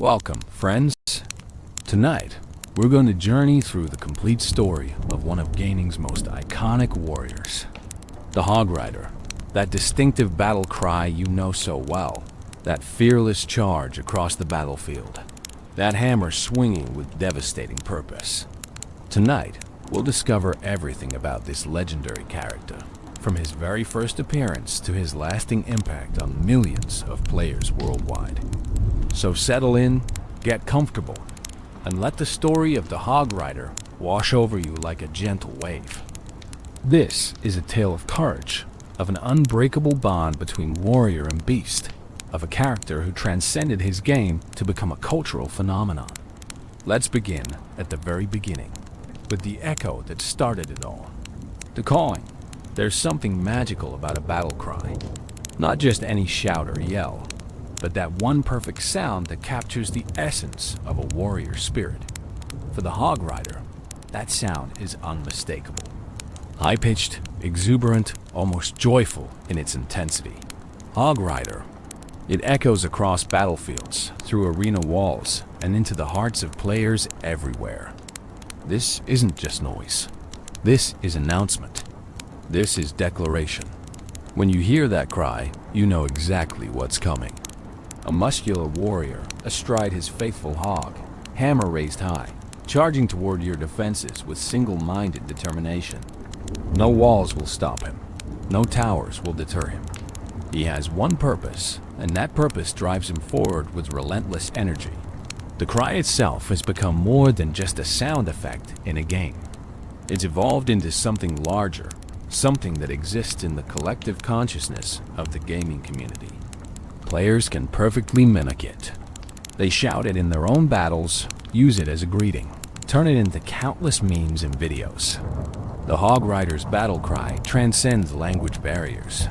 Welcome, friends. Tonight, we're going to journey through the complete story of one of gaming's most iconic warriors, the Hog Rider. That distinctive battle cry you know so well, that fearless charge across the battlefield, that hammer swinging with devastating purpose. Tonight, we'll discover everything about this legendary character, from his very first appearance to his lasting impact on millions of players worldwide. So settle in, get comfortable, and let the story of the Hog Rider wash over you like a gentle wave. This is a tale of courage, of an unbreakable bond between warrior and beast, of a character who transcended his game to become a cultural phenomenon. Let's begin at the very beginning, with the echo that started it all. The calling. There's something magical about a battle cry. Not just any shout or yell, but that one perfect sound that captures the essence of a warrior spirit. For the Hog Rider, that sound is unmistakable. High-pitched, exuberant, almost joyful in its intensity. Hog Rider. It echoes across battlefields, through arena walls, and into the hearts of players everywhere. This isn't just noise. This is announcement. This is declaration. When you hear that cry, you know exactly what's coming. A muscular warrior astride his faithful hog, hammer raised high, charging toward your defenses with single-minded determination. No walls will stop him. No towers will deter him. He has one purpose, and that purpose drives him forward with relentless energy. The cry itself has become more than just a sound effect in a game. It's evolved into something larger, something that exists in the collective consciousness of the gaming community. Players can perfectly mimic it. They shout it in their own battles, use it as a greeting, turn it into countless memes and videos. The Hog Rider's battle cry transcends language barriers.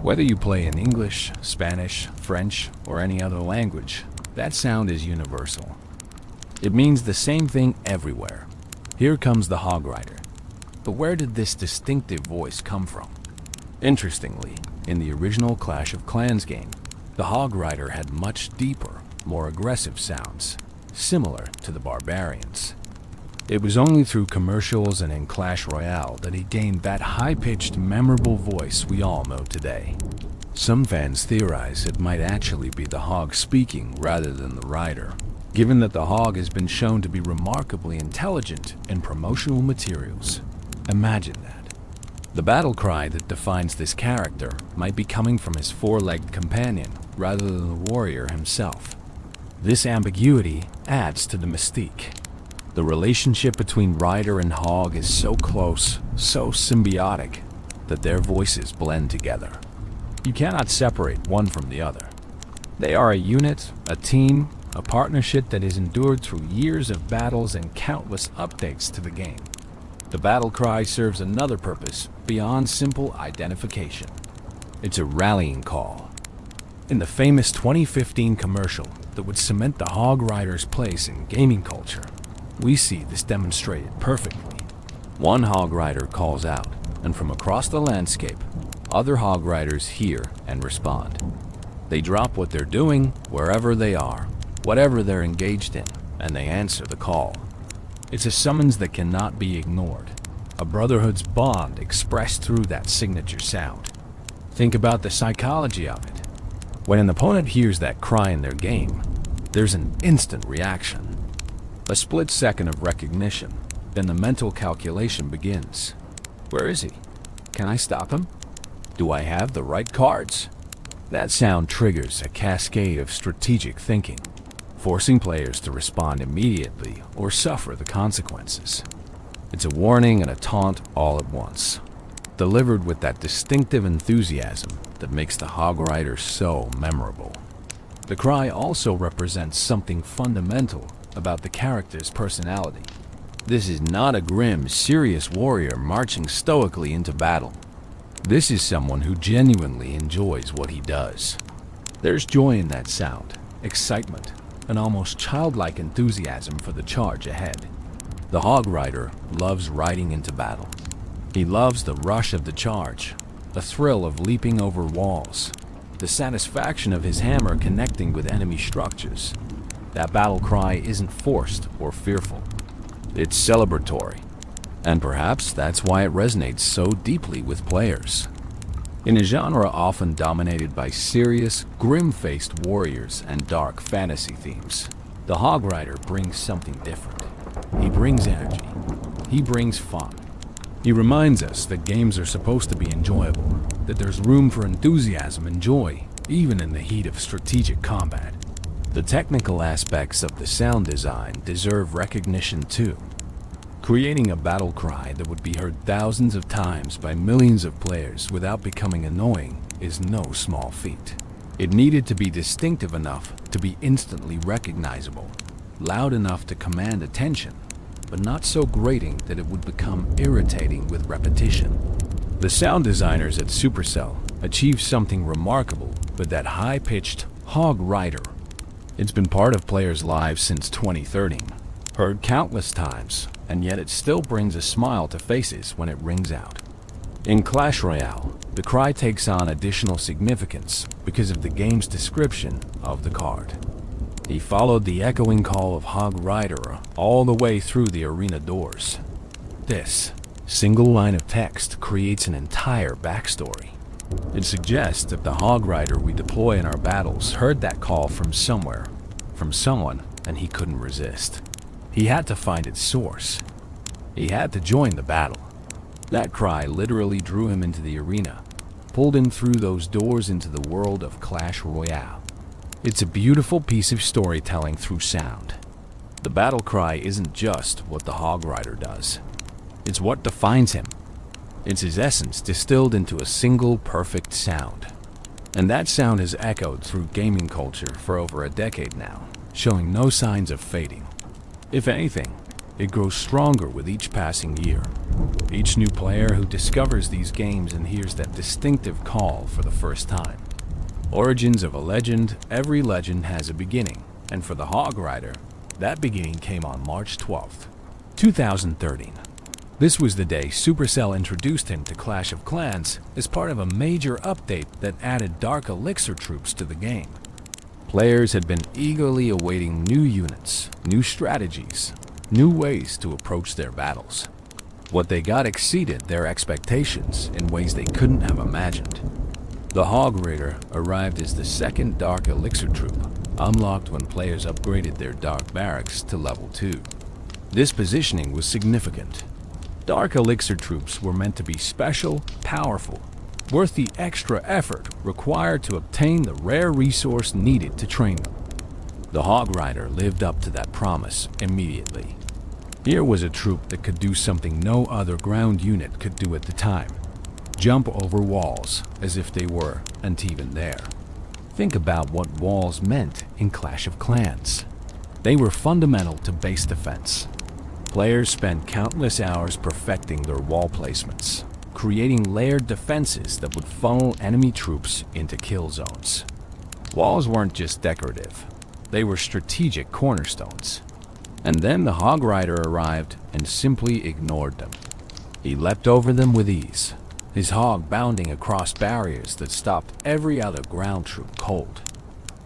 Whether you play in English, Spanish, French, or any other language, that sound is universal. It means the same thing everywhere. Here comes the Hog Rider. But where did this distinctive voice come from? Interestingly, in the original Clash of Clans game, the Hog Rider had much deeper, more aggressive sounds, similar to the barbarians. It was only through commercials and in Clash Royale that he gained that high-pitched, memorable voice we all know today. Some fans theorize it might actually be the hog speaking rather than the rider, given that the hog has been shown to be remarkably intelligent in promotional materials. Imagine that. The battle cry that defines this character might be coming from his four-legged companion rather than the warrior himself. This ambiguity adds to the mystique. The relationship between rider and hog is so close, so symbiotic, that their voices blend together. You cannot separate one from the other. They are a unit, a team, a partnership that has endured through years of battles and countless updates to the game. The battle cry serves another purpose beyond simple identification. It's a rallying call. In the famous 2015 commercial that would cement the Hog Rider's place in gaming culture, we see this demonstrated perfectly. One Hog Rider calls out, and from across the landscape, other Hog Riders hear and respond. They drop what they're doing wherever they are, whatever they're engaged in, and they answer the call. It's a summons that cannot be ignored, a brotherhood's bond expressed through that signature sound. Think about the psychology of it. When an opponent hears that cry in their game, there's an instant reaction. A split second of recognition, then the mental calculation begins. Where is he? Can I stop him? Do I have the right cards? That sound triggers a cascade of strategic thinking, forcing players to respond immediately or suffer the consequences. It's a warning and a taunt all at once, delivered with that distinctive enthusiasm that makes the Hog Rider so memorable. The cry also represents something fundamental about the character's personality. This is not a grim, serious warrior marching stoically into battle. This is someone who genuinely enjoys what he does. There's joy in that sound, excitement, an almost childlike enthusiasm for the charge ahead. The Hog Rider loves riding into battle. He loves the rush of the charge, the thrill of leaping over walls, the satisfaction of his hammer connecting with enemy structures. That battle cry isn't forced or fearful. It's celebratory. And perhaps that's why it resonates so deeply with players. In a genre often dominated by serious, grim-faced warriors and dark fantasy themes, the Hog Rider brings something different. He brings energy. He brings fun. He reminds us that games are supposed to be enjoyable, that there's room for enthusiasm and joy, even in the heat of strategic combat. The technical aspects of the sound design deserve recognition too. Creating a battle cry that would be heard thousands of times by millions of players without becoming annoying is no small feat. It needed to be distinctive enough to be instantly recognizable, loud enough to command attention, but not so grating that it would become irritating with repetition. The sound designers at Supercell achieved something remarkable with that high-pitched Hog Rider. It's been part of players' lives since 2013, heard countless times, and yet it still brings a smile to faces when it rings out. In Clash Royale, the cry takes on additional significance because of the game's description of the card. He followed the echoing call of Hog Rider all the way through the arena doors. This single line of text creates an entire backstory. It suggests that the Hog Rider we deploy in our battles heard that call from somewhere, from someone, and he couldn't resist. He had to find its source. He had to join the battle. That cry literally drew him into the arena, pulled him through those doors into the world of Clash Royale. It's a beautiful piece of storytelling through sound. The battle cry isn't just what the Hog Rider does. It's what defines him. It's his essence distilled into a single perfect sound. And that sound has echoed through gaming culture for over a decade now, showing no signs of fading. If anything, it grows stronger with each passing year. Each new player who discovers these games and hears that distinctive call for the first time. Origins of a legend, every legend has a beginning, and for the Hog Rider, that beginning came on March 12th, 2013. This was the day Supercell introduced him to Clash of Clans as part of a major update that added Dark Elixir troops to the game. Players had been eagerly awaiting new units, new strategies, new ways to approach their battles. What they got exceeded their expectations in ways they couldn't have imagined. The Hog Rider arrived as the second Dark Elixir troop, unlocked when players upgraded their Dark Barracks to level 2. This positioning was significant. Dark Elixir troops were meant to be special, powerful, worth the extra effort required to obtain the rare resource needed to train them. The Hog Rider lived up to that promise immediately. Here was a troop that could do something no other ground unit could do at the time. Jump over walls as if they weren't even there. Think about what walls meant in Clash of Clans. They were fundamental to base defense. Players spent countless hours perfecting their wall placements, creating layered defenses that would funnel enemy troops into kill zones. Walls weren't just decorative, they were strategic cornerstones. And then the Hog Rider arrived and simply ignored them. He leapt over them with ease, his hog bounding across barriers that stopped every other ground troop cold.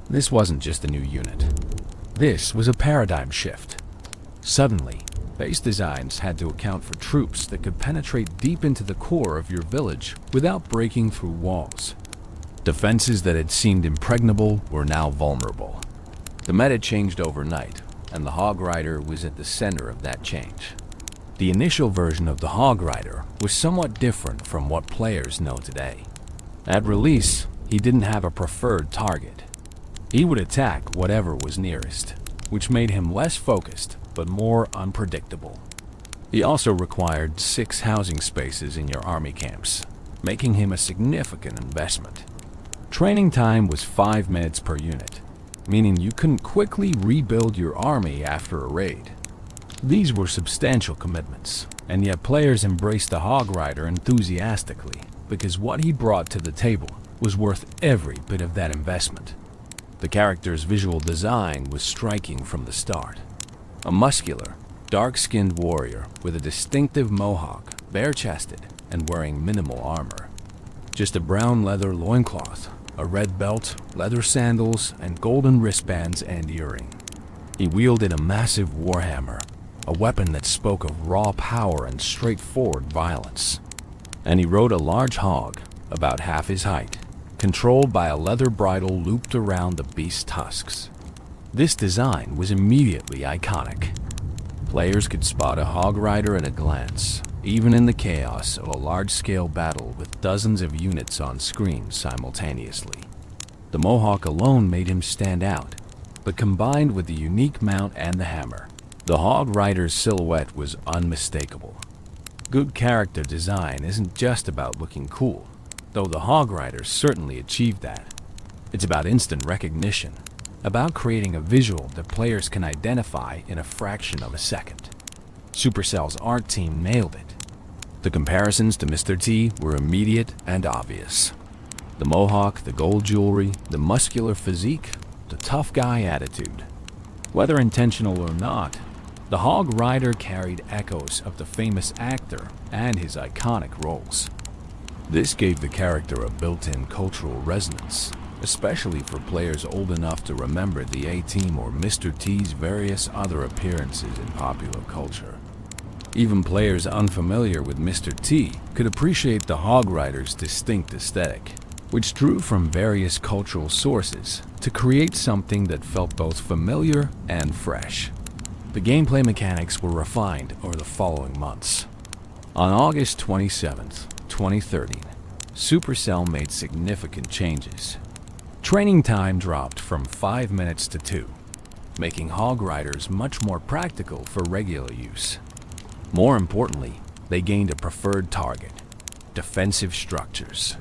This wasn't just a new unit. This was a paradigm shift. Suddenly, base designs had to account for troops that could penetrate deep into the core of your village without breaking through walls. Defenses that had seemed impregnable were now vulnerable. The meta changed overnight, and the Hog Rider was at the center of that change. The initial version of the Hog Rider was somewhat different from what players know today. At release, he didn't have a preferred target. He would attack whatever was nearest, which made him less focused but more unpredictable. He also required 6 housing spaces in your army camps, making him a significant investment. Training time was 5 minutes per unit, meaning you couldn't quickly rebuild your army after a raid. These were substantial commitments, and yet players embraced the Hog Rider enthusiastically because what he brought to the table was worth every bit of that investment. The character's visual design was striking from the start. A muscular, dark-skinned warrior with a distinctive mohawk, bare-chested, and wearing minimal armor. Just a brown leather loincloth, a red belt, leather sandals, and golden wristbands and earring. He wielded a massive warhammer, a weapon that spoke of raw power and straightforward violence. And he rode a large hog, about half his height, controlled by a leather bridle looped around the beast's tusks. This design was immediately iconic. Players could spot a hog rider at a glance, even in the chaos of a large-scale battle with dozens of units on screen simultaneously. The mohawk alone made him stand out, but combined with the unique mount and the hammer, the hog rider's silhouette was unmistakable. Good character design isn't just about looking cool, though the hog rider certainly achieved that. It's about instant recognition, about creating a visual that players can identify in a fraction of a second. Supercell's art team nailed it. The comparisons to Mr. T were immediate and obvious. The mohawk, the gold jewelry, the muscular physique, the tough guy attitude. Whether intentional or not, the hog rider carried echoes of the famous actor and his iconic roles. This gave the character a built-in cultural resonance, especially for players old enough to remember the A-Team or Mr. T's various other appearances in popular culture. Even players unfamiliar with Mr. T could appreciate the hog rider's distinct aesthetic, which drew from various cultural sources to create something that felt both familiar and fresh. The gameplay mechanics were refined over the following months. On August 27, 2013, Supercell made significant changes. Training time dropped from 5 minutes to 2, making hog riders much more practical for regular use. More importantly, they gained a preferred target: defensive structures.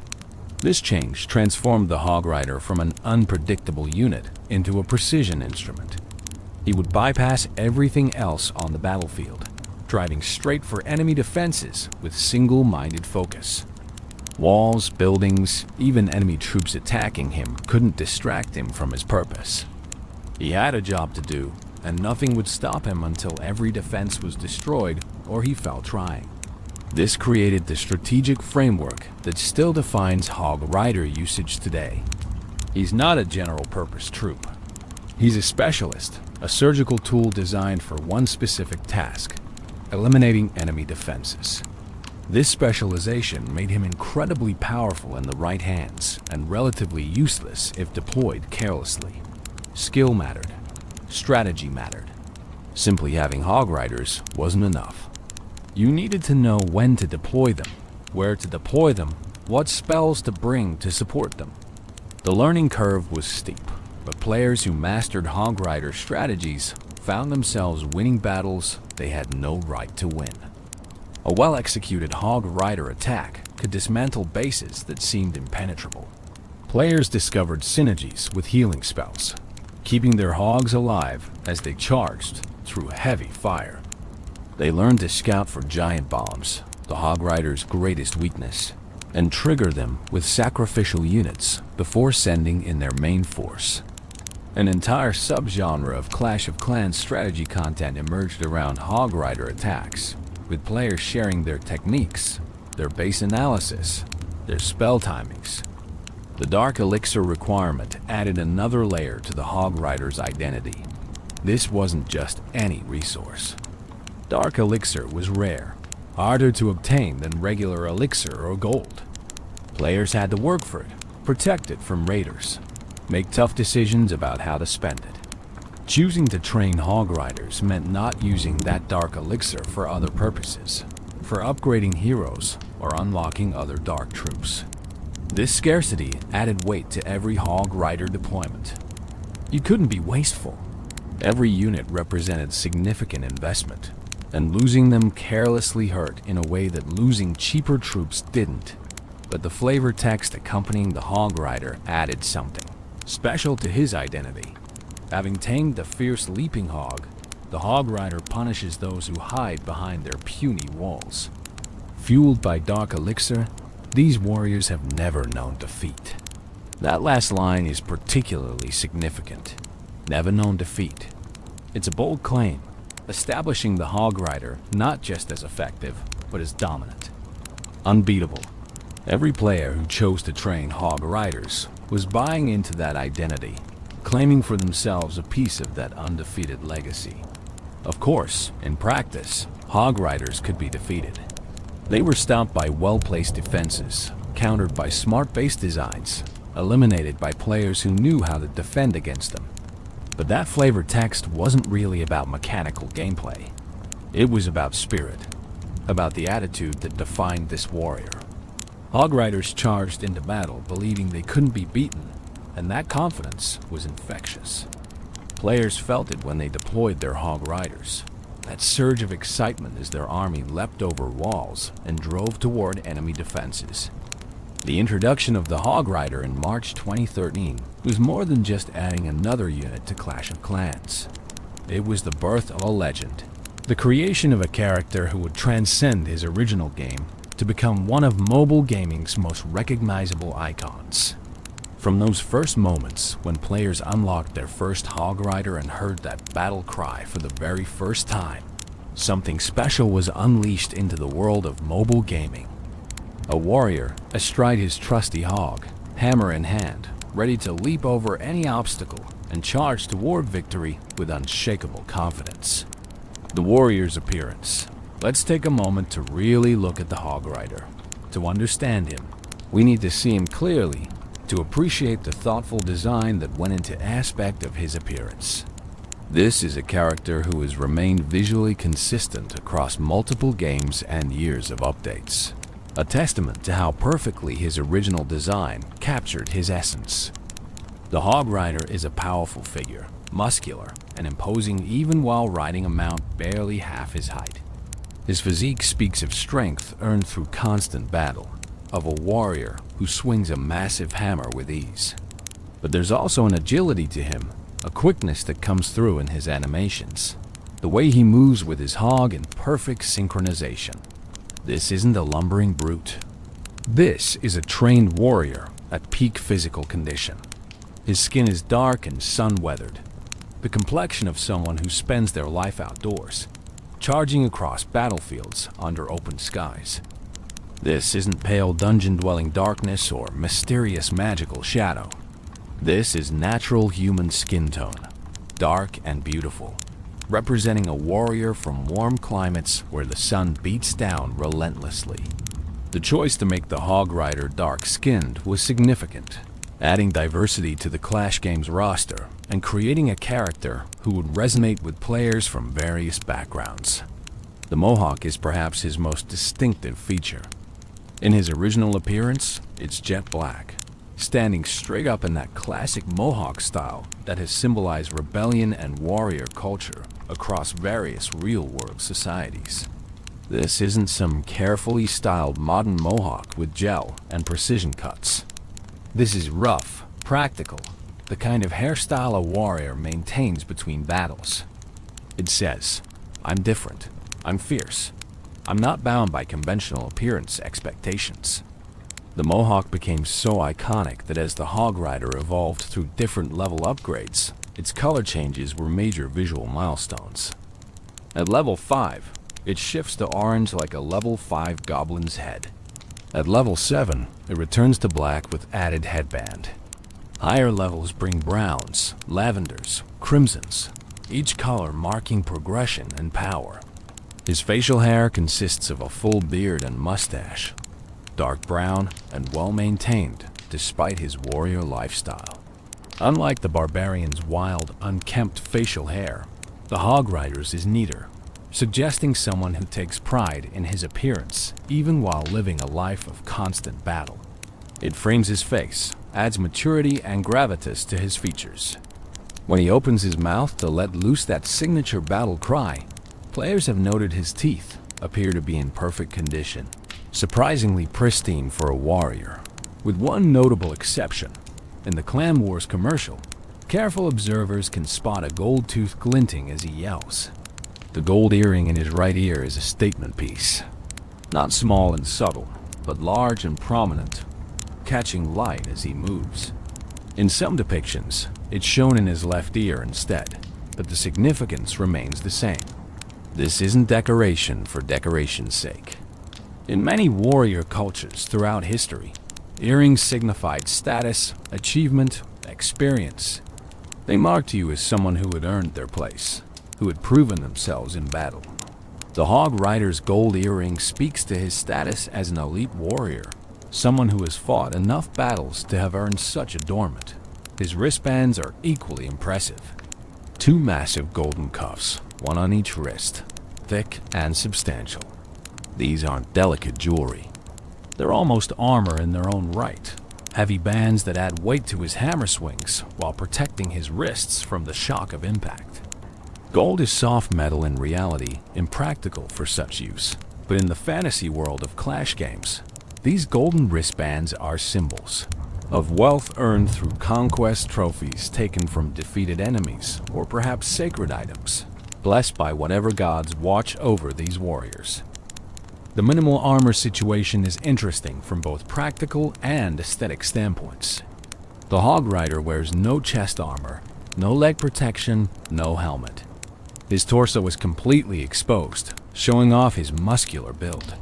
This change transformed the hog rider from an unpredictable unit into a precision instrument. He would bypass everything else on the battlefield, driving straight for enemy defenses with single-minded focus. Walls, buildings, even enemy troops attacking him couldn't distract him from his purpose. He had a job to do, and nothing would stop him until every defense was destroyed or he fell trying. This created the strategic framework that still defines hog rider usage today. He's not a general-purpose troop. He's a specialist, a surgical tool designed for one specific task: eliminating enemy defenses. This specialization made him incredibly powerful in the right hands and relatively useless if deployed carelessly. Skill mattered. Strategy mattered. Simply having hog riders wasn't enough. You needed to know when to deploy them, where to deploy them, what spells to bring to support them. The learning curve was steep, but players who mastered hog rider strategies found themselves winning battles they had no right to win. A well-executed hog rider attack could dismantle bases that seemed impenetrable. Players discovered synergies with healing spells, keeping their hogs alive as they charged through heavy fire. They learned to scout for giant bombs, the hog rider's greatest weakness, and trigger them with sacrificial units before sending in their main force. An entire subgenre of Clash of Clans strategy content emerged around hog rider attacks, with players sharing their techniques, their base analysis, their spell timings. The Dark Elixir requirement added another layer to the hog rider's identity. This wasn't just any resource. Dark Elixir was rare, harder to obtain than regular elixir or gold. Players had to work for it, protect it from raiders, make tough decisions about how to spend it. Choosing to train hog riders meant not using that dark elixir for other purposes, for upgrading heroes or unlocking other dark troops. This scarcity added weight to every hog rider deployment. You couldn't be wasteful. Every unit represented significant investment, and losing them carelessly hurt in a way that losing cheaper troops didn't. But the flavor text accompanying the hog rider added something special to his identity. Having tamed the fierce leaping hog, the hog rider punishes those who hide behind their puny walls. Fueled by dark elixir, these warriors have never known defeat. That last line is particularly significant. Never known defeat. It's a bold claim, establishing the hog rider not just as effective, but as dominant. Unbeatable. Every player who chose to train hog riders was buying into that identity, claiming for themselves a piece of that undefeated legacy. Of course, in practice, Hog Riders could be defeated. They were stopped by well-placed defenses, countered by smart base designs, eliminated by players who knew how to defend against them. But that flavor text wasn't really about mechanical gameplay. It was about spirit, about the attitude that defined this warrior. Hog Riders charged into battle believing they couldn't be beaten, and that confidence was infectious. Players felt it when they deployed their Hog Riders. That surge of excitement as their army leapt over walls and drove toward enemy defenses. The introduction of the Hog Rider in March 2013 was more than just adding another unit to Clash of Clans. It was the birth of a legend, the creation of a character who would transcend his original game to become one of mobile gaming's most recognizable icons. From those first moments when players unlocked their first Hog Rider and heard that battle cry for the very first time, something special was unleashed into the world of mobile gaming. A warrior astride his trusty hog, hammer in hand, ready to leap over any obstacle and charge toward victory with unshakable confidence. The warrior's appearance. Let's take a moment to really look at the Hog Rider. To understand him, we need to see him clearly, to appreciate the thoughtful design that went into aspect of his appearance. This is a character who has remained visually consistent across multiple games and years of updates. A testament to how perfectly his original design captured his essence. The Hog Rider is a powerful figure, muscular and imposing even while riding a mount barely half his height. His physique speaks of strength earned through constant battle, of a warrior who swings a massive hammer with ease. But there's also an agility to him, a quickness that comes through in his animations, the way he moves with his hog in perfect synchronization. This isn't a lumbering brute. This is a trained warrior at peak physical condition. His skin is dark and sun-weathered, the complexion of someone who spends their life outdoors, charging across battlefields under open skies. This isn't pale dungeon-dwelling darkness or mysterious magical shadow. This is natural human skin tone, dark and beautiful, representing a warrior from warm climates where the sun beats down relentlessly. The choice to make the Hog Rider dark-skinned was significant, adding diversity to the Clash game's roster and creating a character who would resonate with players from various backgrounds. The mohawk is perhaps his most distinctive feature. In his original appearance, it's jet black, standing straight up in that classic mohawk style that has symbolized rebellion and warrior culture across various real-world societies. This isn't some carefully styled modern mohawk with gel and precision cuts. This is rough, practical, the kind of hairstyle a warrior maintains between battles. It says, "I'm different, I'm fierce, I'm not bound by conventional appearance expectations." The mohawk became so iconic that as the Hog Rider evolved through different level upgrades, its color changes were major visual milestones. At level 5, it shifts to orange like a level 5 goblin's head. At level 7, it returns to black with added headband. Higher levels bring browns, lavenders, crimsons, each color marking progression and power. His facial hair consists of a full beard and mustache, dark brown and well-maintained despite his warrior lifestyle. Unlike the barbarian's wild, unkempt facial hair, the Hog Rider's is neater, suggesting someone who takes pride in his appearance even while living a life of constant battle. It frames his face, adds maturity and gravitas to his features. When he opens his mouth to let loose that signature battle cry, players have noted his teeth appear to be in perfect condition, surprisingly pristine for a warrior, with one notable exception. In the Clan Wars commercial, careful observers can spot a gold tooth glinting as he yells. The gold earring in his right ear is a statement piece. Not small and subtle, but large and prominent, catching light as he moves. In some depictions, it's shown in his left ear instead, but the significance remains the same. This isn't decoration for decoration's sake. In many warrior cultures throughout history, earrings signified status, achievement, experience. They marked you as someone who had earned their place, who had proven themselves in battle. The Hog Rider's gold earring speaks to his status as an elite warrior, someone who has fought enough battles to have earned such adornment. His wristbands are equally impressive. 2 massive golden cuffs, one on each wrist, thick and substantial. These aren't delicate jewelry. They're almost armor in their own right. Heavy bands that add weight to his hammer swings while protecting his wrists from the shock of impact. Gold is soft metal in reality, impractical for such use. But in the fantasy world of Clash games, these golden wristbands are symbols of wealth earned through conquest trophies taken from defeated enemies, or perhaps sacred items, blessed by whatever gods watch over these warriors. The minimal armor situation is interesting from both practical and aesthetic standpoints. The Hog Rider wears no chest armor, no leg protection, no helmet. His torso is completely exposed, showing off his muscular build.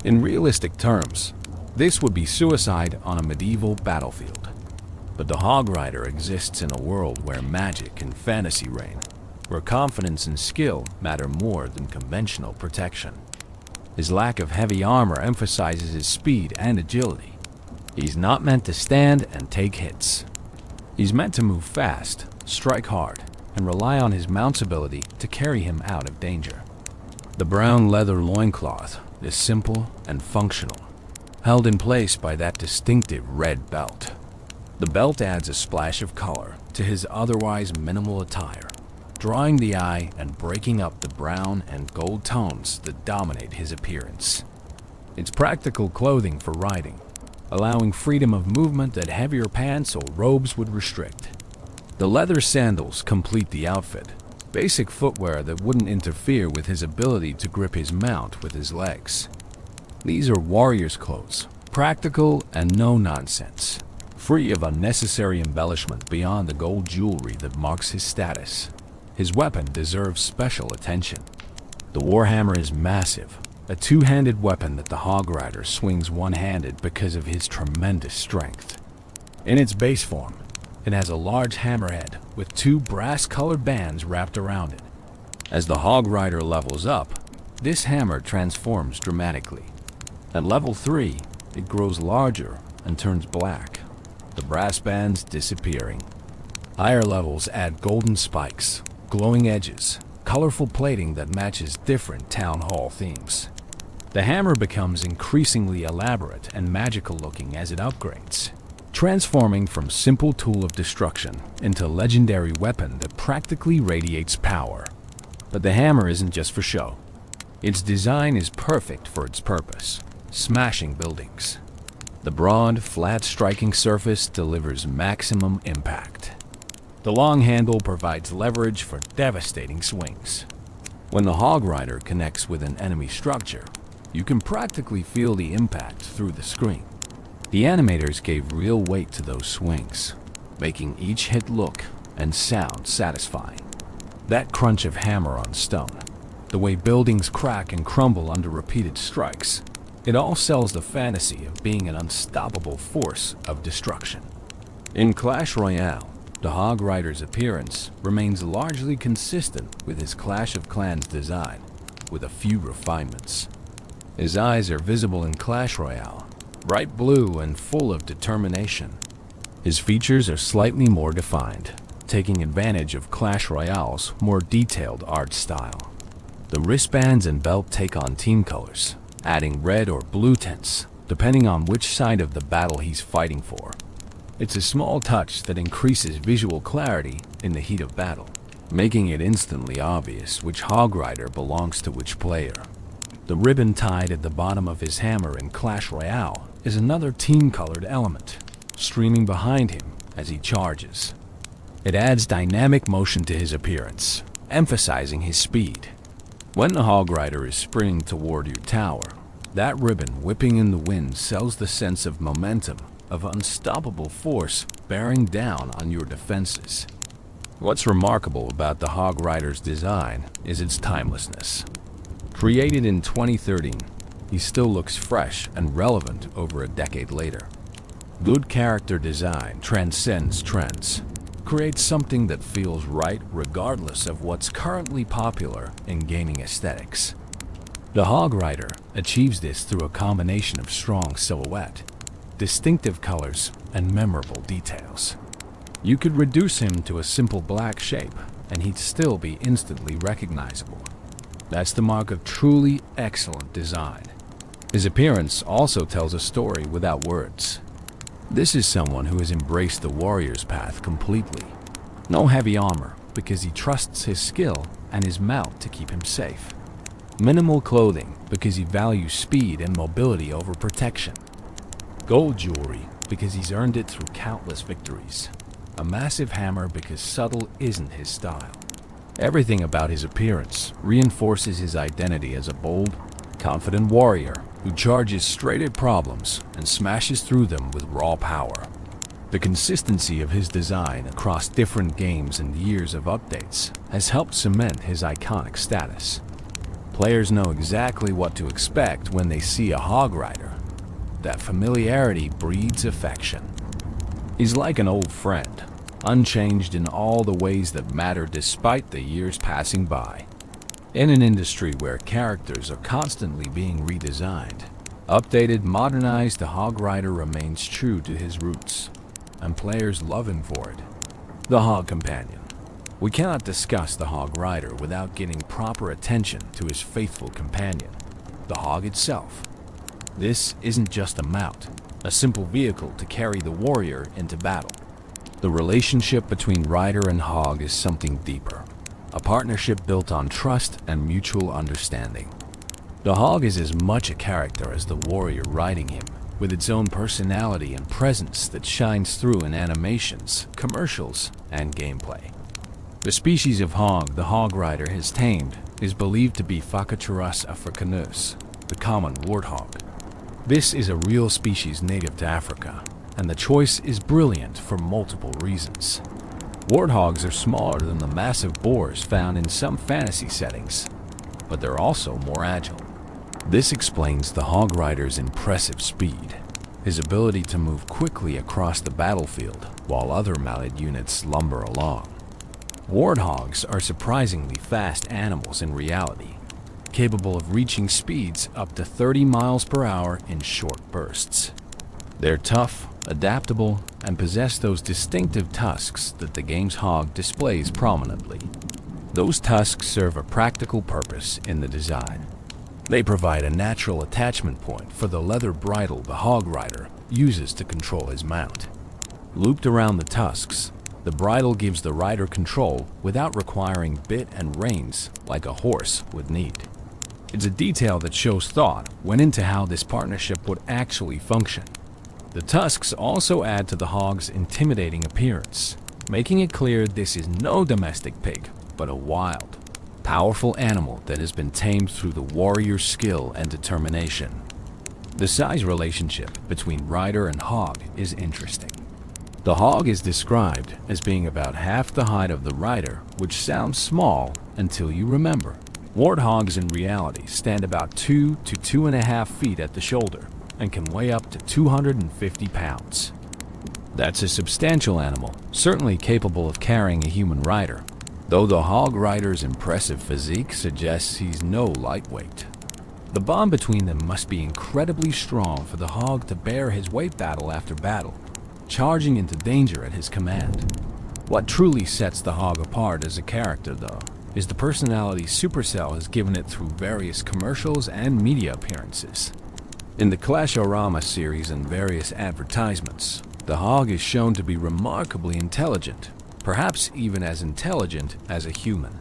In realistic terms, this would be suicide on a medieval battlefield. But the Hog Rider exists in a world where magic and fantasy reign, where confidence and skill matter more than conventional protection. His lack of heavy armor emphasizes his speed and agility. He's not meant to stand and take hits. He's meant to move fast, strike hard, and rely on his mount's ability to carry him out of danger. The brown leather loincloth is simple and functional, held in place by that distinctive red belt. The belt adds a splash of color to his otherwise minimal attire, drawing the eye and breaking up the brown and gold tones that dominate his appearance. It's practical clothing for riding, allowing freedom of movement that heavier pants or robes would restrict. The leather sandals complete the outfit, basic footwear that wouldn't interfere with his ability to grip his mount with his legs. These are warrior's clothes, practical and no nonsense, free of unnecessary embellishment beyond the gold jewelry that marks his status. His weapon deserves special attention. The warhammer is massive, a two-handed weapon that the Hog Rider swings one-handed because of his tremendous strength. In its base form, it has a large hammerhead with 2 brass-colored bands wrapped around it. As the Hog Rider levels up, this hammer transforms dramatically. At level 3, it grows larger and turns black, the brass bands disappearing. Higher levels add golden spikes, glowing edges, colorful plating that matches different town hall themes. The hammer becomes increasingly elaborate and magical looking as it upgrades, transforming from simple tool of destruction into legendary weapon that practically radiates power. But the hammer isn't just for show. Its design is perfect for its purpose, smashing buildings. The broad, flat striking surface delivers maximum impact. The long handle provides leverage for devastating swings. When the Hog Rider connects with an enemy structure, you can practically feel the impact through the screen. The animators gave real weight to those swings, making each hit look and sound satisfying. That crunch of hammer on stone, the way buildings crack and crumble under repeated strikes, it all sells the fantasy of being an unstoppable force of destruction. In Clash Royale, the Hog Rider's appearance remains largely consistent with his Clash of Clans design, with a few refinements. His eyes are visible in Clash Royale, bright blue and full of determination. His features are slightly more defined, taking advantage of Clash Royale's more detailed art style. The wristbands and belt take on team colors, adding red or blue tints, depending on which side of the battle he's fighting for. It's a small touch that increases visual clarity in the heat of battle, making it instantly obvious which Hog Rider belongs to which player. The ribbon tied at the bottom of his hammer in Clash Royale is another team-colored element, streaming behind him as he charges. It adds dynamic motion to his appearance, emphasizing his speed. When the Hog Rider is sprinting toward your tower, that ribbon whipping in the wind sells the sense of momentum, of unstoppable force bearing down on your defenses. What's remarkable about the Hog Rider's design is its timelessness. Created in 2013, he still looks fresh and relevant over a decade later. Good character design transcends trends, create something that feels right regardless of what's currently popular in gaming aesthetics. The Hog Rider achieves this through a combination of strong silhouette, distinctive colors, and memorable details. You could reduce him to a simple black shape, and he'd still be instantly recognizable. That's the mark of truly excellent design. His appearance also tells a story without words. This is someone who has embraced the warrior's path completely. No heavy armor, because he trusts his skill and his mount to keep him safe. Minimal clothing, because he values speed and mobility over protection. Gold jewelry, because he's earned it through countless victories. A massive hammer, because subtle isn't his style. Everything about his appearance reinforces his identity as a bold, confident warrior who charges straight at problems and smashes through them with raw power. The consistency of his design across different games and years of updates has helped cement his iconic status. Players know exactly what to expect when they see a Hog Rider. That familiarity breeds affection. He's like an old friend, unchanged in all the ways that matter despite the years passing by. In an industry where characters are constantly being redesigned, updated, modernized, the Hog Rider remains true to his roots, and players love him for it. The Hog Companion. We cannot discuss the Hog Rider without giving proper attention to his faithful companion, the Hog itself. This isn't just a mount, a simple vehicle to carry the warrior into battle. The relationship between rider and hog is something deeper, a partnership built on trust and mutual understanding. The hog is as much a character as the warrior riding him, with its own personality and presence that shines through in animations, commercials, and gameplay. The species of hog the Hog Rider has tamed is believed to be Phacochurus africanus, the common warthog. This is a real species native to Africa, and the choice is brilliant for multiple reasons. Warthogs are smaller than the massive boars found in some fantasy settings, but they're also more agile. This explains the Hog Rider's impressive speed, his ability to move quickly across the battlefield while other mounted units lumber along. Warthogs are surprisingly fast animals in reality, capable of reaching speeds up to 30 miles per hour in short bursts. They're tough, adaptable, and possess those distinctive tusks that the game's hog displays prominently. Those tusks serve a practical purpose in the design. They provide a natural attachment point for the leather bridle the Hog Rider uses to control his mount. Looped around the tusks, the bridle gives the rider control without requiring bit and reins like a horse would need. It's a detail that shows thought went into how this partnership would actually function. The tusks also add to the hog's intimidating appearance, making it clear this is no domestic pig, but a wild, powerful animal that has been tamed through the warrior's skill and determination. The size relationship between rider and hog is interesting. The hog is described as being about half the height of the rider, which sounds small until you remember. Warthogs in reality stand about 2 to 2.5 feet at the shoulder and can weigh up to 250 pounds. That's a substantial animal, certainly capable of carrying a human rider, though the Hog Rider's impressive physique suggests he's no lightweight. The bond between them must be incredibly strong for the hog to bear his weight battle after battle, charging into danger at his command. What truly sets the hog apart as a character, though, is the personality Supercell has given it through various commercials and media appearances. In the Clash Royale series and various advertisements, the hog is shown to be remarkably intelligent, perhaps even as intelligent as a human.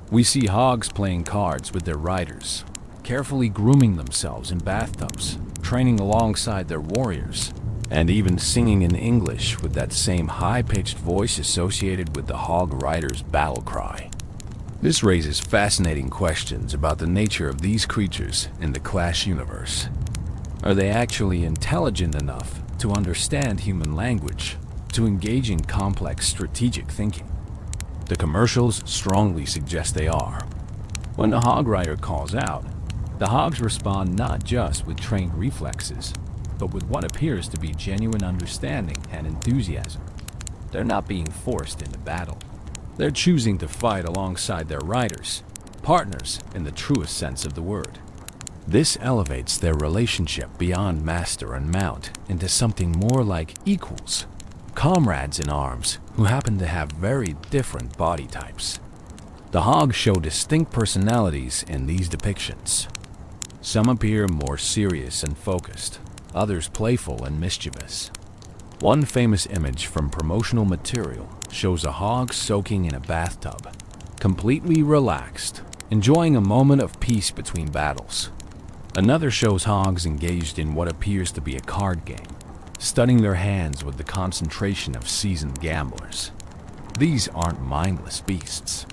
We see hogs playing cards with their riders, carefully grooming themselves in bathtubs, training alongside their warriors, and even singing in English with that same high-pitched voice associated with the Hog Rider's battle cry. This raises fascinating questions about the nature of these creatures in the Clash universe. Are they actually intelligent enough to understand human language, to engage in complex strategic thinking? The commercials strongly suggest they are. When the Hog Rider calls out, the hogs respond not just with trained reflexes, but with what appears to be genuine understanding and enthusiasm. They're not being forced into battle. They're choosing to fight alongside their riders, partners in the truest sense of the word. This elevates their relationship beyond master and mount into something more like equals, comrades in arms who happen to have very different body types. The Hog show distinct personalities in these depictions. Some appear more serious and focused, others playful and mischievous. One famous image from promotional material shows a hog soaking in a bathtub, completely relaxed, enjoying a moment of peace between battles. Another shows hogs engaged in what appears to be a card game, studying their hands with the concentration of seasoned gamblers. These aren't mindless beasts.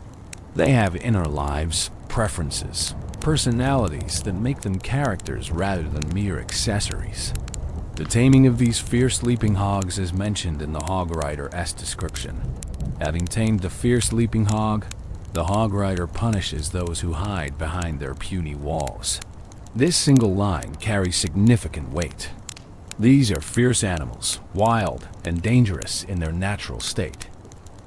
They have inner lives, preferences, personalities that make them characters rather than mere accessories. The taming of these fierce leaping hogs is mentioned in the Hog Rider's description. Having tamed the fierce leaping hog, the Hog Rider punishes those who hide behind their puny walls. This single line carries significant weight. These are fierce animals, wild and dangerous in their natural state.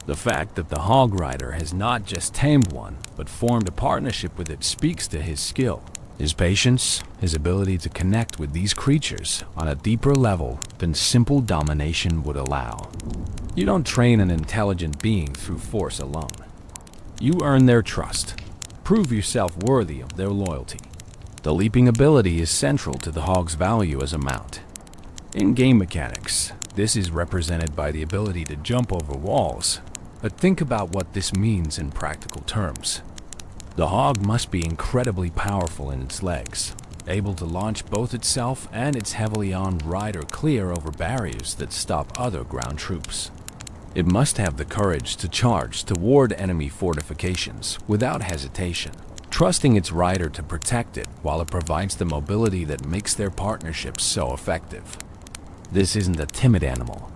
The fact that the Hog Rider has not just tamed one, but formed a partnership with it speaks to his skill, his patience, his ability to connect with these creatures on a deeper level than simple domination would allow. You don't train an intelligent being through force alone. You earn their trust, prove yourself worthy of their loyalty. The leaping ability is central to the Hog's value as a mount. In game mechanics, this is represented by the ability to jump over walls, but think about what this means in practical terms. The Hog must be incredibly powerful in its legs, able to launch both itself and its heavily armed rider clear over barriers that stop other ground troops. It must have the courage to charge toward enemy fortifications without hesitation, trusting its rider to protect it while it provides the mobility that makes their partnership so effective. This isn't a timid animal.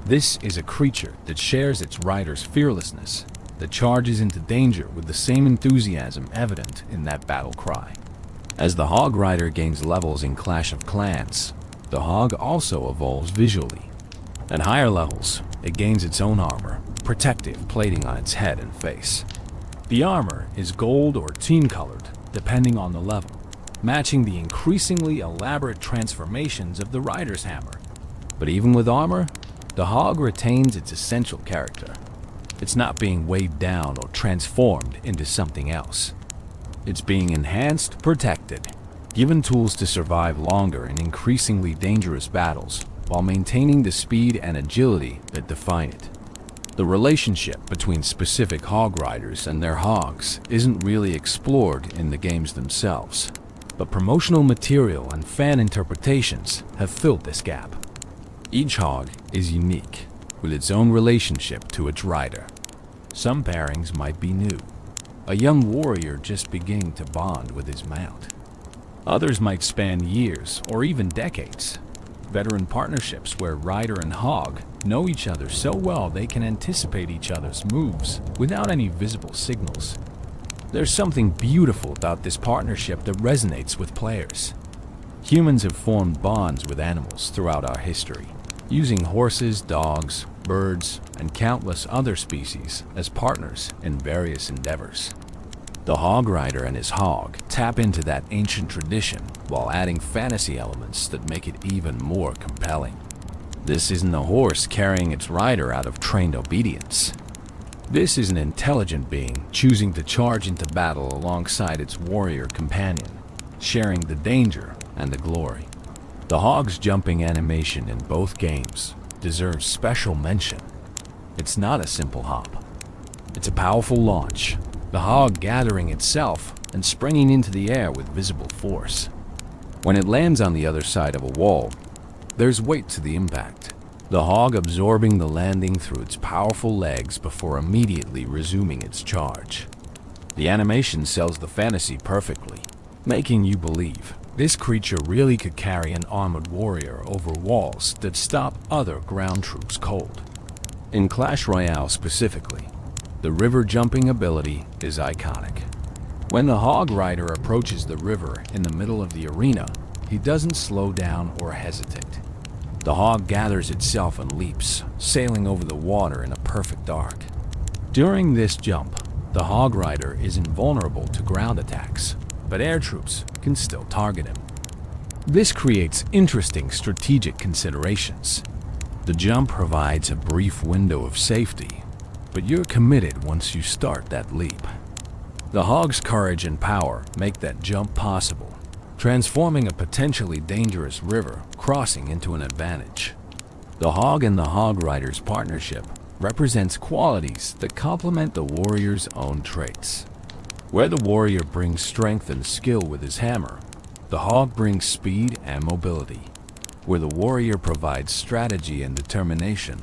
This is a creature that shares its rider's fearlessness, that charges into danger with the same enthusiasm evident in that battle cry. As the Hog Rider gains levels in Clash of Clans, the Hog also evolves visually. At higher levels, it gains its own armor, protective plating on its head and face. The armor is gold or team-colored, depending on the level, matching the increasingly elaborate transformations of the rider's hammer. But even with armor, the Hog retains its essential character. It's not being weighed down or transformed into something else. It's being enhanced, protected, given tools to survive longer in increasingly dangerous battles, while maintaining the speed and agility that define it. The relationship between specific Hog Riders and their hogs isn't really explored in the games themselves, but promotional material and fan interpretations have filled this gap. Each hog is unique, with its own relationship to its rider. Some pairings might be new, a young warrior just beginning to bond with his mount. Others might span years or even decades. Veteran partnerships where rider and hog know each other so well they can anticipate each other's moves without any visible signals. There's something beautiful about this partnership that resonates with players. Humans have formed bonds with animals throughout our history, using horses, dogs, birds, and countless other species as partners in various endeavors. The Hog Rider and his hog tap into that ancient tradition while adding fantasy elements that make it even more compelling. This isn't a horse carrying its rider out of trained obedience. This is an intelligent being choosing to charge into battle alongside its warrior companion, sharing the danger and the glory. The hog's jumping animation in both games deserves special mention. It's not a simple hop. It's a powerful launch, the hog gathering itself and springing into the air with visible force. When it lands on the other side of a wall, there's weight to the impact, the hog absorbing the landing through its powerful legs before immediately resuming its charge. The animation sells the fantasy perfectly, making you believe this creature really could carry an armored warrior over walls that stop other ground troops cold. In Clash Royale specifically, the river jumping ability is iconic. When the Hog Rider approaches the river in the middle of the arena, he doesn't slow down or hesitate. The hog gathers itself and leaps, sailing over the water in a perfect arc. During this jump, the hog rider is invulnerable to ground attacks, but air troops can still target him. This creates interesting strategic considerations. The jump provides a brief window of safety, but you're committed once you start that leap. The hog's courage and power make that jump possible, transforming a potentially dangerous river crossing into an advantage. The hog and the hog rider's partnership represents qualities that complement the warrior's own traits. Where the warrior brings strength and skill with his hammer, the hog brings speed and mobility. Where the warrior provides strategy and determination,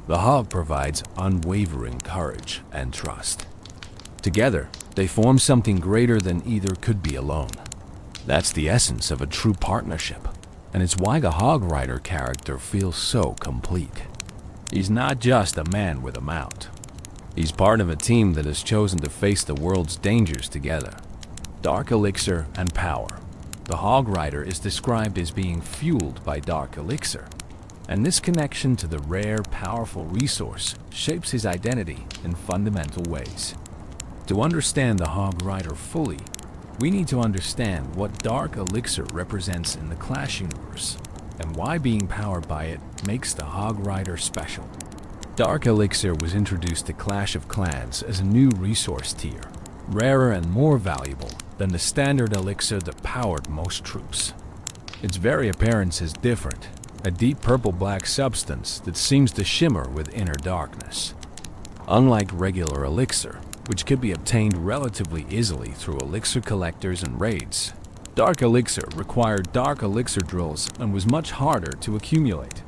the hog provides unwavering courage and trust. Together, they form something greater than either could be alone. That's the essence of a true partnership, and it's why the hog rider character feels so complete. He's not just a man with a mount. He's part of a team that has chosen to face the world's dangers together. Dark elixir and power. The hog rider is described as being fueled by dark elixir, and this connection to the rare, powerful resource shapes his identity in fundamental ways. To understand the hog rider fully, we need to understand what dark elixir represents in the Clash universe, and why being powered by it makes the hog rider special. Dark elixir was introduced to Clash of Clans as a new resource tier, rarer and more valuable than the standard elixir that powered most troops. Its very appearance is different, a deep purple-black substance that seems to shimmer with inner darkness. Unlike regular elixir, which could be obtained relatively easily through elixir collectors and raids, dark elixir required dark elixir drills and was much harder to accumulate.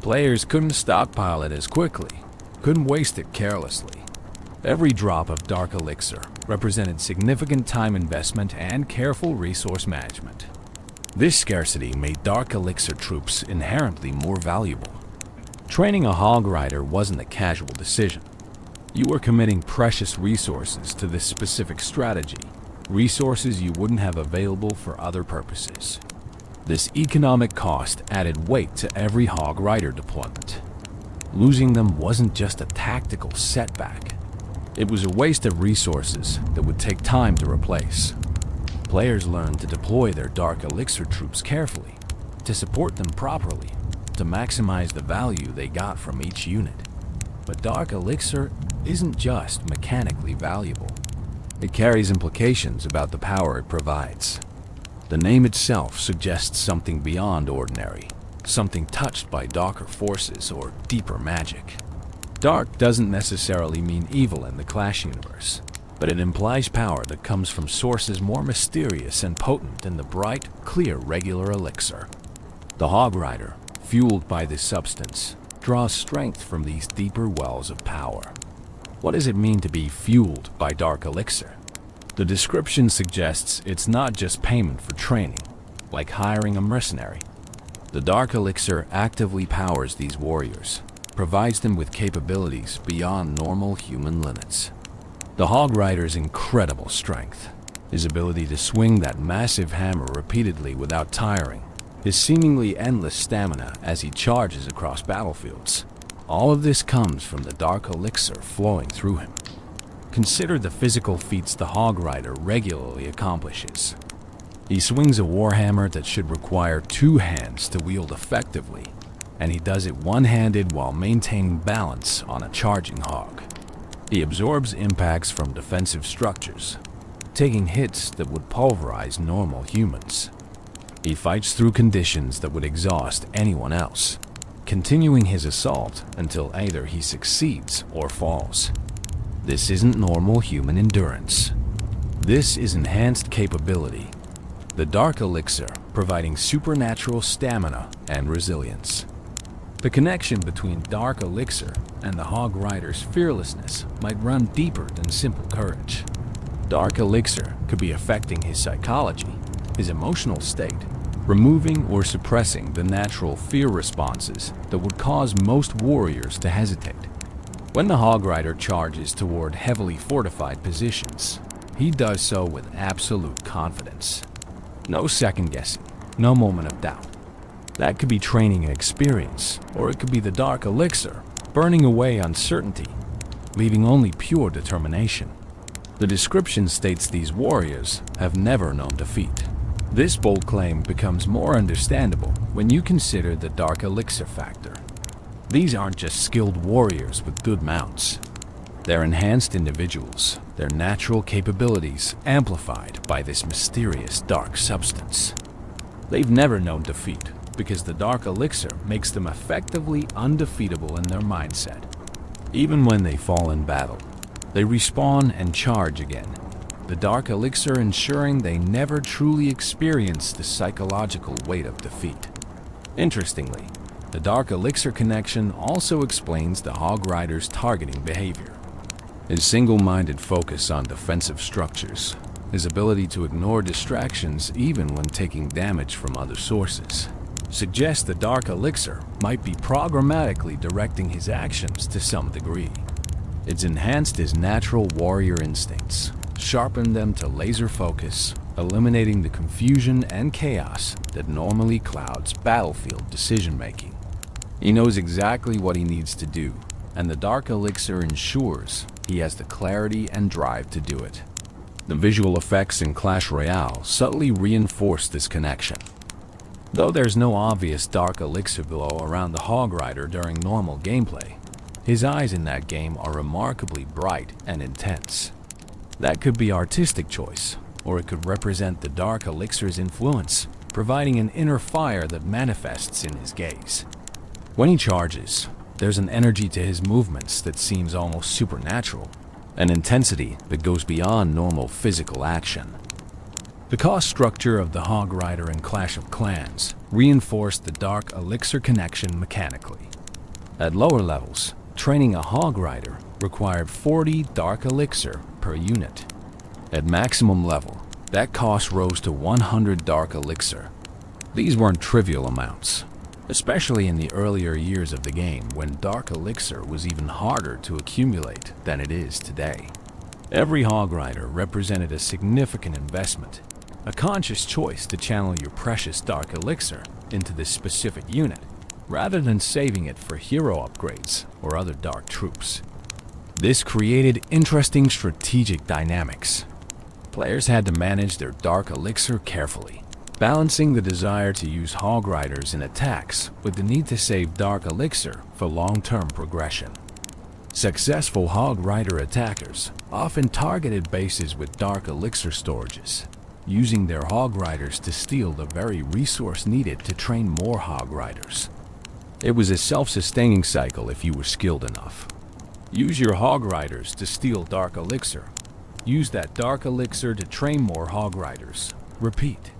Players couldn't stockpile it as quickly, couldn't waste it carelessly. Every drop of dark elixir represented significant time investment and careful resource management. This scarcity made dark elixir troops inherently more valuable. Training a hog rider wasn't a casual decision. You were committing precious resources to this specific strategy, resources you wouldn't have available for other purposes. This economic cost added weight to every hog rider deployment. Losing them wasn't just a tactical setback. It was a waste of resources that would take time to replace. Players learned to deploy their dark elixir troops carefully, to support them properly, to maximize the value they got from each unit. But dark elixir isn't just mechanically valuable. It carries implications about the power it provides. The name itself suggests something beyond ordinary, something touched by darker forces or deeper magic. Dark doesn't necessarily mean evil in the Clash universe, but it implies power that comes from sources more mysterious and potent than the bright, clear regular elixir. The hog rider, fueled by this substance, draws strength from these deeper wells of power. What does it mean to be fueled by dark elixir? The description suggests it's not just payment for training, like hiring a mercenary. The dark elixir actively powers these warriors, provides them with capabilities beyond normal human limits. The hog rider's incredible strength, his ability to swing that massive hammer repeatedly without tiring, his seemingly endless stamina as he charges across battlefields, all of this comes from the dark elixir flowing through him. Consider the physical feats the hog rider regularly accomplishes. He swings a warhammer that should require 2 hands to wield effectively, and he does it one-handed while maintaining balance on a charging hog. He absorbs impacts from defensive structures, taking hits that would pulverize normal humans. He fights through conditions that would exhaust anyone else, continuing his assault until either he succeeds or falls. This isn't normal human endurance. This is enhanced capability. The dark elixir providing supernatural stamina and resilience. The connection between dark elixir and the hog rider's fearlessness might run deeper than simple courage. Dark elixir could be affecting his psychology, his emotional state, removing or suppressing the natural fear responses that would cause most warriors to hesitate. When the hog rider charges toward heavily fortified positions, he does so with absolute confidence. No second guessing, no moment of doubt. That could be training and experience, or it could be the dark elixir, burning away uncertainty, leaving only pure determination. The description states these warriors have never known defeat. This bold claim becomes more understandable when you consider the dark elixir factor. These aren't just skilled warriors with good mounts. They're enhanced individuals, their natural capabilities amplified by this mysterious dark substance. They've never known defeat because the dark elixir makes them effectively undefeatable in their mindset. Even when they fall in battle, they respawn and charge again, the dark elixir ensuring they never truly experience the psychological weight of defeat. Interestingly, the dark elixir connection also explains the Hog Rider's targeting behavior. His single-minded focus on defensive structures, his ability to ignore distractions even when taking damage from other sources, suggests the dark elixir might be programmatically directing his actions to some degree. It's enhanced his natural warrior instincts, sharpened them to laser focus, eliminating the confusion and chaos that normally clouds battlefield decision-making. He knows exactly what he needs to do, and the dark elixir ensures he has the clarity and drive to do it. The visual effects in Clash Royale subtly reinforce this connection. Though there's no obvious dark elixir glow around the Hog Rider during normal gameplay, his eyes in that game are remarkably bright and intense. That could be artistic choice, or it could represent the dark elixir's influence, providing an inner fire that manifests in his gaze. When he charges, there's an energy to his movements that seems almost supernatural, an intensity that goes beyond normal physical action. The cost structure of the Hog Rider in Clash of Clans reinforced the dark elixir connection mechanically. At lower levels, training a Hog Rider required 40 dark elixir per unit. At maximum level, that cost rose to 100 dark elixir. These weren't trivial amounts, especially in the earlier years of the game when dark elixir was even harder to accumulate than it is today. Every Hog Rider represented a significant investment, a conscious choice to channel your precious dark elixir into this specific unit, rather than saving it for hero upgrades or other dark troops. This created interesting strategic dynamics. Players had to manage their dark elixir carefully, balancing the desire to use Hog Riders in attacks with the need to save dark elixir for long-term progression. Successful Hog Rider attackers often targeted bases with dark elixir storages, using their Hog Riders to steal the very resource needed to train more Hog Riders. It was a self-sustaining cycle if you were skilled enough. Use your Hog Riders to steal dark elixir. Use that dark elixir to train more Hog Riders. Repeat.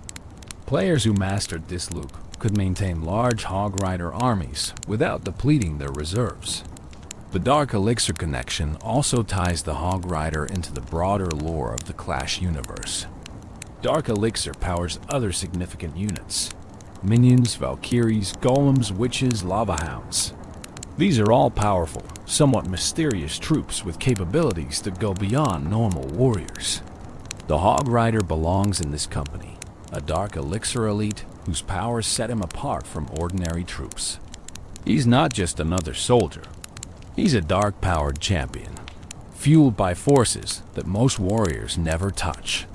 Players who mastered this loop could maintain large Hog Rider armies without depleting their reserves. The dark elixir connection also ties the Hog Rider into the broader lore of the Clash universe. Dark elixir powers other significant units: minions, Valkyries, golems, witches, lava hounds. These are all powerful, somewhat mysterious troops with capabilities that go beyond normal warriors. The Hog Rider belongs in this company, a dark elixir elite whose powers set him apart from ordinary troops. He's not just another soldier. He's a dark-powered champion, fueled by forces that most warriors never touch.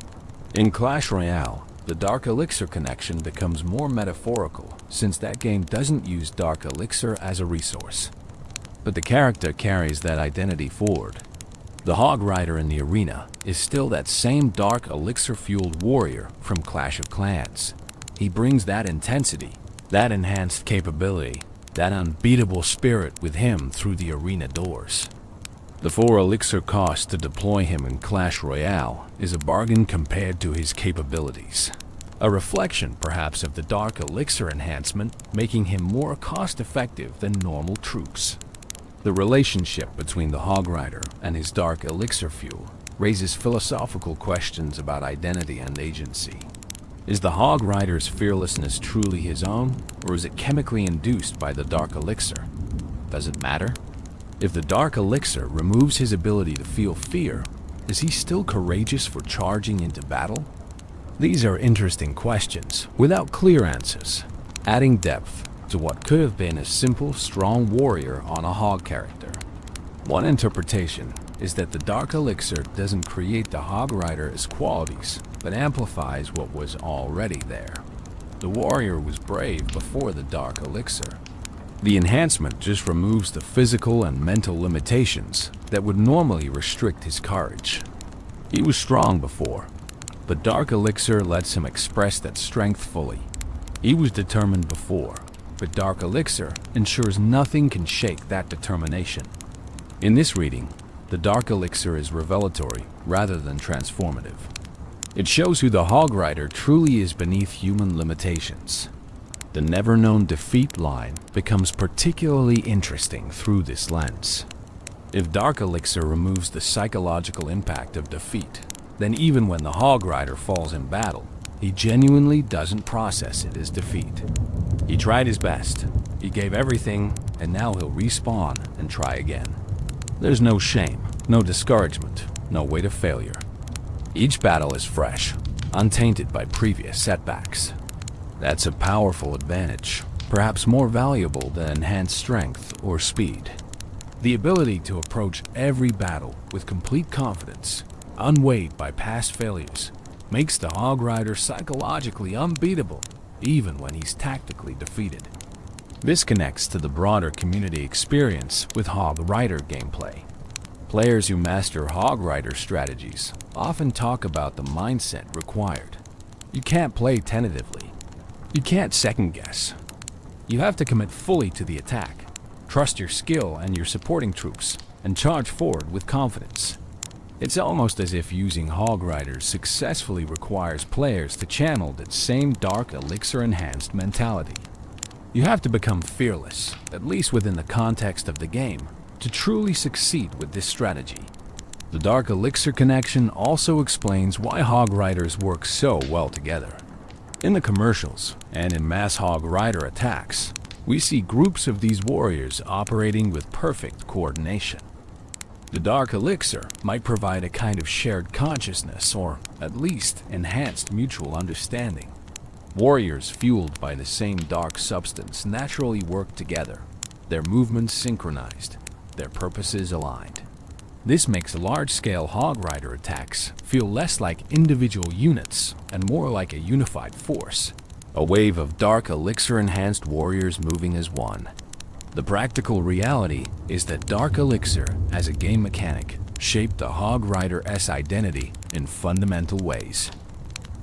In Clash Royale, the dark elixir connection becomes more metaphorical since that game doesn't use dark elixir as a resource. But the character carries that identity forward. The Hog Rider in the arena is still that same dark elixir-fueled warrior from Clash of Clans. He brings that intensity, that enhanced capability, that unbeatable spirit with him through the arena doors. The 4 elixir cost to deploy him in Clash Royale is a bargain compared to his capabilities. A reflection, perhaps, of the dark elixir enhancement, making him more cost-effective than normal troops. The relationship between the Hog Rider and his dark elixir fuel raises philosophical questions about identity and agency. Is the Hog Rider's fearlessness truly his own, or is it chemically induced by the dark elixir? Does it matter? If the dark elixir removes his ability to feel fear, is he still courageous for charging into battle? These are interesting questions, without clear answers. adding depth to what could have been a simple, strong warrior on a hog character. One interpretation is that the Dark Elixir doesn't create the Hog Rider's qualities, but amplifies what was already there. The warrior was brave before the Dark Elixir. The enhancement just removes the physical and mental limitations that would normally restrict his courage. He was strong before, but Dark Elixir lets him express that strength fully. He was determined before, but Dark Elixir ensures nothing can shake that determination. In this reading, the Dark Elixir is revelatory rather than transformative. It shows who the Hog Rider truly is beneath human limitations. The never-known defeat line becomes particularly interesting through this lens. If Dark Elixir removes the psychological impact of defeat, then even when the Hog Rider falls in battle, he genuinely doesn't process it as defeat. He tried his best, he gave everything, and now he'll respawn and try again. There's no shame, no discouragement, no way to failure. Each battle is fresh, untainted by previous setbacks. That's a powerful advantage, perhaps more valuable than enhanced strength or speed. The ability to approach every battle with complete confidence, unweighed by past failures, makes the Hog Rider psychologically unbeatable, even when he's tactically defeated. This connects to the broader community experience with Hog Rider gameplay. Players who master Hog Rider strategies often talk about the mindset required. You can't play tentatively. You can't second-guess. You have to commit fully to the attack, trust your skill and your supporting troops, and charge forward with confidence. It's almost as if using Hog Riders successfully requires players to channel that same Dark Elixir-enhanced mentality. You have to become fearless, at least within the context of the game, to truly succeed with this strategy. The Dark Elixir connection also explains why Hog Riders work so well together. In the commercials, and in mass Hog Rider attacks, we see groups of these warriors operating with perfect coordination. The Dark Elixir might provide a kind of shared consciousness, or at least enhanced mutual understanding. Warriors fueled by the same dark substance naturally work together, their movements synchronized, their purposes aligned. This makes large-scale Hog Rider attacks feel less like individual units and more like a unified force, a wave of Dark Elixir-enhanced warriors moving as one. The practical reality is that Dark Elixir, as a game mechanic, shaped the Hog Rider's identity in fundamental ways.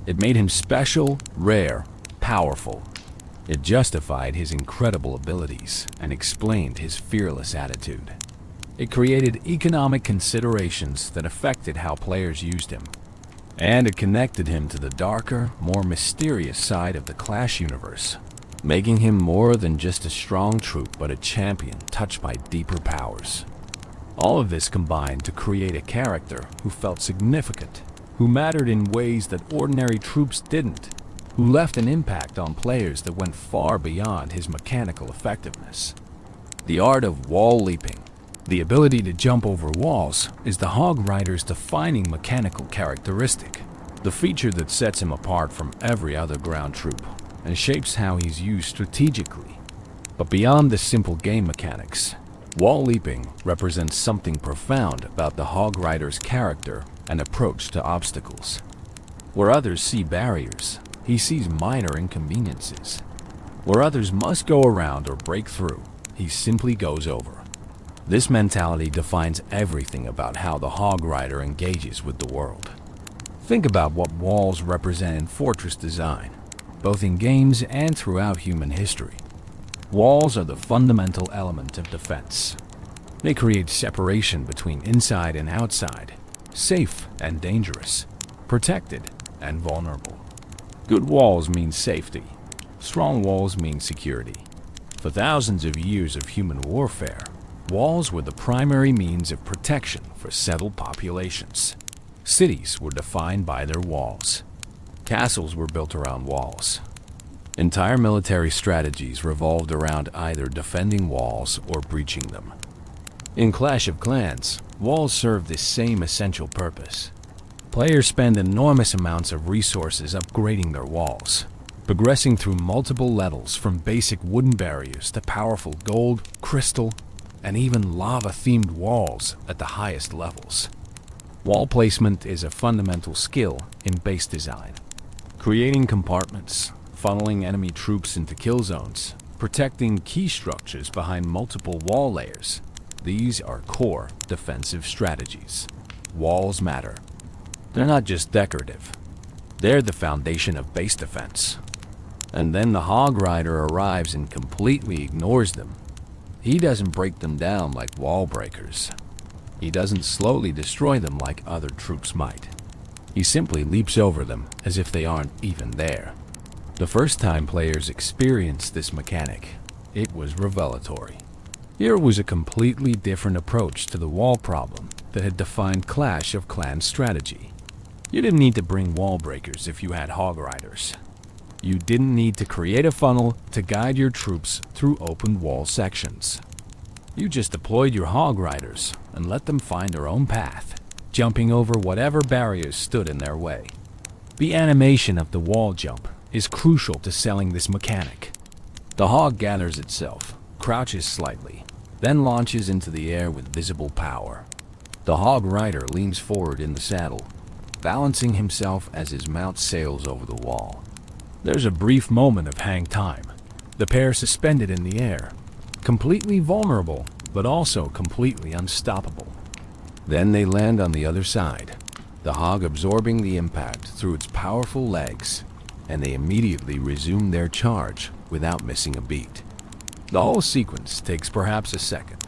It made him special, rare, powerful. It justified his incredible abilities and explained his fearless attitude. It created economic considerations that affected how players used him. And it connected him to the darker, more mysterious side of the Clash universe, making him more than just a strong troop but a champion touched by deeper powers. All of this combined to create a character who felt significant, who mattered in ways that ordinary troops didn't, who left an impact on players that went far beyond his mechanical effectiveness. The art of wall leaping, the ability to jump over walls, is the Hog Rider's defining mechanical characteristic, the feature that sets him apart from every other ground troop and shapes how he's used strategically. But beyond the simple game mechanics, wall leaping represents something profound about the Hog Rider's character and approach to obstacles. Where others see barriers, he sees minor inconveniences. Where others must go around or break through, he simply goes over. This mentality defines everything about how the Hog Rider engages with the world. Think about what walls represent in fortress design, both in games and throughout human history. Walls are the fundamental element of defense. They create separation between inside and outside, safe and dangerous, protected and vulnerable. Good walls mean safety. Strong walls mean security. For thousands of years of human warfare, walls were the primary means of protection for settled populations. Cities were defined by their walls. Castles were built around walls. Entire military strategies revolved around either defending walls or breaching them. In Clash of Clans, walls serve this same essential purpose. Players spend enormous amounts of resources upgrading their walls. progressing through multiple levels from basic wooden barriers to powerful gold, crystal, and even lava-themed walls at the highest levels. Wall placement is a fundamental skill in base design. Creating compartments, funneling enemy troops into kill zones, protecting key structures behind multiple wall layers. These are core defensive strategies. Walls matter. They're not just decorative. They're the foundation of base defense. And then the Hog Rider arrives and completely ignores them. He doesn't break them down like wall breakers. He doesn't slowly destroy them like other troops might. He simply leaps over them as if they aren't even there. The first time players experienced this mechanic, it was revelatory. Here was a completely different approach to the wall problem that had defined Clash of Clans strategy. You didn't need to bring wall breakers if you had Hog Riders. You didn't need to create a funnel to guide your troops through open wall sections. You just deployed your Hog Riders and let them find their own path, jumping over whatever barriers stood in their way. The animation of the wall jump is crucial to selling this mechanic. The hog gathers itself, crouches slightly, then launches into the air with visible power. The Hog Rider leans forward in the saddle, balancing himself as his mount sails over the wall. There's a brief moment of hang time, the pair suspended in the air, completely vulnerable, but also completely unstoppable. Then they land on the other side, the hog absorbing the impact through its powerful legs, and they immediately resume their charge without missing a beat. The whole sequence takes perhaps a second,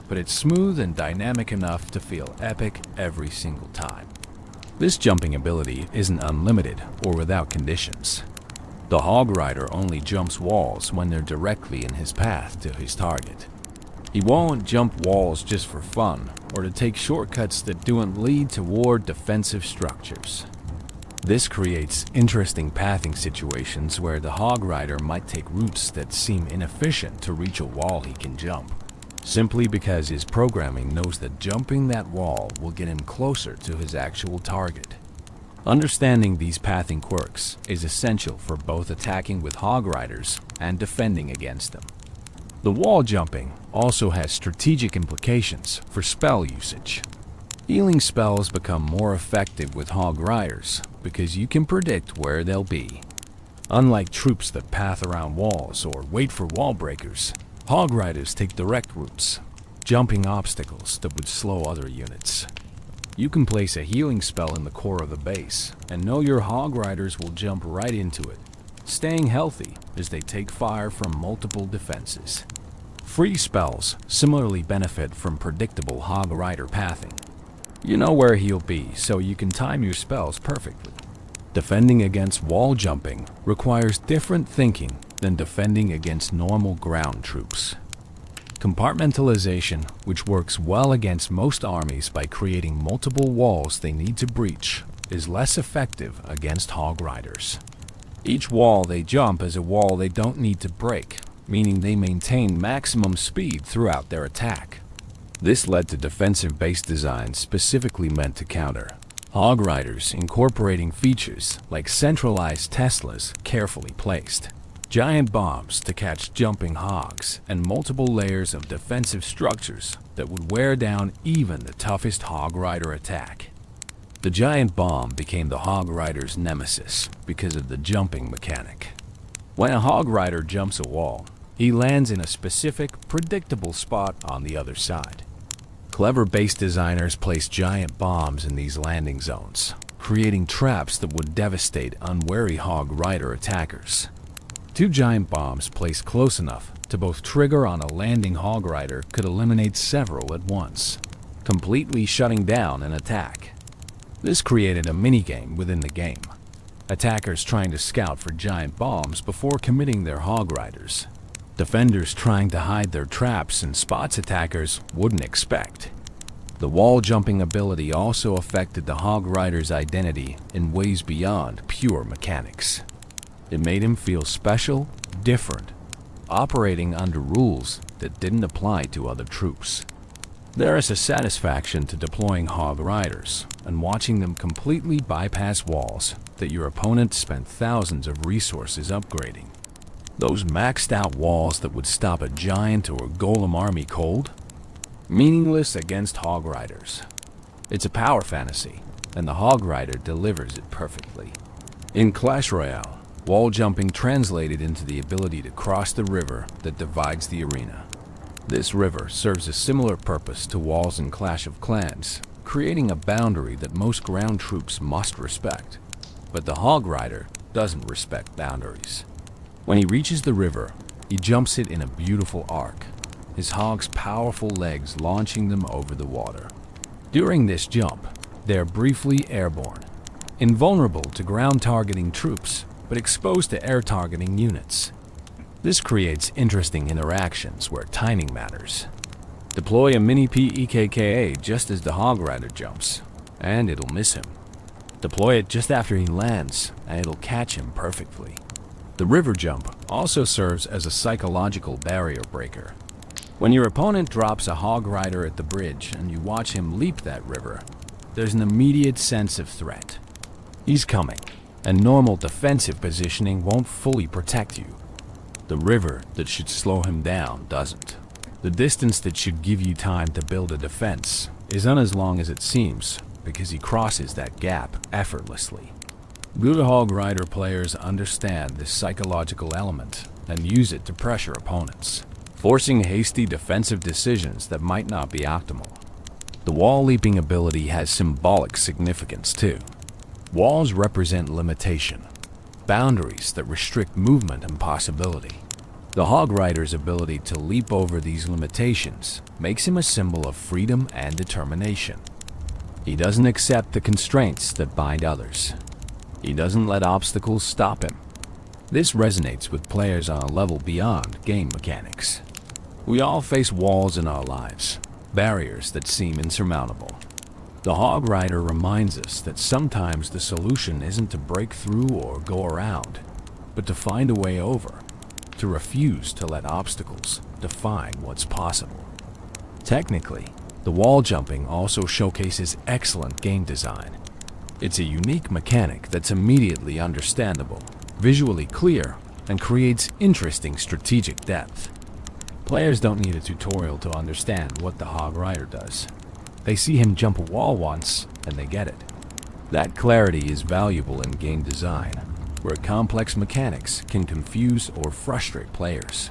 but it's smooth and dynamic enough to feel epic every single time. This jumping ability isn't unlimited or without conditions. The Hog Rider only jumps walls when they're directly in his path to his target. He won't jump walls just for fun or to take shortcuts that don't lead toward defensive structures. This creates interesting pathing situations where the Hog Rider might take routes that seem inefficient to reach a wall he can jump, simply because his programming knows that jumping that wall will get him closer to his actual target. Understanding these pathing quirks is essential for both attacking with Hog Riders and defending against them. The wall jumping also has strategic implications for spell usage. Healing spells become more effective with Hog Riders because you can predict where they'll be. Unlike troops that path around walls or wait for wall breakers, Hog Riders take direct routes, jumping obstacles that would slow other units. You can place a healing spell in the core of the base and know your Hog Riders will jump right into it, staying healthy as they take fire from multiple defenses. Free spells similarly benefit from predictable Hog Rider pathing. You know where he'll be, so you can time your spells perfectly. Defending against wall jumping requires different thinking than defending against normal ground troops. Compartmentalization, which works well against most armies by creating multiple walls they need to breach, is less effective against Hog Riders. Each wall they jump is a wall they don't need to break, meaning they maintain maximum speed throughout their attack. This led to defensive base designs specifically meant to counter Hog Riders, incorporating features like centralized Teslas carefully placed, giant bombs to catch jumping hogs, and multiple layers of defensive structures that would wear down even the toughest Hog Rider attack. The giant bomb became the Hog Rider's nemesis because of the jumping mechanic. When a Hog Rider jumps a wall, he lands in a specific, predictable spot on the other side. Clever base designers place giant bombs in these landing zones, creating traps that would devastate unwary Hog Rider attackers. 2 giant bombs placed close enough to both trigger on a landing Hog Rider could eliminate several at once, completely shutting down an attack. This created a minigame within the game, attackers trying to scout for giant bombs before committing their Hog Riders, defenders trying to hide their traps in spots attackers wouldn't expect. The wall jumping ability also affected the Hog Rider's identity in ways beyond pure mechanics. It made him feel special, different, operating under rules that didn't apply to other troops. There is a satisfaction to deploying Hog Riders and watching them completely bypass walls that your opponent spent thousands of resources upgrading. Those maxed out walls that would stop a giant or golem army cold? Meaningless against Hog Riders. It's a power fantasy, and the Hog Rider delivers it perfectly. In Clash Royale, wall jumping translated into the ability to cross the river that divides the arena. This river serves a similar purpose to walls in Clash of Clans, creating a boundary that most ground troops must respect. But the Hog Rider doesn't respect boundaries. When he reaches the river, he jumps it in a beautiful arc, his hog's powerful legs launching them over the water. During this jump, they are briefly airborne, invulnerable to ground targeting troops, but exposed to air targeting units. This creates interesting interactions where timing matters. Deploy a mini PEKKA just as the Hog Rider jumps, and it'll miss him. Deploy it just after he lands, and it'll catch him perfectly. The river jump also serves as a psychological barrier breaker. When your opponent drops a Hog Rider at the bridge and you watch him leap that river, there's an immediate sense of threat. He's coming, and normal defensive positioning won't fully protect you. The river that should slow him down doesn't. The distance that should give you time to build a defense isn't as long as it seems because he crosses that gap effortlessly. Good Hog Rider players understand this psychological element and use it to pressure opponents, forcing hasty defensive decisions that might not be optimal. The wall leaping ability has symbolic significance too. Walls represent limitation, boundaries that restrict movement and possibility. The Hog Rider's ability to leap over these limitations makes him a symbol of freedom and determination. He doesn't accept the constraints that bind others. He doesn't let obstacles stop him. This resonates with players on a level beyond game mechanics. We all face walls in our lives, barriers that seem insurmountable. The Hog Rider reminds us that sometimes the solution isn't to break through or go around, but to find a way over, to refuse to let obstacles define what's possible. Technically, the wall jumping also showcases excellent game design. It's a unique mechanic that's immediately understandable, visually clear, and creates interesting strategic depth. Players don't need a tutorial to understand what the Hog Rider does. They see him jump a wall once, and they get it. That clarity is valuable in game design, where complex mechanics can confuse or frustrate players.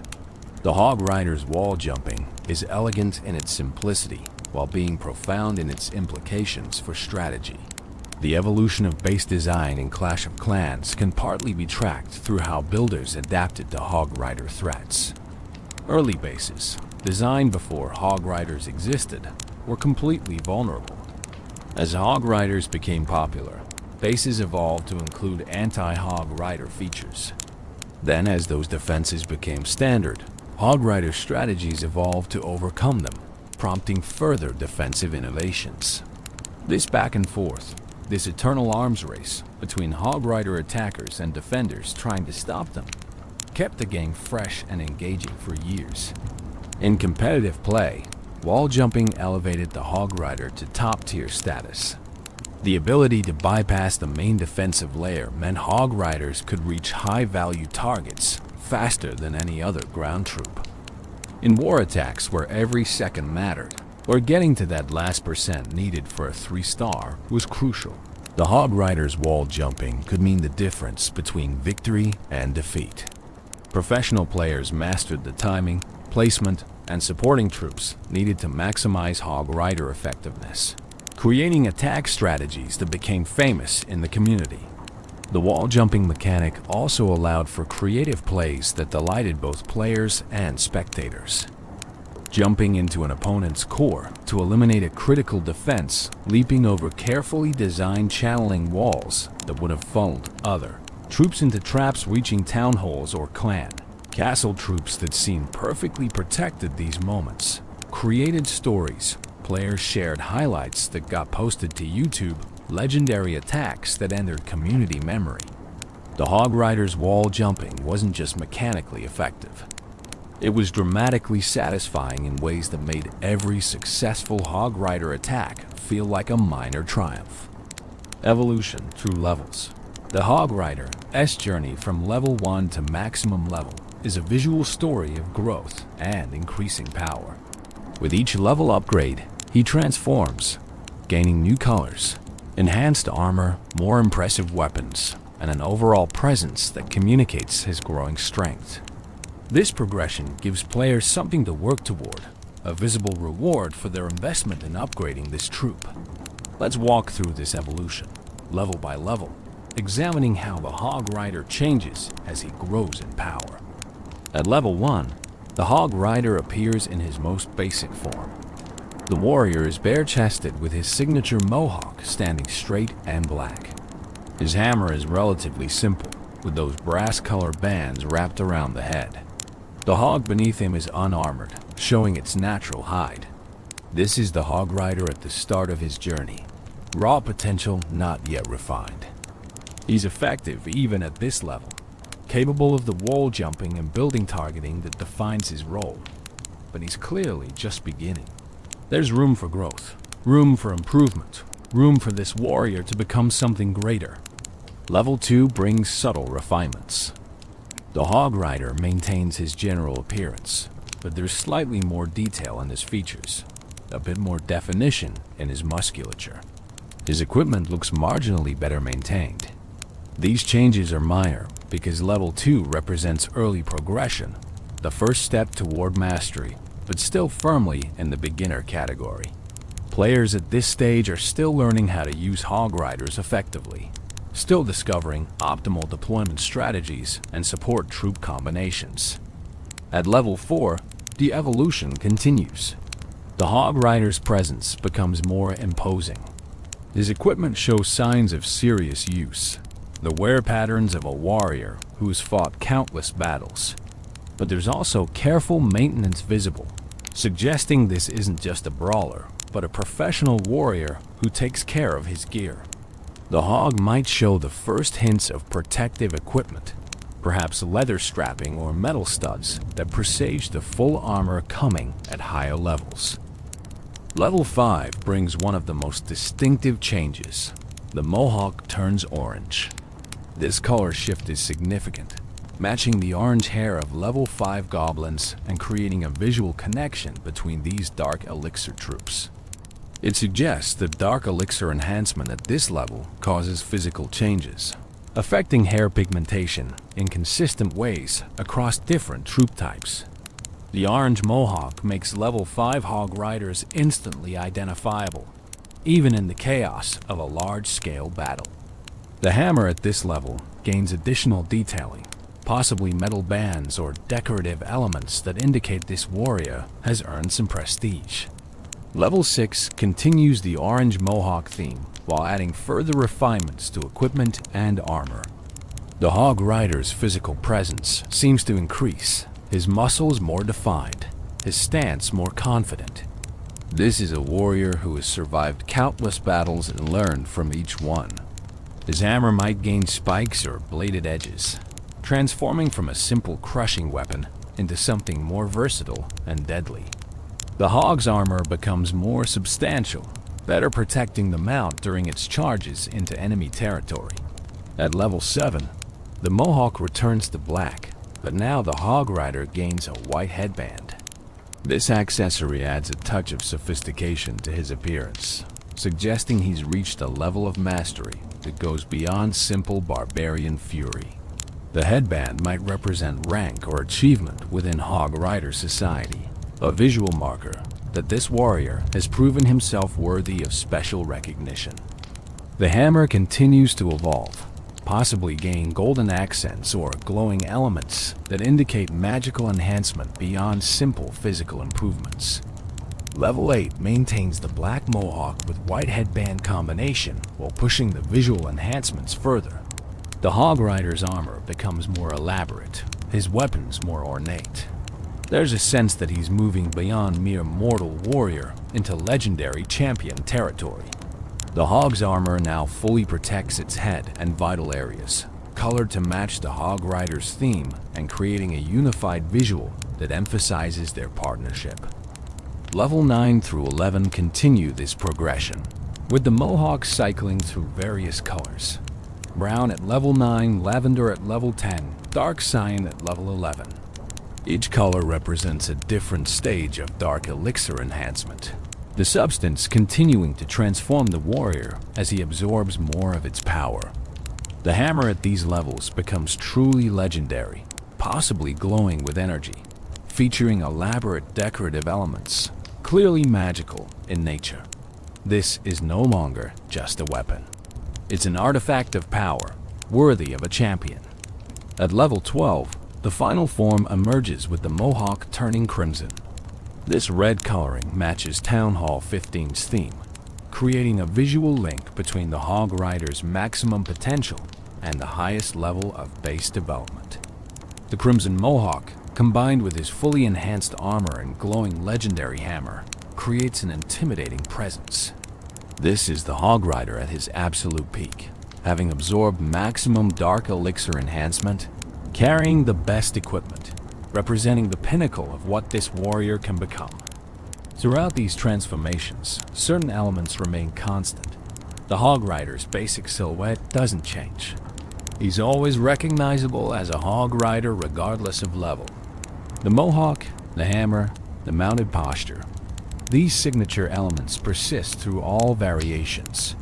The Hog Rider's wall jumping is elegant in its simplicity, while being profound in its implications for strategy. The evolution of base design in Clash of Clans can partly be tracked through how builders adapted to Hog Rider threats. Early bases, designed before Hog Riders existed, were completely vulnerable. As Hog Riders became popular, bases evolved to include anti-Hog Rider features. Then, as those defenses became standard, Hog Rider strategies evolved to overcome them, prompting further defensive innovations. This back and forth, this eternal arms race between Hog Rider attackers and defenders trying to stop them, kept the game fresh and engaging for years. In competitive play, wall jumping elevated the Hog Rider to top-tier status. The ability to bypass the main defensive layer meant Hog Riders could reach high-value targets faster than any other ground troop. In war attacks where every second mattered, or getting to that last percent needed for a 3-star was crucial, the Hog Rider's wall jumping could mean the difference between victory and defeat. Professional players mastered the timing, placement, and supporting troops needed to maximize Hog Rider effectiveness, creating attack strategies that became famous in the community. The wall jumping mechanic also allowed for creative plays that delighted both players and spectators. Jumping into an opponent's core to eliminate a critical defense, leaping over carefully designed channeling walls that would have funneled other troops into traps reaching town halls or clan. Castle troops that seemed perfectly protected these moments, created stories. Players shared highlights that got posted to YouTube, legendary attacks that entered community memory. The Hog Rider's wall jumping wasn't just mechanically effective. It was dramatically satisfying in ways that made every successful Hog Rider attack feel like a minor triumph. Evolution through levels. The Hog Rider's journey from level 1 to maximum level is a visual story of growth and increasing power. With each level upgrade, he transforms, gaining new colors, enhanced armor, more impressive weapons, and an overall presence that communicates his growing strength. This progression gives players something to work toward, a visible reward for their investment in upgrading this troop. Let's walk through this evolution, level by level, examining how the Hog Rider changes as he grows in power. At level 1, the Hog Rider appears in his most basic form. The warrior is bare-chested with his signature mohawk standing straight and black. His hammer is relatively simple, with those brass-colored bands wrapped around the head. The hog beneath him is unarmored, showing its natural hide. This is the Hog Rider at the start of his journey. Raw potential not yet refined. He's effective even at this level, capable of the wall jumping and building targeting that defines his role. But he's clearly just beginning. There's room for growth, room for improvement, room for this warrior to become something greater. Level 2 brings subtle refinements. The Hog Rider maintains his general appearance, but there's slightly more detail in his features, a bit more definition in his musculature. His equipment looks marginally better maintained. These changes are minor because level 2 represents early progression, the first step toward mastery, but still firmly in the beginner category. Players at this stage are still learning how to use Hog Riders effectively, still discovering optimal deployment strategies and support troop combinations. At level 4, the evolution continues. The Hog Rider's presence becomes more imposing. His equipment shows signs of serious use, the wear patterns of a warrior who has fought countless battles. But there's also careful maintenance visible, suggesting this isn't just a brawler, but a professional warrior who takes care of his gear. The hog might show the first hints of protective equipment, perhaps leather strapping or metal studs that presage the full armor coming at higher levels. Level 5 brings one of the most distinctive changes. The mohawk turns orange. This color shift is significant, matching the orange hair of level 5 goblins and creating a visual connection between these dark elixir troops. It suggests that dark elixir enhancement at this level causes physical changes, affecting hair pigmentation in consistent ways across different troop types. The orange mohawk makes level 5 Hog Riders instantly identifiable, even in the chaos of a large-scale battle. The hammer at this level gains additional detailing, possibly metal bands or decorative elements that indicate this warrior has earned some prestige. Level 6 continues the orange mohawk theme while adding further refinements to equipment and armor. The Hog Rider's physical presence seems to increase, his muscles more defined, his stance more confident. This is a warrior who has survived countless battles and learned from each one. His hammer might gain spikes or bladed edges, transforming from a simple crushing weapon into something more versatile and deadly. The hog's armor becomes more substantial, better protecting the mount during its charges into enemy territory. At level 7, the mohawk returns to black, but now the Hog Rider gains a white headband. This accessory adds a touch of sophistication to his appearance, suggesting he's reached a level of mastery that goes beyond simple barbarian fury. The headband might represent rank or achievement within Hog Rider society, a visual marker that this warrior has proven himself worthy of special recognition. The hammer continues to evolve, possibly gain golden accents or glowing elements that indicate magical enhancement beyond simple physical improvements. Level 8 maintains the black mohawk with white headband combination while pushing the visual enhancements further. The Hog Rider's armor becomes more elaborate, his weapons more ornate. There's a sense that he's moving beyond mere mortal warrior into legendary champion territory. The hog's armor now fully protects its head and vital areas, colored to match the Hog Rider's theme and creating a unified visual that emphasizes their partnership. Level 9 through 11 continue this progression, with the Mohawk cycling through various colors. Brown at level 9, lavender at level 10, dark cyan at level 11. Each color represents a different stage of dark elixir enhancement, the substance continuing to transform the warrior as he absorbs more of its power. The hammer at these levels becomes truly legendary, possibly glowing with energy, featuring elaborate decorative elements, clearly magical in nature. This is no longer just a weapon. It's an artifact of power, worthy of a champion. At level 12, the final form emerges with the Mohawk turning crimson. This red coloring matches Town Hall 15's theme, creating a visual link between the Hog Rider's maximum potential and the highest level of base development. The Crimson Mohawk, combined with his fully enhanced armor and glowing legendary hammer, creates an intimidating presence. This is the Hog Rider at his absolute peak, having absorbed maximum dark elixir enhancement, carrying the best equipment, representing the pinnacle of what this warrior can become. Throughout these transformations, certain elements remain constant. The Hog Rider's basic silhouette doesn't change. He's always recognizable as a Hog Rider regardless of level. The Mohawk, the hammer, the mounted posture. These signature elements persist through all variations.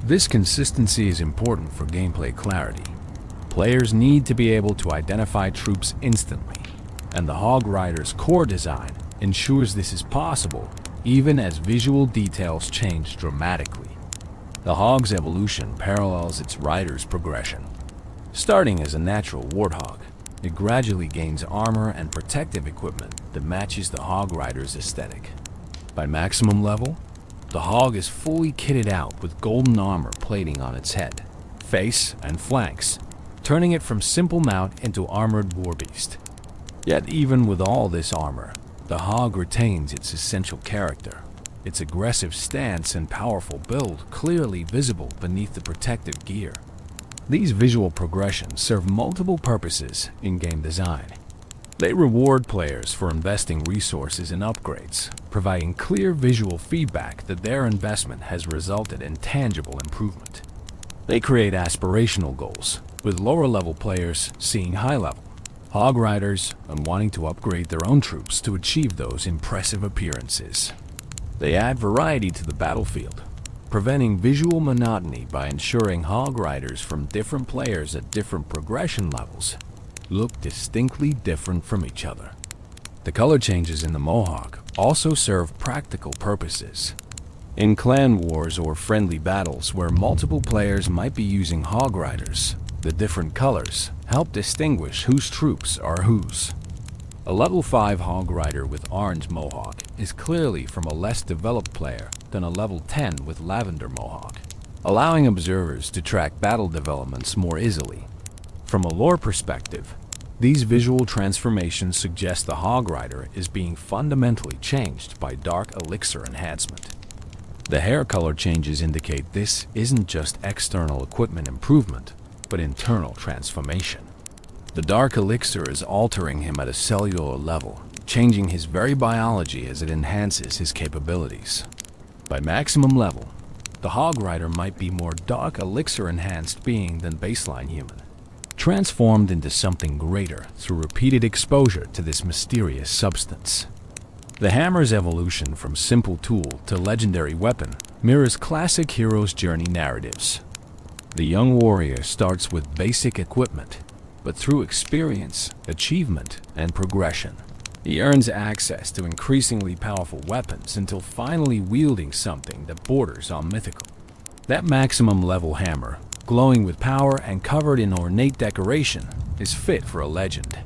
This consistency is important for gameplay clarity. Players need to be able to identify troops instantly, and the Hog Rider's core design ensures this is possible even as visual details change dramatically. The Hog's evolution parallels its rider's progression. Starting as a natural warthog, it gradually gains armor and protective equipment that matches the Hog Rider's aesthetic. By maximum level, the Hog is fully kitted out with golden armor plating on its head, face, and flanks, turning it from simple mount into armored warbeast. Yet even with all this armor, the Hog retains its essential character, its aggressive stance and powerful build clearly visible beneath the protective gear. These visual progressions serve multiple purposes in game design. They reward players for investing resources in upgrades, providing clear visual feedback that their investment has resulted in tangible improvement. They create aspirational goals, with lower-level players seeing high-level, Hog Riders and wanting to upgrade their own troops to achieve those impressive appearances. They add variety to the battlefield, preventing visual monotony by ensuring Hog Riders from different players at different progression levels look distinctly different from each other. The color changes in the Mohawk also serve practical purposes. In clan wars or friendly battles where multiple players might be using Hog Riders, the different colors help distinguish whose troops are whose. A level 5 Hog Rider with orange Mohawk is clearly from a less developed player than a level 10 with lavender Mohawk, allowing observers to track battle developments more easily. From a lore perspective, these visual transformations suggest the Hog Rider is being fundamentally changed by dark elixir enhancement. The hair color changes indicate this isn't just external equipment improvement, but internal transformation. The dark elixir is altering him at a cellular level, changing his very biology as it enhances his capabilities. By maximum level, the Hog Rider might be more dark elixir enhanced being than baseline human, transformed into something greater through repeated exposure to this mysterious substance. The hammer's evolution from simple tool to legendary weapon mirrors classic hero's journey narratives. The young warrior starts with basic equipment, but through experience, achievement, and progression, he earns access to increasingly powerful weapons until finally wielding something that borders on mythical. That maximum level hammer, glowing with power and covered in ornate decoration, is fit for a legend.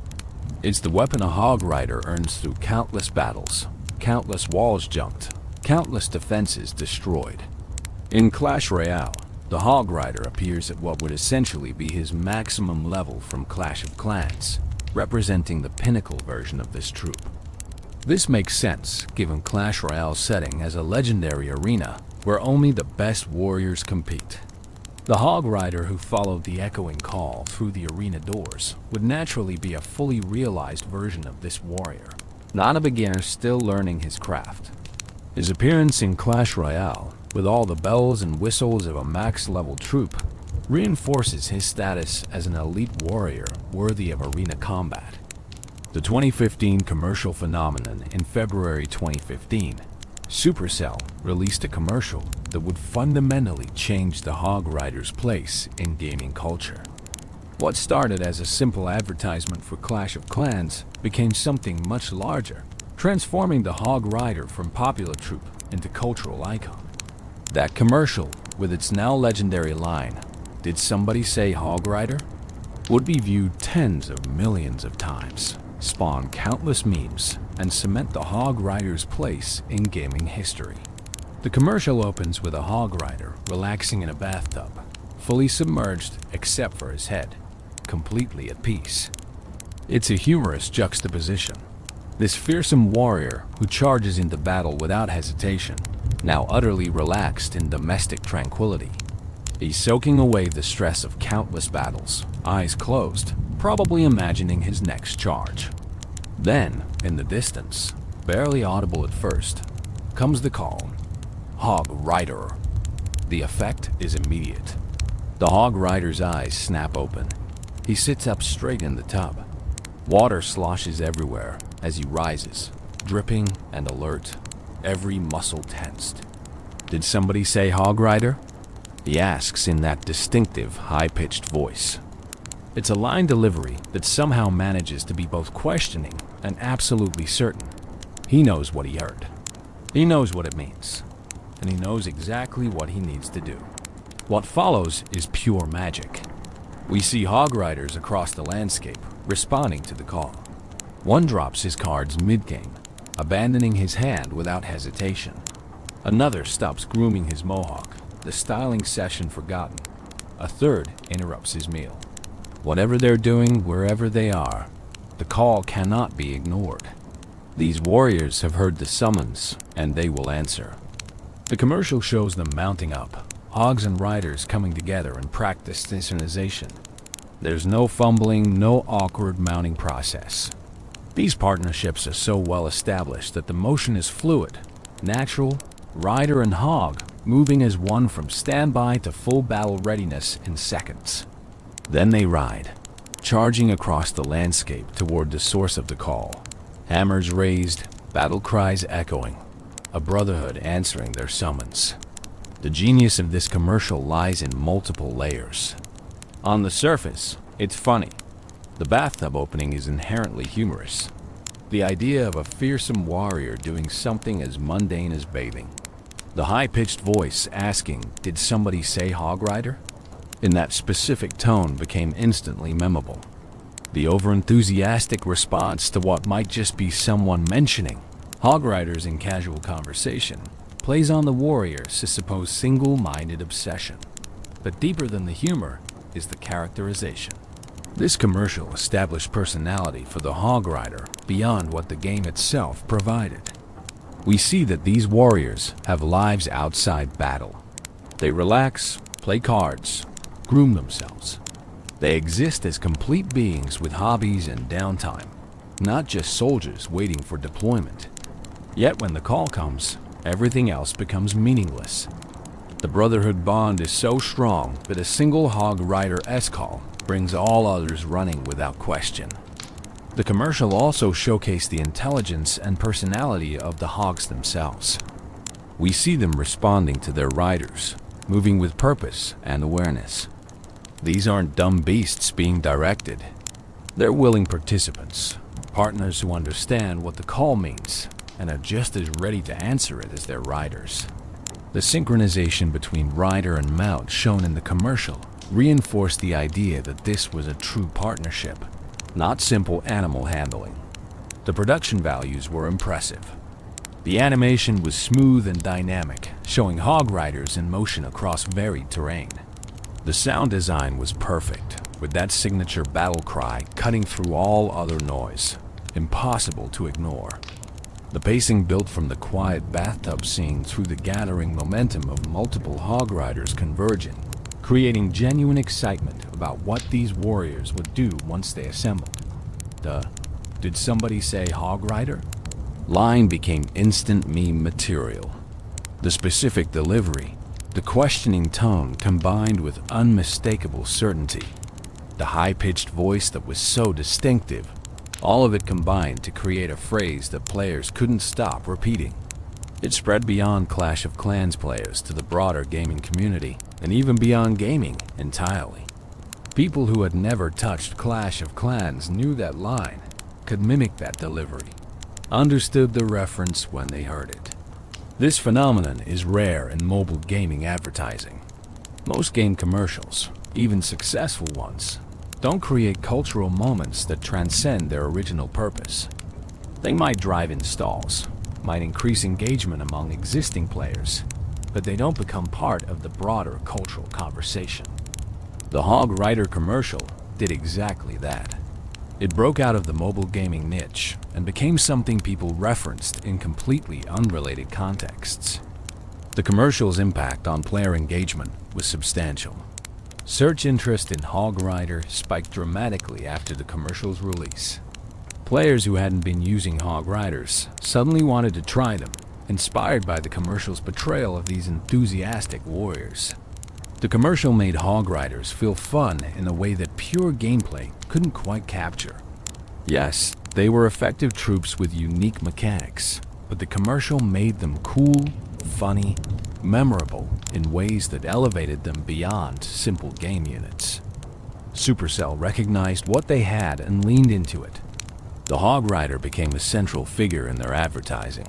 It's the weapon a Hog Rider earns through countless battles, countless walls jumped, countless defenses destroyed. In Clash Royale, the Hog Rider appears at what would essentially be his maximum level from Clash of Clans, representing the pinnacle version of this troop. This makes sense, given Clash Royale's setting as a legendary arena where only the best warriors compete. The hog rider who followed the echoing call through the arena doors would naturally be a fully realized version of this warrior, not a beginner still learning his craft. His appearance in Clash Royale, with all the bells and whistles of a max-level troop, reinforces his status as an elite warrior worthy of arena combat. The 2015 commercial phenomenon in February 2015, Supercell released a commercial that would fundamentally change the hog rider's place in gaming culture. What started as a simple advertisement for Clash of Clans became something much larger, transforming the hog rider from popular troop into cultural icon. That commercial, with its now legendary line, "Did somebody say hog rider?" would be viewed tens of millions of times, spawn countless memes, and cement the hog rider's place in gaming history. The commercial opens with a hog rider relaxing in a bathtub, fully submerged except for his head, completely at peace. It's a humorous juxtaposition. This fearsome warrior who charges into battle without hesitation, now utterly relaxed in domestic tranquility. He's soaking away the stress of countless battles, eyes closed, probably imagining his next charge. Then, in the distance, barely audible at first, comes the call, "Hog Rider." The effect is immediate. The hog rider's eyes snap open. He sits up straight in the tub. Water sloshes everywhere as he rises, dripping and alert, every muscle tensed. "Did somebody say hog rider?" he asks in that distinctive, high-pitched voice. It's a line delivery that somehow manages to be both questioning and absolutely certain. He knows what he heard. He knows what it means. And he knows exactly what he needs to do. What follows is pure magic. We see hog riders across the landscape responding to the call. One drops his cards mid-game, abandoning his hand without hesitation. Another stops grooming his mohawk, the styling session forgotten. A third interrupts his meal. Whatever they're doing, wherever they are, the call cannot be ignored. These warriors have heard the summons, and they will answer. The commercial shows them mounting up, hogs and riders coming together in practice synchronization. There's no fumbling, no awkward mounting process. These partnerships are so well established that the motion is fluid, natural, rider and hog moving as one from standby to full battle readiness in seconds. Then they ride, charging across the landscape toward the source of the call. Hammers raised, battle cries echoing, a brotherhood answering their summons. The genius of this commercial lies in multiple layers. On the surface, it's funny. The bathtub opening is inherently humorous. The idea of a fearsome warrior doing something as mundane as bathing. The high-pitched voice asking, "Did somebody say hog rider?" in that specific tone became instantly memorable. The over-enthusiastic response to what might just be someone mentioning hog riders in casual conversation plays on the warrior's supposed single-minded obsession. But deeper than the humor is the characterization. This commercial established personality for the hog rider beyond what the game itself provided. We see that these warriors have lives outside battle. They relax, play cards, groom themselves. They exist as complete beings with hobbies and downtime, not just soldiers waiting for deployment. Yet when the call comes, everything else becomes meaningless. The brotherhood bond is so strong that a single hog rider S-call brings all others running without question. The commercial also showcased the intelligence and personality of the hogs themselves. We see them responding to their riders, moving with purpose and awareness. These aren't dumb beasts being directed. They're willing participants, partners who understand what the call means and are just as ready to answer it as their riders. The synchronization between rider and mount shown in the commercial reinforced the idea that this was a true partnership, not simple animal handling. The production values were impressive. The animation was smooth and dynamic, showing hog riders in motion across varied terrain. The sound design was perfect, with that signature battle cry cutting through all other noise, impossible to ignore. The pacing built from the quiet bathtub scene through the gathering momentum of multiple hog riders converging creating genuine excitement about what these warriors would do once they assembled. The "Did somebody say Hog Rider?" line became instant meme material. The specific delivery, the questioning tone combined with unmistakable certainty, the high-pitched voice that was so distinctive, all of it combined to create a phrase that players couldn't stop repeating. It spread beyond Clash of Clans players to the broader gaming community, and even beyond gaming entirely. People who had never touched Clash of Clans knew that line, could mimic that delivery, understood the reference when they heard it. This phenomenon is rare in mobile gaming advertising. Most game commercials, even successful ones, don't create cultural moments that transcend their original purpose. They might drive installs, might increase engagement among existing players, but they don't become part of the broader cultural conversation. The Hog Rider commercial did exactly that. It broke out of the mobile gaming niche and became something people referenced in completely unrelated contexts. The commercial's impact on player engagement was substantial. Search interest in Hog Rider spiked dramatically after the commercial's release. Players who hadn't been using Hog Riders suddenly wanted to try them, inspired by the commercial's portrayal of these enthusiastic warriors. The commercial made Hog Riders feel fun in a way that pure gameplay couldn't quite capture. Yes, they were effective troops with unique mechanics, but the commercial made them cool, funny, memorable in ways that elevated them beyond simple game units. Supercell recognized what they had and leaned into it. The Hog Rider became a central figure in their advertising,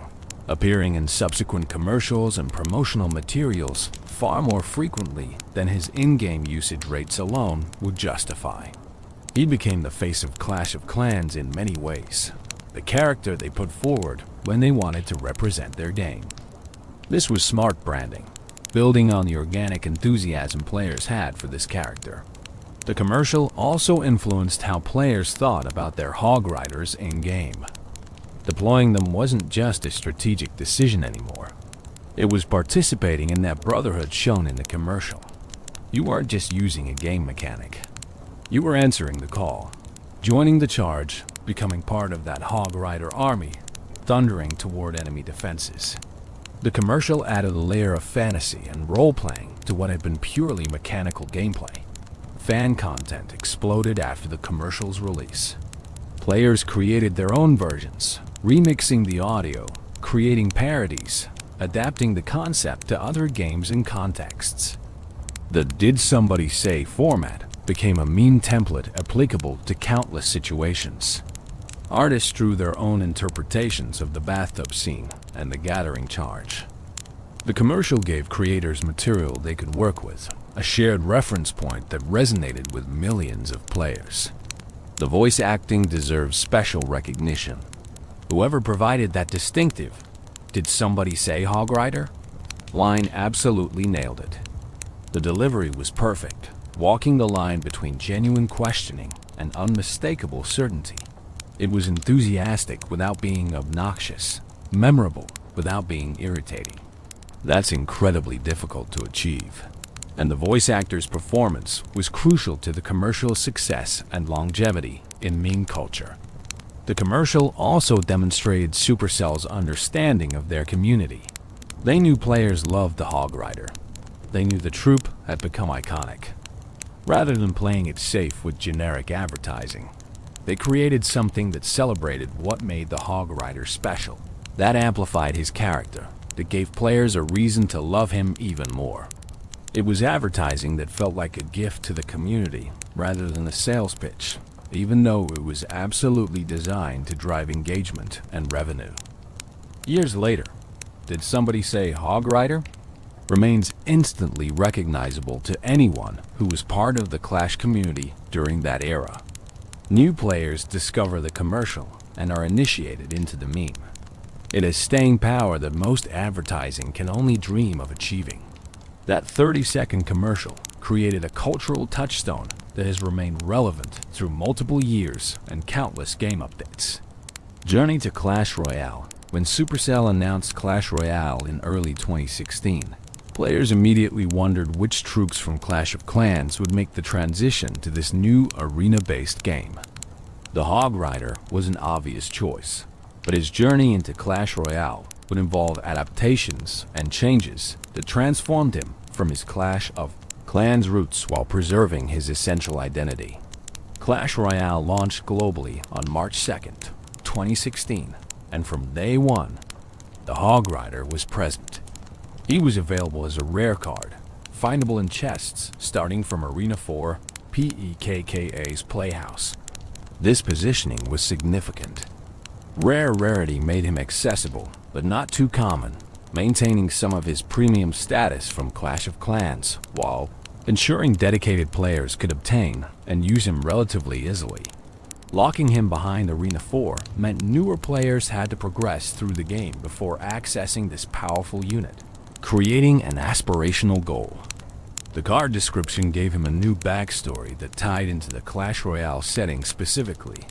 appearing in subsequent commercials and promotional materials far more frequently than his in-game usage rates alone would justify. He became the face of Clash of Clans in many ways, the character they put forward when they wanted to represent their game. This was smart branding, building on the organic enthusiasm players had for this character. The commercial also influenced how players thought about their Hog Riders in-game. Deploying them wasn't just a strategic decision anymore. It was participating in that brotherhood shown in the commercial. You weren't just using a game mechanic. You were answering the call, joining the charge, becoming part of that Hog Rider army, thundering toward enemy defenses. The commercial added a layer of fantasy and role-playing to what had been purely mechanical gameplay. Fan content exploded after the commercial's release. Players created their own versions, remixing the audio, creating parodies, adapting the concept to other games and contexts. The "Did Somebody Say" format became a meme template applicable to countless situations. Artists drew their own interpretations of the bathtub scene and the gathering charge. The commercial gave creators material they could work with, a shared reference point that resonated with millions of players. The voice acting deserves special recognition. Whoever provided that distinctive "Did somebody say Hog Rider?" line absolutely nailed it. The delivery was perfect, walking the line between genuine questioning and unmistakable certainty. It was enthusiastic without being obnoxious, memorable without being irritating. That's incredibly difficult to achieve, and the voice actor's performance was crucial to the commercial's success and longevity in meme culture. The commercial also demonstrated Supercell's understanding of their community. They knew players loved the Hog Rider. They knew the troop had become iconic. Rather than playing it safe with generic advertising, they created something that celebrated what made the Hog Rider special. That amplified his character, that gave players a reason to love him even more. It was advertising that felt like a gift to the community rather than a sales pitch, even though it was absolutely designed to drive engagement and revenue. Years later, "Did Somebody Say Hog Rider?" remains instantly recognizable to anyone who was part of the Clash community during that era. New players discover the commercial and are initiated into the meme. It has staying power that most advertising can only dream of achieving. That 30-second commercial created a cultural touchstone that has remained relevant through multiple years and countless game updates. Journey to Clash Royale. When Supercell announced Clash Royale in early 2016, Players immediately wondered which troops from Clash of Clans would make the transition to this new arena-based game. The Hog Rider was an obvious choice, but his journey into Clash Royale would involve adaptations and changes that transformed him from his Clash of Clans roots while preserving his essential identity. Clash Royale launched globally on March 2nd, 2016, and from day one, the Hog Rider was present. He was available as a rare card, findable in chests starting from Arena 4 PEKKA's Playhouse. This positioning was significant. Rare rarity made him accessible, but not too common, maintaining some of his premium status from Clash of Clans, while ensuring dedicated players could obtain and use him relatively easily. Locking him behind Arena 4 meant newer players had to progress through the game before accessing this powerful unit, creating an aspirational goal. The card description gave him a new backstory that tied into the Clash Royale setting specifically.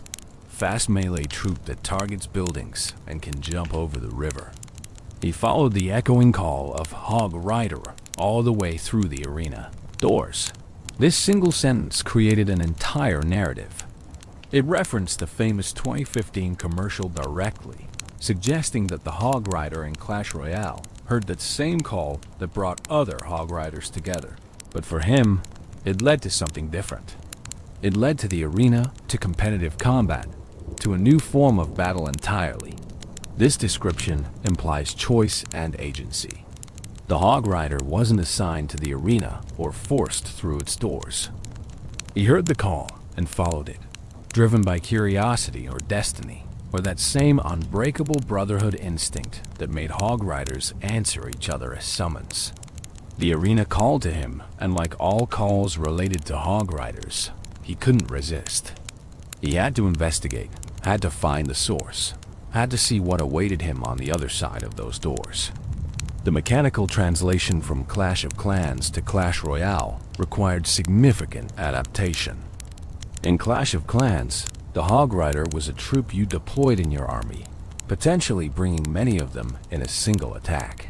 Fast melee troop that targets buildings and can jump over the river. He followed the echoing call of Hog Rider all the way through the arena doors. This single sentence created an entire narrative. It referenced the famous 2015 commercial directly, suggesting that the Hog Rider in Clash Royale heard that same call that brought other Hog Riders together. But for him, it led to something different. It led to the arena, to competitive combat, to a new form of battle entirely. This description implies choice and agency. The Hog Rider wasn't assigned to the arena or forced through its doors. He heard the call and followed it, driven by curiosity or destiny, or that same unbreakable brotherhood instinct that made Hog Riders answer each other as summons. The arena called to him, and like all calls related to Hog Riders, he couldn't resist. He had to investigate, had to find the source, had to see what awaited him on the other side of those doors. The mechanical translation from Clash of Clans to Clash Royale required significant adaptation. In Clash of Clans, the Hog Rider was a troop you deployed in your army, potentially bringing many of them in a single attack.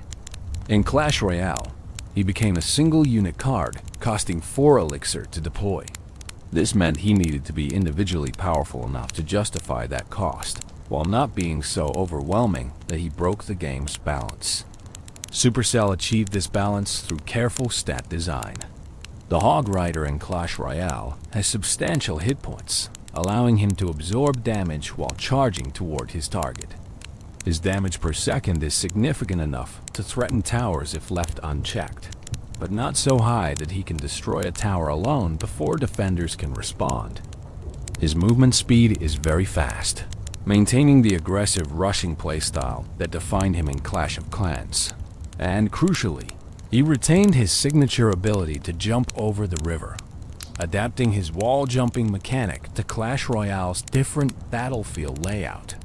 In Clash Royale, he became a single unit card, costing 4 elixir to deploy. This meant he needed to be individually powerful enough to justify that cost, while not being so overwhelming that he broke the game's balance. Supercell achieved this balance through careful stat design. The Hog Rider in Clash Royale has substantial hit points, allowing him to absorb damage while charging toward his target. His damage per second is significant enough to threaten towers if left unchecked, but not so high that he can destroy a tower alone before defenders can respond. His movement speed is very fast, maintaining the aggressive rushing playstyle that defined him in Clash of Clans. And crucially, he retained his signature ability to jump over the river, adapting his wall-jumping mechanic to Clash Royale's different battlefield layout.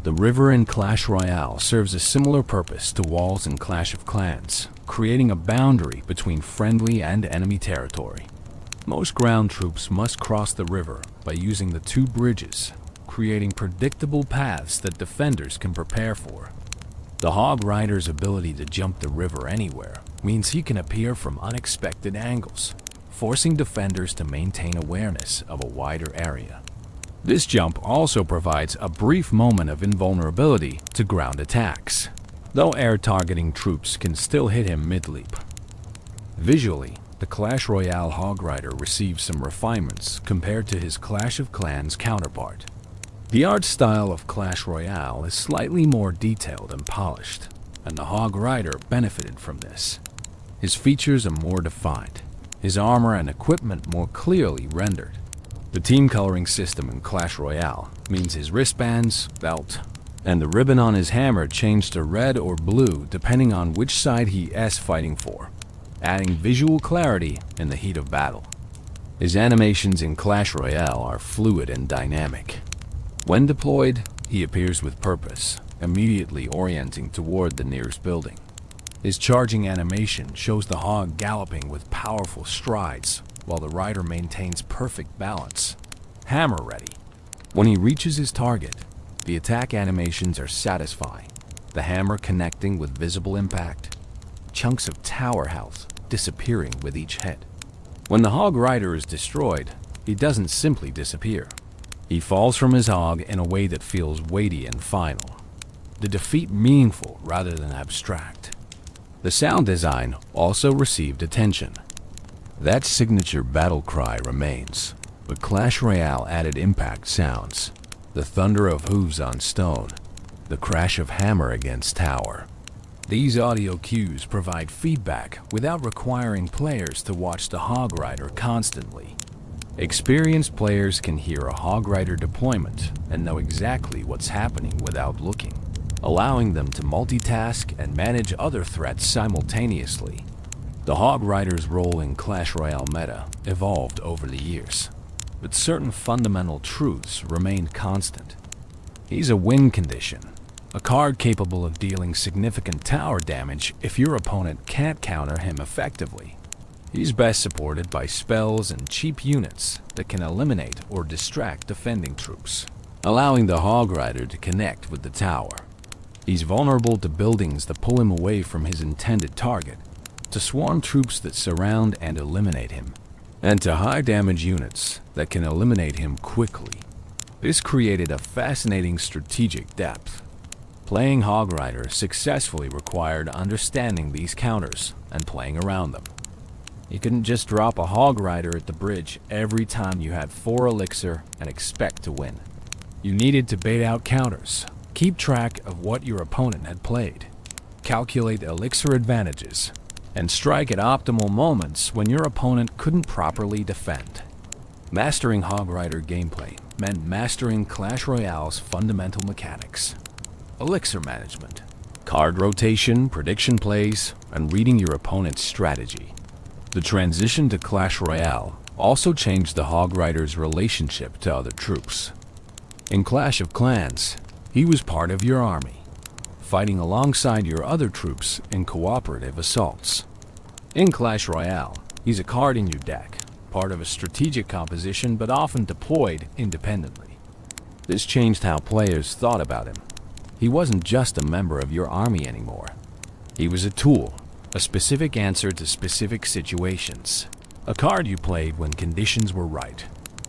The river in Clash Royale serves a similar purpose to walls in Clash of Clans, creating a boundary between friendly and enemy territory. Most ground troops must cross the river by using the 2 bridges, creating predictable paths that defenders can prepare for. The Hog Rider's ability to jump the river anywhere means he can appear from unexpected angles, forcing defenders to maintain awareness of a wider area. This jump also provides a brief moment of invulnerability to ground attacks, though air targeting troops can still hit him mid-leap. Visually, the Clash Royale Hog Rider receives some refinements compared to his Clash of Clans counterpart. The art style of Clash Royale is slightly more detailed and polished, and the Hog Rider benefited from this. His features are more defined, his armor and equipment more clearly rendered. The team coloring system in Clash Royale means his wristbands, belt, and the ribbon on his hammer change to red or blue depending on which side he is fighting for, adding visual clarity in the heat of battle. His animations in Clash Royale are fluid and dynamic. When deployed, he appears with purpose, immediately orienting toward the nearest building. His charging animation shows the hog galloping with powerful strides, while the rider maintains perfect balance, hammer ready. When he reaches his target, the attack animations are satisfying, the hammer connecting with visible impact. chunks of tower health disappearing with each hit. When the Hog Rider is destroyed, he doesn't simply disappear. He falls from his hog in a way that feels weighty and final. The defeat meaningful rather than abstract. The sound design also received attention. That signature battle cry remains, but Clash Royale added impact sounds. The thunder of hooves on stone, the crash of hammer against tower. These audio cues provide feedback without requiring players to watch the Hog Rider constantly. Experienced players can hear a Hog Rider deployment and know exactly what's happening without looking, allowing them to multitask and manage other threats simultaneously. The Hog Rider's role in Clash Royale meta evolved over the years, but certain fundamental truths remained constant. He's a win condition, a card capable of dealing significant tower damage if your opponent can't counter him effectively. He's best supported by spells and cheap units that can eliminate or distract defending troops, allowing the Hog Rider to connect with the tower. He's vulnerable to buildings that pull him away from his intended target, to swarm troops that surround and eliminate him, and to high damage units that can eliminate him quickly. This created a fascinating strategic depth. Playing Hog Rider successfully required understanding these counters and playing around them. You couldn't just drop a Hog Rider at the bridge every time you had 4 elixir and expect to win. You needed to bait out counters, keep track of what your opponent had played, calculate elixir advantages, and strike at optimal moments when your opponent couldn't properly defend. Mastering Hog Rider gameplay meant mastering Clash Royale's fundamental mechanics. Elixir management, card rotation, prediction plays, and reading your opponent's strategy. The transition to Clash Royale also changed the Hog Rider's relationship to other troops. In Clash of Clans, he was part of your army, fighting alongside your other troops in cooperative assaults. In Clash Royale, he's a card in your deck, part of a strategic composition but often deployed independently. This changed how players thought about him. He wasn't just a member of your army anymore. He was a tool, a specific answer to specific situations. A card you played when conditions were right,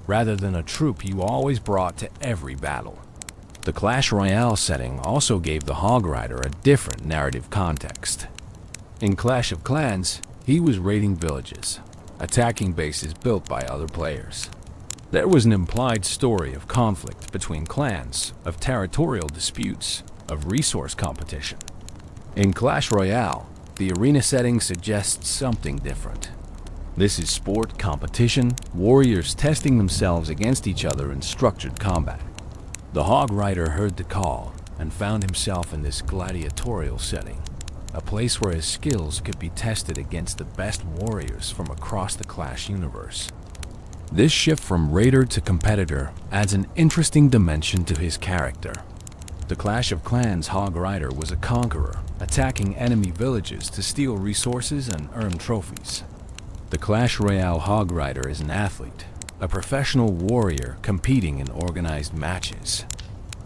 rather than a troop you always brought to every battle. The Clash Royale setting also gave the Hog Rider a different narrative context. In Clash of Clans, he was raiding villages, attacking bases built by other players. There was an implied story of conflict between clans, of territorial disputes, of resource competition. In Clash Royale, the arena setting suggests something different. This is sport competition, warriors testing themselves against each other in structured combat. The Hog Rider heard the call and found himself in this gladiatorial setting, a place where his skills could be tested against the best warriors from across the Clash universe. This shift from raider to competitor adds an interesting dimension to his character. The Clash of Clans Hog Rider was a conqueror, attacking enemy villages to steal resources and earn trophies. The Clash Royale Hog Rider is an athlete, a professional warrior competing in organized matches.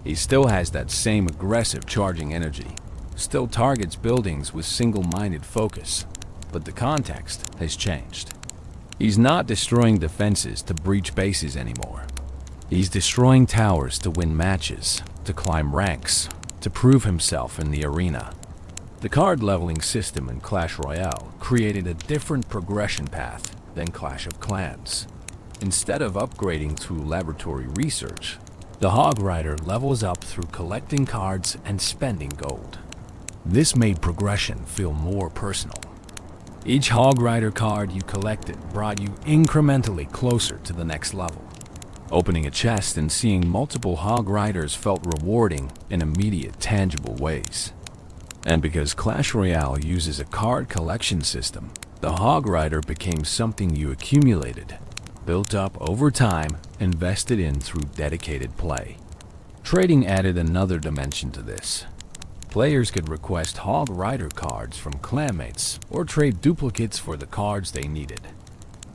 He still has that same aggressive charging energy, still targets buildings with single-minded focus, but the context has changed. He's not destroying defenses to breach bases anymore. He's destroying towers to win matches, to climb ranks, to prove himself in the arena. The card leveling system in Clash Royale created a different progression path than Clash of Clans. Instead of upgrading through laboratory research, the Hog Rider levels up through collecting cards and spending gold. This made progression feel more personal. Each Hog Rider card you collected brought you incrementally closer to the next level. Opening a chest and seeing multiple Hog Riders felt rewarding in immediate, tangible ways. And because Clash Royale uses a card collection system, the Hog Rider became something you accumulated, built up over time, invested in through dedicated play. Trading added another dimension to this. Players could request Hog Rider cards from clanmates or trade duplicates for the cards they needed.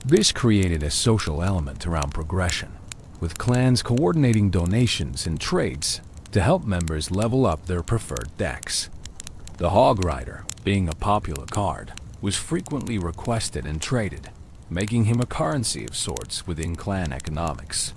This created a social element around progression, with clans coordinating donations and trades to help members level up their preferred decks. The Hog Rider, Being a popular card, was frequently requested and traded, making him a currency of sorts within clan economics.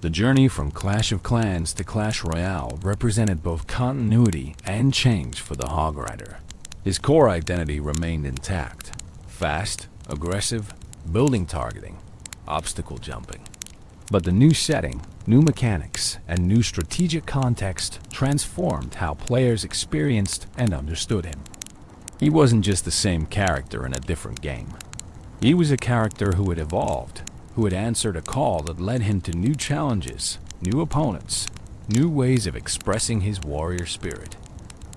The journey from Clash of Clans to Clash Royale represented both continuity and change for the Hog Rider. His core identity remained intact: fast, aggressive, building targeting, obstacle jumping. But the new setting, new mechanics, and new strategic context transformed how players experienced and understood him. He wasn't just the same character in a different game. He was a character who had evolved, who had answered a call that led him to new challenges, new opponents, new ways of expressing his warrior spirit.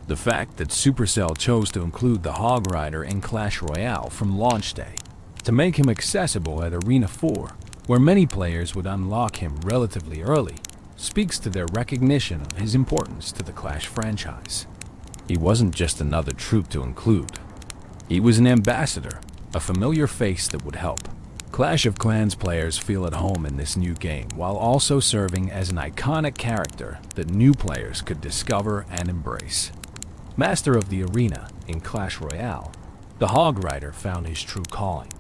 The fact that Supercell chose to include the Hog Rider in Clash Royale from launch day, to make him accessible at Arena 4, where many players would unlock him relatively early, speaks to their recognition of his importance to the Clash franchise. He wasn't just another troop to include. He was an ambassador, a familiar face that would help Clash of Clans players feel at home in this new game, while also serving as an iconic character that new players could discover and embrace. Master of the Arena in Clash Royale, the Hog Rider found his true calling.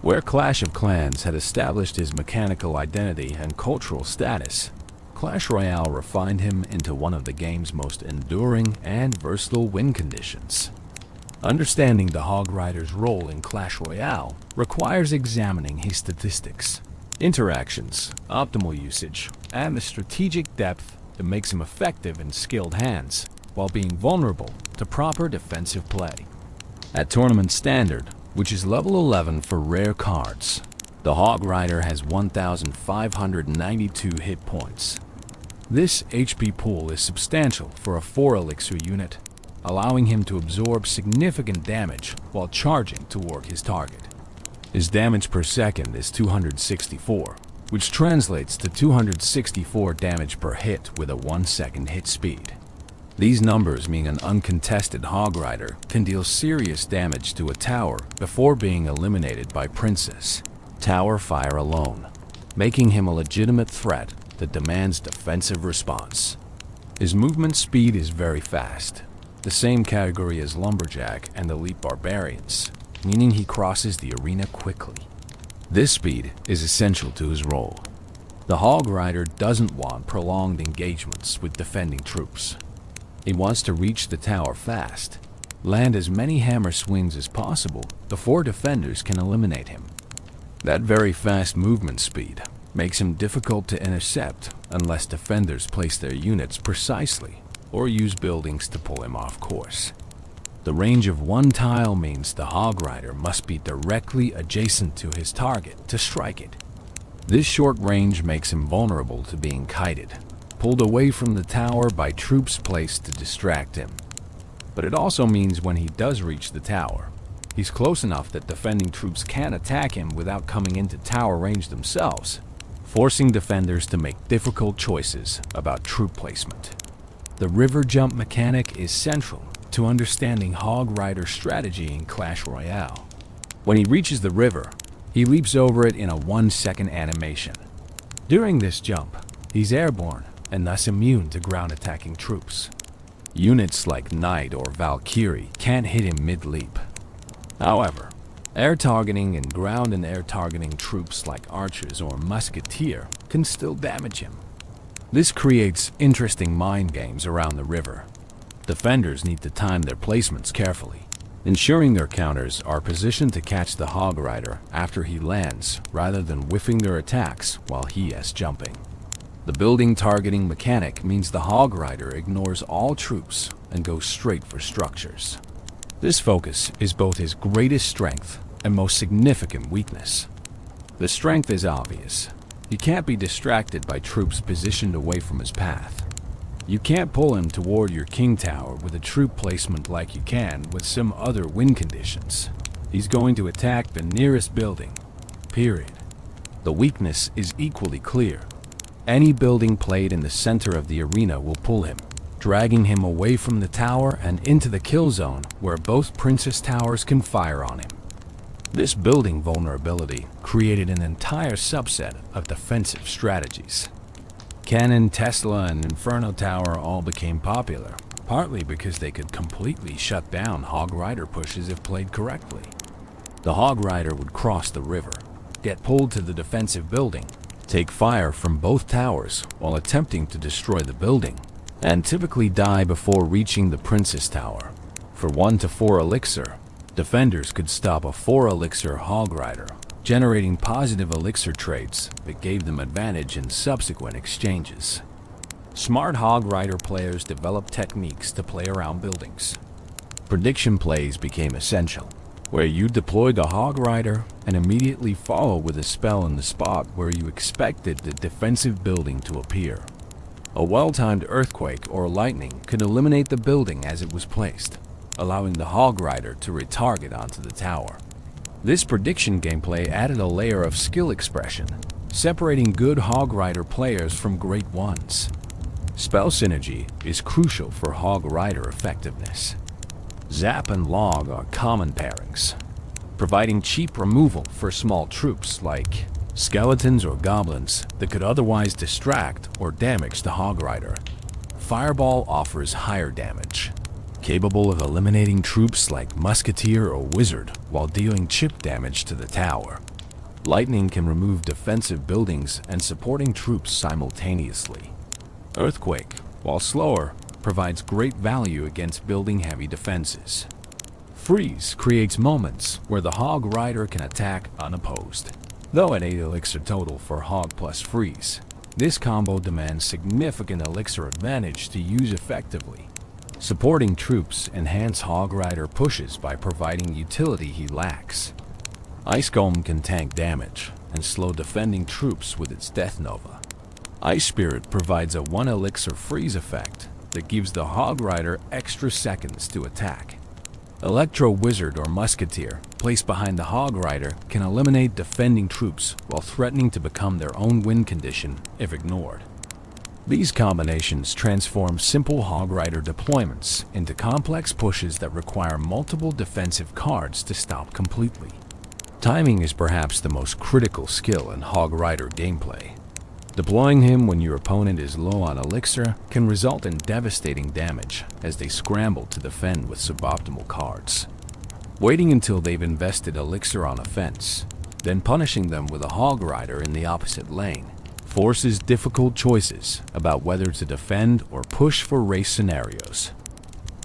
Where Clash of Clans had established his mechanical identity and cultural status, Clash Royale refined him into one of the game's most enduring and versatile win conditions. Understanding the Hog Rider's role in Clash Royale requires examining his statistics, interactions, optimal usage, and the strategic depth that makes him effective in skilled hands, while being vulnerable to proper defensive play. At Tournament Standard, which is level 11 for rare cards, the Hog Rider has 1,592 hit points. This HP pool is substantial for a 4 elixir unit, allowing him to absorb significant damage while charging toward his target. His damage per second is 264, which translates to 264 damage per hit with a 1-second hit speed. These numbers mean an uncontested Hog Rider can deal serious damage to a tower before being eliminated by Princess Tower Fire alone, making him a legitimate threat that demands defensive response. His movement speed is very fast, the same category as Lumberjack and Elite Barbarians, meaning he crosses the arena quickly. This speed is essential to his role. The Hog Rider doesn't want prolonged engagements with defending troops. He wants to reach the tower fast, land as many hammer swings as possible before defenders can eliminate him. That very fast movement speed makes him difficult to intercept unless defenders place their units precisely or use buildings to pull him off course. The range of one tile means the Hog Rider must be directly adjacent to his target to strike it. This short range makes him vulnerable to being kited, pulled away from the tower by troops placed to distract him. But it also means when he does reach the tower, he's close enough that defending troops can't attack him without coming into tower range themselves, forcing defenders to make difficult choices about troop placement. The river jump mechanic is central to understanding Hog Rider's strategy in Clash Royale. When he reaches the river, he leaps over it in a 1-second animation. During this jump, he's airborne and thus immune to ground attacking troops. Units like Knight or Valkyrie can't hit him mid-leap. However, air targeting and ground and air targeting troops like archers or musketeer can still damage him. This creates interesting mind games around the river. Defenders need to time their placements carefully, ensuring their counters are positioned to catch the Hog Rider after he lands rather than whiffing their attacks while he is jumping. The building targeting mechanic means the Hog Rider ignores all troops and goes straight for structures. This focus is both his greatest strength and most significant weakness. The strength is obvious. He can't be distracted by troops positioned away from his path. You can't pull him toward your king tower with a troop placement like you can with some other win conditions. He's going to attack the nearest building, period. The weakness is equally clear. Any building played in the center of the arena will pull him, dragging him away from the tower and into the kill zone where both Princess Towers can fire on him. This building vulnerability created an entire subset of defensive strategies. Cannon, Tesla, and Inferno Tower all became popular, partly because they could completely shut down Hog Rider pushes if played correctly. The Hog Rider would cross the river, get pulled to the defensive building, take fire from both towers while attempting to destroy the building, and typically die before reaching the Princess Tower. For 1 to 4 elixir, defenders could stop a 4 elixir Hog Rider, generating positive elixir traits that gave them advantage in subsequent exchanges. Smart Hog Rider players developed techniques to play around buildings. Prediction plays became essential, where you deployed the Hog Rider and immediately follow with a spell in the spot where you expected the defensive building to appear. A well-timed earthquake or lightning could eliminate the building as it was placed, allowing the Hog Rider to retarget onto the tower. This prediction gameplay added a layer of skill expression, separating good Hog Rider players from great ones. Spell synergy is crucial for Hog Rider effectiveness. Zap and Log are common pairings, providing cheap removal for small troops like skeletons or goblins that could otherwise distract or damage the Hog Rider. Fireball offers higher damage, capable of eliminating troops like Musketeer or Wizard while dealing chip damage to the tower. Lightning can remove defensive buildings and supporting troops simultaneously. Earthquake, while slower, provides great value against building-heavy defenses. Freeze creates moments where the Hog Rider can attack unopposed. Though at 8 elixir total for Hog plus Freeze, this combo demands significant elixir advantage to use effectively. Supporting troops enhance Hog Rider pushes by providing utility he lacks. Ice Golem can tank damage and slow defending troops with its Death Nova. Ice Spirit provides a 1 elixir freeze effect that gives the Hog Rider extra seconds to attack. Electro Wizard or Musketeer, placed behind the Hog Rider, can eliminate defending troops while threatening to become their own win condition if ignored. These combinations transform simple Hog Rider deployments into complex pushes that require multiple defensive cards to stop completely. Timing is perhaps the most critical skill in Hog Rider gameplay. Deploying him when your opponent is low on elixir can result in devastating damage as they scramble to defend with suboptimal cards. Waiting until they've invested elixir on offense, then punishing them with a Hog Rider in the opposite lane, forces difficult choices about whether to defend or push for race scenarios.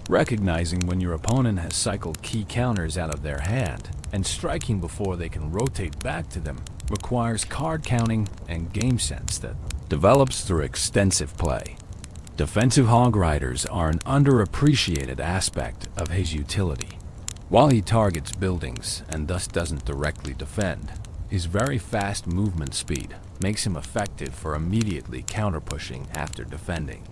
Recognizing when your opponent has cycled key counters out of their hand and striking before they can rotate back to them requires card counting and game sense that develops through extensive play. Defensive Hog Riders are an underappreciated aspect of his utility. While he targets buildings and thus doesn't directly defend, his very fast movement speed makes him effective for immediately counter-pushing after defending.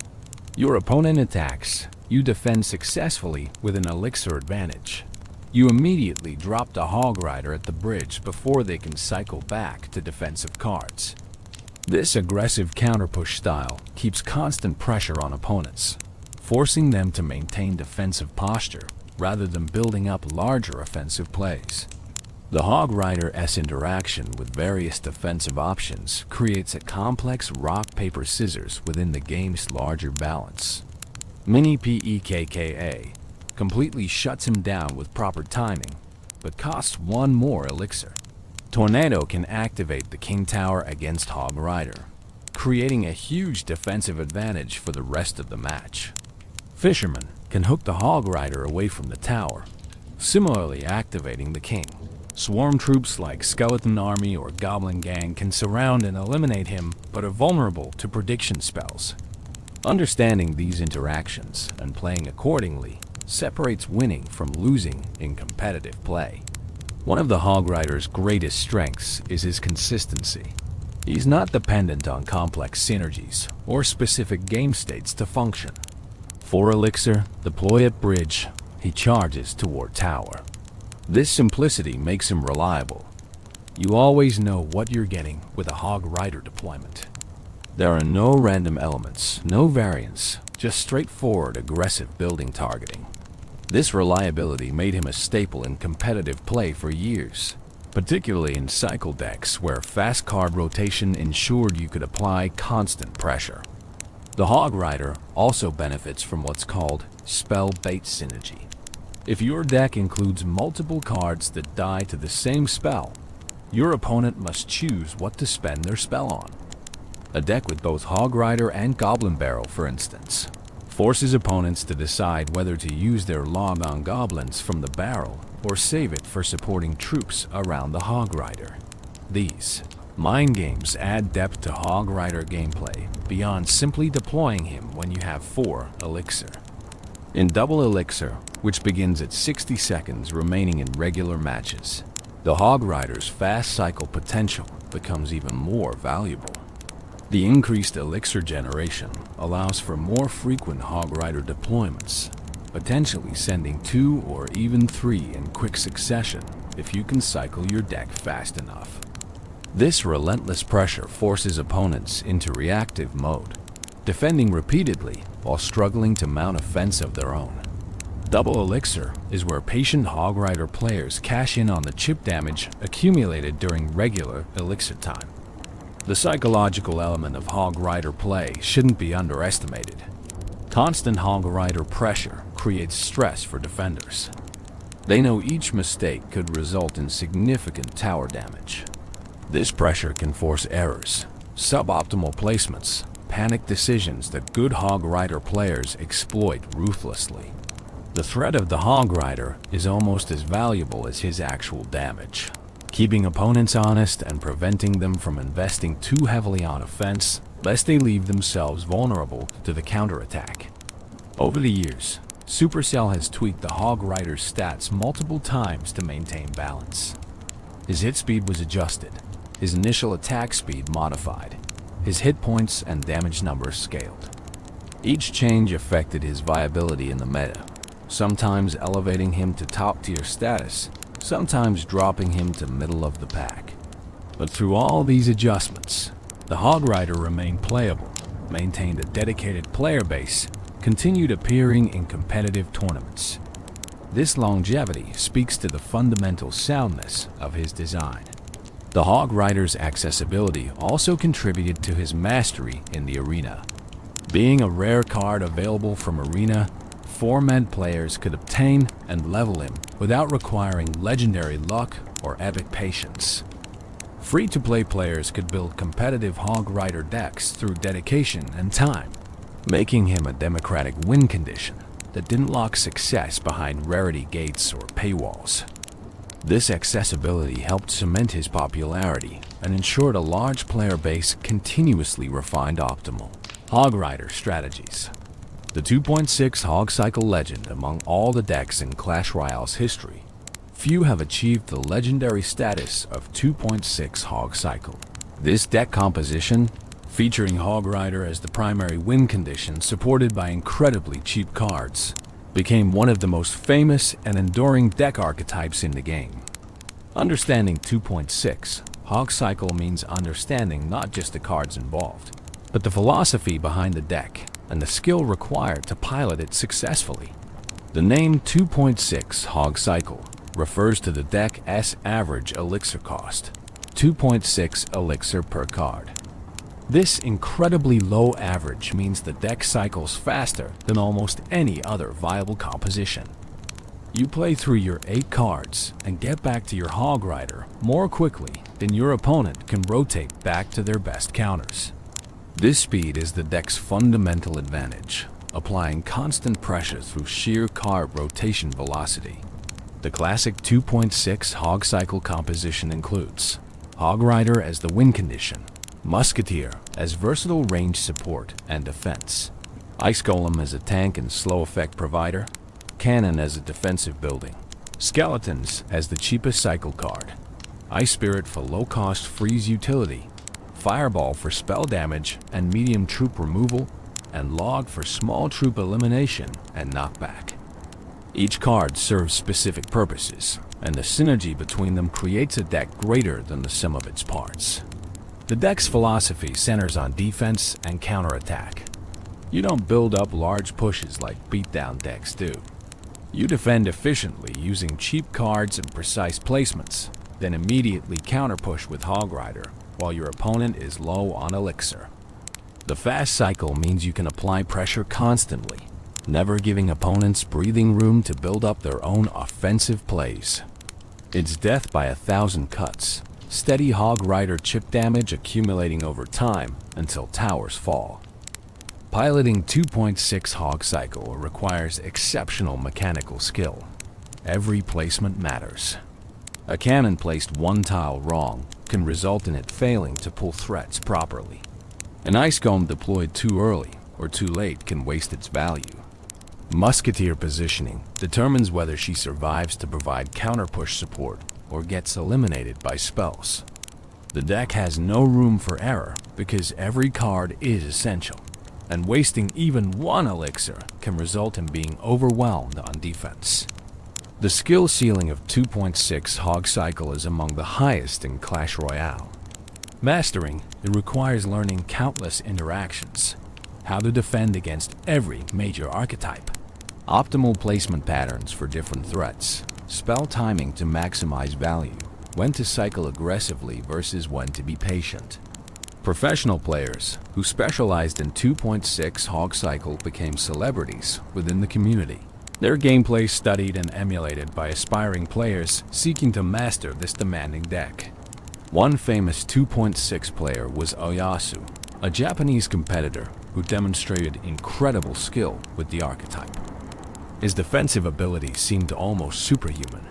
Your opponent attacks, you defend successfully with an elixir advantage. You immediately drop the Hog Rider at the bridge before they can cycle back to defensive cards. This aggressive counter-push style keeps constant pressure on opponents, forcing them to maintain defensive posture rather than building up larger offensive plays. The Hog Rider-S interaction with various defensive options creates a complex rock-paper-scissors within the game's larger balance. Mini PEKKA completely shuts him down with proper timing, but costs 1 more elixir. Tornado can activate the King Tower against Hog Rider, creating a huge defensive advantage for the rest of the match. Fisherman can hook the Hog Rider away from the tower, similarly activating the King. Swarm troops like Skeleton Army or Goblin Gang can surround and eliminate him, but are vulnerable to prediction spells. Understanding these interactions and playing accordingly separates winning from losing in competitive play. One of the Hog Rider's greatest strengths is his consistency. He's not dependent on complex synergies or specific game states to function. 4 elixir, deploy at bridge, he charges toward tower. This simplicity makes him reliable. You always know what you're getting with a Hog Rider deployment. There are no random elements, no variants, just straightforward aggressive building targeting. This reliability made him a staple in competitive play for years, particularly in cycle decks where fast card rotation ensured you could apply constant pressure. The Hog Rider also benefits from what's called spell bait synergy. If your deck includes multiple cards that die to the same spell, your opponent must choose what to spend their spell on. A deck with both Hog Rider and Goblin Barrel, for instance, forces opponents to decide whether to use their log on goblins from the barrel or save it for supporting troops around the Hog Rider. These mind games add depth to Hog Rider gameplay beyond simply deploying him when you have 4 elixir. In double elixir, which begins at 60 seconds remaining in regular matches, the Hog Rider's fast cycle potential becomes even more valuable. The increased elixir generation allows for more frequent Hog Rider deployments, potentially sending 2 or even 3 in quick succession if you can cycle your deck fast enough. This relentless pressure forces opponents into reactive mode, defending repeatedly while struggling to mount offense of their own. Double elixir is where patient Hog Rider players cash in on the chip damage accumulated during regular elixir time. The psychological element of Hog Rider play shouldn't be underestimated. Constant Hog Rider pressure creates stress for defenders. They know each mistake could result in significant tower damage. This pressure can force errors, suboptimal placements, panic decisions that good Hog Rider players exploit ruthlessly. The threat of the Hog Rider is almost as valuable as his actual damage, keeping opponents honest and preventing them from investing too heavily on offense lest they leave themselves vulnerable to the counterattack. Over the years, Supercell has tweaked the Hog Rider's stats multiple times to maintain balance. His hit speed was adjusted, his initial attack speed modified, his hit points and damage numbers scaled. Each change affected his viability in the meta, sometimes elevating him to top-tier status, sometimes dropping him to middle of the pack. But through all these adjustments, the Hog Rider remained playable, maintained a dedicated player base, continued appearing in competitive tournaments. This longevity speaks to the fundamental soundness of his design. The Hog Rider's accessibility also contributed to his mastery in the arena. Being a rare card available from Arena, 4-med players could obtain and level him without requiring legendary luck or epic patience. Free-to-play players could build competitive Hog Rider decks through dedication and time, making him a democratic win condition that didn't lock success behind rarity gates or paywalls. This accessibility helped cement his popularity and ensured a large player base continuously refined optimal Hog Rider strategies. The 2.6 Hog Cycle legend among all the decks in Clash Royale's history. Few have achieved the legendary status of 2.6 Hog Cycle. This deck composition, featuring Hog Rider as the primary win condition supported by incredibly cheap cards, became one of the most famous and enduring deck archetypes in the game. Understanding 2.6 Hog Cycle means understanding not just the cards involved, but the philosophy behind the deck and the skill required to pilot it successfully. The name 2.6 Hog Cycle refers to the deck's average elixir cost, 2.6 elixir per card. This incredibly low average means the deck cycles faster than almost any other viable composition. You play through your 8 cards and get back to your Hog Rider more quickly than your opponent can rotate back to their best counters. This speed is the deck's fundamental advantage, applying constant pressure through sheer card rotation velocity. The classic 2.6 Hog Cycle composition includes Hog Rider as the win condition, Musketeer as versatile range support and defense, Ice Golem as a tank and slow effect provider, Cannon as a defensive building, Skeletons as the cheapest cycle card, Ice Spirit for low-cost freeze utility, Fireball for spell damage and medium troop removal, and Log for small troop elimination and knockback. Each card serves specific purposes, and the synergy between them creates a deck greater than the sum of its parts. The deck's philosophy centers on defense and counterattack. You don't build up large pushes like beatdown decks do. You defend efficiently using cheap cards and precise placements, then immediately counterpush with Hog Rider while your opponent is low on elixir. The fast cycle means you can apply pressure constantly, never giving opponents breathing room to build up their own offensive plays. It's death by 1,000 cuts, steady Hog Rider chip damage accumulating over time until towers fall. Piloting 2.6 Hog Cycle requires exceptional mechanical skill. Every placement matters. A cannon placed one tile wrong can result in it failing to pull threats properly. An ice golem deployed too early or too late can waste its value. Musketeer positioning determines whether she survives to provide counter-push support or gets eliminated by spells. The deck has no room for error because every card is essential, and wasting even one elixir can result in being overwhelmed on defense. The skill ceiling of 2.6 Hog Cycle is among the highest in Clash Royale. Mastering it requires learning countless interactions, how to defend against every major archetype, optimal placement patterns for different threats, spell timing to maximize value, when to cycle aggressively versus when to be patient. Professional players who specialized in 2.6 Hog Cycle became celebrities within the community. Their gameplay studied and emulated by aspiring players seeking to master this demanding deck. One famous 2.6 player was Oyasu, a Japanese competitor who demonstrated incredible skill with the archetype. His defensive abilities seemed almost superhuman,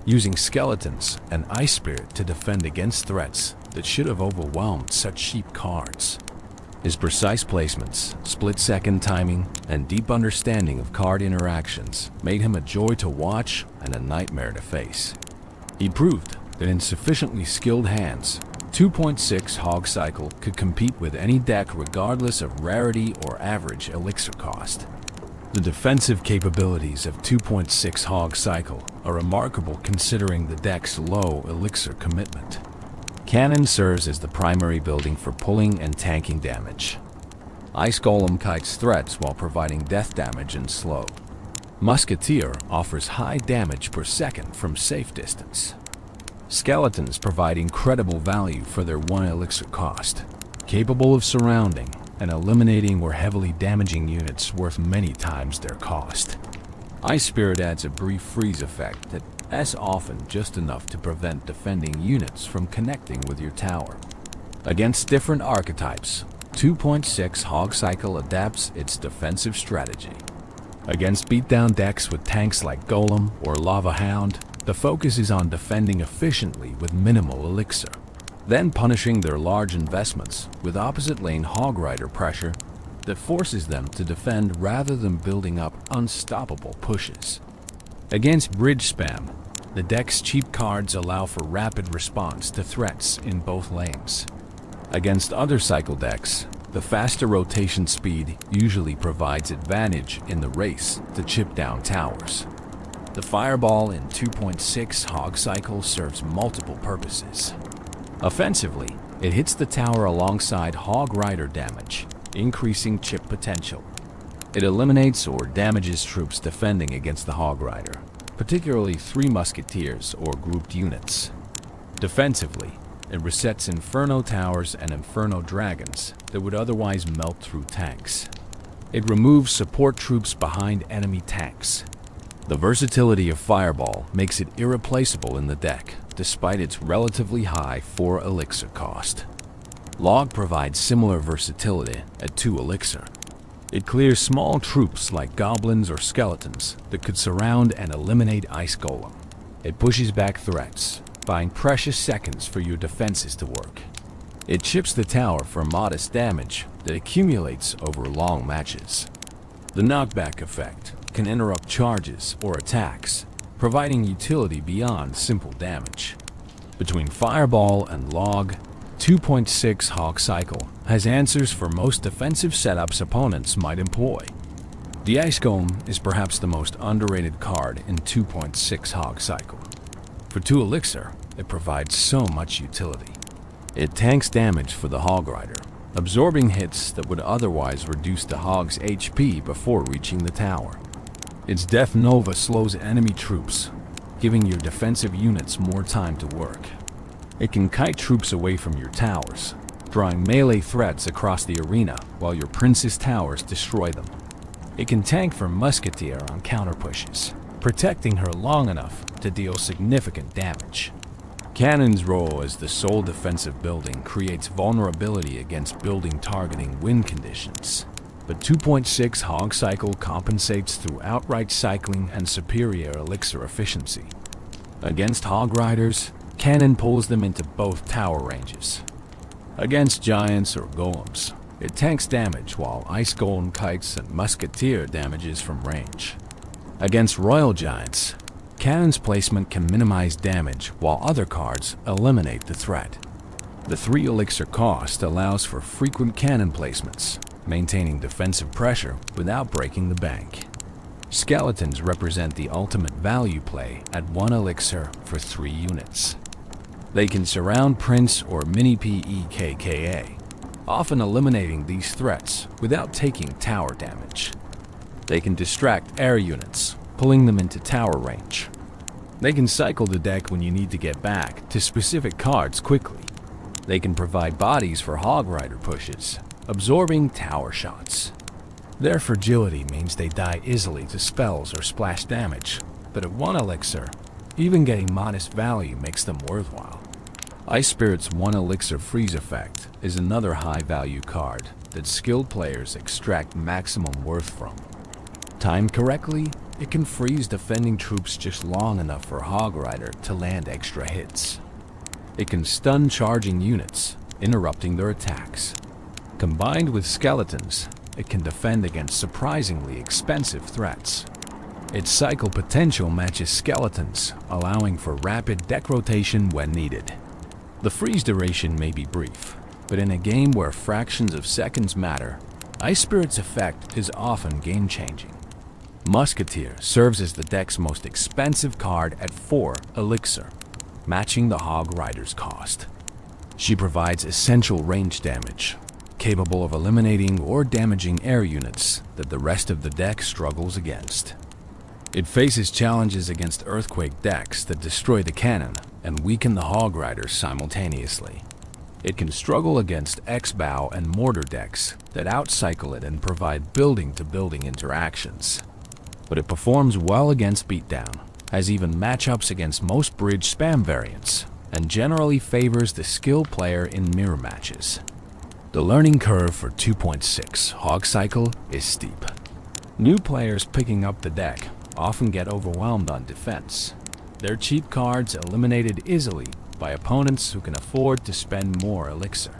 using skeletons and Ice Spirit to defend against threats that should have overwhelmed such cheap cards. His precise placements, split-second timing, and deep understanding of card interactions made him a joy to watch and a nightmare to face. He proved that in sufficiently skilled hands, 2.6 Hog Cycle could compete with any deck regardless of rarity or average elixir cost. The defensive capabilities of 2.6 Hog Cycle are remarkable considering the deck's low elixir commitment. Cannon serves as the primary building for pulling and tanking damage. Ice Golem kites threats while providing death damage and slow. Musketeer offers high damage per second from safe distance. Skeletons provide incredible value for their one elixir cost, capable of surrounding and eliminating or heavily damaging units worth many times their cost. Ice Spirit adds a brief freeze effect that is often just enough to prevent defending units from connecting with your tower. Against different archetypes, 2.6 Hog Cycle adapts its defensive strategy. Against beatdown decks with tanks like Golem or Lava Hound, the focus is on defending efficiently with minimal elixir, then punishing their large investments with opposite lane Hog Rider pressure that forces them to defend rather than building up unstoppable pushes. Against bridge spam, the deck's cheap cards allow for rapid response to threats in both lanes. Against other cycle decks, the faster rotation speed usually provides advantage in the race to chip down towers. The Fireball in 2.6 Hog Cycle serves multiple purposes. Offensively, it hits the tower alongside Hog Rider damage, increasing chip potential. It eliminates or damages troops defending against the Hog Rider, particularly 3 Musketeers or grouped units. Defensively, it resets Inferno Towers and Inferno Dragons that would otherwise melt through tanks. It removes support troops behind enemy tanks. The versatility of Fireball makes it irreplaceable in the deck, despite its relatively high 4 elixir cost. Log provides similar versatility at 2 elixir. It clears small troops like goblins or skeletons that could surround and eliminate Ice Golem. It pushes back threats, buying precious seconds for your defenses to work. It chips the tower for modest damage that accumulates over long matches. The knockback effect can interrupt charges or attacks, providing utility beyond simple damage. Between Fireball and Log, 2.6 Hog Cycle has answers for most defensive setups opponents might employ. The Ice Golem is perhaps the most underrated card in 2.6 Hog Cycle. For 2 elixir, it provides so much utility. It tanks damage for the Hog Rider, absorbing hits that would otherwise reduce the Hog's HP before reaching the tower. Its Death Nova slows enemy troops, giving your defensive units more time to work. It can kite troops away from your towers, drawing melee threats across the arena while your prince's towers destroy them. It can tank for musketeer on counter pushes, protecting her long enough to deal significant damage. Cannon's role as the sole defensive building creates vulnerability against building targeting wind conditions. But 2.6 Hog Cycle compensates through outright cycling and superior elixir efficiency. Against Hog Riders, Cannon pulls them into both tower ranges. Against giants or golems, it tanks damage while Ice Golem kites and Musketeer damages from range. Against royal giants, Cannon's placement can minimize damage while other cards eliminate the threat. The 3 elixir cost allows for frequent cannon placements, maintaining defensive pressure without breaking the bank. Skeletons represent the ultimate value play at 1 elixir for 3 units. They can surround Prince or Mini PEKKA, often eliminating these threats without taking tower damage. They can distract air units, pulling them into tower range. They can cycle the deck when you need to get back to specific cards quickly. They can provide bodies for Hog Rider pushes, absorbing tower shots. Their fragility means they die easily to spells or splash damage, but at 1 elixir, even getting modest value makes them worthwhile. Ice Spirit's 1 elixir freeze effect is another high-value card that skilled players extract maximum worth from. Timed correctly, it can freeze defending troops just long enough for Hog Rider to land extra hits. It can stun charging units, interrupting their attacks. Combined with skeletons, it can defend against surprisingly expensive threats. Its cycle potential matches skeletons, allowing for rapid deck rotation when needed. The freeze duration may be brief, but in a game where fractions of seconds matter, Ice Spirit's effect is often game-changing. Musketeer serves as the deck's most expensive card at 4 elixir, matching the Hog Rider's cost. She provides essential range damage, capable of eliminating or damaging air units that the rest of the deck struggles against. It faces challenges against Earthquake decks that destroy the cannon and weaken the Hog Riders simultaneously. It can struggle against X-Bow and Mortar decks that outcycle it and provide building-to-building interactions. But it performs well against Beatdown, has even matchups against most bridge spam variants, and generally favors the skilled player in mirror matches. The learning curve for 2.6 Hog Cycle is steep. New players picking up the deck often get overwhelmed on defense. Their cheap cards eliminated easily by opponents who can afford to spend more elixir.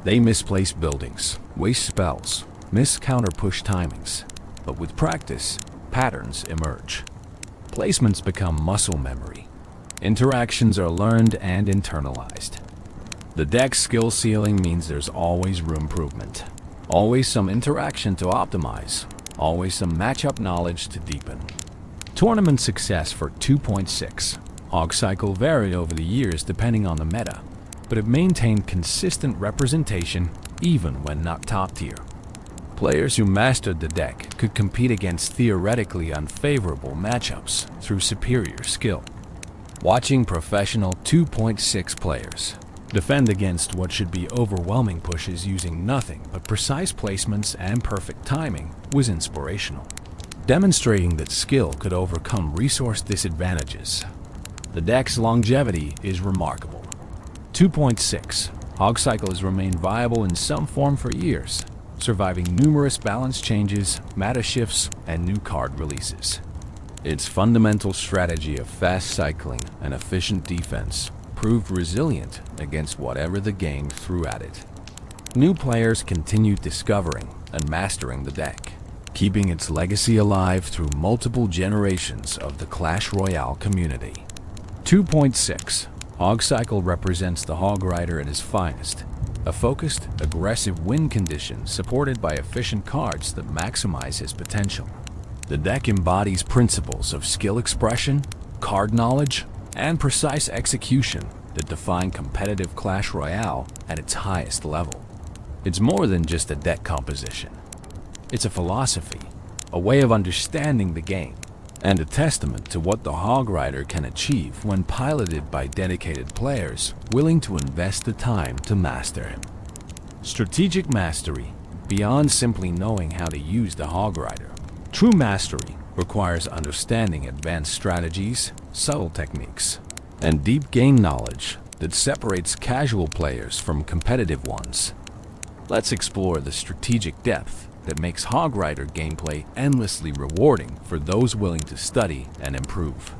They misplace buildings, waste spells, miss counter-push timings, but with practice, patterns emerge. Placements become muscle memory. Interactions are learned and internalized. The deck's skill ceiling means there's always room for improvement. Always some interaction to optimize. Always some matchup knowledge to deepen. Tournament success for 2.6 Hog Cycle varied over the years depending on the meta, but it maintained consistent representation even when not top tier. Players who mastered the deck could compete against theoretically unfavorable matchups through superior skill. Watching professional 2.6 players defend against what should be overwhelming pushes using nothing but precise placements and perfect timing was inspirational, demonstrating that skill could overcome resource disadvantages. The deck's longevity is remarkable. 2.6 Hog Cycle has remained viable in some form for years, surviving numerous balance changes, meta shifts, and new card releases. Its fundamental strategy of fast cycling and efficient defense proved resilient against whatever the game threw at it. New players continued discovering and mastering the deck, keeping its legacy alive through multiple generations of the Clash Royale community. 2.6 Hog Cycle represents the Hog Rider at his finest, a focused, aggressive win condition supported by efficient cards that maximize his potential. The deck embodies principles of skill expression, card knowledge, and precise execution that define competitive Clash Royale at its highest level. It's more than just a deck composition. It's a philosophy, a way of understanding the game, and a testament to what the Hog Rider can achieve when piloted by dedicated players willing to invest the time to master him. Strategic mastery, beyond simply knowing how to use the Hog Rider. True mastery requires understanding advanced strategies, subtle techniques, and deep game knowledge that separates casual players from competitive ones. Let's explore the strategic depth that makes Hog Rider gameplay endlessly rewarding for those willing to study and improve.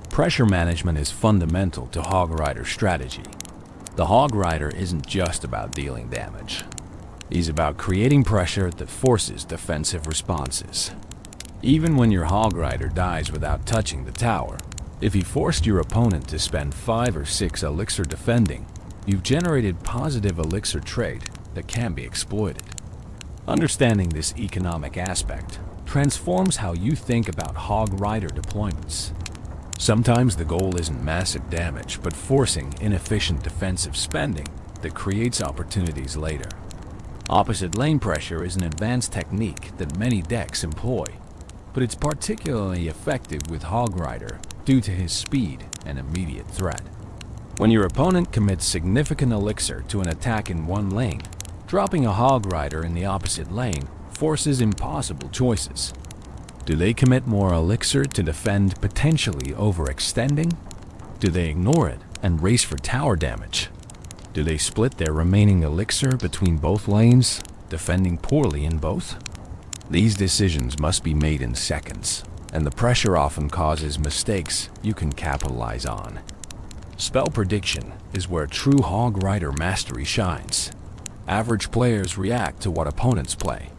Pressure management is fundamental to Hog Rider strategy. The Hog Rider isn't just about dealing damage. He's about creating pressure that forces defensive responses. Even when your Hog Rider dies without touching the tower, if he forced your opponent to spend 5 or 6 elixir defending, you've generated positive elixir trade that can be exploited. Understanding this economic aspect transforms how you think about Hog Rider deployments. Sometimes the goal isn't massive damage, but forcing inefficient defensive spending that creates opportunities later. Opposite lane pressure is an advanced technique that many decks employ, but it's particularly effective with Hog Rider due to his speed and immediate threat. When your opponent commits significant elixir to an attack in one lane, dropping a Hog Rider in the opposite lane forces impossible choices. Do they commit more elixir to defend, potentially overextending? Do they ignore it and race for tower damage? Do they split their remaining elixir between both lanes, defending poorly in both? These decisions must be made in seconds, and the pressure often causes mistakes you can capitalize on. Spell prediction is where true Hog Rider mastery shines. Average players react to what opponents play.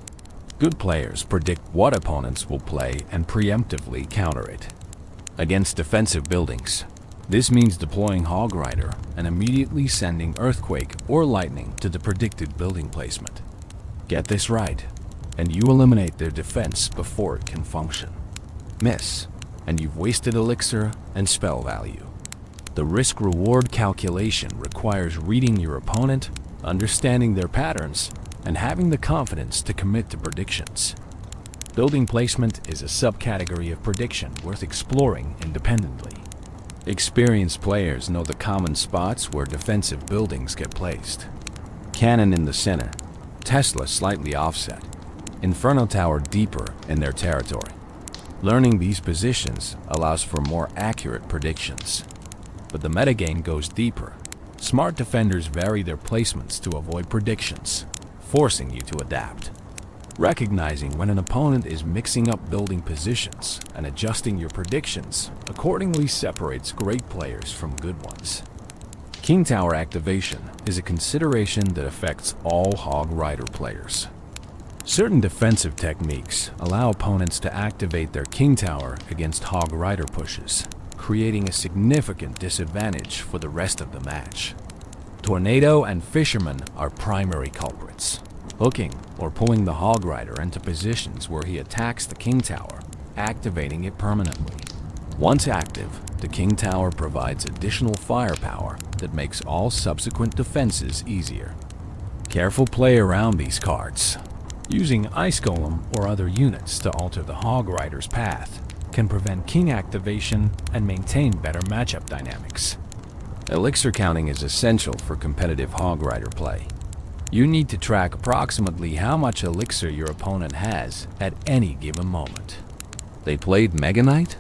Good players predict what opponents will play and preemptively counter it. Against defensive buildings, this means deploying Hog Rider and immediately sending Earthquake or Lightning to the predicted building placement. Get this right, and you eliminate their defense before it can function. Miss, and you've wasted elixir and spell value. The risk-reward calculation requires reading your opponent, understanding their patterns, and having the confidence to commit to predictions. Building placement is a subcategory of prediction worth exploring independently. Experienced players know the common spots where defensive buildings get placed. Cannon in the center, Tesla slightly offset, Inferno Tower deeper in their territory. Learning these positions allows for more accurate predictions. But the metagame goes deeper. Smart defenders vary their placements to avoid predictions, forcing you to adapt. Recognizing when an opponent is mixing up building positions and adjusting your predictions accordingly separates great players from good ones. King Tower activation is a consideration that affects all Hog Rider players. Certain defensive techniques allow opponents to activate their King Tower against Hog Rider pushes, creating a significant disadvantage for the rest of the match. Tornado and Fisherman are primary culprits, hooking or pulling the Hog Rider into positions where he attacks the King Tower, activating it permanently. Once active, the King Tower provides additional firepower that makes all subsequent defenses easier. Careful play around these cards. Using Ice Golem or other units to alter the Hog Rider's path can prevent King activation and maintain better matchup dynamics. Elixir counting is essential for competitive Hog Rider play. You need to track approximately how much elixir your opponent has at any given moment. They played Mega Knight?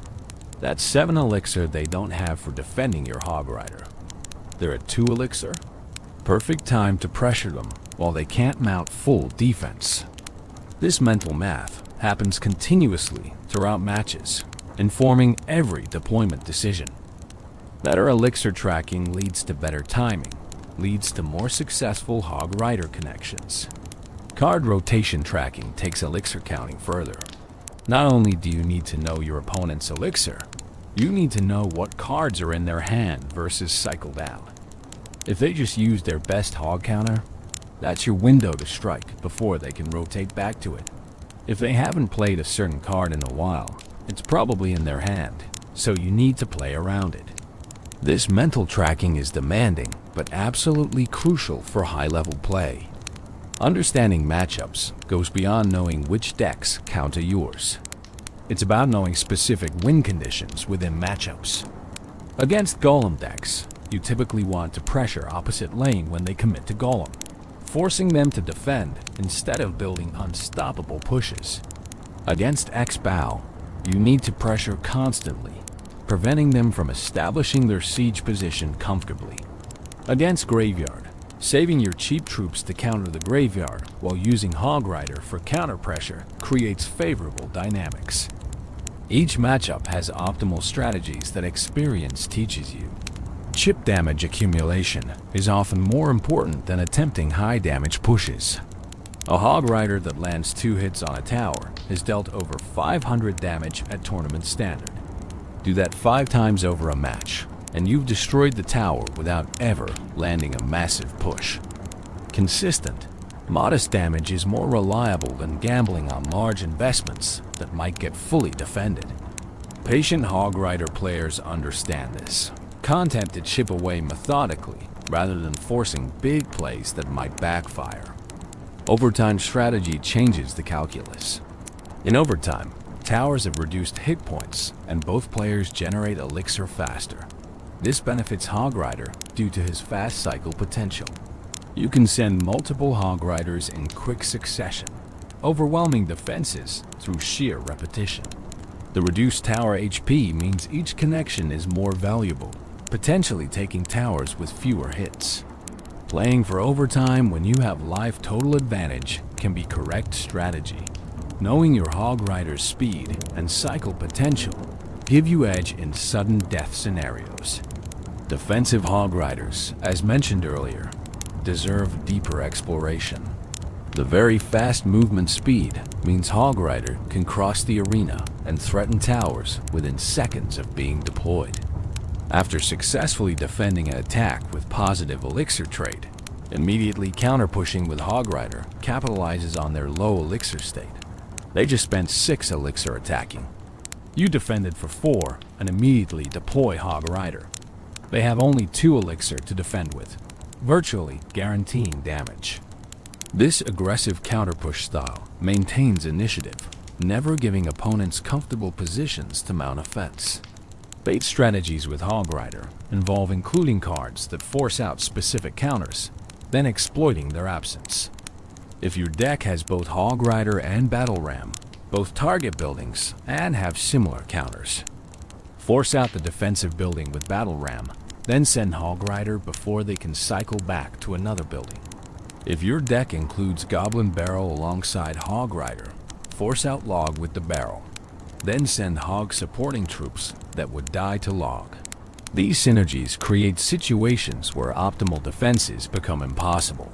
That's 7 elixir they don't have for defending your Hog Rider. They're at 2 elixir? Perfect time to pressure them while they can't mount full defense. This mental math happens continuously throughout matches, informing every deployment decision. Better elixir tracking leads to better timing, leads to more successful Hog Rider connections. Card rotation tracking takes elixir counting further. Not only do you need to know your opponent's elixir, you need to know what cards are in their hand versus cycled out. If they just use their best hog counter, that's your window to strike before they can rotate back to it. If they haven't played a certain card in a while, it's probably in their hand, so you need to play around it. This mental tracking is demanding, but absolutely crucial for high-level play. Understanding matchups goes beyond knowing which decks counter yours. It's about knowing specific win conditions within matchups. Against Golem decks, you typically want to pressure opposite lane when they commit to Golem, forcing them to defend instead of building unstoppable pushes. Against X-Bow, you need to pressure constantly, preventing them from establishing their siege position comfortably. Against Graveyard, saving your cheap troops to counter the graveyard while using Hog Rider for counter pressure creates favorable dynamics. Each matchup has optimal strategies that experience teaches you. Chip damage accumulation is often more important than attempting high damage pushes. A Hog Rider that lands 2 hits on a tower is dealt over 500 damage at tournament standard. Do that 5 times over a match, and you've destroyed the tower without ever landing a massive push. Consistent, modest damage is more reliable than gambling on large investments that might get fully defended. Patient Hog Rider players understand this, content to chip away methodically rather than forcing big plays that might backfire. Overtime strategy changes the calculus. In overtime, towers have reduced hit points and both players generate elixir faster. This benefits Hog Rider due to his fast cycle potential. You can send multiple Hog Riders in quick succession, overwhelming defenses through sheer repetition. The reduced tower HP means each connection is more valuable, potentially taking towers with fewer hits. Playing for overtime when you have life total advantage can be correct strategy. Knowing your Hog Rider's speed and cycle potential give you edge in sudden death scenarios. Defensive Hog Riders, as mentioned earlier, deserve deeper exploration. The very fast movement speed means Hog Rider can cross the arena and threaten towers within seconds of being deployed. After successfully defending an attack with positive elixir trade, immediately counter-pushing with Hog Rider capitalizes on their low elixir state. They just spent 6 elixir attacking. You defended for 4 and immediately deploy Hog Rider. They have only 2 elixir to defend with, virtually guaranteeing damage. This aggressive counter-push style maintains initiative, never giving opponents comfortable positions to mount offense. Bait strategies with Hog Rider involve including cards that force out specific counters, then exploiting their absence. If your deck has both Hog Rider and Battle Ram, both target buildings, and have similar counters, force out the defensive building with Battle Ram, then send Hog Rider before they can cycle back to another building. If your deck includes Goblin Barrel alongside Hog Rider, force out Log with the barrel. Then send Hog supporting troops that would die to Log. These synergies create situations where optimal defenses become impossible.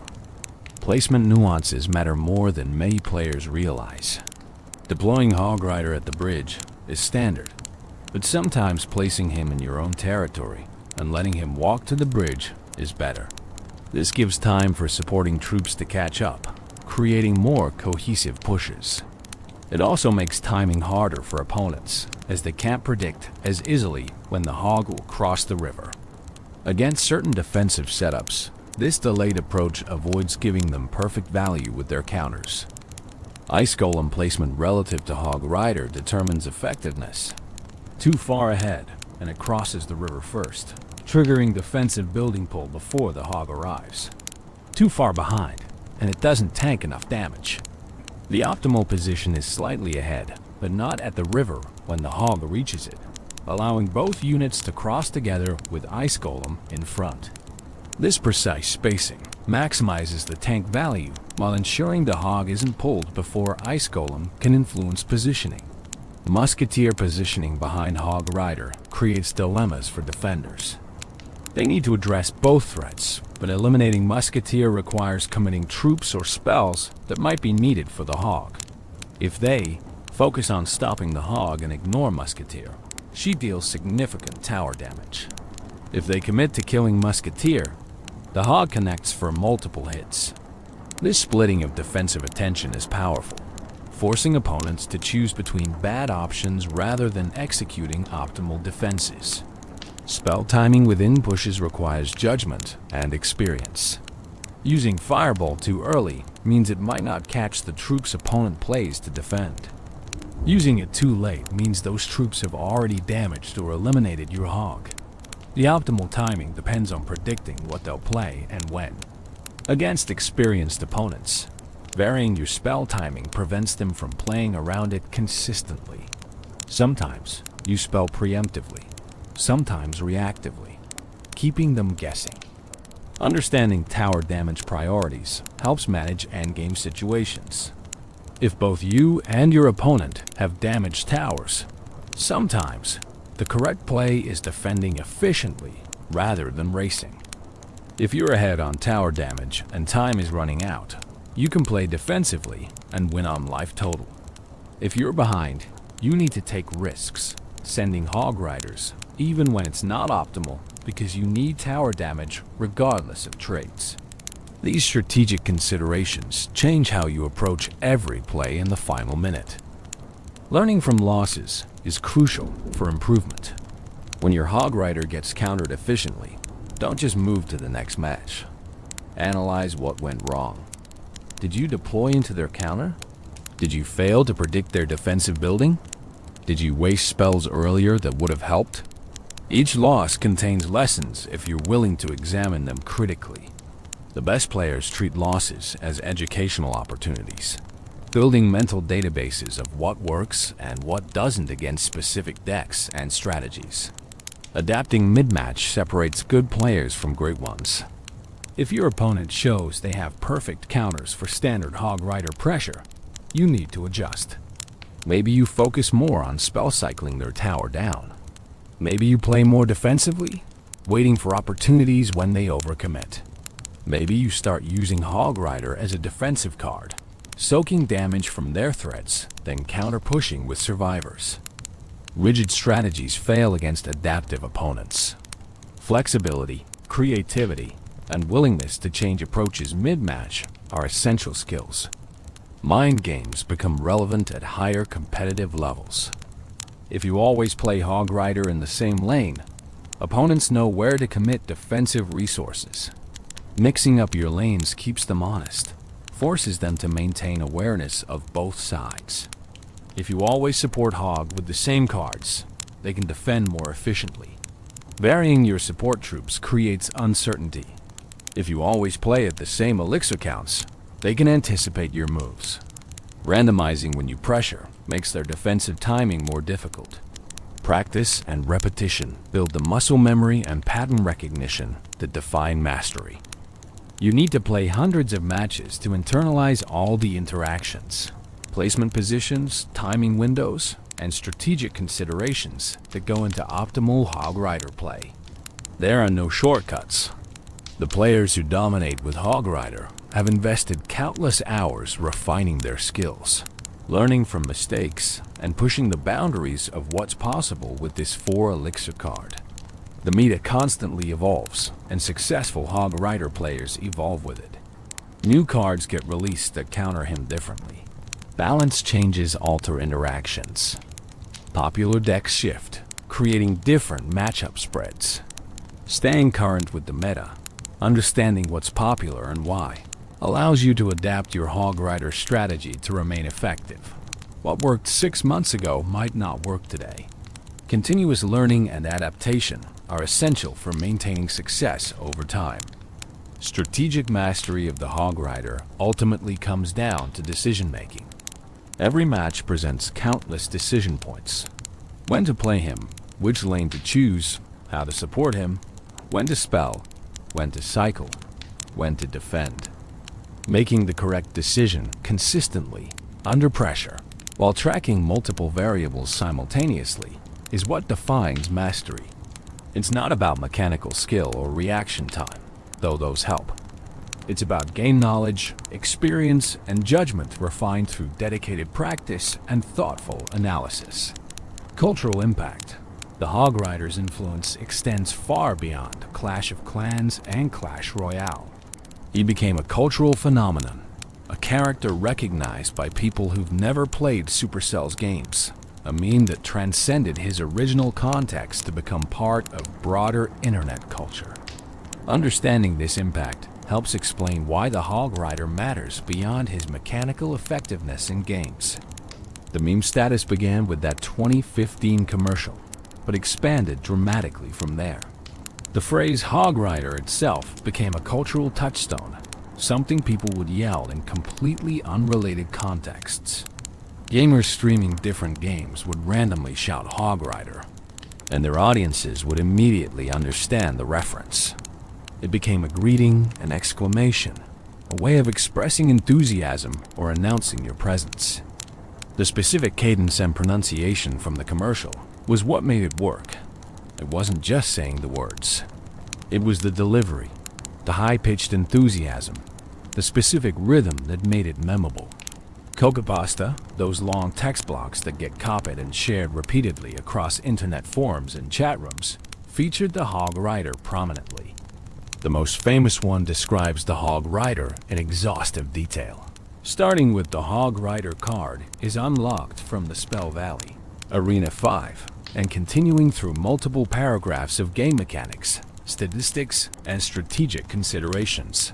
Placement nuances matter more than many players realize. Deploying Hog Rider at the bridge is standard, but sometimes placing him in your own territory and letting him walk to the bridge is better. This gives time for supporting troops to catch up, creating more cohesive pushes. It also makes timing harder for opponents, as they can't predict as easily when the Hog will cross the river. Against certain defensive setups, this delayed approach avoids giving them perfect value with their counters. Ice Golem placement relative to Hog Rider determines effectiveness. Too far ahead, and it crosses the river first, triggering defensive building pull before the Hog arrives. Too far behind, and it doesn't tank enough damage. The optimal position is slightly ahead, but not at the river when the Hog reaches it, allowing both units to cross together with Ice Golem in front. This precise spacing maximizes the tank value while ensuring the Hog isn't pulled before Ice Golem can influence positioning. Musketeer positioning behind Hog Rider creates dilemmas for defenders. They need to address both threats, but eliminating Musketeer requires committing troops or spells that might be needed for the Hog. If they focus on stopping the Hog and ignore Musketeer, she deals significant tower damage. If they commit to killing Musketeer, the Hog connects for multiple hits. This splitting of defensive attention is powerful, forcing opponents to choose between bad options rather than executing optimal defenses. Spell timing within pushes requires judgment and experience. Using Fireball too early means it might not catch the troops opponent plays to defend. Using it too late means those troops have already damaged or eliminated your Hog. The optimal timing depends on predicting what they'll play and when. against experienced opponents. Varying your spell timing prevents them from playing around it consistently. Sometimes you spell preemptively, sometimes reactively, keeping them guessing. Understanding tower damage priorities helps manage endgame situations. If both you and your opponent have damaged towers, sometimes the correct play is defending efficiently rather than racing. If you're ahead on tower damage and time is running out, you can play defensively and win on life total. If you're behind, you need to take risks, sending hog riders even when it's not optimal because you need tower damage regardless of traits. These strategic considerations change how you approach every play in the final minute. Learning from losses is crucial for improvement. When your hog rider gets countered efficiently, don't just move to the next match. Analyze what went wrong. Did you deploy into their counter? Did you fail to predict their defensive building? Did you waste spells earlier that would have helped? Each loss contains lessons if you're willing to examine them critically. The best players treat losses as educational opportunities, building mental databases of what works and what doesn't against specific decks and strategies. Adapting mid-match separates good players from great ones. If your opponent shows they have perfect counters for standard hog rider pressure, you need to adjust. Maybe you focus more on spell cycling their tower down. Maybe you play more defensively, waiting for opportunities when they overcommit. Maybe you start using hog rider as a defensive card, soaking damage from their threats, then counter-pushing with survivors. Rigid strategies fail against adaptive opponents. Flexibility, creativity, and willingness to change approaches mid-match are essential skills. Mind games become relevant at higher competitive levels. If you always play hog rider in the same lane, opponents know where to commit defensive resources. Mixing up your lanes keeps them honest, forces them to maintain awareness of both sides. If you always support hog with the same cards, they can defend more efficiently. Varying your support troops creates uncertainty. If you always play at the same elixir counts, they can anticipate your moves. Randomizing when you pressure makes their defensive timing more difficult. Practice and repetition build the muscle memory and pattern recognition that define mastery. You need to play hundreds of matches to internalize all the interactions, placement positions, timing windows, and strategic considerations that go into optimal hog rider play. There are no shortcuts. The players who dominate with hog rider have invested countless hours refining their skills, learning from mistakes, and pushing the boundaries of what's possible with this 4 elixir card. The meta constantly evolves, and successful hog rider players evolve with it. New cards get released that counter him differently. Balance changes alter interactions. Popular decks shift, creating different matchup spreads. Staying current with the meta, understanding what's popular and why, allows you to adapt your hog rider strategy to remain effective. What worked 6 months ago might not work today. Continuous learning and adaptation are essential for maintaining success over time. Strategic mastery of the hog rider ultimately comes down to decision-making. Every match presents countless decision points. When to play him, which lane to choose, how to support him, when to spell, when to cycle, when to defend. Making the correct decision consistently, under pressure, while tracking multiple variables simultaneously, is what defines mastery. It's not about mechanical skill or reaction time, though those help. It's about game knowledge, experience, and judgment refined through dedicated practice and thoughtful analysis. Cultural impact. The hog rider's influence extends far beyond Clash of Clans and Clash Royale. He became a cultural phenomenon, a character recognized by people who've never played Supercell's games, a meme that transcended his original context to become part of broader internet culture. Understanding this impact helps explain why the hog rider matters beyond his mechanical effectiveness in games. The meme status began with that 2015 commercial, but expanded dramatically from there. The phrase hog rider itself became a cultural touchstone, something people would yell in completely unrelated contexts. Gamers streaming different games would randomly shout Hog Rider, and their audiences would immediately understand the reference. It became a greeting, an exclamation, a way of expressing enthusiasm or announcing your presence. The specific cadence and pronunciation from the commercial was what made it work. It wasn't just saying the words. It was the delivery, the high-pitched enthusiasm, the specific rhythm that made it memorable. Copypasta, those long text blocks that get copied and shared repeatedly across internet forums and chat rooms, featured the Hog Rider prominently. The most famous one describes the Hog Rider in exhaustive detail. Starting with the Hog Rider card is unlocked from the Spell Valley, Arena 5, and continuing through multiple paragraphs of game mechanics, statistics, and strategic considerations.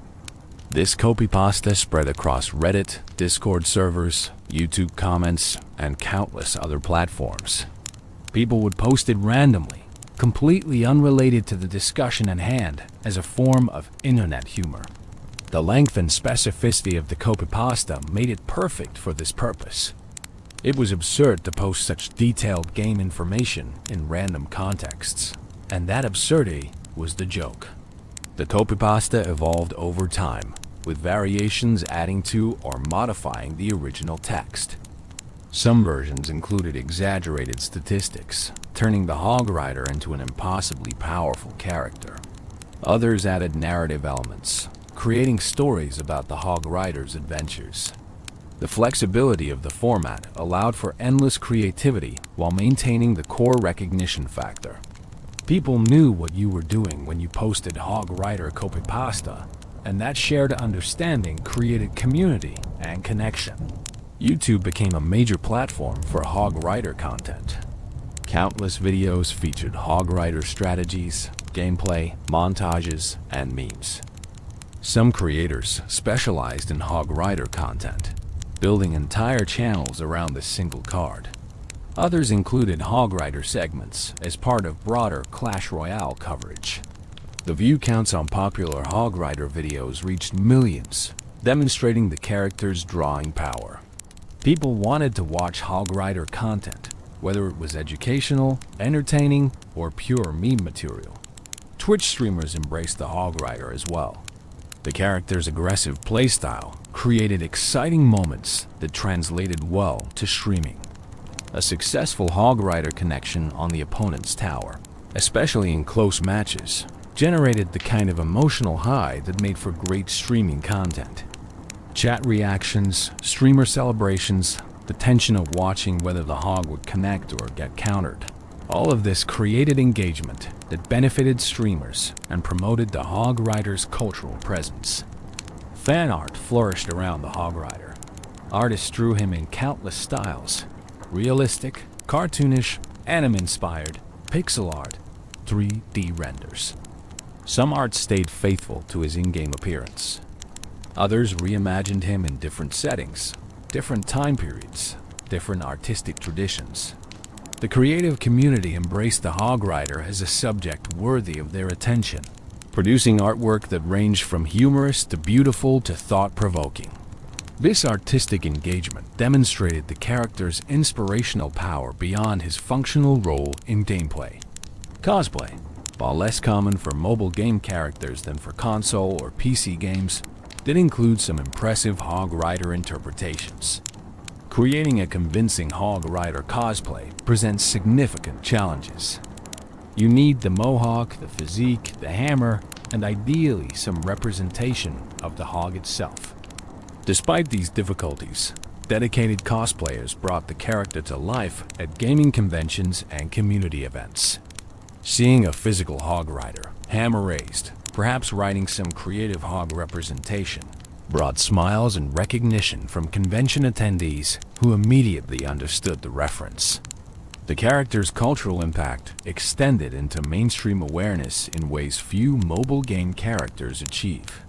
This copypasta spread across Reddit, Discord servers, YouTube comments, and countless other platforms. People would post it randomly, completely unrelated to the discussion at hand, as a form of internet humor. The length and specificity of the copypasta made it perfect for this purpose. It was absurd to post such detailed game information in random contexts, and that absurdity was the joke. The copypasta evolved over time, with variations adding to or modifying the original text. Some versions included exaggerated statistics, turning the Hog Rider into an impossibly powerful character. Others added narrative elements, creating stories about the Hog Rider's adventures. The flexibility of the format allowed for endless creativity while maintaining the core recognition factor. People knew what you were doing when you posted Hog Rider copypasta, and that shared understanding created community and connection. YouTube became a major platform for Hog Rider content. Countless videos featured Hog Rider strategies, gameplay, montages, and memes. Some creators specialized in Hog Rider content, building entire channels around this single card. Others included Hog Rider segments as part of broader Clash Royale coverage. The view counts on popular Hog Rider videos reached millions, demonstrating the character's drawing power. People wanted to watch Hog Rider content, whether it was educational, entertaining, or pure meme material. Twitch streamers embraced the Hog Rider as well. The character's aggressive playstyle created exciting moments that translated well to streaming. A successful Hog Rider connection on the opponent's tower, especially in close matches, generated the kind of emotional high that made for great streaming content. Chat reactions, streamer celebrations, the tension of watching whether the hog would connect or get countered. All of this created engagement that benefited streamers and promoted the Hog Rider's cultural presence. Fan art flourished around the Hog Rider. Artists drew him in countless styles: realistic, cartoonish, anime-inspired, pixel art, 3D renders. Some art stayed faithful to his in-game appearance. Others reimagined him in different settings, different time periods, different artistic traditions. The creative community embraced the Hog Rider as a subject worthy of their attention, producing artwork that ranged from humorous to beautiful to thought-provoking. This artistic engagement demonstrated the character's inspirational power beyond his functional role in gameplay. Cosplay, while less common for mobile game characters than for console or PC games, did include some impressive Hog Rider interpretations. Creating a convincing Hog Rider cosplay presents significant challenges. You need the mohawk, the physique, the hammer, and ideally some representation of the hog itself. Despite these difficulties, dedicated cosplayers brought the character to life at gaming conventions and community events. Seeing a physical Hog Rider, hammer raised, perhaps riding some creative hog representation, brought smiles and recognition from convention attendees who immediately understood the reference. The character's cultural impact extended into mainstream awareness in ways few mobile game characters achieve.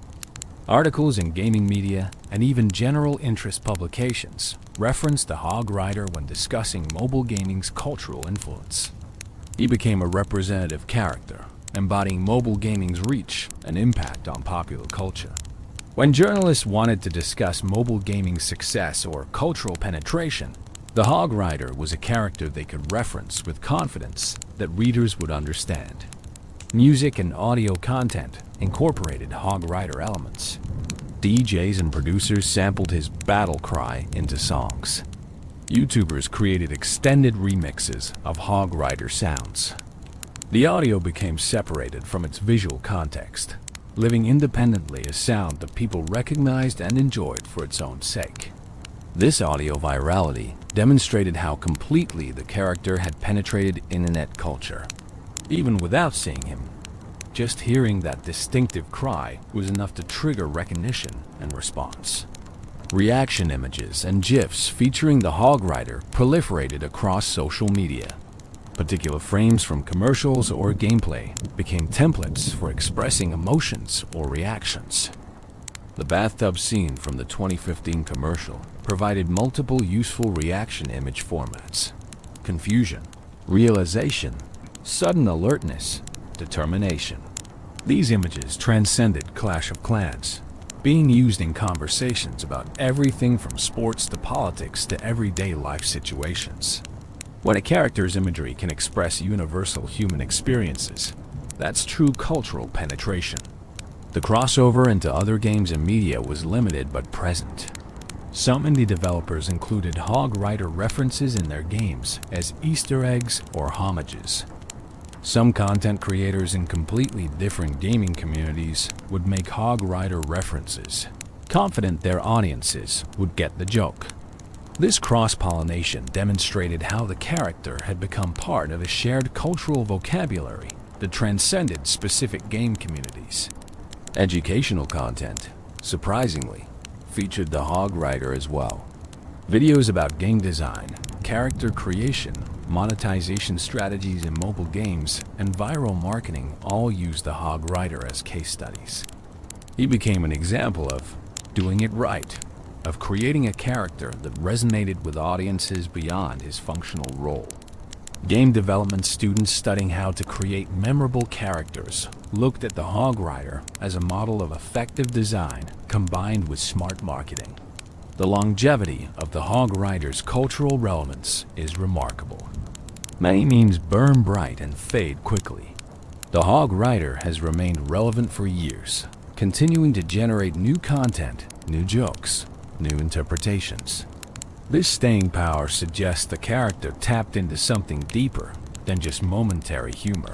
Articles in gaming media and even general interest publications referenced the Hog Rider when discussing mobile gaming's cultural influence. He became a representative character, embodying mobile gaming's reach and impact on popular culture. When journalists wanted to discuss mobile gaming success or cultural penetration, the Hog Rider was a character they could reference with confidence that readers would understand. Music and audio content incorporated Hog Rider elements. DJs and producers sampled his battle cry into songs. YouTubers created extended remixes of Hog Rider sounds. The audio became separated from its visual context, living independently as sound that people recognized and enjoyed for its own sake. This audio virality demonstrated how completely the character had penetrated internet culture. Even without seeing him, just hearing that distinctive cry was enough to trigger recognition and response. Reaction images and GIFs featuring the Hog Rider proliferated across social media. Particular frames from commercials or gameplay became templates for expressing emotions or reactions. The bathtub scene from the 2015 commercial provided multiple useful reaction image formats: confusion, realization, sudden alertness, determination. These images transcended Clash of Clans, being used in conversations about everything from sports to politics to everyday life situations. When a character's imagery can express universal human experiences, that's true cultural penetration. The crossover into other games and media was limited but present. Some indie developers included Hog Rider references in their games as Easter eggs or homages. Some content creators in completely different gaming communities would make Hog Rider references, confident their audiences would get the joke. This cross-pollination demonstrated how the character had become part of a shared cultural vocabulary that transcended specific game communities. Educational content, surprisingly, featured the Hog Rider as well. Videos about game design, character creation, monetization strategies in mobile games, and viral marketing all used the Hog Rider as case studies. He became an example of doing it right, of creating a character that resonated with audiences beyond his functional role. Game development students studying how to create memorable characters looked at the Hog Rider as a model of effective design combined with smart marketing. The longevity of the Hog Rider's cultural relevance is remarkable. Many memes burn bright and fade quickly. The Hog Rider has remained relevant for years, continuing to generate new content, new jokes, new interpretations. This staying power suggests the character tapped into something deeper than just momentary humor.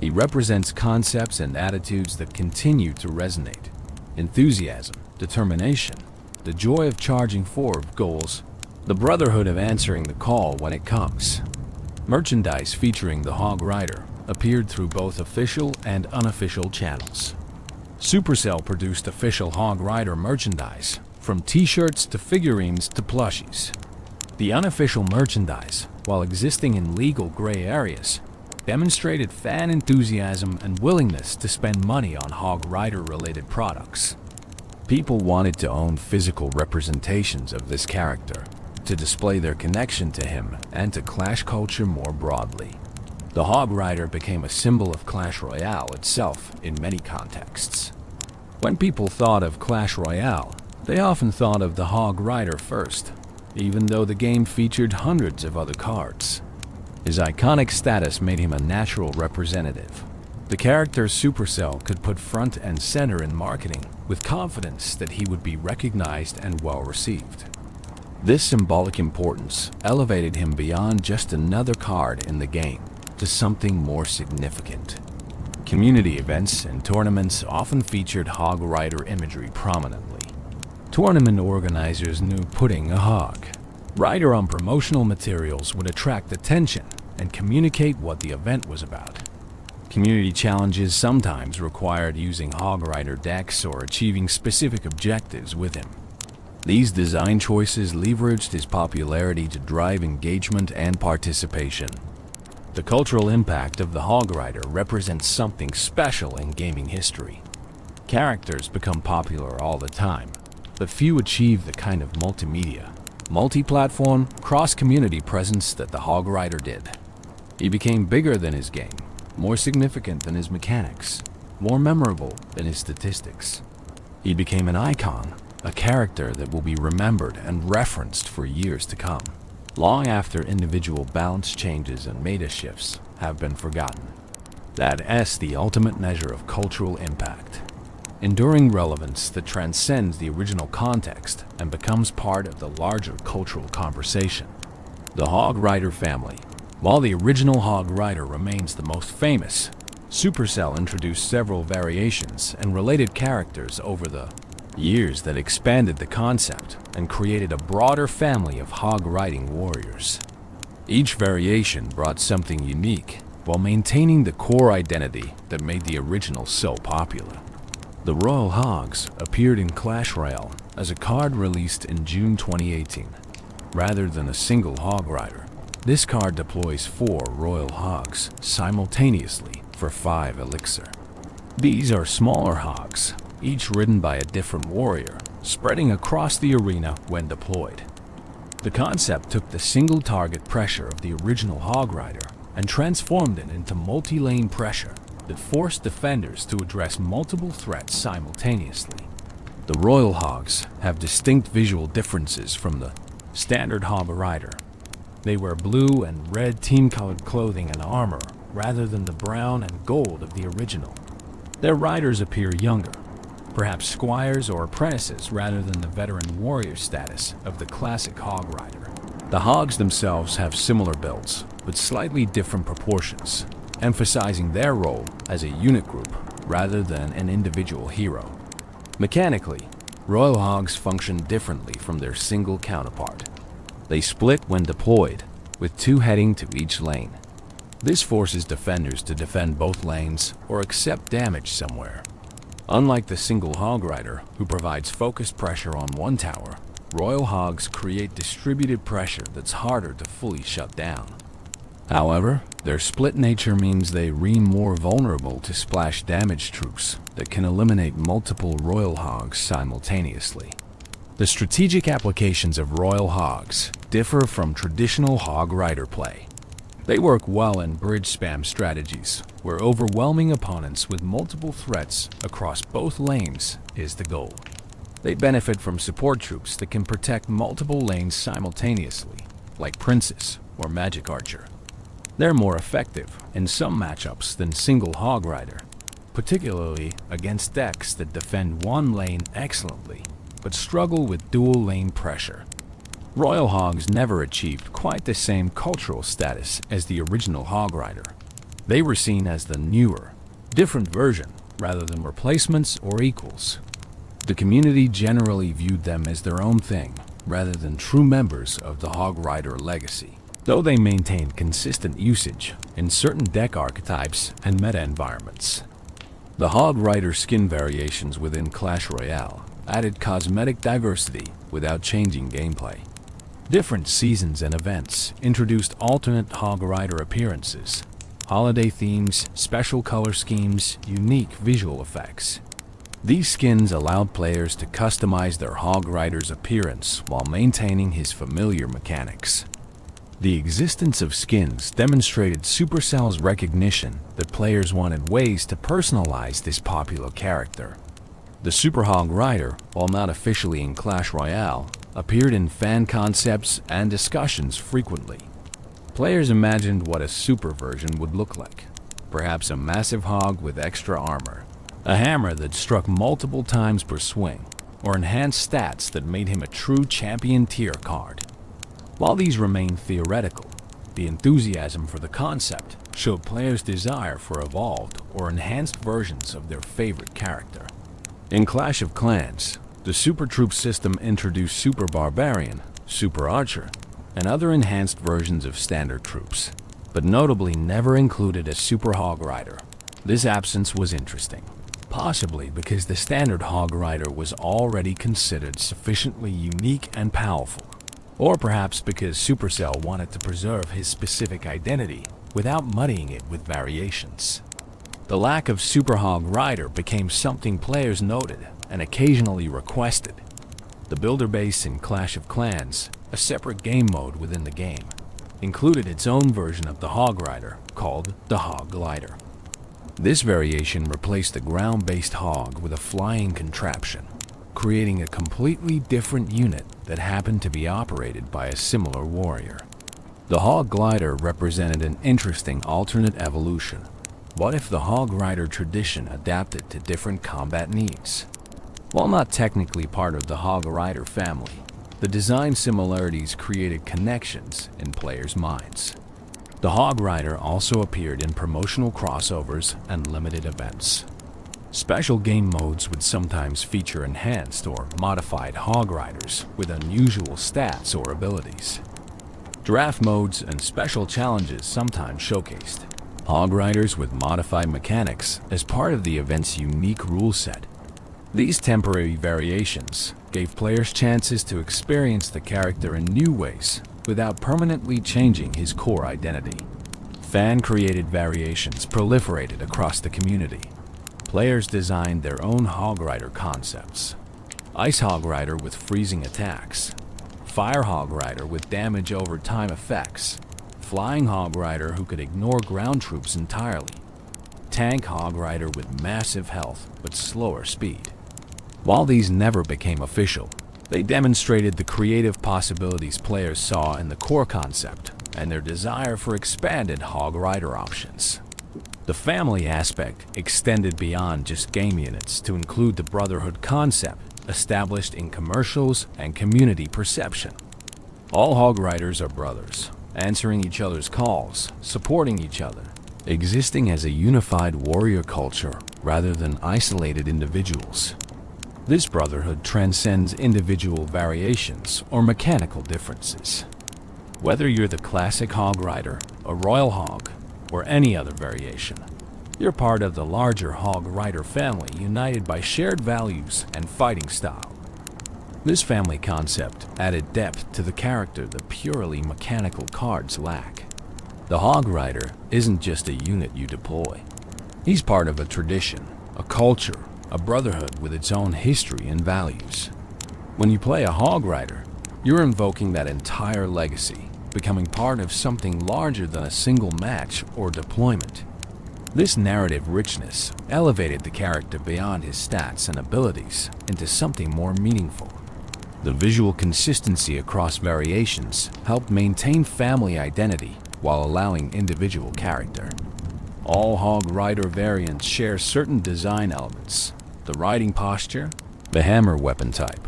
He represents concepts and attitudes that continue to resonate: enthusiasm, determination, the joy of charging forward goals, the brotherhood of answering the call when it comes. Merchandise featuring the Hog Rider appeared through both official and unofficial channels. Supercell produced official Hog Rider merchandise, from t-shirts to figurines to plushies. The unofficial merchandise, while existing in legal gray areas, demonstrated fan enthusiasm and willingness to spend money on Hog Rider-related products. People wanted to own physical representations of this character, to display their connection to him and to Clash culture more broadly. The Hog Rider became a symbol of Clash Royale itself in many contexts. When people thought of Clash Royale, they often thought of the Hog Rider first, even though the game featured hundreds of other cards. His iconic status made him a natural representative. The character Supercell could put front and center in marketing with confidence that he would be recognized and well received. This symbolic importance elevated him beyond just another card in the game to something more significant. Community events and tournaments often featured Hog Rider imagery prominently. Tournament organizers knew putting a Hog Rider on promotional materials would attract attention and communicate what the event was about. Community challenges sometimes required using Hog Rider decks or achieving specific objectives with him. These design choices leveraged his popularity to drive engagement and participation. The cultural impact of the Hog Rider represents something special in gaming history. Characters become popular all the time, but few achieve the kind of multimedia, multi-platform, cross-community presence that the Hog Rider did. He became bigger than his game, more significant than his mechanics, more memorable than his statistics. He became an icon, a character that will be remembered and referenced for years to come, long after individual balance changes and meta shifts have been forgotten. That's the ultimate measure of cultural impact. Enduring relevance that transcends the original context and becomes part of the larger cultural conversation. The Hog Rider family. While the original Hog Rider remains the most famous, Supercell introduced several variations and related characters over the years that expanded the concept and created a broader family of hog-riding warriors. Each variation brought something unique while maintaining the core identity that made the original so popular. The Royal Hogs appeared in Clash Royale as a card released in June 2018. Rather than a single Hog Rider, this card deploys 4 Royal Hogs simultaneously for 5 elixir. These are smaller hogs, each ridden by a different warrior, spreading across the arena when deployed. The concept took the single target pressure of the original Hog Rider and transformed it into multi-lane pressure that forced defenders to address multiple threats simultaneously. The Royal Hogs have distinct visual differences from the standard Hog Rider. They wear blue and red team-colored clothing and armor rather than the brown and gold of the original. Their riders appear younger, perhaps squires or apprentices rather than the veteran warrior status of the classic Hog Rider. The Hogs themselves have similar builds, but slightly different proportions, emphasizing their role as a unit group rather than an individual hero. Mechanically, Royal Hogs function differently from their single counterpart. They split when deployed, with 2 heading to each lane. This forces defenders to defend both lanes or accept damage somewhere. Unlike the single Hog Rider, who provides focused pressure on one tower, Royal Hogs create distributed pressure that's harder to fully shut down. However, their split nature means they remain more vulnerable to splash damage troops that can eliminate multiple Royal Hogs simultaneously. The strategic applications of Royal Hogs differ from traditional Hog Rider play. They work well in bridge spam strategies, where overwhelming opponents with multiple threats across both lanes is the goal. They benefit from support troops that can protect multiple lanes simultaneously, like Princes or Magic Archer. They're more effective in some matchups than single Hog Rider, particularly against decks that defend one lane excellently, but struggle with dual lane pressure. Royal Hogs never achieved quite the same cultural status as the original Hog Rider. They were seen as the newer, different version rather than replacements or equals. The community generally viewed them as their own thing rather than true members of the Hog Rider legacy, though they maintained consistent usage in certain deck archetypes and meta environments. The Hog Rider skin variations within Clash Royale added cosmetic diversity without changing gameplay. Different seasons and events introduced alternate Hog Rider appearances, holiday themes, special color schemes, unique visual effects. These skins allowed players to customize their Hog Rider's appearance while maintaining his familiar mechanics. The existence of skins demonstrated Supercell's recognition that players wanted ways to personalize this popular character. The Super Hog Rider, while not officially in Clash Royale, appeared in fan concepts and discussions frequently. Players imagined what a super version would look like. Perhaps a massive hog with extra armor, a hammer that struck multiple times per swing, or enhanced stats that made him a true champion tier card. While these remain theoretical, the enthusiasm for the concept showed players' desire for evolved or enhanced versions of their favorite character. In Clash of Clans, the Super Troop system introduced Super Barbarian, Super Archer, and other enhanced versions of standard troops, but notably never included a Super Hog Rider. This absence was interesting, possibly because the standard Hog Rider was already considered sufficiently unique and powerful, or perhaps because Supercell wanted to preserve his specific identity without muddying it with variations. The lack of Super Hog Rider became something players noted and occasionally requested. The builder base in Clash of Clans, a separate game mode within the game, included its own version of the Hog Rider called the Hog Glider. This variation replaced the ground-based hog with a flying contraption, creating a completely different unit that happened to be operated by a similar warrior. The hog glider represented an interesting alternate evolution. What if the hog rider tradition adapted to different combat needs? While not technically part of the hog rider family, the design similarities created connections in players' minds. The hog rider also appeared in promotional crossovers and limited events. Special game modes would sometimes feature enhanced or modified hog riders with unusual stats or abilities. Draft modes and special challenges sometimes showcased hog riders with modified mechanics as part of the event's unique rule set. These temporary variations gave players chances to experience the character in new ways without permanently changing his core identity. Fan-created variations proliferated across the community. Players designed their own hog rider concepts. Ice hog rider with freezing attacks, fire hog rider with damage over time effects, flying hog rider who could ignore ground troops entirely, tank hog rider with massive health but slower speed. While these never became official, they demonstrated the creative possibilities players saw in the core concept and their desire for expanded hog rider options. The family aspect extended beyond just game units to include the brotherhood concept established in commercials and community perception. All hog riders are brothers, answering each other's calls, supporting each other, existing as a unified warrior culture rather than isolated individuals. This brotherhood transcends individual variations or mechanical differences. Whether you're the classic hog rider, a royal hog, or any other variation, you're part of the larger hog rider family united by shared values and fighting style. This family concept added depth to the character that purely mechanical cards lack. The hog rider isn't just a unit you deploy. He's part of a tradition, a culture, a brotherhood with its own history and values. When you play a hog rider, you're invoking that entire legacy, becoming part of something larger than a single match or deployment. This narrative richness elevated the character beyond his stats and abilities into something more meaningful. The visual consistency across variations helped maintain family identity while allowing individual character. All hog rider variants share certain design elements: the riding posture, the hammer weapon type,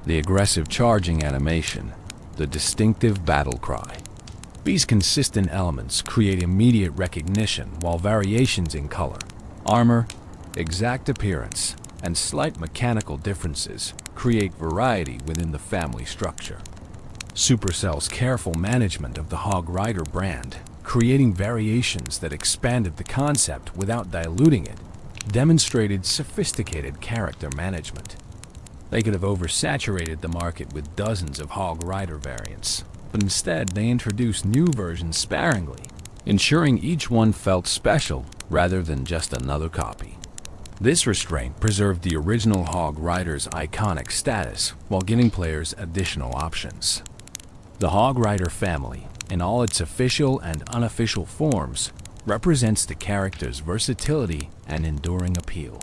the aggressive charging animation, the distinctive battle cry. These consistent elements create immediate recognition, while variations in color, armor, exact appearance, and slight mechanical differences create variety within the family structure. Supercell's careful management of the hog rider brand, creating variations that expanded the concept without diluting it, demonstrated sophisticated character management. They could have oversaturated the market with dozens of hog rider variants, but instead they introduced new versions sparingly, ensuring each one felt special rather than just another copy. This restraint preserved the original hog rider's iconic status while giving players additional options. The hog rider family, in all its official and unofficial forms, represents the character's versatility and enduring appeal.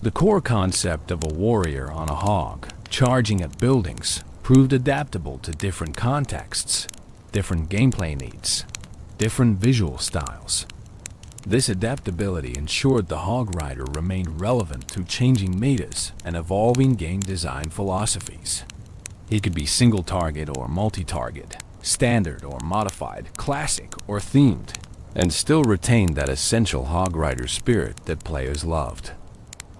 The core concept of a warrior on a hog, charging at buildings, proved adaptable to different contexts, different gameplay needs, different visual styles. This adaptability ensured the hog rider remained relevant to changing metas and evolving game design philosophies. He could be single-target or multi-target, standard or modified, classic or themed, and still retain that essential hog rider spirit that players loved.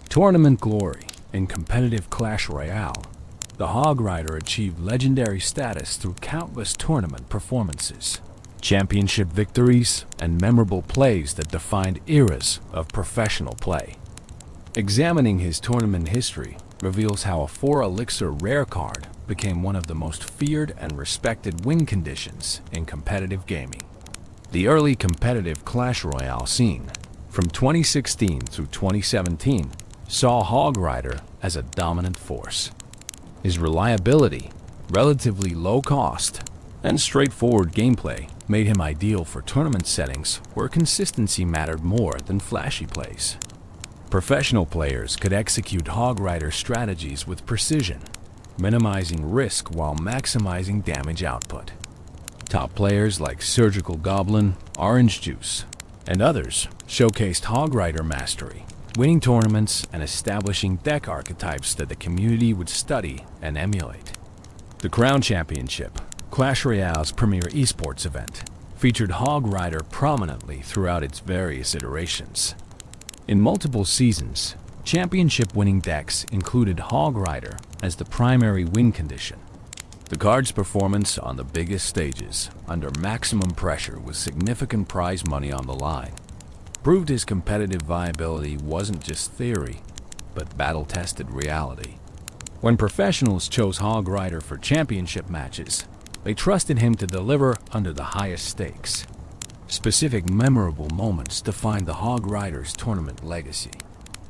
Tournament glory. In competitive Clash Royale, the hog rider achieved legendary status through countless tournament performances, championship victories, and memorable plays that defined eras of professional play. Examining his tournament history reveals how a 4-elixir rare card became one of the most feared and respected win conditions in competitive gaming. The early competitive Clash Royale scene, from 2016 through 2017, saw Hog Rider as a dominant force. His reliability, relatively low cost, and straightforward gameplay made him ideal for tournament settings where consistency mattered more than flashy plays. Professional players could execute Hog Rider strategies with precision, minimizing risk while maximizing damage output. Top players like Surgical Goblin, Orange Juice, and others showcased Hog Rider mastery, winning tournaments and establishing deck archetypes that the community would study and emulate. The Crown Championship, Clash Royale's premier esports event, featured Hog Rider prominently throughout its various iterations. In multiple seasons, championship-winning decks included Hog Rider as the primary win condition. The card's performance on the biggest stages, under maximum pressure with significant prize money on the line, proved his competitive viability wasn't just theory, but battle-tested reality. When professionals chose Hog Rider for championship matches, they trusted him to deliver under the highest stakes. Specific memorable moments define the Hog Rider's tournament legacy.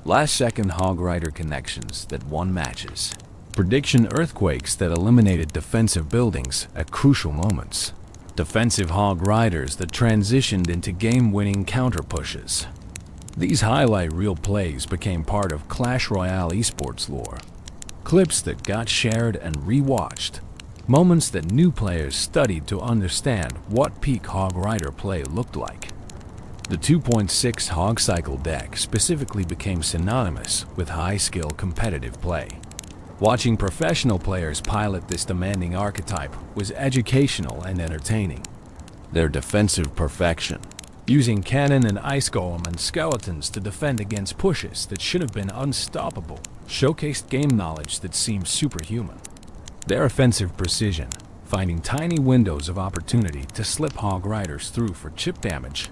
Last-second Hog Rider connections that won matches. Prediction earthquakes that eliminated defensive buildings at crucial moments. Defensive Hog Riders that transitioned into game-winning counter-pushes. These highlight reel plays became part of Clash Royale esports lore. Clips that got shared and rewatched. Moments that new players studied to understand what peak Hog Rider play looked like. The 2.6 Hog Cycle deck specifically became synonymous with high-skill competitive play. Watching professional players pilot this demanding archetype was educational and entertaining. Their defensive perfection, using cannon and ice golem and skeletons to defend against pushes that should have been unstoppable, showcased game knowledge that seemed superhuman. Their offensive precision, finding tiny windows of opportunity to slip Hog Riders through for chip damage,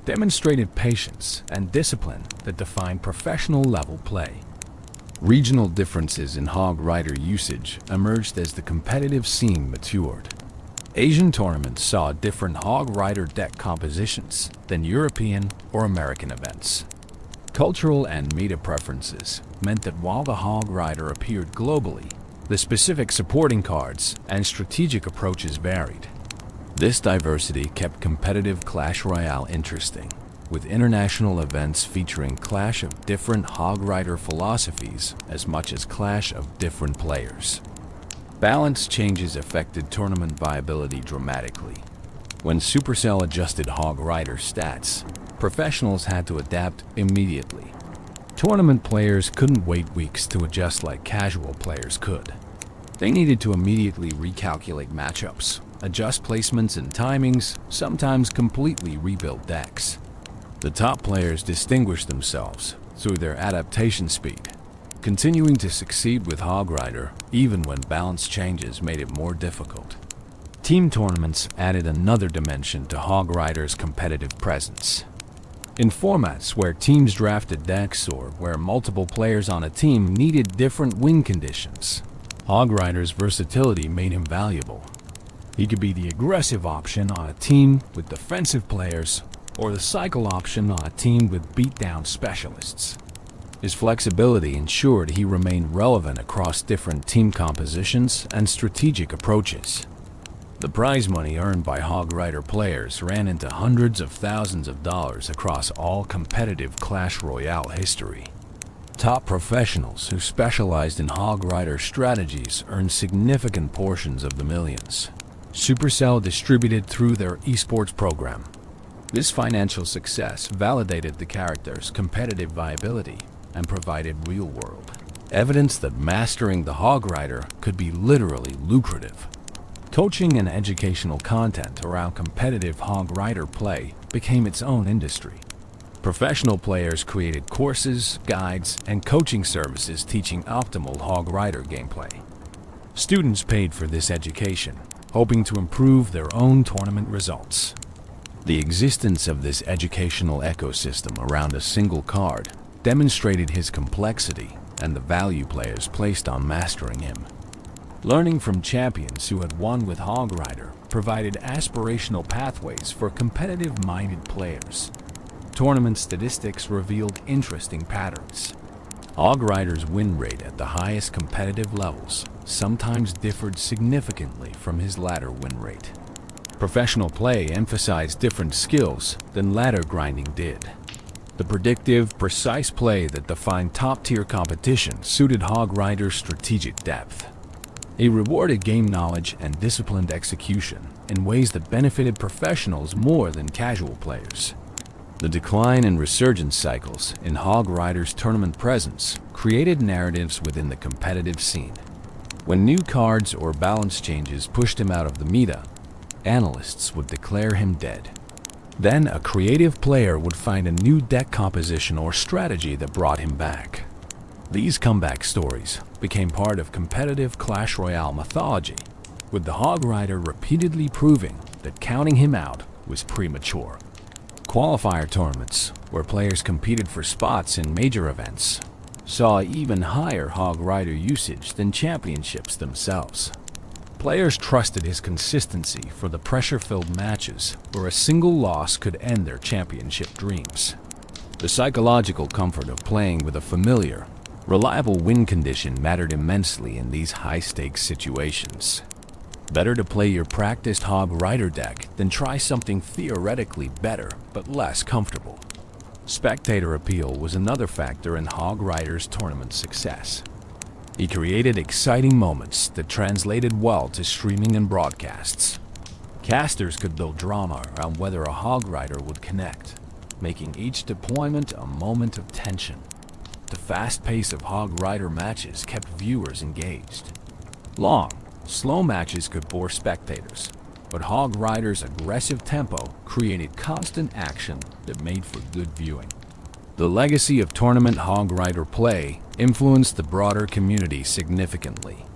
demonstrated patience and discipline that defined professional-level play. Regional differences in Hog Rider usage emerged as the competitive scene matured. Asian tournaments saw different Hog Rider deck compositions than European or American events. Cultural and meta preferences meant that while the Hog Rider appeared globally, the specific supporting cards and strategic approaches varied. This diversity kept competitive Clash Royale interesting, with international events featuring clash of different Hog Rider philosophies as much as clash of different players. Balance changes affected tournament viability dramatically. When Supercell adjusted Hog Rider stats, professionals had to adapt immediately. Tournament players couldn't wait weeks to adjust like casual players could. They needed to immediately recalculate matchups, adjust placements and timings, sometimes completely rebuild decks. The top players distinguished themselves through their adaptation speed, continuing to succeed with Hog Rider even when balance changes made it more difficult. Team tournaments added another dimension to Hog Rider's competitive presence. In formats where teams drafted decks or where multiple players on a team needed different win conditions, Hog Rider's versatility made him valuable. He could be the aggressive option on a team with defensive players, or the cycle option on a team with beatdown specialists. His flexibility ensured he remained relevant across different team compositions and strategic approaches. The prize money earned by Hog Rider players ran into hundreds of thousands of dollars across all competitive Clash Royale history. Top professionals who specialized in Hog Rider strategies earned significant portions of the millions. Supercell distributed through their esports program. This financial success validated the character's competitive viability and provided real-world evidence that mastering the Hog Rider could be literally lucrative. Coaching and educational content around competitive Hog Rider play became its own industry. Professional players created courses, guides, and coaching services teaching optimal Hog Rider gameplay. Students paid for this education, hoping to improve their own tournament results. The existence of this educational ecosystem around a single card demonstrated his complexity and the value players placed on mastering him. Learning from champions who had won with Hog Rider provided aspirational pathways for competitive-minded players. Tournament statistics revealed interesting patterns. Hog Rider's win rate at the highest competitive levels sometimes differed significantly from his latter win rate. Professional play emphasized different skills than ladder grinding did. The predictive, precise play that defined top-tier competition suited Hog Rider's strategic depth. It rewarded game knowledge and disciplined execution in ways that benefited professionals more than casual players. The decline and resurgence cycles in Hog Rider's tournament presence created narratives within the competitive scene. When new cards or balance changes pushed him out of the meta, analysts would declare him dead. Then a creative player would find a new deck composition or strategy that brought him back. These comeback stories became part of competitive Clash Royale mythology, with the Hog Rider repeatedly proving that counting him out was premature. Qualifier tournaments, where players competed for spots in major events, saw even higher Hog Rider usage than championships themselves. Players trusted his consistency for the pressure-filled matches where a single loss could end their championship dreams. The psychological comfort of playing with a familiar, reliable win condition mattered immensely in these high-stakes situations. Better to play your practiced Hog Rider deck than try something theoretically better but less comfortable. Spectator appeal was another factor in Hog Rider's tournament success. He created exciting moments that translated well to streaming and broadcasts. Casters could build drama around whether a Hog Rider would connect, making each deployment a moment of tension. The fast pace of Hog Rider matches kept viewers engaged. Long, slow matches could bore spectators, but Hog Rider's aggressive tempo created constant action that made for good viewing. The legacy of tournament Hog Rider play influenced the broader community significantly.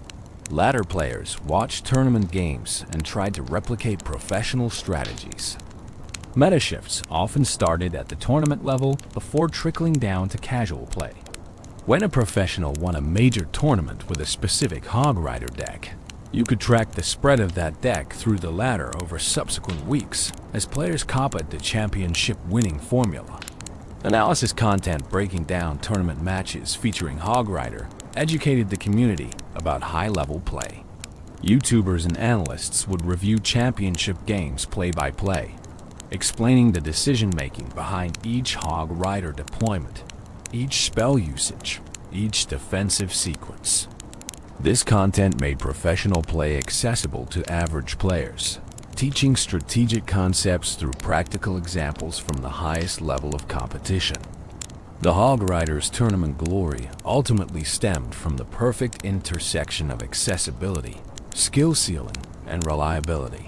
Ladder players watched tournament games and tried to replicate professional strategies. Meta shifts often started at the tournament level before trickling down to casual play. When a professional won a major tournament with a specific Hog Rider deck, you could track the spread of that deck through the ladder over subsequent weeks as players copied the championship winning formula. Analysis content breaking down tournament matches featuring Hog Rider educated the community about high-level play. YouTubers and analysts would review championship games play-by-play, explaining the decision-making behind each Hog Rider deployment, each spell usage, each defensive sequence. This content made professional play accessible to average players, teaching strategic concepts through practical examples from the highest level of competition. The Hog Rider's tournament glory ultimately stemmed from the perfect intersection of accessibility, skill ceiling, and reliability.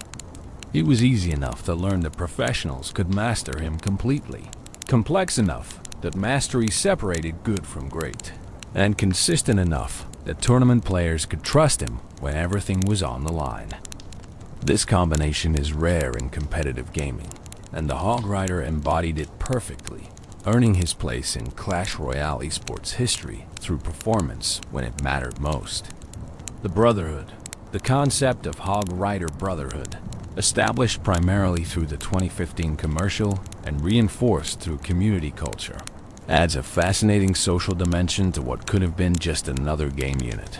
It was easy enough to learn that professionals could master him completely, complex enough that mastery separated good from great, and consistent enough that tournament players could trust him when everything was on the line. This combination is rare in competitive gaming, and the Hog Rider embodied it perfectly, earning his place in Clash Royale esports history through performance when it mattered most. The Brotherhood, the concept of Hog Rider Brotherhood, established primarily through the 2015 commercial and reinforced through community culture, adds a fascinating social dimension to what could have been just another game unit.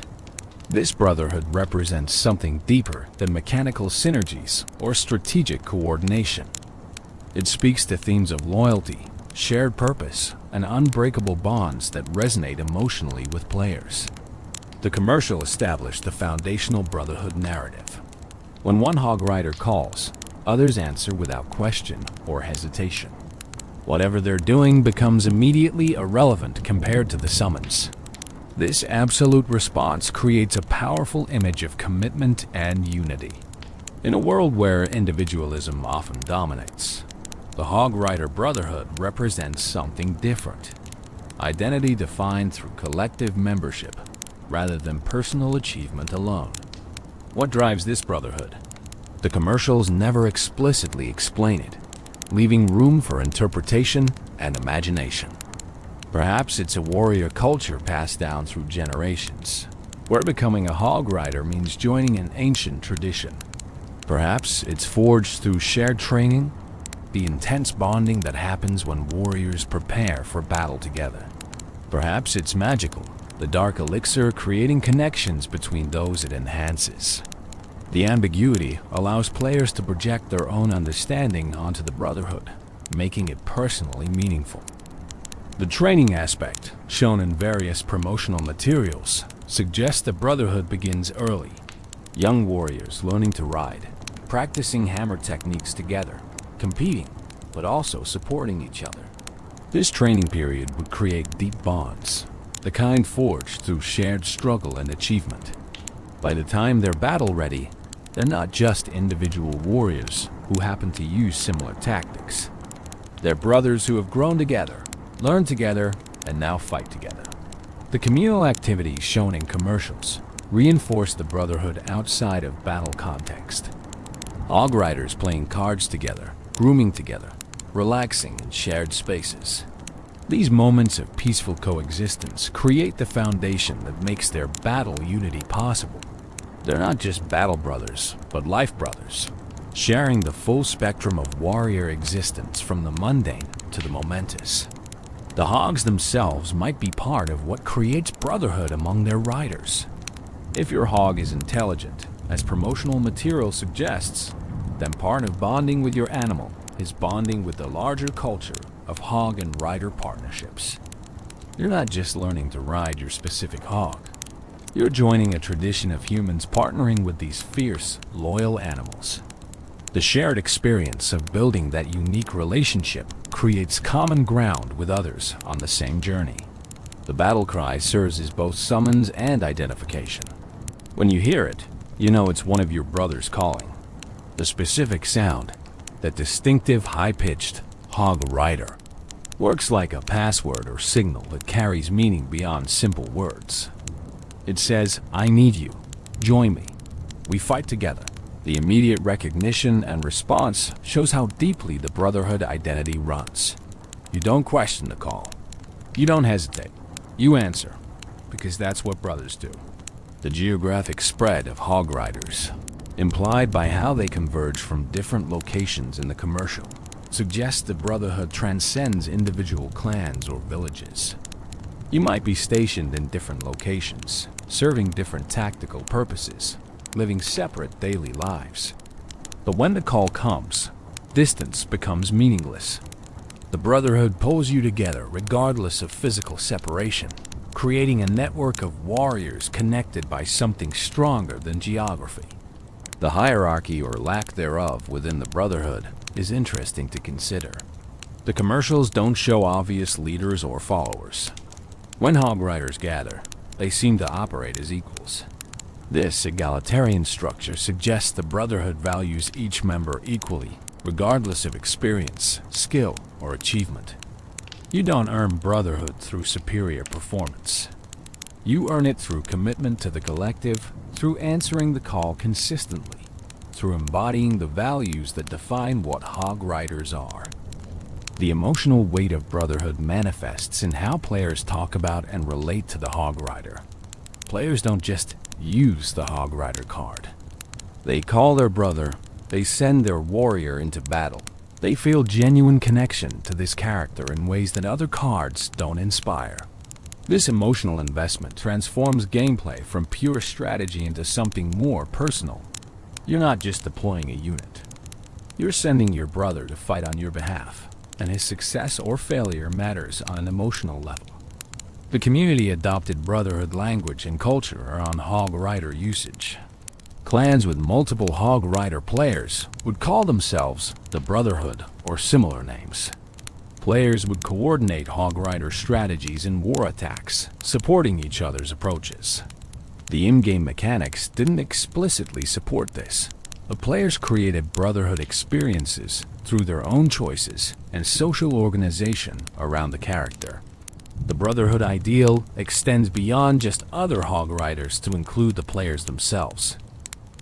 This brotherhood represents something deeper than mechanical synergies or strategic coordination. It speaks to themes of loyalty, shared purpose, and unbreakable bonds that resonate emotionally with players. The commercial established the foundational brotherhood narrative. When one Hog Rider calls, others answer without question or hesitation. Whatever they're doing becomes immediately irrelevant compared to the summons. This absolute response creates a powerful image of commitment and unity. In a world where individualism often dominates, the Hog Rider Brotherhood represents something different. Identity defined through collective membership, rather than personal achievement alone. What drives this brotherhood? The commercials never explicitly explain it, leaving room for interpretation and imagination. Perhaps it's a warrior culture passed down through generations, where becoming a Hog Rider means joining an ancient tradition. Perhaps it's forged through shared training, the intense bonding that happens when warriors prepare for battle together. Perhaps it's magical, the dark elixir creating connections between those it enhances. The ambiguity allows players to project their own understanding onto the Brotherhood, making it personally meaningful. The training aspect, shown in various promotional materials, suggests the Brotherhood begins early. Young warriors learning to ride, practicing hammer techniques together, competing, but also supporting each other. This training period would create deep bonds, the kind forged through shared struggle and achievement. By the time they're battle-ready, they're not just individual warriors who happen to use similar tactics. They're brothers who have grown together, learned together, and now fight together. The communal activities shown in commercials reinforce the Brotherhood outside of battle context. Hog riders playing cards together, grooming together, relaxing in shared spaces. These moments of peaceful coexistence create the foundation that makes their battle unity possible. They're not just battle brothers, but life brothers, sharing the full spectrum of warrior existence from the mundane to the momentous. The hogs themselves might be part of what creates brotherhood among their riders. If your hog is intelligent, as promotional material suggests, then part of bonding with your animal is bonding with the larger culture of hog and rider partnerships. You're not just learning to ride your specific hog. You're joining a tradition of humans partnering with these fierce, loyal animals. The shared experience of building that unique relationship creates common ground with others on the same journey. The battle cry serves as both summons and identification. When you hear it, you know it's one of your brothers calling. The specific sound, that distinctive high-pitched hog rider, works like a password or signal that carries meaning beyond simple words. It says, "I need you. Join me. We fight together." The immediate recognition and response shows how deeply the Brotherhood identity runs. You don't question the call. You don't hesitate. You answer, because that's what brothers do. The geographic spread of hog riders, implied by how they converge from different locations in the commercial, suggests the Brotherhood transcends individual clans or villages. You might be stationed in different locations, serving different tactical purposes, living separate daily lives. But when the call comes, distance becomes meaningless. The Brotherhood pulls you together regardless of physical separation, creating a network of warriors connected by something stronger than geography. The hierarchy or lack thereof within the Brotherhood is interesting to consider. The commercials don't show obvious leaders or followers. When hog riders gather, they seem to operate as equals. This egalitarian structure suggests the Brotherhood values each member equally, regardless of experience, skill, or achievement. You don't earn brotherhood through superior performance. You earn it through commitment to the collective, through answering the call consistently, through embodying the values that define what hog riders are. The emotional weight of brotherhood manifests in how players talk about and relate to the hog rider. Players don't just use the hog rider card. They call their brother, they send their warrior into battle. They feel genuine connection to this character in ways that other cards don't inspire. This emotional investment transforms gameplay from pure strategy into something more personal. You're not just deploying a unit. You're sending your brother to fight on your behalf, and his success or failure matters on an emotional level. The community adopted brotherhood language and culture around hog rider usage. Clans with multiple hog rider players would call themselves the Brotherhood or similar names. Players would coordinate hog rider strategies in war attacks, supporting each other's approaches. The in-game mechanics didn't explicitly support this, but players created brotherhood experiences through their own choices and social organization around the character. The brotherhood ideal extends beyond just other hog riders to include the players themselves.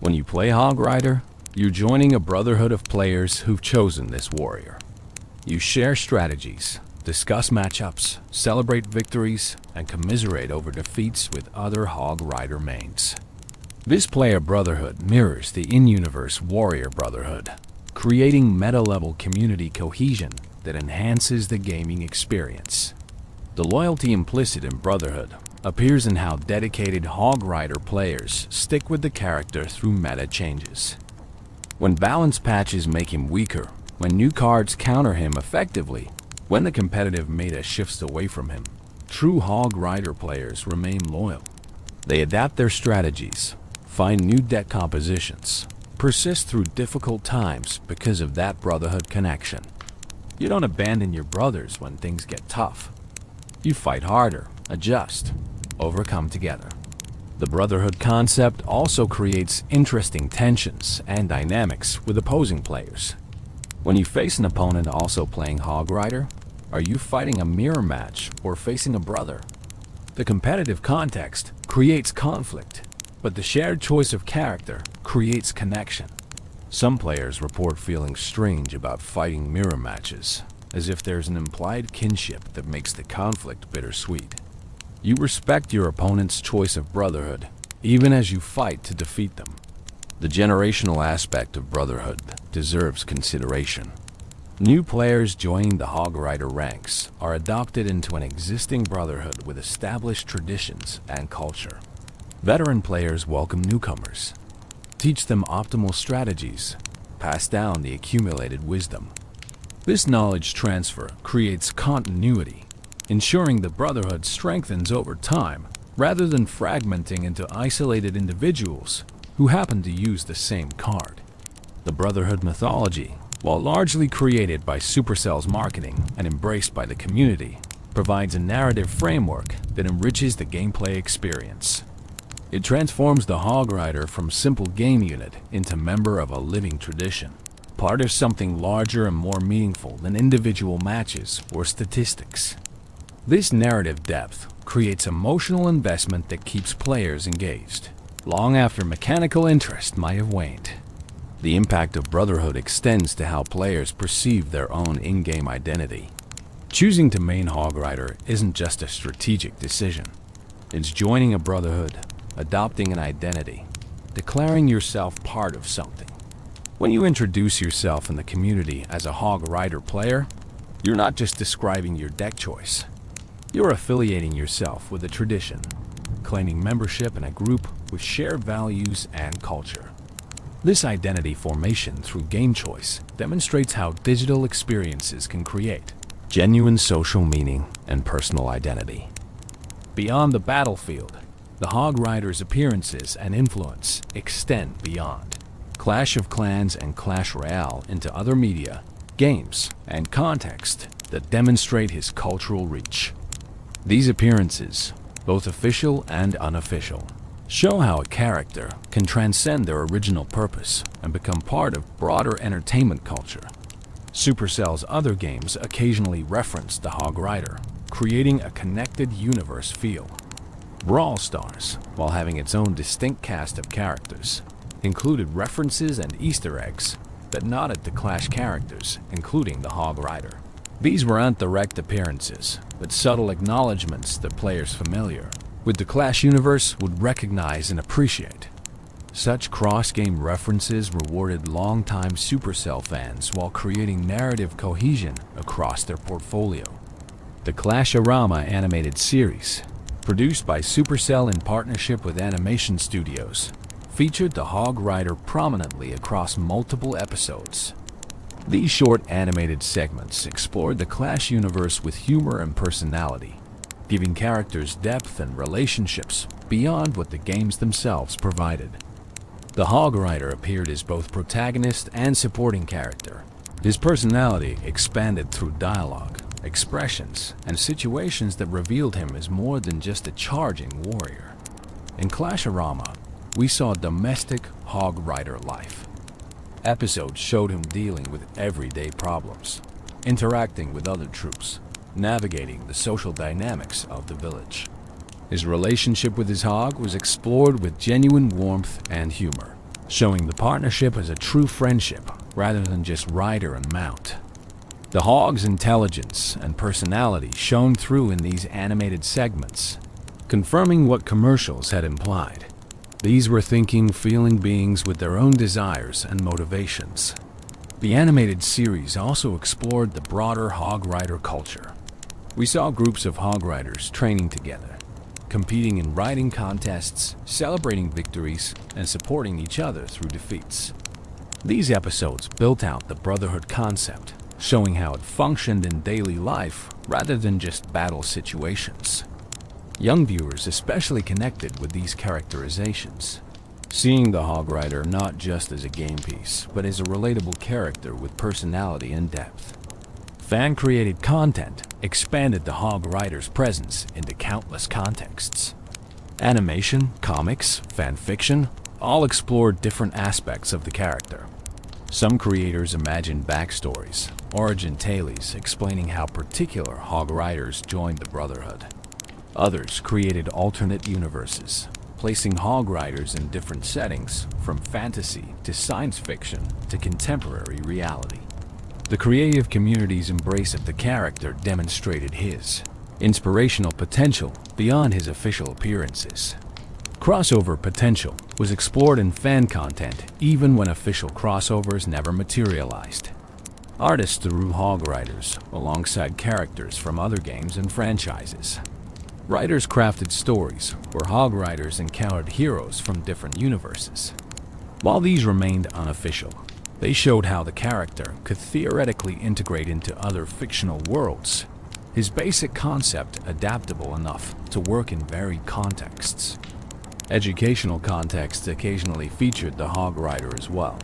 When you play Hog Rider, you're joining a brotherhood of players who've chosen this warrior. You share strategies, discuss matchups, celebrate victories, and commiserate over defeats with other Hog Rider mains. This player brotherhood mirrors the in-universe warrior brotherhood, creating meta-level community cohesion that enhances the gaming experience. The loyalty implicit in brotherhood appears in how dedicated Hog Rider players stick with the character through meta changes. When balance patches make him weaker, when new cards counter him effectively, when the competitive meta shifts away from him, true Hog Rider players remain loyal. They adapt their strategies, find new deck compositions, persist through difficult times because of that brotherhood connection. You don't abandon your brothers when things get tough. You fight harder, adjust, overcome together. The brotherhood concept also creates interesting tensions and dynamics with opposing players. When you face an opponent also playing Hog Rider, are you fighting a mirror match or facing a brother? The competitive context creates conflict, but the shared choice of character creates connection. Some players report feeling strange about fighting mirror matches, as if there's an implied kinship that makes the conflict bittersweet. You respect your opponent's choice of brotherhood, even as you fight to defeat them. The generational aspect of brotherhood deserves consideration. New players joining the Hog Rider ranks are adopted into an existing brotherhood with established traditions and culture. Veteran players welcome newcomers, teach them optimal strategies, pass down the accumulated wisdom. This knowledge transfer creates continuity, ensuring the brotherhood strengthens over time rather than fragmenting into isolated individuals who happen to use the same card. The brotherhood mythology, while largely created by Supercell's marketing and embraced by the community, provides a narrative framework that enriches the gameplay experience. It transforms the Hog Rider from simple game unit into member of a living tradition, part of something larger and more meaningful than individual matches or statistics. This narrative depth creates emotional investment that keeps players engaged, long after mechanical interest might have waned. The impact of brotherhood extends to how players perceive their own in-game identity. Choosing to main Hog Rider isn't just a strategic decision. It's joining a brotherhood, adopting an identity, declaring yourself part of something. When you introduce yourself in the community as a Hog Rider player, you're not just describing your deck choice. You're affiliating yourself with a tradition, claiming membership in a group with shared values and culture. This identity formation through game choice demonstrates how digital experiences can create genuine social meaning and personal identity. Beyond the battlefield, the Hog Rider's appearances and influence extend beyond Clash of Clans and Clash Royale into other media, games, and context that demonstrate his cultural reach. These appearances, both official and unofficial, show how a character can transcend their original purpose and become part of broader entertainment culture. Supercell's other games occasionally reference the Hog Rider, creating a connected universe feel. Brawl Stars, while having its own distinct cast of characters, included references and Easter eggs that nodded to Clash characters, including the Hog Rider. These weren't direct appearances, but subtle acknowledgments that players familiar with the Clash universe would recognize and appreciate. Such cross-game references rewarded longtime Supercell fans while creating narrative cohesion across their portfolio. The Clash-orama animated series, produced by Supercell in partnership with animation studios, featured the Hog Rider prominently across multiple episodes. These short animated segments explored the Clash universe with humor and personality, giving characters depth and relationships beyond what the games themselves provided. The Hog Rider appeared as both protagonist and supporting character. His personality expanded through dialogue, expressions, and situations that revealed him as more than just a charging warrior. In Clash-orama, we saw domestic Hog Rider life. Episodes showed him dealing with everyday problems, interacting with other troops, navigating the social dynamics of the village. His relationship with his hog was explored with genuine warmth and humor, showing the partnership as a true friendship rather than just rider and mount. The hog's intelligence and personality shone through in these animated segments, confirming what commercials had implied. These were thinking, feeling beings with their own desires and motivations. The animated series also explored the broader Hog Rider culture. We saw groups of Hog Riders training together, competing in writing contests, celebrating victories, and supporting each other through defeats. These episodes built out the brotherhood concept, showing how it functioned in daily life rather than just battle situations. Young viewers especially connected with these characterizations, seeing the Hog Rider not just as a game piece, but as a relatable character with personality and depth. Fan-created content expanded the Hog Rider's presence into countless contexts. Animation, comics, fan fiction all explored different aspects of the character. Some creators imagined backstories, origin tales explaining how particular Hog Riders joined the Brotherhood. Others created alternate universes, placing Hog Riders in different settings, from fantasy to science fiction to contemporary reality. The creative community's embrace of the character demonstrated his inspirational potential beyond his official appearances. Crossover potential was explored in fan content even when official crossovers never materialized. Artists drew Hog Riders alongside characters from other games and franchises. Writers crafted stories where Hog Riders encountered heroes from different universes. While these remained unofficial, they showed how the character could theoretically integrate into other fictional worlds, his basic concept adaptable enough to work in varied contexts. Educational contexts occasionally featured the Hog Rider as well.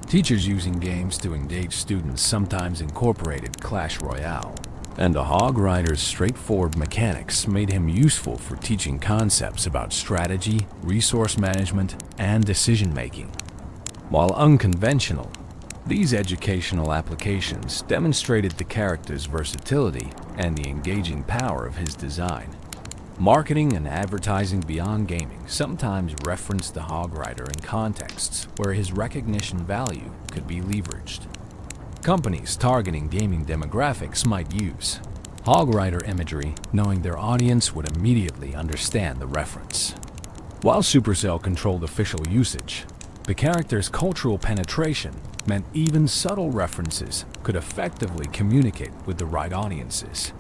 Teachers using games to engage students sometimes incorporated Clash Royale, and the Hog Rider's straightforward mechanics made him useful for teaching concepts about strategy, resource management, and decision-making. While unconventional, these educational applications demonstrated the character's versatility and the engaging power of his design. Marketing and advertising beyond gaming sometimes referenced the Hog Rider in contexts where his recognition value could be leveraged. Companies targeting gaming demographics might use Hog Rider imagery, knowing their audience would immediately understand the reference. While Supercell controlled official usage, the character's cultural penetration meant even subtle references could effectively communicate with the right audiences.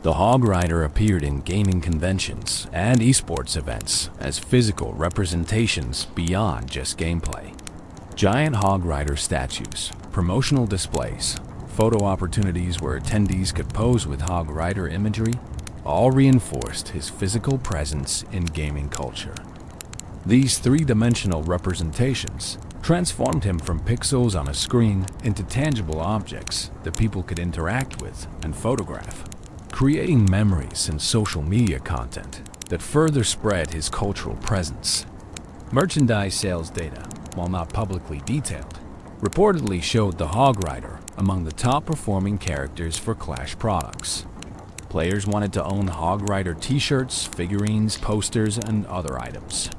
The Hog Rider appeared in gaming conventions and esports events as physical representations beyond just gameplay. Giant Hog Rider statues, promotional displays, photo opportunities where attendees could pose with Hog Rider imagery, all reinforced his physical presence in gaming culture. These three-dimensional representations transformed him from pixels on a screen into tangible objects that people could interact with and photograph, creating memories and social media content that further spread his cultural presence. Merchandise sales data, while not publicly detailed, reportedly showed the Hog Rider among the top-performing characters for Clash products. Players wanted to own Hog Rider t-shirts, figurines, posters, and other items.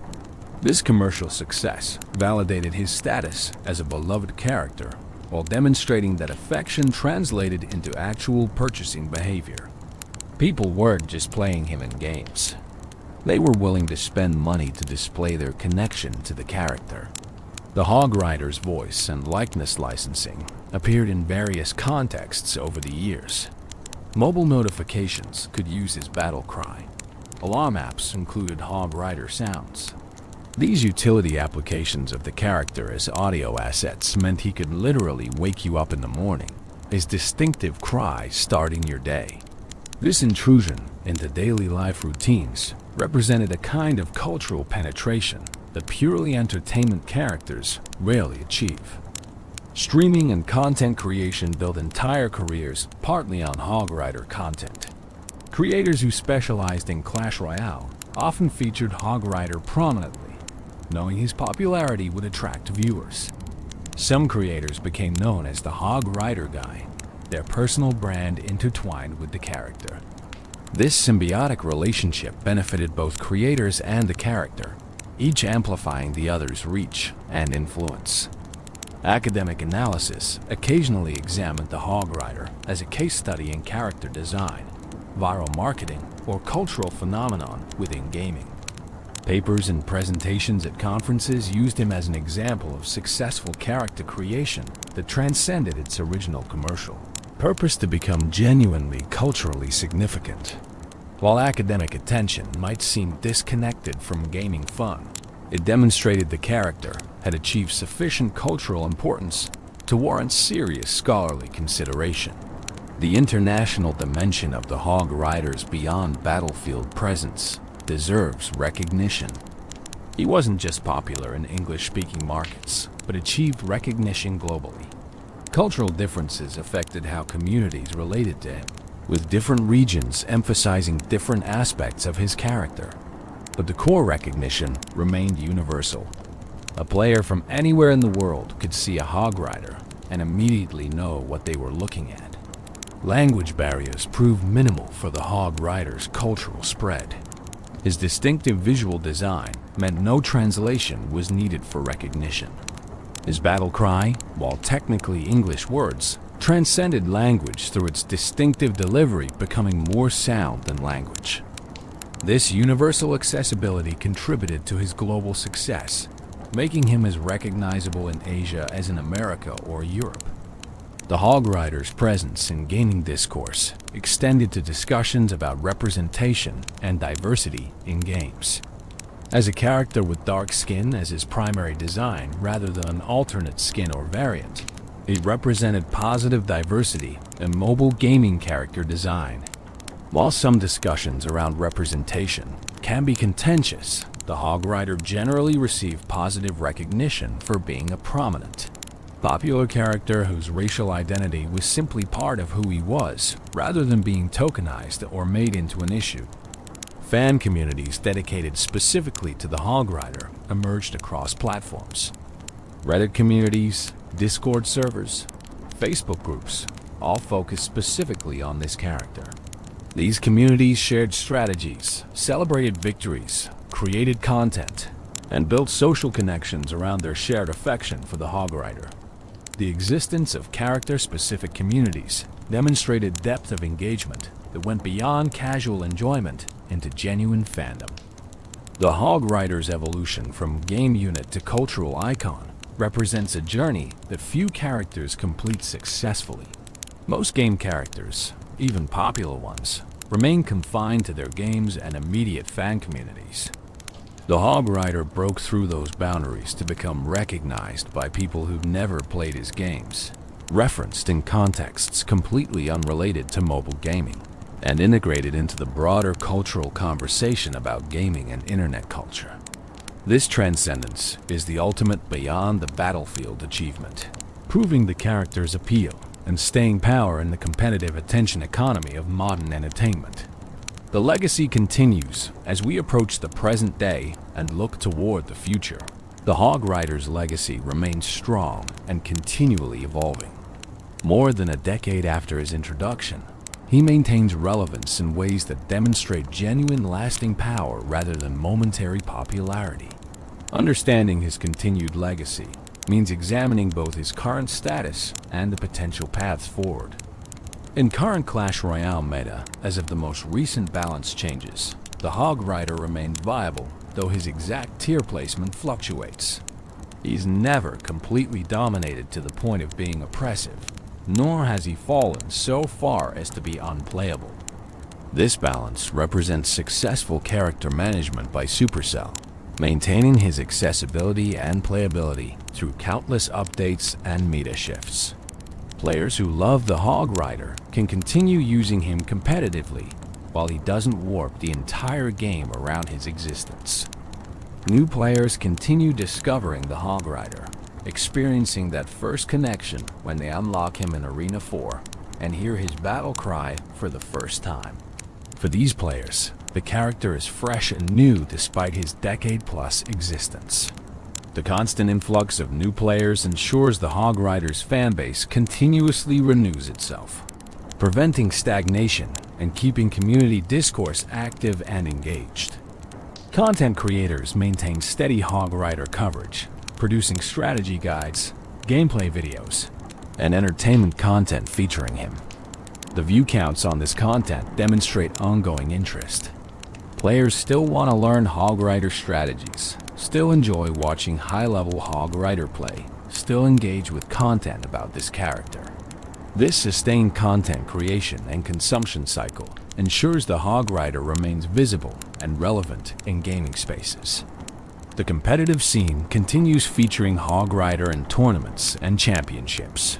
This commercial success validated his status as a beloved character, while demonstrating that affection translated into actual purchasing behavior. People weren't just playing him in games. They were willing to spend money to display their connection to the character. The Hog Rider's voice and likeness licensing appeared in various contexts over the years. Mobile notifications could use his battle cry. Alarm apps included Hog Rider sounds. These utility applications of the character as audio assets meant he could literally wake you up in the morning, his distinctive cry starting your day. This intrusion into daily life routines represented a kind of cultural penetration that purely entertainment characters rarely achieve. Streaming and content creation built entire careers partly on Hog Rider content. Creators who specialized in Clash Royale often featured Hog Rider prominently, knowing his popularity would attract viewers. Some creators became known as the Hog Rider Guy, their personal brand intertwined with the character. This symbiotic relationship benefited both creators and the character, each amplifying the other's reach and influence. Academic analysis occasionally examined the Hog Rider as a case study in character design, viral marketing, or cultural phenomenon within gaming. Papers and presentations at conferences used him as an example of successful character creation that transcended its original commercial purpose to become genuinely culturally significant. While academic attention might seem disconnected from gaming fun, it demonstrated the character had achieved sufficient cultural importance to warrant serious scholarly consideration. The international dimension of the Hog Rider's beyond battlefield presence deserves recognition. He wasn't just popular in English-speaking markets, but achieved recognition globally. Cultural differences affected how communities related to him, with different regions emphasizing different aspects of his character. But the core recognition remained universal. A player from anywhere in the world could see a Hog Rider and immediately know what they were looking at. Language barriers proved minimal for the Hog Rider's cultural spread. His distinctive visual design meant no translation was needed for recognition. His battle cry, while technically English words, transcended language through its distinctive delivery, becoming more sound than language. This universal accessibility contributed to his global success, making him as recognizable in Asia as in America or Europe. The Hog Rider's presence in gaming discourse extended to discussions about representation and diversity in games. As a character with dark skin as his primary design rather than an alternate skin or variant, it represented positive diversity in mobile gaming character design. While some discussions around representation can be contentious, the Hog Rider generally received positive recognition for being a prominent, popular character whose racial identity was simply part of who he was, rather than being tokenized or made into an issue. Fan communities dedicated specifically to the Hog Rider emerged across platforms. Reddit communities, Discord servers, Facebook groups all focused specifically on this character. These communities shared strategies, celebrated victories, created content, and built social connections around their shared affection for the Hog Rider. The existence of character-specific communities demonstrated depth of engagement that went beyond casual enjoyment into genuine fandom. The Hog Rider's evolution from game unit to cultural icon represents a journey that few characters complete successfully. Most game characters, even popular ones, remain confined to their games and immediate fan communities. The Hog Rider broke through those boundaries to become recognized by people who've never played his games, referenced in contexts completely unrelated to mobile gaming, and integrated into the broader cultural conversation about gaming and internet culture. This transcendence is the ultimate beyond the battlefield achievement, proving the character's appeal and staying power in the competitive attention economy of modern entertainment. The legacy continues as we approach the present day and look toward the future. The Hog Rider's legacy remains strong and continually evolving. More than a decade after his introduction, he maintains relevance in ways that demonstrate genuine lasting power rather than momentary popularity. Understanding his continued legacy means examining both his current status and the potential paths forward. In current Clash Royale meta, as of the most recent balance changes, the Hog Rider remains viable, though his exact tier placement fluctuates. He's never completely dominated to the point of being oppressive, nor has he fallen so far as to be unplayable. This balance represents successful character management by Supercell, maintaining his accessibility and playability through countless updates and meta shifts. Players who love the Hog Rider can continue using him competitively, while he doesn't warp the entire game around his existence. New players continue discovering the Hog Rider, experiencing that first connection when they unlock him in Arena 4 and hear his battle cry for the first time. For these players, the character is fresh and new despite his decade-plus existence. The constant influx of new players ensures the Hog Rider's fanbase continuously renews itself, preventing stagnation and keeping community discourse active and engaged. Content creators maintain steady Hog Rider coverage, producing strategy guides, gameplay videos, and entertainment content featuring him. The view counts on this content demonstrate ongoing interest. Players still want to learn Hog Rider strategies, still enjoy watching high-level Hog Rider play, still engage with content about this character. This sustained content creation and consumption cycle ensures the Hog Rider remains visible and relevant in gaming spaces. The competitive scene continues featuring Hog Rider in tournaments and championships.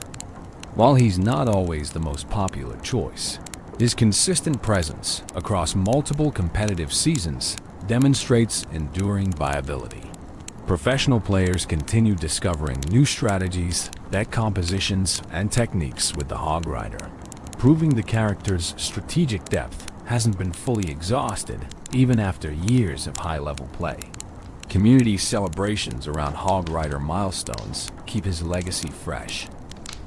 While he's not always the most popular choice, his consistent presence across multiple competitive seasons demonstrates enduring viability. Professional players continue discovering new strategies, deck compositions, and techniques with the Hog Rider, proving the character's strategic depth hasn't been fully exhausted even after years of high-level play. Community celebrations around Hog Rider milestones keep his legacy fresh.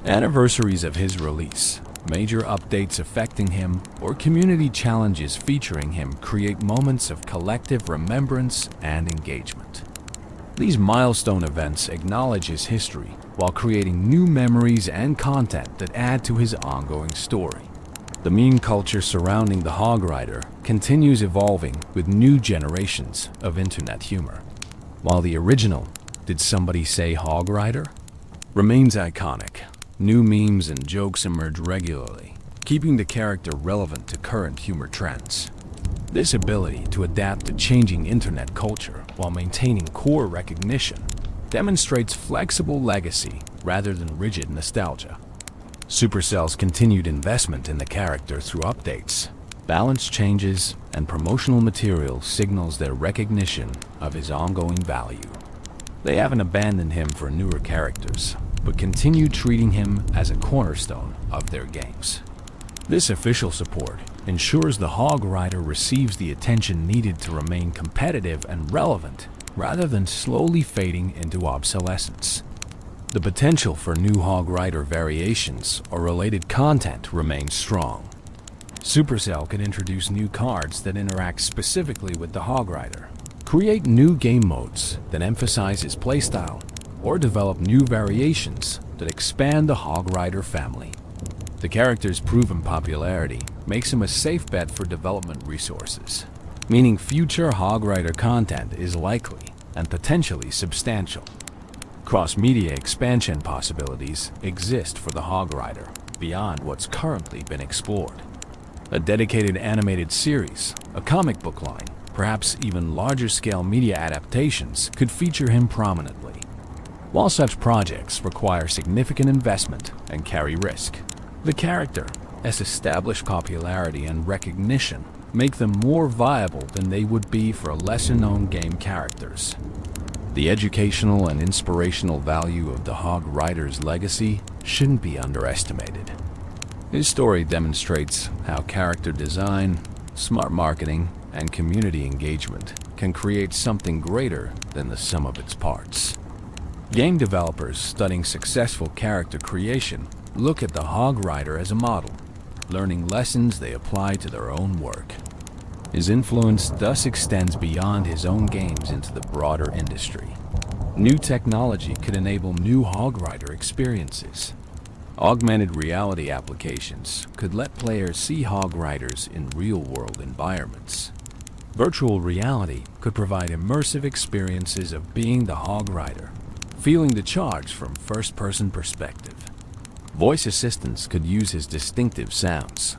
Anniversaries of his release, major updates affecting him, or community challenges featuring him create moments of collective remembrance and engagement. These milestone events acknowledge his history while creating new memories and content that add to his ongoing story. The meme culture surrounding the Hog Rider continues evolving with new generations of internet humor. While the original "Did Somebody Say Hog Rider?" remains iconic, new memes and jokes emerge regularly, keeping the character relevant to current humor trends. This ability to adapt to changing internet culture while maintaining core recognition demonstrates flexible legacy rather than rigid nostalgia. Supercell's continued investment in the character through updates, balance changes, and promotional material signals their recognition of his ongoing value. They haven't abandoned him for newer characters, but continue treating him as a cornerstone of their games. This official support ensures the Hog Rider receives the attention needed to remain competitive and relevant, rather than slowly fading into obsolescence. The potential for new Hog Rider variations or related content remains strong. Supercell could introduce new cards that interact specifically with the Hog Rider, create new game modes that emphasize his playstyle, or develop new variations that expand the Hog Rider family. The character's proven popularity makes him a safe bet for development resources, meaning future Hog Rider content is likely and potentially substantial. Cross-media expansion possibilities exist for the Hog Rider beyond what's currently been explored. A dedicated animated series, a comic book line, perhaps even larger-scale media adaptations could feature him prominently. While such projects require significant investment and carry risk, the character, as established popularity and recognition, make them more viable than they would be for lesser-known game characters. The educational and inspirational value of the Hog Rider's legacy shouldn't be underestimated. His story demonstrates how character design, smart marketing, and community engagement can create something greater than the sum of its parts. Game developers studying successful character creation look at the Hog Rider as a model, learning lessons they apply to their own work. His influence thus extends beyond his own games into the broader industry. New technology could enable new Hog Rider experiences. Augmented reality applications could let players see Hog Riders in real-world environments. Virtual reality could provide immersive experiences of being the Hog Rider, feeling the charge from first-person perspective. Voice assistants could use his distinctive sounds.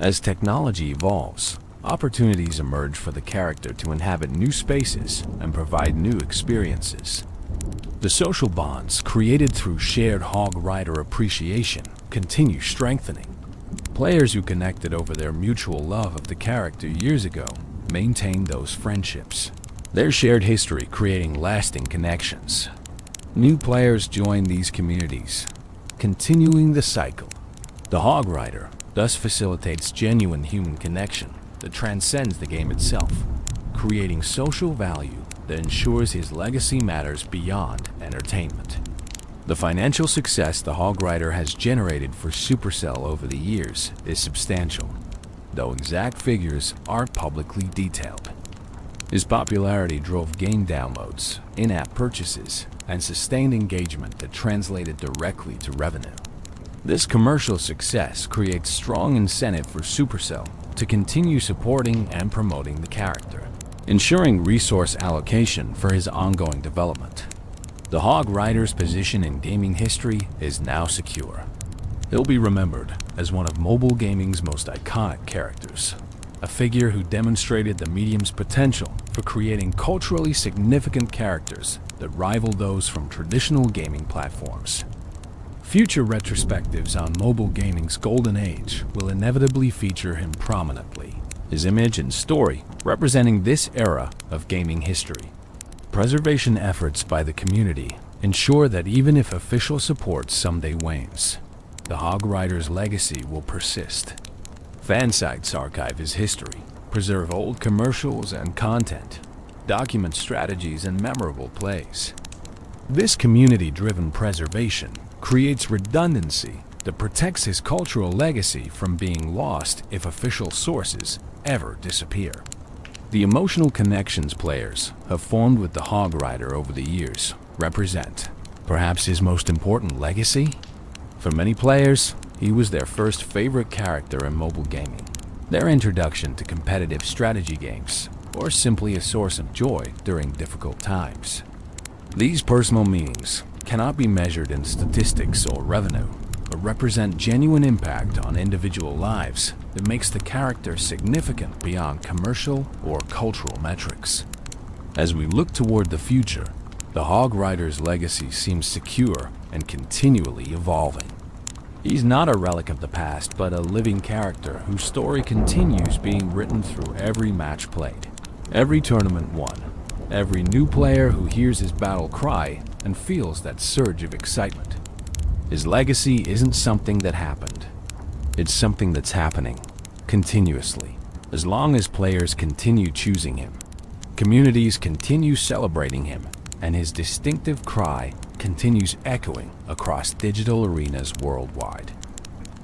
As technology evolves, opportunities emerge for the character to inhabit new spaces and provide new experiences. The social bonds created through shared Hog Rider appreciation continue strengthening. Players who connected over their mutual love of the character years ago maintain those friendships, their shared history creating lasting connections. New players join these communities, continuing the cycle. The Hog Rider thus facilitates genuine human connection that transcends the game itself, creating social value that ensures his legacy matters beyond entertainment. The financial success the Hog Rider has generated for Supercell over the years is substantial, though exact figures aren't publicly detailed. His popularity drove game downloads, in-app purchases, and sustained engagement that translated directly to revenue. This commercial success creates strong incentive for Supercell to continue supporting and promoting the character, ensuring resource allocation for his ongoing development. The Hog Rider's position in gaming history is now secure. He'll be remembered as one of mobile gaming's most iconic characters, a figure who demonstrated the medium's potential for creating culturally significant characters that rival those from traditional gaming platforms. Future retrospectives on mobile gaming's golden age will inevitably feature him prominently, his image and story representing this era of gaming history. Preservation efforts by the community ensure that even if official support someday wanes, the Hog Rider's legacy will persist. Fan sites archive his history, preserve old commercials and content, document strategies and memorable plays. This community-driven preservation creates redundancy that protects his cultural legacy from being lost if official sources ever disappear. The emotional connections players have formed with the Hog Rider over the years represent perhaps his most important legacy. For many players, he was their first favorite character in mobile gaming, their introduction to competitive strategy games, or simply a source of joy during difficult times. These personal meanings cannot be measured in statistics or revenue, but represent genuine impact on individual lives that makes the character significant beyond commercial or cultural metrics. As we look toward the future, the Hog Rider's legacy seems secure and continually evolving. He's not a relic of the past, but a living character whose story continues being written through every match played, every tournament won, every new player who hears his battle cry and feels that surge of excitement. His legacy isn't something that happened. It's something that's happening, continuously, as long as players continue choosing him, communities continue celebrating him, and his distinctive cry continues echoing across digital arenas worldwide.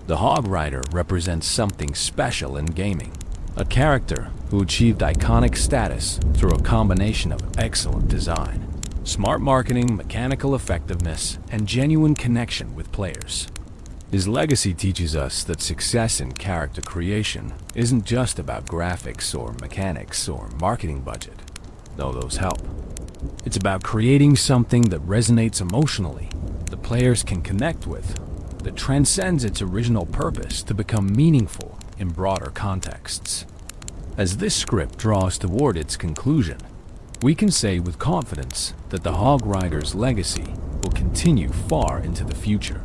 The Hog Rider represents something special in gaming, a character who achieved iconic status through a combination of excellent design, smart marketing, mechanical effectiveness, and genuine connection with players. His legacy teaches us that success in character creation isn't just about graphics or mechanics or marketing budget, though those help. It's about creating something that resonates emotionally, that players can connect with, that transcends its original purpose to become meaningful in broader contexts. As this script draws toward its conclusion, we can say with confidence that the Hog Rider's legacy will continue far into the future.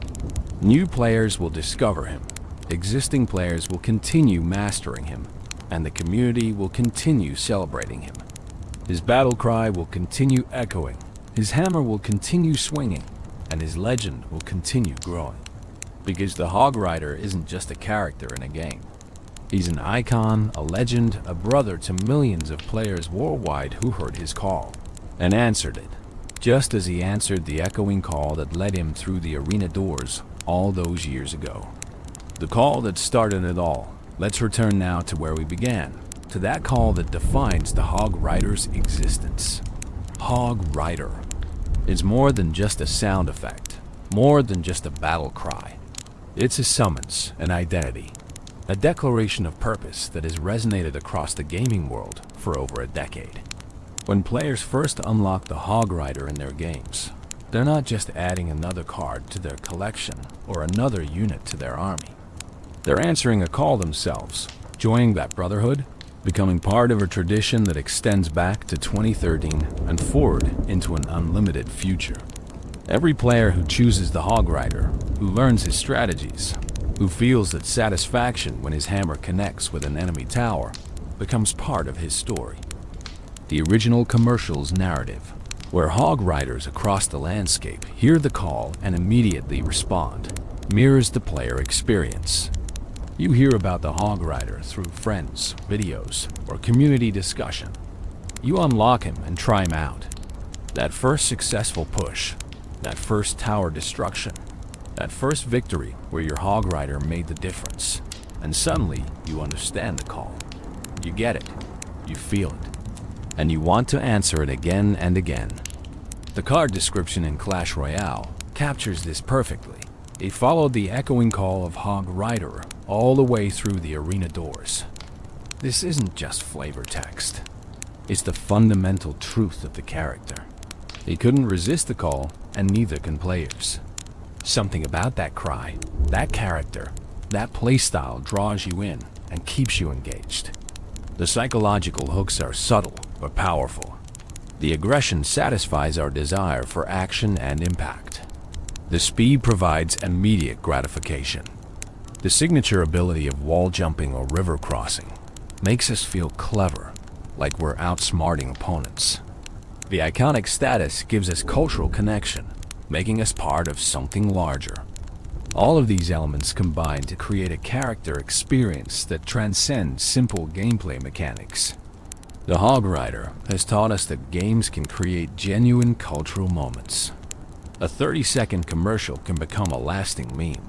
New players will discover him, existing players will continue mastering him, and the community will continue celebrating him. His battle cry will continue echoing, his hammer will continue swinging, and his legend will continue growing. Because the Hog Rider isn't just a character in a game. He's an icon, a legend, a brother to millions of players worldwide who heard his call and answered it, just as he answered the echoing call that led him through the arena doors all those years ago. The call that started it all. Let's return now to where we began, to that call that defines the Hog Rider's existence. Hog Rider. It's more than just a sound effect, more than just a battle cry. It's a summons, an identity, a declaration of purpose that has resonated across the gaming world for over a decade. When players first unlock the Hog Rider in their games, they're not just adding another card to their collection or another unit to their army. They're answering a call themselves, joining that brotherhood, becoming part of a tradition that extends back to 2013 and forward into an unlimited future. Every player who chooses the Hog Rider, who learns his strategies, who feels that satisfaction when his hammer connects with an enemy tower, becomes part of his story. The original commercial's narrative, where Hog Riders across the landscape hear the call and immediately respond, mirrors the player experience. You hear about the Hog Rider through friends, videos, or community discussion. You unlock him and try him out. That first successful push, that first tower destruction, that first victory where your Hog Rider made the difference. And suddenly, you understand the call. You get it. You feel it. And you want to answer it again and again. The card description in Clash Royale captures this perfectly. It followed the echoing call of Hog Rider all the way through the arena doors. This isn't just flavor text. It's the fundamental truth of the character. He couldn't resist the call, and neither can players. Something about that cry, that character, that playstyle draws you in and keeps you engaged. The psychological hooks are subtle but powerful. The aggression satisfies our desire for action and impact. The speed provides immediate gratification. The signature ability of wall jumping or river crossing makes us feel clever, like we're outsmarting opponents. The iconic status gives us cultural connection, making us part of something larger. All of these elements combine to create a character experience that transcends simple gameplay mechanics. The Hog Rider has taught us that games can create genuine cultural moments. A 30-second commercial can become a lasting meme.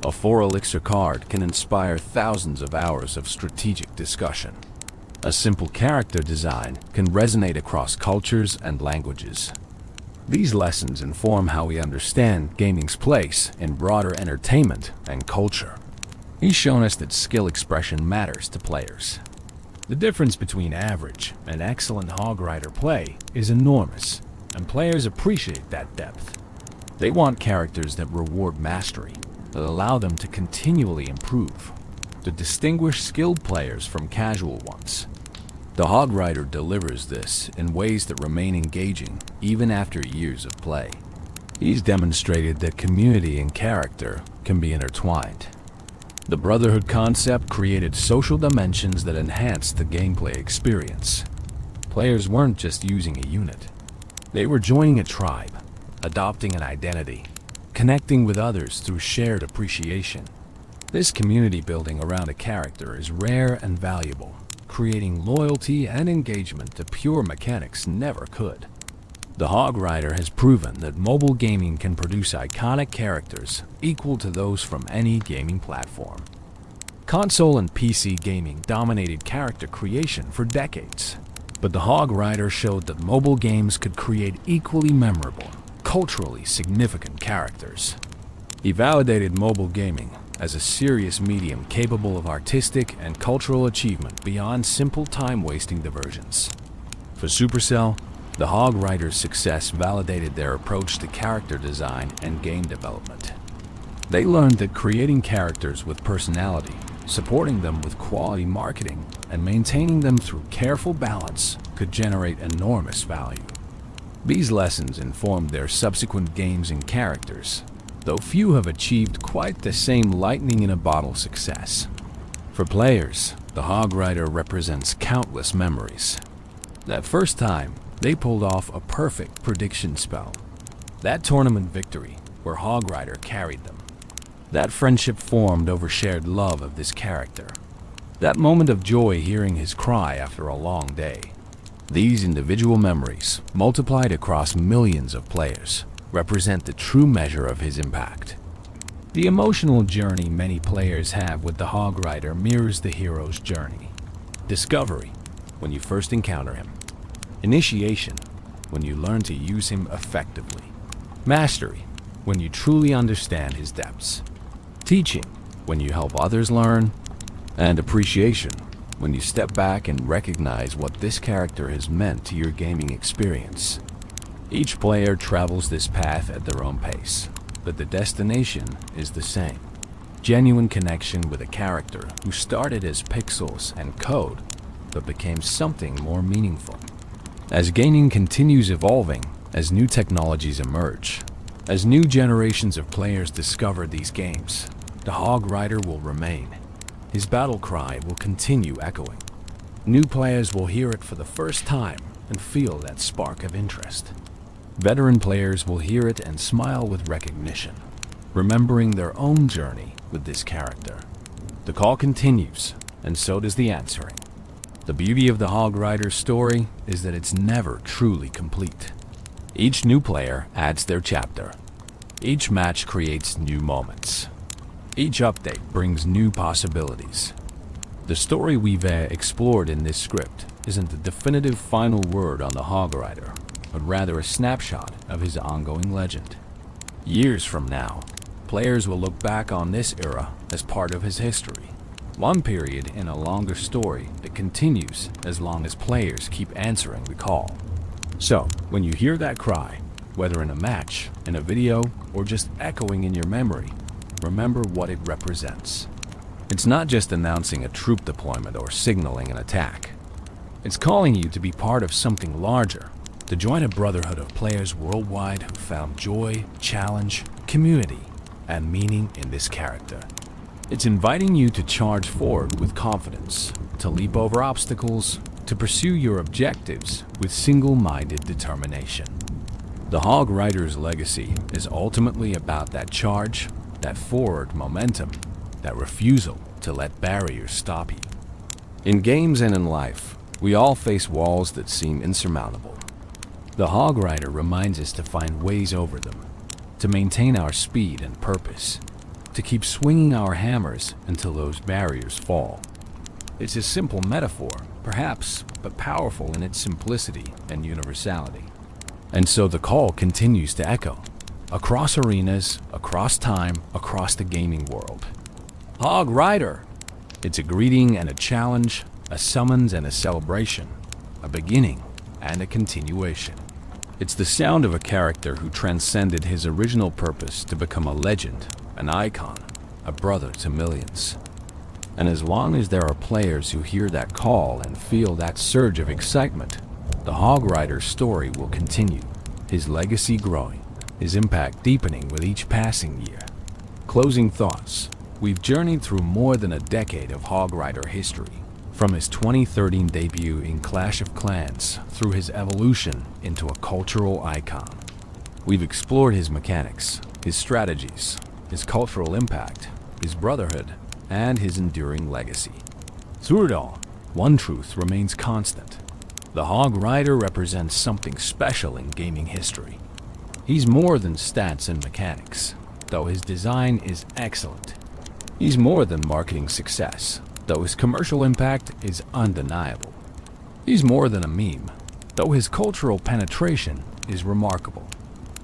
A 4-elixir card can inspire thousands of hours of strategic discussion. A simple character design can resonate across cultures and languages. These lessons inform how we understand gaming's place in broader entertainment and culture. He's shown us that skill expression matters to players. The difference between average and excellent Hog Rider play is enormous, and players appreciate that depth. They want characters that reward mastery, that allow them to continually improve, to distinguish skilled players from casual ones. The Hog Rider delivers this in ways that remain engaging even after years of play. He's demonstrated that community and character can be intertwined. The Brotherhood concept created social dimensions that enhanced the gameplay experience. Players weren't just using a unit. They were joining a tribe, adopting an identity, connecting with others through shared appreciation. This community building around a character is rare and valuable, creating loyalty and engagement that pure mechanics never could. The Hog Rider has proven that mobile gaming can produce iconic characters equal to those from any gaming platform. Console and PC gaming dominated character creation for decades, but the Hog Rider showed that mobile games could create equally memorable, culturally significant characters. He validated mobile gaming as a serious medium capable of artistic and cultural achievement beyond simple time-wasting diversions. For Supercell, the Hog Rider's success validated their approach to character design and game development. They learned that creating characters with personality, supporting them with quality marketing, and maintaining them through careful balance could generate enormous value. These lessons informed their subsequent games and characters, though few have achieved quite the same lightning-in-a-bottle success. For players, the Hog Rider represents countless memories. That first time they pulled off a perfect prediction spell. That tournament victory where Hog Rider carried them. That friendship formed over shared love of this character. That moment of joy hearing his cry after a long day. These individual memories, multiplied across millions of players, represent the true measure of his impact. The emotional journey many players have with the Hog Rider mirrors the hero's journey. Discovery, when you first encounter him. Initiation, when you learn to use him effectively. Mastery, when you truly understand his depths. Teaching, when you help others learn. And appreciation, when you step back and recognize what this character has meant to your gaming experience. Each player travels this path at their own pace, but the destination is the same. Genuine connection with a character who started as pixels and code, but became something more meaningful. As gaming continues evolving, as new technologies emerge, as new generations of players discover these games, the Hog Rider will remain. His battle cry will continue echoing. New players will hear it for the first time and feel that spark of interest. Veteran players will hear it and smile with recognition, remembering their own journey with this character. The call continues, and so does the answering. The beauty of the Hog Rider's story is that it's never truly complete. Each new player adds their chapter. Each match creates new moments. Each update brings new possibilities. The story we've explored in this script isn't the definitive final word on the Hog Rider, but rather a snapshot of his ongoing legend. Years from now, players will look back on this era as part of his history, one period in a longer story that continues as long as players keep answering the call. So, when you hear that cry, Whether in a match, in a video, or just echoing in your memory, remember what it represents. It's not just announcing a troop deployment or signaling an attack. It's calling you to be part of something larger, to join a brotherhood of players worldwide who found joy, challenge, community, and meaning in this character. It's inviting you to charge forward with confidence, to leap over obstacles, to pursue your objectives with single-minded determination. The Hog Rider's legacy is ultimately about that charge, that forward momentum, that refusal to let barriers stop you. In games and in life, we all face walls that seem insurmountable. The Hog Rider reminds us to find ways over them, to maintain our speed and purpose, to keep swinging our hammers until those barriers fall. It's a simple metaphor, perhaps, but powerful in its simplicity and universality. And so the call continues to echo, across arenas, across time, across the gaming world. Hog Rider! It's a greeting and a challenge, a summons and a celebration, a beginning and a continuation. It's the sound of a character who transcended his original purpose to become a legend, an icon, a brother to millions. And as long as there are players who hear that call and feel that surge of excitement, the Hog Rider's story will continue, his legacy growing, his impact deepening with each passing year. Closing thoughts. We've journeyed through more than a decade of Hog Rider history, from his 2013 debut in Clash of Clans through his evolution into a cultural icon. We've explored his mechanics, his strategies, his cultural impact, his brotherhood, and his enduring legacy. Through it all, one truth remains constant. The Hog Rider represents something special in gaming history. He's more than stats and mechanics, though his design is excellent. He's more than marketing success, though his commercial impact is undeniable. He's more than a meme, though his cultural penetration is remarkable.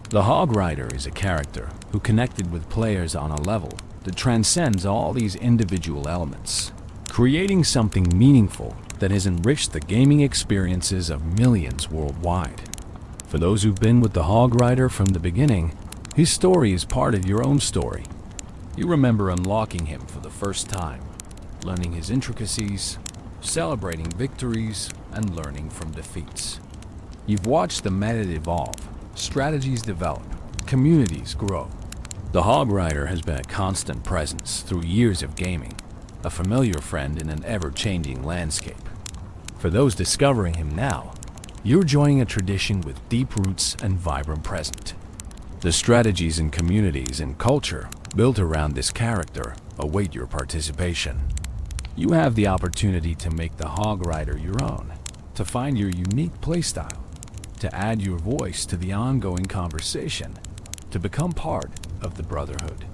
The Hog Rider is a character who connected with players on a level that transcends all these individual elements, creating something meaningful that has enriched the gaming experiences of millions worldwide. For those who've been with the Hog Rider from the beginning, his story is part of your own story. You remember unlocking him for the first time, learning his intricacies, celebrating victories, and learning from defeats. You've watched the meta evolve, strategies develop, communities grow. The Hog Rider has been a constant presence through years of gaming, a familiar friend in an ever-changing landscape. For those discovering him now, you're joining a tradition with deep roots and vibrant present. The strategies and communities and culture built around this character await your participation. You have the opportunity to make the Hog Rider your own, to find your unique playstyle, to add your voice to the ongoing conversation, to become part of the Brotherhood.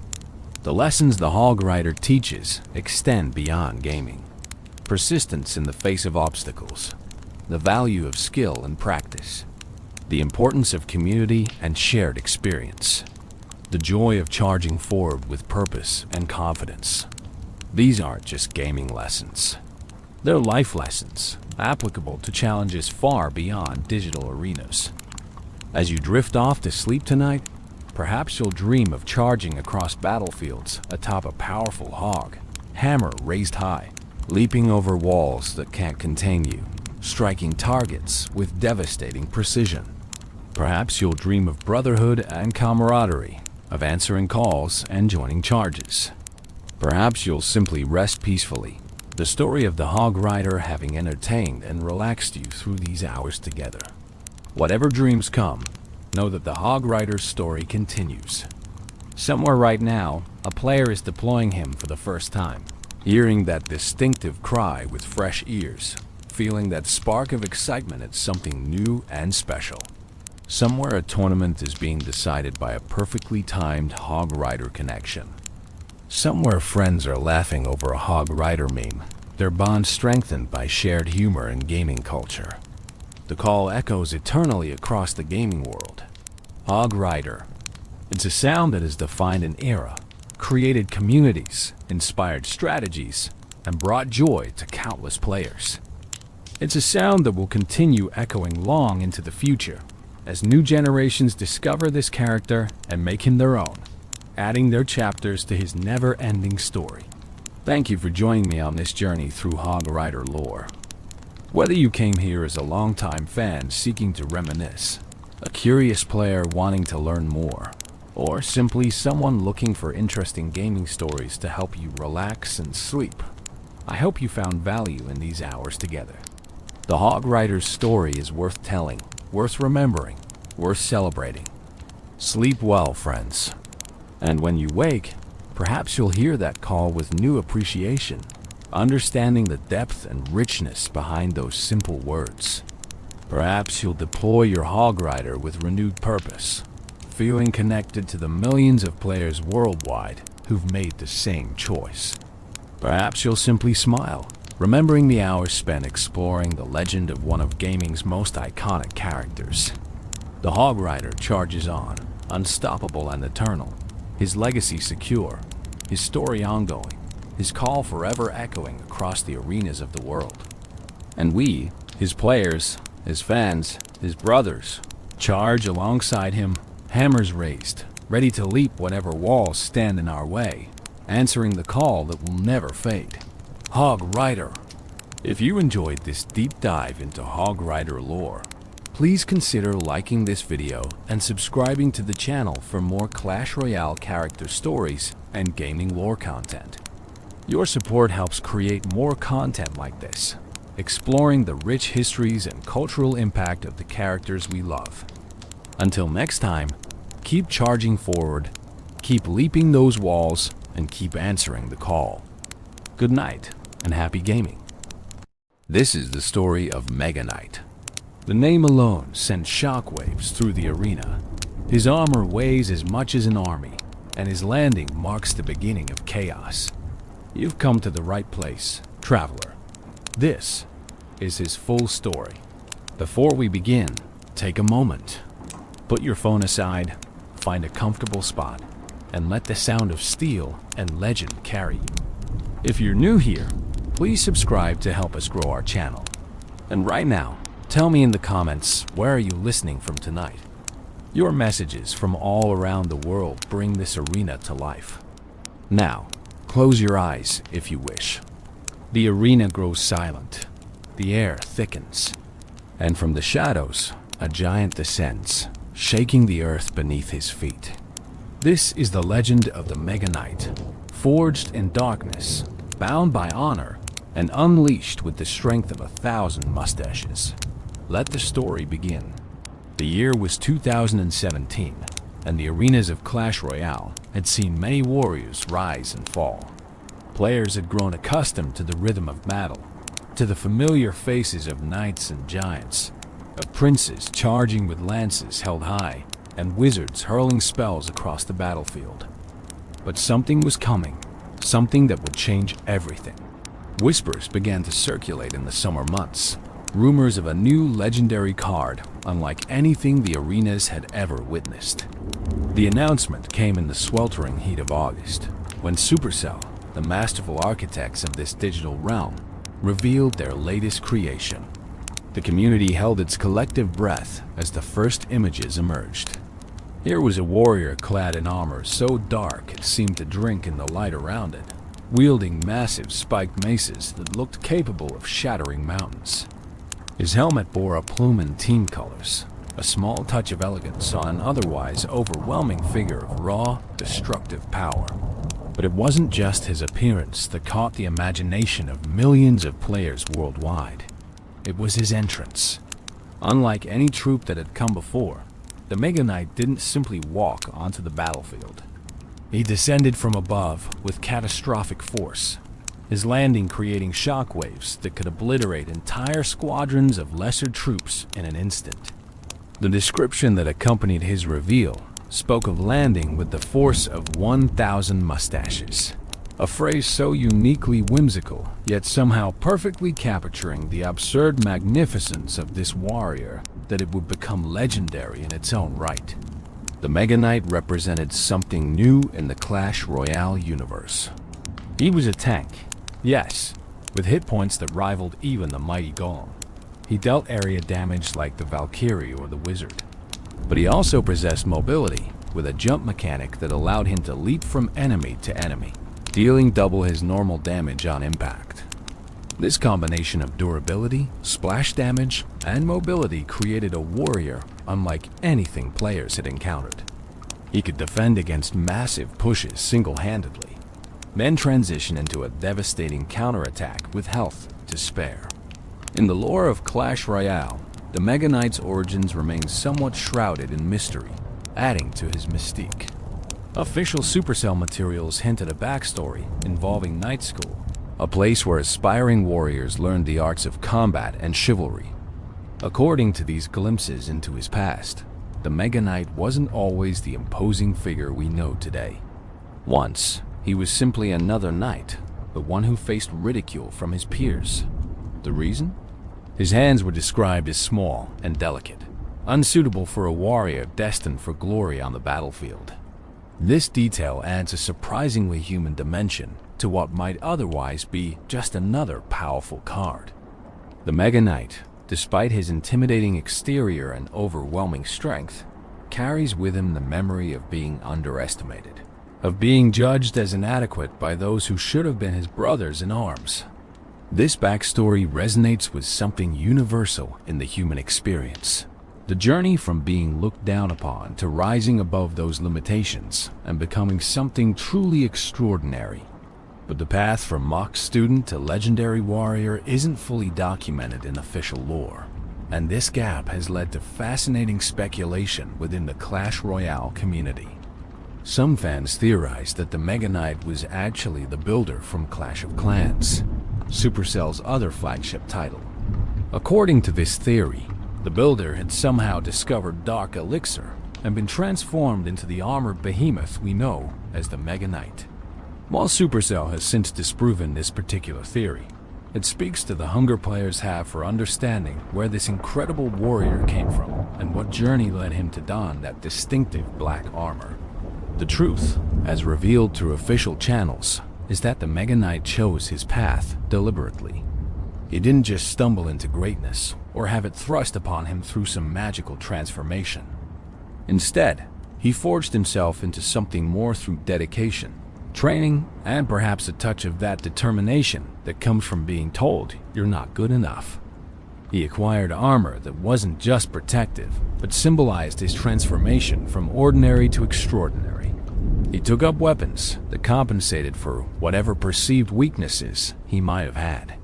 The lessons the Hog Rider teaches extend beyond gaming. Persistence in the face of obstacles, the value of skill and practice, the importance of community and shared experience, the joy of charging forward with purpose and confidence. These aren't just gaming lessons. They're life lessons, applicable to challenges far beyond digital arenas. As you drift off to sleep tonight, perhaps you'll dream of charging across battlefields atop a powerful hog, hammer raised high, leaping over walls that can't contain you, striking targets with devastating precision. Perhaps you'll dream of brotherhood and camaraderie, of answering calls and joining charges. Perhaps you'll simply rest peacefully, the story of the Hog Rider having entertained and relaxed you through these hours together. Whatever dreams come, know that the Hog Rider's story continues. Somewhere right now, a player is deploying him for the first time, hearing that distinctive cry with fresh ears, feeling that spark of excitement at something new and special. Somewhere a tournament is being decided by a perfectly timed Hog Rider connection. Somewhere friends are laughing over a Hog Rider meme, their bond strengthened by shared humor and gaming culture. The call echoes eternally across the gaming world. Hog Rider. It's a sound that has defined an era, created communities, inspired strategies, and brought joy to countless players. It's a sound that will continue echoing long into the future, as new generations discover this character and make him their own, adding their chapters to his never-ending story. Thank you for joining me on this journey through Hog Rider lore. Whether you came here as a longtime fan seeking to reminisce, a curious player wanting to learn more, or simply someone looking for interesting gaming stories to help you relax and sleep, I hope you found value in these hours together. The Hog Rider's story is worth telling, worth remembering, worth celebrating. Sleep well, friends. And when you wake, perhaps you'll hear that call with new appreciation, understanding the depth and richness behind those simple words. Perhaps you'll deploy your Hog Rider with renewed purpose, feeling connected to the millions of players worldwide who've made the same choice. Perhaps you'll simply smile, remembering the hours spent exploring the legend of one of gaming's most iconic characters. The Hog Rider charges on, unstoppable and eternal, his legacy secure, his story ongoing, his call forever echoing across the arenas of the world. And we, his players, his fans, his brothers, charge alongside him, hammers raised, ready to leap whatever walls stand in our way, answering the call that will never fade. Hog Rider. If you enjoyed this deep dive into Hog Rider lore, please consider liking this video and subscribing to the channel for more Clash Royale character stories and gaming lore content. Your support helps create more content like this, exploring the rich histories and cultural impact of the characters we love. Until next time, keep charging forward, keep leaping those walls, and keep answering the call. Good night, and happy gaming. This is the story of Mega Knight. The name alone sent shockwaves through the arena. His armor weighs as much as an army, and his landing marks the beginning of chaos. You've come to the right place, traveler. This is his full story. Before we begin, take a moment. Put your phone aside, find a comfortable spot, and let the sound of steel and legend carry you. If you're new here, please subscribe to help us grow our channel. And right now, tell me in the comments, where are you listening from tonight? Your messages from all around the world bring this arena to life. Now, close your eyes if you wish. The arena grows silent. The air thickens. And from the shadows, a giant descends, shaking the earth beneath his feet. This is the legend of the Mega Knight, forged in darkness, bound by honor, and unleashed with the strength of 1,000 mustaches. Let the story begin. The year was 2017, and the arenas of Clash Royale had seen many warriors rise and fall. Players had grown accustomed to the rhythm of battle, to the familiar faces of knights and giants, of princes charging with lances held high, and wizards hurling spells across the battlefield. But something was coming, something that would change everything. Whispers began to circulate in the summer months, rumors of a new legendary card unlike anything the arenas had ever witnessed. The announcement came in the sweltering heat of August, when Supercell, the masterful architects of this digital realm, revealed their latest creation. The community held its collective breath as the first images emerged. Here was a warrior clad in armor so dark it seemed to drink in the light around it, wielding massive spiked maces that looked capable of shattering mountains. His helmet bore a plume in team colors, a small touch of elegance on an otherwise overwhelming figure of raw, destructive power. But it wasn't just his appearance that caught the imagination of millions of players worldwide. It was his entrance. Unlike any troop that had come before, the Mega Knight didn't simply walk onto the battlefield. He descended from above with catastrophic force, his landing creating shockwaves that could obliterate entire squadrons of lesser troops in an instant. The description that accompanied his reveal spoke of landing with the force of 1,000 mustaches, a phrase so uniquely whimsical, yet somehow perfectly capturing the absurd magnificence of this warrior that it would become legendary in its own right. The Mega Knight represented something new in the Clash Royale universe. He was a tank, yes, with hit points that rivaled even the mighty Golem. He dealt area damage like the Valkyrie or the Wizard, But he also possessed mobility, with a jump mechanic that allowed him to leap from enemy to enemy, dealing double his normal damage on impact. This combination of durability, splash damage, and mobility created a warrior unlike anything players had encountered. He could defend against massive pushes single-handedly, then transition into a devastating counterattack with health to spare. In the lore of Clash Royale, the Mega Knight's origins remain somewhat shrouded in mystery, adding to his mystique. Official Supercell materials hint at a backstory involving Knight School, a place where aspiring warriors learned the arts of combat and chivalry. According to these glimpses into his past, the Mega Knight wasn't always the imposing figure we know today. Once, he was simply another knight, but one who faced ridicule from his peers. The reason? His hands were described as small and delicate, unsuitable for a warrior destined for glory on the battlefield. This detail adds a surprisingly human dimension to what might otherwise be just another powerful card. The Mega Knight, despite his intimidating exterior and overwhelming strength, carries with him the memory of being underestimated, of being judged as inadequate by those who should have been his brothers in arms. This backstory resonates with something universal in the human experience. The journey from being looked down upon to rising above those limitations and becoming something truly extraordinary. But the path from mock student to legendary warrior isn't fully documented in official lore, and this gap has led to fascinating speculation within the Clash Royale community. Some fans theorize that the Mega Knight was actually the builder from Clash of Clans, Supercell's other flagship title. According to this theory, the builder had somehow discovered Dark Elixir and been transformed into the armored behemoth we know as the Mega Knight. While Supercell has since disproven this particular theory, it speaks to the hunger players have for understanding where this incredible warrior came from and what journey led him to don that distinctive black armor. The truth, as revealed through official channels, is that the Mega Knight chose his path deliberately. He didn't just stumble into greatness or have it thrust upon him through some magical transformation. Instead, he forged himself into something more through dedication, training, and perhaps a touch of that determination that comes from being told you're not good enough. He acquired armor that wasn't just protective, but symbolized his transformation from ordinary to extraordinary. He took up weapons that compensated for whatever perceived weaknesses he might have had.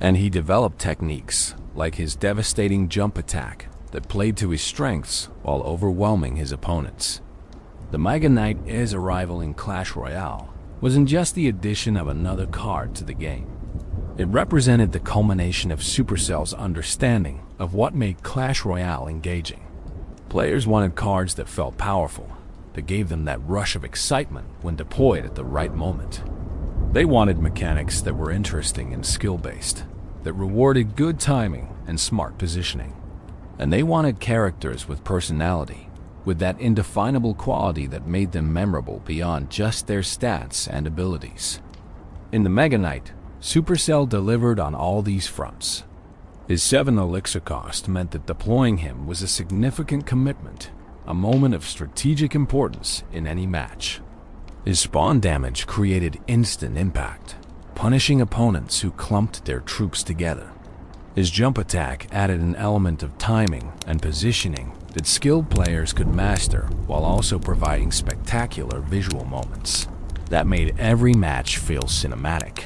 And he developed techniques like his devastating jump attack that played to his strengths while overwhelming his opponents. The Mega Knight's arrival in Clash Royale wasn't just the addition of another card to the game. It represented the culmination of Supercell's understanding of what made Clash Royale engaging. Players wanted cards that felt powerful, that gave them that rush of excitement when deployed at the right moment. They wanted mechanics that were interesting and skill-based, that rewarded good timing and smart positioning. And they wanted characters with personality, with that indefinable quality that made them memorable beyond just their stats and abilities. In the Mega Knight, Supercell delivered on all these fronts. His 7 elixir cost meant that deploying him was a significant commitment, a moment of strategic importance in any match. His spawn damage created instant impact, punishing opponents who clumped their troops together. His jump attack added an element of timing and positioning that skilled players could master while also providing spectacular visual moments that made every match feel cinematic.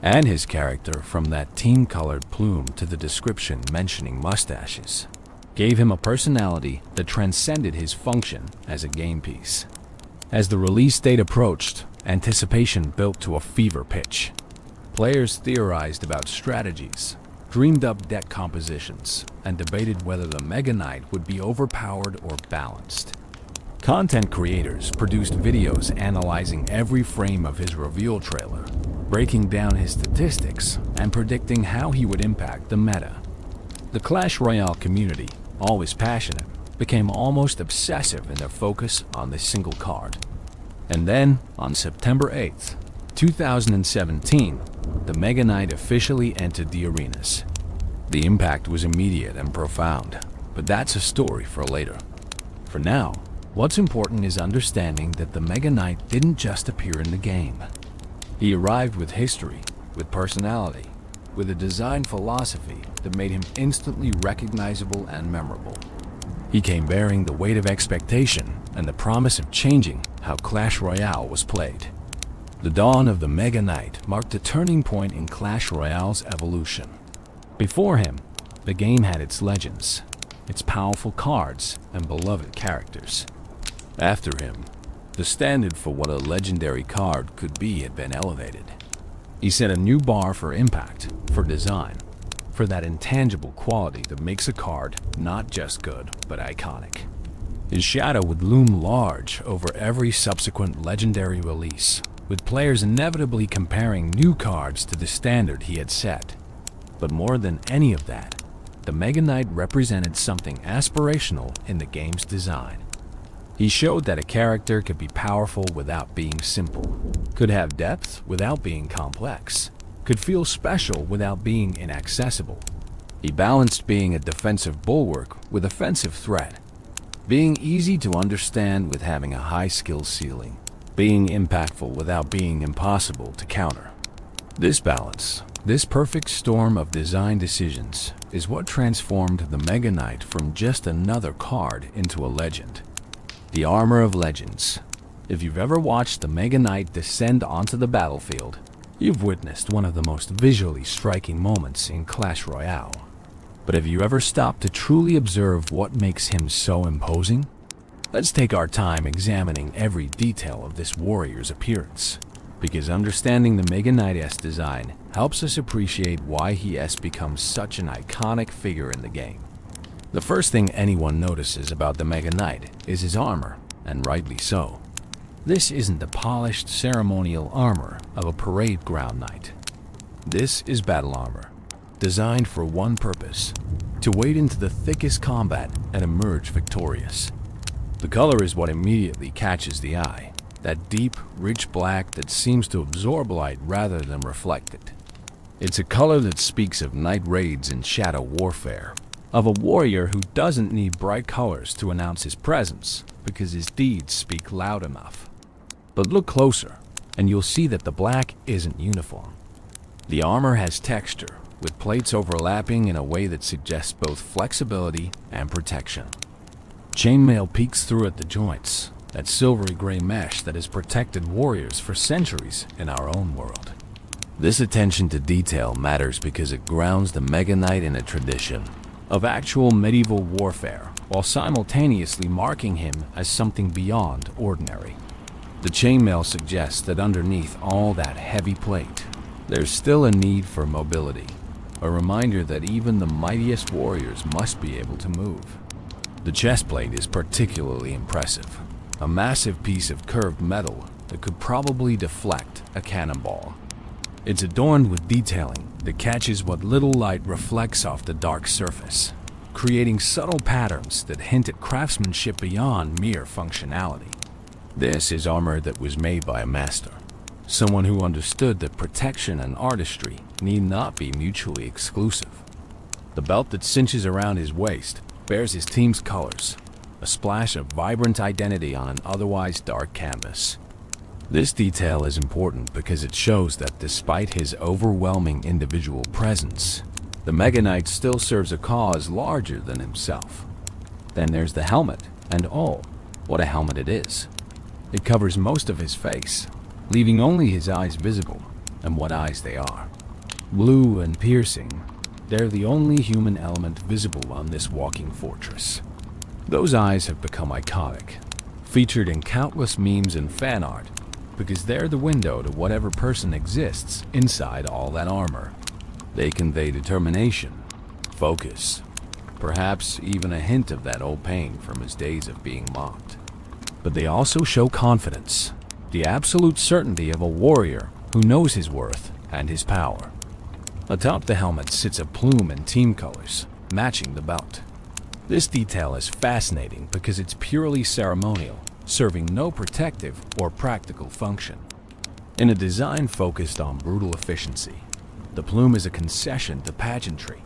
And his character, from that team-colored plume to the description mentioning mustaches, gave him a personality that transcended his function as a game piece. As the release date approached, anticipation built to a fever pitch. Players theorized about strategies, dreamed up deck compositions, and debated whether the Mega Knight would be overpowered or balanced. Content creators produced videos analyzing every frame of his reveal trailer, breaking down his statistics and predicting how he would impact the meta. The Clash Royale community, always passionate, became almost obsessive in their focus on this single card. And then, on September 8th, 2017, the Mega Knight officially entered the arenas. The impact was immediate and profound, but that's a story for later. For now, what's important is understanding that the Mega Knight didn't just appear in the game. He arrived with history, with personality, with a design philosophy that made him instantly recognizable and memorable. He came bearing the weight of expectation and the promise of changing how Clash Royale was played. The dawn of the Mega Knight marked a turning point in Clash Royale's evolution. Before him, the game had its legends, its powerful cards, and beloved characters. After him, the standard for what a legendary card could be had been elevated. He set a new bar for impact, for design, for that intangible quality that makes a card not just good, but iconic. His shadow would loom large over every subsequent legendary release, with players inevitably comparing new cards to the standard he had set. But more than any of that, the Mega Knight represented something aspirational in the game's design. He showed that a character could be powerful without being simple, could have depth without being complex, could feel special without being inaccessible. He balanced being a defensive bulwark with offensive threat, being easy to understand with having a high skill ceiling, being impactful without being impossible to counter. This balance, this perfect storm of design decisions, is what transformed the Mega Knight from just another card into a legend. The armor of legends. If you've ever watched the Mega Knight descend onto the battlefield, you've witnessed one of the most visually striking moments in Clash Royale. But have you ever stopped to truly observe what makes him so imposing? Let's take our time examining every detail of this warrior's appearance, because understanding the Mega Knight's design helps us appreciate why he has become such an iconic figure in the game. The first thing anyone notices about the Mega Knight is his armor, and rightly so. This isn't the polished ceremonial armor of a parade ground knight. This is battle armor, designed for one purpose: to wade into the thickest combat and emerge victorious. The color is what immediately catches the eye, that deep, rich black that seems to absorb light rather than reflect it. It's a color that speaks of night raids and shadow warfare, of a warrior who doesn't need bright colors to announce his presence because his deeds speak loud enough. But look closer, and you'll see that the black isn't uniform. The armor has texture, with plates overlapping in a way that suggests both flexibility and protection. Chainmail peeks through at the joints, that silvery gray mesh that has protected warriors for centuries in our own world. This attention to detail matters because it grounds the Mega Knight in a tradition of actual medieval warfare, while simultaneously marking him as something beyond ordinary. The chainmail suggests that underneath all that heavy plate, there's still a need for mobility, a reminder that even the mightiest warriors must be able to move. The chest plate is particularly impressive, a massive piece of curved metal that could probably deflect a cannonball. It's adorned with detailing that catches what little light reflects off the dark surface, creating subtle patterns that hint at craftsmanship beyond mere functionality. This is armor that was made by a master, someone who understood that protection and artistry need not be mutually exclusive. The belt that cinches around his waist bears his team's colors, a splash of vibrant identity on an otherwise dark canvas. This detail is important because it shows that despite his overwhelming individual presence, the Mega Knight still serves a cause larger than himself. Then there's the helmet, and oh, what a helmet it is. It covers most of his face, leaving only his eyes visible, and what eyes they are. Blue and piercing, they're the only human element visible on this walking fortress. Those eyes have become iconic, featured in countless memes and fan art, because they're the window to whatever person exists inside all that armor. They convey determination, focus, perhaps even a hint of that old pain from his days of being mocked. But they also show confidence, the absolute certainty of a warrior who knows his worth and his power. Atop the helmet sits a plume in team colors, matching the belt. This detail is fascinating because it's purely ceremonial, serving no protective or practical function. In a design focused on brutal efficiency, the plume is a concession to pageantry,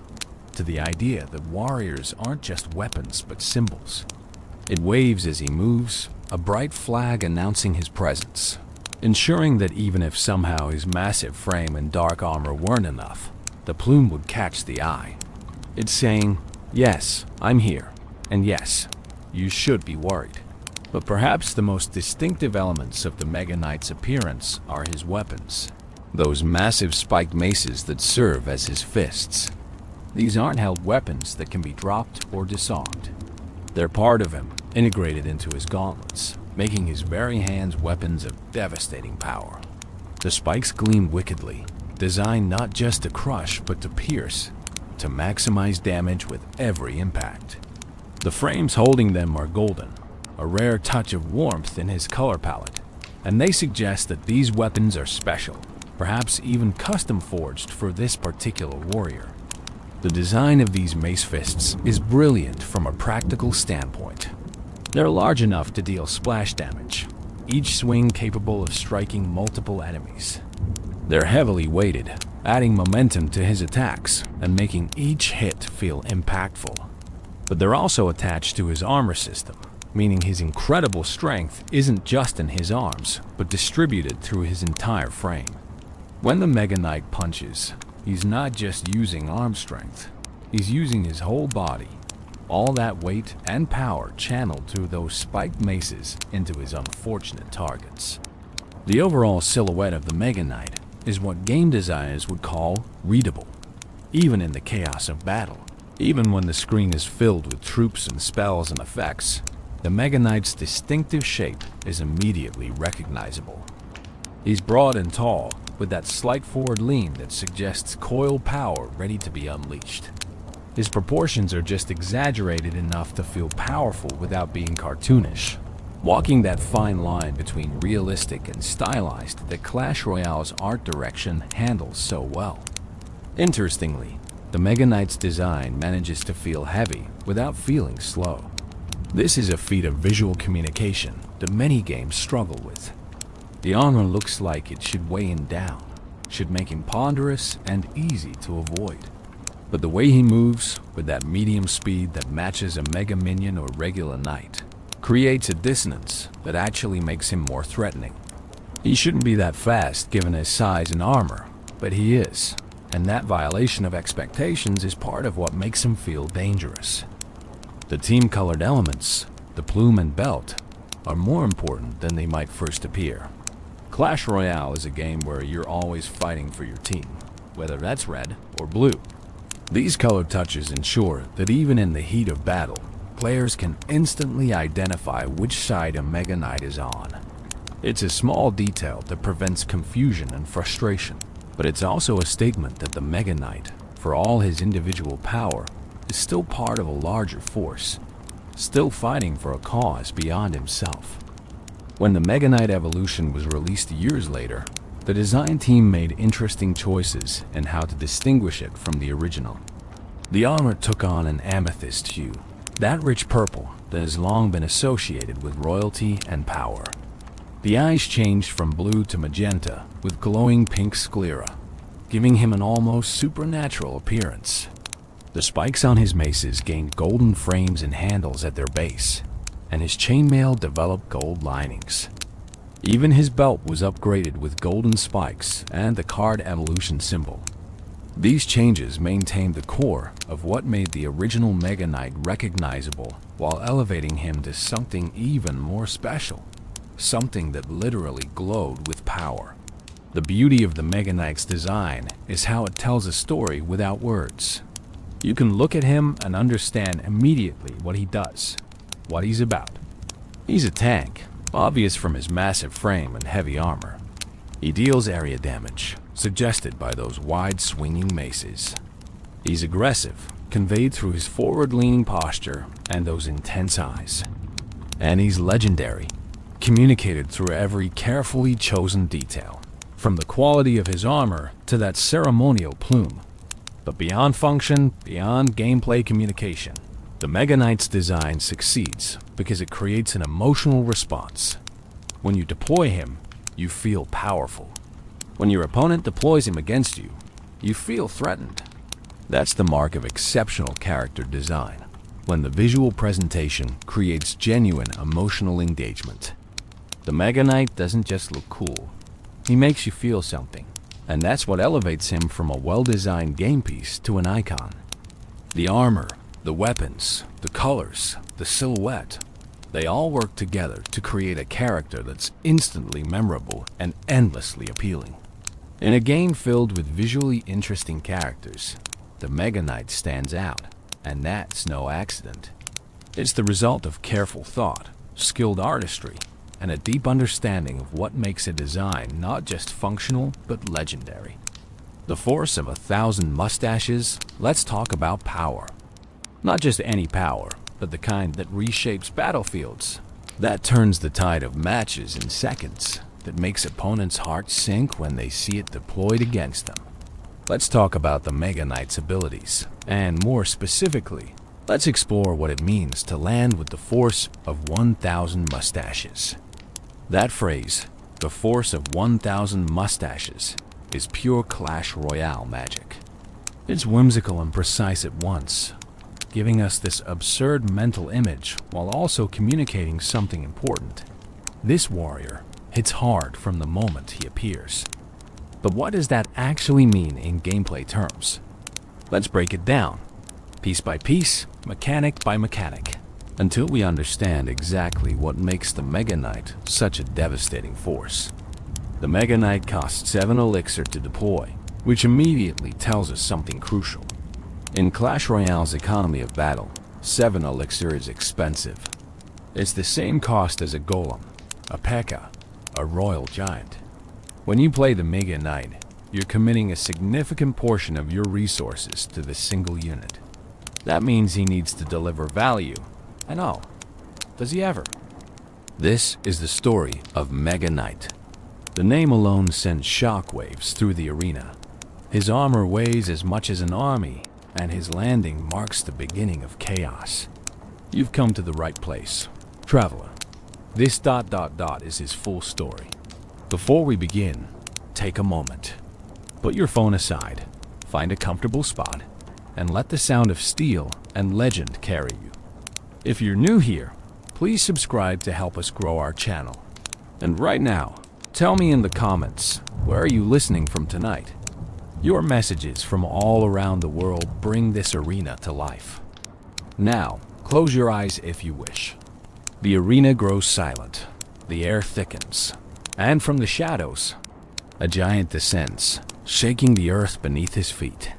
to the idea that warriors aren't just weapons but symbols. It waves as he moves, a bright flag announcing his presence, ensuring that even if somehow his massive frame and dark armor weren't enough, the plume would catch the eye. It's saying, yes, I'm here, and yes, you should be worried. But perhaps the most distinctive elements of the Mega Knight's appearance are his weapons. Those massive spiked maces that serve as his fists. These aren't held weapons that can be dropped or disarmed. They're part of him, integrated into his gauntlets, making his very hands weapons of devastating power. The spikes gleam wickedly, designed not just to crush but to pierce, to maximize damage with every impact. The frames holding them are golden, a rare touch of warmth in his color palette, and they suggest that these weapons are special, perhaps even custom forged for this particular warrior. The design of these mace fists is brilliant from a practical standpoint. They're large enough to deal splash damage, each swing capable of striking multiple enemies. They're heavily weighted, adding momentum to his attacks and making each hit feel impactful. But they're also attached to his armor system, meaning his incredible strength isn't just in his arms, but distributed through his entire frame. When the Mega Knight punches, he's not just using arm strength, he's using his whole body. All that weight and power channeled through those spiked maces into his unfortunate targets. The overall silhouette of the Mega Knight is what game designers would call readable, even in the chaos of battle. Even when the screen is filled with troops and spells and effects, the Mega Knight's distinctive shape is immediately recognizable. He's broad and tall, with that slight forward lean that suggests coiled power ready to be unleashed. His proportions are just exaggerated enough to feel powerful without being cartoonish, walking that fine line between realistic and stylized that Clash Royale's art direction handles so well. Interestingly, the Mega Knight's design manages to feel heavy without feeling slow. This is a feat of visual communication that many games struggle with. The armor looks like it should weigh him down, should make him ponderous and easy to avoid. But the way he moves, with that medium speed that matches a Mega Minion or regular Knight, creates a dissonance that actually makes him more threatening. He shouldn't be that fast given his size and armor, but he is, and that violation of expectations is part of what makes him feel dangerous. The team-colored elements, the plume and belt, are more important than they might first appear. Clash Royale is a game where you're always fighting for your team, whether that's red or blue. These color touches ensure that even in the heat of battle, players can instantly identify which side a Mega Knight is on. It's a small detail that prevents confusion and frustration, but it's also a statement that the Mega Knight, for all his individual power, is still part of a larger force, still fighting for a cause beyond himself. When the Mega Knight Evolution was released years later, the design team made interesting choices in how to distinguish it from the original. The armor took on an amethyst hue, that rich purple that has long been associated with royalty and power. The eyes changed from blue to magenta with glowing pink sclera, giving him an almost supernatural appearance. The spikes on his maces gained golden frames and handles at their base, and his chainmail developed gold linings. Even his belt was upgraded with golden spikes and the card evolution symbol. These changes maintained the core of what made the original Mega Knight recognizable while elevating him to something even more special, something that literally glowed with power. The beauty of the Mega Knight's design is how it tells a story without words. You can look at him and understand immediately what he does, what he's about. He's a tank, obvious from his massive frame and heavy armor. He deals area damage, suggested by those wide swinging maces. He's aggressive, conveyed through his forward-leaning posture and those intense eyes. And he's legendary, communicated through every carefully chosen detail, from the quality of his armor to that ceremonial plume. But beyond function, beyond gameplay communication, the Mega Knight's design succeeds because it creates an emotional response. When you deploy him, you feel powerful. When your opponent deploys him against you, you feel threatened. That's the mark of exceptional character design. when the visual presentation creates genuine emotional engagement. The Mega Knight doesn't just look cool, he makes you feel something, and that's what elevates him from a well-designed game piece to an icon. The armor, the weapons, the colors, the silhouette, they all work together to create a character that's instantly memorable and endlessly appealing. In a game filled with visually interesting characters, the Mega Knight stands out, and that's no accident. It's the result of careful thought, skilled artistry, and a deep understanding of what makes a design not just functional but legendary. The force of 1,000 mustaches, let's talk about power. Not just any power, but the kind that reshapes battlefields, that turns the tide of matches in seconds, that makes opponents' hearts sink when they see it deployed against them. Let's talk about the Mega Knight's abilities, and more specifically, let's explore what it means to land with the force of 1,000 mustaches. That phrase, the force of 1,000 mustaches, is pure Clash Royale magic. It's whimsical and precise at once, giving us this absurd mental image while also communicating something important. This warrior hits hard from the moment he appears. But what does that actually mean in gameplay terms? Let's break it down, piece by piece, mechanic by mechanic, until we understand exactly what makes the Mega Knight such a devastating force. The Mega Knight costs 7 elixir to deploy, which immediately tells us something crucial. In Clash Royale's economy of battle, 7 elixir is expensive. It's the same cost as a golem, a P.E.K.K.A., a royal giant. When you play the Mega Knight, you're committing a significant portion of your resources to this single unit. That means he needs to deliver value. And oh, does he ever? This is the story of Mega Knight. The name alone sends shockwaves through the arena. His armor weighs as much as an army, and his landing marks the beginning of chaos. You've come to the right place, traveler. This ... is his full story. Before we begin, take a moment. Put your phone aside, find a comfortable spot, and let the sound of steel and legend carry you. If you're new here, please subscribe to help us grow our channel. And right now, tell me in the comments, where are you listening from tonight? Your messages from all around the world bring this arena to life. Now, close your eyes if you wish. The arena grows silent, the air thickens, and from the shadows, a giant descends, shaking the earth beneath his feet.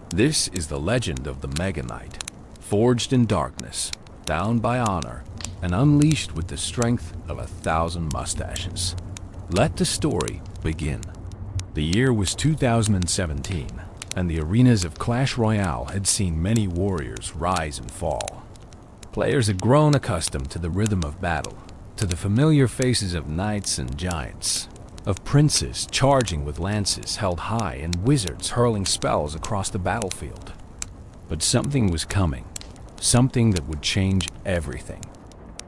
This is the legend of the Mega Knight, forged in darkness, bound by honor, and unleashed with the strength of 1,000 mustaches. Let the story begin. The year was 2017, and the arenas of Clash Royale had seen many warriors rise and fall. Players had grown accustomed to the rhythm of battle, to the familiar faces of knights and giants, of princes charging with lances held high and wizards hurling spells across the battlefield. But something was coming, something that would change everything.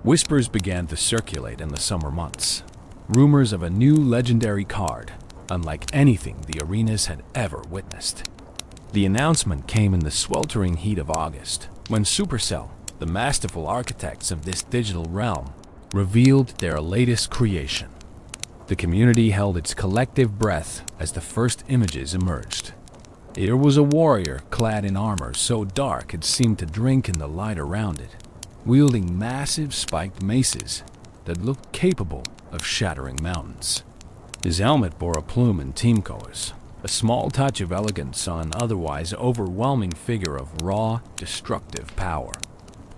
Whispers began to circulate in the summer months, rumors of a new legendary card, unlike anything the arenas had ever witnessed. The announcement came in the sweltering heat of August, when Supercell, the masterful architects of this digital realm, revealed their latest creation. The community held its collective breath as the first images emerged. Here was a warrior clad in armor so dark it seemed to drink in the light around it, wielding massive spiked maces that looked capable of shattering mountains. His helmet bore a plume in team colors, a small touch of elegance on an otherwise overwhelming figure of raw, destructive power.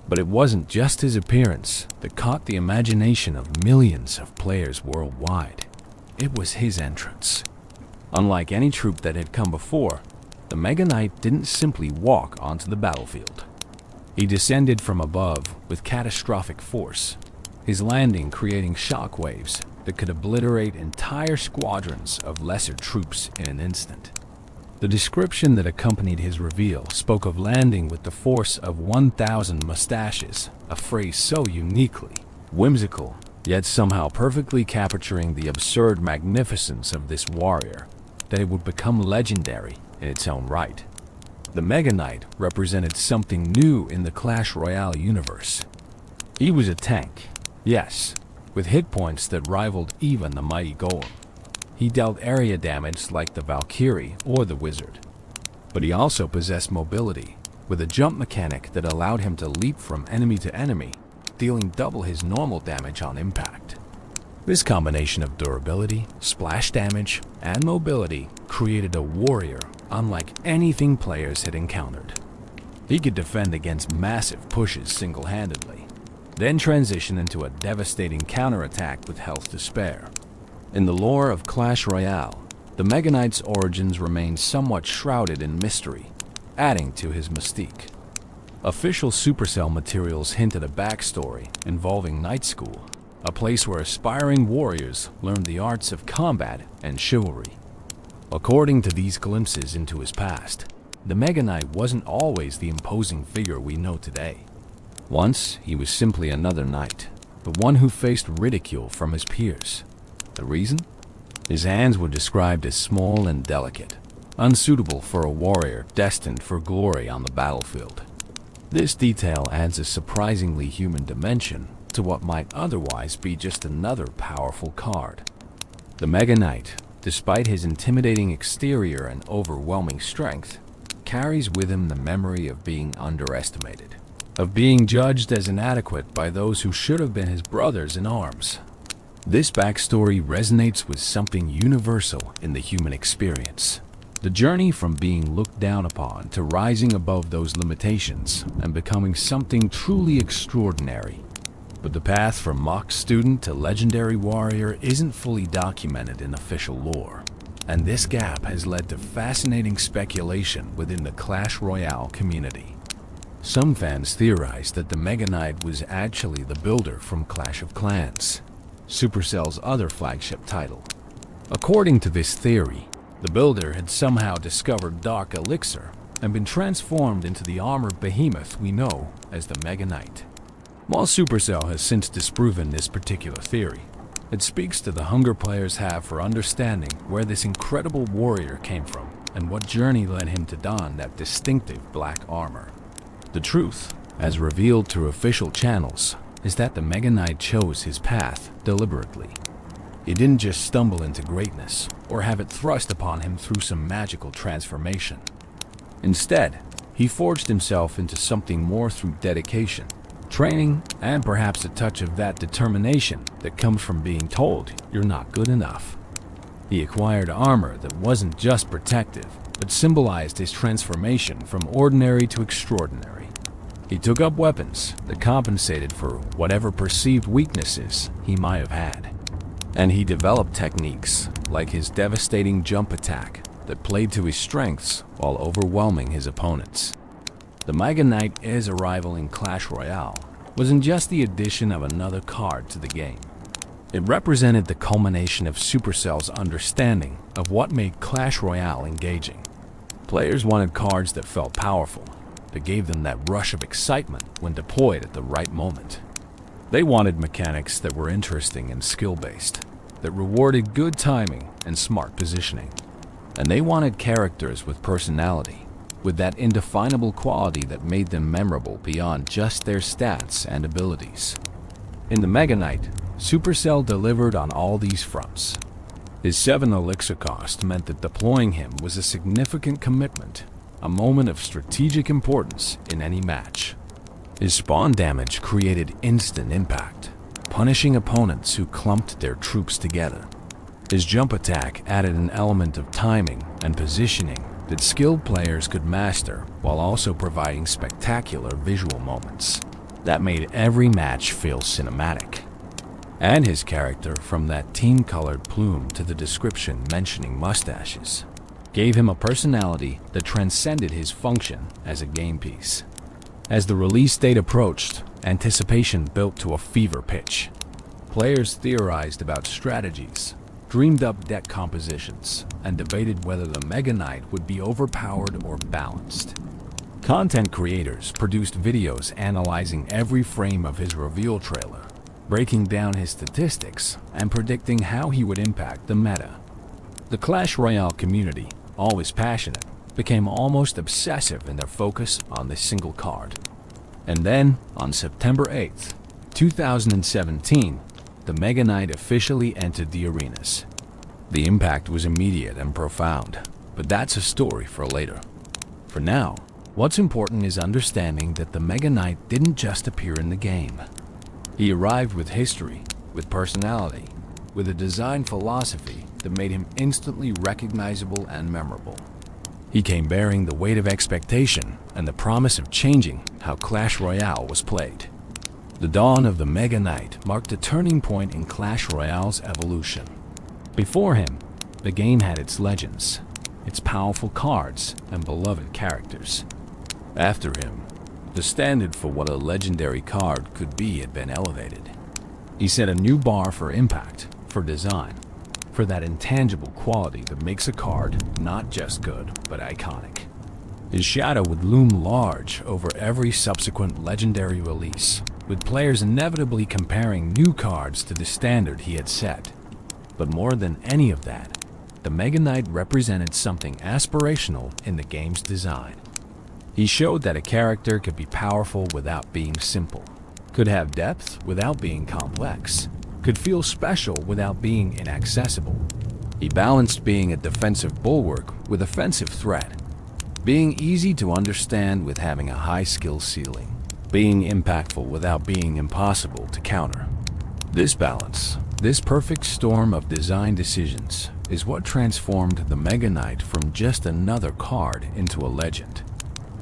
But it wasn't just his appearance that caught the imagination of millions of players worldwide. It was his entrance. Unlike any troop that had come before, the Mega Knight didn't simply walk onto the battlefield. He descended from above with catastrophic force, his landing creating shockwaves that could obliterate entire squadrons of lesser troops in an instant. The description that accompanied his reveal spoke of landing with the force of 1,000 mustaches, a phrase so uniquely whimsical, yet somehow perfectly capturing the absurd magnificence of this warrior that it would become legendary in its own right. The Mega Knight represented something new in the Clash Royale universe. He was a tank, yes, with hit points that rivaled even the mighty Golem. He dealt area damage like the Valkyrie or the Wizard. But he also possessed mobility, with a jump mechanic that allowed him to leap from enemy to enemy, dealing double his normal damage on impact. This combination of durability, splash damage, and mobility created a warrior unlike anything players had encountered. He could defend against massive pushes single-handedly, then transition into a devastating counterattack with health to spare. In the lore of Clash Royale, the Mega Knight's origins remain somewhat shrouded in mystery, adding to his mystique. Official Supercell materials hint at a backstory involving Knight School, a place where aspiring warriors learn the arts of combat and chivalry. According to these glimpses into his past, the Mega Knight wasn't always the imposing figure we know today. Once, he was simply another knight, but one who faced ridicule from his peers. The reason? His hands were described as small and delicate, unsuitable for a warrior destined for glory on the battlefield. This detail adds a surprisingly human dimension to what might otherwise be just another powerful card. The Mega Knight, despite his intimidating exterior and overwhelming strength, carries with him the memory of being underestimated, of being judged as inadequate by those who should have been his brothers in arms. This backstory resonates with something universal in the human experience. The journey from being looked down upon to rising above those limitations and becoming something truly extraordinary. But the path from mock student to legendary warrior isn't fully documented in official lore, and this gap has led to fascinating speculation within the Clash Royale community. Some fans theorize that the Mega Knight was actually the builder from Clash of Clans, Supercell's other flagship title. According to this theory, the builder had somehow discovered Dark Elixir and been transformed into the armored behemoth we know as the Mega Knight. While Supercell has since disproven this particular theory, it speaks to the hunger players have for understanding where this incredible warrior came from and what journey led him to don that distinctive black armor. The truth, as revealed through official channels, is that the Mega Knight chose his path deliberately. He didn't just stumble into greatness or have it thrust upon him through some magical transformation. Instead, he forged himself into something more through dedication, training, and perhaps a touch of that determination that comes from being told you're not good enough. He acquired armor that wasn't just protective, but symbolized his transformation from ordinary to extraordinary. He took up weapons that compensated for whatever perceived weaknesses he might have had. And he developed techniques like his devastating jump attack that played to his strengths while overwhelming his opponents. The Mega Knight Air's arrival in Clash Royale wasn't just the addition of another card to the game. It represented the culmination of Supercell's understanding of what made Clash Royale engaging. Players wanted cards that felt powerful, that gave them that rush of excitement when deployed at the right moment. They wanted mechanics that were interesting and skill-based, that rewarded good timing and smart positioning. And they wanted characters with personality, with that indefinable quality that made them memorable beyond just their stats and abilities. In the Mega Knight, Supercell delivered on all these fronts. His 7 elixir cost meant that deploying him was a significant commitment, a moment of strategic importance in any match. His spawn damage created instant impact, punishing opponents who clumped their troops together. His jump attack added an element of timing and positioning that skilled players could master while also providing spectacular visual moments that made every match feel cinematic. And his character, from that team-colored plume to the description mentioning mustaches, gave him a personality that transcended his function as a game piece. As the release date approached, anticipation built to a fever pitch. Players theorized about strategies, dreamed up deck compositions, and debated whether the Mega Knight would be overpowered or balanced. Content creators produced videos analyzing every frame of his reveal trailer, breaking down his statistics and predicting how he would impact the meta. The Clash Royale community, always passionate, became almost obsessive in their focus on this single card. And then, on September 8th, 2017, the Mega Knight officially entered the arenas. The impact was immediate and profound, but that's a story for later. For now, what's important is understanding that the Mega Knight didn't just appear in the game. He arrived with history, with personality, with a design philosophy that made him instantly recognizable and memorable. He came bearing the weight of expectation and the promise of changing how Clash Royale was played. The dawn of the Mega Knight marked a turning point in Clash Royale's evolution. Before him, the game had its legends, its powerful cards, and beloved characters. After him, the standard for what a legendary card could be had been elevated. He set a new bar for impact, for design, for that intangible quality that makes a card not just good, but iconic. His shadow would loom large over every subsequent legendary release, with players inevitably comparing new cards to the standard he had set. But more than any of that, the Mega Knight represented something aspirational in the game's design. He showed that a character could be powerful without being simple, could have depth without being complex, could feel special without being inaccessible. He balanced being a defensive bulwark with offensive threat, being easy to understand with having a high skill ceiling, being impactful without being impossible to counter. This balance, this perfect storm of design decisions, is what transformed the Mega Knight from just another card into a legend.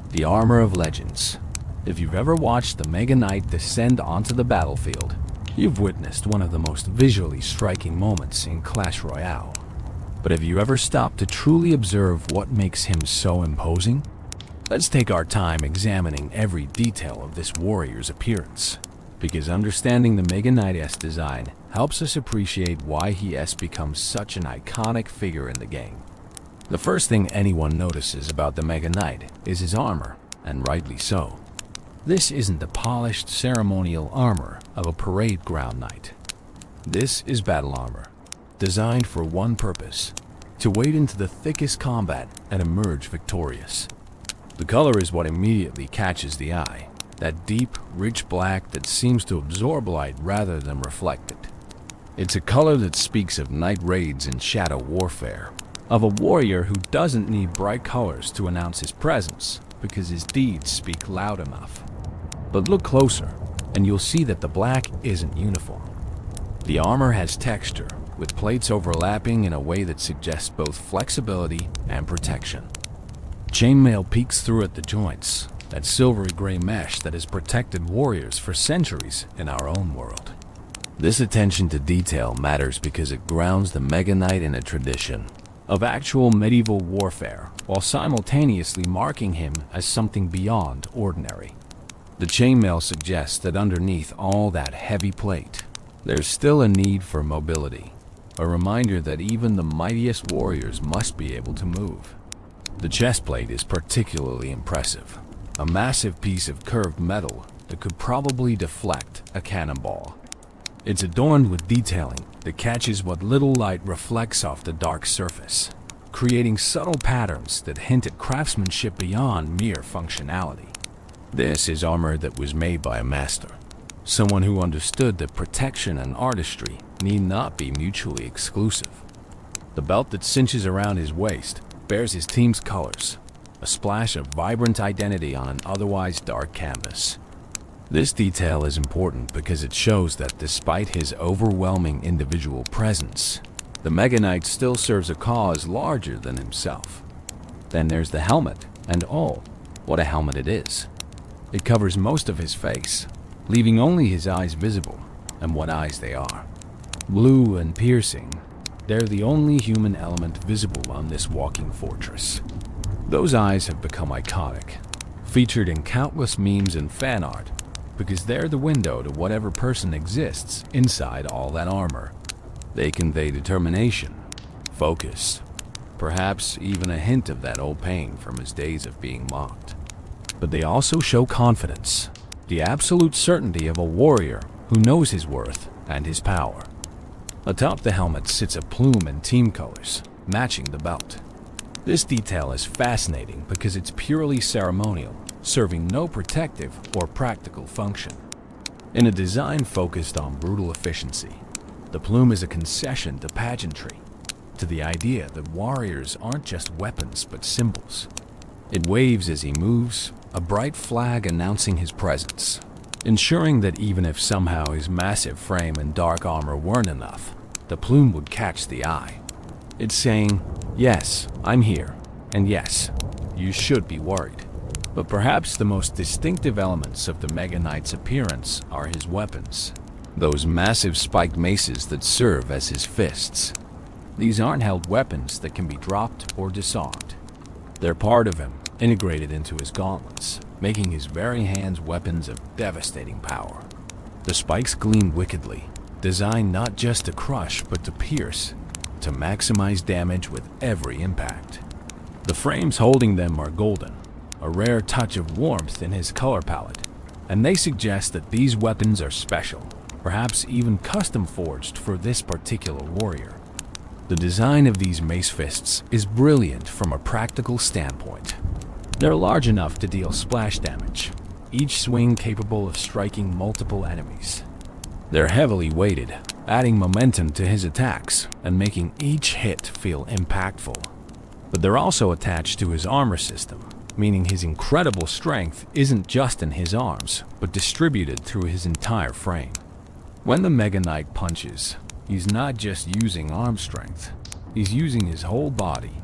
The armor of legends. If you've ever watched the Mega Knight descend onto the battlefield, you've witnessed one of the most visually striking moments in Clash Royale. But have you ever stopped to truly observe what makes him so imposing? Let's take our time examining every detail of this warrior's appearance, because understanding the Mega Knight's design helps us appreciate why he has become such an iconic figure in the game. The first thing anyone notices about the Mega Knight is his armor, and rightly so. This isn't the polished ceremonial armor of a parade ground knight. This is battle armor, designed for one purpose: to wade into the thickest combat and emerge victorious. The color is what immediately catches the eye, that deep, rich black that seems to absorb light rather than reflect it. It's a color that speaks of night raids and shadow warfare, of a warrior who doesn't need bright colors to announce his presence because his deeds speak loud enough. But look closer, and you'll see that the black isn't uniform. The armor has texture, with plates overlapping in a way that suggests both flexibility and protection. Chainmail peeks through at the joints, that silvery gray mesh that has protected warriors for centuries in our own world. This attention to detail matters because it grounds the Mega Knight in a tradition of actual medieval warfare, while simultaneously marking him as something beyond ordinary. The chainmail suggests that underneath all that heavy plate, there's still a need for mobility, a reminder that even the mightiest warriors must be able to move. The chest plate is particularly impressive, a massive piece of curved metal that could probably deflect a cannonball. It's adorned with detailing that catches what little light reflects off the dark surface, creating subtle patterns that hint at craftsmanship beyond mere functionality. This is armor that was made by a master, someone who understood that protection and artistry need not be mutually exclusive. The belt that cinches around his waist bears his team's colors, a splash of vibrant identity on an otherwise dark canvas. This detail is important because it shows that despite his overwhelming individual presence, the Mega Knight still serves a cause larger than himself. Then there's the helmet, and oh, what a helmet it is. It covers most of his face, leaving only his eyes visible, and what eyes they are. Blue and piercing, they're the only human element visible on this walking fortress. Those eyes have become iconic, featured in countless memes and fan art, because they're the window to whatever person exists inside all that armor. They convey determination, focus, perhaps even a hint of that old pain from his days of being mocked. But they also show confidence, the absolute certainty of a warrior who knows his worth and his power. Atop the helmet sits a plume in team colors, matching the belt. This detail is fascinating because it's purely ceremonial, serving no protective or practical function. In a design focused on brutal efficiency, the plume is a concession to pageantry, to the idea that warriors aren't just weapons but symbols. It waves as he moves, a bright flag announcing his presence, ensuring that even if somehow his massive frame and dark armor weren't enough, the plume would catch the eye. It's saying, yes, I'm here, and yes, you should be worried. But perhaps the most distinctive elements of the Mega Knight's appearance are his weapons, those massive spiked maces that serve as his fists. These aren't held weapons that can be dropped or disarmed. They're part of him, integrated into his gauntlets, making his very hands weapons of devastating power. The spikes gleam wickedly, designed not just to crush but to pierce, to maximize damage with every impact. The frames holding them are golden, a rare touch of warmth in his color palette, and they suggest that these weapons are special, perhaps even custom forged for this particular warrior. The design of these mace fists is brilliant from a practical standpoint. They're large enough to deal splash damage, each swing capable of striking multiple enemies. They're heavily weighted, adding momentum to his attacks and making each hit feel impactful. But they're also attached to his armor system, meaning his incredible strength isn't just in his arms, but distributed through his entire frame. When the Mega Knight punches, he's not just using arm strength, he's using his whole body,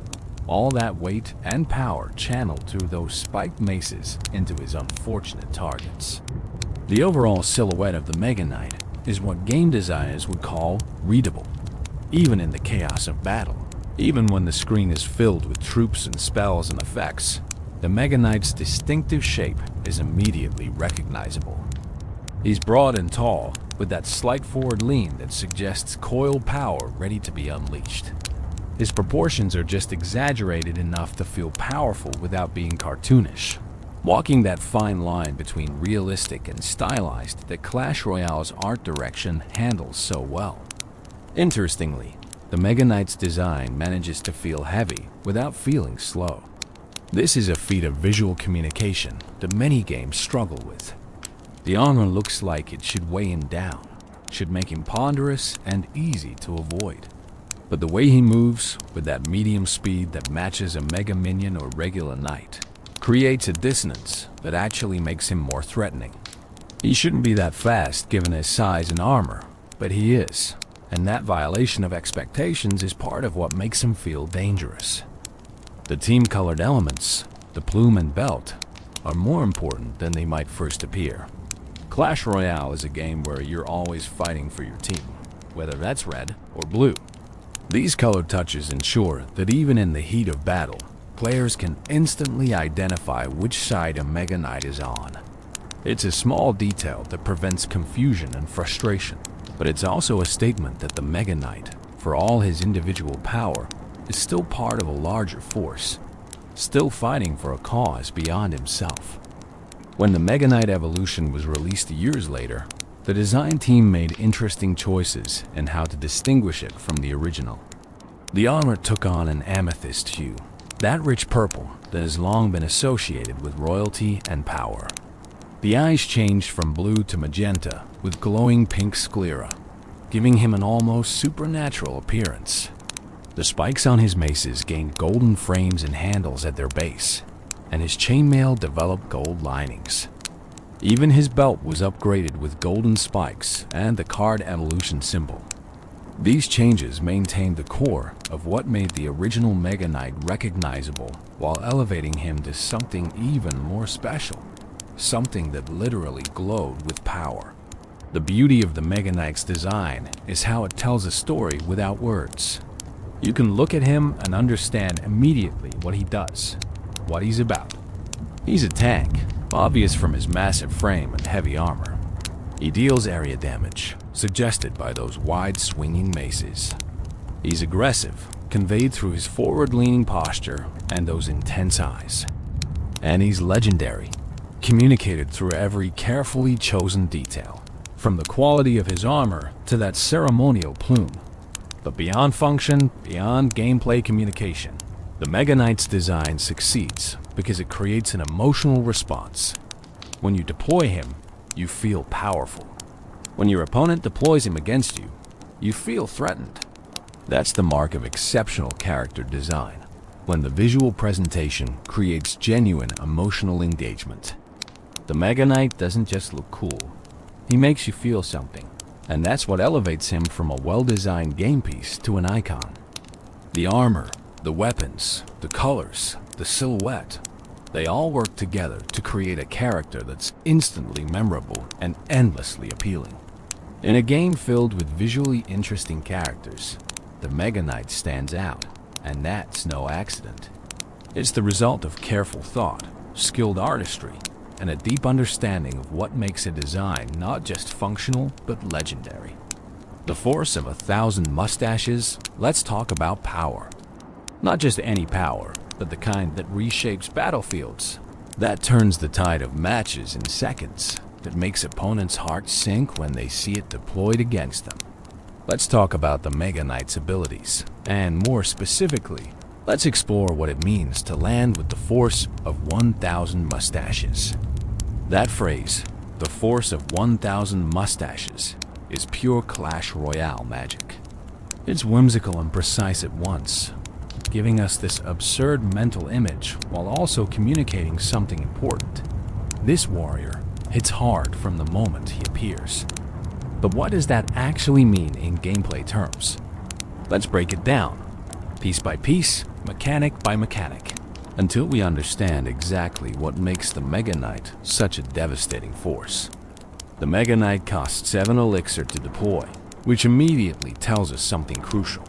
all that weight and power channeled through those spiked maces into his unfortunate targets. The overall silhouette of the Mega Knight is what game designers would call readable, even in the chaos of battle. Even when the screen is filled with troops and spells and effects, the Mega Knight's distinctive shape is immediately recognizable. He's broad and tall, with that slight forward lean that suggests coiled power ready to be unleashed. His proportions are just exaggerated enough to feel powerful without being cartoonish, walking that fine line between realistic and stylized that Clash Royale's art direction handles so well. Interestingly, the Mega Knight's design manages to feel heavy without feeling slow. This is a feat of visual communication that many games struggle with. The armor looks like it should weigh him down, should make him ponderous and easy to avoid. But the way he moves, with that medium speed that matches a mega minion or regular knight, creates a dissonance that actually makes him more threatening. He shouldn't be that fast given his size and armor, but he is, and that violation of expectations is part of what makes him feel dangerous. The team-colored elements, the plume and belt, are more important than they might first appear. Clash Royale is a game where you're always fighting for your team, whether that's red or blue. These color touches ensure that even in the heat of battle, players can instantly identify which side a Mega Knight is on. It's a small detail that prevents confusion and frustration, but it's also a statement that the Mega Knight, for all his individual power, is still part of a larger force, still fighting for a cause beyond himself. When the Mega Knight Evolution was released years later, the design team made interesting choices in how to distinguish it from the original. The armor took on an amethyst hue, that rich purple that has long been associated with royalty and power. The eyes changed from blue to magenta with glowing pink sclera, giving him an almost supernatural appearance. The spikes on his maces gained golden frames and handles at their base, and his chainmail developed gold linings. Even his belt was upgraded with golden spikes and the card evolution symbol. These changes maintained the core of what made the original Mega Knight recognizable while elevating him to something even more special, something that literally glowed with power. The beauty of the Mega Knight's design is how it tells a story without words. You can look at him and understand immediately what he does, what he's about. He's a tank, obvious from his massive frame and heavy armor. He deals area damage, suggested by those wide swinging maces. He's aggressive, conveyed through his forward-leaning posture and those intense eyes. And he's legendary, communicated through every carefully chosen detail, from the quality of his armor to that ceremonial plume. But beyond function, beyond gameplay communication, The Mega Knight's design succeeds because it creates an emotional response. When you deploy him, you feel powerful. When your opponent deploys him against you, you feel threatened. That's the mark of exceptional character design, when the visual presentation creates genuine emotional engagement. The Mega Knight doesn't just look cool, he makes you feel something, and that's what elevates him from a well-designed game piece to an icon. The armor, the weapons, the colors, the silhouette, they all work together to create a character that's instantly memorable and endlessly appealing. In a game filled with visually interesting characters, the Mega Knight stands out, and that's no accident. It's the result of careful thought, skilled artistry, and a deep understanding of what makes a design not just functional but legendary. The force of 1,000 mustaches, let's talk about power. Not just any power, but the kind that reshapes battlefields, that turns the tide of matches in seconds, that makes opponents' hearts sink when they see it deployed against them. Let's talk about the Mega Knight's abilities, and more specifically, let's explore what it means to land with the force of 1,000 mustaches. That phrase, the force of 1,000 mustaches, is pure Clash Royale magic. It's whimsical and precise at once, giving us this absurd mental image while also communicating something important. This warrior hits hard from the moment he appears. But what does that actually mean in gameplay terms? Let's break it down, piece by piece, mechanic by mechanic, until we understand exactly what makes the Mega Knight such a devastating force. The Mega Knight costs 7 elixir to deploy, which immediately tells us something crucial.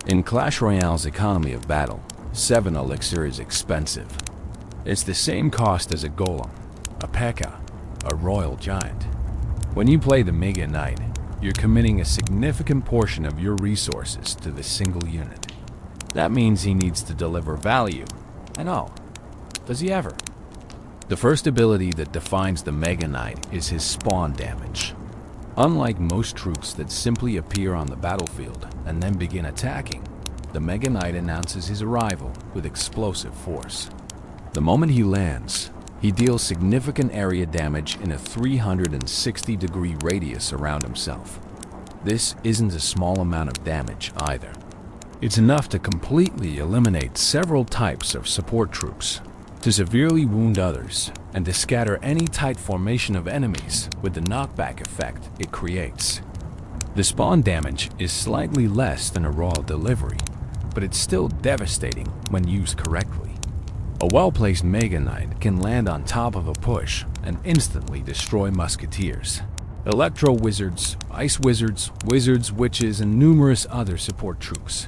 In Clash Royale's economy of battle, 7 elixir is expensive. It's the same cost as a golem, a P.E.K.K.A., a royal giant. When you play the Mega Knight, you're committing a significant portion of your resources to this single unit. That means he needs to deliver value. And oh, does he ever? The first ability that defines the Mega Knight is his spawn damage. Unlike most troops that simply appear on the battlefield and then begin attacking, the Mega Knight announces his arrival with explosive force. The moment he lands, he deals significant area damage in a 360-degree radius around himself. This isn't a small amount of damage either. It's enough to completely eliminate several types of support troops, to severely wound others, and to scatter any tight formation of enemies with the knockback effect it creates. The spawn damage is slightly less than a raw delivery, but it's still devastating when used correctly. A well-placed Mega Knight can land on top of a push and instantly destroy musketeers, electro wizards, ice wizards, wizards, witches, and numerous other support troops.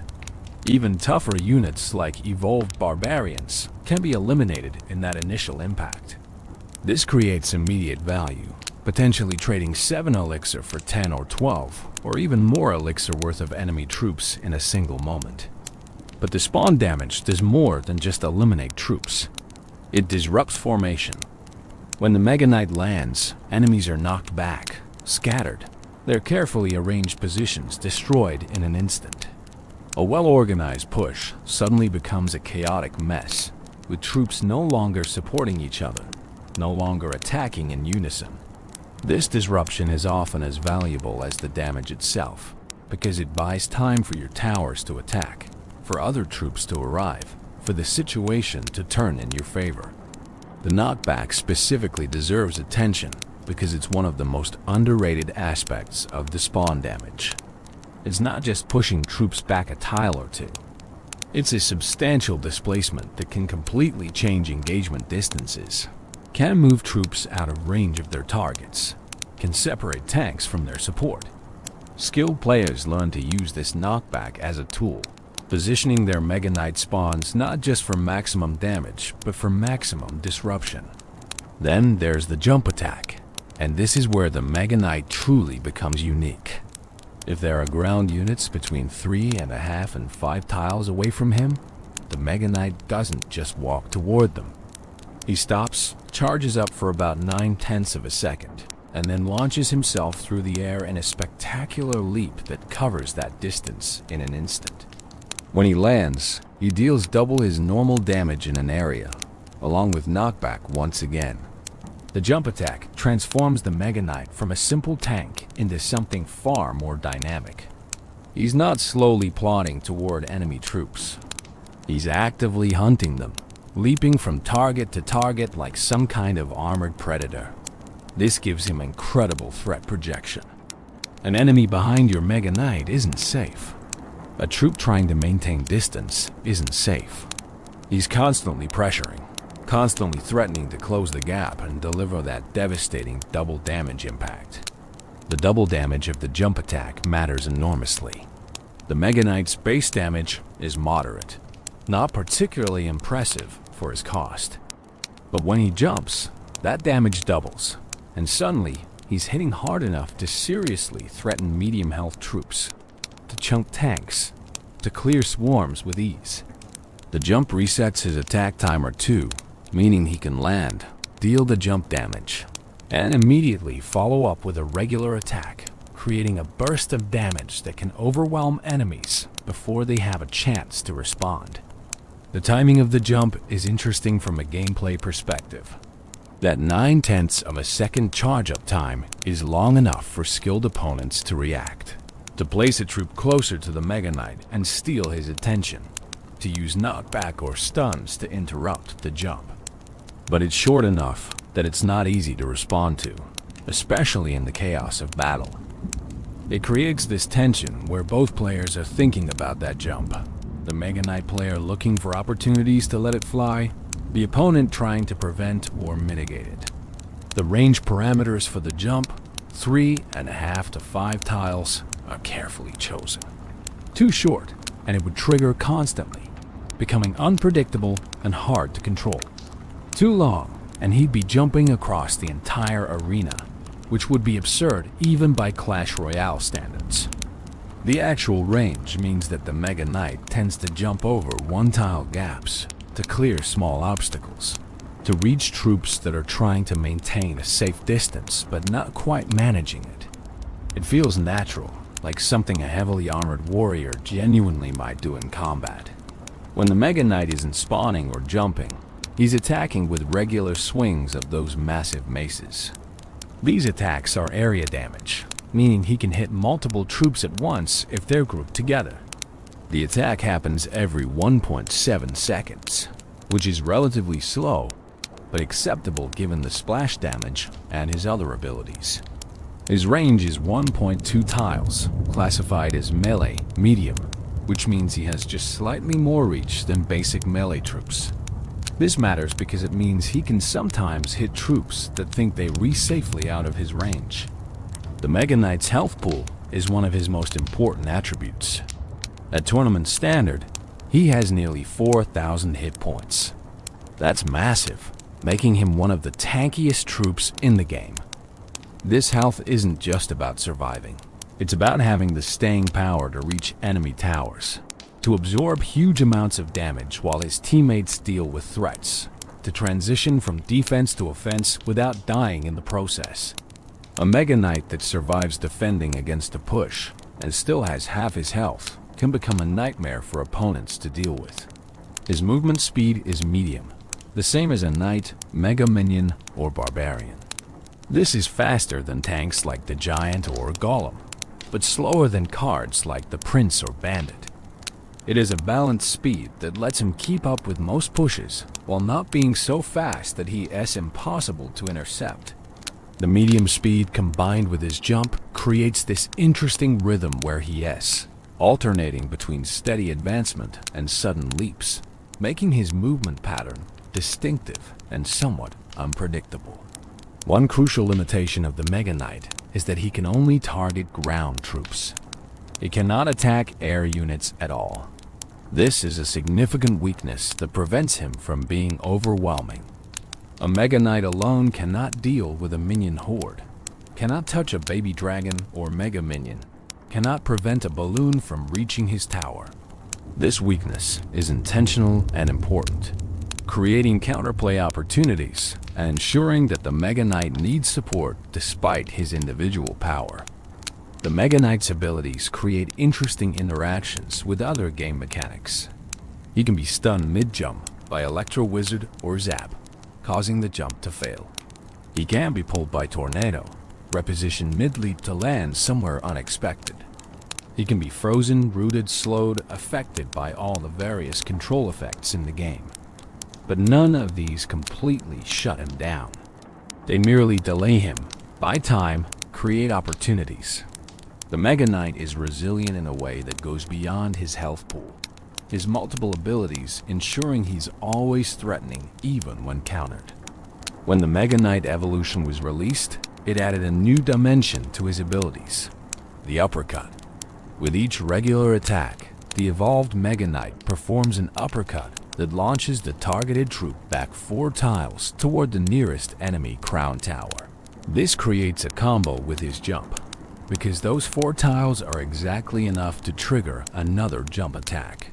Even tougher units like evolved barbarians can be eliminated in that initial impact. This creates immediate value, potentially trading 7 elixir for 10 or 12, or even more elixir worth of enemy troops in a single moment. But the spawn damage does more than just eliminate troops. It disrupts formation. When the Mega Knight lands, enemies are knocked back, scattered, their carefully arranged positions destroyed in an instant. A well-organized push suddenly becomes a chaotic mess, with troops no longer supporting each other, no longer attacking in unison. This disruption is often as valuable as the damage itself, because it buys time for your towers to attack, for other troops to arrive, for the situation to turn in your favor. The knockback specifically deserves attention because it's one of the most underrated aspects of the spawn damage. It's not just pushing troops back a tile or two. It's a substantial displacement that can completely change engagement distances, can move troops out of range of their targets, can separate tanks from their support. Skilled players learn to use this knockback as a tool, positioning their Mega Knight spawns not just for maximum damage, but for maximum disruption. Then there's the jump attack, and this is where the Mega Knight truly becomes unique. If there are ground units between 3.5 and 5 tiles away from him, the Mega Knight doesn't just walk toward them. He stops, charges up for about 9/10 of a second, and then launches himself through the air in a spectacular leap that covers that distance in an instant. When he lands, He deals double his normal damage in an area, along with knockback once again. The jump attack transforms the Mega Knight from a simple tank into something far more dynamic. He's not slowly plodding toward enemy troops. He's actively hunting them, leaping from target to target like some kind of armored predator. This gives him incredible threat projection. An enemy behind your Mega Knight isn't safe. A troop trying to maintain distance isn't safe. He's constantly pressuring, constantly threatening to close the gap and deliver that devastating double damage impact. The double damage of the jump attack matters enormously. The Mega Knight's base damage is moderate, not particularly impressive for his cost. But when he jumps, that damage doubles, and suddenly he's hitting hard enough to seriously threaten medium health troops, to chunk tanks, to clear swarms with ease. The jump resets his attack timer too, meaning he can land, deal the jump damage, and immediately follow up with a regular attack, creating a burst of damage that can overwhelm enemies before they have a chance to respond. The timing of the jump is interesting from a gameplay perspective. That 9/10 of a second charge-up time is long enough for skilled opponents to react, to place a troop closer to the Mega Knight and steal his attention, to use knockback or stuns to interrupt the jump. But it's short enough that it's not easy to respond to, especially in the chaos of battle. It creates this tension where both players are thinking about that jump. The Mega Knight player looking for opportunities to let it fly, the opponent trying to prevent or mitigate it. The range parameters for the jump, 3.5 to 5 tiles, are carefully chosen. Too short, and it would trigger constantly, becoming unpredictable and hard to control. Too long, and he'd be jumping across the entire arena, which would be absurd even by Clash Royale standards. The actual range means that the Mega Knight tends to jump over one-tile gaps, to clear small obstacles, to reach troops that are trying to maintain a safe distance but not quite managing it. It feels natural, like something a heavily armored warrior genuinely might do in combat. When the Mega Knight isn't spawning or jumping, he's attacking with regular swings of those massive maces. These attacks are area damage, meaning he can hit multiple troops at once if they're grouped together. The attack happens every 1.7 seconds, which is relatively slow, but acceptable given the splash damage and his other abilities. His range is 1.2 tiles, classified as melee medium, which means he has just slightly more reach than basic melee troops. This matters because it means he can sometimes hit troops that think they safely out of his range. The Mega Knight's health pool is one of his most important attributes. At tournament standard, he has nearly 4,000 hit points. That's massive, making him one of the tankiest troops in the game. This health isn't just about surviving. It's about having the staying power to reach enemy towers, to absorb huge amounts of damage while his teammates deal with threats, to transition from defense to offense without dying in the process. A Mega Knight that survives defending against a push and still has half his health can become a nightmare for opponents to deal with. His movement speed is medium, the same as a knight, mega minion, or barbarian. This is faster than tanks like the Giant or Golem, but slower than cards like the Prince or Bandit. It is a balanced speed that lets him keep up with most pushes while not being so fast that he is impossible to intercept. The medium speed combined with his jump creates this interesting rhythm where he is alternating between steady advancement and sudden leaps, making his movement pattern distinctive and somewhat unpredictable. One crucial limitation of the Mega Knight is that he can only target ground troops. He cannot attack air units at all. This is a significant weakness that prevents him from being overwhelming. A Mega Knight alone cannot deal with a minion horde, cannot touch a baby dragon or mega minion, cannot prevent a balloon from reaching his tower. This weakness is intentional and important, creating counterplay opportunities and ensuring that the Mega Knight needs support despite his individual power. The Mega Knight's abilities create interesting interactions with other game mechanics. He can be stunned mid-jump by Electro Wizard or Zap, causing the jump to fail. He can be pulled by Tornado, repositioned mid-leap to land somewhere unexpected. He can be frozen, rooted, slowed, affected by all the various control effects in the game. But none of these completely shut him down. They merely delay him, buy time, create opportunities. The Mega Knight is resilient in a way that goes beyond his health pool. His multiple abilities ensuring he's always threatening even when countered. When the Mega Knight evolution was released, it added a new dimension to his abilities, the uppercut. With each regular attack, the evolved Mega Knight performs an uppercut that launches the targeted troop back 4 tiles toward the nearest enemy crown tower. This creates a combo with his jump, because those 4 tiles are exactly enough to trigger another jump attack.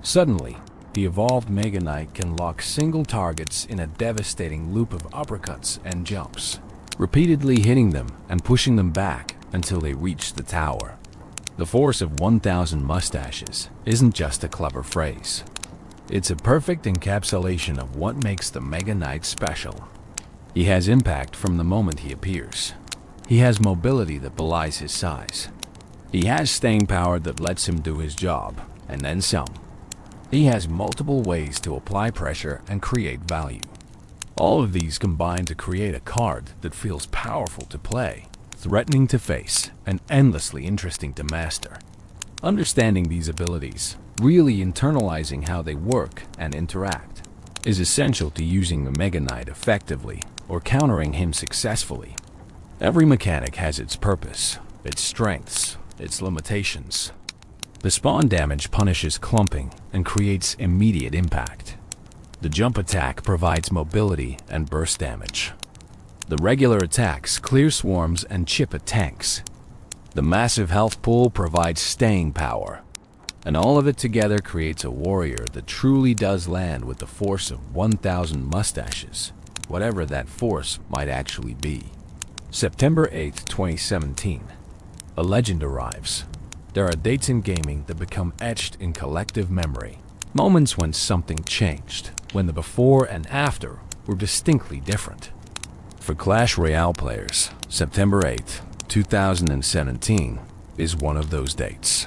Suddenly, the evolved Mega Knight can lock single targets in a devastating loop of uppercuts and jumps, repeatedly hitting them and pushing them back until they reach the tower. The force of 1,000 mustaches isn't just a clever phrase. It's a perfect encapsulation of what makes the Mega Knight special. He has impact from the moment he appears. He has mobility that belies his size. He has staying power that lets him do his job, and then some. He has multiple ways to apply pressure and create value. All of these combine to create a card that feels powerful to play, threatening to face, and endlessly interesting to master. Understanding these abilities, really internalizing how they work and interact, is essential to using the Mega Knight effectively or countering him successfully. Every mechanic has its purpose, its strengths, its limitations. The spawn damage punishes clumping and creates immediate impact. The jump attack provides mobility and burst damage. The regular attacks clear swarms and chip at tanks. The massive health pool provides staying power. And all of it together creates a warrior that truly does land with the force of 1,000 mustaches, whatever that force might actually be. September 8, 2017. A legend arrives. There are dates in gaming that become etched in collective memory. Moments when something changed, when the before and after were distinctly different. For Clash Royale players, September 8, 2017 is one of those dates.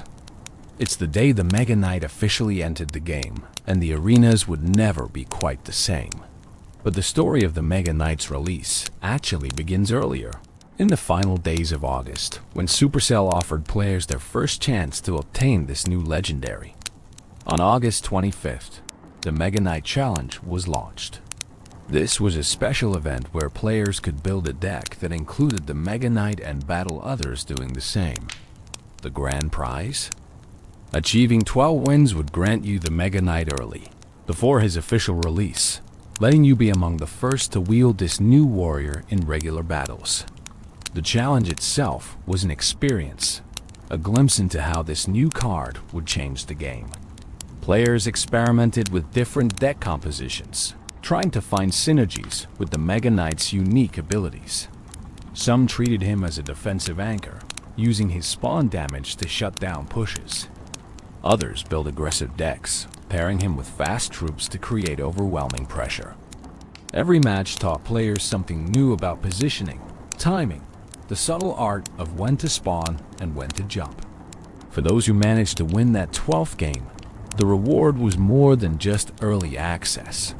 It's the day the Mega Knight officially entered the game, and the arenas would never be quite the same. But the story of the Mega Knight's release actually begins earlier, in the final days of August, when Supercell offered players their first chance to obtain this new legendary. On August 25th, the Mega Knight Challenge was launched. This was a special event where players could build a deck that included the Mega Knight and battle others doing the same. The grand prize? Achieving 12 wins would grant you the Mega Knight early, before his official release, letting you be among the first to wield this new warrior in regular battles. The challenge itself was an experience, a glimpse into how this new card would change the game. Players experimented with different deck compositions, trying to find synergies with the Mega Knight's unique abilities. Some treated him as a defensive anchor, using his spawn damage to shut down pushes. Others built aggressive decks, pairing him with fast troops to create overwhelming pressure. Every match taught players something new about positioning, timing, the subtle art of when to spawn and when to jump. For those who managed to win that 12th game, the reward was more than just early access.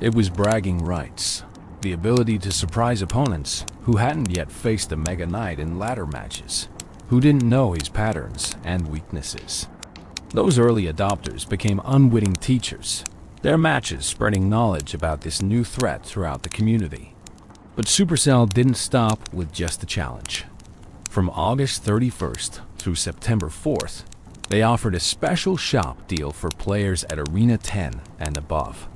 It was bragging rights, the ability to surprise opponents who hadn't yet faced the Mega Knight in ladder matches, who didn't know his patterns and weaknesses. Those early adopters became unwitting teachers, their matches spreading knowledge about this new threat throughout the community. But Supercell didn't stop with just the challenge. From August 31st through September 4th, they offered a special shop deal for players at Arena 10 and above.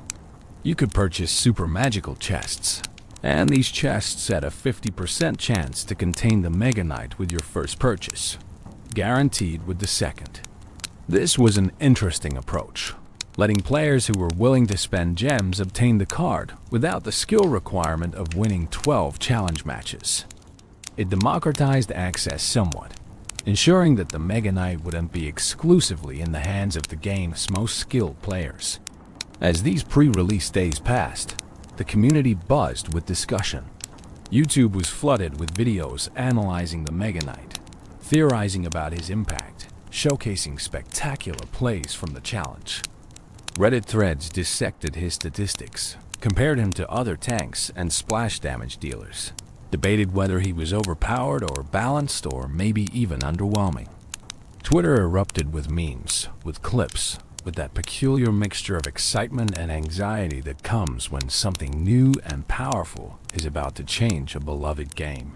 You could purchase super magical chests, and these chests had a 50% chance to contain the Mega Knight with your first purchase, guaranteed with the second. This was an interesting approach, letting players who were willing to spend gems obtain the card without the skill requirement of winning 12 challenge matches. It democratized access somewhat, ensuring that the Mega Knight wouldn't be exclusively in the hands of the game's most skilled players. As these pre-release days passed, the community buzzed with discussion. YouTube was flooded with videos analyzing the Mega Knight, theorizing about his impact, showcasing spectacular plays from the challenge. Reddit threads dissected his statistics, compared him to other tanks and splash damage dealers, debated whether he was overpowered or balanced or maybe even underwhelming. Twitter erupted with memes, with clips, with that peculiar mixture of excitement and anxiety that comes when something new and powerful is about to change a beloved game.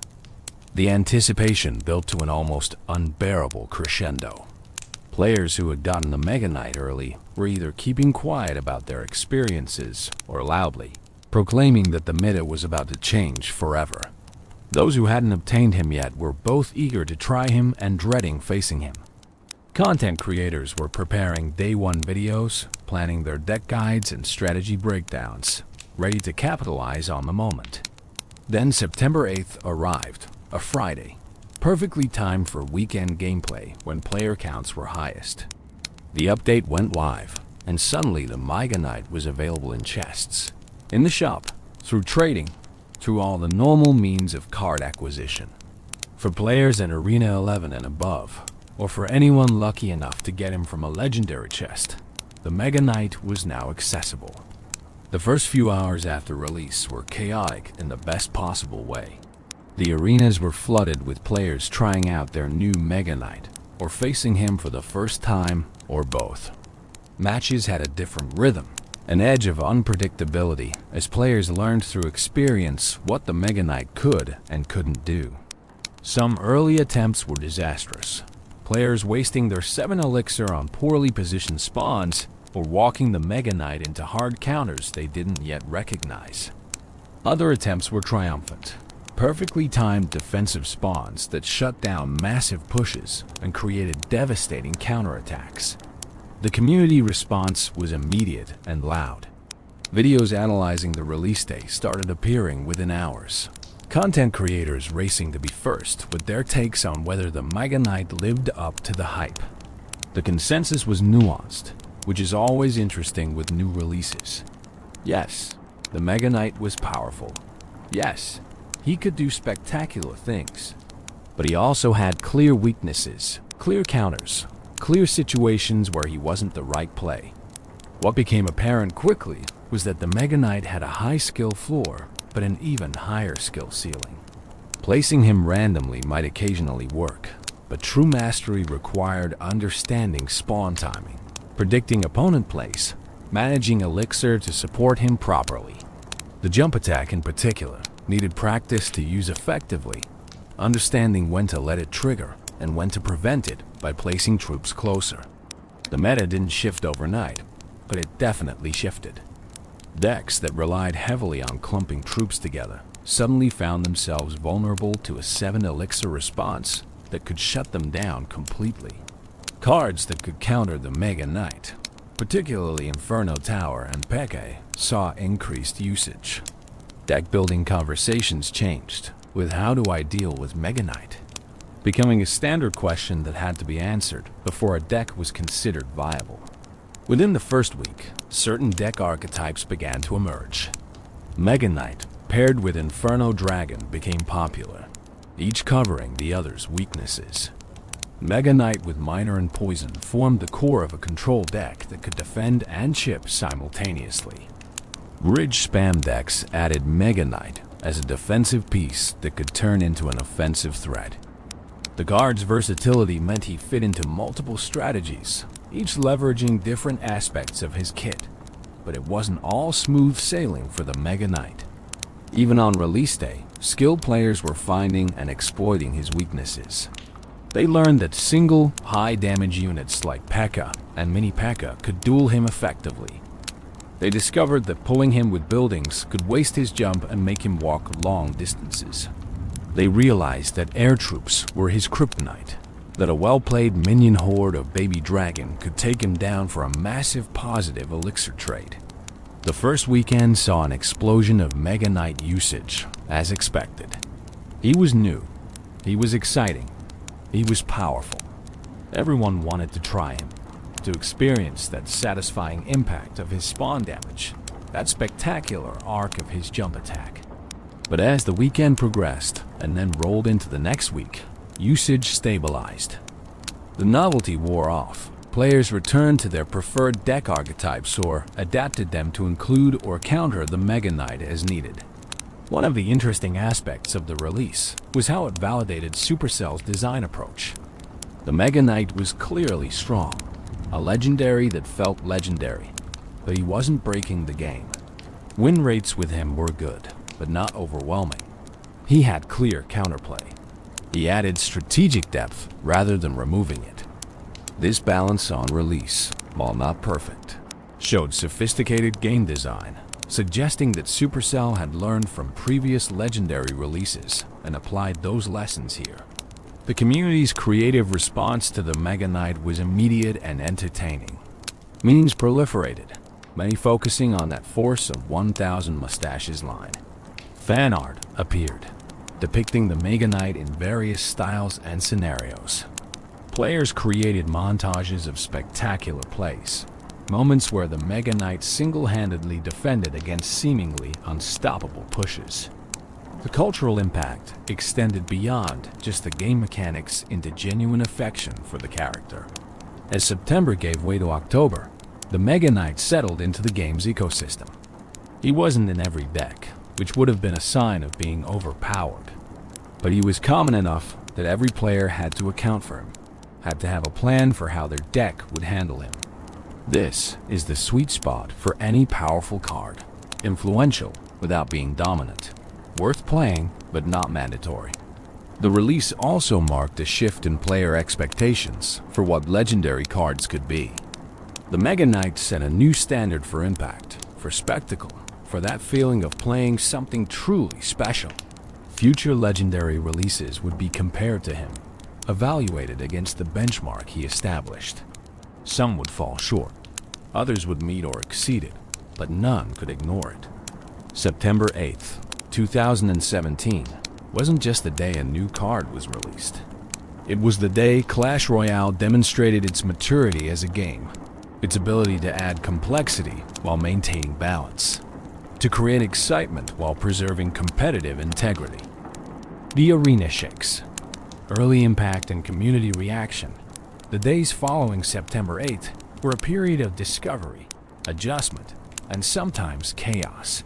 The anticipation built to an almost unbearable crescendo. Players who had gotten the Mega Knight early were either keeping quiet about their experiences or loudly proclaiming that the meta was about to change forever. Those who hadn't obtained him yet were both eager to try him and dreading facing him. Content creators were preparing day one videos, planning their deck guides and strategy breakdowns, ready to capitalize on the moment. Then September 8th arrived, a Friday, perfectly timed for weekend gameplay when player counts were highest. The update went live, and suddenly the Mega Knight was available in chests, in the shop, through trading, through all the normal means of card acquisition. For players in Arena 11 and above, or for anyone lucky enough to get him from a legendary chest, the Mega Knight was now accessible. The first few hours after release were chaotic in the best possible way. The arenas were flooded with players trying out their new Mega Knight, or facing him for the first time, or both. Matches had a different rhythm, an edge of unpredictability, as players learned through experience what the Mega Knight could and couldn't do. Some early attempts were disastrous, players wasting their 7 elixir on poorly positioned spawns or walking the Mega Knight into hard counters they didn't yet recognize. Other attempts were triumphant, perfectly timed defensive spawns that shut down massive pushes and created devastating counterattacks. The community response was immediate and loud. Videos analyzing the release day started appearing within hours. Content creators racing to be first with their takes on whether the Mega Knight lived up to the hype. The consensus was nuanced, which is always interesting with new releases. Yes, the Mega Knight was powerful. Yes, he could do spectacular things. But he also had clear weaknesses, clear counters, clear situations where he wasn't the right play. What became apparent quickly was that the Mega Knight had a high skill floor, but an even higher skill ceiling. Placing him randomly might occasionally work, but true mastery required understanding spawn timing, predicting opponent plays, managing elixir to support him properly. The jump attack in particular needed practice to use effectively, understanding when to let it trigger and when to prevent it by placing troops closer. The meta didn't shift overnight, but it definitely shifted. Decks that relied heavily on clumping troops together suddenly found themselves vulnerable to a 7 elixir response that could shut them down completely. Cards that could counter the Mega Knight, particularly Inferno Tower and Peke, saw increased usage. Deck building conversations changed, with how do I deal with Mega Knight becoming a standard question that had to be answered before a deck was considered viable. Within the first week, certain deck archetypes began to emerge. Mega Knight paired with Inferno Dragon became popular, each covering the other's weaknesses. Mega Knight with Miner and Poison formed the core of a control deck that could defend and chip simultaneously. Bridge spam decks added Mega Knight as a defensive piece that could turn into an offensive threat. The guard's versatility meant he fit into multiple strategies, each leveraging different aspects of his kit, but it wasn't all smooth sailing for the Mega Knight. Even on release day, skilled players were finding and exploiting his weaknesses. They learned that single, high-damage units like P.E.K.K.A. and Mini P.E.K.K.A. could duel him effectively. They discovered that pulling him with buildings could waste his jump and make him walk long distances. They realized that air troops were his kryptonite, that a well-played minion horde of Baby Dragon could take him down for a massive positive elixir trade. The first weekend saw an explosion of Mega Knight usage, as expected. He was new. He was exciting. He was powerful. Everyone wanted to try him, to experience that satisfying impact of his spawn damage, that spectacular arc of his jump attack. But as the weekend progressed and then rolled into the next week, usage stabilized. The novelty wore off. Players returned to their preferred deck archetypes or adapted them to include or counter the Mega Knight as needed. One of the interesting aspects of the release was how it validated Supercell's design approach. The Mega Knight was clearly strong, a legendary that felt legendary, but he wasn't breaking the game. Win rates with him were good, but not overwhelming. He had clear counterplay. He added strategic depth rather than removing it. This balance on release, while not perfect, showed sophisticated game design, suggesting that Supercell had learned from previous legendary releases and applied those lessons here. The community's creative response to the Mega Knight was immediate and entertaining. Memes proliferated, many focusing on that Force of 1,000 Mustaches line. Fan art appeared, depicting the Mega Knight in various styles and scenarios. Players created montages of spectacular plays, moments where the Mega Knight single-handedly defended against seemingly unstoppable pushes. The cultural impact extended beyond just the game mechanics into genuine affection for the character. As September gave way to October, the Mega Knight settled into the game's ecosystem. He wasn't in every deck, which would have been a sign of being overpowered, but he was common enough that every player had to account for him, had to have a plan for how their deck would handle him. This is the sweet spot for any powerful card, influential without being dominant, worth playing but not mandatory. The release also marked a shift in player expectations for what legendary cards could be. The Mega Knight set a new standard for impact, for spectacle, for that feeling of playing something truly special. Future legendary releases would be compared to him, evaluated against the benchmark he established. Some would fall short, others would meet or exceed it, but none could ignore it. September 8th, 2017 wasn't just the day a new card was released. It was the day Clash Royale demonstrated its maturity as a game, its ability to add complexity while maintaining balance, to create excitement while preserving competitive integrity. The arena shakes, early impact and community reaction. The days following September 8th were a period of discovery, adjustment, and sometimes chaos.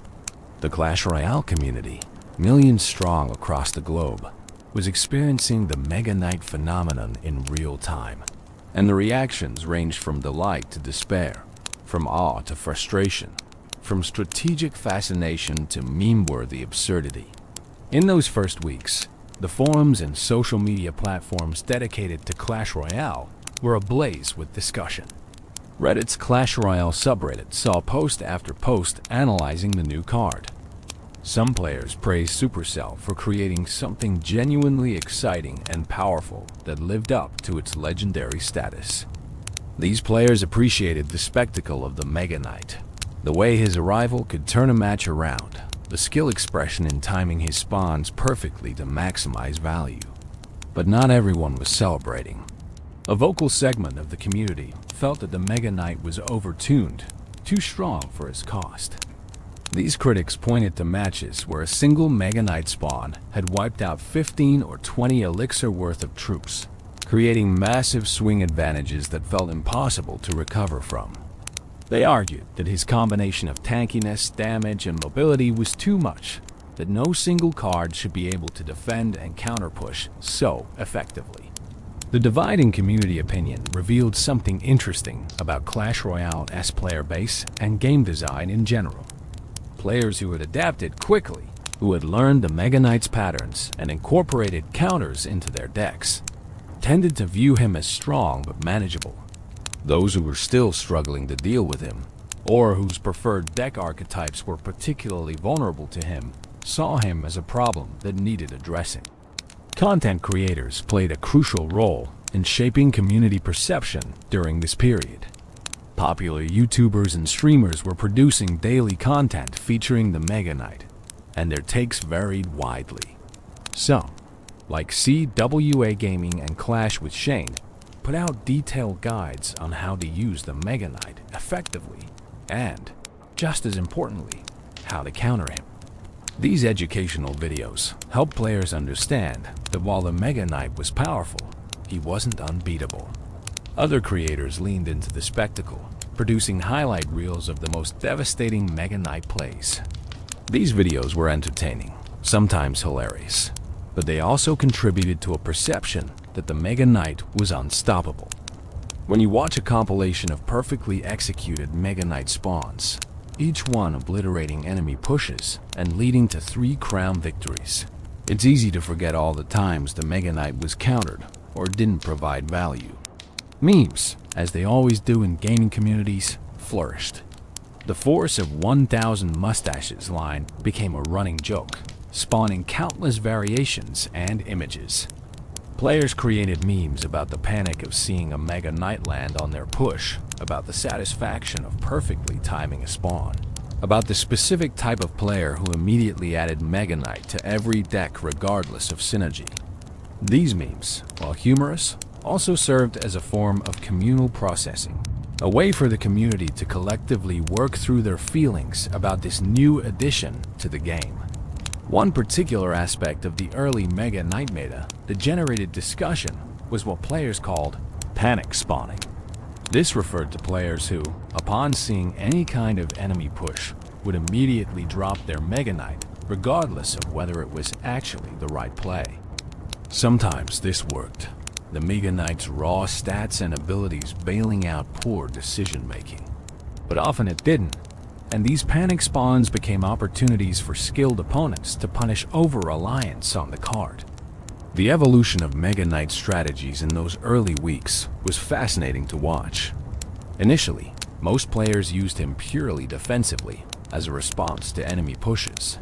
The Clash Royale community, millions strong across the globe, was experiencing the Mega Knight phenomenon in real time, and the reactions ranged from delight to despair, from awe to frustration, from strategic fascination to meme-worthy absurdity. In those first weeks, the forums and social media platforms dedicated to Clash Royale were ablaze with discussion. Reddit's Clash Royale subreddit saw post after post analyzing the new card. Some players praised Supercell for creating something genuinely exciting and powerful that lived up to its legendary status. These players appreciated the spectacle of the Mega Knight, the way his arrival could turn a match around, the skill expression in timing his spawns perfectly to maximize value. But not everyone was celebrating. A vocal segment of the community felt that the Mega Knight was overtuned, too strong for his cost. These critics pointed to matches where a single Mega Knight spawn had wiped out 15 or 20 elixir worth of troops, creating massive swing advantages that felt impossible to recover from. They argued that his combination of tankiness, damage, and mobility was too much, that no single card should be able to defend and counterpush so effectively. The dividing community opinion revealed something interesting about Clash Royale's player base and game design in general. Players who had adapted quickly, who had learned the Mega Knight's patterns and incorporated counters into their decks, tended to view him as strong but manageable. Those who were still struggling to deal with him, or whose preferred deck archetypes were particularly vulnerable to him, saw him as a problem that needed addressing. Content creators played a crucial role in shaping community perception during this period. Popular YouTubers and streamers were producing daily content featuring the Mega Knight, and their takes varied widely. Some, like CWA Gaming and Clash with Shane, put out detailed guides on how to use the Mega Knight effectively and, just as importantly, how to counter him. These educational videos help players understand that while the Mega Knight was powerful, he wasn't unbeatable. Other creators leaned into the spectacle, producing highlight reels of the most devastating Mega Knight plays. These videos were entertaining, sometimes hilarious, but they also contributed to a perception that the Mega Knight was unstoppable. When you watch a compilation of perfectly executed Mega Knight spawns, each one obliterating enemy pushes and leading to 3 crown victories, it's easy to forget all the times the Mega Knight was countered or didn't provide value. Memes, as they always do in gaming communities, flourished. The Force of 1,000 Mustaches line became a running joke, spawning countless variations and images. Players created memes about the panic of seeing a Mega Knight land on their push, about the satisfaction of perfectly timing a spawn, about the specific type of player who immediately added Mega Knight to every deck regardless of synergy. These memes, while humorous, also served as a form of communal processing, a way for the community to collectively work through their feelings about this new addition to the game. One particular aspect of the early Mega Knight meta that generated discussion was what players called panic spawning. This referred to players who, upon seeing any kind of enemy push, would immediately drop their Mega Knight, regardless of whether it was actually the right play. Sometimes this worked, the Mega Knight's raw stats and abilities bailing out poor decision-making. But often it didn't, and these panic spawns became opportunities for skilled opponents to punish over-reliance on the card. The evolution of Mega Knight strategies in those early weeks was fascinating to watch. Initially, most players used him purely defensively as a response to enemy pushes.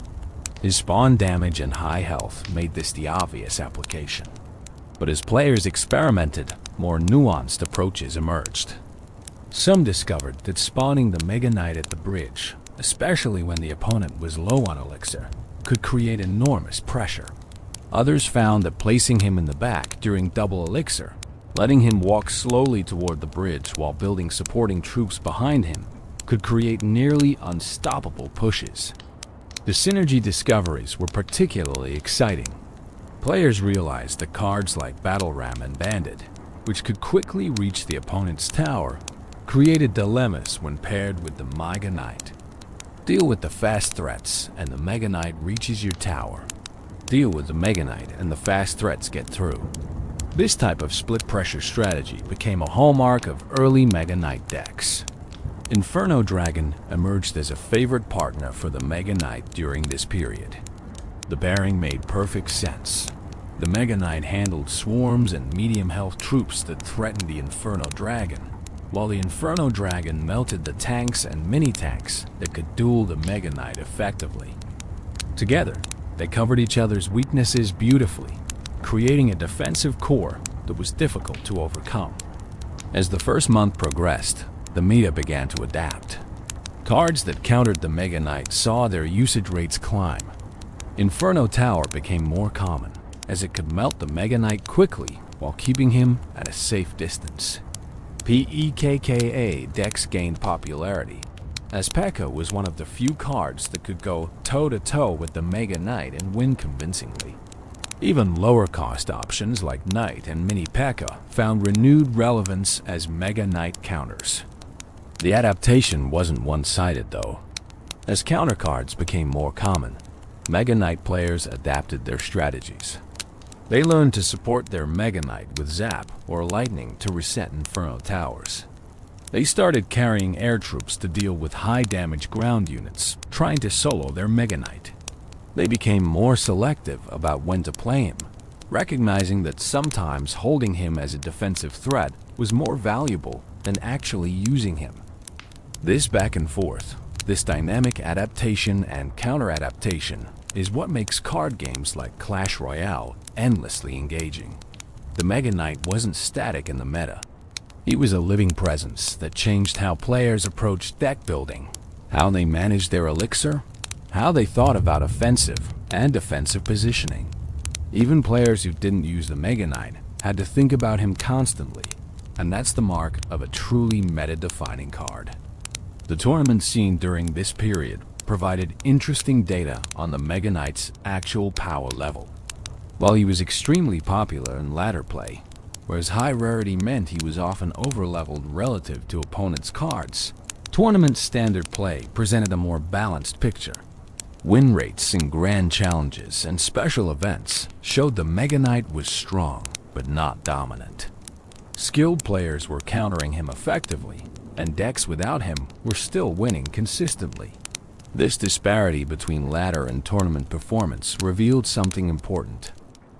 His spawn damage and high health made this the obvious application. But as players experimented, more nuanced approaches emerged. Some discovered that spawning the Mega Knight at the bridge, especially when the opponent was low on elixir, could create enormous pressure. Others found that placing him in the back during double elixir, letting him walk slowly toward the bridge while building supporting troops behind him, could create nearly unstoppable pushes. The synergy discoveries were particularly exciting. Players realized that cards like Battle Ram and Bandit, which could quickly reach the opponent's tower, created dilemmas when paired with the Mega Knight. Deal with the fast threats and the Mega Knight reaches your tower. Deal with the Mega Knight and the fast threats get through. This type of split pressure strategy became a hallmark of early Mega Knight decks. Inferno Dragon emerged as a favorite partner for the Mega Knight during this period. The pairing made perfect sense. The Mega Knight handled swarms and medium health troops that threatened the Inferno Dragon, while the Inferno Dragon melted the tanks and mini-tanks that could duel the Mega Knight effectively. Together, they covered each other's weaknesses beautifully, creating a defensive core that was difficult to overcome. As the first month progressed, the meta began to adapt. Cards that countered the Mega Knight saw their usage rates climb. Inferno Tower became more common, as it could melt the Mega Knight quickly while keeping him at a safe distance. PEKKA decks gained popularity, as P.E.K.K.A. was one of the few cards that could go toe-to-toe with the Mega Knight and win convincingly. Even lower-cost options like Knight and Mini P.E.K.K.A. found renewed relevance as Mega Knight counters. The adaptation wasn't one-sided, though. As counter cards became more common, Mega Knight players adapted their strategies. They learned to support their Mega Knight with Zap or Lightning to reset Inferno Towers. They started carrying air troops to deal with high-damage ground units, trying to solo their Mega Knight. They became more selective about when to play him, recognizing that sometimes holding him as a defensive threat was more valuable than actually using him. This back and forth, this dynamic adaptation and counter-adaptation, is what makes card games like Clash Royale endlessly engaging. The Mega Knight wasn't static in the meta. He was a living presence that changed how players approached deck building, how they managed their elixir, how they thought about offensive and defensive positioning. Even players who didn't use the Mega Knight had to think about him constantly, and that's the mark of a truly meta-defining card. The tournament scene during this period provided interesting data on the Mega Knight's actual power level. While he was extremely popular in ladder play, where his high rarity meant he was often overleveled relative to opponents' cards, tournament standard play presented a more balanced picture. Win rates in grand challenges and special events showed the Mega Knight was strong, but not dominant. Skilled players were countering him effectively, and decks without him were still winning consistently. This disparity between ladder and tournament performance revealed something important.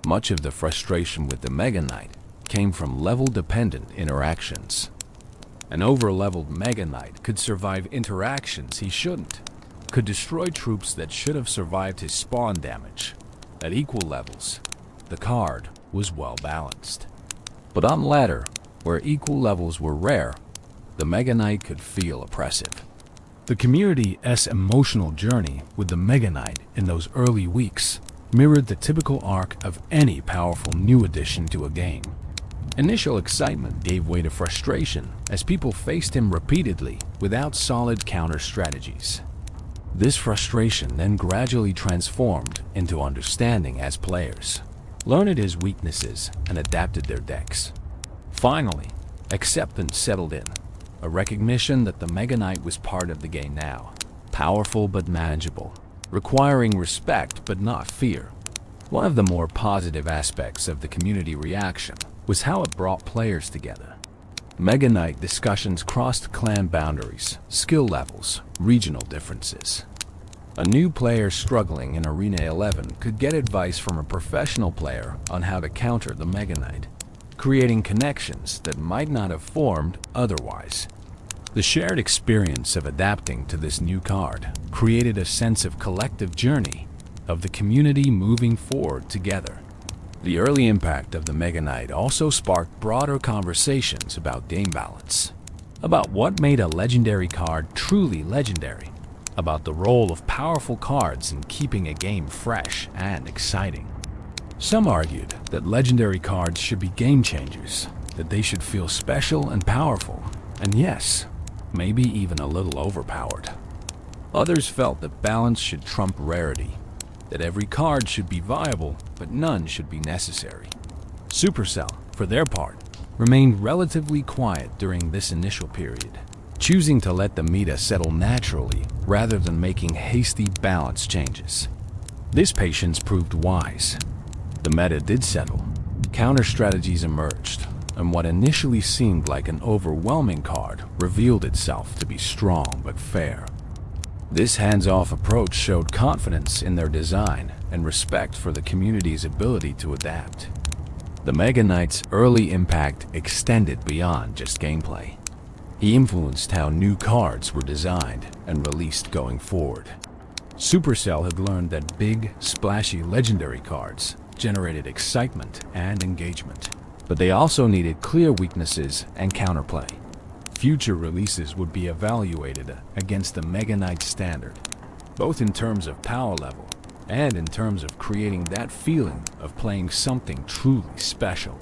Much of the frustration with the Mega Knight came from level-dependent interactions. An over-leveled Mega Knight could survive interactions he shouldn't, could destroy troops that should have survived his spawn damage. At equal levels, the card was well-balanced. But on ladder, where equal levels were rare, the Mega Knight could feel oppressive. The community's emotional journey with the Mega Knight in those early weeks mirrored the typical arc of any powerful new addition to a game. Initial excitement gave way to frustration as people faced him repeatedly without solid counter strategies. This frustration then gradually transformed into understanding as players learned his weaknesses and adapted their decks. Finally, acceptance settled in, a recognition that the Mega Knight was part of the game now, powerful but manageable, requiring respect but not fear. One of the more positive aspects of the community reaction was how it brought players together. Mega Knight discussions crossed clan boundaries, skill levels, regional differences. A new player struggling in Arena 11 could get advice from a professional player on how to counter the Mega Knight, creating connections that might not have formed otherwise. The shared experience of adapting to this new card created a sense of collective journey, of the community moving forward together. The early impact of the Mega Knight also sparked broader conversations about game balance, about what made a legendary card truly legendary, about the role of powerful cards in keeping a game fresh and exciting. Some argued that legendary cards should be game changers, that they should feel special and powerful, and yes, maybe even a little overpowered. Others felt that balance should trump rarity, that every card should be viable, but none should be necessary. Supercell, for their part, remained relatively quiet during this initial period, choosing to let the meta settle naturally rather than making hasty balance changes. This patience proved wise. The meta did settle, counter strategies emerged, and what initially seemed like an overwhelming card revealed itself to be strong but fair. This hands-off approach showed confidence in their design and respect for the community's ability to adapt. The Mega Knight's early impact extended beyond just gameplay. He influenced how new cards were designed and released going forward. Supercell had learned that big, splashy legendary cards generated excitement and engagement, but they also needed clear weaknesses and counterplay. Future releases would be evaluated against the Mega Knight standard, both in terms of power level and in terms of creating that feeling of playing something truly special.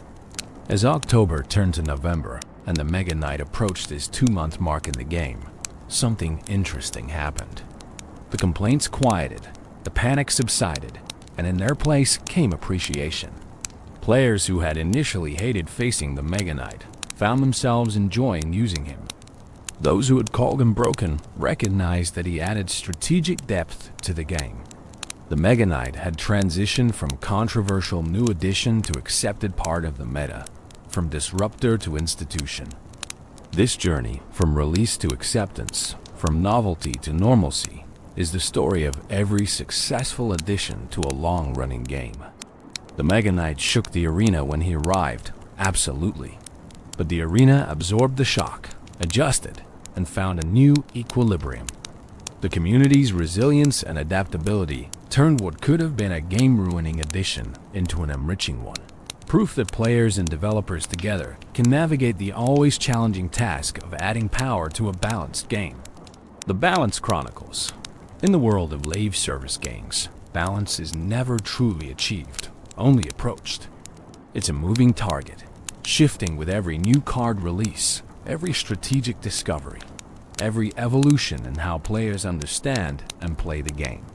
As October turned to November and the Mega Knight approached his 2-month mark in the game, something interesting happened. The complaints quieted, the panic subsided, and in their place came appreciation. Players who had initially hated facing the Mega Knight found themselves enjoying using him. Those who had called him broken recognized that he added strategic depth to the game. The Mega Knight had transitioned from controversial new addition to accepted part of the meta, from disruptor to institution. This journey, from release to acceptance, from novelty to normalcy, is the story of every successful addition to a long-running game. The Mega Knight shook the arena when he arrived, absolutely. But the arena absorbed the shock, adjusted, and found a new equilibrium. The community's resilience and adaptability turned what could have been a game-ruining addition into an enriching one. Proof that players and developers together can navigate the always challenging task of adding power to a balanced game. The Balance Chronicles. In the world of live service games, balance is never truly achieved. only approached. It's a moving target, shifting with every new card release, every strategic discovery, every evolution in how players understand and play the game.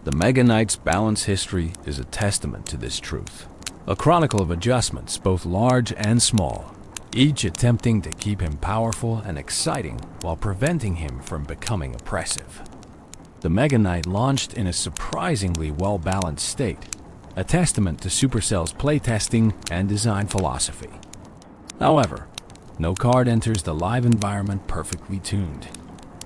The Mega Knight's balance history is a testament to this truth, a chronicle of adjustments both large and small, each attempting to keep him powerful and exciting while preventing him from becoming oppressive. The Mega Knight launched in a surprisingly well-balanced state, a testament to Supercell's playtesting and design philosophy. However, no card enters the live environment perfectly tuned.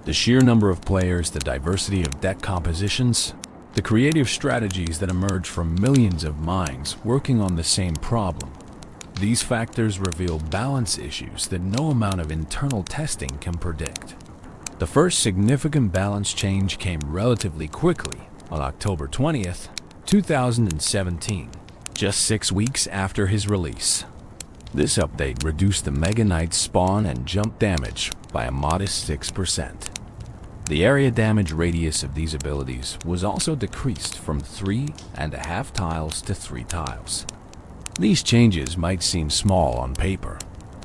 The sheer number of players, the diversity of deck compositions, the creative strategies that emerge from millions of minds working on the same problem. These factors reveal balance issues that no amount of internal testing can predict. The first significant balance change came relatively quickly on October 20th, 2017, just 6 weeks after his release. This update reduced the Mega Knight's spawn and jump damage by a modest 6%. The area damage radius of these abilities was also decreased from 3.5 tiles to 3 tiles. These changes might seem small on paper,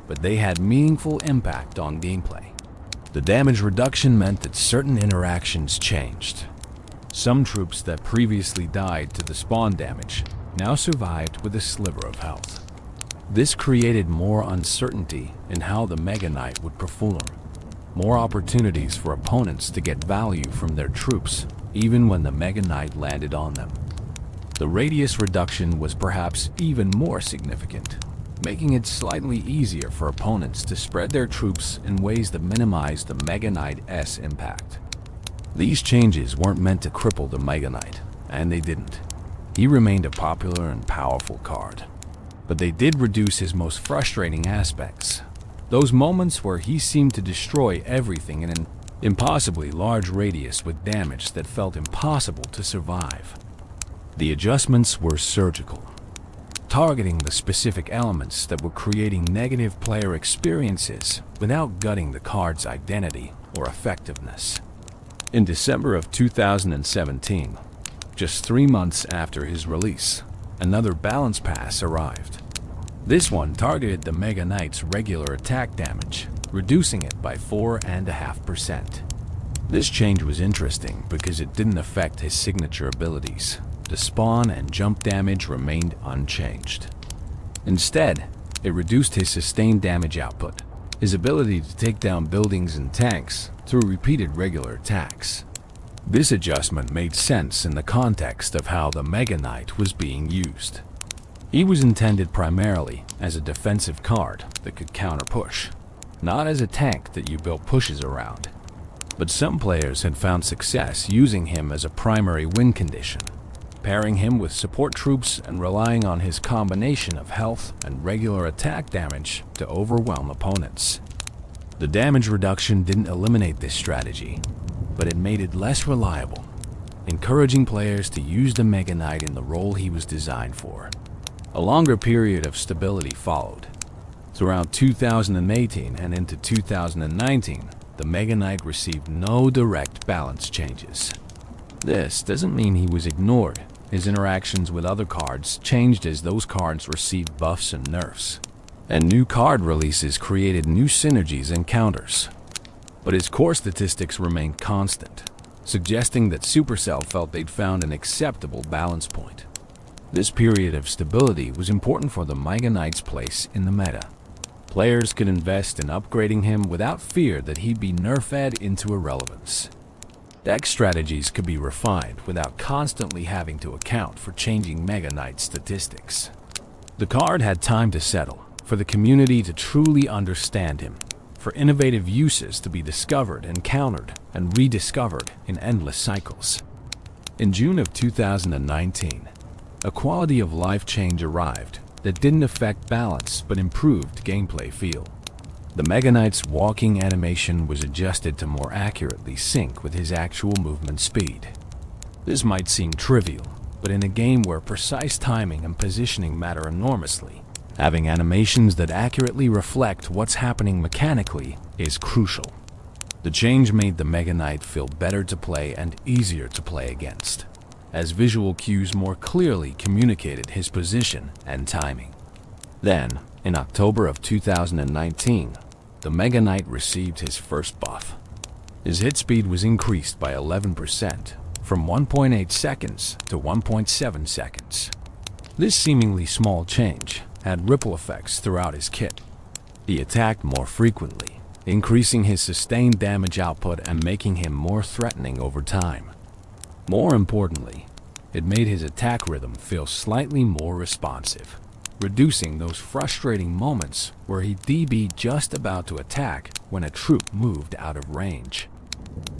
but they had meaningful impact on gameplay. The damage reduction meant that certain interactions changed. Some troops that previously died to the spawn damage now survived with a sliver of health. This created more uncertainty in how the Mega Knight would perform, more opportunities for opponents to get value from their troops, even when the Mega Knight landed on them. The radius reduction was perhaps even more significant, making it slightly easier for opponents to spread their troops in ways that minimize the Mega Knight's impact. These changes weren't meant to cripple the Mega Knight, and they didn't. He remained a popular and powerful card. But they did reduce his most frustrating aspects, those moments where he seemed to destroy everything in an impossibly large radius with damage that felt impossible to survive. The adjustments were surgical, targeting the specific elements that were creating negative player experiences without gutting the card's identity or effectiveness. In December of 2017, just 3 months after his release, another balance pass arrived. This one targeted the Mega Knight's regular attack damage, reducing it by 4.5%. This change was interesting because it didn't affect his signature abilities. The spawn and jump damage remained unchanged. Instead, it reduced his sustained damage output, his ability to take down buildings and tanks through repeated regular attacks. This adjustment made sense in the context of how the Mega Knight was being used. He was intended primarily as a defensive card that could counter-push, not as a tank that you built pushes around. But some players had found success using him as a primary win condition, pairing him with support troops and relying on his combination of health and regular attack damage to overwhelm opponents. The damage reduction didn't eliminate this strategy, but it made it less reliable, encouraging players to use the Mega Knight in the role he was designed for. A longer period of stability followed. Throughout 2018 and into 2019, the Mega Knight received no direct balance changes. This doesn't mean he was ignored. His interactions with other cards changed as those cards received buffs and nerfs, and new card releases created new synergies and counters. But his core statistics remained constant, suggesting that Supercell felt they'd found an acceptable balance point. This period of stability was important for the Mega Knight's place in the meta. Players could invest in upgrading him without fear that he'd be nerfed into irrelevance. Deck strategies could be refined without constantly having to account for changing Mega Knight statistics. The card had time to settle, for the community to truly understand him, for innovative uses to be discovered and countered and rediscovered in endless cycles. In June of 2019, a quality of life change arrived that didn't affect balance but improved gameplay feel. The Mega Knight's walking animation was adjusted to more accurately sync with his actual movement speed. This might seem trivial, but in a game where precise timing and positioning matter enormously, having animations that accurately reflect what's happening mechanically is crucial. The change made the Mega Knight feel better to play and easier to play against. as visual cues more clearly communicated his position and timing. Then, in October of 2019, the Mega Knight received his first buff. His hit speed was increased by 11%, from 1.8 seconds to 1.7 seconds. This seemingly small change had ripple effects throughout his kit. He attacked more frequently, increasing his sustained damage output and making him more threatening over time. More importantly, it made his attack rhythm feel slightly more responsive, reducing those frustrating moments where he'd be just about to attack when a troop moved out of range.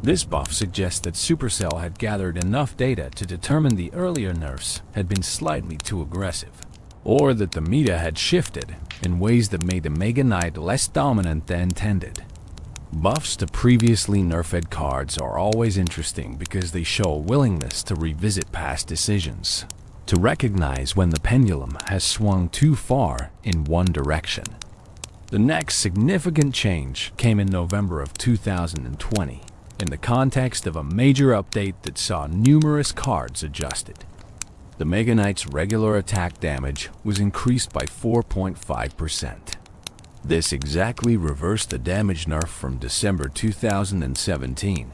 This buff suggests that Supercell had gathered enough data to determine the earlier nerfs had been slightly too aggressive, or that the meta had shifted in ways that made the Mega Knight less dominant than intended. Buffs to previously nerfed cards are always interesting because they show a willingness to revisit past decisions, to recognize when the pendulum has swung too far in one direction. The next significant change came in November of 2020, in the context of a major update that saw numerous cards adjusted. The Mega Knight's regular attack damage was increased by 4.5%. This exactly reversed the damage nerf from December 2017,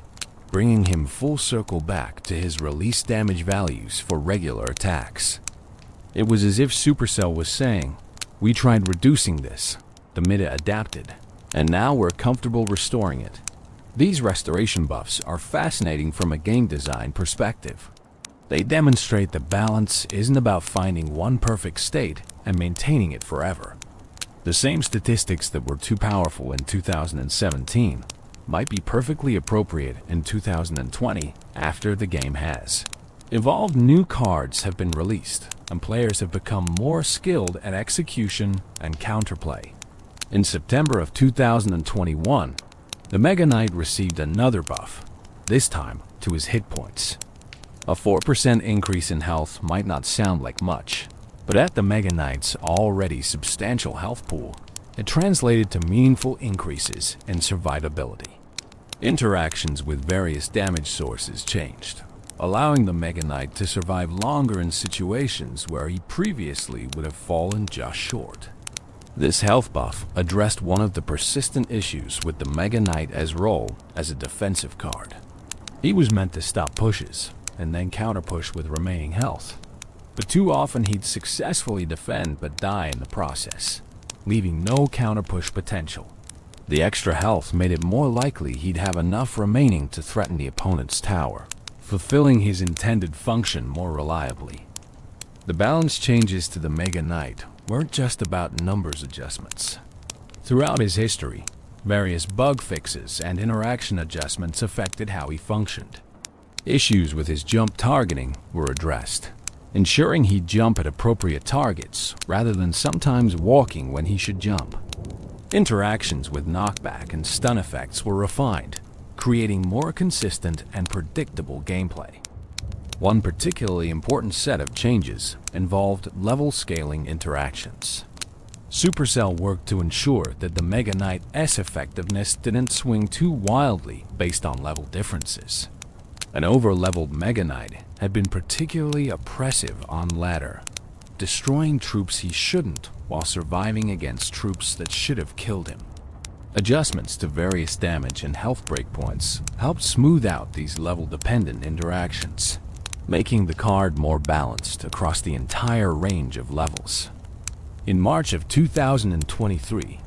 bringing him full circle back to his release damage values for regular attacks. It was as if Supercell was saying, "We tried reducing this, the meta adapted, and now we're comfortable restoring it." These restoration buffs are fascinating from a game design perspective. They demonstrate that balance isn't about finding one perfect state and maintaining it forever. The same statistics that were too powerful in 2017 might be perfectly appropriate in 2020 after the game has evolved. New cards have been released, and players have become more skilled at execution and counterplay. In September of 2021, the Mega Knight received another buff, this time to his hit points. A 4% increase in health might not sound like much, but at the Mega Knight's already substantial health pool, it translated to meaningful increases in survivability. Interactions with various damage sources changed, allowing the Mega Knight to survive longer in situations where he previously would have fallen just short. This health buff addressed one of the persistent issues with the Mega Knight's role as a defensive card. He was meant to stop pushes and then counterpush with remaining health, but too often he'd successfully defend but die in the process, leaving no counterpush potential. The extra health made it more likely he'd have enough remaining to threaten the opponent's tower, fulfilling his intended function more reliably. The balance changes to the Mega Knight weren't just about numbers adjustments. Throughout his history, various bug fixes and interaction adjustments affected how he functioned. Issues with his jump targeting were addressed, ensuring he'd jump at appropriate targets rather than sometimes walking when he should jump. Interactions with knockback and stun effects were refined, creating more consistent and predictable gameplay. One particularly important set of changes involved level scaling interactions. Supercell worked to ensure that the Mega Knight's effectiveness didn't swing too wildly based on level differences. An over-leveled Mega Knight had been particularly oppressive on ladder, destroying troops he shouldn't while surviving against troops that should have killed him. Adjustments to various damage and health breakpoints helped smooth out these level-dependent interactions, making the card more balanced across the entire range of levels. In March of 2023,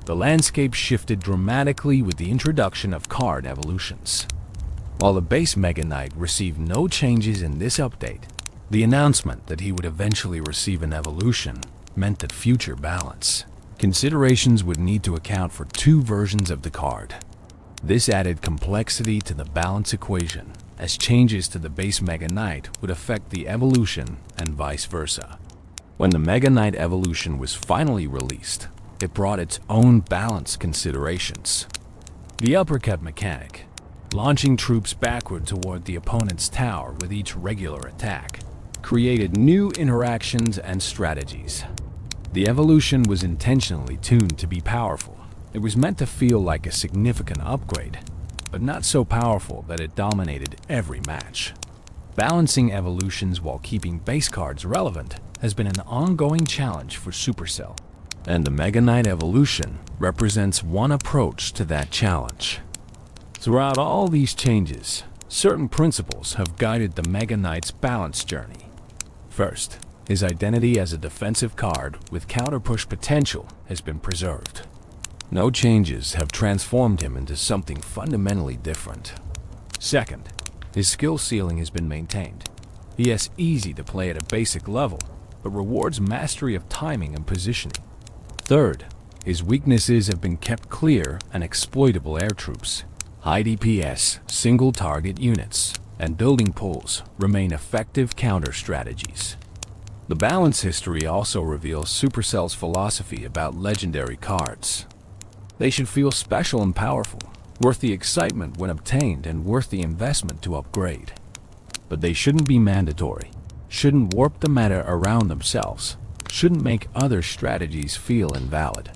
the landscape shifted dramatically with the introduction of card evolutions. While the base Mega Knight received no changes in this update, the announcement that he would eventually receive an evolution meant that future balance considerations would need to account for two versions of the card. This added complexity to the balance equation, as changes to the base Mega Knight would affect the evolution and vice versa. When the Mega Knight evolution was finally released, it brought its own balance considerations. The uppercut mechanic, launching troops backward toward the opponent's tower with each regular attack, created new interactions and strategies. The evolution was intentionally tuned to be powerful. It was meant to feel like a significant upgrade, but not so powerful that it dominated every match. Balancing evolutions while keeping base cards relevant has been an ongoing challenge for Supercell, and the Mega Knight evolution represents one approach to that challenge. Throughout all these changes, certain principles have guided the Mega Knight's balance journey. First, his identity as a defensive card with counter-push potential has been preserved. No changes have transformed him into something fundamentally different. Second, his skill ceiling has been maintained. He is easy to play at a basic level, but rewards mastery of timing and positioning. Third, his weaknesses have been kept clear and exploitable air troops. High DPS, single-target units, and building pools remain effective counter strategies. The balance history also reveals Supercell's philosophy about legendary cards. They should feel special and powerful, worth the excitement when obtained and worth the investment to upgrade. But they shouldn't be mandatory, shouldn't warp the meta around themselves, shouldn't make other strategies feel invalid.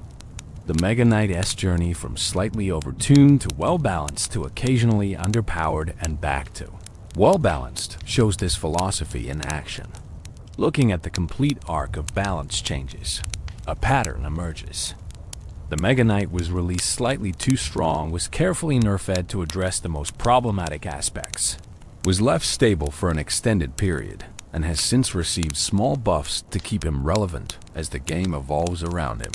The Mega Knight's journey from slightly overtuned to well-balanced to occasionally underpowered and back to well-balanced shows this philosophy in action. Looking at the complete arc of balance changes, a pattern emerges. The Mega Knight was released slightly too strong, was carefully nerfed to address the most problematic aspects, was left stable for an extended period, and has since received small buffs to keep him relevant as the game evolves around him.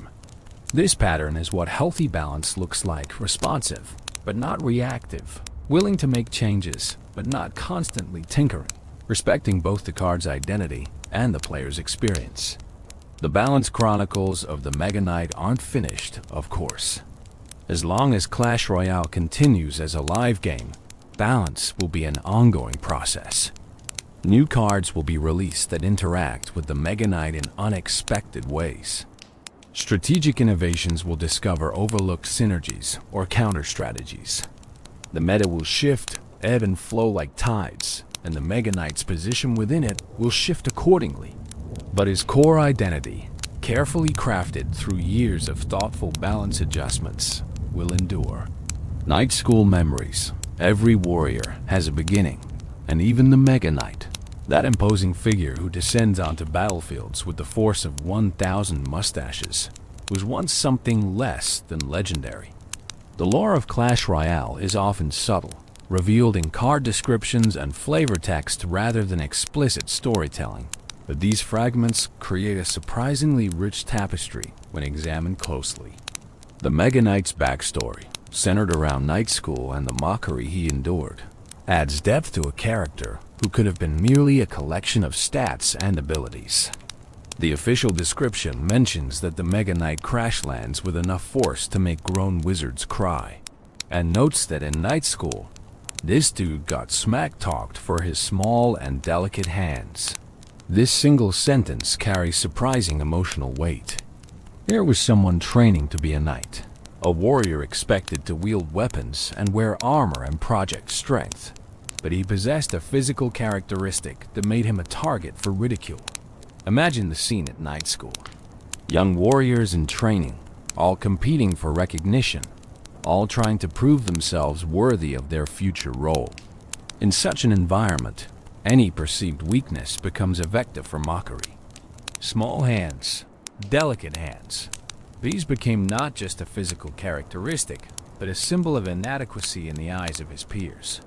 This pattern is what healthy balance looks like: responsive, but not reactive, willing to make changes, but not constantly tinkering, respecting both the card's identity and the player's experience. The balance chronicles of the Mega Knight aren't finished, of course. As long as Clash Royale continues as a live game, balance will be an ongoing process. New cards will be released that interact with the Mega Knight in unexpected ways. Strategic innovations will discover overlooked synergies or counter strategies. The meta will shift, ebb and flow like tides, and the Mega Knight's position within it will shift accordingly. But his core identity, carefully crafted through years of thoughtful balance adjustments, will endure. Knight School memories. Every warrior has a beginning, and even the Mega Knight, that imposing figure who descends onto battlefields with the force of 1,000 mustaches, was once something less than legendary. The lore of Clash Royale is often subtle, revealed in card descriptions and flavor text rather than explicit storytelling. But these fragments create a surprisingly rich tapestry when examined closely. The Mega Knight's backstory, centered around Knight School and the mockery he endured, adds depth to a character who could have been merely a collection of stats and abilities. The official description mentions that the Mega Knight crash lands with enough force to make grown wizards cry, and notes that in Knight School, this dude got smack-talked for his small and delicate hands. This single sentence carries surprising emotional weight. Here was someone training to be a knight, a warrior expected to wield weapons and wear armor and project strength, but he possessed a physical characteristic that made him a target for ridicule. Imagine the scene at Knight School. Young warriors in training, all competing for recognition, all trying to prove themselves worthy of their future role. In such an environment, any perceived weakness becomes a vector for mockery. Small hands, delicate hands. These became not just a physical characteristic, but a symbol of inadequacy in the eyes of his peers.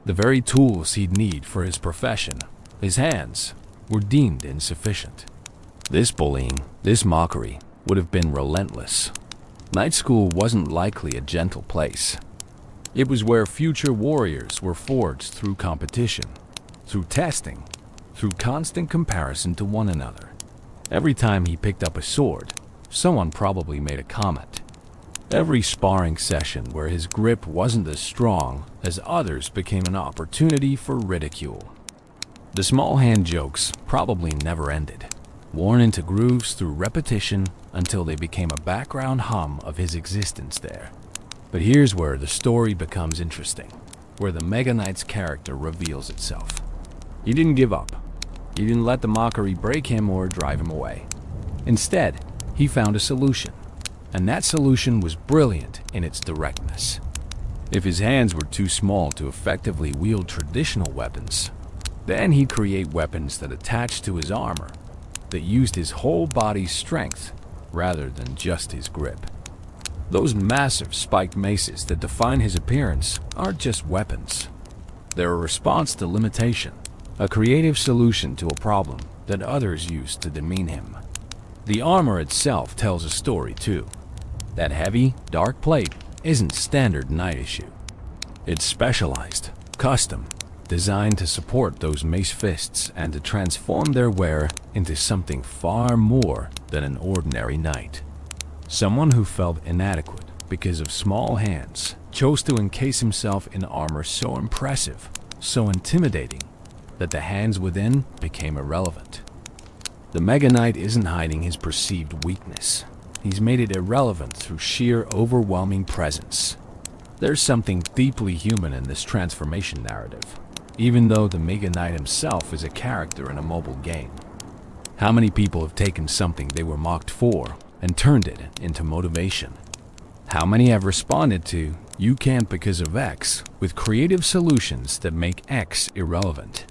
The very tools he'd need for his profession, his hands, were deemed insufficient. This bullying, this mockery, would have been relentless. Knight School wasn't likely a gentle place. It was where future warriors were forged through competition, through testing, through constant comparison to one another. Every time he picked up a sword, someone probably made a comment. Every sparring session where his grip wasn't as strong as others became an opportunity for ridicule. The small hand jokes probably never ended, worn into grooves through repetition until they became a background hum of his existence there. But here's where the story becomes interesting, where the Mega Knight's character reveals itself. He didn't give up. He didn't let the mockery break him or drive him away. Instead, he found a solution, and that solution was brilliant in its directness. If his hands were too small to effectively wield traditional weapons, Then he'd create weapons that attached to his armor, that used his whole body's strength rather than just his grip. Those massive spiked maces that define his appearance aren't just weapons. They're a response to limitation, a creative solution to a problem that others used to demean him. The armor itself tells a story too. That heavy, dark plate isn't standard knight issue. It's specialized, custom, designed to support those mace fists and to transform their wearer into something far more than an ordinary knight. Someone who felt inadequate because of small hands chose to encase himself in armor so impressive, so intimidating, that the hands within became irrelevant. The Mega Knight isn't hiding his perceived weakness. He's made it irrelevant through sheer overwhelming presence. There's something deeply human in this transformation narrative, even though the Mega Knight himself is a character in a mobile game. How many people have taken something they were mocked for and turned it into motivation? How many have responded to, "You can't because of X," with creative solutions that make X irrelevant?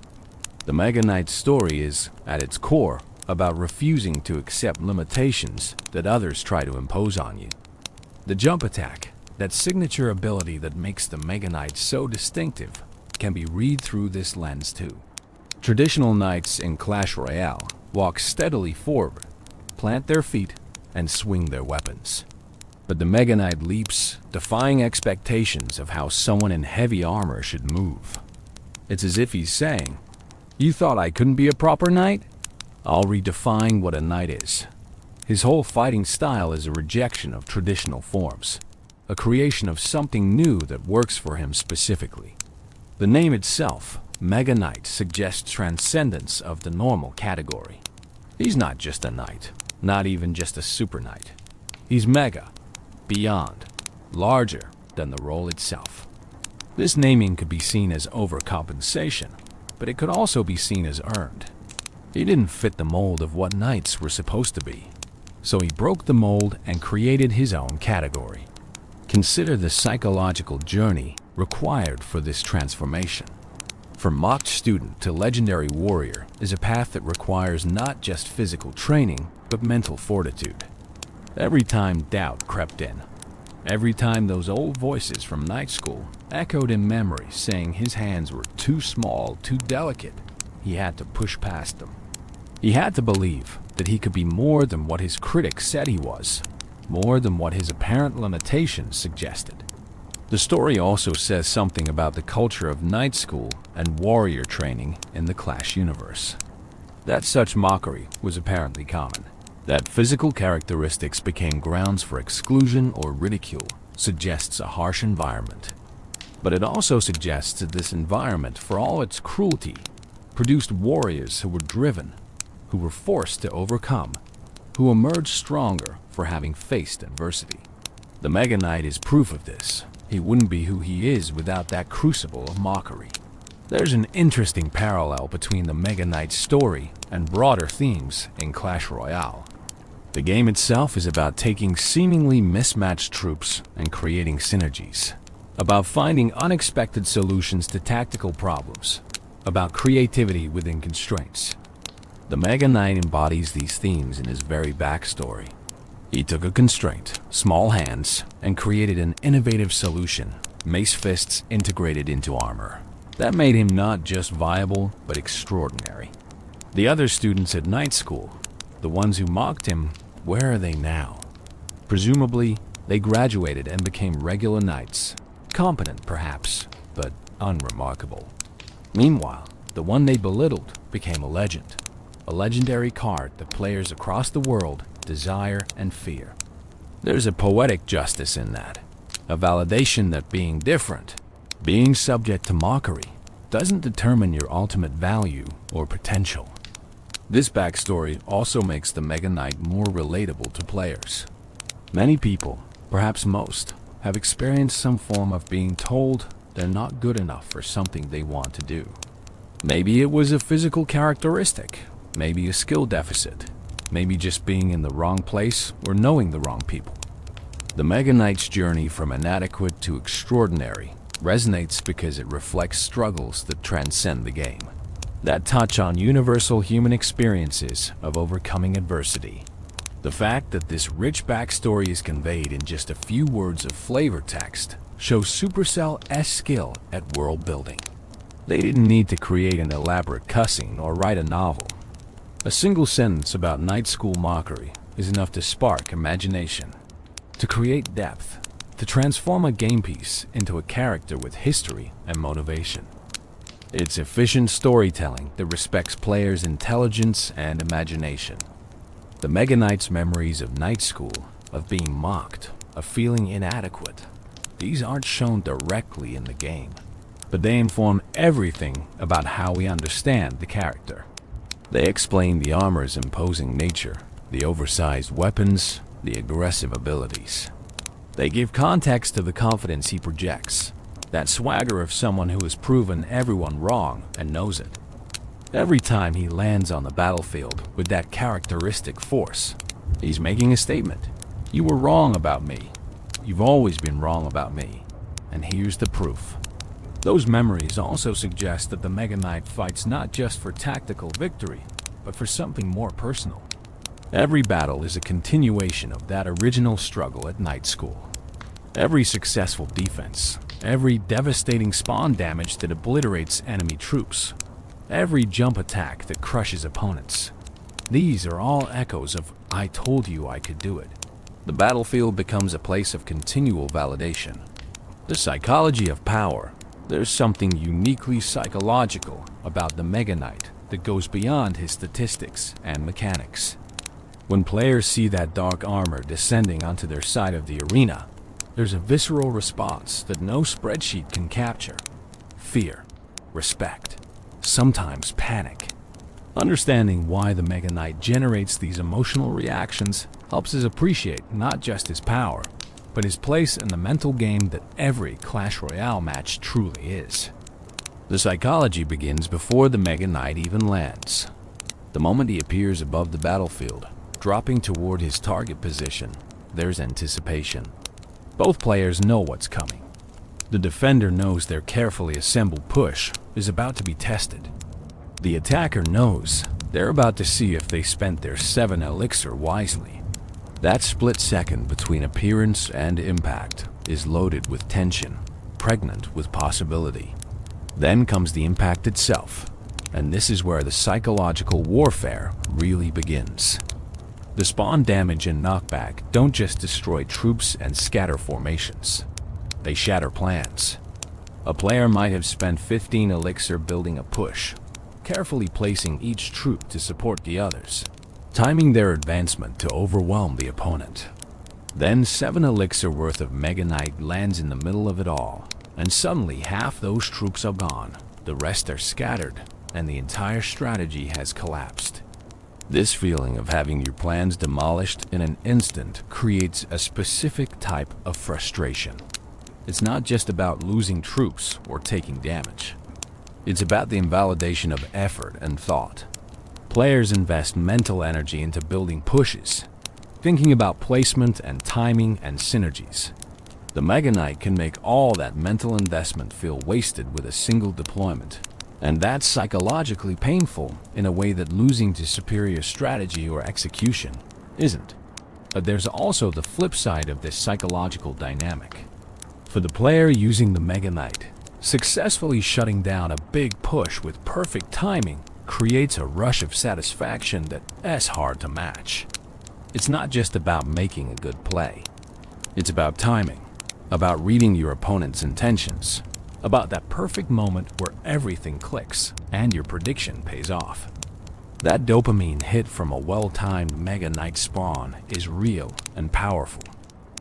The Mega Knight's story is, at its core, about refusing to accept limitations that others try to impose on you. The jump attack, that signature ability that makes the Mega Knight so distinctive, can be read through this lens too. Traditional knights in Clash Royale walk steadily forward, plant their feet, and swing their weapons. But the Mega Knight leaps, defying expectations of how someone in heavy armor should move. It's as if he's saying, "You thought I couldn't be a proper knight? I'll redefine what a knight is." His whole fighting style is a rejection of traditional forms, a creation of something new that works for him specifically. The name itself, Mega Knight, suggests transcendence of the normal category. He's not just a knight, not even just a super knight. He's mega, beyond, larger than the role itself. This naming could be seen as overcompensation, but it could also be seen as earned. He didn't fit the mold of what knights were supposed to be, so he broke the mold and created his own category. Consider the psychological journey required for this transformation. From mocked student to legendary warrior is a path that requires not just physical training, but mental fortitude. Every time doubt crept in, every time those old voices from night school echoed in memory saying his hands were too small, too delicate, he had to push past them. He had to believe that he could be more than what his critics said he was, more than what his apparent limitations suggested. The story also says something about the culture of night school and warrior training in the Clash universe. That such mockery was apparently common. That physical characteristics became grounds for exclusion or ridicule suggests a harsh environment. But it also suggests that this environment, for all its cruelty, produced warriors who were driven, who were forced to overcome, who emerged stronger for having faced adversity. The Mega Knight is proof of this. He wouldn't be who he is without that crucible of mockery. There's an interesting parallel between the Mega Knight's story and broader themes in Clash Royale. The game itself is about taking seemingly mismatched troops and creating synergies, about finding unexpected solutions to tactical problems, about creativity within constraints. The Mega Knight embodies these themes in his very backstory. He took a constraint, small hands, and created an innovative solution, mace fists integrated into armor. That made him not just viable, but extraordinary. The other students at night school, the ones who mocked him, where are they now? Presumably, they graduated and became regular knights, competent perhaps, but unremarkable. Meanwhile, the one they belittled became a legend, a legendary card that players across the world desire and fear. There's a poetic justice in that, a validation that being different, being subject to mockery, doesn't determine your ultimate value or potential. This backstory also makes the Mega Knight more relatable to players. Many people, perhaps most, have experienced some form of being told they're not good enough for something they want to do. Maybe it was a physical characteristic, maybe a skill deficit, maybe just being in the wrong place or knowing the wrong people. The Mega Knight's journey from inadequate to extraordinary resonates because it reflects struggles that transcend the game. that touch on universal human experiences of overcoming adversity. The fact that this rich backstory is conveyed in just a few words of flavor text shows Supercell's skill at world building. They didn't need to create an elaborate cutscene or write a novel. A single sentence about night school mockery is enough to spark imagination, to create depth, to transform a game piece into a character with history and motivation. It's efficient storytelling that respects players' intelligence and imagination. The Mega Knight's memories of night school, of being mocked, of feeling inadequate, these aren't shown directly in the game, but they inform everything about how we understand the character. They explain the armor's imposing nature, the oversized weapons, the aggressive abilities. They give context to the confidence he projects, that swagger of someone who has proven everyone wrong and knows it. Every time he lands on the battlefield with that characteristic force, he's making a statement. You were wrong about me. You've always been wrong about me. And here's the proof. Those memories also suggest that the Mega Knight fights not just for tactical victory, but for something more personal. Every battle is a continuation of that original struggle at night school. Every successful defense, every devastating spawn damage that obliterates enemy troops, every jump attack that crushes opponents. These are all echoes of "I told you I could do it." The battlefield becomes a place of continual validation. The psychology of power. There's something uniquely psychological about the Mega Knight that goes beyond his statistics and mechanics. When players see that dark armor descending onto their side of the arena, there's a visceral response that no spreadsheet can capture. Fear, respect, sometimes panic. Understanding why the Mega Knight generates these emotional reactions helps us appreciate not just his power, but his place in the mental game that every Clash Royale match truly is. The psychology begins before the Mega Knight even lands. The moment he appears above the battlefield, dropping toward his target position, there's anticipation. Both players know what's coming. The defender knows their carefully assembled push is about to be tested. The attacker knows they're about to see if they spent their 7 elixir wisely. That split second between appearance and impact is loaded with tension, pregnant with possibility. Then comes the impact itself, and this is where the psychological warfare really begins. The spawn damage and knockback don't just destroy troops and scatter formations. They shatter plans. A player might have spent 15 elixir building a push, carefully placing each troop to support the others, timing their advancement to overwhelm the opponent. Then 7 elixir worth of Mega Knight lands in the middle of it all, and suddenly half those troops are gone, the rest are scattered, and the entire strategy has collapsed. This feeling of having your plans demolished in an instant creates a specific type of frustration. It's not just about losing troops or taking damage. It's about the invalidation of effort and thought. Players invest mental energy into building pushes, thinking about placement and timing and synergies. The Mega Knight can make all that mental investment feel wasted with a single deployment. And that's psychologically painful in a way that losing to superior strategy or execution isn't. But there's also the flip side of this psychological dynamic. For the player using the Mega Knight, successfully shutting down a big push with perfect timing creates a rush of satisfaction that's hard to match. It's not just about making a good play. It's about timing, about reading your opponent's intentions, about that perfect moment where everything clicks and your prediction pays off. That dopamine hit from a well-timed Mega Knight spawn is real and powerful,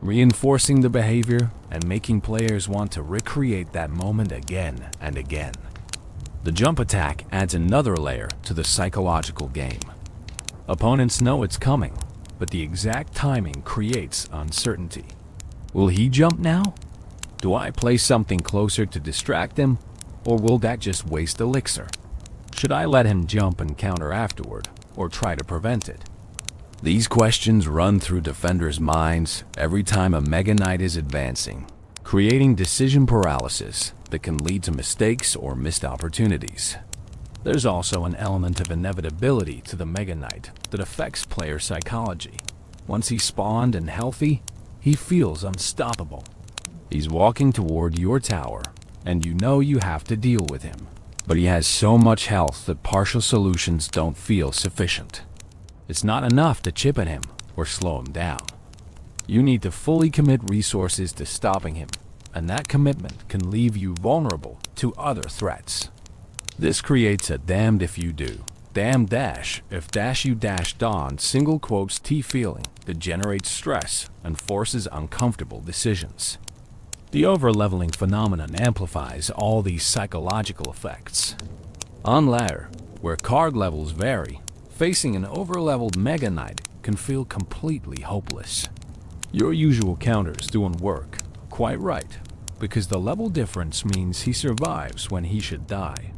reinforcing the behavior and making players want to recreate that moment again and again. The jump attack adds another layer to the psychological game. Opponents know it's coming, but the exact timing creates uncertainty. Will he jump now? Do I place something closer to distract him, or will that just waste elixir? Should I let him jump and counter afterward, or try to prevent it? These questions run through defenders' minds every time a Mega Knight is advancing, creating decision paralysis that can lead to mistakes or missed opportunities. There's also an element of inevitability to the Mega Knight that affects player psychology. Once he's spawned and healthy, he feels unstoppable. He's walking toward your tower, and you know you have to deal with him. But he has so much health that partial solutions don't feel sufficient. It's not enough to chip at him or slow him down. You need to fully commit resources to stopping him, and that commitment can leave you vulnerable to other threats. This creates a damned if you do, damn dash if dash you dash don single quotes T feeling that generates stress and forces uncomfortable decisions. The overleveling phenomenon amplifies all these psychological effects. On layer, where card levels vary, facing an overleveled Mega Knight can feel completely hopeless. Your usual counters doing work, quite right, because the level difference means he survives when he should die,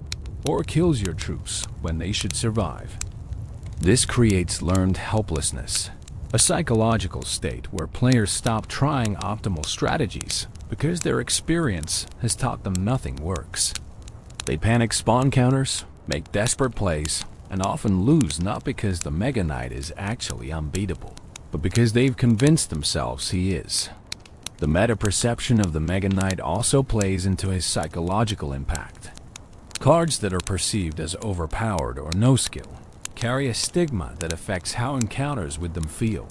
or kills your troops when they should survive. This creates learned helplessness, a psychological state where players stop trying optimal strategies because their experience has taught them nothing works. They panic spawn counters, make desperate plays, and often lose not because the Mega Knight is actually unbeatable, but because they've convinced themselves he is. The meta-perception of the Mega Knight also plays into his psychological impact. Cards that are perceived as overpowered or no skill carry a stigma that affects how encounters with them feel.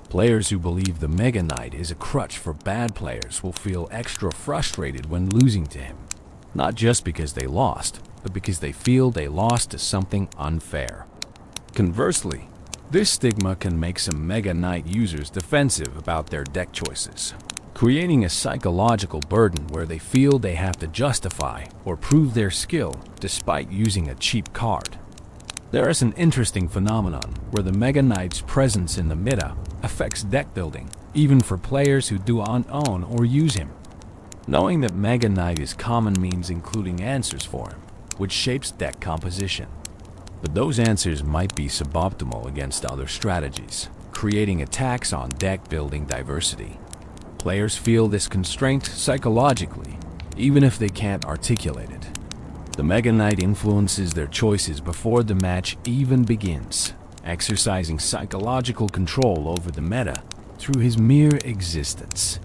Players who believe the Mega Knight is a crutch for bad players will feel extra frustrated when losing to him, not just because they lost, but because they feel they lost to something unfair. Conversely, this stigma can make some Mega Knight users defensive about their deck choices, creating a psychological burden where they feel they have to justify or prove their skill despite using a cheap card. There is an interesting phenomenon where the Mega Knight's presence in the meta affects deck building, even for players who do not own or use him. Knowing that Mega Knight is common means including answers for him, which shapes deck composition. But those answers might be suboptimal against other strategies, creating attacks on deck building diversity. Players feel this constraint psychologically, even if they can't articulate it. The Mega Knight influences their choices before the match even begins, exercising psychological control over the meta through his mere existence.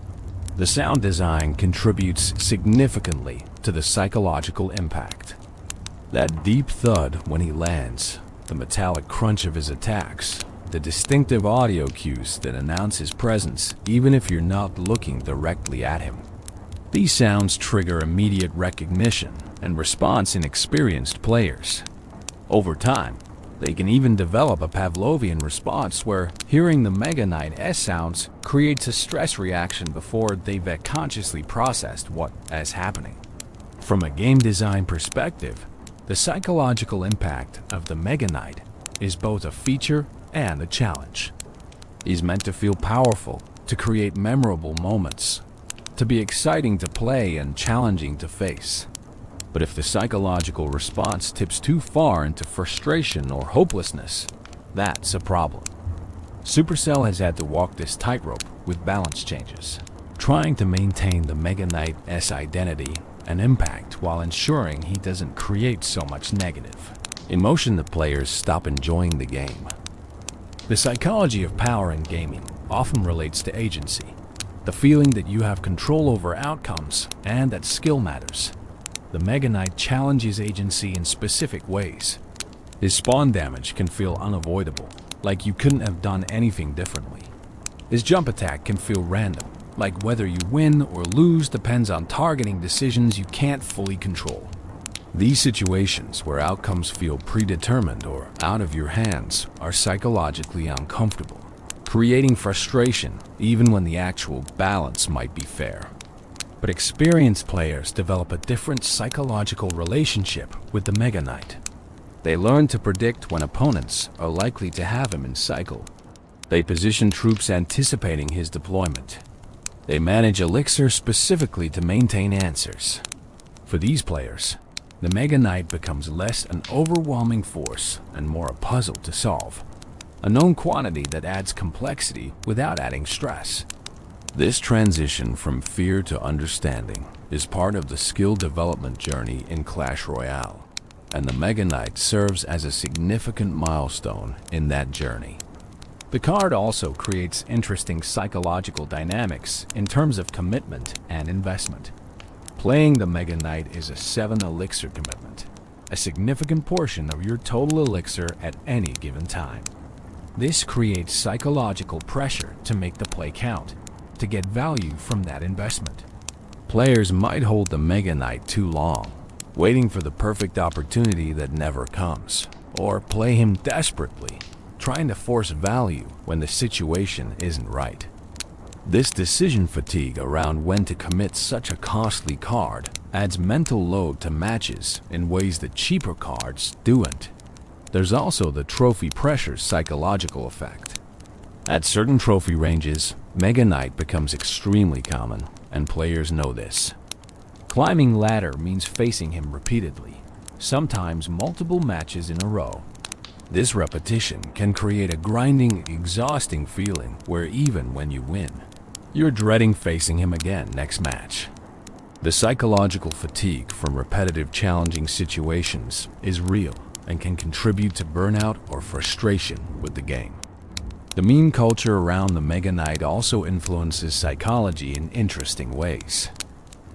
The sound design contributes significantly to the psychological impact. That deep thud when he lands, the metallic crunch of his attacks, the distinctive audio cues that announce his presence even if you're not looking directly at him. These sounds trigger immediate recognition and response in experienced players. Over time, they can even develop a Pavlovian response where hearing the Mega Knight S sounds creates a stress reaction before they've consciously processed what is happening. From a game design perspective, the psychological impact of the Mega Knight is both a feature and a challenge. He's meant to feel powerful, to create memorable moments, to be exciting to play and challenging to face. But if the psychological response tips too far into frustration or hopelessness, that's a problem. Supercell has had to walk this tightrope with balance changes, trying to maintain the Mega Knight's identity and impact while ensuring he doesn't create so much negative emotion that players stop enjoying the game. The psychology of power in gaming often relates to agency, the feeling that you have control over outcomes and that skill matters. The Mega Knight challenges agency in specific ways. His spawn damage can feel unavoidable, like you couldn't have done anything differently. His jump attack can feel random, like whether you win or lose depends on targeting decisions you can't fully control. These situations where outcomes feel predetermined or out of your hands are psychologically uncomfortable, creating frustration even when the actual balance might be fair. But experienced players develop a different psychological relationship with the Mega Knight. They learn to predict when opponents are likely to have him in cycle. They position troops anticipating his deployment. They manage elixir specifically to maintain answers. For these players, the Mega Knight becomes less an overwhelming force and more a puzzle to solve, a known quantity that adds complexity without adding stress. This transition from fear to understanding is part of the skill development journey in Clash Royale. and the Mega Knight serves as a significant milestone in that journey. The card also creates interesting psychological dynamics in terms of commitment and investment. Playing the Mega Knight is a 7 elixir commitment, a significant portion of your total elixir at any given time. This creates psychological pressure to make the play count, to get value from that investment. Players might hold the Mega Knight too long, waiting for the perfect opportunity that never comes, or play him desperately, trying to force value when the situation isn't right. This decision fatigue around when to commit such a costly card adds mental load to matches in ways that cheaper cards don't. There's also the trophy pressure's psychological effect. At certain trophy ranges, Mega Knight becomes extremely common, and players know this. Climbing ladder means facing him repeatedly, sometimes multiple matches in a row. This repetition can create a grinding, exhausting feeling where even when you win, you're dreading facing him again next match. The psychological fatigue from repetitive challenging situations is real and can contribute to burnout or frustration with the game. The meme culture around the Mega Knight also influences psychology in interesting ways.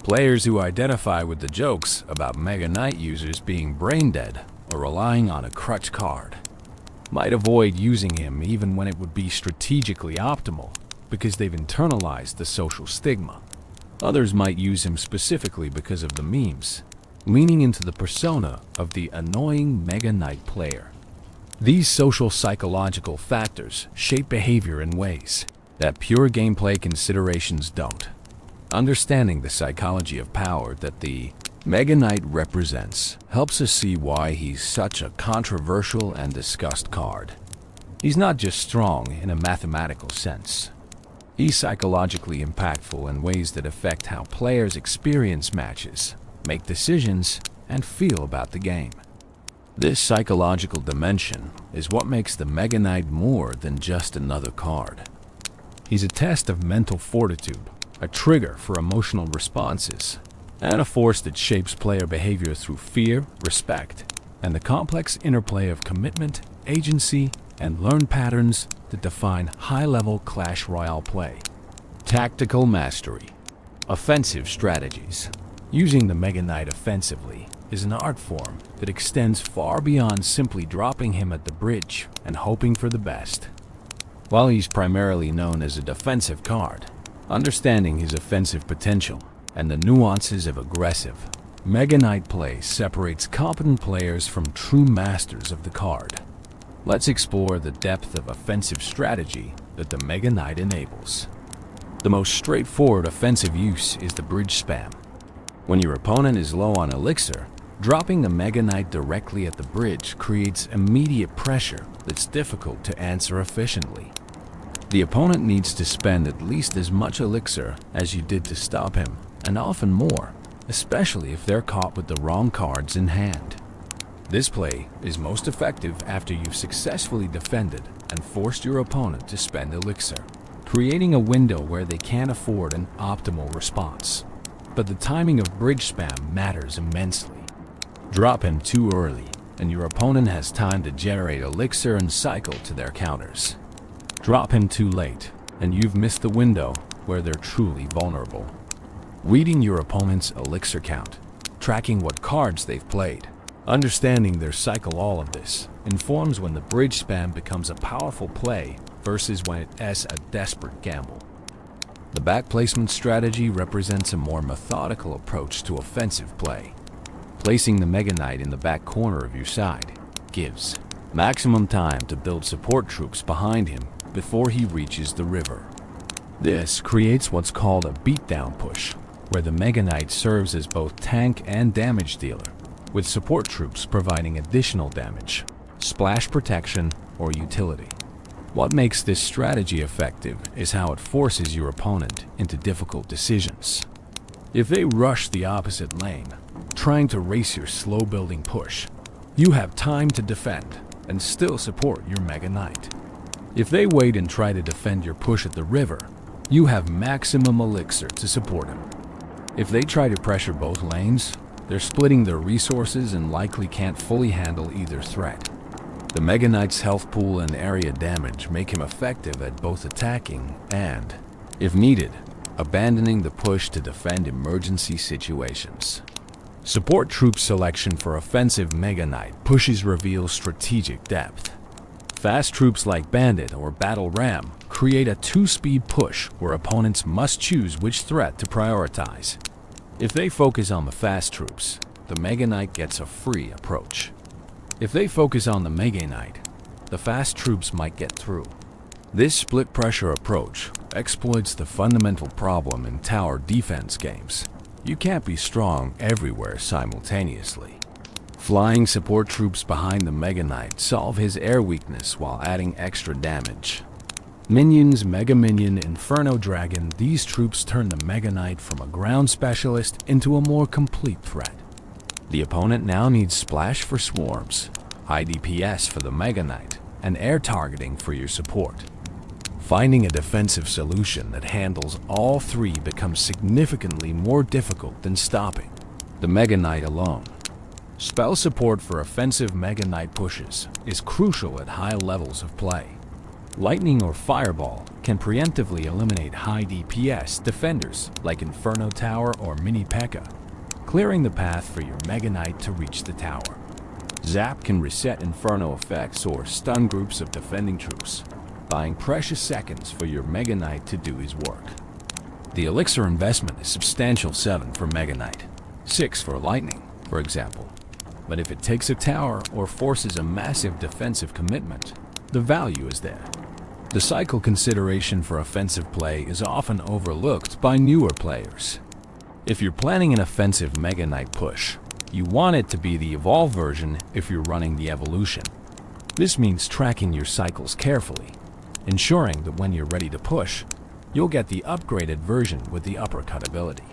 Players who identify with the jokes about Mega Knight users being brain dead or relying on a crutch card might avoid using him even when it would be strategically optimal because they've internalized the social stigma. Others might use him specifically because of the memes, leaning into the persona of the annoying Mega Knight player. These social psychological factors shape behavior in ways that pure gameplay considerations don't. Understanding the psychology of power that the Mega Knight represents helps us see why he's such a controversial and discussed card. He's not just strong in a mathematical sense. He's psychologically impactful in ways that affect how players experience matches, make decisions, and feel about the game. This psychological dimension is what makes the Mega Knight more than just another card. He's a test of mental fortitude, a trigger for emotional responses, and a force that shapes player behavior through fear, respect, and the complex interplay of commitment, agency, and learned patterns that define high-level Clash Royale play. Tactical mastery. Offensive strategies. Using the Mega Knight offensively is an art form that extends far beyond simply dropping him at the bridge and hoping for the best. While he's primarily known as a defensive card, understanding his offensive potential and the nuances of aggressive Mega Knight play separates competent players from true masters of the card. Let's explore the depth of offensive strategy that the Mega Knight enables. The most straightforward offensive use is the bridge spam. When your opponent is low on elixir, dropping the Mega Knight directly at the bridge creates immediate pressure that's difficult to answer efficiently. The opponent needs to spend at least as much elixir as you did to stop him, and often more, especially if they're caught with the wrong cards in hand. This play is most effective after you've successfully defended and forced your opponent to spend elixir, creating a window where they can't afford an optimal response. But the timing of bridge spam matters immensely. Drop him too early, and your opponent has time to generate elixir and cycle to their counters. Drop him too late, and you've missed the window where they're truly vulnerable. Reading your opponent's elixir count, tracking what cards they've played, understanding their cycle, all of this informs when the bridge spam becomes a powerful play versus when it's a desperate gamble. The back placement strategy represents a more methodical approach to offensive play. Placing the Mega Knight in the back corner of your side gives maximum time to build support troops behind him before he reaches the river. This creates what's called a beatdown push, where the Mega Knight serves as both tank and damage dealer, with support troops providing additional damage, splash protection, or utility. What makes this strategy effective is how it forces your opponent into difficult decisions. If they rush the opposite lane, trying to race your slow-building push, you have time to defend and still support your Mega Knight. If they wait and try to defend your push at the river, you have maximum elixir to support him. If they try to pressure both lanes, They're splitting their resources and likely can't fully handle either threat. The Mega Knight's health pool and area damage make him effective at both attacking and, if needed, abandoning the push to defend emergency situations. Support troop selection for offensive Mega Knight pushes reveal strategic depth. Fast troops like Bandit or Battle Ram create a two-speed push where opponents must choose which threat to prioritize. If they focus on the fast troops, the Mega Knight gets a free approach. If they focus on the Mega Knight, the fast troops might get through. This split pressure approach exploits the fundamental problem in tower defense games. You can't be strong everywhere simultaneously. Flying support troops behind the Mega Knight solve his air weakness while adding extra damage. Minions, Mega Minion, Inferno Dragon, these troops turn the Mega Knight from a ground specialist into a more complete threat. The opponent now needs Splash for swarms, high DPS for the Mega Knight, and air targeting for your support. Finding a defensive solution that handles all three becomes significantly more difficult than stopping the Mega Knight alone. Spell support for offensive Mega Knight pushes is crucial at high levels of play. Lightning or Fireball can preemptively eliminate high DPS defenders like Inferno Tower or Mini P.E.K.K.A., clearing the path for your Mega Knight to reach the tower. Zap can reset Inferno effects or stun groups of defending troops, buying precious seconds for your Mega Knight to do his work. The elixir investment is substantial 7 for Mega Knight, 6 for Lightning, for example. But if it takes a tower or forces a massive defensive commitment, the value is there. The cycle consideration for offensive play is often overlooked by newer players. If you're planning an offensive Mega Knight push, you want it to be the evolved version if you're running the evolution. This means tracking your cycles carefully, ensuring that when you're ready to push, you'll get the upgraded version with the uppercut ability.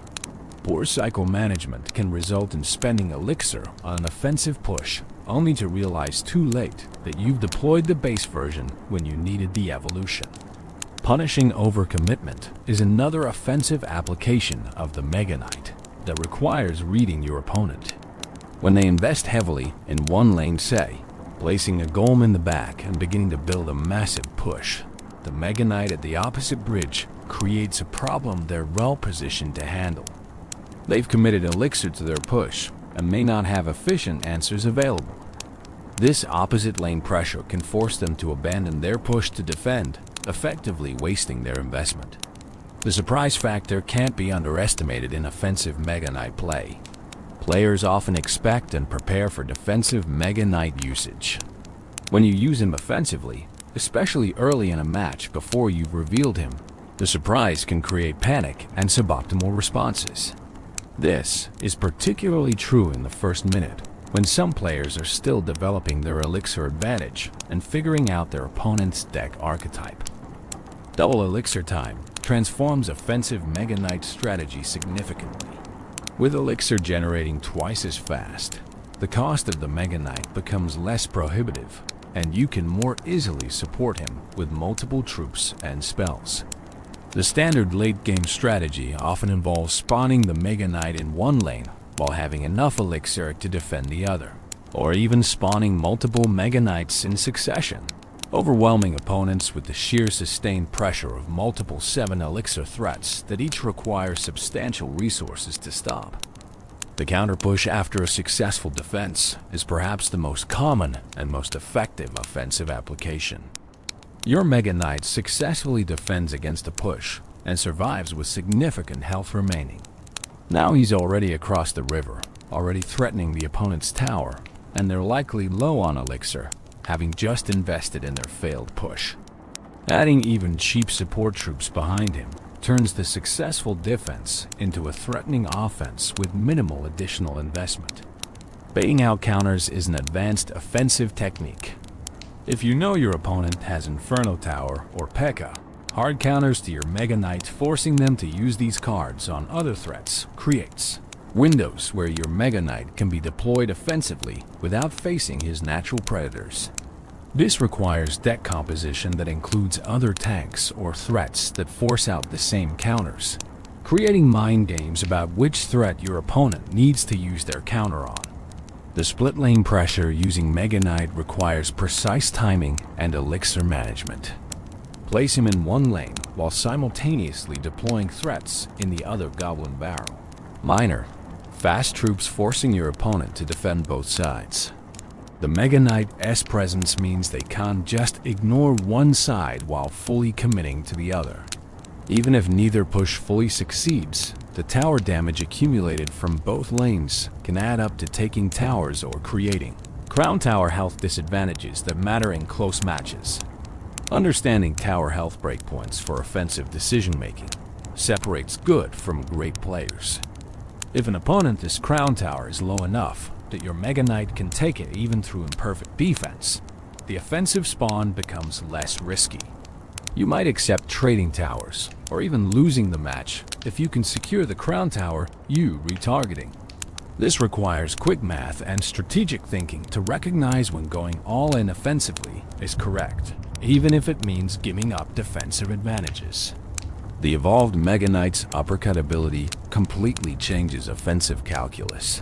Poor cycle management can result in spending elixir on an offensive push, only to realize too late that you've deployed the base version when you needed the evolution. Punishing overcommitment is another offensive application of the Mega Knight that requires reading your opponent. When they invest heavily in one lane, say, placing a golem in the back and beginning to build a massive push, the Mega Knight at the opposite bridge creates a problem they're well positioned to handle. They've committed elixir to their push and may not have efficient answers available. This opposite lane pressure can force them to abandon their push to defend, effectively wasting their investment. The surprise factor can't be underestimated in offensive Mega Knight play. Players often expect and prepare for defensive Mega Knight usage. When you use him offensively, especially early in a match before you've revealed him, the surprise can create panic and suboptimal responses. This is particularly true in the first minute, when some players are still developing their elixir advantage and figuring out their opponent's deck archetype. Double elixir time transforms offensive Mega Knight strategy significantly. With elixir generating twice as fast, the cost of the Mega Knight becomes less prohibitive, and you can more easily support him with multiple troops and spells. The standard late-game strategy often involves spawning the Mega Knight in one lane while having enough elixir to defend the other, or even spawning multiple Mega Knights in succession, overwhelming opponents with the sheer sustained pressure of multiple 7 elixir threats that each require substantial resources to stop. The counter-push after a successful defense is perhaps the most common and most effective offensive application. Your Mega Knight successfully defends against a push and survives with significant health remaining. Now he's already across the river, already threatening the opponent's tower, and they're likely low on elixir, having just invested in their failed push. Adding even cheap support troops behind him turns the successful defense into a threatening offense with minimal additional investment. Baiting out counters is an advanced offensive technique. If you know your opponent has Inferno Tower or P.E.K.K.A., hard counters to your Mega Knight forcing them to use these cards on other threats creates windows where your Mega Knight can be deployed offensively without facing his natural predators. This requires deck composition that includes other tanks or threats that force out the same counters, creating mind games about which threat your opponent needs to use their counter on. The split lane pressure using Mega Knight requires precise timing and elixir management. Place him in one lane while simultaneously deploying threats in the other goblin barrel. Minor, fast troops forcing your opponent to defend both sides. The Mega Knight's presence means they can't just ignore one side while fully committing to the other. Even if neither push fully succeeds, the tower damage accumulated from both lanes can add up to taking towers or creating crown tower health disadvantages that matter in close matches. Understanding tower health breakpoints for offensive decision-making separates good from great players. If an opponent's crown tower is low enough that your Mega Knight can take it even through imperfect defense, the offensive spawn becomes less risky. You might accept trading towers, or even losing the match if you can secure the crown tower you retargeting. This requires quick math and strategic thinking to recognize when going all in offensively is correct, even if it means giving up defensive advantages. The evolved Mega Knight's uppercut ability completely changes offensive calculus.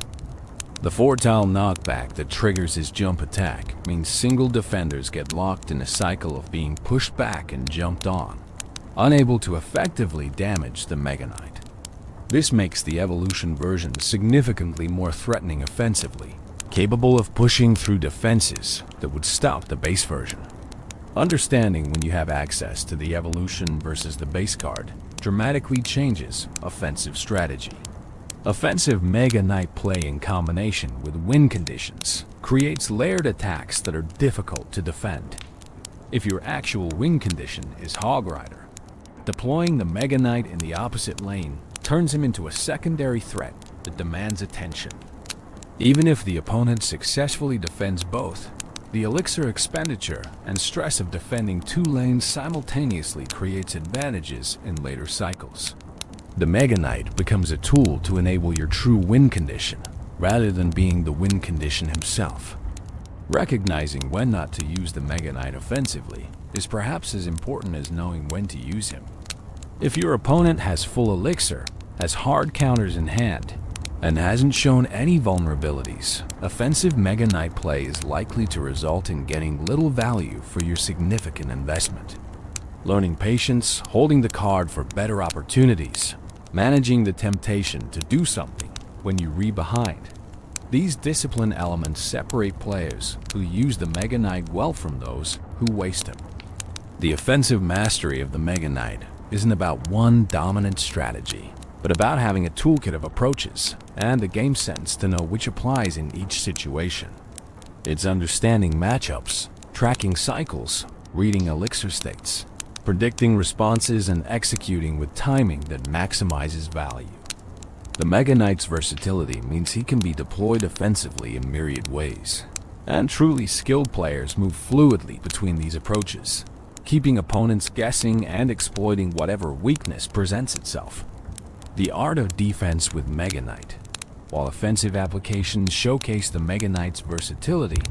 The 4-tile knockback that triggers his jump attack means single defenders get locked in a cycle of being pushed back and jumped on, unable to effectively damage the Mega Knight. This makes the evolution version significantly more threatening offensively, capable of pushing through defenses that would stop the base version. Understanding when you have access to the evolution versus the base card dramatically changes offensive strategy. Offensive Mega Knight play in combination with win conditions creates layered attacks that are difficult to defend. If your actual win condition is Hog Rider, deploying the Mega Knight in the opposite lane turns him into a secondary threat that demands attention. Even if the opponent successfully defends both, the elixir expenditure and stress of defending two lanes simultaneously creates advantages in later cycles. The Mega Knight becomes a tool to enable your true win condition, rather than being the win condition himself. Recognizing when not to use the Mega Knight offensively is perhaps as important as knowing when to use him. If your opponent has full elixir, has hard counters in hand, and hasn't shown any vulnerabilities, offensive Mega Knight play is likely to result in getting little value for your significant investment. Learning patience, holding the card for better opportunities, managing the temptation to do something when you re-behind. These discipline elements separate players who use the Mega Knight well from those who waste him. The offensive mastery of the Mega Knight isn't about one dominant strategy, but about having a toolkit of approaches and a game sense to know which applies in each situation. It's understanding matchups, tracking cycles, reading elixir states, predicting responses, and executing with timing that maximizes value. The Mega Knight's versatility means he can be deployed offensively in myriad ways, and truly skilled players move fluidly between these approaches, keeping opponents guessing and exploiting whatever weakness presents itself. The art of defense with Mega Knight. While offensive applications showcase the Mega Knight's versatility,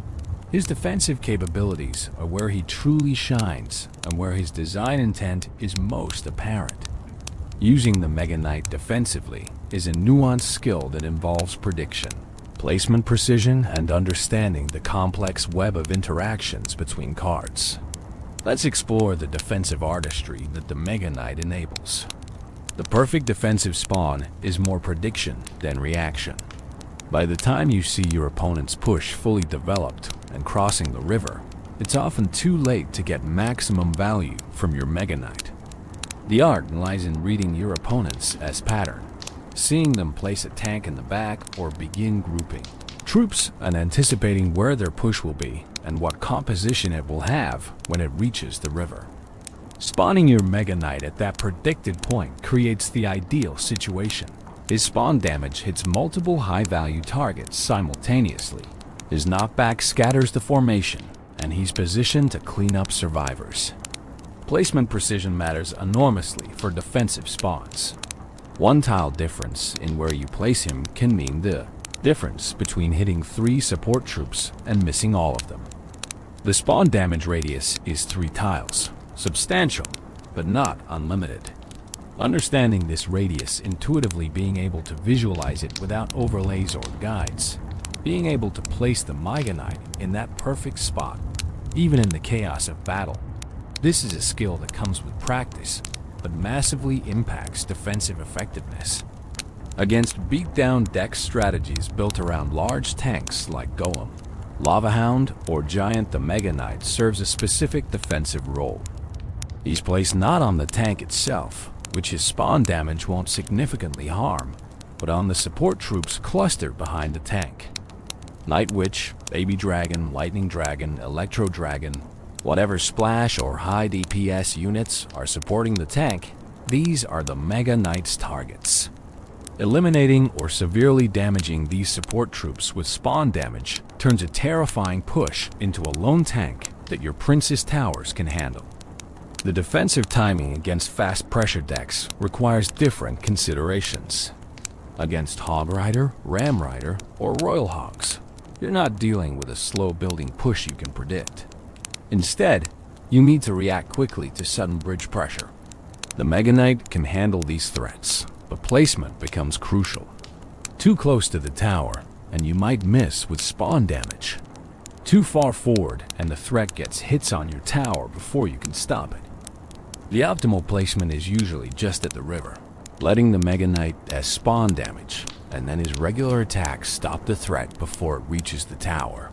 his defensive capabilities are where he truly shines and where his design intent is most apparent. Using the Mega Knight defensively is a nuanced skill that involves prediction, placement precision, and understanding the complex web of interactions between cards. Let's explore the defensive artistry that the Mega Knight enables. The perfect defensive spawn is more prediction than reaction. By the time you see your opponent's push fully developed and crossing the river, it's often too late to get maximum value from your Mega Knight. The art lies in reading your opponents as pattern, seeing them place a tank in the back or begin grouping troops and anticipating where their push will be and what composition it will have when it reaches the river. Spawning your Mega Knight at that predicted point creates the ideal situation. His spawn damage hits multiple high-value targets simultaneously. His knockback scatters the formation, and he's positioned to clean up survivors. Placement precision matters enormously for defensive spawns. One tile difference in where you place him can mean the difference between hitting 3 support troops and missing all of them. The spawn damage radius is 3 tiles, substantial, but not unlimited. Understanding this radius intuitively, being able to visualize it without overlays or guides, being able to place the Mega Knight in that perfect spot, even in the chaos of battle. This is a skill that comes with practice, but massively impacts defensive effectiveness. Against beatdown deck strategies built around large tanks like Golem, Lava Hound, or Giant, the Mega Knight serves a specific defensive role. He's placed not on the tank itself, which his spawn damage won't significantly harm, but on the support troops clustered behind the tank. Night Witch, Baby Dragon, Lightning Dragon, Electro Dragon, whatever splash or high DPS units are supporting the tank, these are the Mega Knight's targets. Eliminating or severely damaging these support troops with spawn damage turns a terrifying push into a lone tank that your Princess Towers can handle. The defensive timing against fast pressure decks requires different considerations. Against Hog Rider, Ram Rider, or Royal Hogs, you're not dealing with a slow building push you can predict. Instead, you need to react quickly to sudden bridge pressure. The Mega Knight can handle these threats, but placement becomes crucial. Too close to the tower, and you might miss with spawn damage. Too far forward, and the threat gets hits on your tower before you can stop it. The optimal placement is usually just at the river, letting the Mega Knight as spawn damage, and then his regular attacks stop the threat before it reaches the tower.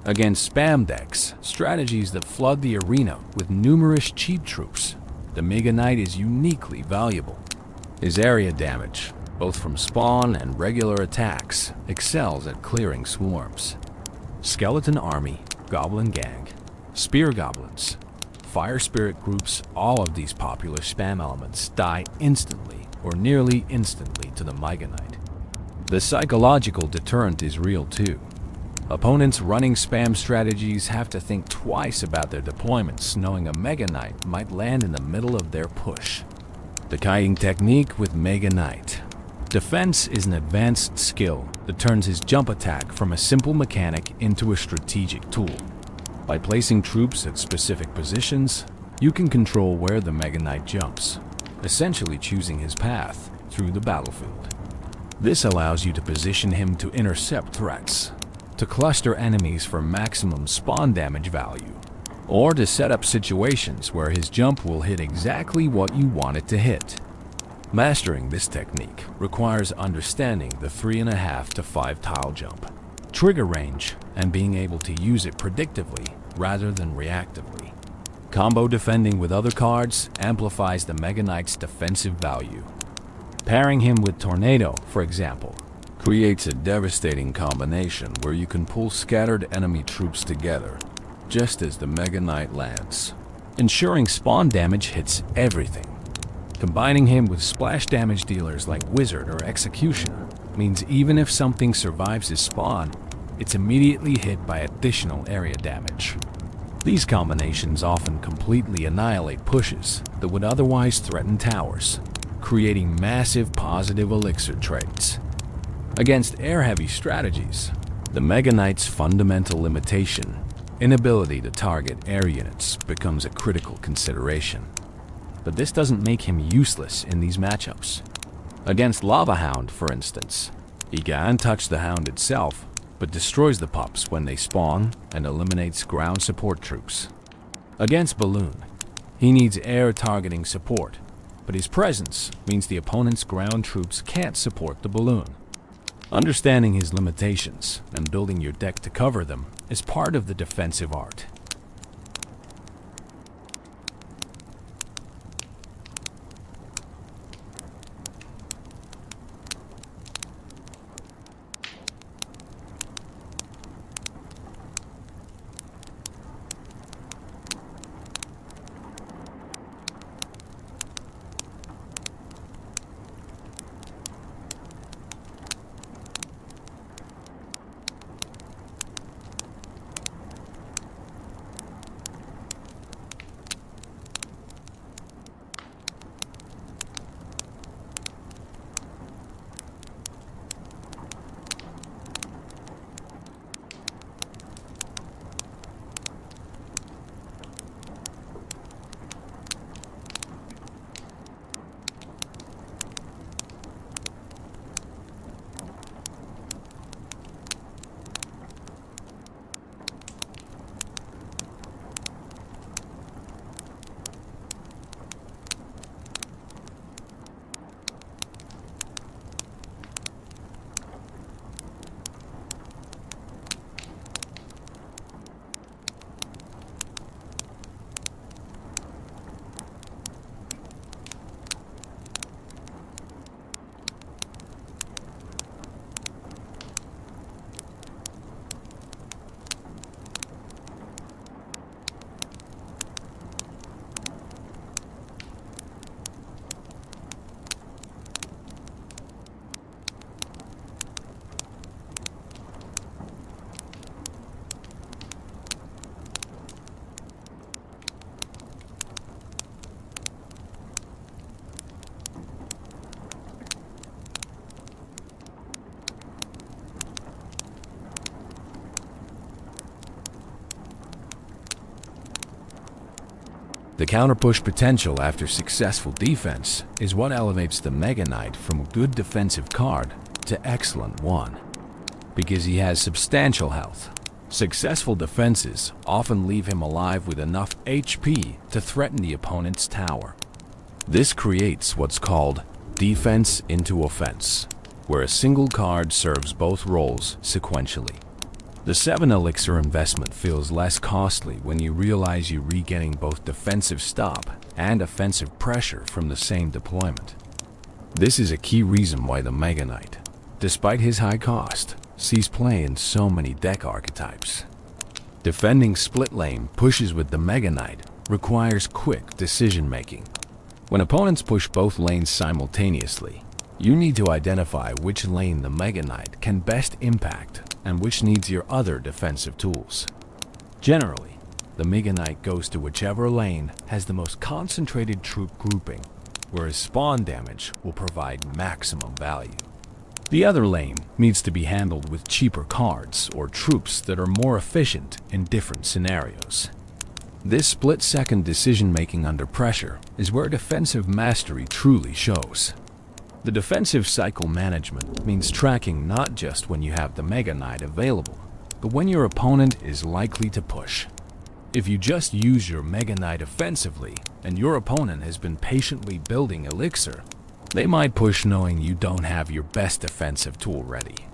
Against spam decks, strategies that flood the arena with numerous cheap troops, the Mega Knight is uniquely valuable. His area damage, both from spawn and regular attacks, excels at clearing swarms. Skeleton Army, Goblin Gang, Spear Goblins, Fire Spirit groups, all of these popular spam elements die instantly or nearly instantly to the Mega Knight. The psychological deterrent is real too. Opponents running spam strategies have to think twice about their deployments, knowing a Mega Knight might land in the middle of their push. The kiting technique with Mega Knight. Defense is an advanced skill that turns his jump attack from a simple mechanic into a strategic tool. By placing troops at specific positions, you can control where the Mega Knight jumps, essentially choosing his path through the battlefield. This allows you to position him to intercept threats, to cluster enemies for maximum spawn damage value, or to set up situations where his jump will hit exactly what you want it to hit. Mastering this technique requires understanding the 3.5 to 5 tile jump, trigger range, and being able to use it predictively rather than reactively. Combo defending with other cards amplifies the Mega Knight's defensive value. Pairing him with Tornado, for example, creates a devastating combination where you can pull scattered enemy troops together just as the Mega Knight lands, ensuring spawn damage hits everything. Combining him with splash damage dealers like Wizard or Executioner means even if something survives his spawn, it's immediately hit by additional area damage. These combinations often completely annihilate pushes that would otherwise threaten towers, creating massive positive elixir trades. Against air-heavy strategies, the Mega Knight's fundamental limitation, inability to target air units, becomes a critical consideration. But this doesn't make him useless in these matchups. Against Lava Hound, for instance, he can touch the Hound itself, but destroys the pups when they spawn and eliminates ground support troops. Against Balloon, he needs air targeting support, but his presence means the opponent's ground troops can't support the Balloon. Understanding his limitations and building your deck to cover them is part of the defensive art. The counter-push potential after successful defense is what elevates the Mega Knight from a good defensive card to excellent one. Because he has substantial health, successful defenses often leave him alive with enough HP to threaten the opponent's tower. This creates what's called defense into offense, where a single card serves both roles sequentially. The 7 elixir investment feels less costly when you realize you're regaining both defensive stop and offensive pressure from the same deployment. This is a key reason why the Mega Knight, despite his high cost, sees play in so many deck archetypes. Defending split lane pushes with the Mega Knight requires quick decision making. When opponents push both lanes simultaneously, you need to identify which lane the Mega Knight can best impact and which needs your other defensive tools. Generally, the Mega Knight goes to whichever lane has the most concentrated troop grouping, whereas spawn damage will provide maximum value. The other lane needs to be handled with cheaper cards or troops that are more efficient in different scenarios. This split-second decision-making under pressure is where defensive mastery truly shows. The defensive cycle management means tracking not just when you have the Mega Knight available, but when your opponent is likely to push. If you just use your Mega Knight offensively and your opponent has been patiently building elixir, they might push knowing you don't have your best defensive tool ready.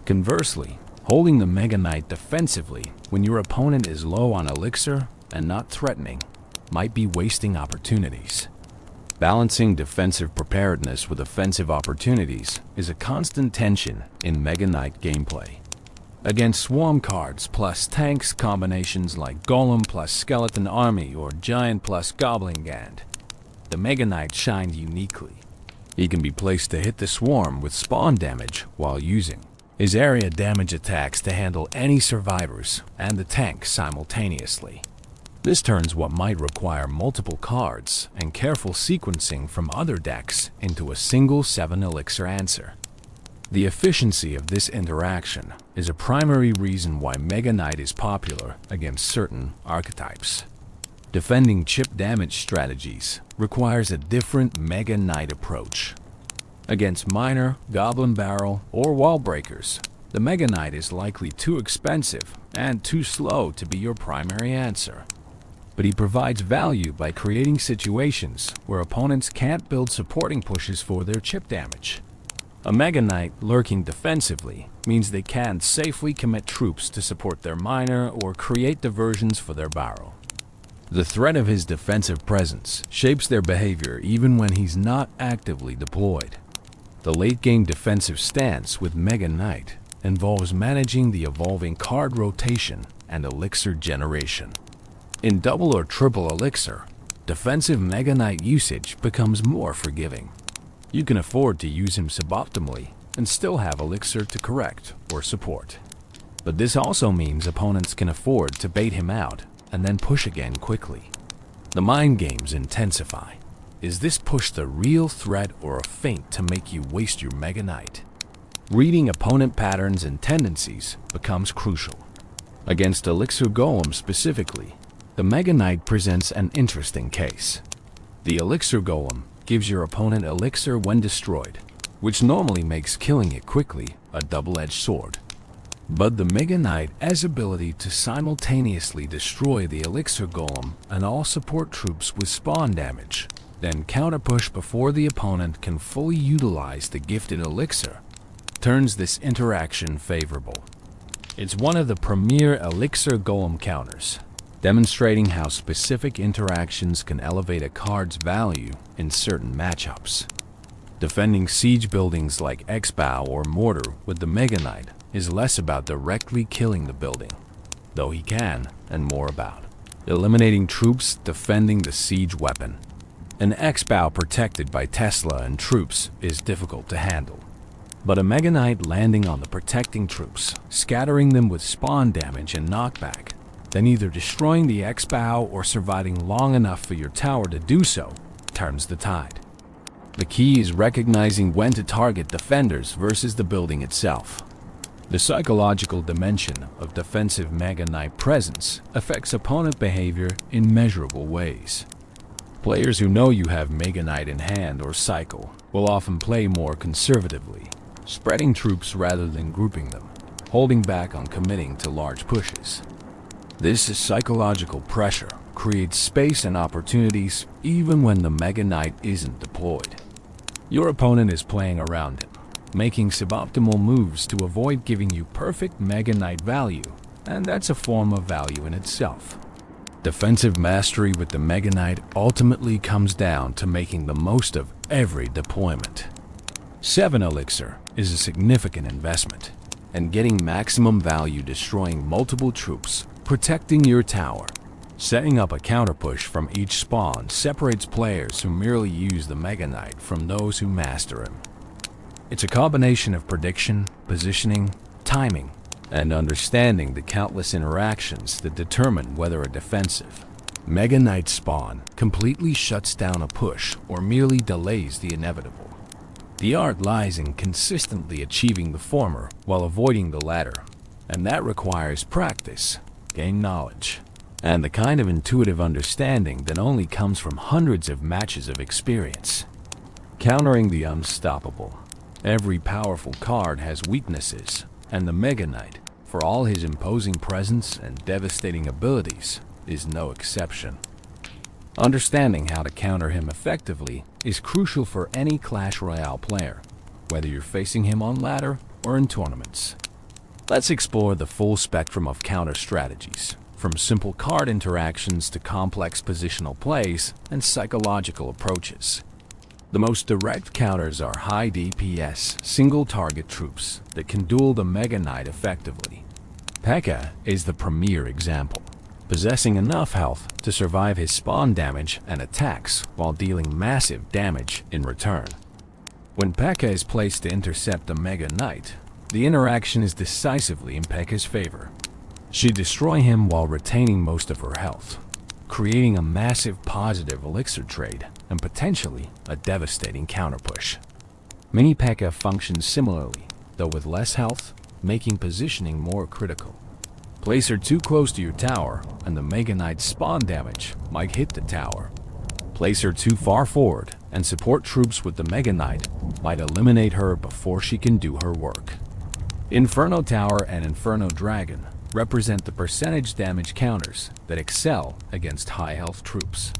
Conversely, holding the Mega Knight defensively when your opponent is low on elixir and not threatening might be wasting opportunities. Balancing defensive preparedness with offensive opportunities is a constant tension in Mega Knight gameplay. Against swarm cards plus tanks combinations like Golem plus Skeleton Army or Giant plus Goblin Gand, the Mega Knight shined uniquely. He can be placed to hit the swarm with spawn damage while using his area damage attacks to handle any survivors and the tank simultaneously. This turns what might require multiple cards and careful sequencing from other decks into a single 7 elixir answer. The efficiency of this interaction is a primary reason why Mega Knight is popular against certain archetypes. Defending chip damage strategies requires a different Mega Knight approach. Against miner, goblin barrel, or wall breakers, the Mega Knight is likely too expensive and too slow to be your primary answer. But he provides value by creating situations where opponents can't build supporting pushes for their chip damage. A Mega Knight lurking defensively means they can't safely commit troops to support their miner or create diversions for their barrel. The threat of his defensive presence shapes their behavior even when he's not actively deployed. The late-game defensive stance with Mega Knight involves managing the evolving card rotation and elixir generation. In double or triple elixir, defensive Mega Knight usage becomes more forgiving. You can afford to use him suboptimally and still have elixir to correct or support. But this also means opponents can afford to bait him out and then push again quickly. The mind games intensify. Is this push the real threat or a feint to make you waste your Mega Knight? Reading opponent patterns and tendencies becomes crucial. Against Elixir Golem specifically, the Mega Knight presents an interesting case. The Elixir Golem gives your opponent elixir when destroyed, which normally makes killing it quickly a double-edged sword. But the Mega Knight has ability to simultaneously destroy the Elixir Golem and all support troops with spawn damage, then counter-push before the opponent can fully utilize the gifted elixir, turns this interaction favorable. It's one of the premier Elixir Golem counters, demonstrating how specific interactions can elevate a card's value in certain matchups. Defending siege buildings like X-Bow or Mortar with the Mega Knight is less about directly killing the building, though he can, and more about eliminating troops defending the siege weapon. An X-Bow protected by Tesla and troops is difficult to handle, but a Mega Knight landing on the protecting troops, scattering them with spawn damage and knockback, then either destroying the X-Bow or surviving long enough for your tower to do so, turns the tide. The key is recognizing when to target defenders versus the building itself. The psychological dimension of defensive Mega Knight presence affects opponent behavior in measurable ways. Players who know you have Mega Knight in hand or cycle will often play more conservatively, spreading troops rather than grouping them, holding back on committing to large pushes. This psychological pressure creates space and opportunities even when the Mega Knight isn't deployed. Your opponent is playing around him, making suboptimal moves to avoid giving you perfect Mega Knight value, and that's a form of value in itself. Defensive mastery with the Mega Knight ultimately comes down to making the most of every deployment. 7 Elixir is a significant investment, and getting maximum value destroying multiple troops, protecting your tower. Setting up a counterpush from each spawn separates players who merely use the Mega Knight from those who master him. It's a combination of prediction, positioning, timing, and understanding the countless interactions that determine whether a defensive Mega Knight spawn completely shuts down a push or merely delays the inevitable. The art lies in consistently achieving the former while avoiding the latter, and that requires practice, game knowledge, and the kind of intuitive understanding that only comes from hundreds of matches of experience. Countering the unstoppable. Every powerful card has weaknesses, and the Mega Knight, for all his imposing presence and devastating abilities, is no exception. Understanding how to counter him effectively is crucial for any Clash Royale player, whether you're facing him on ladder or in tournaments. Let's explore the full spectrum of counter strategies, from simple card interactions to complex positional plays and psychological approaches. The most direct counters are high DPS, single-target troops that can duel the Mega Knight effectively. P.E.K.K.A. is the premier example, possessing enough health to survive his spawn damage and attacks while dealing massive damage in return. When P.E.K.K.A. is placed to intercept the Mega Knight, the interaction is decisively in P.E.K.K.A.'s favor. She destroys him while retaining most of her health, creating a massive positive elixir trade and potentially a devastating counterpush. Mini P.E.K.K.A. functions similarly, though with less health, making positioning more critical. Place her too close to your tower, and the Mega Knight's spawn damage might hit the tower. Place her too far forward, and support troops with the Mega Knight might eliminate her before she can do her work. Inferno Tower and Inferno Dragon represent the percentage damage counters that excel against high health troops.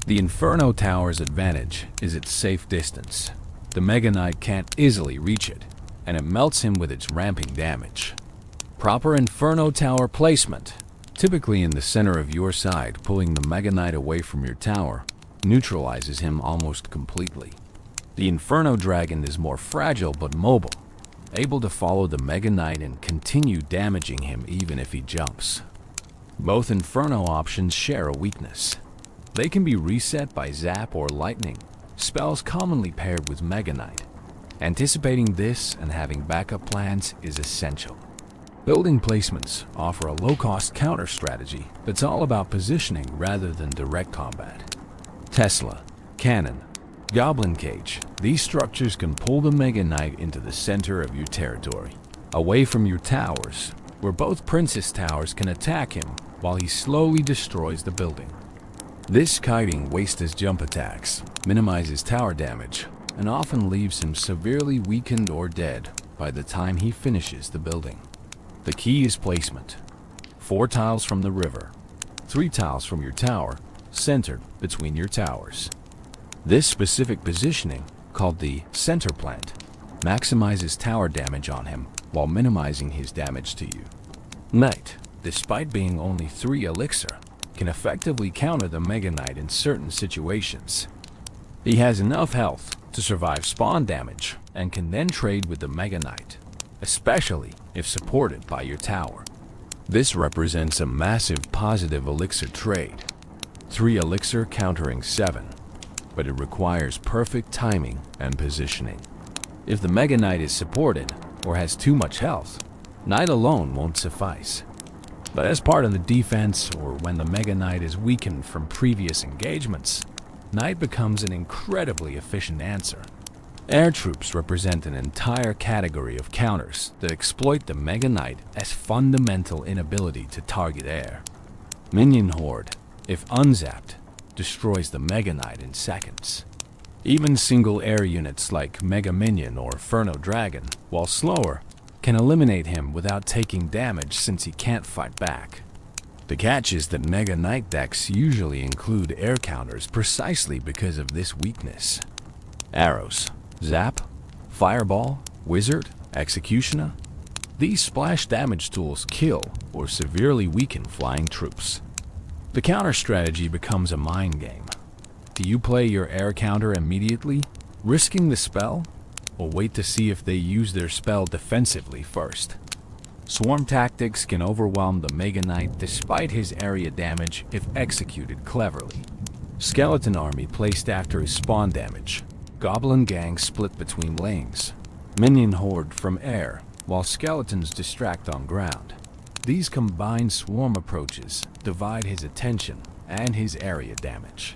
The Inferno Tower's advantage is its safe distance. The Mega Knight can't easily reach it, and it melts him with its ramping damage. Proper Inferno Tower placement, typically in the center of your side, pulling the Mega Knight away from your tower, neutralizes him almost completely. The Inferno Dragon is more fragile but mobile, able to follow the Mega Knight and continue damaging him even if he jumps. Both Inferno options share a weakness. They can be reset by Zap or Lightning, spells commonly paired with Mega Knight. Anticipating this and having backup plans is essential. Building placements offer a low-cost counter strategy that's all about positioning rather than direct combat. Tesla, Cannon, Goblin Cage, these structures can pull the Mega Knight into the center of your territory, away from your towers, where both Princess Towers can attack him while he slowly destroys the building. This kiting wastes his jump attacks, minimizes tower damage, and often leaves him severely weakened or dead by the time he finishes the building. The key is placement. 4 tiles from the river, 3 tiles from your tower, centered between your towers. This specific positioning, called the center plant, maximizes tower damage on him while minimizing his damage to you. Knight, despite being only 3 elixir, can effectively counter the Mega Knight in certain situations. He has enough health to survive spawn damage and can then trade with the Mega Knight, especially if supported by your tower. This represents a massive positive elixir trade. 3 elixir countering 7, but it requires perfect timing and positioning. If the Mega Knight is supported or has too much health, Knight alone won't suffice. But as part of the defense or when the Mega Knight is weakened from previous engagements, Knight becomes an incredibly efficient answer. Air troops represent an entire category of counters that exploit the Mega Knight as fundamental inability to target air. Minion Horde, if unzapped, destroys the Mega Knight in seconds. Even single air units like Mega Minion or Ferno Dragon, while slower, can eliminate him without taking damage since he can't fight back. The catch is that Mega Knight decks usually include air counters precisely because of this weakness. Arrows, Zap, Fireball, Wizard, Executioner. These splash damage tools kill or severely weaken flying troops. The counter strategy becomes a mind game. Do you play your air counter immediately, risking the spell, or wait to see if they use their spell defensively first? Swarm tactics can overwhelm the Mega Knight despite his area damage if executed cleverly. Skeleton army placed after his spawn damage. Goblin gang split between lanes. Minion horde from air, while skeletons distract on ground. These combined swarm approaches divide his attention and his area damage.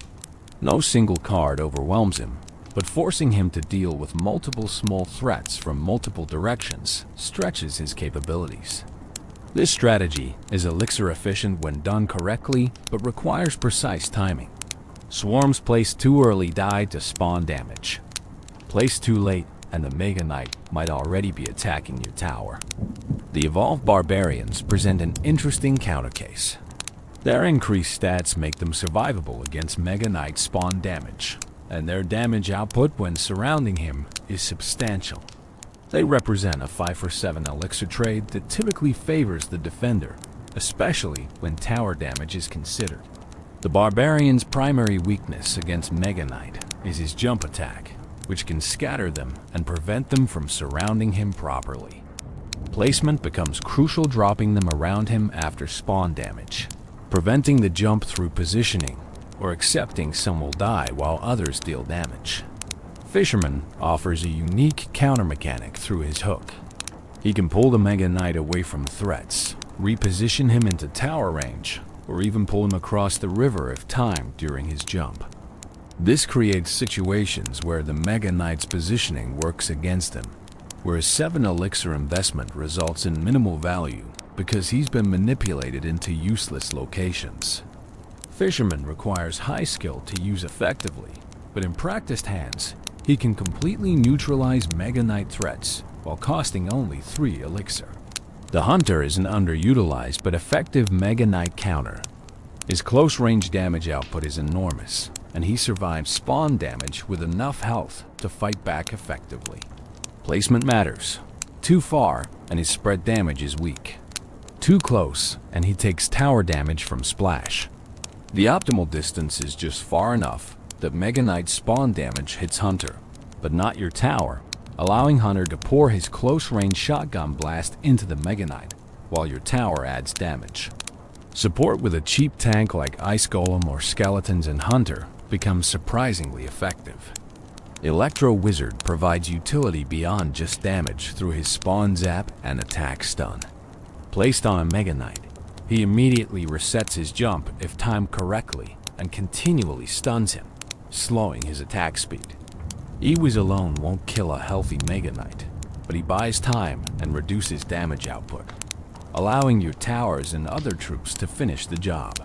No single card overwhelms him, but forcing him to deal with multiple small threats from multiple directions stretches his capabilities. This strategy is elixir efficient when done correctly, but requires precise timing. Swarms placed too early die to spawn damage. Placed too late, and the Mega Knight might already be attacking your tower. The evolved barbarians present an interesting counter case. Their increased stats make them survivable against Mega Knight spawn damage, and their damage output when surrounding him is substantial. They represent a 5-for-7 elixir trade that typically favors the defender, especially when tower damage is considered. The barbarian's primary weakness against Mega Knight is his jump attack, which can scatter them and prevent them from surrounding him properly. Placement becomes crucial, dropping them around him after spawn damage, preventing the jump through positioning, or accepting some will die while others deal damage. Fisherman offers a unique counter mechanic through his hook. He can pull the Mega Knight away from threats, reposition him into tower range, or even pull him across the river if timed during his jump. This creates situations where the Mega Knight's positioning works against him, whereas 7 elixir investment results in minimal value because he's been manipulated into useless locations. Fisherman requires high skill to use effectively, but in practiced hands, he can completely neutralize Mega Knight threats while costing only 3 elixir. The Hunter is an underutilized but effective Mega Knight counter. His close range damage output is enormous, and he survives spawn damage with enough health to fight back effectively. Placement matters. Too far, and his spread damage is weak. Too close, and he takes tower damage from splash. The optimal distance is just far enough that Mega Knight's spawn damage hits Hunter, but not your tower, allowing Hunter to pour his close-range shotgun blast into the Mega Knight, while your tower adds damage. Support with a cheap tank like Ice Golem or Skeletons and Hunter becomes surprisingly effective. Electro Wizard provides utility beyond just damage through his spawn zap and attack stun. Placed on a Mega Knight, he immediately resets his jump if timed correctly and continually stuns him, slowing his attack speed. Ewiz alone won't kill a healthy Mega Knight, but he buys time and reduces damage output, allowing your towers and other troops to finish the job.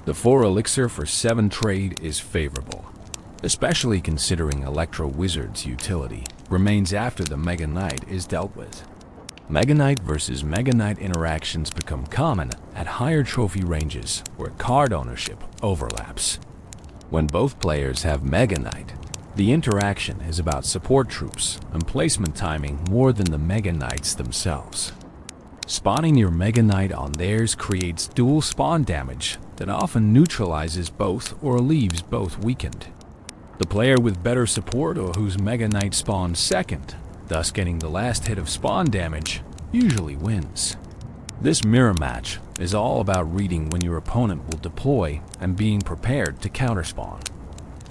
The 4 elixir for 7 trade is favorable, especially considering Electro Wizard's utility remains after the Mega Knight is dealt with. Mega Knight versus Mega Knight interactions become common at higher trophy ranges where card ownership overlaps. When both players have Mega Knight, the interaction is about support troops and placement timing more than the Mega Knights themselves. Spawning your Mega Knight on theirs creates dual spawn damage that often neutralizes both or leaves both weakened. The player with better support or whose Mega Knight spawns second, thus getting the last hit of spawn damage, usually wins. This mirror match is all about reading when your opponent will deploy and being prepared to counterspawn.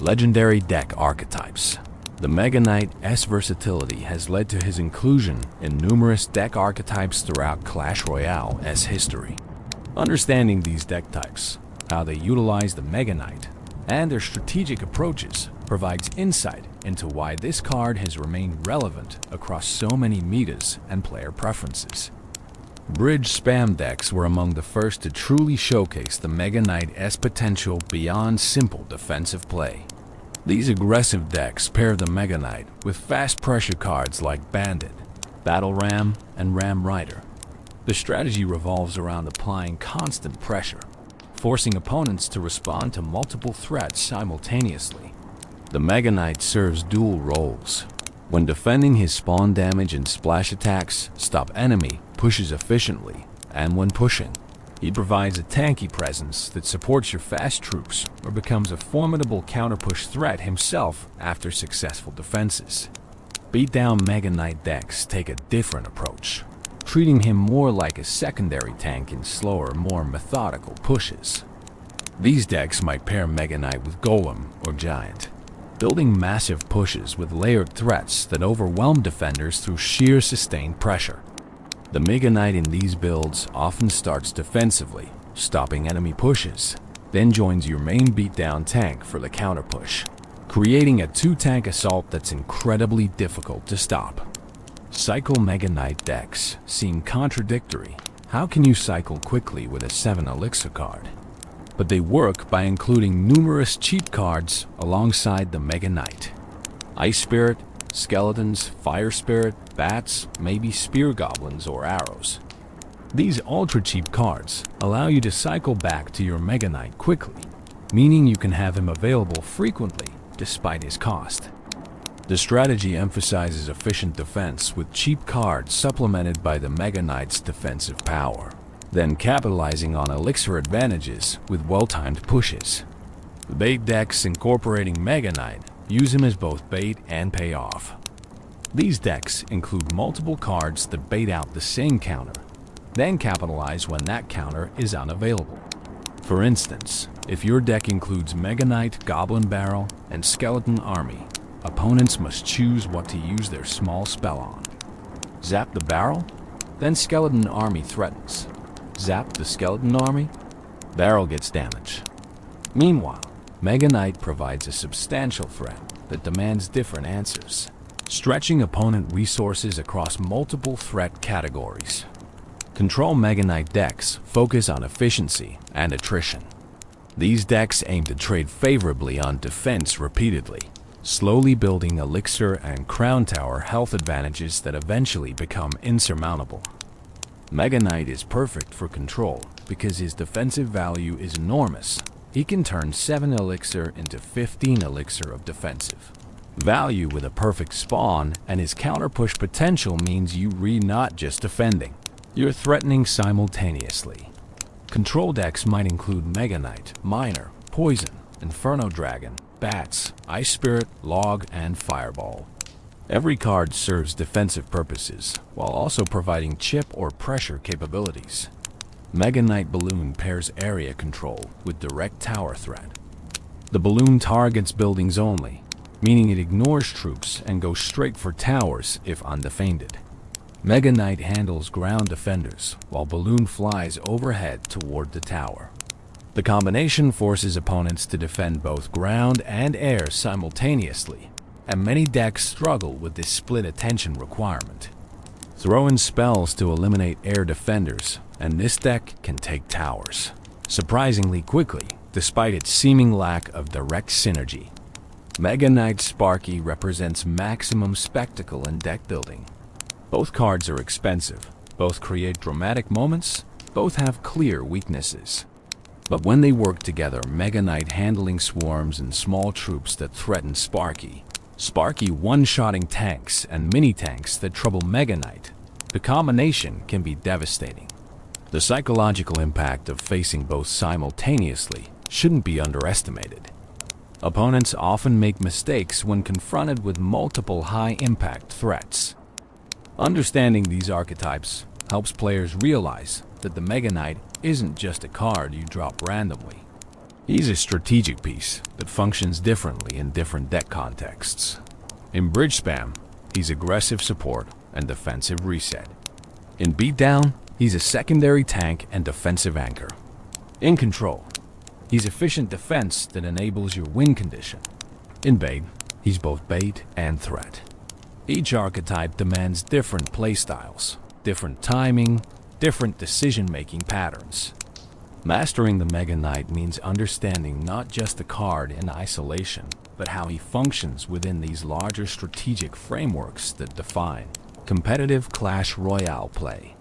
Legendary deck archetypes. The Mega Knight's versatility has led to his inclusion in numerous deck archetypes throughout Clash Royale's history. Understanding these deck types, how they utilize the Mega Knight, and their strategic approaches provides insight into why this card has remained relevant across so many metas and player preferences. Bridge spam decks were among the first to truly showcase the Mega Knight's potential beyond simple defensive play. These aggressive decks pair the Mega Knight with fast pressure cards like Bandit, Battle Ram, and Ram Rider. The strategy revolves around applying constant pressure, forcing opponents to respond to multiple threats simultaneously. The Mega Knight serves dual roles. When defending, his spawn damage and splash attacks stop enemy pushes efficiently, and when pushing, he provides a tanky presence that supports your fast troops or becomes a formidable counter-push threat himself after successful defenses. Beatdown Mega Knight decks take a different approach, treating him more like a secondary tank in slower, more methodical pushes. These decks might pair Mega Knight with Golem or Giant, building massive pushes with layered threats that overwhelm defenders through sheer sustained pressure. The Mega Knight in these builds often starts defensively, stopping enemy pushes, then joins your main beatdown tank for the counter push, creating a two-tank assault that's incredibly difficult to stop. Cycle Mega Knight decks seem contradictory. How can you cycle quickly with a 7 elixir card? But they work by including numerous cheap cards alongside the Mega Knight. Ice Spirit, Skeletons, Fire Spirit, Bats, maybe Spear Goblins or Arrows. These ultra-cheap cards allow you to cycle back to your Mega Knight quickly, meaning you can have him available frequently despite his cost. The strategy emphasizes efficient defense with cheap cards supplemented by the Mega Knight's defensive power, then capitalizing on elixir advantages with well-timed pushes. The bait decks incorporating Mega Knight use him as both bait and payoff. These decks include multiple cards that bait out the same counter, then capitalize when that counter is unavailable. For instance, if your deck includes Mega Knight, Goblin Barrel, and Skeleton Army, opponents must choose what to use their small spell on. Zap the barrel? Then Skeleton Army threatens. Zap the Skeleton Army? Barrel gets damage. Meanwhile, Mega Knight provides a substantial threat that demands different answers, stretching opponent resources across multiple threat categories. Control Mega Knight decks focus on efficiency and attrition. These decks aim to trade favorably on defense repeatedly, slowly building elixir and crown tower health advantages that eventually become insurmountable. Mega Knight is perfect for control because his defensive value is enormous. He can turn 7 elixir into 15 elixir of defensive value with a perfect spawn, and his counter-push potential means you're not just defending, you're threatening simultaneously. Control decks might include Mega Knight, Miner, Poison, Inferno Dragon, Bats, Ice Spirit, Log, and Fireball. Every card serves defensive purposes, while also providing chip or pressure capabilities. Mega Knight Balloon pairs area control with direct tower threat. The balloon targets buildings only, meaning it ignores troops and goes straight for towers if undefended. Mega Knight handles ground defenders, while Balloon flies overhead toward the tower. The combination forces opponents to defend both ground and air simultaneously, and many decks struggle with this split attention requirement. Throw in spells to eliminate air defenders, and this deck can take towers surprisingly quickly, despite its seeming lack of direct synergy. Mega Knight Sparky represents maximum spectacle in deck building. Both cards are expensive, both create dramatic moments, both have clear weaknesses. But when they work together, Mega Knight handling swarms and small troops that threaten Sparky, Sparky one-shotting tanks and mini-tanks that trouble Mega Knight, the combination can be devastating. The psychological impact of facing both simultaneously shouldn't be underestimated. Opponents often make mistakes when confronted with multiple high-impact threats. Understanding these archetypes helps players realize that the Mega Knight isn't just a card you drop randomly. He's a strategic piece that functions differently in different deck contexts. In bridge spam, he's aggressive support and defensive reset. In beatdown, he's a secondary tank and defensive anchor. In control, he's efficient defense that enables your win condition. In bait, he's both bait and threat. Each archetype demands different playstyles, different timing, different decision-making patterns. Mastering the Mega Knight means understanding not just the card in isolation, but how he functions within these larger strategic frameworks that define competitive Clash Royale play.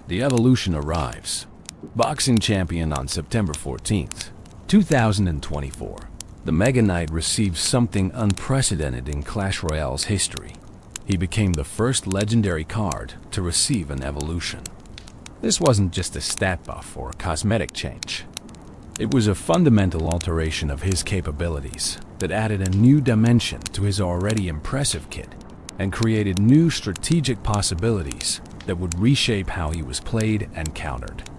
The evolution arrives. Boxing champion on September 14th, 2024. The Mega Knight received something unprecedented in Clash Royale's history. He became the first legendary card to receive an evolution. This wasn't just a stat buff or a cosmetic change. It was a fundamental alteration of his capabilities that added a new dimension to his already impressive kit and created new strategic possibilities that would reshape how he was played and countered.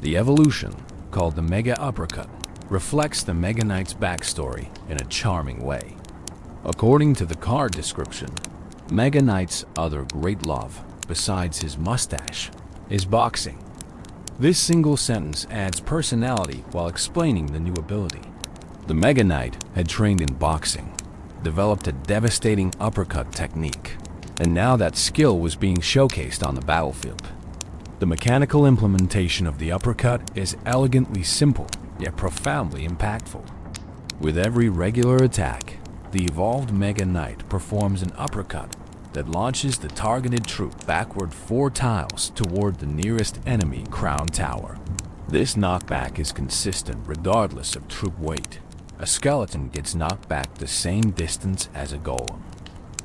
The evolution, called the Mega Uppercut, reflects the Mega Knight's backstory in a charming way. According to the card description, Mega Knight's other great love, besides his mustache, is boxing. This single sentence adds personality while explaining the new ability. The Mega Knight had trained in boxing, developed a devastating uppercut technique, and now that skill was being showcased on the battlefield. The mechanical implementation of the uppercut is elegantly simple, yet profoundly impactful. With every regular attack, the evolved Mega Knight performs an uppercut that launches the targeted troop backward 4 tiles toward the nearest enemy crown tower. This knockback is consistent regardless of troop weight. A skeleton gets knocked back the same distance as a golem.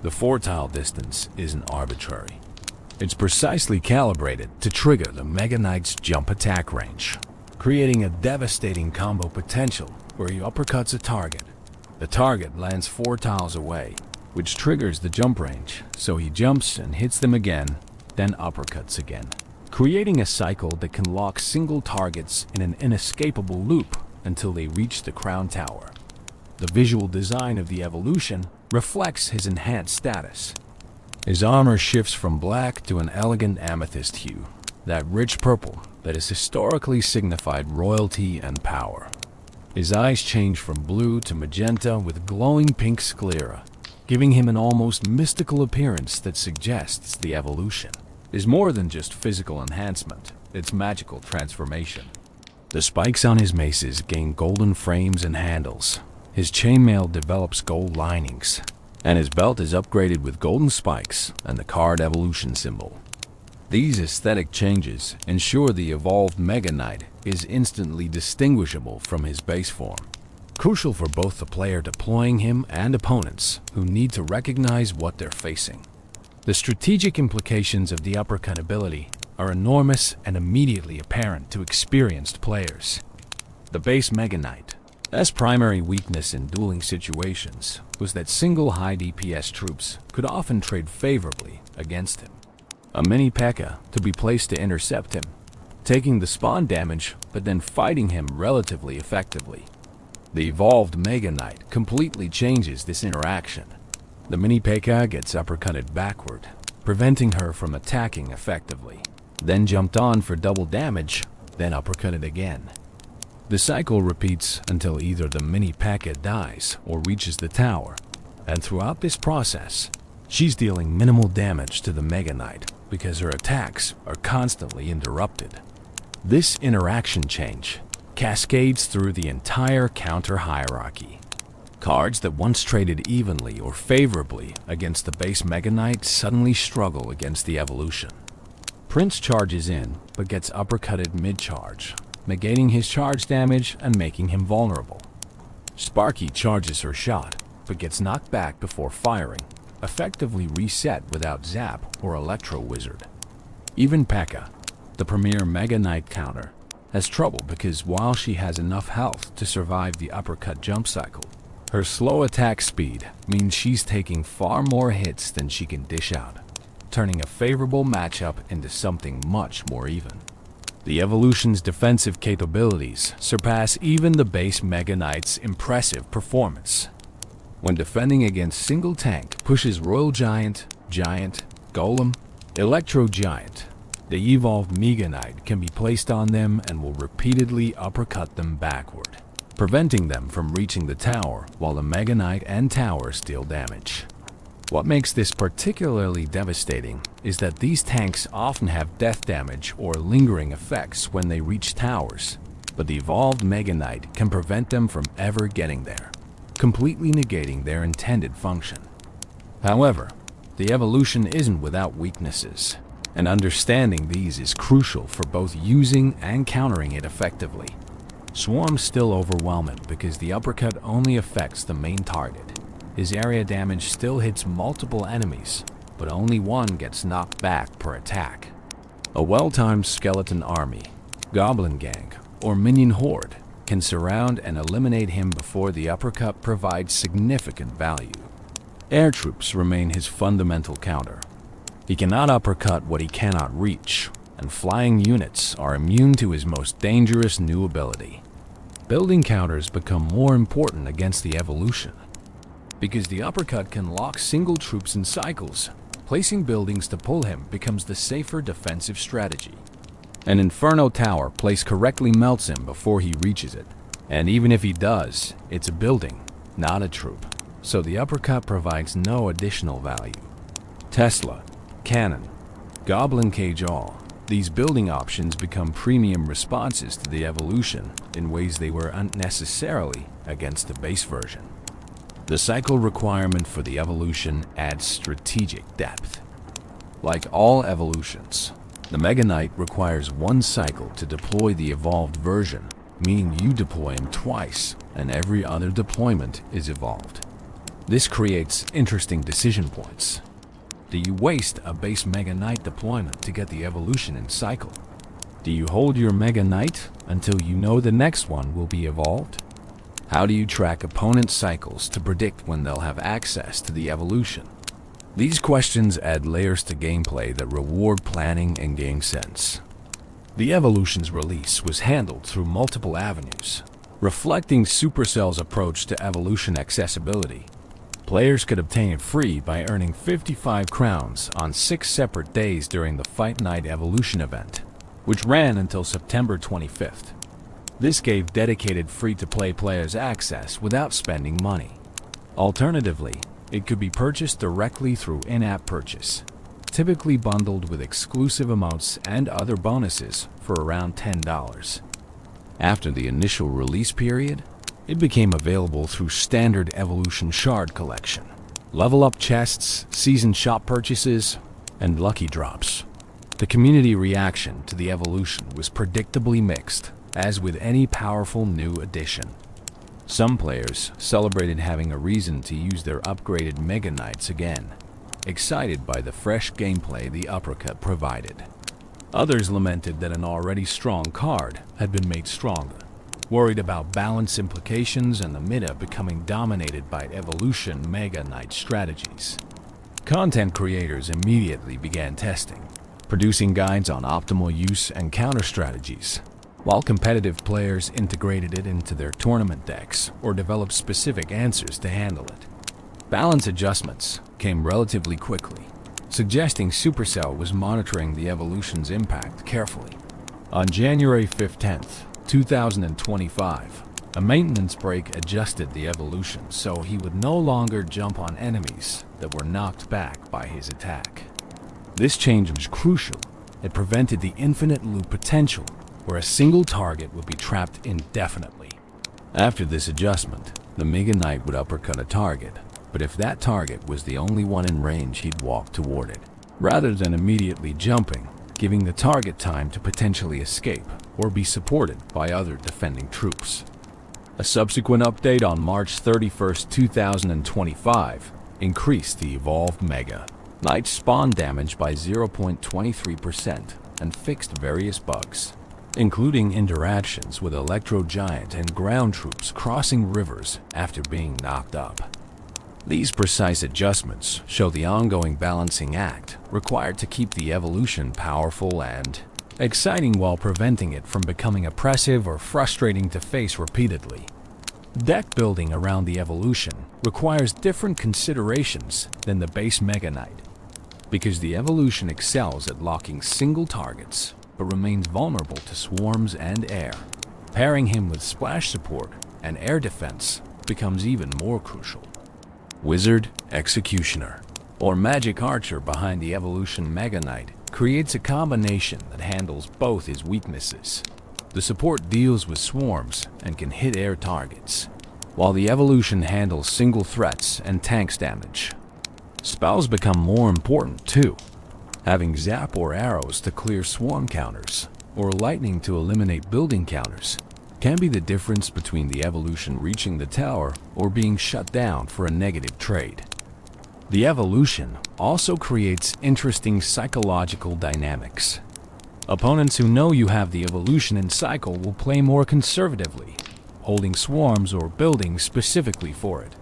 The 4-tile distance isn't arbitrary. It's precisely calibrated to trigger the Mega Knight's jump attack range, creating a devastating combo potential where he uppercuts a target. The target lands 4 tiles away, which triggers the jump range, so he jumps and hits them again, then uppercuts again, creating a cycle that can lock single targets in an inescapable loop until they reach the crown tower. The visual design of the evolution reflects his enhanced status. His armor shifts from black to an elegant amethyst hue, that rich purple that has historically signified royalty and power. His eyes change from blue to magenta with glowing pink sclera, giving him an almost mystical appearance that suggests the evolution is more than just physical enhancement, it's magical transformation. The spikes on his maces gain golden frames and handles. His chainmail develops gold linings, and his belt is upgraded with golden spikes and the card evolution symbol. These aesthetic changes ensure the evolved Mega Knight is instantly distinguishable from his base form, crucial for both the player deploying him and opponents who need to recognize what they're facing. The strategic implications of the uppercut ability are enormous and immediately apparent to experienced players. The base Mega Knight, his primary weakness in dueling situations was that single high DPS troops could often trade favorably against him. A mini P.E.K.K.A. to be placed to intercept him, taking the spawn damage but then fighting him relatively effectively. The evolved Mega Knight completely changes this interaction. The mini P.E.K.K.A. gets uppercutted backward, preventing her from attacking effectively, then jumped on for double damage, then uppercutted again. The cycle repeats until either the mini P.E.K.K.A. dies or reaches the tower, and throughout this process, she's dealing minimal damage to the Mega Knight because her attacks are constantly interrupted. This interaction change cascades through the entire counter hierarchy. Cards that once traded evenly or favorably against the base Mega Knight suddenly struggle against the evolution. Prince charges in but gets uppercutted mid-charge, negating his charge damage and making him vulnerable. Sparky charges her shot but gets knocked back before firing, effectively reset without Zap or Electro Wizard. Even P.E.K.K.A., the premier Mega Knight counter, has trouble because while she has enough health to survive the uppercut jump cycle, her slow attack speed means she's taking far more hits than she can dish out, turning a favorable matchup into something much more even. The evolution's defensive capabilities surpass even the base Mega Knight's impressive performance. When defending against single tank pushes Royal Giant, Giant, Golem, Electro Giant, the evolved Mega Knight can be placed on them and will repeatedly uppercut them backward, preventing them from reaching the tower while the Mega Knight and towers deal damage. What makes this particularly devastating is that these tanks often have death damage or lingering effects when they reach towers, but the evolved Mega Knight can prevent them from ever getting there, completely negating their intended function. However, the evolution isn't without weaknesses, and understanding these is crucial for both using and countering it effectively. Swarm's still overwhelming because the uppercut only affects the main target. His area damage still hits multiple enemies, but only one gets knocked back per attack. A well-timed skeleton army, goblin gang, or minion horde can surround and eliminate him before the uppercut provides significant value. Air troops remain his fundamental counter. He cannot uppercut what he cannot reach, and flying units are immune to his most dangerous new ability. Building counters become more important against the evolution. Because the uppercut can lock single troops in cycles, placing buildings to pull him becomes the safer defensive strategy. An Inferno Tower placed correctly melts him before he reaches it, and even if he does, it's a building, not a troop, so the uppercut provides no additional value. Tesla, Cannon, Goblin Cage all, these building options become premium responses to the evolution in ways they were unnecessarily against the base version. The cycle requirement for the evolution adds strategic depth. Like all evolutions, the Mega Knight requires one cycle to deploy the evolved version, meaning you deploy him twice and every other deployment is evolved. This creates interesting decision points. Do you waste a base Mega Knight deployment to get the evolution in cycle? Do you hold your Mega Knight until you know the next one will be evolved? How do you track opponent cycles to predict when they'll have access to the evolution? These questions add layers to gameplay that reward planning and game sense. The evolution's release was handled through multiple avenues, reflecting Supercell's approach to evolution accessibility. Players could obtain it free by earning 55 crowns on 6 separate days during the Fight Night Evolution event, which ran until September 25th. This gave dedicated free-to-play players access without spending money. Alternatively, it could be purchased directly through in-app purchase, typically bundled with exclusive emotes and other bonuses for around $10. After the initial release period, it became available through standard Evolution Shard collection, level up chests, season shop purchases, and lucky drops. The community reaction to the evolution was predictably mixed, as with any powerful new addition. Some players celebrated having a reason to use their upgraded Mega Knights again, excited by the fresh gameplay the uppercut provided. Others lamented that an already strong card had been made stronger, worried about balance implications and the meta becoming dominated by evolution Mega Knight strategies. Content creators immediately began testing, producing guides on optimal use and counter strategies, while competitive players integrated it into their tournament decks or developed specific answers to handle it. Balance adjustments came relatively quickly, suggesting Supercell was monitoring the evolution's impact carefully. On January 15, 2025, a maintenance break adjusted the evolution so he would no longer jump on enemies that were knocked back by his attack. This change was crucial. It prevented the infinite loop potential, where a single target would be trapped indefinitely. After this adjustment, the Mega Knight would uppercut a target, but if that target was the only one in range, he'd walk toward it, rather than immediately jumping, giving the target time to potentially escape or be supported by other defending troops. A subsequent update on March 31, 2025, increased the evolved Mega Knight's spawn damage by 0.23% and fixed various bugs, including interactions with Electro Giant and ground troops crossing rivers after being knocked up. These precise adjustments show the ongoing balancing act required to keep the evolution powerful and exciting while preventing it from becoming oppressive or frustrating to face repeatedly. Deck building around the evolution requires different considerations than the base Mega Knight, because the evolution excels at locking single targets but remains vulnerable to swarms and air. Pairing him with splash support and air defense becomes even more crucial. Wizard Executioner, or Magic Archer behind the evolution Mega Knight, creates a combination that handles both his weaknesses. The support deals with swarms and can hit air targets, while the evolution handles single threats and tanks damage. Spells become more important too. Having zap or arrows to clear swarm counters, or lightning to eliminate building counters, can be the difference between the evolution reaching the tower or being shut down for a negative trade. The evolution also creates interesting psychological dynamics. Opponents who know you have the evolution in cycle will play more conservatively, holding swarms or buildings specifically for it.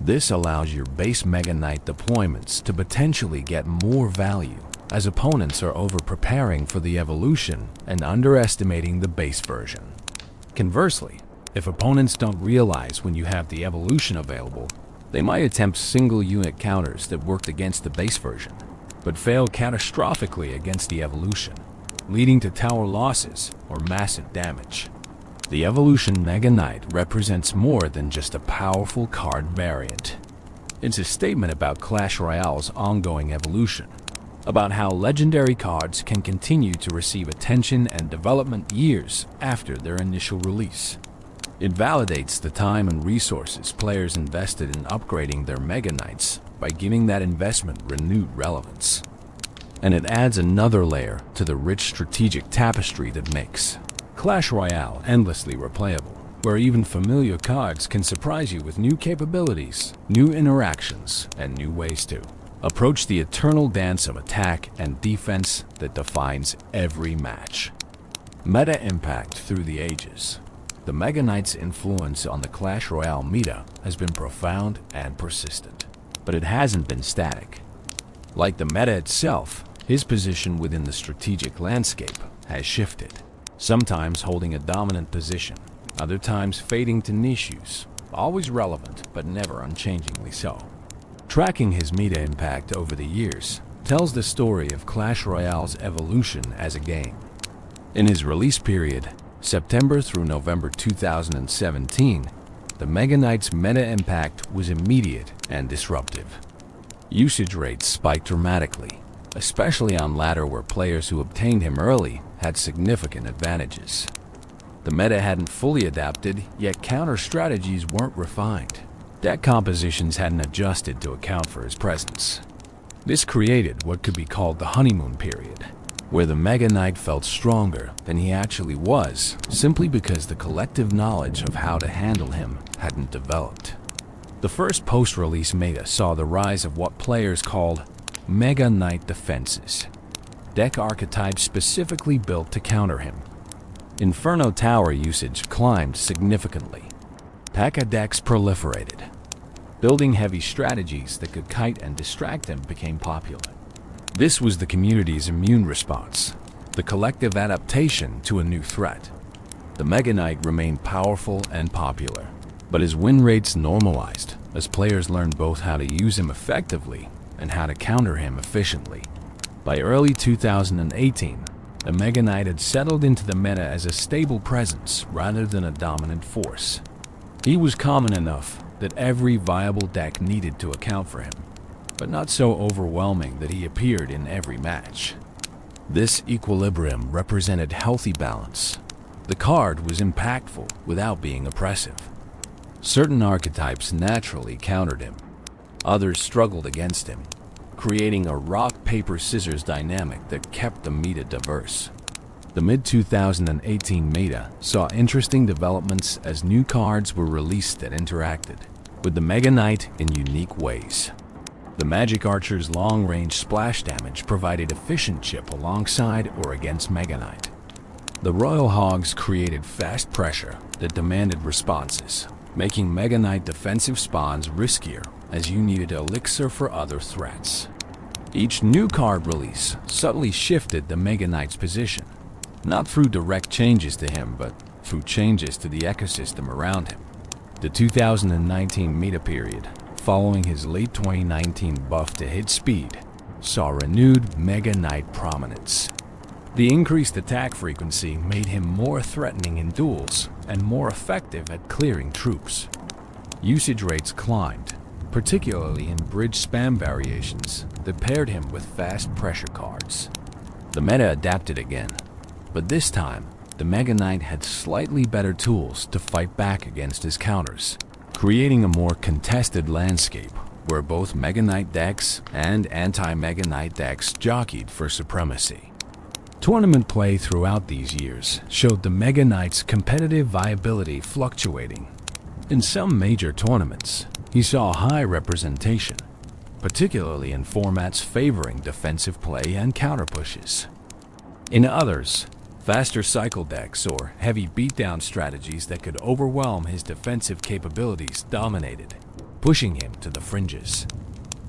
This allows your base Mega Knight deployments to potentially get more value, as opponents are over-preparing for the evolution and underestimating the base version. Conversely, if opponents don't realize when you have the evolution available, they might attempt single-unit counters that worked against the base version, but fail catastrophically against the evolution, leading to tower losses or massive damage. The evolution Mega Knight represents more than just a powerful card variant. It's a statement about Clash Royale's ongoing evolution, about how legendary cards can continue to receive attention and development years after their initial release. It validates the time and resources players invested in upgrading their Mega Knights by giving that investment renewed relevance. And it adds another layer to the rich strategic tapestry that makes Clash Royale endlessly replayable, where even familiar cards can surprise you with new capabilities, new interactions, and new ways to approach the eternal dance of attack and defense that defines every match. Meta impact through the ages. The Mega Knight's influence on the Clash Royale meta has been profound and persistent, but it hasn't been static. Like the meta itself, his position within the strategic landscape has shifted, sometimes holding a dominant position, other times fading to niche use, always relevant but never unchangingly so. Tracking his meta impact over the years tells the story of Clash Royale's evolution as a game. In his release period, September through November 2017, the Mega Knight's meta impact was immediate and disruptive. Usage rates spiked dramatically, especially on ladder where players who obtained him early had significant advantages. The meta hadn't fully adapted, yet counter strategies weren't refined. Deck compositions hadn't adjusted to account for his presence. This created what could be called the honeymoon period, where the Mega Knight felt stronger than he actually was, simply because the collective knowledge of how to handle him hadn't developed. The first post-release meta saw the rise of what players called Mega Knight defenses, deck archetypes specifically built to counter him. Inferno Tower usage climbed significantly. P.E.K.K.A decks proliferated. Building heavy strategies that could kite and distract him became popular. This was the community's immune response, the collective adaptation to a new threat. The Mega Knight remained powerful and popular, but his win rates normalized as players learned both how to use him effectively and how to counter him efficiently. By early 2018, the Mega Knight had settled into the meta as a stable presence rather than a dominant force. He was common enough that every viable deck needed to account for him, but not so overwhelming that he appeared in every match. This equilibrium represented healthy balance. The card was impactful without being oppressive. Certain archetypes naturally countered him. Others struggled against him, creating a rock-paper-scissors dynamic that kept the meta diverse. The mid-2018 meta saw interesting developments as new cards were released that interacted with the Mega Knight in unique ways. The Magic Archer's long-range splash damage provided efficient chip alongside or against Mega Knight. The Royal Hogs created fast pressure that demanded responses, making Mega Knight defensive spawns riskier as you needed elixir for other threats. Each new card release subtly shifted the Mega Knight's position, not through direct changes to him, but through changes to the ecosystem around him. The 2019 meta period, following his late 2019 buff to hit speed, saw renewed Mega Knight prominence. The increased attack frequency made him more threatening in duels and more effective at clearing troops. Usage rates climbed, particularly in bridge spam variations that paired him with fast pressure cards. The meta adapted again, but this time, the Mega Knight had slightly better tools to fight back against his counters, creating a more contested landscape where both Mega Knight decks and anti-Mega Knight decks jockeyed for supremacy. Tournament play throughout these years showed the Mega Knight's competitive viability fluctuating. In some major tournaments, he saw high representation, particularly in formats favoring defensive play and counter pushes. In others, faster cycle decks or heavy beatdown strategies that could overwhelm his defensive capabilities dominated, pushing him to the fringes.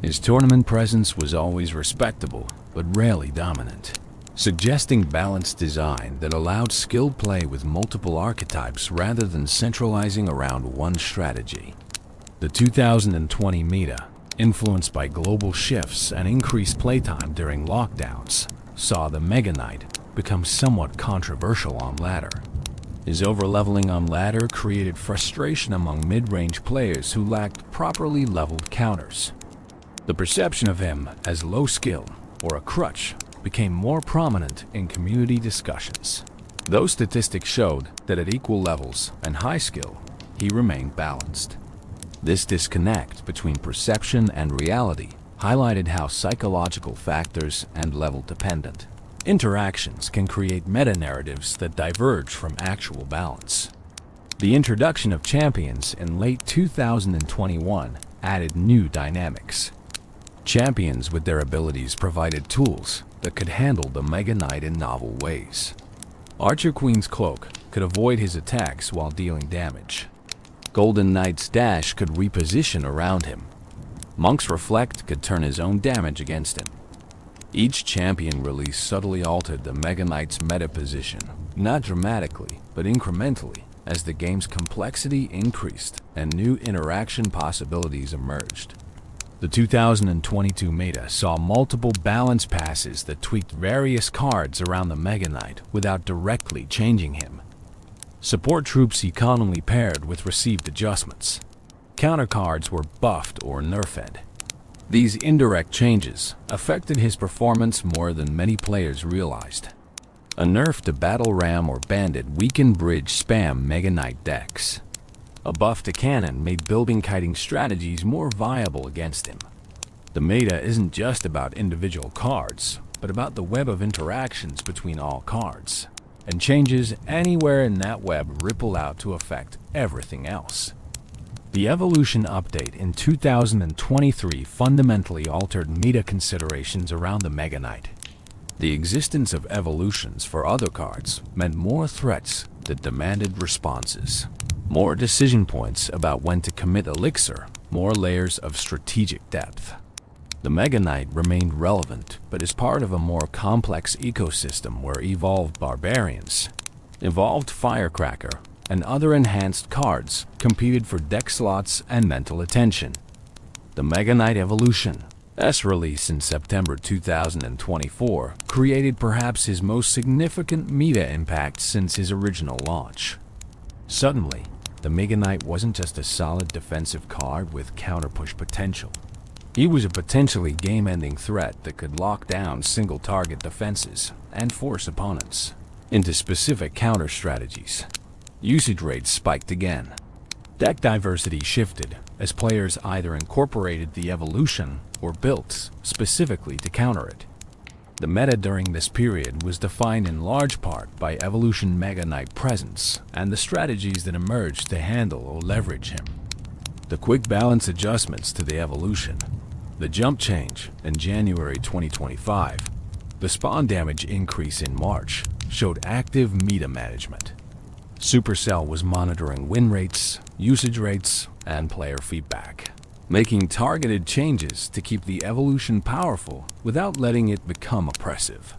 His tournament presence was always respectable, but rarely dominant, suggesting balanced design that allowed skilled play with multiple archetypes rather than centralizing around one strategy. The 2020 meta, influenced by global shifts and increased playtime during lockdowns, saw the Mega Knight become somewhat controversial on ladder. His overleveling on ladder created frustration among mid-range players who lacked properly leveled counters. The perception of him as low skill or a crutch became more prominent in community discussions. Those statistics showed that at equal levels and high skill, he remained balanced. This disconnect between perception and reality highlighted how psychological factors and level-dependent interactions can create meta-narratives that diverge from actual balance. The introduction of champions in late 2021 added new dynamics. Champions with their abilities provided tools that could handle the Mega Knight in novel ways. Archer Queen's Cloak could avoid his attacks while dealing damage. Golden Knight's Dash could reposition around him. Monk's Reflect could turn his own damage against him. Each champion release subtly altered the Mega Knight's meta position, not dramatically, but incrementally, as the game's complexity increased and new interaction possibilities emerged. The 2022 meta saw multiple balance passes that tweaked various cards around the Mega Knight without directly changing him. Support troops he commonly paired with received adjustments. Counter cards were buffed or nerfed. These indirect changes affected his performance more than many players realized. A nerf to Battle Ram or Bandit weakened bridge spam Mega Knight decks. A buff to Cannon made building kiting strategies more viable against him. The meta isn't just about individual cards, but about the web of interactions between all cards, and changes anywhere in that web ripple out to affect everything else. The Evolution update in 2023 fundamentally altered meta considerations around the Mega Knight. The existence of evolutions for other cards meant more threats that demanded responses, more decision points about when to commit elixir, more layers of strategic depth. The Mega Knight remained relevant, but is part of a more complex ecosystem where evolved barbarians, evolved firecracker, and other enhanced cards competed for deck slots and mental attention. The Mega Knight Evolution, S release in September 2024, created perhaps his most significant meta impact since his original launch. Suddenly, the Mega Knight wasn't just a solid defensive card with counter-push potential. He was a potentially game-ending threat that could lock down single-target defenses and force opponents into specific counter strategies. Usage rates spiked again. Deck diversity shifted as players either incorporated the evolution or built specifically to counter it. The meta during this period was defined in large part by Evolution Mega Knight presence and the strategies that emerged to handle or leverage him. The quick balance adjustments to the evolution, the jump change in January 2025, the spawn damage increase in March showed active meta management. Supercell was monitoring win rates, usage rates, and player feedback, making targeted changes to keep the evolution powerful without letting it become oppressive.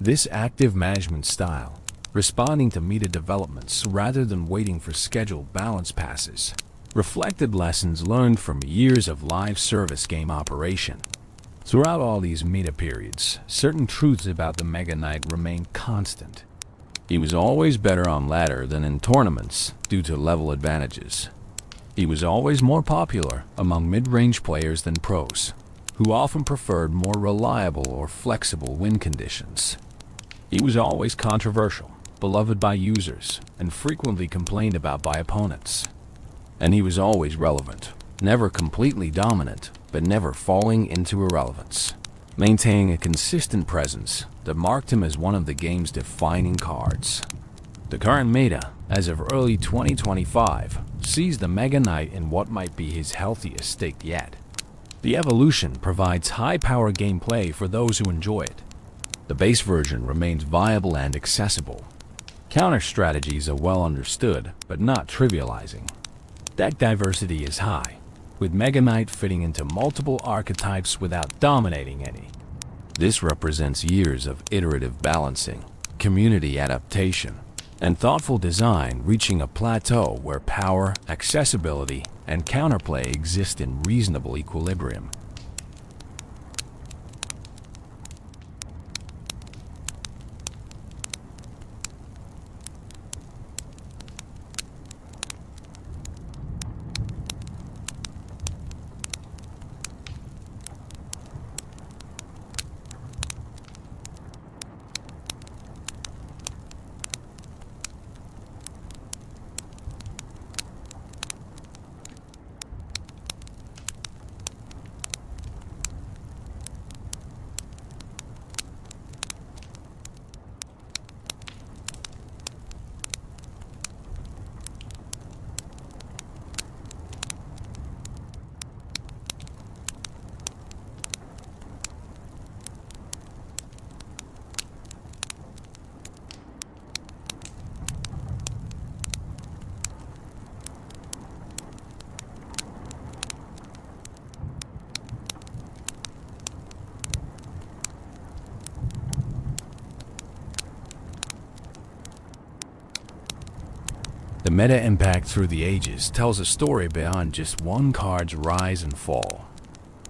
This active management style, responding to meta developments rather than waiting for scheduled balance passes, reflected lessons learned from years of live service game operation. Throughout all these meta periods, certain truths about the Mega Knight remained constant. He was always better on ladder than in tournaments due to level advantages. He was always more popular among mid-range players than pros, who often preferred more reliable or flexible win conditions. He was always controversial, beloved by users, and frequently complained about by opponents. And he was always relevant, never completely dominant, but never falling into irrelevance, maintaining a consistent presence that marked him as one of the game's defining cards. The current meta, as of early 2025, sees the Mega Knight in what might be his healthiest state yet. The evolution provides high-power gameplay for those who enjoy it. The base version remains viable and accessible. Counter strategies are well understood, but not trivializing. Deck diversity is high, with Mega Knight fitting into multiple archetypes without dominating any. This represents years of iterative balancing, community adaptation, and thoughtful design reaching a plateau where power, accessibility, and counterplay exist in reasonable equilibrium. The meta impact through the ages tells a story beyond just one card's rise and fall.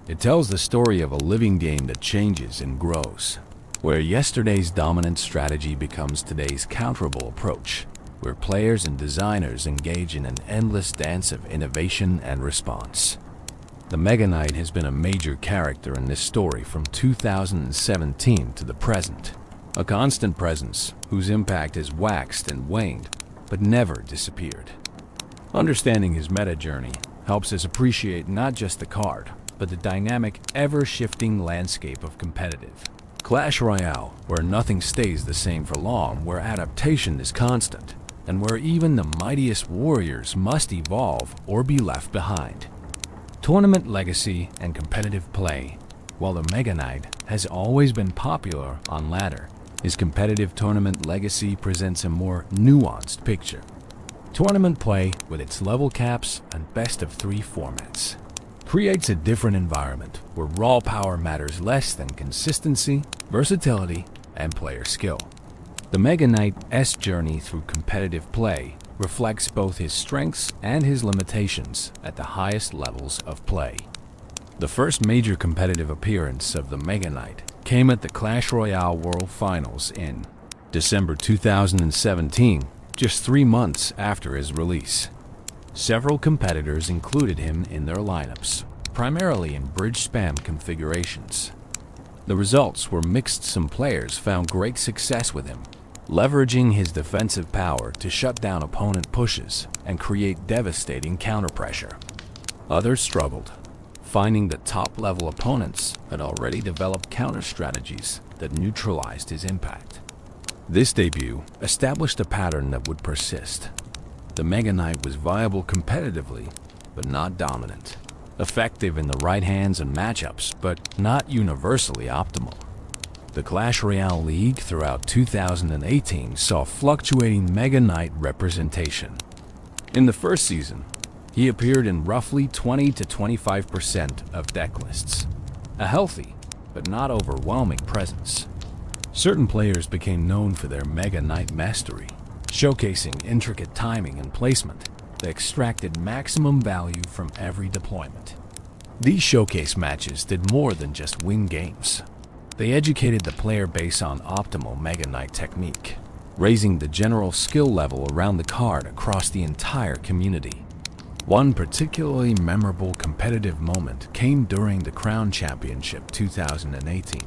It tells the story of a living game that changes and grows, where yesterday's dominant strategy becomes today's counterable approach, where players and designers engage in an endless dance of innovation and response. The Mega Knight has been a major character in this story from 2017 to the present, a constant presence whose impact has waxed and waned, but never disappeared. Understanding his meta journey helps us appreciate not just the card, but the dynamic, ever-shifting landscape of competitive Clash Royale, where nothing stays the same for long, where adaptation is constant, and where even the mightiest warriors must evolve or be left behind. Tournament legacy and competitive play. While the Mega Knight has always been popular on ladder, his competitive tournament legacy presents a more nuanced picture. Tournament play with its level caps and best-of-3 formats. creates a different environment where raw power matters less than consistency, versatility, and player skill. The Mega Knight's journey through competitive play reflects both his strengths and his limitations at the highest levels of play. The first major competitive appearance of the Mega Knight came at the Clash Royale World Finals in December 2017, just 3 months after his release. Several competitors included him in their lineups, primarily in bridge spam configurations. The results were mixed. Some players found great success with him, leveraging his defensive power to shut down opponent pushes and create devastating counterpressure. Others struggled, finding that top-level opponents had already developed counter strategies that neutralized his impact. This debut established a pattern that would persist. The Mega Knight was viable competitively, but not dominant. Effective in the right hands and matchups, but not universally optimal. The Clash Royale League throughout 2018 saw fluctuating Mega Knight representation. In the first season, he appeared in roughly 20 to 25% of deck lists, a healthy but not overwhelming presence. Certain players became known for their Mega Knight mastery, showcasing intricate timing and placement that extracted maximum value from every deployment. These showcase matches did more than just win games. They educated the player base on optimal Mega Knight technique, raising the general skill level around the card across the entire community. One particularly memorable competitive moment came during the Crown Championship 2018,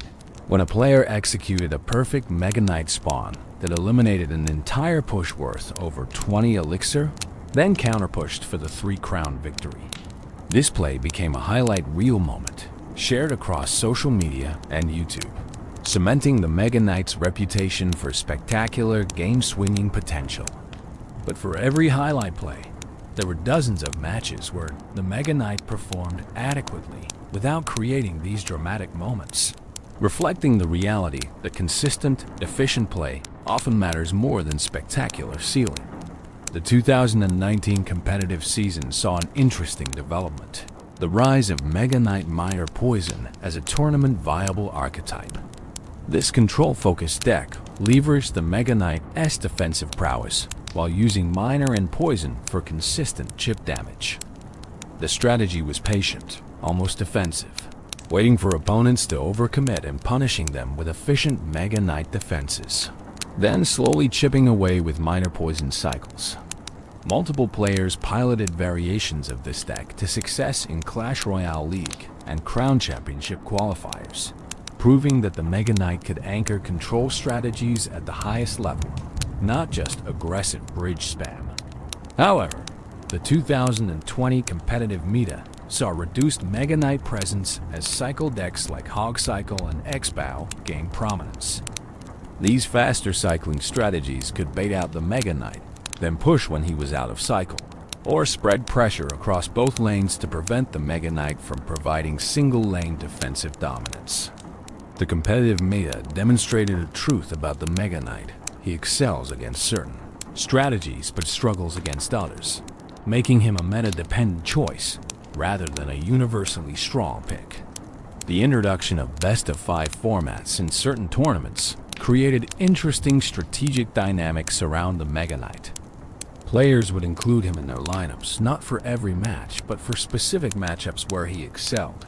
when a player executed a perfect Mega Knight spawn that eliminated an entire push worth over 20 elixir, then counterpushed for the 3 crown victory. This play became a highlight reel moment, shared across social media and YouTube, cementing the Mega Knight's reputation for spectacular game-swinging potential. But for every highlight play, there were dozens of matches where the Mega Knight performed adequately without creating these dramatic moments, reflecting the reality that consistent, efficient play often matters more than spectacular ceiling. The 2019 competitive season saw an interesting development: the rise of Mega Knight Minor Poison as a tournament-viable archetype. This control-focused deck leveraged the Mega Knight's defensive prowess while using Minor and Poison for consistent chip damage. The strategy was patient, almost defensive, waiting for opponents to overcommit and punishing them with efficient Mega Knight defenses, then slowly chipping away with Minor Poison cycles. Multiple players piloted variations of this deck to success in Clash Royale League and Crown Championship qualifiers, proving that the Mega Knight could anchor control strategies at the highest level, not just aggressive bridge spam. However, the 2020 competitive meta saw reduced Mega Knight presence as cycle decks like Hog Cycle and X-Bow gained prominence. These faster cycling strategies could bait out the Mega Knight, then push when he was out of cycle, or spread pressure across both lanes to prevent the Mega Knight from providing single-lane defensive dominance. The competitive meta demonstrated a truth about the Mega Knight: he excels against certain strategies but struggles against others, making him a meta-dependent choice rather than a universally strong pick. The introduction of best-of-5 formats in certain tournaments created interesting strategic dynamics around the Mega Knight. Players would include him in their lineups not for every match, but for specific matchups where he excelled.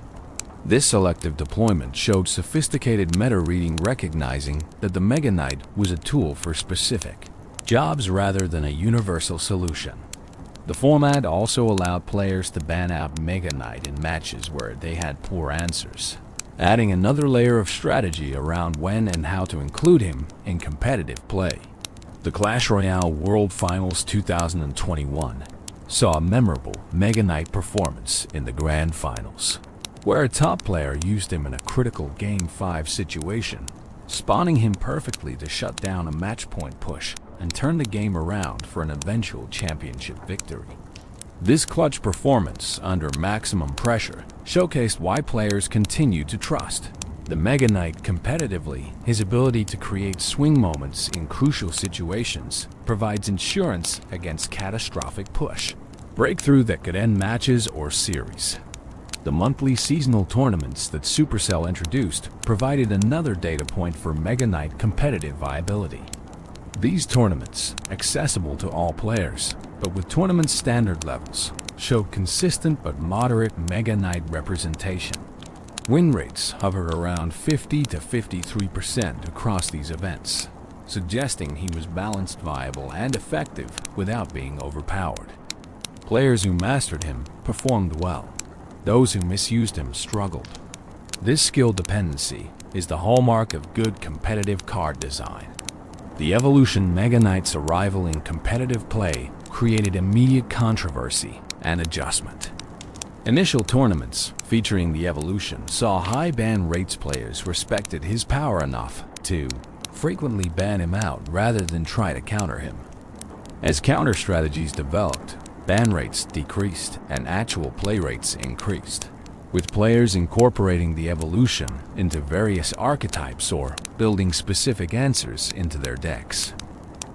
This selective deployment showed sophisticated meta reading, recognizing that the Mega Knight was a tool for specific jobs rather than a universal solution. The format also allowed players to ban out Mega Knight in matches where they had poor answers, adding another layer of strategy around when and how to include him in competitive play. The Clash Royale World Finals 2021 saw a memorable Mega Knight performance in the Grand Finals, where a top player used him in a critical Game 5 situation, spawning him perfectly to shut down a match point push and turn the game around for an eventual championship victory. This clutch performance under maximum pressure showcased why players continue to trust the Mega Knight competitively. His ability to create swing moments in crucial situations provides insurance against catastrophic push breakthrough that could end matches or series. The monthly seasonal tournaments that Supercell introduced provided another data point for Mega Knight competitive viability. These tournaments, accessible to all players, but with tournament standard levels, showed consistent but moderate Mega Knight representation. Win rates hover around 50 to 53% across these events, suggesting he was balanced, viable, and effective without being overpowered. Players who mastered him performed well. Those who misused him struggled. This skill dependency is the hallmark of good competitive card design. The Evolution Mega Knight's arrival in competitive play created immediate controversy and adjustment. Initial tournaments featuring the Evolution saw high ban rates. Players respected his power enough to frequently ban him out rather than try to counter him. As counter strategies developed, ban rates decreased and actual play rates increased, with players incorporating the Evolution into various archetypes or building specific answers into their decks.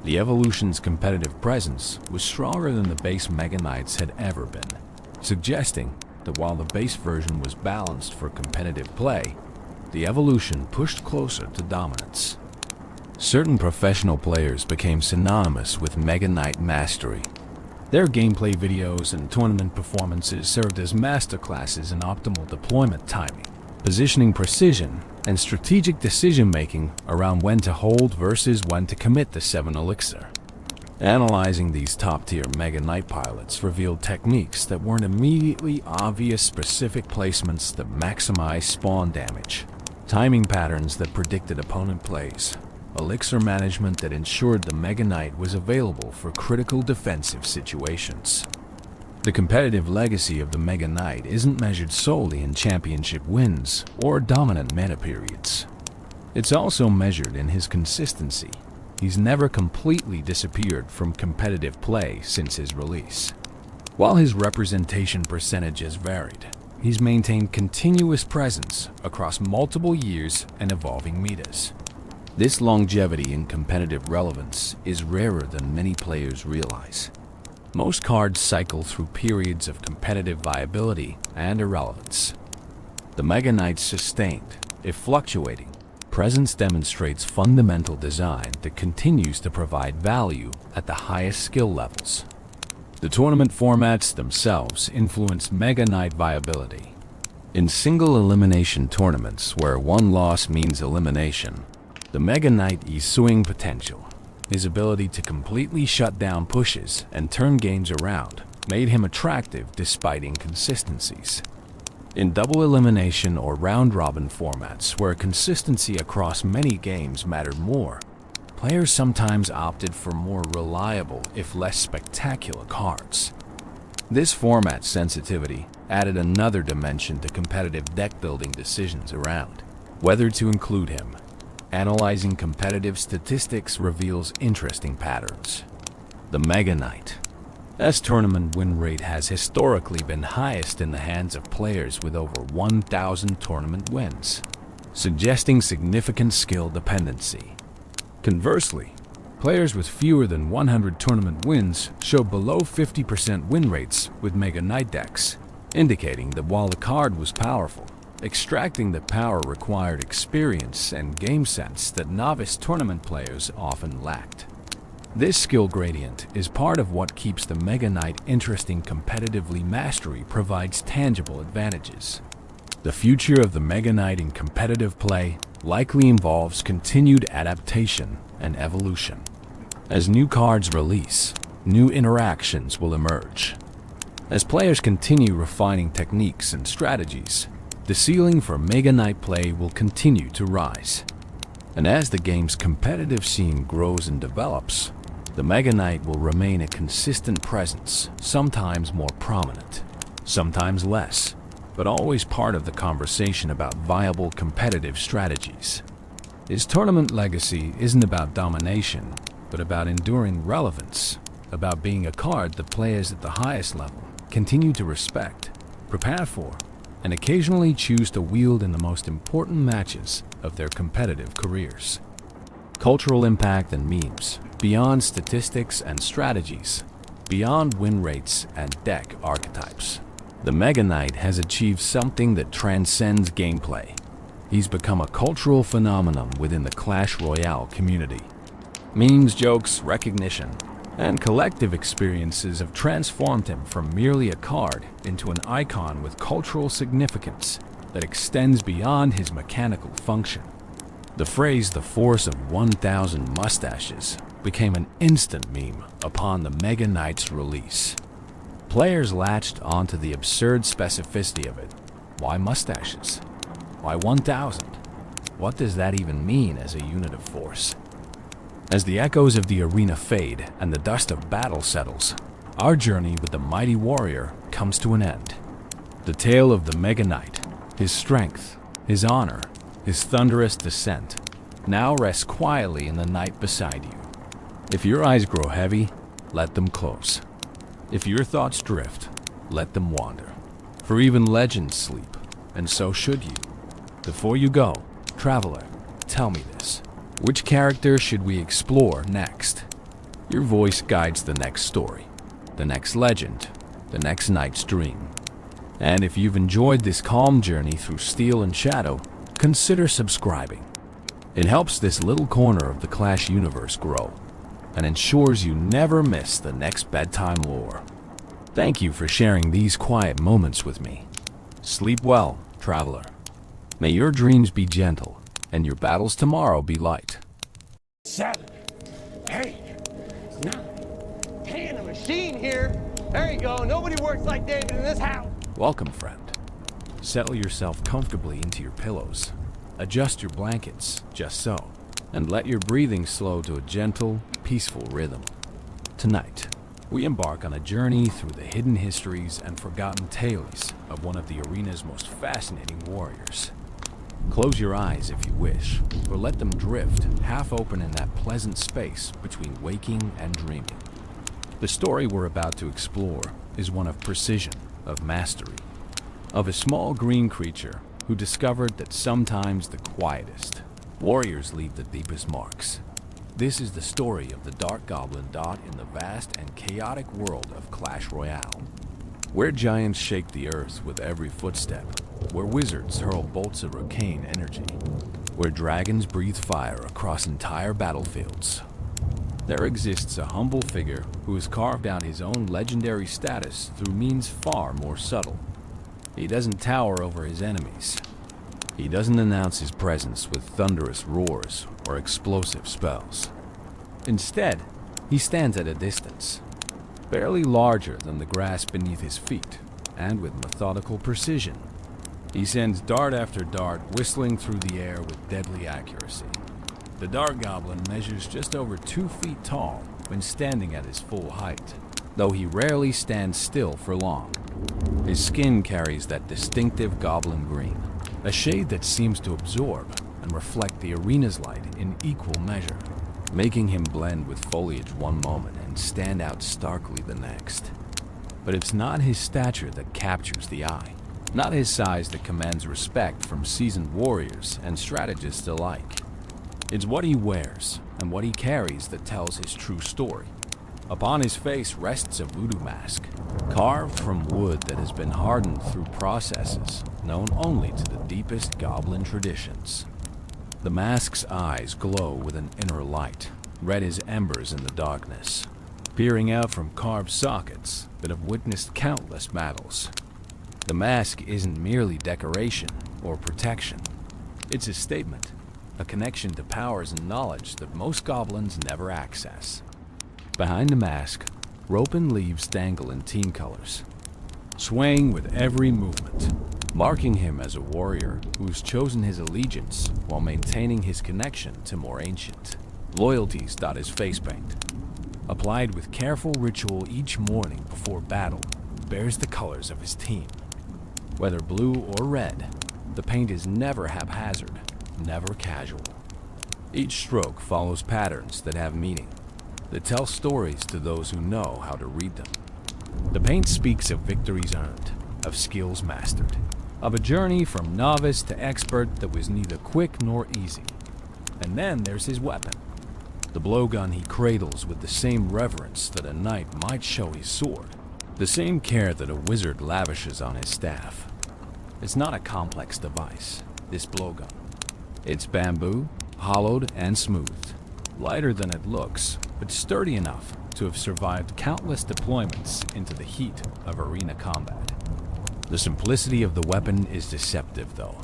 The Evolution's competitive presence was stronger than the base Mega Knights had ever been, suggesting that while the base version was balanced for competitive play, the Evolution pushed closer to dominance. Certain professional players became synonymous with Mega Knight mastery. Their gameplay videos and tournament performances served as masterclasses in optimal deployment timing, positioning precision, and strategic decision-making around when to hold versus when to commit the 7 elixir. Analyzing these top-tier Mega Knight pilots revealed techniques that weren't immediately obvious: specific placements that maximize spawn damage, timing patterns that predicted opponent plays, elixir management that ensured the Mega Knight was available for critical defensive situations. The competitive legacy of the Mega Knight isn't measured solely in championship wins or dominant meta periods. It's also measured in his consistency. He's never completely disappeared from competitive play since his release. While his representation percentage has varied, he's maintained continuous presence across multiple years and evolving metas. This longevity in competitive relevance is rarer than many players realize. Most cards cycle through periods of competitive viability and irrelevance. The Mega Knight's sustained, if fluctuating, presence demonstrates fundamental design that continues to provide value at the highest skill levels. The tournament formats themselves influence Mega Knight viability. In single elimination tournaments where one loss means elimination, the Mega Knight's swing potential, his ability to completely shut down pushes and turn games around, made him attractive despite inconsistencies. In double elimination or round-robin formats where consistency across many games mattered more, players sometimes opted for more reliable, if less spectacular, cards. This format sensitivity added another dimension to competitive deck-building decisions around whether to include him. Analyzing competitive statistics reveals interesting patterns. The Mega Knight's tournament win rate has historically been highest in the hands of players with over 1,000 tournament wins, suggesting significant skill dependency. Conversely, players with fewer than 100 tournament wins show below 50% win rates with Mega Knight decks, indicating that while the card was powerful, extracting the power required experience and game sense that novice tournament players often lacked. This skill gradient is part of what keeps the Mega Knight interesting competitively. Mastery provides tangible advantages. The future of the Mega Knight in competitive play likely involves continued adaptation and evolution. As new cards release, new interactions will emerge. As players continue refining techniques and strategies, the ceiling for Mega Knight play will continue to rise. And as the game's competitive scene grows and develops, the Mega Knight will remain a consistent presence, sometimes more prominent, sometimes less, but always part of the conversation about viable competitive strategies. His tournament legacy isn't about domination, but about enduring relevance, about being a card that players at the highest level continue to respect, prepare for, and occasionally choose to wield in the most important matches of their competitive careers. Cultural impact and memes, beyond statistics and strategies, beyond win rates and deck archetypes. The Mega Knight has achieved something that transcends gameplay. He's become a cultural phenomenon within the Clash Royale community. Memes, jokes, recognition, and collective experiences have transformed him from merely a card into an icon with cultural significance that extends beyond his mechanical function. The phrase "the force of 1,000 mustaches" became an instant meme upon the Mega Knight's release. Players latched onto the absurd specificity of it. Why mustaches? Why 1,000? What does that even mean as a unit of force? As the echoes of the arena fade and the dust of battle settles, our journey with the mighty warrior comes to an end. The tale of the Mega Knight, his strength, his honor, his thunderous descent, now rests quietly in the night beside you. If your eyes grow heavy, let them close. If your thoughts drift, let them wander. For even legends sleep, and so should you. Before you go, traveler, tell me this. Which character should we explore next? Your voice guides the next story, the next legend, the next night's dream. And if you've enjoyed this calm journey through steel and shadow, consider subscribing. It helps this little corner of the Clash universe grow, and ensures you never miss the next bedtime lore. Thank you for sharing these quiet moments with me. Sleep well, traveler. May your dreams be gentle, and your battles tomorrow be light. 7, 8, 9, 10, a machine here. There you go. Nobody works like David in this house. Welcome, friend. Settle yourself comfortably into your pillows. Adjust your blankets, just so, and let your breathing slow to a gentle, peaceful rhythm. Tonight, we embark on a journey through the hidden histories and forgotten tales of one of the arena's most fascinating warriors. Close your eyes if you wish, or let them drift half open in that pleasant space between waking and dreaming. The story we're about to explore is one of precision, of mastery, of a small green creature who discovered that sometimes the quietest warriors leave the deepest marks. This is the story of the Dark Goblin Dot in the vast and chaotic world of Clash Royale, where giants shake the earth with every footstep, where wizards hurl bolts of arcane energy, where dragons breathe fire across entire battlefields. There exists a humble figure who has carved out his own legendary status through means far more subtle. He doesn't tower over his enemies. He doesn't announce his presence with thunderous roars or explosive spells. Instead, he stands at a distance, barely larger than the grass beneath his feet, and with methodical precision. He sends dart after dart whistling through the air with deadly accuracy. The Dark Goblin measures just over 2 feet tall when standing at his full height, though he rarely stands still for long. His skin carries that distinctive goblin green, a shade that seems to absorb and reflect the arena's light in equal measure, making him blend with foliage one moment and stand out starkly the next. But it's not his stature that captures the eye, not his size that commands respect from seasoned warriors and strategists alike. It's what he wears and what he carries that tells his true story. Upon his face rests a voodoo mask, carved from wood that has been hardened through processes known only to the deepest goblin traditions. The mask's eyes glow with an inner light, red as embers in the darkness, peering out from carved sockets that have witnessed countless battles. The mask isn't merely decoration or protection. It's a statement, a connection to powers and knowledge that most goblins never access. Behind the mask, rope and leaves dangle in team colors, swaying with every movement, marking him as a warrior who's chosen his allegiance while maintaining his connection to more ancient loyalties. His face paint, applied with careful ritual each morning before battle, bears the colors of his team. Whether blue or red, the paint is never haphazard, never casual. Each stroke follows patterns that have meaning, that tell stories to those who know how to read them. The paint speaks of victories earned, of skills mastered, of a journey from novice to expert that was neither quick nor easy. And then there's his weapon, the blowgun he cradles with the same reverence that a knight might show his sword. The same care that a wizard lavishes on his staff. It's not a complex device, this blowgun. It's bamboo, hollowed and smoothed, lighter than it looks, but sturdy enough to have survived countless deployments into the heat of arena combat. The simplicity of the weapon is deceptive, though.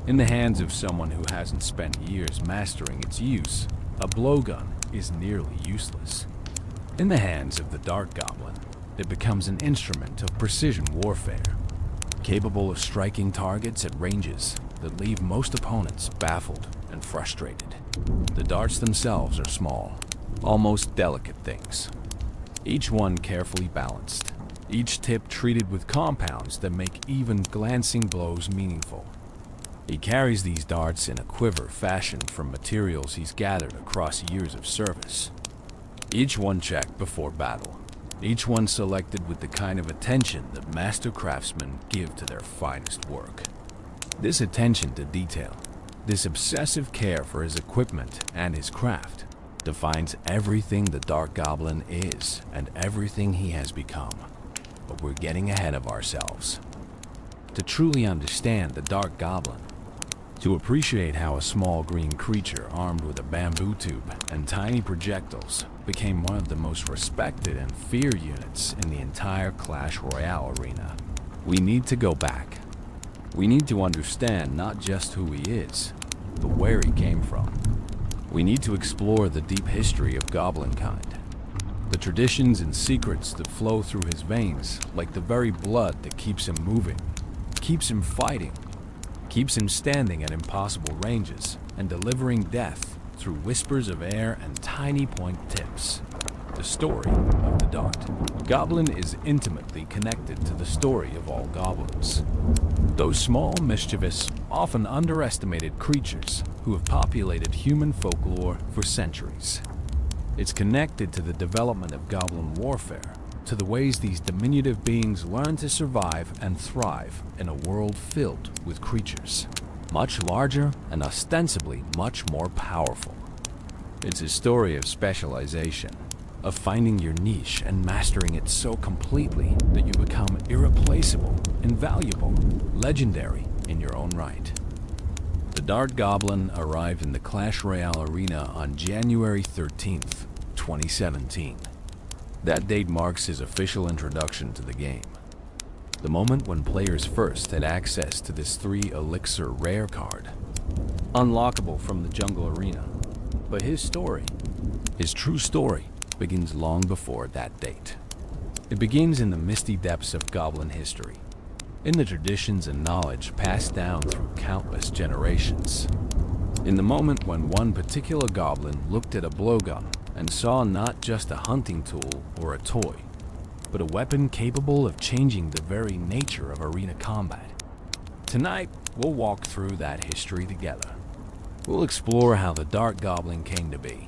In the hands of someone who hasn't spent years mastering its use, a blowgun is nearly useless. In the hands of the Dark Goblin, it becomes an instrument of precision warfare, capable of striking targets at ranges that leave most opponents baffled and frustrated. The darts themselves are small, almost delicate things, each one carefully balanced, each tip treated with compounds that make even glancing blows meaningful. He carries these darts in a quiver fashioned from materials he's gathered across years of service. Each one checked before battle, each one selected with the kind of attention that master craftsmen give to their finest work. This attention to detail, this obsessive care for his equipment and his craft, defines everything the Dark Goblin is and everything he has become. But we're getting ahead of ourselves. To truly understand the Dark Goblin, to appreciate how a small green creature armed with a bamboo tube and tiny projectiles became one of the most respected and feared units in the entire Clash Royale arena, we need to go back. We need to understand not just who he is, but where he came from. We need to explore the deep history of goblinkind, the traditions and secrets that flow through his veins like the very blood that keeps him moving, keeps him fighting, keeps him standing at impossible ranges and delivering death through whispers of air and tiny point tips. The story of the Dart Goblin is intimately connected to the story of all goblins. Those small, mischievous, often underestimated creatures who have populated human folklore for centuries. It's connected to the development of goblin warfare, to the ways these diminutive beings learn to survive and thrive in a world filled with creatures much larger and ostensibly much more powerful. It's a story of specialization, of finding your niche and mastering it so completely that you become irreplaceable, invaluable, legendary in your own right. The Dart Goblin arrived in the Clash Royale arena on January 13th, 2017. That date marks his official introduction to the game. The moment when players first had access to this 3 Elixir rare card, unlockable from the jungle arena. But his story, his true story, begins long before that date. It begins in the misty depths of goblin history, in the traditions and knowledge passed down through countless generations. In the moment when one particular goblin looked at a blowgun and saw not just a hunting tool or a toy, but a weapon capable of changing the very nature of arena combat. Tonight, we'll walk through that history together. We'll explore how the Dark Goblin came to be,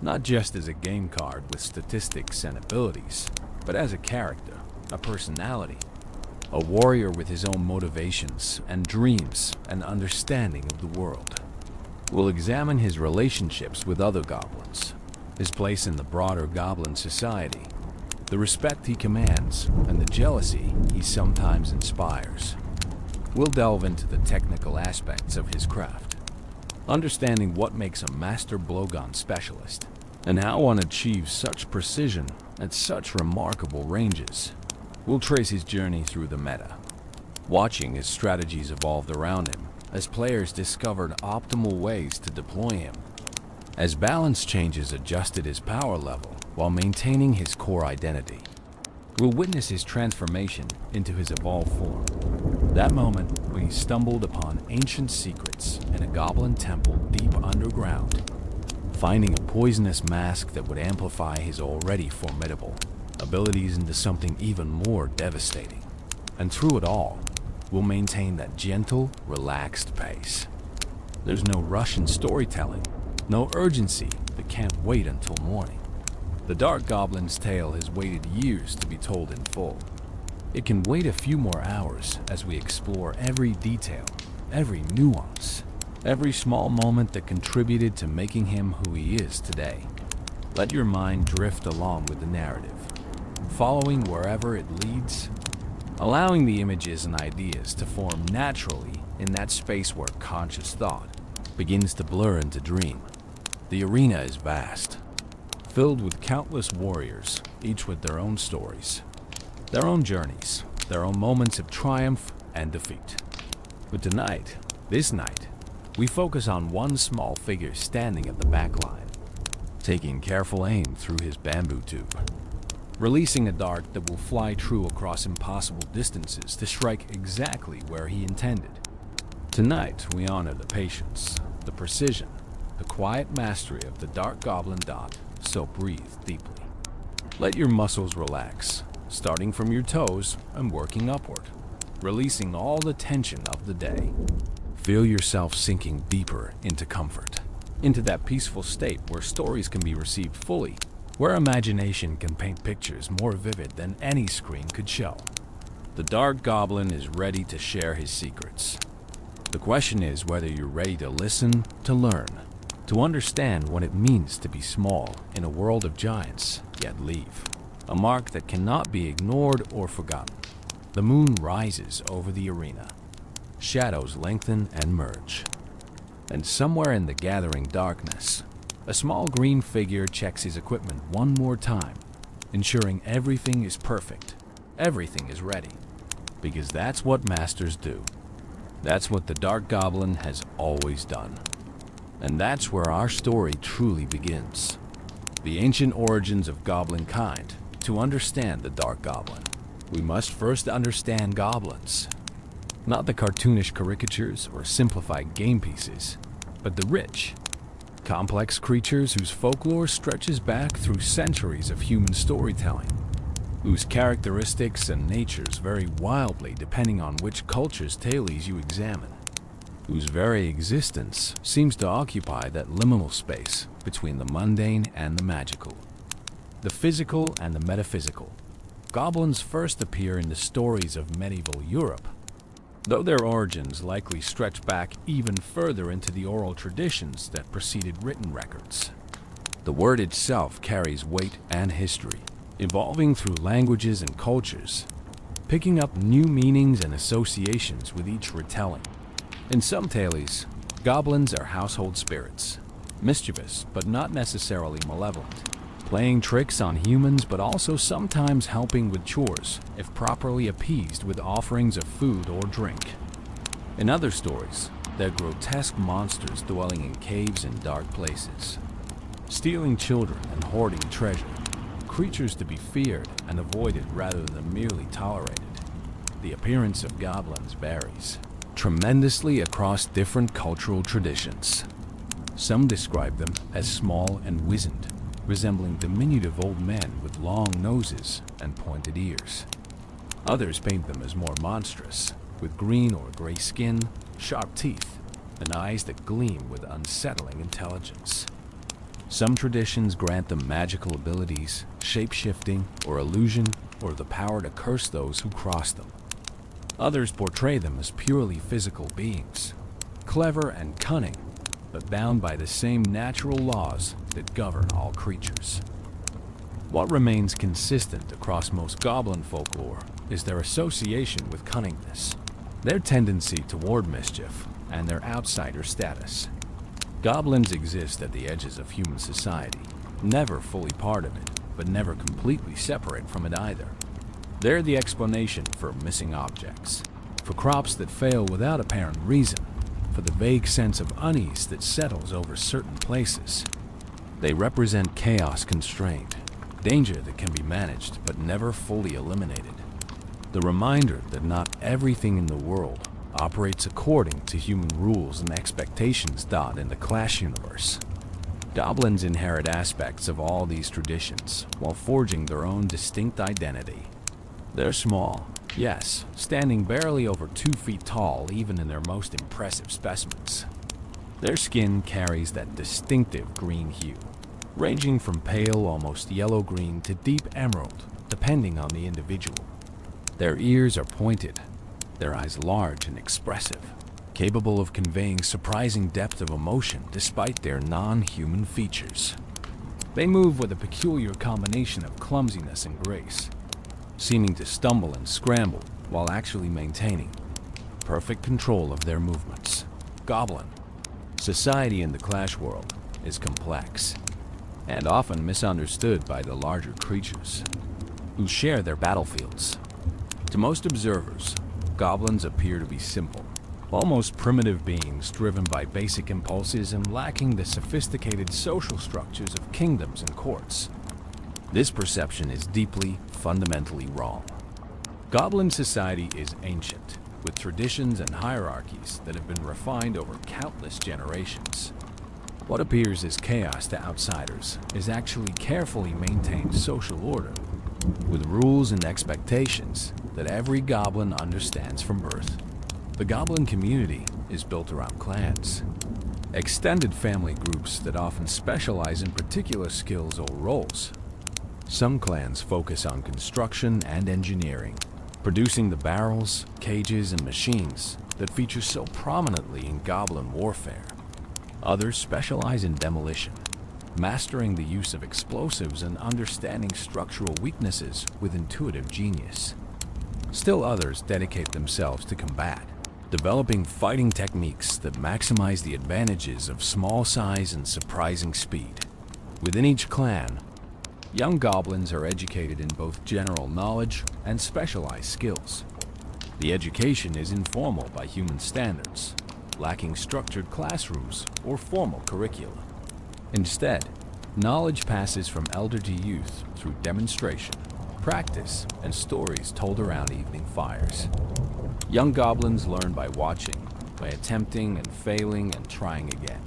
not just as a game card with statistics and abilities, but as a character, a personality, a warrior with his own motivations and dreams and understanding of the world. We'll examine his relationships with other goblins, his place in the broader goblin society, the respect he commands, and the jealousy he sometimes inspires. We'll delve into the technical aspects of his craft, understanding what makes a master blowgun specialist, and how one achieves such precision at such remarkable ranges. We'll trace his journey through the meta, watching his strategies evolved around him as players discovered optimal ways to deploy him, as balance changes adjusted his power level while maintaining his core identity. We'll witness his transformation into his evolved form, that moment when he stumbled upon ancient secrets in a goblin temple deep underground, finding a poisonous mask that would amplify his already formidable abilities into something even more devastating. And through it all, we'll maintain that gentle, relaxed pace. There's no rush in storytelling, no urgency that can't wait until morning. The Dark Goblin's tale has waited years to be told in full. It can wait a few more hours as we explore every detail, every nuance, every small moment that contributed to making him who he is today. Let your mind drift along with the narrative. following wherever it leads, allowing the images and ideas to form naturally in that space where conscious thought begins to blur into dream. The arena is vast, filled with countless warriors, each with their own stories, their own journeys, their own moments of triumph and defeat. But tonight, this night, we focus on one small figure standing at the back line, taking careful aim through his bamboo tube, releasing a dart that will fly true across impossible distances to strike exactly where he intended. Tonight, we honor the patience, the precision, the quiet mastery of the dark goblin dot, so breathe deeply. Let your muscles relax, starting from your toes and working upward, releasing all the tension of the day. Feel yourself sinking deeper into comfort, into that peaceful state where stories can be received fully, where imagination can paint pictures more vivid than any screen could show. The dark goblin is ready to share his secrets. The question is whether you're ready to listen, to learn, to understand what it means to be small in a world of giants, yet leave a mark that cannot be ignored or forgotten. The moon rises over the arena. Shadows lengthen and merge. And somewhere in the gathering darkness, a small green figure checks his equipment one more time, ensuring everything is perfect, everything is ready. Because that's what masters do. That's what the Dark Goblin has always done. And that's where our story truly begins. The ancient origins of goblin kind. To understand the Dark Goblin, we must first understand goblins. Not the cartoonish caricatures or simplified game pieces, but the rich, complex creatures whose folklore stretches back through centuries of human storytelling, whose characteristics and natures vary wildly depending on which culture's tales you examine, whose very existence seems to occupy that liminal space between the mundane and the magical, the physical and the metaphysical. Goblins first appear in the stories of medieval Europe, though their origins likely stretch back even further into the oral traditions that preceded written records. The word itself carries weight and history, evolving through languages and cultures, picking up new meanings and associations with each retelling. In some tales, goblins are household spirits, mischievous but not necessarily malevolent, playing tricks on humans but also sometimes helping with chores if properly appeased with offerings of food or drink. In other stories, they're grotesque monsters dwelling in caves and dark places, stealing children and hoarding treasure, creatures to be feared and avoided rather than merely tolerated. The appearance of goblins varies tremendously across different cultural traditions. Some describe them as small and wizened, resembling diminutive old men with long noses and pointed ears. Others paint them as more monstrous, with green or gray skin, sharp teeth, and eyes that gleam with unsettling intelligence. Some traditions grant them magical abilities, shape-shifting, or illusion, or the power to curse those who cross them. Others portray them as purely physical beings, clever and cunning, but bound by the same natural laws that govern all creatures. What remains consistent across most goblin folklore is their association with cunningness, their tendency toward mischief, and their outsider status. Goblins exist at the edges of human society, never fully part of it, but never completely separate from it either. They're the explanation for missing objects, for crops that fail without apparent reason, for the vague sense of unease that settles over certain places. They represent chaos constrained, danger that can be managed but never fully eliminated. The reminder that not everything in the world operates according to human rules and expectations. In the Clash universe, goblins inherit aspects of all these traditions while forging their own distinct identity. They're small, yes, standing barely over 2 feet tall even in their most impressive specimens. Their skin carries that distinctive green hue, ranging from pale, almost yellow-green to deep emerald, depending on the individual. Their ears are pointed, their eyes large and expressive, capable of conveying surprising depth of emotion despite their non-human features. They move with a peculiar combination of clumsiness and grace, seeming to stumble and scramble while actually maintaining perfect control of their movements. Goblin. Society in the Clash world is complex and often misunderstood by the larger creatures who share their battlefields. To most observers, goblins appear to be simple, almost primitive beings driven by basic impulses and lacking the sophisticated social structures of kingdoms and courts. This perception is deeply, fundamentally wrong. Goblin society is ancient, with traditions and hierarchies that have been refined over countless generations. What appears as chaos to outsiders is actually carefully maintained social order, with rules and expectations that every goblin understands from birth. The goblin community is built around clans, extended family groups that often specialize in particular skills or roles. Some clans focus on construction and engineering, producing the barrels, cages, and machines that feature so prominently in goblin warfare. Others specialize in demolition, mastering the use of explosives and understanding structural weaknesses with intuitive genius. Still others dedicate themselves to combat, developing fighting techniques that maximize the advantages of small size and surprising speed. Within each clan, young goblins are educated in both general knowledge and specialized skills. The education is informal by human standards, lacking structured classrooms or formal curricula. Instead, knowledge passes from elder to youth through demonstration, practice, and stories told around evening fires. Young goblins learn by watching, by attempting and failing and trying again,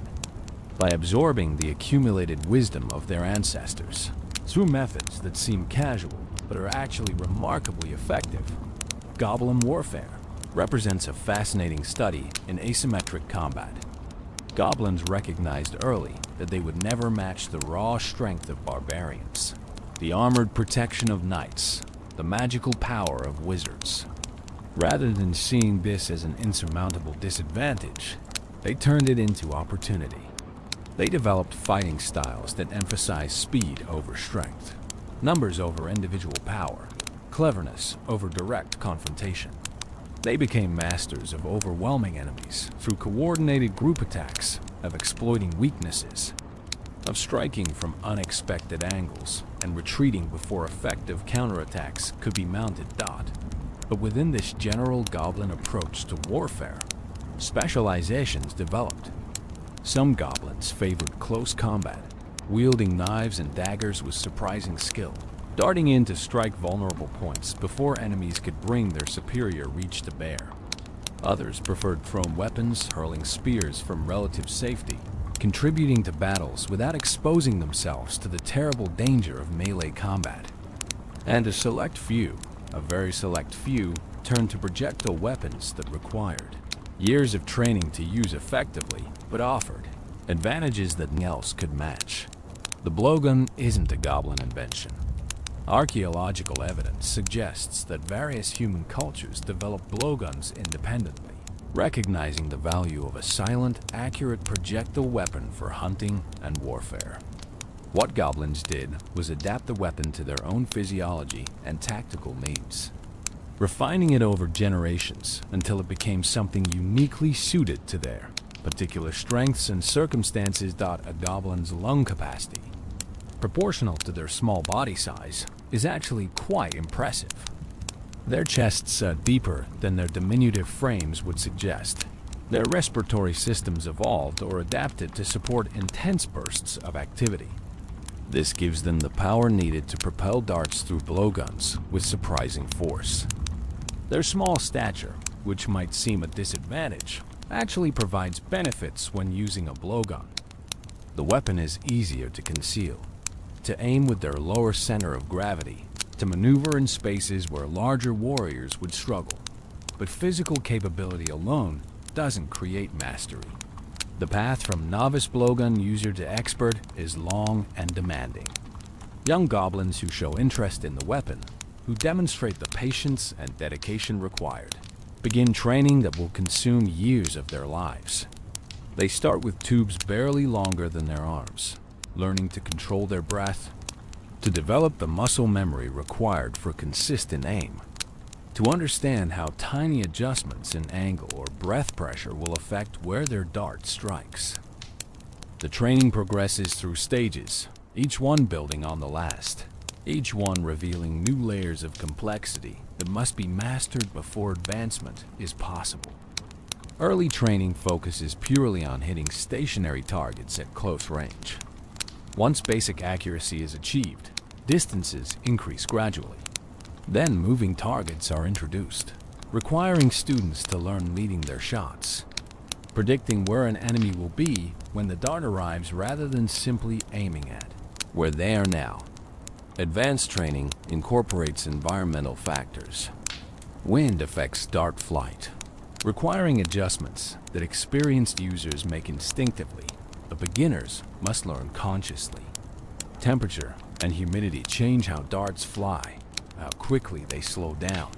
by absorbing the accumulated wisdom of their ancestors through methods that seem casual but are actually remarkably effective. Goblin warfare represents a fascinating study in asymmetric combat. Goblins recognized early that they would never match the raw strength of barbarians, the armored protection of knights, the magical power of wizards. Rather than seeing this as an insurmountable disadvantage, they turned it into opportunity. They developed fighting styles that emphasize speed over strength, numbers over individual power, cleverness over direct confrontation. They became masters of overwhelming enemies through coordinated group attacks, of exploiting weaknesses, of striking from unexpected angles and retreating before effective counterattacks could be mounted. But within this general goblin approach to warfare, specializations developed. Some goblins favored close combat, wielding knives and daggers with surprising skill, darting in to strike vulnerable points before enemies could bring their superior reach to bear. Others preferred thrown weapons, hurling spears from relative safety, contributing to battles without exposing themselves to the terrible danger of melee combat. And a very select few, turned to projectile weapons that required years of training to use effectively, but offered advantages that nothing else could match. The blowgun isn't a goblin invention. Archaeological evidence suggests that various human cultures developed blowguns independently, recognizing the value of a silent, accurate projectile weapon for hunting and warfare. What goblins did was adapt the weapon to their own physiology and tactical needs, refining it over generations until it became something uniquely suited to their particular strengths and circumstances. A goblin's lung capacity, proportional to their small body size, is actually quite impressive. Their chests are deeper than their diminutive frames would suggest. Their respiratory systems evolved or adapted to support intense bursts of activity. This gives them the power needed to propel darts through blowguns with surprising force. Their small stature, which might seem a disadvantage, actually provides benefits when using a blowgun. The weapon is easier to conceal, to aim with their lower center of gravity, to maneuver in spaces where larger warriors would struggle. But physical capability alone doesn't create mastery. The path from novice blowgun user to expert is long and demanding. Young goblins who show interest in the weapon, who demonstrate the patience and dedication required, begin training that will consume years of their lives. They start with tubes barely longer than their arms, learning to control their breath, to develop the muscle memory required for consistent aim, to understand how tiny adjustments in angle or breath pressure will affect where their dart strikes. The training progresses through stages, each one building on the last, each one revealing new layers of complexity that must be mastered before advancement is possible. Early training focuses purely on hitting stationary targets at close range. Once basic accuracy is achieved, distances increase gradually. Then moving targets are introduced, requiring students to learn leading their shots, predicting where an enemy will be when the dart arrives rather than simply aiming at where they are now. Advanced training incorporates environmental factors. Wind affects dart flight, requiring adjustments that experienced users make instinctively, but beginners must learn consciously. Temperature and humidity change how darts fly, how quickly they slow down,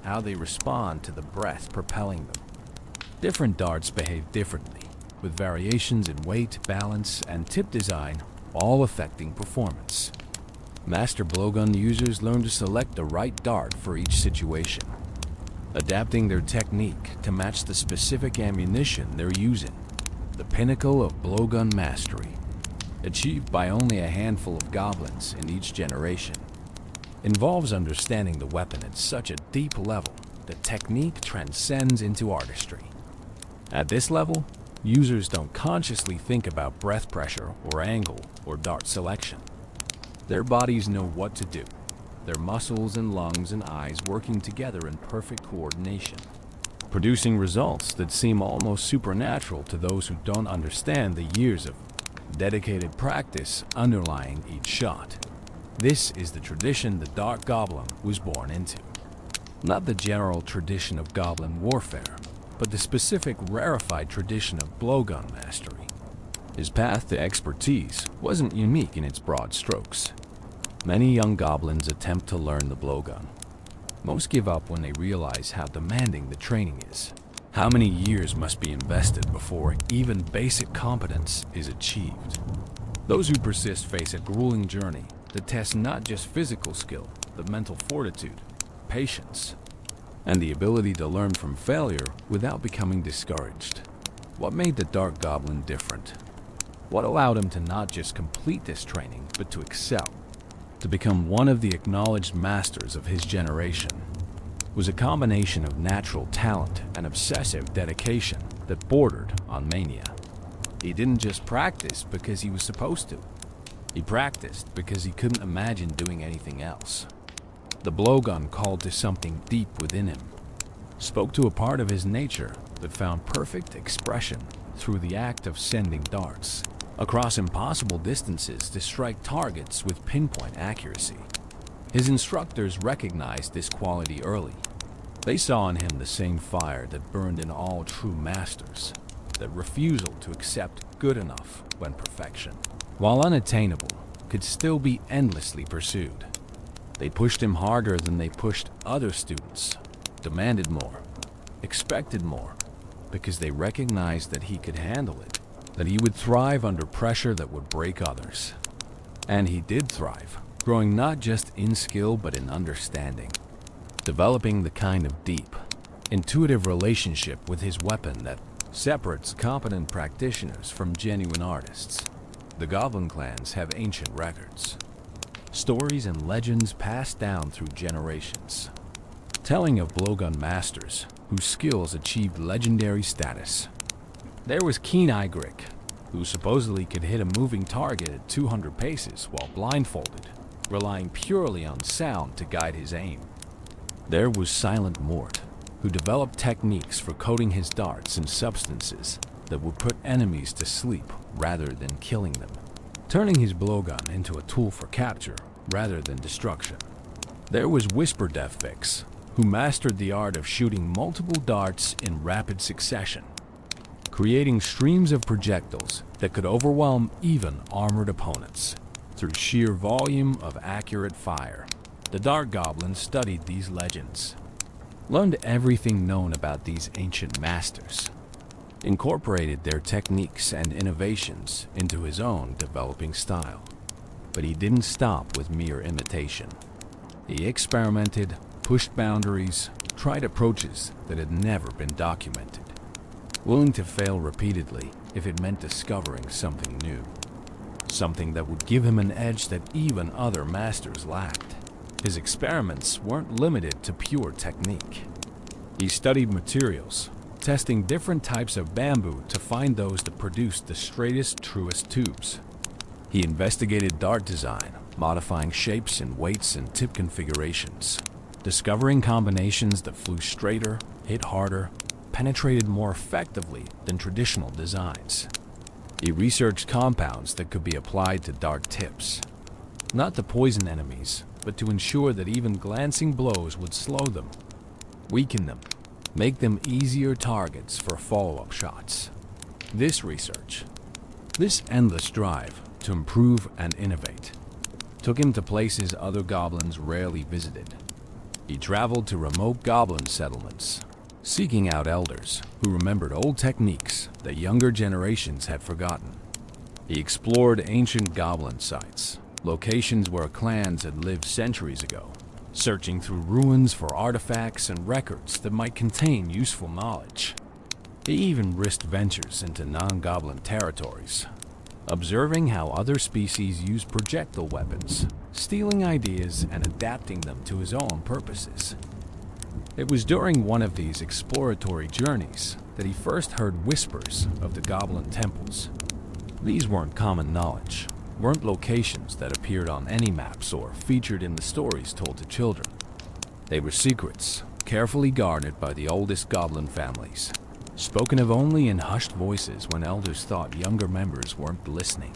how they respond to the breath propelling them. Different darts behave differently, with variations in weight, balance, and tip design all affecting performance. Master blowgun users learn to select the right dart for each situation, adapting their technique to match the specific ammunition they're using. The pinnacle of blowgun mastery, achieved by only a handful of goblins in each generation, involves understanding the weapon at such a deep level that technique transcends into artistry. At this level, users don't consciously think about breath pressure or angle or dart selection. Their bodies know what to do, their muscles and lungs and eyes working together in perfect coordination, producing results that seem almost supernatural to those who don't understand the years of dedicated practice underlying each shot. This is the tradition the Dark Goblin was born into. Not the general tradition of goblin warfare, but the specific rarefied tradition of blowgun mastery. His path to expertise wasn't unique in its broad strokes. Many young goblins attempt to learn the blowgun. Most give up when they realize how demanding the training is. How many years must be invested before even basic competence is achieved? Those who persist face a grueling journey that tests not just physical skill, but mental fortitude, patience, and the ability to learn from failure without becoming discouraged. What made the Dark Goblin different? What allowed him to not just complete this training, but to excel, to become one of the acknowledged masters of his generation, was a combination of natural talent and obsessive dedication that bordered on mania. He didn't just practice because he was supposed to. He practiced because he couldn't imagine doing anything else. The blowgun called to something deep within him, spoke to a part of his nature that found perfect expression through the act of sending darts across impossible distances to strike targets with pinpoint accuracy. His instructors recognized this quality early. They saw in him the same fire that burned in all true masters, that refusal to accept good enough when perfection, while unattainable, could still be endlessly pursued. They pushed him harder than they pushed other students, demanded more, expected more, because they recognized that he could handle it, that he would thrive under pressure that would break others. And he did thrive, growing not just in skill but in understanding, developing the kind of deep, intuitive relationship with his weapon that separates competent practitioners from genuine artists. The Goblin clans have ancient records, stories and legends passed down through generations, telling of blowgun masters whose skills achieved legendary status. There was Keen-Eye Grick, who supposedly could hit a moving target at 200 paces while blindfolded, relying purely on sound to guide his aim. There was Silent Mort, who developed techniques for coating his darts in substances that would put enemies to sleep rather than killing them, turning his blowgun into a tool for capture rather than destruction. There was Whisper Deathfix, who mastered the art of shooting multiple darts in rapid succession, creating streams of projectiles that could overwhelm even armored opponents through sheer volume of accurate fire. The Dark Goblin studied these legends, learned everything known about these ancient masters, incorporated their techniques and innovations into his own developing style. But he didn't stop with mere imitation. He experimented, pushed boundaries, tried approaches that had never been documented, willing to fail repeatedly if it meant discovering something new, something that would give him an edge that even other masters lacked. His experiments weren't limited to pure technique. He studied materials, testing different types of bamboo to find those that produced the straightest, truest tubes. He investigated dart design, modifying shapes and weights and tip configurations, discovering combinations that flew straighter, hit harder, penetrated more effectively than traditional designs. He researched compounds that could be applied to dart tips, not to poison enemies, but to ensure that even glancing blows would slow them, weaken them, make them easier targets for follow-up shots. This research, this endless drive to improve and innovate, took him to places other goblins rarely visited. He traveled to remote goblin settlements, seeking out elders who remembered old techniques that younger generations had forgotten. He explored ancient goblin sites, locations where clans had lived centuries ago, searching through ruins for artifacts and records that might contain useful knowledge. He even risked ventures into non-goblin territories, observing how other species use projectile weapons, stealing ideas and adapting them to his own purposes. It was during one of these exploratory journeys that he first heard whispers of the goblin temples. These weren't common knowledge, weren't locations that appeared on any maps or featured in the stories told to children. They were secrets, carefully guarded by the oldest goblin families, spoken of only in hushed voices when elders thought younger members weren't listening.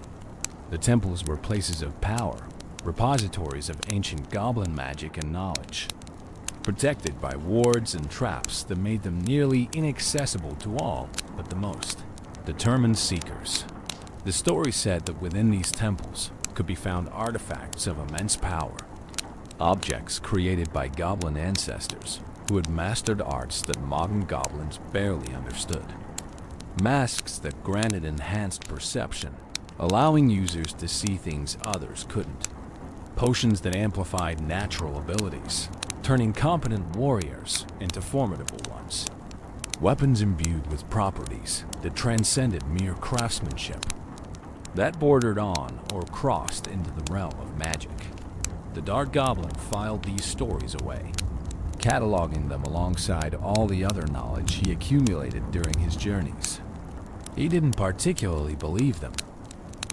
The temples were places of power, repositories of ancient goblin magic and knowledge, protected by wards and traps that made them nearly inaccessible to all but the most determined seekers. The story said that within these temples could be found artifacts of immense power, objects created by goblin ancestors who had mastered arts that modern goblins barely understood, masks that granted enhanced perception, allowing users to see things others couldn't, potions that amplified natural abilities, turning competent warriors into formidable ones, weapons imbued with properties that transcended mere craftsmanship, that bordered on or crossed into the realm of magic. The Dark Goblin filed these stories away, cataloging them alongside all the other knowledge he accumulated during his journeys. He didn't particularly believe them.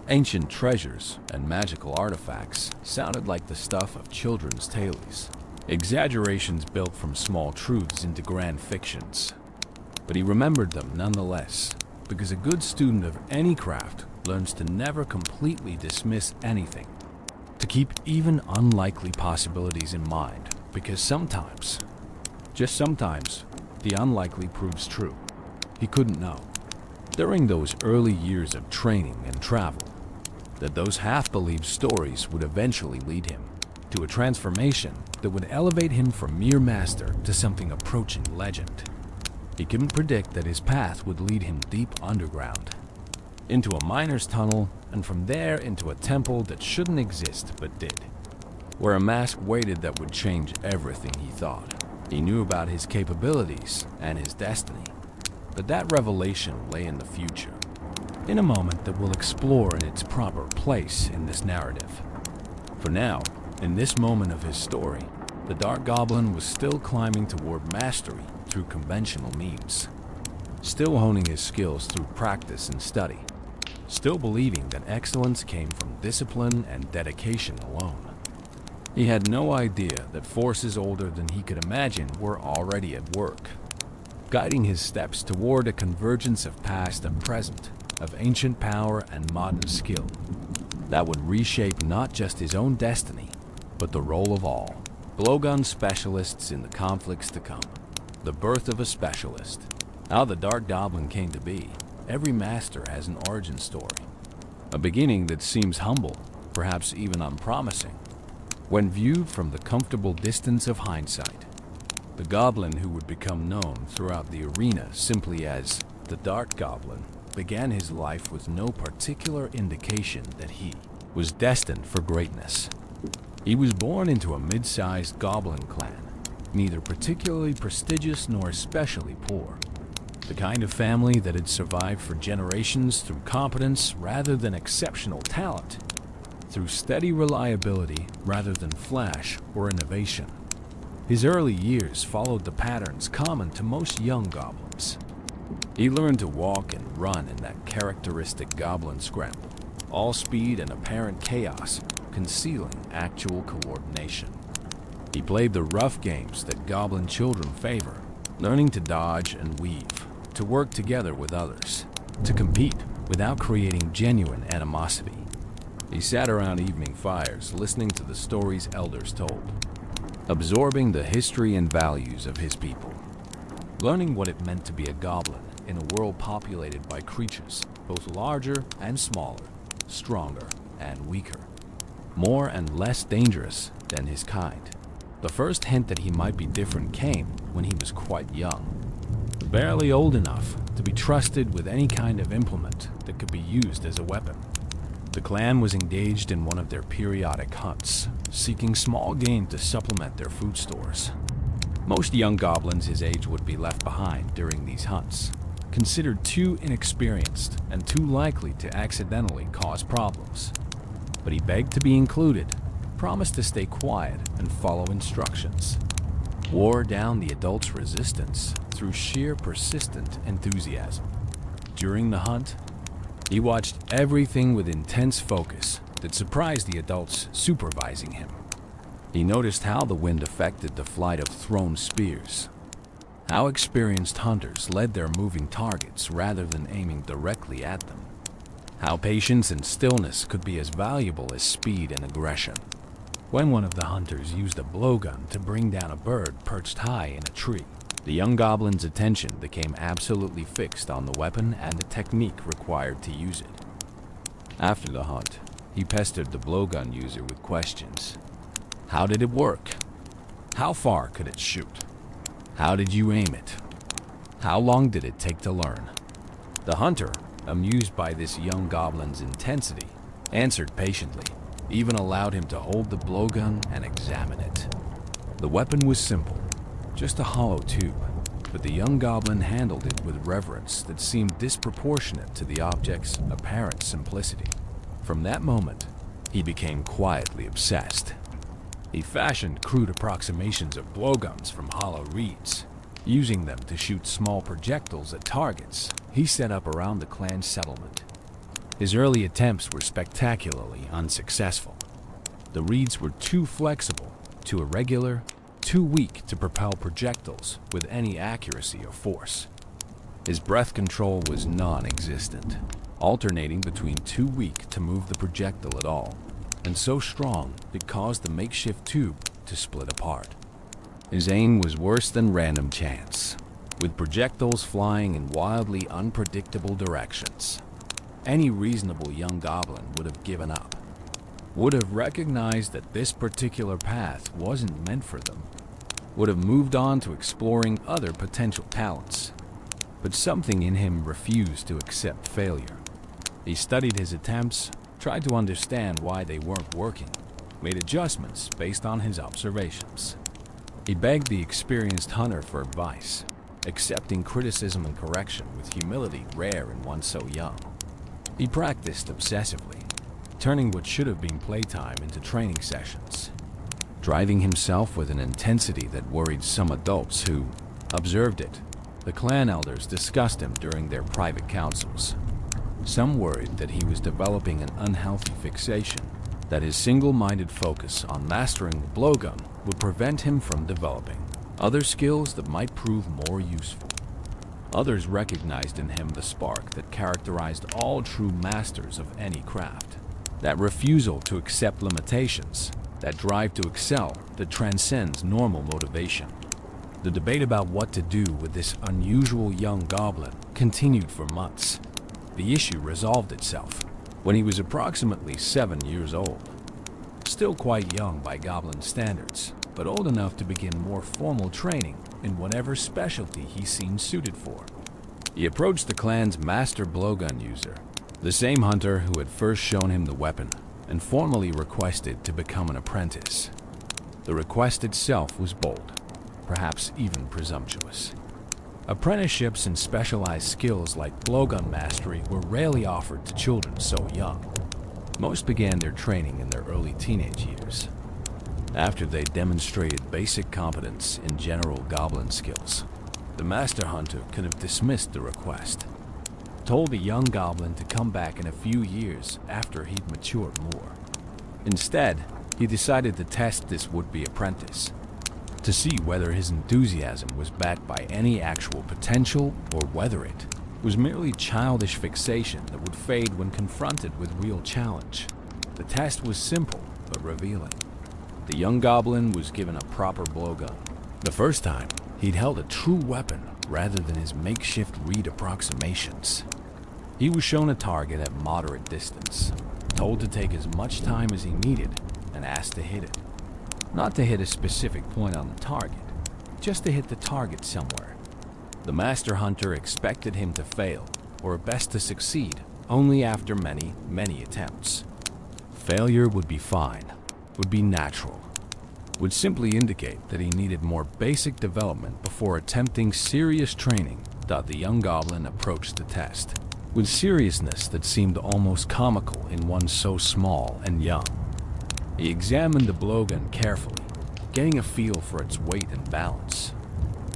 Ancient treasures and magical artifacts sounded like the stuff of children's tales, exaggerations built from small truths into grand fictions. But he remembered them nonetheless, because a good student of any craft learns to never completely dismiss anything, to keep even unlikely possibilities in mind, because sometimes, just sometimes, the unlikely proves true. He couldn't know, during those early years of training and travel, that those half-believed stories would eventually lead him to a transformation that would elevate him from mere master to something approaching legend. He couldn't predict that his path would lead him deep underground, into a miner's tunnel, and from there into a temple that shouldn't exist but did, where a mask waited that would change everything he thought. He knew about his capabilities and his destiny, but that revelation lay in the future, in a moment that we'll explore in its proper place in this narrative. For now, in this moment of his story, the Dark Goblin was still climbing toward mastery through conventional means, still honing his skills through practice and study, still believing that excellence came from discipline and dedication alone. He had no idea that forces older than he could imagine were already at work, guiding his steps toward a convergence of past and present, of ancient power and modern skill, that would reshape not just his own destiny, but the role of all blowgun specialists in the conflicts to come. The birth of a specialist. How the Dark Goblin came to be. Every master has an origin story, a beginning that seems humble, perhaps even unpromising, when viewed from the comfortable distance of hindsight. The goblin who would become known throughout the arena simply as The Dark Goblin began his life with no particular indication that he was destined for greatness. He was born into a mid-sized goblin clan, neither particularly prestigious nor especially poor. The kind of family that had survived for generations through competence rather than exceptional talent, through steady reliability rather than flash or innovation. His early years followed the patterns common to most young goblins. He learned to walk and run in that characteristic goblin scramble, all speed and apparent chaos, concealing actual coordination. He played the rough games that goblin children favor, learning to dodge and weave, to work together with others, to compete without creating genuine animosity. He sat around evening fires listening to the stories elders told, absorbing the history and values of his people, learning what it meant to be a goblin in a world populated by creatures both larger and smaller, stronger and weaker, more and less dangerous than his kind. The first hint that he might be different came when he was quite young, barely old enough to be trusted with any kind of implement that could be used as a weapon. The clan was engaged in one of their periodic hunts, seeking small game to supplement their food stores. Most young goblins his age would be left behind during these hunts, considered too inexperienced and too likely to accidentally cause problems. But he begged to be included, promised to stay quiet and follow instructions, wore down the adults' resistance through sheer persistent enthusiasm. During the hunt, he watched everything with intense focus that surprised the adults supervising him. He noticed how the wind affected the flight of thrown spears, how experienced hunters led their moving targets rather than aiming directly at them, how patience and stillness could be as valuable as speed and aggression. When one of the hunters used a blowgun to bring down a bird perched high in a tree, the young goblin's attention became absolutely fixed on the weapon and the technique required to use it. After the hunt, he pestered the blowgun user with questions. How did it work? How far could it shoot? How did you aim it? How long did it take to learn? The hunter, amused by this young goblin's intensity, answered patiently, even allowed him to hold the blowgun and examine it. The weapon was simple, just a hollow tube, but the young goblin handled it with reverence that seemed disproportionate to the object's apparent simplicity. From that moment, he became quietly obsessed. He fashioned crude approximations of blowguns from hollow reeds, using them to shoot small projectiles at targets he set up around the clan's settlement. His early attempts were spectacularly unsuccessful. The reeds were too flexible, too irregular, too weak to propel projectiles with any accuracy or force. His breath control was non-existent, alternating between too weak to move the projectile at all, and so strong it caused the makeshift tube to split apart. His aim was worse than random chance, with projectiles flying in wildly unpredictable directions. Any reasonable young goblin would have given up, would have recognized that this particular path wasn't meant for them, would have moved on to exploring other potential talents. But something in him refused to accept failure. He studied his attempts, tried to understand why they weren't working, made adjustments based on his observations. He begged the experienced hunter for advice, accepting criticism and correction with humility rare in one so young. He practiced obsessively, turning what should have been playtime into training sessions, driving himself with an intensity that worried some adults who observed it. The clan elders discussed him during their private councils. Some worried that he was developing an unhealthy fixation, that his single-minded focus on mastering the blowgun would prevent him from developing other skills that might prove more useful. Others recognized in him the spark that characterized all true masters of any craft, that refusal to accept limitations, that drive to excel that transcends normal motivation. The debate about what to do with this unusual young goblin continued for months. The issue resolved itself when he was approximately 7 years old. Still quite young by goblin standards, but old enough to begin more formal training in whatever specialty he seemed suited for. He approached the clan's master blowgun user, the same hunter who had first shown him the weapon, and formally requested to become an apprentice. The request itself was bold, perhaps even presumptuous. Apprenticeships in specialized skills like blowgun mastery were rarely offered to children so young. Most began their training in their early teenage years, after they demonstrated basic competence in general goblin skills. The master hunter could have dismissed the request, told the young goblin to come back in a few years after he'd matured more. Instead, he decided to test this would-be apprentice, to see whether his enthusiasm was backed by any actual potential or whether it was merely childish fixation that would fade when confronted with real challenge. The test was simple but revealing. The young goblin was given a proper blowgun. The first time, he'd held a true weapon rather than his makeshift reed approximations. He was shown a target at moderate distance, told to take as much time as he needed, and asked to hit it. Not to hit a specific point on the target, just to hit the target somewhere. The master hunter expected him to fail, or best to succeed, only after many, many attempts. Failure would be fine, would be natural, would simply indicate that he needed more basic development before attempting serious training. The young goblin approached the test with seriousness that seemed almost comical in one so small and young. He examined the blowgun carefully, getting a feel for its weight and balance.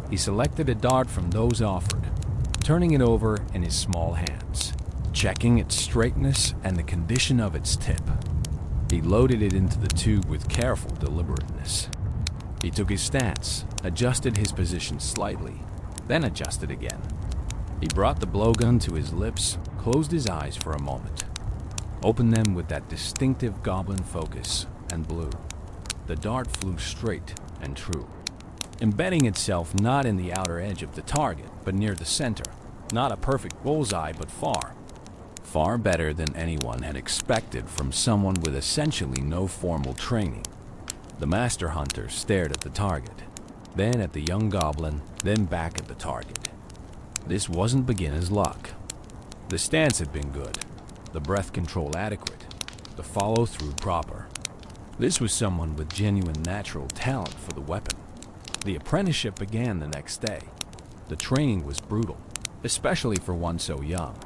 He selected a dart from those offered, turning it over in his small hands, checking its straightness and the condition of its tip. He loaded it into the tube with careful deliberateness. He took his stance, adjusted his position slightly, then adjusted again. He brought the blowgun to his lips, closed his eyes for a moment, opened them with that distinctive goblin focus, and blew. The dart flew straight and true, embedding itself not in the outer edge of the target, but near the center. Not a perfect bullseye, but far better than anyone had expected from someone with essentially no formal training. The master hunter stared at the target, then at the young goblin, then back at the target. This wasn't beginner's luck. The stance had been good, the breath control adequate, the follow-through proper. This was someone with genuine natural talent for the weapon. The apprenticeship began the next day. The training was brutal, especially for one so young.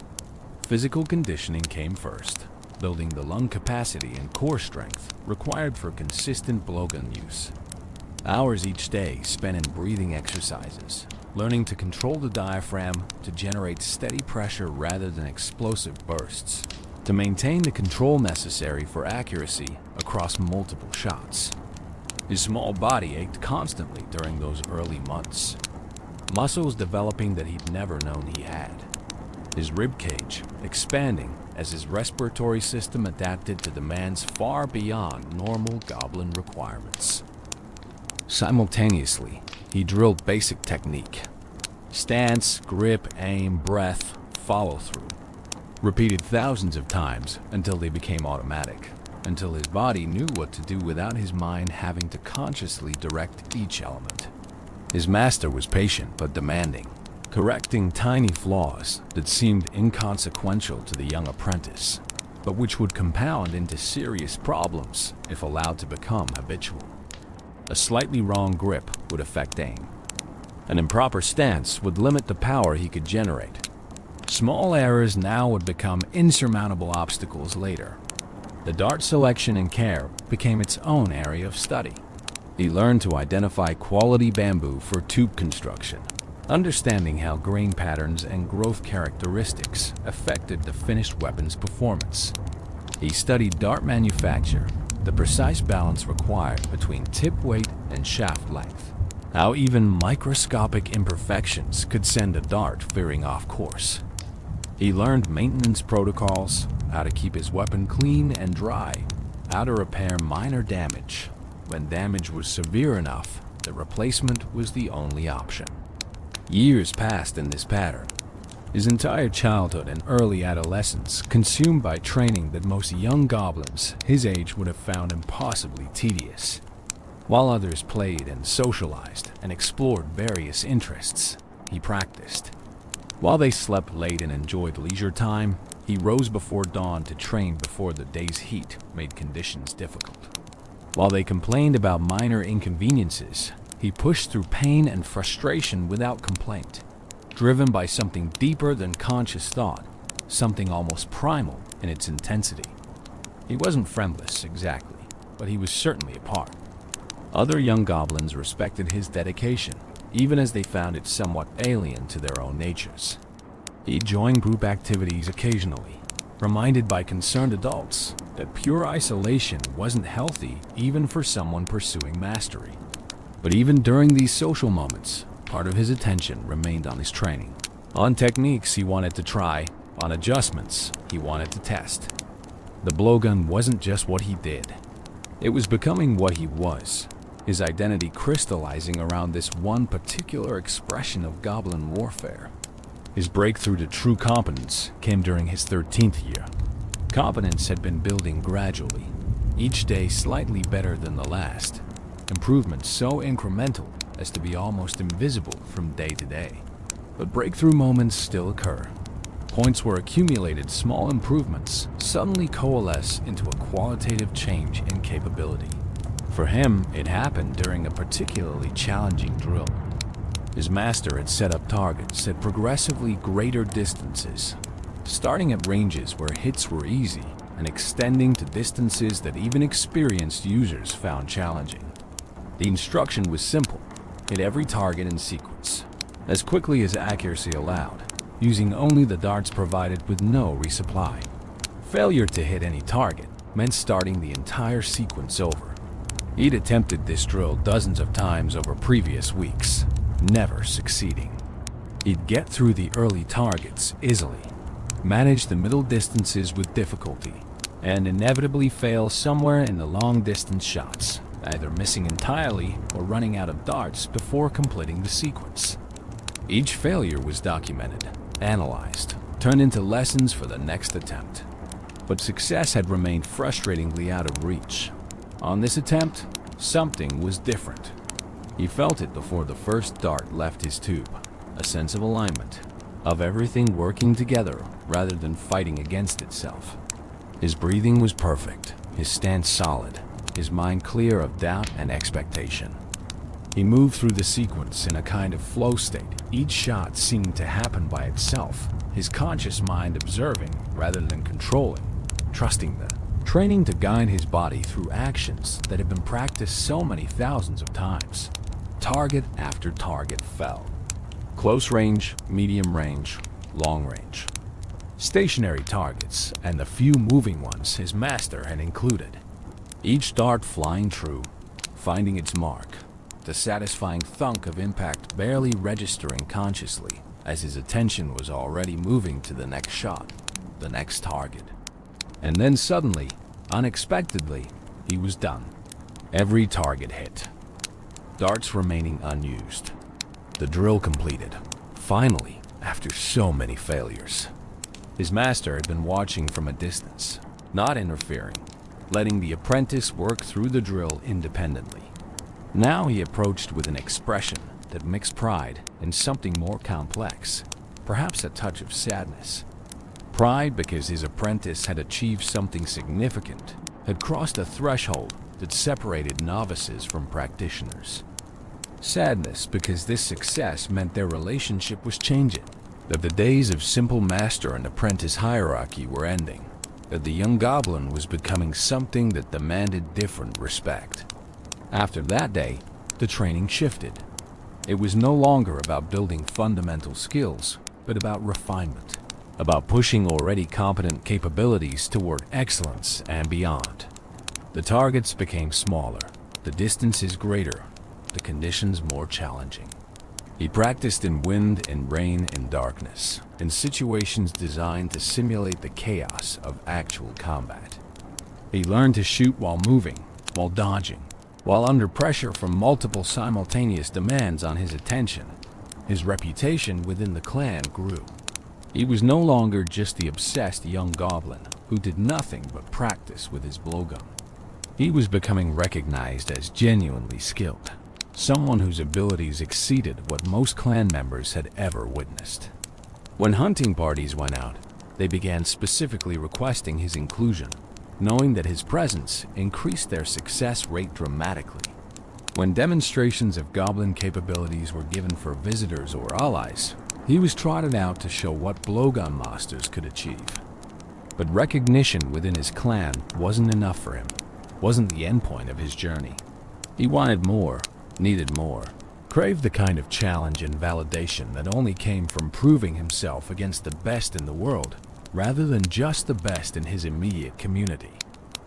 Physical conditioning came first, building the lung capacity and core strength required for consistent blowgun use. Hours each day spent in breathing exercises, learning to control the diaphragm to generate steady pressure rather than explosive bursts, to maintain the control necessary for accuracy across multiple shots. His small body ached constantly during those early months, muscles developing that he'd never known he had. His ribcage expanding as his respiratory system adapted to demands far beyond normal goblin requirements. Simultaneously, he drilled basic technique. Stance, grip, aim, breath, follow-through. Repeated thousands of times until they became automatic, until his body knew what to do without his mind having to consciously direct each element. His master was patient but demanding, correcting tiny flaws that seemed inconsequential to the young apprentice, but which would compound into serious problems if allowed to become habitual. A slightly wrong grip would affect aim. An improper stance would limit the power he could generate. Small errors now would become insurmountable obstacles later. The dart selection and care became its own area of study. He learned to identify quality bamboo for tube construction, understanding how grain patterns and growth characteristics affected the finished weapon's performance. He studied dart manufacture, the precise balance required between tip weight and shaft length, how even microscopic imperfections could send a dart veering off course. He learned maintenance protocols, how to keep his weapon clean and dry, how to repair minor damage. When damage was severe enough, the replacement was the only option. Years passed in this pattern, his entire childhood and early adolescence consumed by training that most young goblins his age would have found impossibly tedious. While others played and socialized and explored various interests, he practiced. While they slept late and enjoyed leisure time, he rose before dawn to train before the day's heat made conditions difficult. While they complained about minor inconveniences, he pushed through pain and frustration without complaint, driven by something deeper than conscious thought, something almost primal in its intensity. He wasn't friendless, exactly, but he was certainly apart. Other young goblins respected his dedication, even as they found it somewhat alien to their own natures. He joined group activities occasionally, reminded by concerned adults that pure isolation wasn't healthy even for someone pursuing mastery. But even during these social moments, part of his attention remained on his training, on techniques he wanted to try, on adjustments he wanted to test. The blowgun wasn't just what he did. It was becoming what he was, his identity crystallizing around this one particular expression of goblin warfare. His breakthrough to true competence came during his 13th year. Competence had been building gradually, each day slightly better than the last, improvements so incremental as to be almost invisible from day to day. But breakthrough moments still occur. Points where accumulated small improvements suddenly coalesce into a qualitative change in capability. For him, it happened during a particularly challenging drill. His master had set up targets at progressively greater distances, starting at ranges where hits were easy and extending to distances that even experienced users found challenging. The instruction was simple: hit every target in sequence, as quickly as accuracy allowed, using only the darts provided with no resupply. Failure to hit any target meant starting the entire sequence over. He'd attempted this drill dozens of times over previous weeks, never succeeding. He'd get through the early targets easily, manage the middle distances with difficulty, and inevitably fail somewhere in the long-distance shots, either missing entirely or running out of darts before completing the sequence. Each failure was documented, analyzed, turned into lessons for the next attempt. But success had remained frustratingly out of reach. On this attempt, something was different. He felt it before the first dart left his tube, a sense of alignment, of everything working together rather than fighting against itself. His breathing was perfect, his stance solid, his mind clear of doubt and expectation. He moved through the sequence in a kind of flow state, each shot seeming to happen by itself, his conscious mind observing rather than controlling, trusting the training to guide his body through actions that had been practiced so many thousands of times. Target after target fell. Close range, medium range, long range. Stationary targets and the few moving ones his master had included. Each dart flying true, finding its mark, the satisfying thunk of impact barely registering consciously as his attention was already moving to the next shot, the next target. And then suddenly, unexpectedly, he was done. Every target hit. Darts remaining unused. The drill completed, finally, after so many failures. His master had been watching from a distance, not interfering, letting the apprentice work through the drill independently. Now he approached with an expression that mixed pride and something more complex, perhaps a touch of sadness. Pride because his apprentice had achieved something significant, had crossed a threshold that separated novices from practitioners. Sadness because this success meant their relationship was changing, that the days of simple master and apprentice hierarchy were ending, that the young goblin was becoming something that demanded different respect. After that day, the training shifted. It was no longer about building fundamental skills, but about refinement, about pushing already competent capabilities toward excellence and beyond. The targets became smaller, the distances greater, the conditions more challenging. He practiced in wind and rain and darkness, in situations designed to simulate the chaos of actual combat. He learned to shoot while moving, while dodging, while under pressure from multiple simultaneous demands on his attention. His reputation within the clan grew. He was no longer just the obsessed young goblin who did nothing but practice with his blowgun. He was becoming recognized as genuinely skilled, someone whose abilities exceeded what most clan members had ever witnessed. When hunting parties went out, they began specifically requesting his inclusion, knowing that his presence increased their success rate dramatically. When demonstrations of goblin capabilities were given for visitors or allies, he was trotted out to show what blowgun masters could achieve. But recognition within his clan wasn't enough for him, wasn't the endpoint of his journey. He wanted more, needed more, craved the kind of challenge and validation that only came from proving himself against the best in the world, rather than just the best in his immediate community.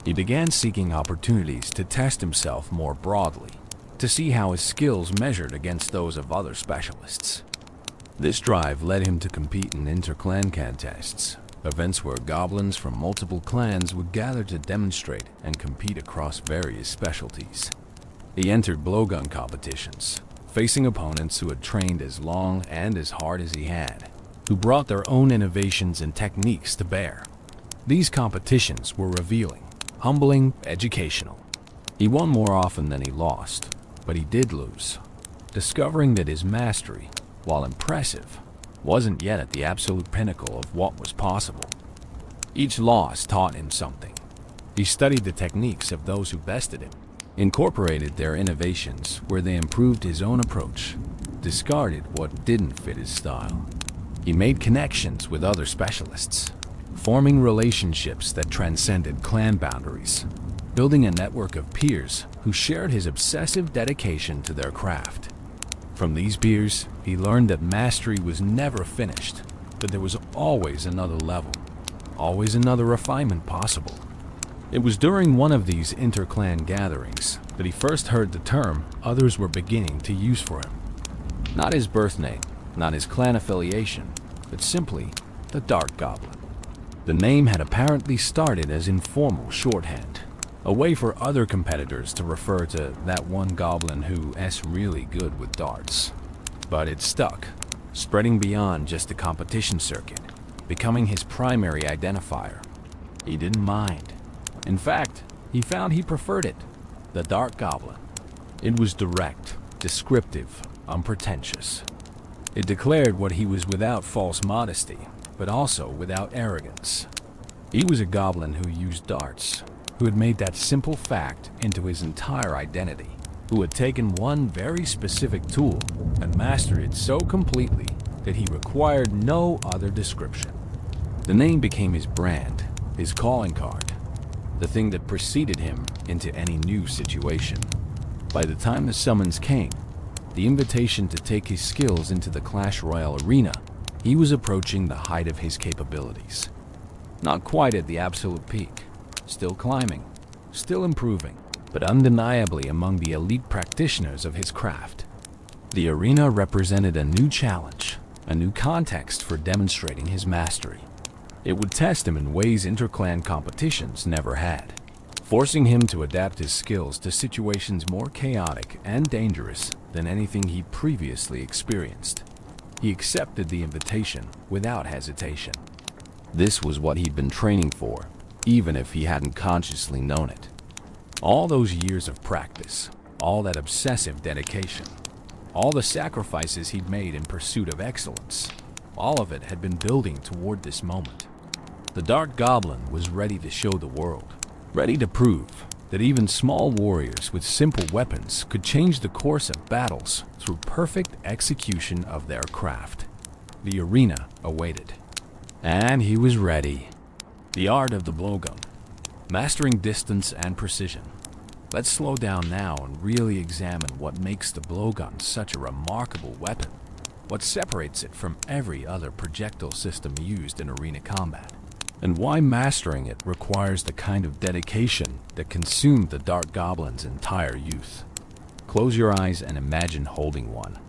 He began seeking opportunities to test himself more broadly, to see how his skills measured against those of other specialists. This drive led him to compete in inter-clan contests, events where goblins from multiple clans would gather to demonstrate and compete across various specialties. He entered blowgun competitions, facing opponents who had trained as long and as hard as he had, who brought their own innovations and techniques to bear. These competitions were revealing, humbling, educational. He won more often than he lost, but he did lose, discovering that his mastery, while impressive, wasn't yet at the absolute pinnacle of what was possible. Each loss taught him something. He studied the techniques of those who bested him, incorporated their innovations where they improved his own approach, discarded what didn't fit his style. He made connections with other specialists, forming relationships that transcended clan boundaries, building a network of peers who shared his obsessive dedication to their craft. From these peers, he learned that mastery was never finished, that there was always another level, always another refinement possible. It was during one of these inter-clan gatherings that he first heard the term others were beginning to use for him. Not his birth name, not his clan affiliation, but simply the Dark Goblin. The name had apparently started as informal shorthand, a way for other competitors to refer to that one goblin who's really good with darts. But it stuck, spreading beyond just the competition circuit, becoming his primary identifier. He didn't mind. In fact, he found he preferred it, the Dark Goblin. It was direct, descriptive, unpretentious. It declared what he was without false modesty, but also without arrogance. He was a goblin who used darts, who had made that simple fact into his entire identity, who had taken one very specific tool and mastered it so completely that he required no other description. The name became his brand, his calling card, the thing that preceded him into any new situation. By the time the summons came, the invitation to take his skills into the Clash Royale arena, he was approaching the height of his capabilities. Not quite at the absolute peak, still climbing, still improving, but undeniably among the elite practitioners of his craft. The arena represented a new challenge, a new context for demonstrating his mastery. It would test him in ways inter-clan competitions never had, forcing him to adapt his skills to situations more chaotic and dangerous than anything he previously experienced. He accepted the invitation without hesitation. This was what he'd been training for, even if he hadn't consciously known it. All those years of practice, all that obsessive dedication, all the sacrifices he'd made in pursuit of excellence, all of it had been building toward this moment. The Dark Goblin was ready to show the world, ready to prove that even small warriors with simple weapons could change the course of battles through perfect execution of their craft. The arena awaited. And he was ready. The art of the blowgun, mastering distance and precision. Let's slow down now and really examine what makes the blowgun such a remarkable weapon, what separates it from every other projectile system used in arena combat, and why mastering it requires the kind of dedication that consumed the Dark Goblin's entire youth. Close your eyes and imagine holding one.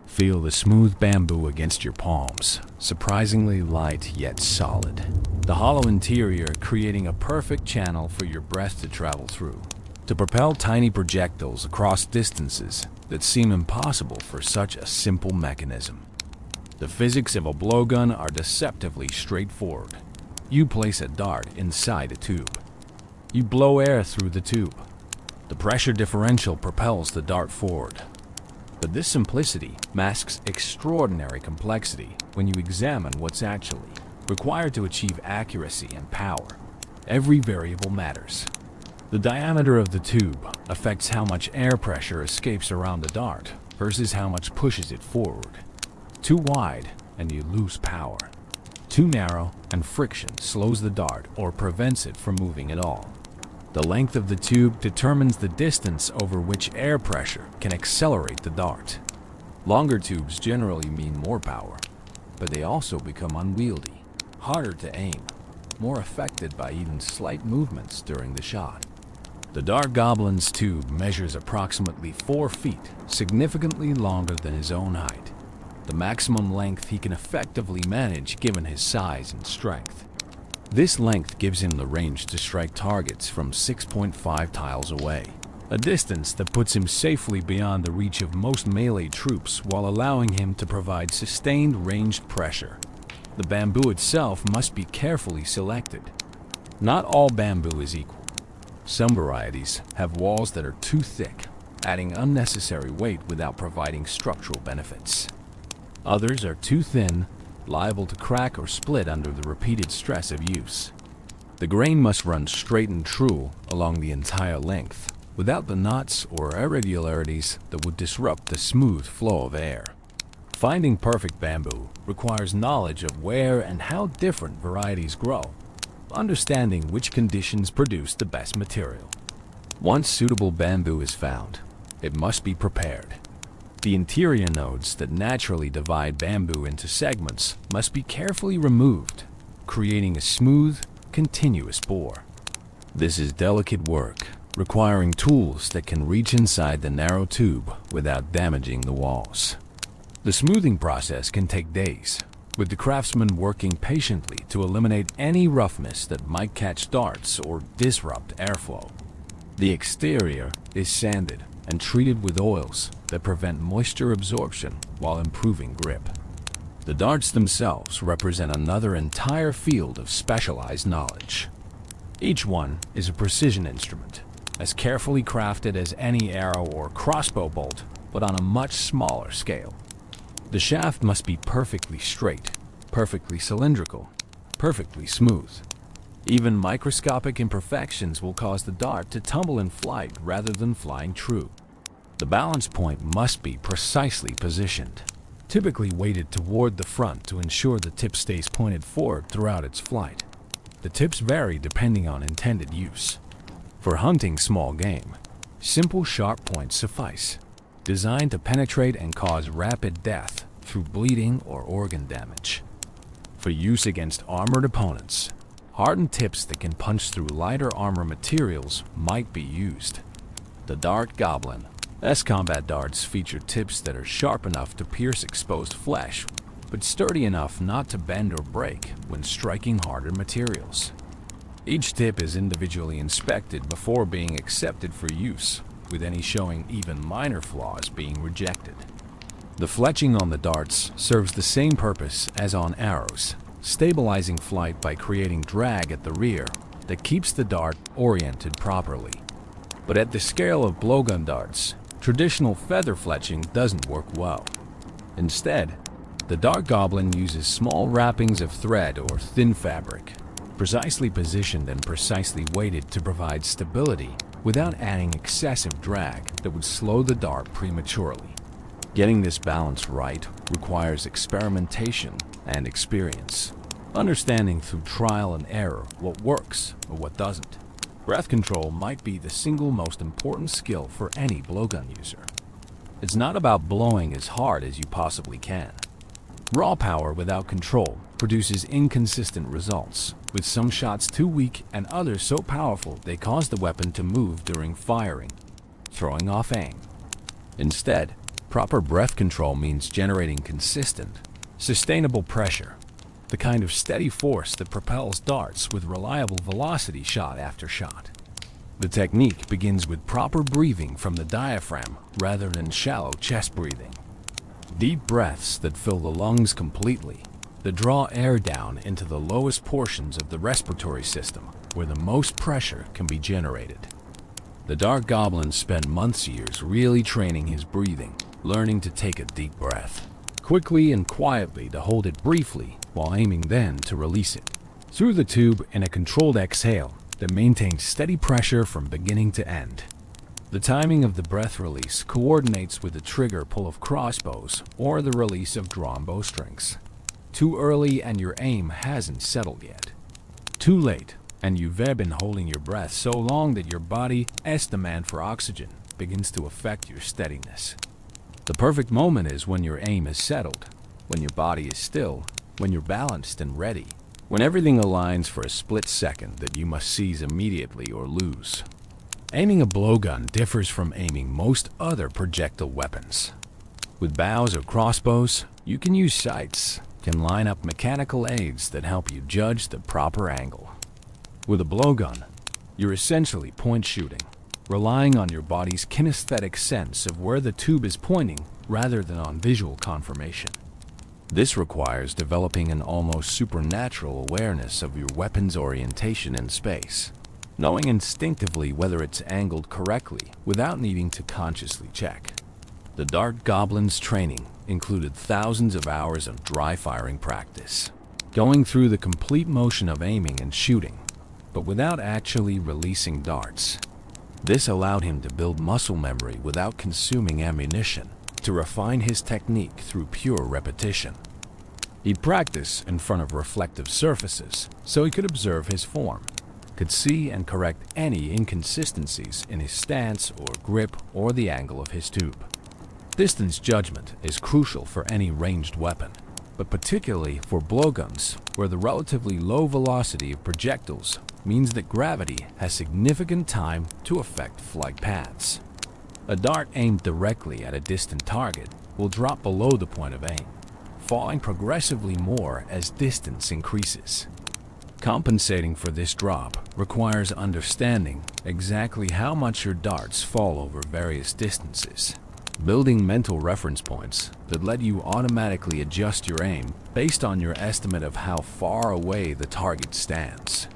Feel the smooth bamboo against your palms, surprisingly light yet solid. The hollow interior creating a perfect channel for your breath to travel through, to propel tiny projectiles across distances that seem impossible for such a simple mechanism. The physics of a blowgun are deceptively straightforward. You place a dart inside a tube. You blow air through the tube. The pressure differential propels the dart forward. But this simplicity masks extraordinary complexity when you examine what's actually required to achieve accuracy and power. Every variable matters. The diameter of the tube affects how much air pressure escapes around the dart versus how much pushes it forward. Too wide, and you lose power. Too narrow, and friction slows the dart or prevents it from moving at all. The length of the tube determines the distance over which air pressure can accelerate the dart. Longer tubes generally mean more power, but they also become unwieldy, harder to aim, more affected by even slight movements during the shot. The Dart Goblin's tube measures approximately 4 feet, significantly longer than his own height, the maximum length he can effectively manage given his size and strength. This length gives him the range to strike targets from 6.5 tiles away, a distance that puts him safely beyond the reach of most melee troops while allowing him to provide sustained ranged pressure. The bamboo itself must be carefully selected. Not all bamboo is equal. Some varieties have walls that are too thick, adding unnecessary weight without providing structural benefits. Others are too thin, liable to crack or split under the repeated stress of use. The grain must run straight and true along the entire length, without the knots or irregularities that would disrupt the smooth flow of air. Finding perfect bamboo requires knowledge of where and how different varieties grow, understanding which conditions produce the best material. Once suitable bamboo is found, it must be prepared. The interior nodes that naturally divide bamboo into segments must be carefully removed, creating a smooth, continuous bore. This is delicate work, requiring tools that can reach inside the narrow tube without damaging the walls. The smoothing process can take days, with the craftsman working patiently to eliminate any roughness that might catch darts or disrupt airflow. The exterior is sanded and treated with oils that prevent moisture absorption while improving grip. The darts themselves represent another entire field of specialized knowledge. Each one is a precision instrument, as carefully crafted as any arrow or crossbow bolt, but on a much smaller scale. The shaft must be perfectly straight, perfectly cylindrical, perfectly smooth. Even microscopic imperfections will cause the dart to tumble in flight rather than flying true. The balance point must be precisely positioned, typically weighted toward the front to ensure the tip stays pointed forward throughout its flight. The tips vary depending on intended use. For hunting small game, simple sharp points suffice, designed to penetrate and cause rapid death through bleeding or organ damage. For use against armored opponents, hardened tips that can punch through lighter armor materials might be used. The Dart Goblin's combat darts feature tips that are sharp enough to pierce exposed flesh, but sturdy enough not to bend or break when striking harder materials. Each tip is individually inspected before being accepted for use, with any showing even minor flaws being rejected. The fletching on the darts serves the same purpose as on arrows, stabilizing flight by creating drag at the rear that keeps the dart oriented properly. But at the scale of blowgun darts, traditional feather fletching doesn't work well. Instead, the Dart Goblin uses small wrappings of thread or thin fabric, precisely positioned and precisely weighted to provide stability without adding excessive drag that would slow the dart prematurely. Getting this balance right requires experimentation and experience, understanding through trial and error what works or what doesn't. Breath control might be the single most important skill for any blowgun user. It's not about blowing as hard as you possibly can. Raw power without control produces inconsistent results, with some shots too weak and others so powerful they cause the weapon to move during firing, throwing off aim. Instead, proper breath control means generating consistent, sustainable pressure, the kind of steady force that propels darts with reliable velocity shot after shot. The technique begins with proper breathing from the diaphragm rather than shallow chest breathing. Deep breaths that fill the lungs completely, that draw air down into the lowest portions of the respiratory system where the most pressure can be generated. The Dart Goblin spent years really training his breathing, learning to take a deep breath, quickly and quietly to hold it briefly while aiming, then to release it through the tube in a controlled exhale that maintains steady pressure from beginning to end. The timing of the breath release coordinates with the trigger pull of crossbows or the release of drawn bowstrings. Too early and your aim hasn't settled yet. Too late and you've been holding your breath so long that your body's demand for oxygen begins to affect your steadiness. The perfect moment is when your aim is settled, when your body is still, when you're balanced and ready, when everything aligns for a split second that you must seize immediately or lose. Aiming a blowgun differs from aiming most other projectile weapons. With bows or crossbows, you can use sights, can line up mechanical aids that help you judge the proper angle. With a blowgun, you're essentially point shooting, relying on your body's kinesthetic sense of where the tube is pointing rather than on visual confirmation. This requires developing an almost supernatural awareness of your weapon's orientation in space, knowing instinctively whether it's angled correctly without needing to consciously check. The Dart Goblin's training included thousands of hours of dry firing practice, going through the complete motion of aiming and shooting, but without actually releasing darts. This allowed him to build muscle memory without consuming ammunition, to refine his technique through pure repetition. He'd practice in front of reflective surfaces so he could observe his form, could see and correct any inconsistencies in his stance or grip or the angle of his tube. Distance judgment is crucial for any ranged weapon, but particularly for blowguns, where the relatively low velocity of projectiles means that gravity has significant time to affect flight paths. A dart aimed directly at a distant target will drop below the point of aim, falling progressively more as distance increases. Compensating for this drop requires understanding exactly how much your darts fall over various distances, building mental reference points that let you automatically adjust your aim based on your estimate of how far away the target stands.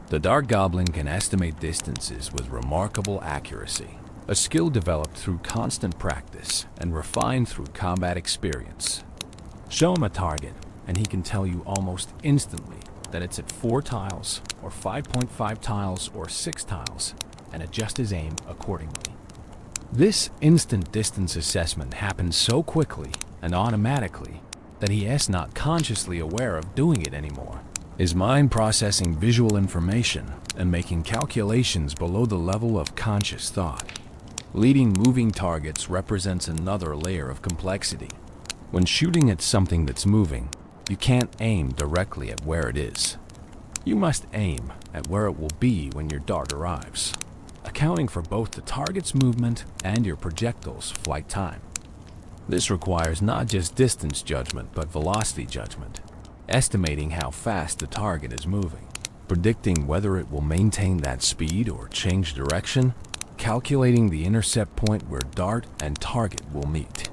The Dart Goblin can estimate distances with remarkable accuracy, a skill developed through constant practice and refined through combat experience. Show him a target, and he can tell you almost instantly that it's at 4 tiles, or 5.5 tiles, or 6 tiles, and adjust his aim accordingly. This instant distance assessment happens so quickly and automatically that he is not consciously aware of doing it anymore. His mind processing visual information and making calculations below the level of conscious thought. Leading moving targets represents another layer of complexity. When shooting at something that's moving, you can't aim directly at where it is. You must aim at where it will be when your dart arrives, accounting for both the target's movement and your projectile's flight time. This requires not just distance judgment, but velocity judgment, estimating how fast the target is moving, predicting whether it will maintain that speed or change direction, calculating the intercept point where dart and target will meet.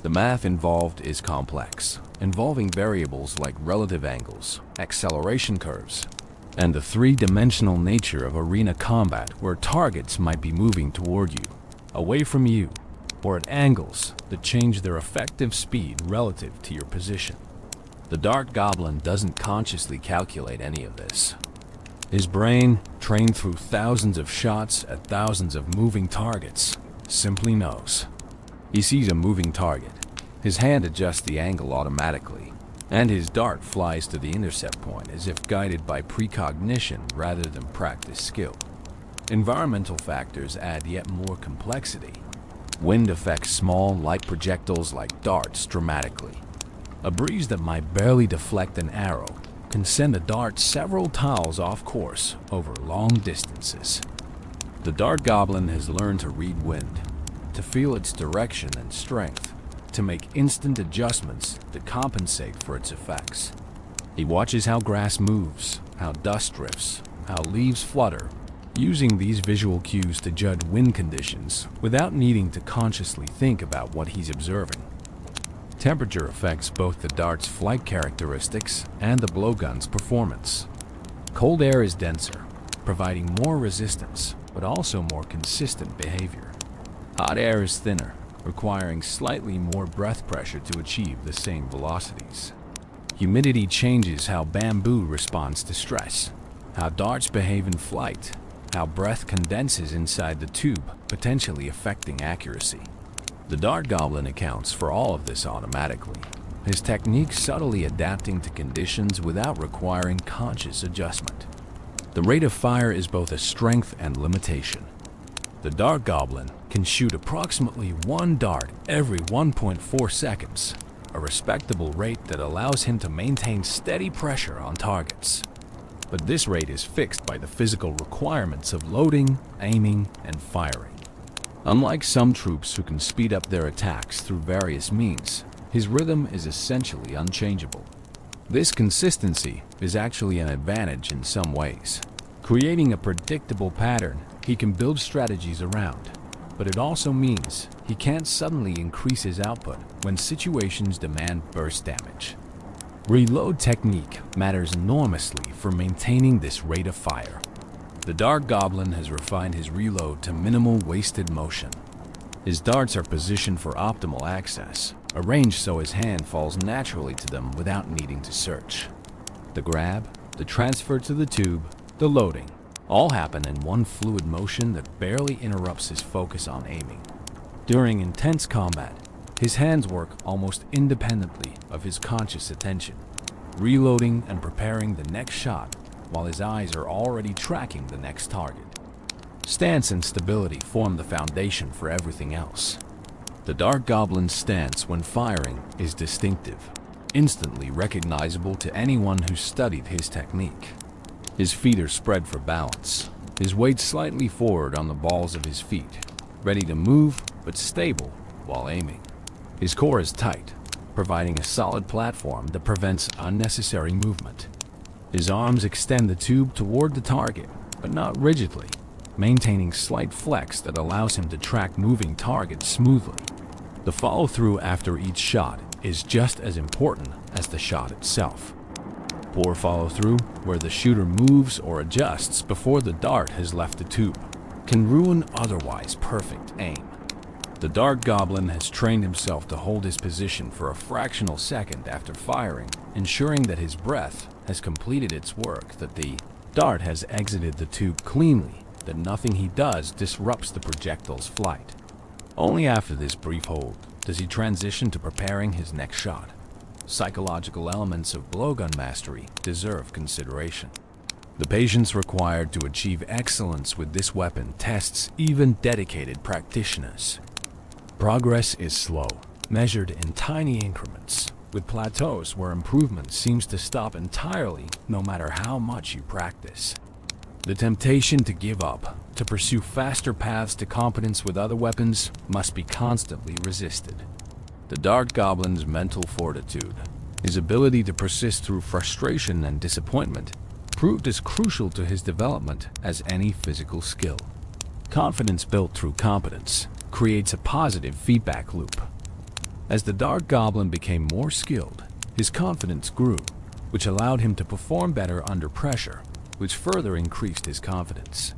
The math involved is complex, involving variables like relative angles, acceleration curves, and the three-dimensional nature of arena combat where targets might be moving toward you, away from you, or at angles that change their effective speed relative to your position. The Dart Goblin doesn't consciously calculate any of this. His brain, trained through thousands of shots at thousands of moving targets, simply knows. He sees a moving target. His hand adjusts the angle automatically, and his dart flies to the intercept point as if guided by precognition rather than practice skill. Environmental factors add yet more complexity. Wind affects small, light projectiles like darts dramatically. A breeze that might barely deflect an arrow can send a dart several tiles off course over long distances. The Dart Goblin has learned to read wind, to feel its direction and strength, to make instant adjustments that compensate for its effects. He watches how grass moves, how dust drifts, how leaves flutter, using these visual cues to judge wind conditions without needing to consciously think about what he's observing. Temperature affects both the dart's flight characteristics and the blowgun's performance. Cold air is denser, providing more resistance, but also more consistent behavior. Hot air is thinner, requiring slightly more breath pressure to achieve the same velocities. Humidity changes how bamboo responds to stress, how darts behave in flight, how breath condenses inside the tube, potentially affecting accuracy. The dart goblin accounts for all of this automatically, his technique subtly adapting to conditions without requiring conscious adjustment. The rate of fire is both a strength and limitation. The dart goblin can shoot approximately one dart every 1.4 seconds, a respectable rate that allows him to maintain steady pressure on targets. But this rate is fixed by the physical requirements of loading, aiming, and firing. Unlike some troops who can speed up their attacks through various means, his rhythm is essentially unchangeable. This consistency is actually an advantage in some ways. Creating a predictable pattern he can build strategies around, but it also means he can't suddenly increase his output when situations demand burst damage. Reload technique matters enormously for maintaining this rate of fire. The dart goblin has refined his reload to minimal wasted motion. His darts are positioned for optimal access, arranged so his hand falls naturally to them without needing to search. The grab, the transfer to the tube, the loading, all happen in one fluid motion that barely interrupts his focus on aiming. During intense combat, his hands work almost independently of his conscious attention, reloading and preparing the next shot while his eyes are already tracking the next target. Stance and stability form the foundation for everything else. The dart goblin's stance when firing is distinctive, instantly recognizable to anyone who's studied his technique. His feet are spread for balance, his weight slightly forward on the balls of his feet, ready to move but stable while aiming. His core is tight, providing a solid platform that prevents unnecessary movement. His arms extend the tube toward the target, but not rigidly, maintaining slight flex that allows him to track moving targets smoothly. The follow-through after each shot is just as important as the shot itself. Poor follow-through, where the shooter moves or adjusts before the dart has left the tube, can ruin otherwise perfect aim. The dart goblin has trained himself to hold his position for a fractional second after firing, ensuring that his breath has completed its work, that the dart has exited the tube cleanly, that nothing he does disrupts the projectile's flight. Only after this brief hold does he transition to preparing his next shot. Psychological elements of blowgun mastery deserve consideration. The patience required to achieve excellence with this weapon tests even dedicated practitioners. Progress is slow, measured in tiny increments, with plateaus where improvement seems to stop entirely no matter how much you practice. The temptation to give up, to pursue faster paths to competence with other weapons, must be constantly resisted. The dart goblin's mental fortitude, his ability to persist through frustration and disappointment, proved as crucial to his development as any physical skill. Confidence built through competence creates a positive feedback loop. As the dart goblin became more skilled, his confidence grew, which allowed him to perform better under pressure, which further increased his confidence.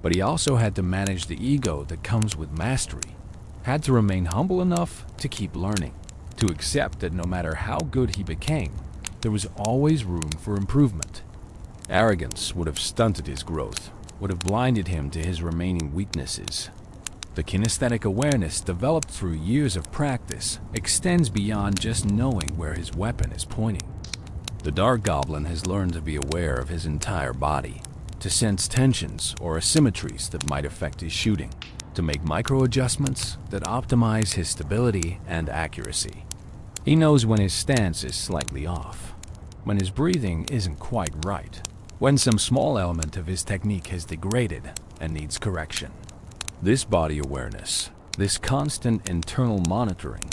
But he also had to manage the ego that comes with mastery, had to remain humble enough to keep learning, to accept that no matter how good he became, there was always room for improvement. Arrogance would have stunted his growth, would have blinded him to his remaining weaknesses. The kinesthetic awareness developed through years of practice extends beyond just knowing where his weapon is pointing. The dart goblin has learned to be aware of his entire body, to sense tensions or asymmetries that might affect his shooting, to make micro-adjustments that optimize his stability and accuracy. He knows when his stance is slightly off, when his breathing isn't quite right, when some small element of his technique has degraded and needs correction. This body awareness, this constant internal monitoring,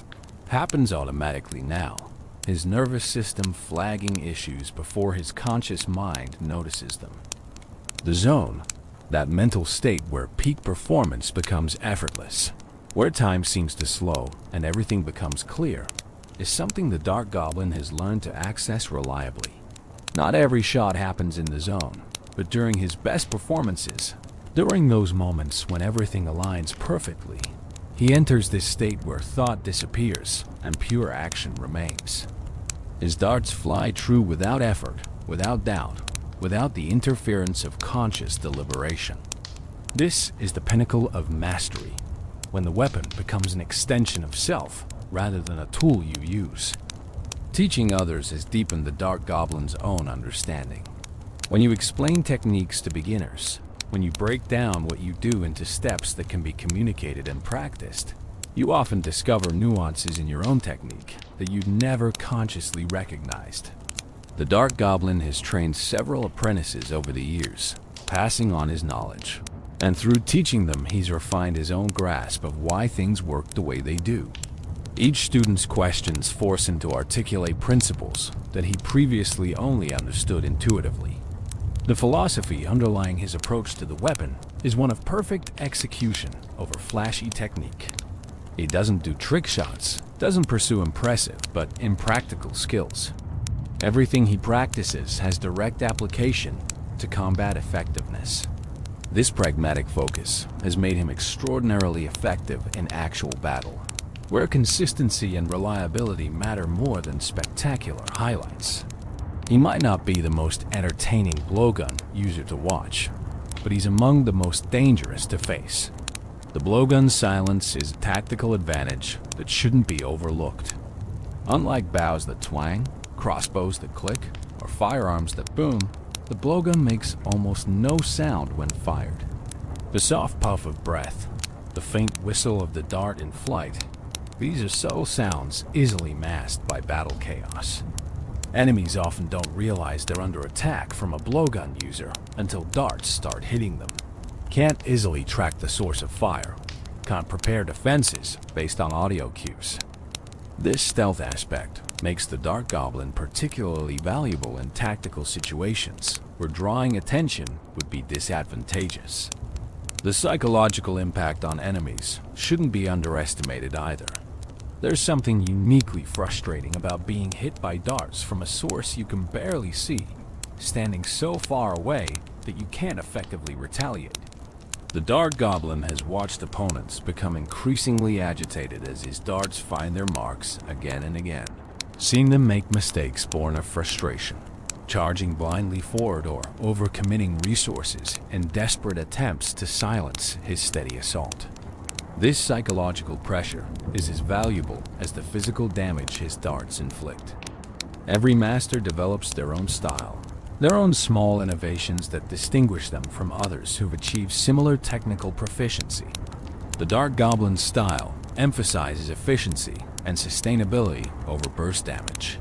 happens automatically now, his nervous system flagging issues before his conscious mind notices them. The zone, that mental state where peak performance becomes effortless, where time seems to slow and everything becomes clear, is something the dart goblin has learned to access reliably. Not every shot happens in the zone, but during his best performances, during those moments when everything aligns perfectly, He enters this state where thought disappears and pure action remains. His darts fly true without effort, without doubt, without the interference of conscious deliberation. This is the pinnacle of mastery, when the weapon becomes an extension of self rather than a tool you use. Teaching others has deepened the Dark Goblin's own understanding. When you explain techniques to beginners, when you break down what you do into steps that can be communicated and practiced, you often discover nuances in your own technique that you'd never consciously recognized. The Dark Goblin has trained several apprentices over the years, passing on his knowledge. And through teaching them, he's refined his own grasp of why things work the way they do. Each student's questions force him to articulate principles that he previously only understood intuitively. The philosophy underlying his approach to the weapon is one of perfect execution over flashy technique. He doesn't do trick shots, doesn't pursue impressive but impractical skills. Everything he practices has direct application to combat effectiveness. This pragmatic focus has made him extraordinarily effective in actual battle, where consistency and reliability matter more than spectacular highlights. He might not be the most entertaining blowgun user to watch, but he's among the most dangerous to face. The blowgun's silence is a tactical advantage that shouldn't be overlooked. Unlike bows that twang, crossbows that click, or firearms that boom, the blowgun makes almost no sound when fired. The soft puff of breath, the faint whistle of the dart in flight, these are subtle sounds easily masked by battle chaos. Enemies often don't realize they're under attack from a blowgun user until darts start hitting them. Can't easily track the source of fire. Can't prepare defenses based on audio cues. This stealth aspect makes the Dark Goblin particularly valuable in tactical situations where drawing attention would be disadvantageous. The psychological impact on enemies shouldn't be underestimated either. There's something uniquely frustrating about being hit by darts from a source you can barely see, standing so far away that you can't effectively retaliate. The Dark Goblin has watched opponents become increasingly agitated as his darts find their marks again and again, seeing them make mistakes born of frustration, charging blindly forward or overcommitting resources in desperate attempts to silence his steady assault. This psychological pressure is as valuable as the physical damage his darts inflict. Every master develops their own style, their own small innovations that distinguish them from others who've achieved similar technical proficiency. The Dark Goblin's style emphasizes efficiency and sustainability over burst damage.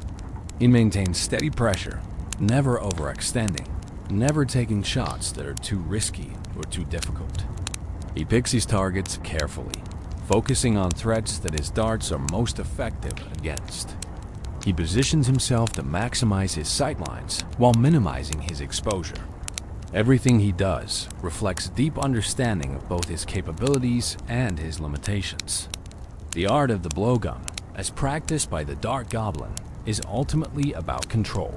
He maintains steady pressure, never overextending, never taking shots that are too risky or too difficult. He picks his targets carefully, focusing on threats that his darts are most effective against. He positions himself to maximize his sightlines while minimizing his exposure. Everything he does reflects deep understanding of both his capabilities and his limitations. The art of the blowgun, as practiced by the Dark Goblin, is ultimately about control.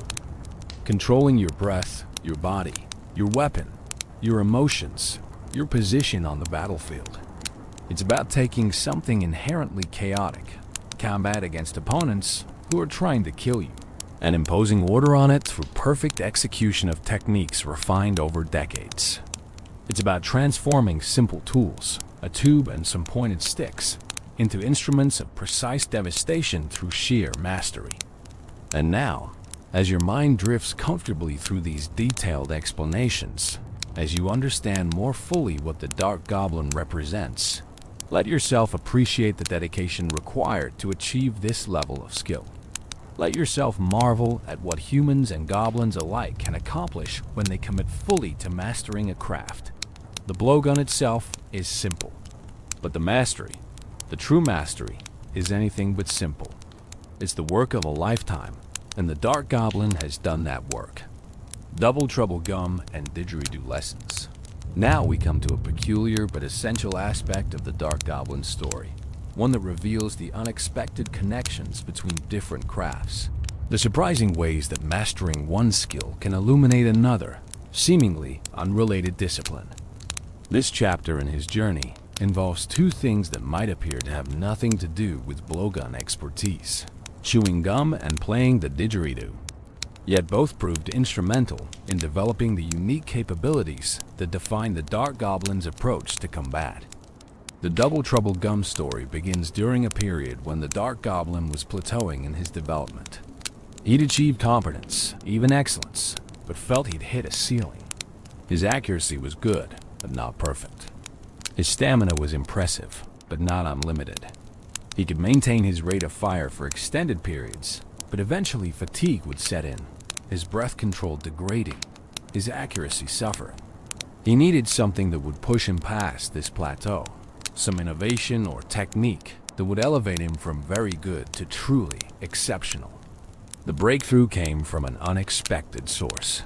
Controlling your breath, your body, your weapon, your emotions, your position on the battlefield. It's about taking something inherently chaotic, combat against opponents who are trying to kill you, and imposing order on it through perfect execution of techniques refined over decades. It's about transforming simple tools, a tube and some pointed sticks, into instruments of precise devastation through sheer mastery. And now, as your mind drifts comfortably through these detailed explanations, as you understand more fully what the Dark Goblin represents, let yourself appreciate the dedication required to achieve this level of skill. Let yourself marvel at what humans and goblins alike can accomplish when they commit fully to mastering a craft. The blowgun itself is simple, but the mastery, the true mastery, is anything but simple. It's the work of a lifetime, and the Dark Goblin has done that work. Double trouble gum and didgeridoo lessons. Now we come to a peculiar but essential aspect of the Dark Goblin story, one that reveals the unexpected connections between different crafts, the surprising ways that mastering one skill can illuminate another, seemingly unrelated discipline. This chapter in his journey involves two things that might appear to have nothing to do with blowgun expertise: chewing gum and playing the didgeridoo. Yet both proved instrumental in developing the unique capabilities that define the Dark Goblin's approach to combat. The Double Trouble Gum story begins during a period when the Dark Goblin was plateauing in his development. He'd achieved competence, even excellence, but felt he'd hit a ceiling. His accuracy was good, but not perfect. His stamina was impressive, but not unlimited. He could maintain his rate of fire for extended periods, but eventually fatigue would set in, his breath control degrading, his accuracy suffering. He needed something that would push him past this plateau, some innovation or technique that would elevate him from very good to truly exceptional. The breakthrough came from an unexpected source.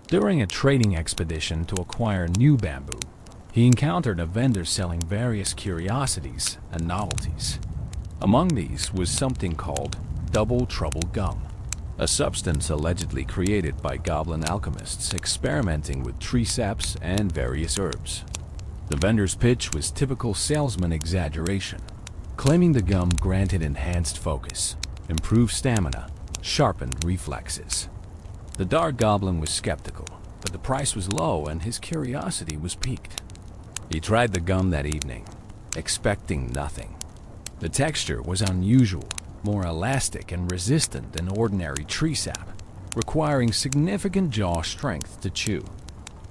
During a trading expedition to acquire new bamboo, he encountered a vendor selling various curiosities and novelties. Among these was something called Double Trouble Gum, a substance allegedly created by goblin alchemists experimenting with tree saps and various herbs. The vendor's pitch was typical salesman exaggeration, claiming the gum granted enhanced focus, improved stamina, sharpened reflexes. The Dark Goblin was skeptical, but the price was low and his curiosity was piqued. He tried the gum that evening, expecting nothing. The texture was unusual, more elastic and resistant than ordinary tree sap, requiring significant jaw strength to chew.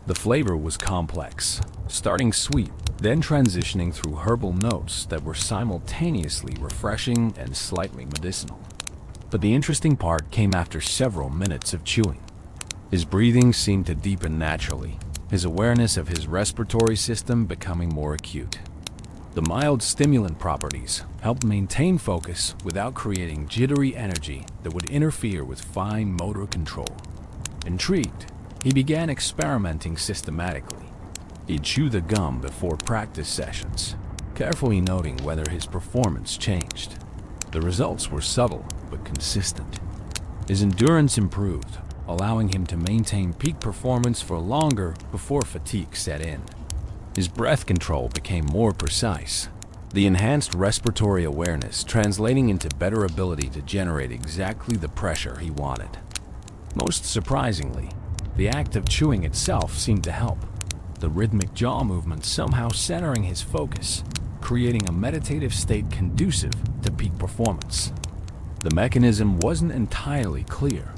The flavor was complex, starting sweet, then transitioning through herbal notes that were simultaneously refreshing and slightly medicinal. But the interesting part came after several minutes of chewing. His breathing seemed to deepen naturally, his awareness of his respiratory system becoming more acute. The mild stimulant properties helped maintain focus without creating jittery energy that would interfere with fine motor control. Intrigued, he began experimenting systematically. He'd chew the gum before practice sessions, carefully noting whether his performance changed. The results were subtle but consistent. His endurance improved, allowing him to maintain peak performance for longer before fatigue set in. His breath control became more precise, the enhanced respiratory awareness translating into better ability to generate exactly the pressure he wanted. Most surprisingly, the act of chewing itself seemed to help, the rhythmic jaw movement somehow centering his focus, creating a meditative state conducive to peak performance. The mechanism wasn't entirely clear.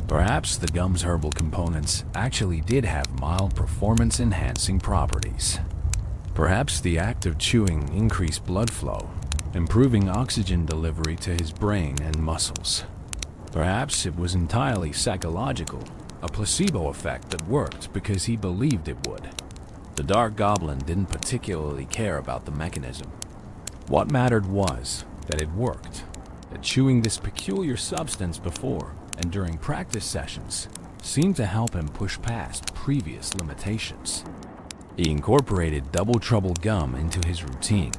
Perhaps the gum's herbal components actually did have mild performance-enhancing properties. Perhaps the act of chewing increased blood flow, improving oxygen delivery to his brain and muscles. Perhaps it was entirely psychological, a placebo effect that worked because he believed it would. The Dark Goblin didn't particularly care about the mechanism. What mattered was that it worked, that chewing this peculiar substance before and during practice sessions seemed to help him push past previous limitations. He incorporated Double Trouble Gum into his routine,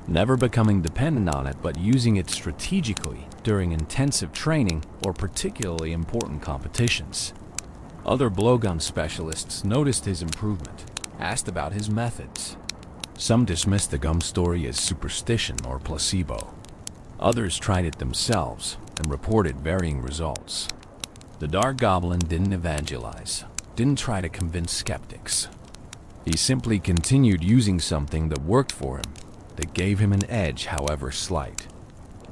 never becoming dependent on it but using it strategically during intensive training or particularly important competitions. Other blowgun specialists noticed his improvement, asked about his methods. Some dismissed the gum story as superstition or placebo. Others tried it themselves and reported varying results. The Dark Goblin didn't evangelize, didn't try to convince skeptics. He simply continued using something that worked for him, that gave him an edge however slight.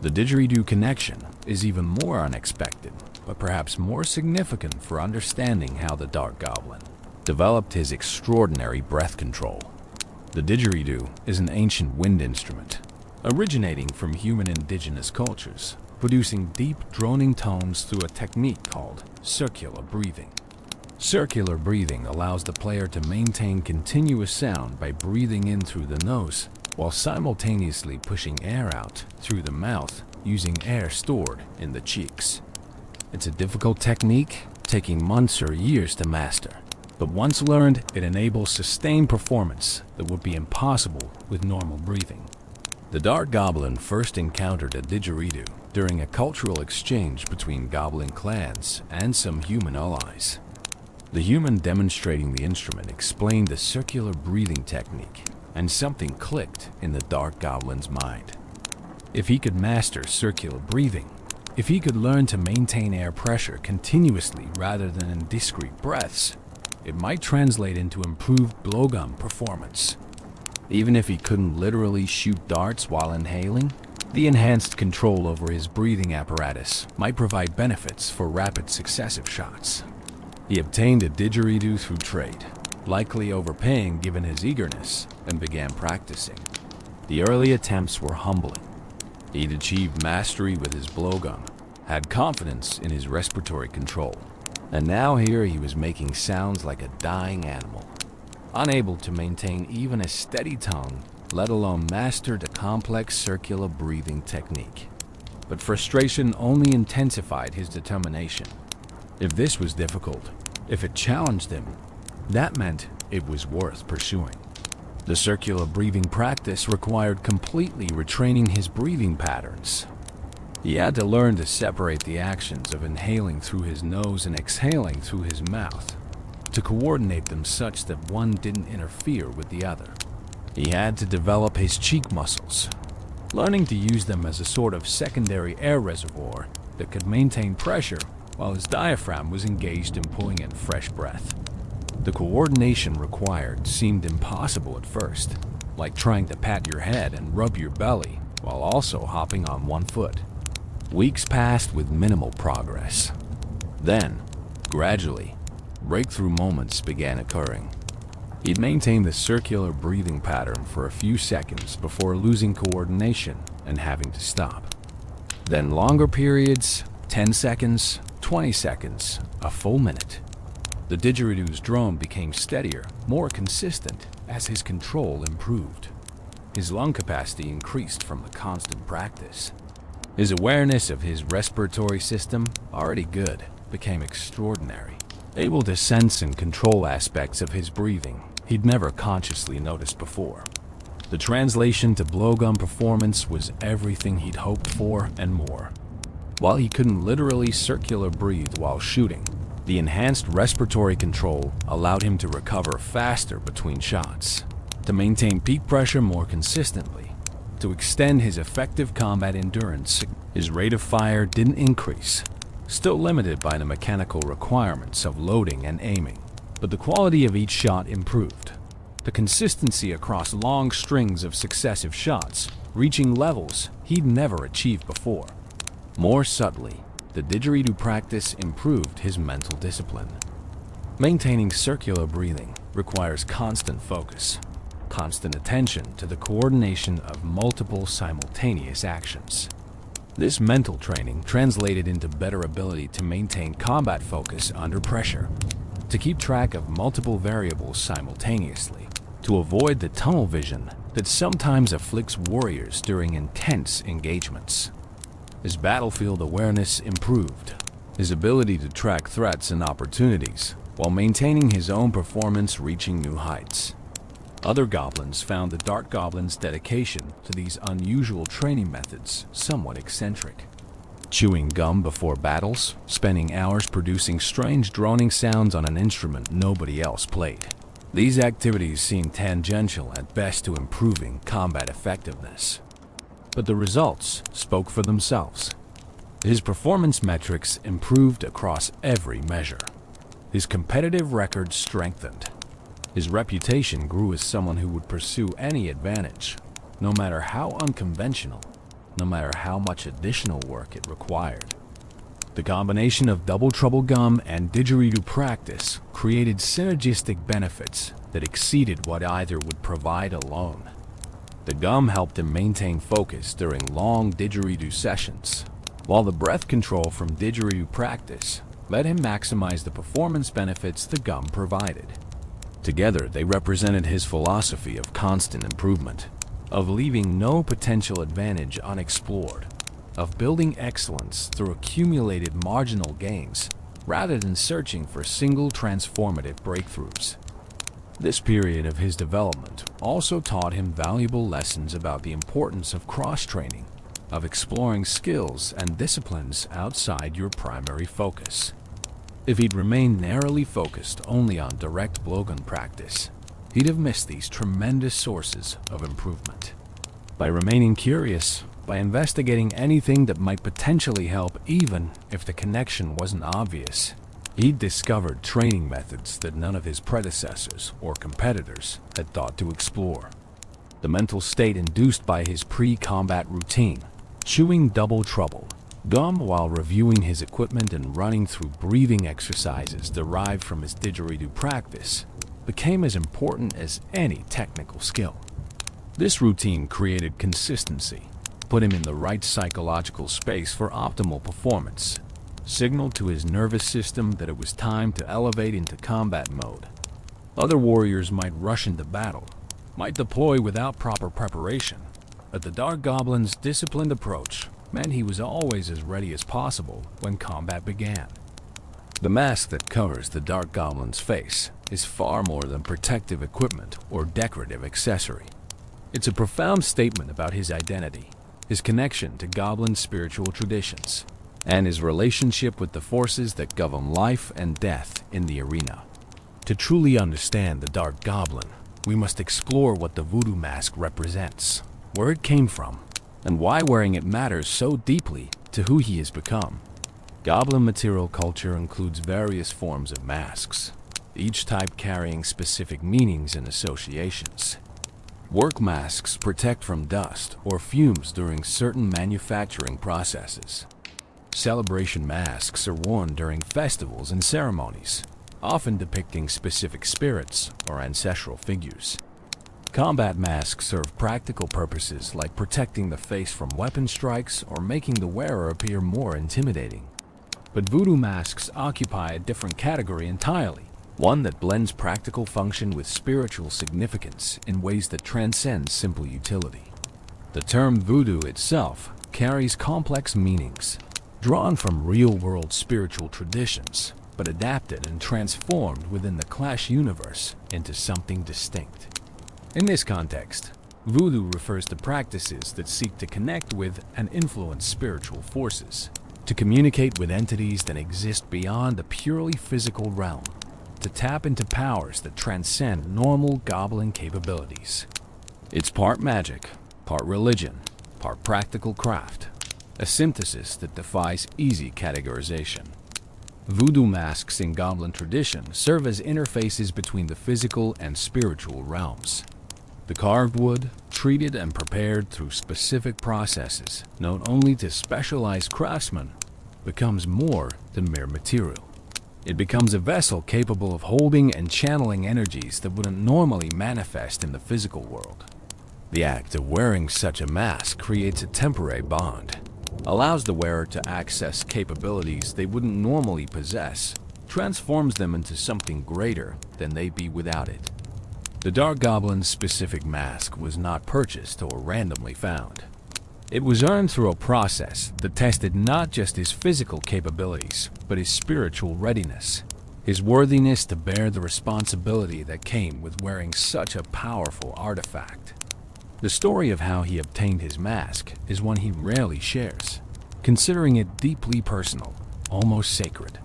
The didgeridoo connection is even more unexpected, but perhaps more significant for understanding how the Dark Goblin developed his extraordinary breath control. The didgeridoo is an ancient wind instrument, originating from human indigenous cultures, producing deep, droning tones through a technique called circular breathing. Circular breathing allows the player to maintain continuous sound by breathing in through the nose, while simultaneously pushing air out through the mouth using air stored in the cheeks. It's a difficult technique, taking months or years to master, but once learned, it enables sustained performance that would be impossible with normal breathing. The Dark Goblin first encountered a didgeridoo during a cultural exchange between goblin clans and some human allies. The human demonstrating the instrument explained the circular breathing technique, and something clicked in the Dark Goblin's mind. If he could master circular breathing, if he could learn to maintain air pressure continuously rather than in discrete breaths, it might translate into improved blowgun performance. Even if he couldn't literally shoot darts while inhaling, the enhanced control over his breathing apparatus might provide benefits for rapid successive shots. He obtained a didgeridoo through trade, likely overpaying given his eagerness, and began practicing. The early attempts were humbling. He'd achieved mastery with his blowgun, had confidence in his respiratory control, and now here he was making sounds like a dying animal, unable to maintain even a steady tongue, let alone master the complex circular breathing technique. But frustration only intensified his determination. If this was difficult, if it challenged him, that meant it was worth pursuing. The circular breathing practice required completely retraining his breathing patterns. He had to learn to separate the actions of inhaling through his nose and exhaling through his mouth, to coordinate them such that one didn't interfere with the other. He had to develop his cheek muscles, learning to use them as a sort of secondary air reservoir that could maintain pressure while his diaphragm was engaged in pulling in fresh breath. The coordination required seemed impossible at first, like trying to pat your head and rub your belly while also hopping on one foot. Weeks passed with minimal progress. Then, gradually, breakthrough moments began occurring. He'd maintained the circular breathing pattern for a few seconds before losing coordination and having to stop. Then longer periods, 10 seconds, 20 seconds, a full minute. The didgeridoo's drone became steadier, more consistent, as his control improved. His lung capacity increased from the constant practice. His awareness of his respiratory system, already good, became extraordinary. Able to sense and control aspects of his breathing he'd never consciously noticed before. The translation to blowgun performance was everything he'd hoped for and more. While he couldn't literally circular breathe while shooting, the enhanced respiratory control allowed him to recover faster between shots, to maintain peak pressure more consistently, to extend his effective combat endurance. His rate of fire didn't increase, still limited by the mechanical requirements of loading and aiming, but the quality of each shot improved. The consistency across long strings of successive shots, reaching levels he'd never achieved before. More subtly, the didgeridoo practice improved his mental discipline. Maintaining circular breathing requires constant focus, constant attention to the coordination of multiple simultaneous actions. This mental training translated into better ability to maintain combat focus under pressure, to keep track of multiple variables simultaneously, to avoid the tunnel vision that sometimes afflicts warriors during intense engagements. His battlefield awareness improved, his ability to track threats and opportunities, while maintaining his own performance reaching new heights. Other goblins found the Dark Goblin's dedication to these unusual training methods somewhat eccentric. Chewing gum before battles, spending hours producing strange droning sounds on an instrument nobody else played. These activities seemed tangential at best to improving combat effectiveness. But the results spoke for themselves. His performance metrics improved across every measure. His competitive record strengthened. His reputation grew as someone who would pursue any advantage, no matter how unconventional, no matter how much additional work it required. The combination of Double Trouble gum and didgeridoo practice created synergistic benefits that exceeded what either would provide alone. The gum helped him maintain focus during long didgeridoo sessions, while the breath control from didgeridoo practice let him maximize the performance benefits the gum provided. Together, they represented his philosophy of constant improvement, of leaving no potential advantage unexplored, of building excellence through accumulated marginal gains, rather than searching for single transformative breakthroughs. This period of his development also taught him valuable lessons about the importance of cross-training, of exploring skills and disciplines outside your primary focus. If he'd remained narrowly focused only on direct blowgun practice, he'd have missed these tremendous sources of improvement. By remaining curious, by investigating anything that might potentially help even if the connection wasn't obvious, he'd discovered training methods that none of his predecessors or competitors had thought to explore. The mental state induced by his pre-combat routine, chewing double trouble gum while reviewing his equipment and running through breathing exercises derived from his didgeridoo practice, became as important as any technical skill. This routine created consistency, put him in the right psychological space for optimal performance, signaled to his nervous system that it was time to elevate into combat mode. Other warriors might rush into battle, might deploy without proper preparation, but the Dark Goblin's disciplined approach meant he was always as ready as possible when combat began. The mask that covers the Dark Goblin's face is far more than protective equipment or decorative accessory. It's a profound statement about his identity, his connection to Goblin spiritual traditions, and his relationship with the forces that govern life and death in the arena. To truly understand the Dark Goblin, we must explore what the voodoo mask represents, where it came from, and why wearing it matters so deeply to who he has become. Goblin material culture includes various forms of masks, each type carrying specific meanings and associations. Work masks protect from dust or fumes during certain manufacturing processes. Celebration masks are worn during festivals and ceremonies, often depicting specific spirits or ancestral figures. Combat masks serve practical purposes like protecting the face from weapon strikes or making the wearer appear more intimidating. But voodoo masks occupy a different category entirely, one that blends practical function with spiritual significance in ways that transcend simple utility. The term voodoo itself carries complex meanings, drawn from real-world spiritual traditions, but adapted and transformed within the Clash universe into something distinct. In this context, voodoo refers to practices that seek to connect with and influence spiritual forces, to communicate with entities that exist beyond the purely physical realm, to tap into powers that transcend normal goblin capabilities. It's part magic, part religion, part practical craft, a synthesis that defies easy categorization. Voodoo masks in goblin tradition serve as interfaces between the physical and spiritual realms. The carved wood, treated and prepared through specific processes known only to specialized craftsmen, becomes more than mere material. It becomes a vessel capable of holding and channeling energies that wouldn't normally manifest in the physical world. The act of wearing such a mask creates a temporary bond, allows the wearer to access capabilities they wouldn't normally possess, transforms them into something greater than they'd be without it. The Dark Goblin's specific mask was not purchased or randomly found. It was earned through a process that tested not just his physical capabilities, but his spiritual readiness, his worthiness to bear the responsibility that came with wearing such a powerful artifact. The story of how he obtained his mask is one he rarely shares, considering it deeply personal, almost sacred.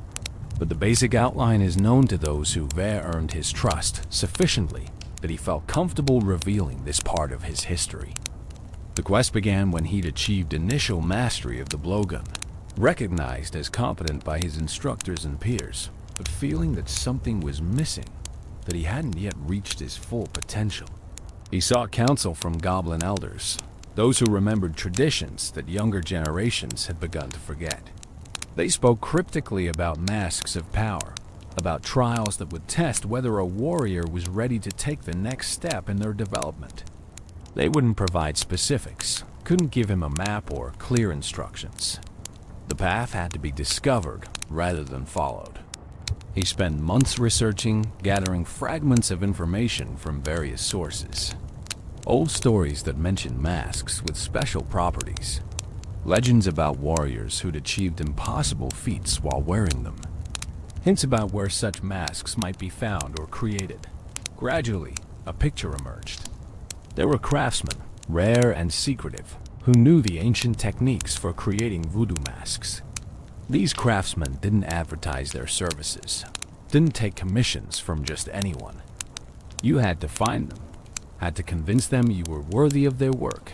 But the basic outline is known to those who've earned his trust sufficiently that he felt comfortable revealing this part of his history. The quest began when he'd achieved initial mastery of the blowgun, recognized as competent by his instructors and peers, but feeling that something was missing, that he hadn't yet reached his full potential. He sought counsel from goblin elders, those who remembered traditions that younger generations had begun to forget. They spoke cryptically about masks of power, about trials that would test whether a warrior was ready to take the next step in their development. They wouldn't provide specifics, couldn't give him a map or clear instructions. The path had to be discovered rather than followed. He spent months researching, gathering fragments of information from various sources. Old stories that mentioned masks with special properties. Legends about warriors who'd achieved impossible feats while wearing them. Hints about where such masks might be found or created. Gradually, a picture emerged. There were craftsmen, rare and secretive, who knew the ancient techniques for creating voodoo masks. These craftsmen didn't advertise their services, didn't take commissions from just anyone. You had to find them, had to convince them you were worthy of their work,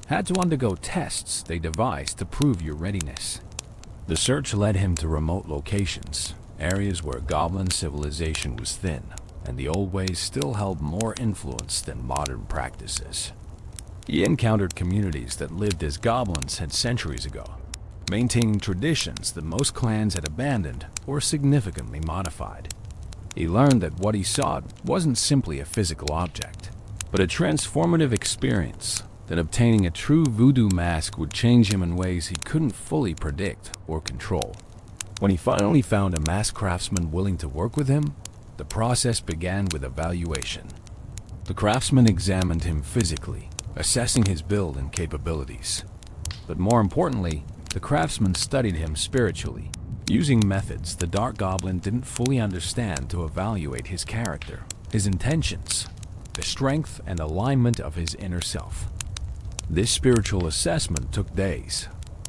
had to undergo tests they devised to prove your readiness. The search led him to remote locations, areas where goblin civilization was thin, and the old ways still held more influence than modern practices. He encountered communities that lived as goblins had centuries ago, maintaining traditions that most clans had abandoned or significantly modified. He learned that what he sought wasn't simply a physical object, but a transformative experience, that obtaining a true voodoo mask would change him in ways he couldn't fully predict or control. When he finally found a mask craftsman willing to work with him, the process began with evaluation. The craftsman examined him physically, assessing his build and capabilities. But more importantly, the craftsman studied him spiritually, using methods the Dark Goblin didn't fully understand to evaluate his character, his intentions, the strength and alignment of his inner self. This spiritual assessment took days,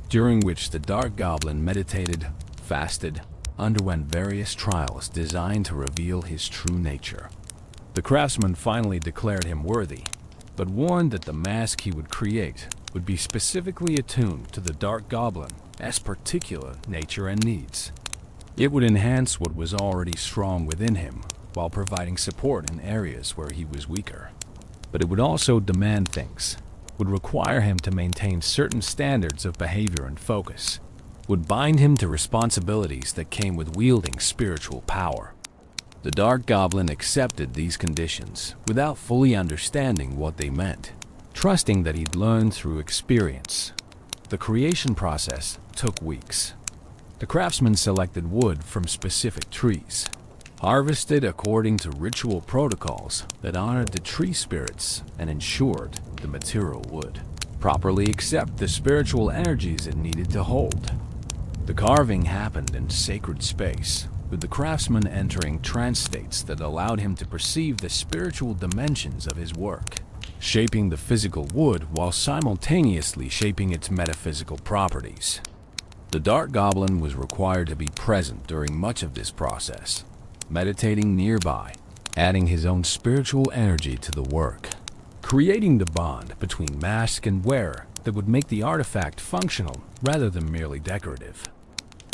during which the Dark Goblin meditated, fasted, underwent various trials designed to reveal his true nature. The craftsman finally declared him worthy, but warned that the mask he would create would be specifically attuned to the Dark Goblin's particular nature and needs. It would enhance what was already strong within him, while providing support in areas where he was weaker. But it would also demand things, would require him to maintain certain standards of behavior and focus, would bind him to responsibilities that came with wielding spiritual power. The Dark Goblin accepted these conditions without fully understanding what they meant, trusting that he'd learned through experience. The creation process took weeks. The craftsman selected wood from specific trees, harvested according to ritual protocols that honored the tree spirits and ensured the material would properly accept the spiritual energies it needed to hold. The carving happened in sacred space, with the craftsman entering trance states that allowed him to perceive the spiritual dimensions of his work, shaping the physical wood while simultaneously shaping its metaphysical properties. The Dark Goblin was required to be present during much of this process, meditating nearby, adding his own spiritual energy to the work, creating the bond between mask and wearer that would make the artifact functional rather than merely decorative.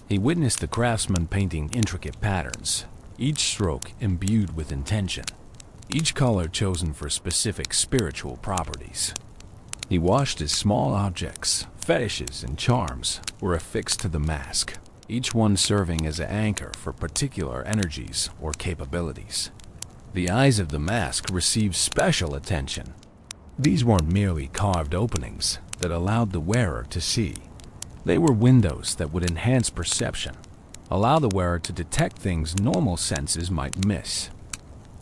He witnessed the craftsman painting intricate patterns, each stroke imbued with intention, each color chosen for specific spiritual properties. He watched as small objects, fetishes, and charms were affixed to the mask, each one serving as an anchor for particular energies or capabilities. The eyes of the mask received special attention. These weren't merely carved openings that allowed the wearer to see. They were windows that would enhance perception, allow the wearer to detect things normal senses might miss.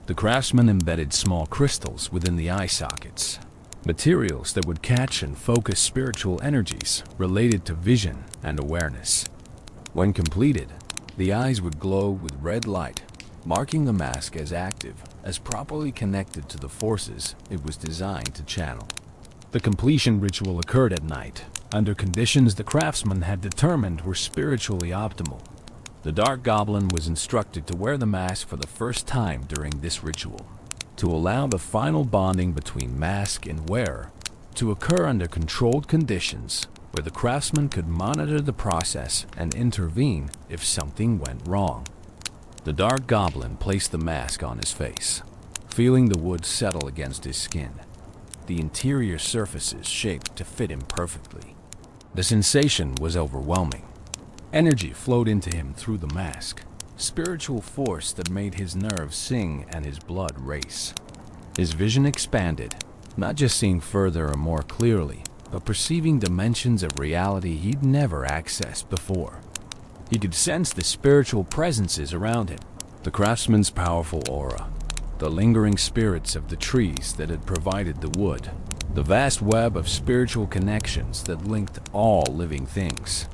The craftsman embedded small crystals within the eye sockets, materials that would catch and focus spiritual energies related to vision and awareness. When completed, the eyes would glow with red light, marking the mask as active, as properly connected to the forces it was designed to channel. The completion ritual occurred at night, under conditions the craftsman had determined were spiritually optimal. The Dark Goblin was instructed to wear the mask for the first time during this ritual, to allow the final bonding between mask and wearer to occur under controlled conditions where the craftsman could monitor the process and intervene if something went wrong. The Dark Goblin placed the mask on his face, feeling the wood settle against his skin, the interior surfaces shaped to fit him perfectly. The sensation was overwhelming. Energy flowed into him through the mask, spiritual force that made his nerves sing and his blood race. His vision expanded, not just seeing further or more clearly, but perceiving dimensions of reality he'd never accessed before. He could sense the spiritual presences around him, the craftsman's powerful aura, the lingering spirits of the trees that had provided the wood, the vast web of spiritual connections that linked all living things.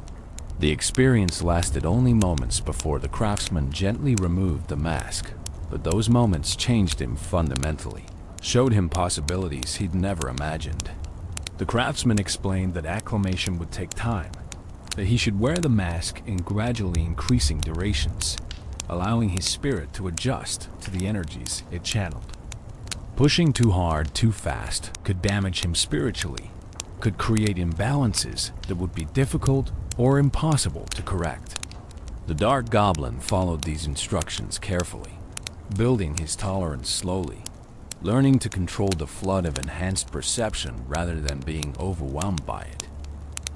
The experience lasted only moments before the craftsman gently removed the mask, but those moments changed him fundamentally, showed him possibilities he'd never imagined. The craftsman explained that acclimation would take time, that he should wear the mask in gradually increasing durations, allowing his spirit to adjust to the energies it channeled. Pushing too hard, too fast could damage him spiritually, could create imbalances that would be difficult or impossible to correct. The Dark Goblin followed these instructions carefully, building his tolerance slowly, learning to control the flood of enhanced perception rather than being overwhelmed by it.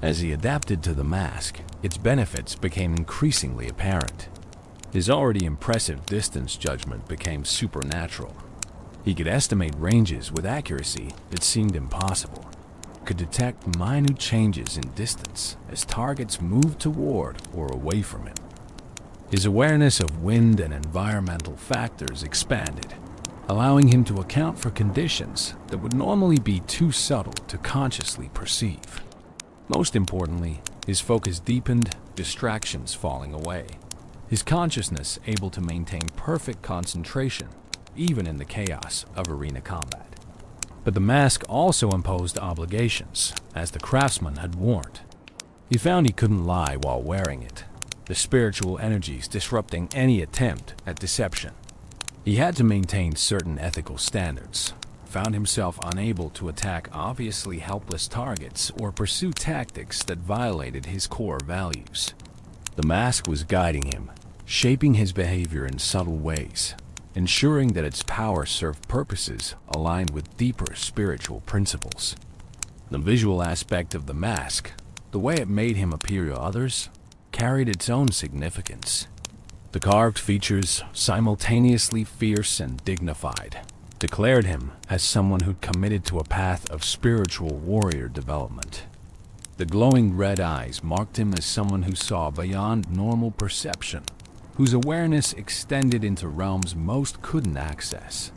As he adapted to the mask, its benefits became increasingly apparent. His already impressive distance judgment became supernatural. He could estimate ranges with accuracy that seemed impossible, could detect minute changes in distance as targets moved toward or away from him. His awareness of wind and environmental factors expanded, allowing him to account for conditions that would normally be too subtle to consciously perceive. Most importantly, his focus deepened, distractions falling away. His consciousness able to maintain perfect concentration, even in the chaos of arena combat. But the mask also imposed obligations, as the craftsman had warned. He found he couldn't lie while wearing it, the spiritual energies disrupting any attempt at deception. He had to maintain certain ethical standards, found himself unable to attack obviously helpless targets or pursue tactics that violated his core values. The mask was guiding him, shaping his behavior in subtle ways, ensuring that its power served purposes aligned with deeper spiritual principles. The visual aspect of the mask, the way it made him appear to others, carried its own significance. The carved features, simultaneously fierce and dignified, declared him as someone who'd committed to a path of spiritual warrior development. The glowing red eyes marked him as someone who saw beyond normal perception, whose awareness extended into realms most couldn't access.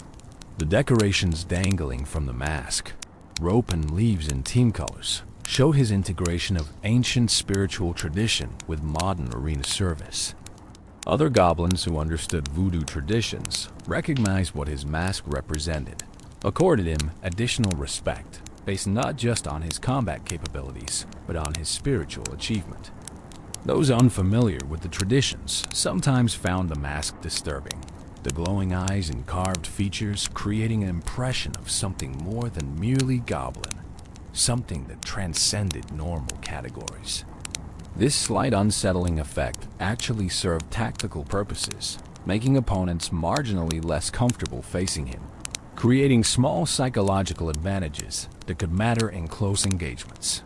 The decorations dangling from the mask, rope and leaves in team colors, showed his integration of ancient spiritual tradition with modern arena service. Other goblins who understood voodoo traditions recognized what his mask represented, accorded him additional respect based not just on his combat capabilities, but on his spiritual achievement. Those unfamiliar with the traditions sometimes found the mask disturbing, the glowing eyes and carved features creating an impression of something more than merely goblin, something that transcended normal categories. This slight unsettling effect actually served tactical purposes, making opponents marginally less comfortable facing him, creating small psychological advantages that could matter in close engagements.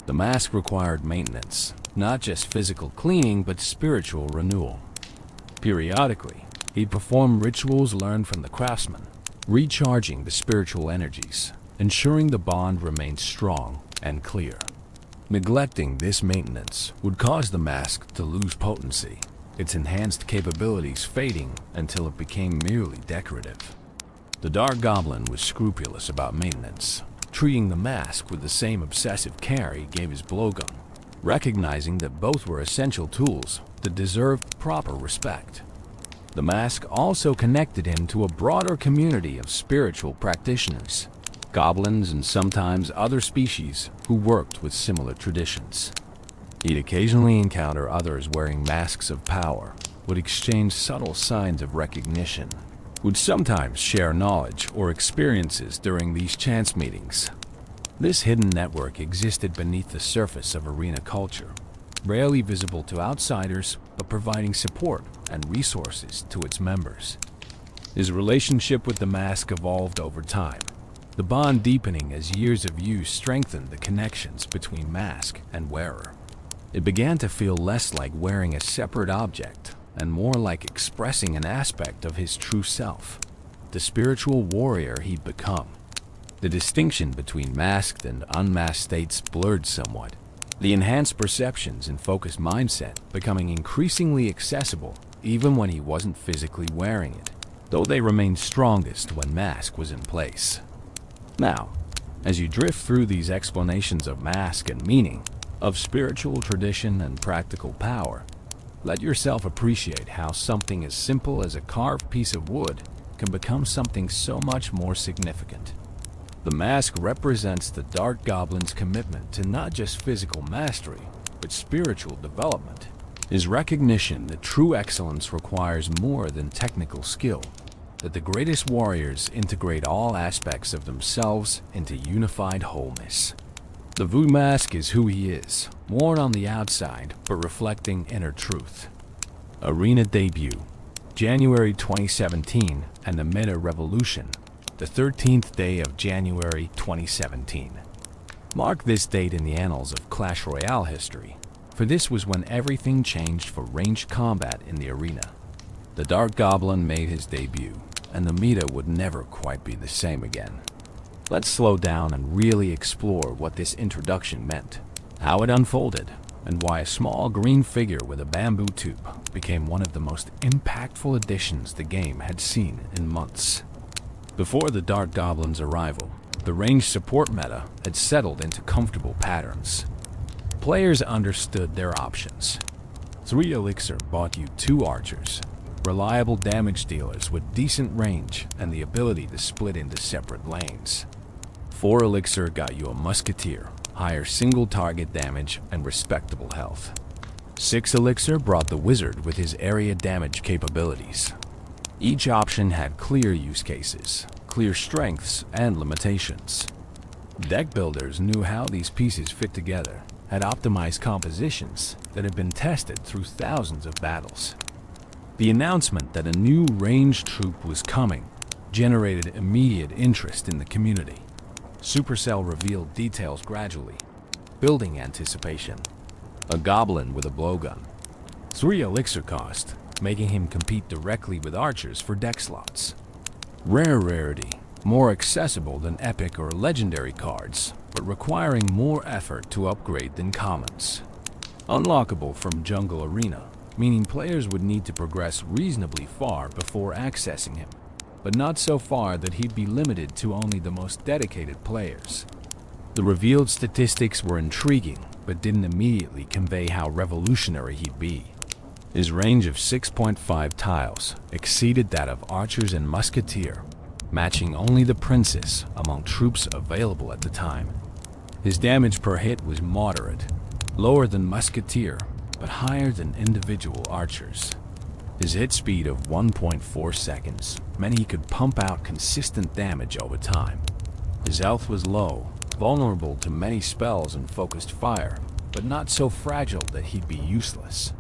The mask required maintenance, not just physical cleaning but spiritual renewal. Periodically, he'd perform rituals learned from the craftsman, recharging the spiritual energies, ensuring the bond remained strong and clear. Neglecting this maintenance would cause the mask to lose potency, its enhanced capabilities fading until it became merely decorative. The Dark Goblin was scrupulous about maintenance, treating the mask with the same obsessive care he gave his blowgun, recognizing that both were essential tools that deserved proper respect. The mask also connected him to a broader community of spiritual practitioners, goblins and sometimes other species who worked with similar traditions. He'd occasionally encounter others wearing masks of power, would exchange subtle signs of recognition, would sometimes share knowledge or experiences during these chance meetings. This hidden network existed beneath the surface of arena culture, rarely visible to outsiders but providing support and resources to its members. His relationship with the mask evolved over time, the bond deepening as years of use strengthened the connections between mask and wearer. It began to feel less like wearing a separate object and more like expressing an aspect of his true self, the spiritual warrior he'd become. The distinction between masked and unmasked states blurred somewhat, the enhanced perceptions and focused mindset becoming increasingly accessible even when he wasn't physically wearing it, though they remained strongest when mask was in place. Now, as you drift through these explanations of mask and meaning, of spiritual tradition and practical power, let yourself appreciate how something as simple as a carved piece of wood can become something so much more significant. The mask represents the Dark Goblin's commitment to not just physical mastery, but spiritual development. His recognition that true excellence requires more than technical skill. that the greatest warriors integrate all aspects of themselves into unified wholeness. The Vu mask is who he is, worn on the outside but reflecting inner truth. Arena debut, January 2017, and the Meta Revolution, the 13th day of January 2017. Mark this date in the annals of Clash Royale history, for this was when everything changed for ranged combat in the arena. The Dark Goblin made his debut, and the meta would never quite be the same again. Let's slow down and really explore what this introduction meant, how it unfolded, and why a small green figure with a bamboo tube became one of the most impactful additions the game had seen in months. Before the Dark Goblin's arrival, the ranged support meta had settled into comfortable patterns. Players understood their options. 3 Elixir bought you 2 archers, reliable damage dealers with decent range and the ability to split into separate lanes. 4 Elixir got you a musketeer, higher single target damage and respectable health. 6 Elixir brought the wizard with his area damage capabilities. Each option had clear use cases, clear strengths and limitations. Deck builders knew how these pieces fit together, had optimized compositions that had been tested through thousands of battles. The announcement that a new ranged troop was coming generated immediate interest in the community. Supercell revealed details gradually, building anticipation. A goblin with a blowgun, 3 elixir cost, making him compete directly with archers for deck slots. Rare rarity, more accessible than epic or legendary cards, but requiring more effort to upgrade than commons. Unlockable from Jungle Arena, meaning players would need to progress reasonably far before accessing him, but not so far that he'd be limited to only the most dedicated players. The revealed statistics were intriguing, but didn't immediately convey how revolutionary he'd be. His range of 6.5 tiles exceeded that of archers and musketeer, matching only the princess among troops available at the time. His damage per hit was moderate, lower than musketeer, but higher than individual archers. His hit speed of 1.4 seconds meant he could pump out consistent damage over time. His health was low, vulnerable to many spells and focused fire, but not so fragile that he'd be useless.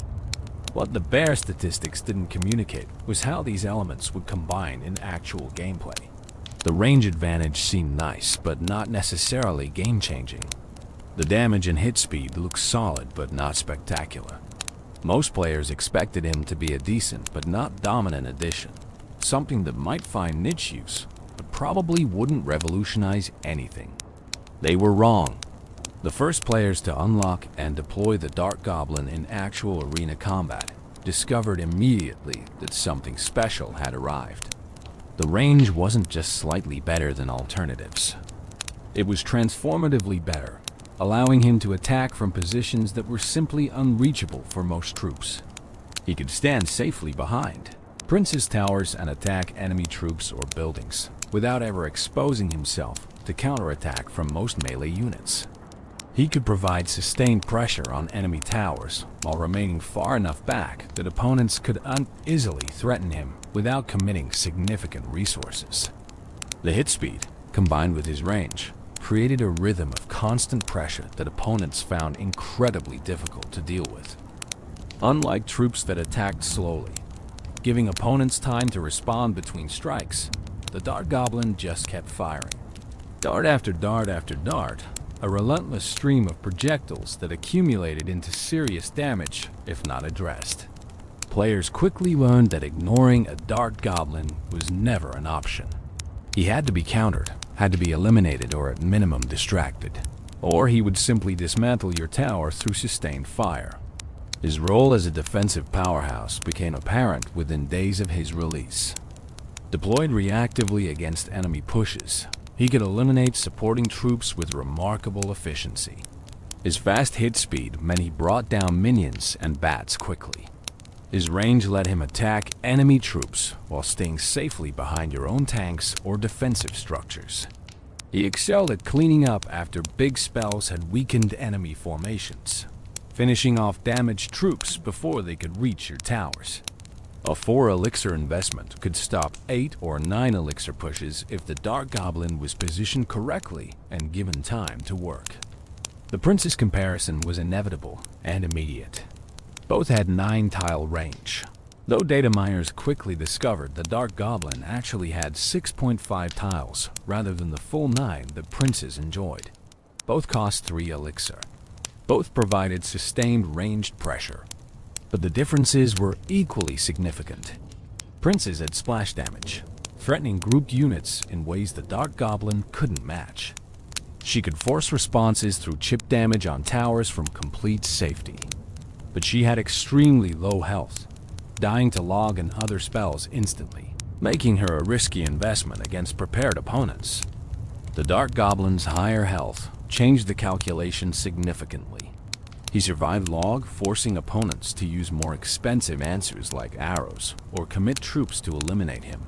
What the bare statistics didn't communicate was how these elements would combine in actual gameplay. The range advantage seemed nice, but not necessarily game-changing. The damage and hit speed looked solid, but not spectacular. Most players expected him to be a decent, but not dominant addition, something that might find niche use, but probably wouldn't revolutionize anything. They were wrong. The first players to unlock and deploy the Dark Goblin in actual arena combat discovered immediately that something special had arrived. The range wasn't just slightly better than alternatives. It was transformatively better, allowing him to attack from positions that were simply unreachable for most troops. He could stand safely behind Prince's towers and attack enemy troops or buildings, without ever exposing himself to counterattack from most melee units. He could provide sustained pressure on enemy towers while remaining far enough back that opponents could uneasily threaten him without committing significant resources. The hit speed, combined with his range, created a rhythm of constant pressure that opponents found incredibly difficult to deal with. Unlike troops that attacked slowly, giving opponents time to respond between strikes, the Dark Goblin just kept firing. Dart after dart after dart, a relentless stream of projectiles that accumulated into serious damage if not addressed. Players quickly learned that ignoring a Dark Goblin was never an option. He had to be countered, had to be eliminated or at minimum distracted, or he would simply dismantle your tower through sustained fire. His role as a defensive powerhouse became apparent within days of his release. Deployed reactively against enemy pushes, he could eliminate supporting troops with remarkable efficiency. His fast hit speed meant he brought down minions and bats quickly. His range let him attack enemy troops while staying safely behind your own tanks or defensive structures. He excelled at cleaning up after big spells had weakened enemy formations, finishing off damaged troops before they could reach your towers. A 4 elixir investment could stop 8 or 9 elixir pushes if the Dark Goblin was positioned correctly and given time to work. The Prince's comparison was inevitable and immediate. Both had 9-tile range, though data miners quickly discovered the Dark Goblin actually had 6.5 tiles rather than the full 9 the Princes enjoyed. Both cost 3 elixir. Both provided sustained ranged pressure, but the differences were equally significant. Princes had splash damage, threatening grouped units in ways the Dark Goblin couldn't match. She could force responses through chip damage on towers from complete safety. But she had extremely low health, dying to log and other spells instantly, making her a risky investment against prepared opponents. The Dark Goblin's higher health changed the calculation significantly. He survived log, forcing opponents to use more expensive answers like arrows or commit troops to eliminate him.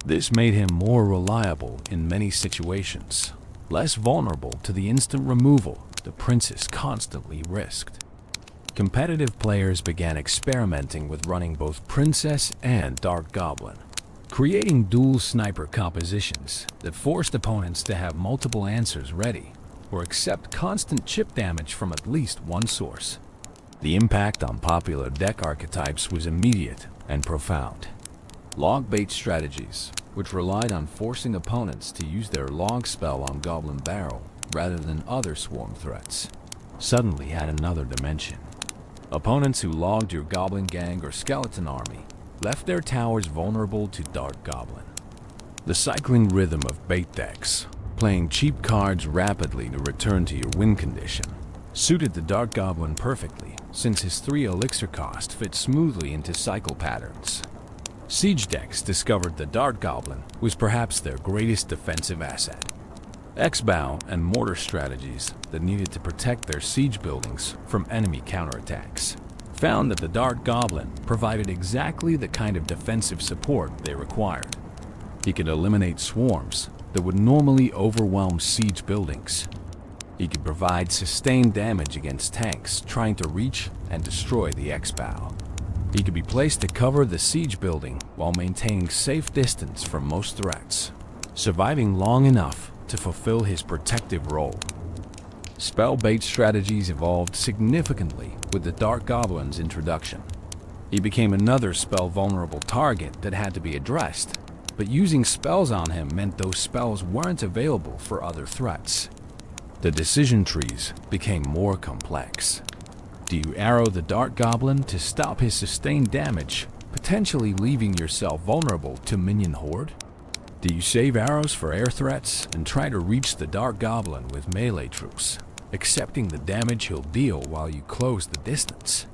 This made him more reliable in many situations, less vulnerable to the instant removal the Princess constantly risked. Competitive players began experimenting with running both Princess and Dark Goblin, creating dual sniper compositions that forced opponents to have multiple answers ready or accept constant chip damage from at least one source. The impact on popular deck archetypes was immediate and profound. Log bait strategies, which relied on forcing opponents to use their log spell on Goblin Barrel rather than other swarm threats, suddenly had another dimension. Opponents who logged your Goblin Gang or Skeleton Army left their towers vulnerable to Dark Goblin. The cycling rhythm of bait decks, playing cheap cards rapidly to return to your win condition, suited the Dark Goblin perfectly since his 3 elixir cost fit smoothly into cycle patterns. Siege decks discovered the Dark Goblin was perhaps their greatest defensive asset. X-bow and mortar strategies that needed to protect their siege buildings from enemy counterattacks found that the Dark Goblin provided exactly the kind of defensive support they required. He could eliminate swarms that would normally overwhelm siege buildings. He could provide sustained damage against tanks trying to reach and destroy the X-bow. He could be placed to cover the siege building while maintaining safe distance from most threats, surviving long enough to fulfill his protective role. Spell bait strategies evolved significantly with the Dark Goblin's introduction. He became another spell-vulnerable target that had to be addressed, but using spells on him meant those spells weren't available for other threats. The decision trees became more complex. Do you arrow the Dark Goblin to stop his sustained damage, potentially leaving yourself vulnerable to minion horde? Do you save arrows for air threats and try to reach the Dark Goblin with melee troops, accepting the damage he'll deal while you close the distance?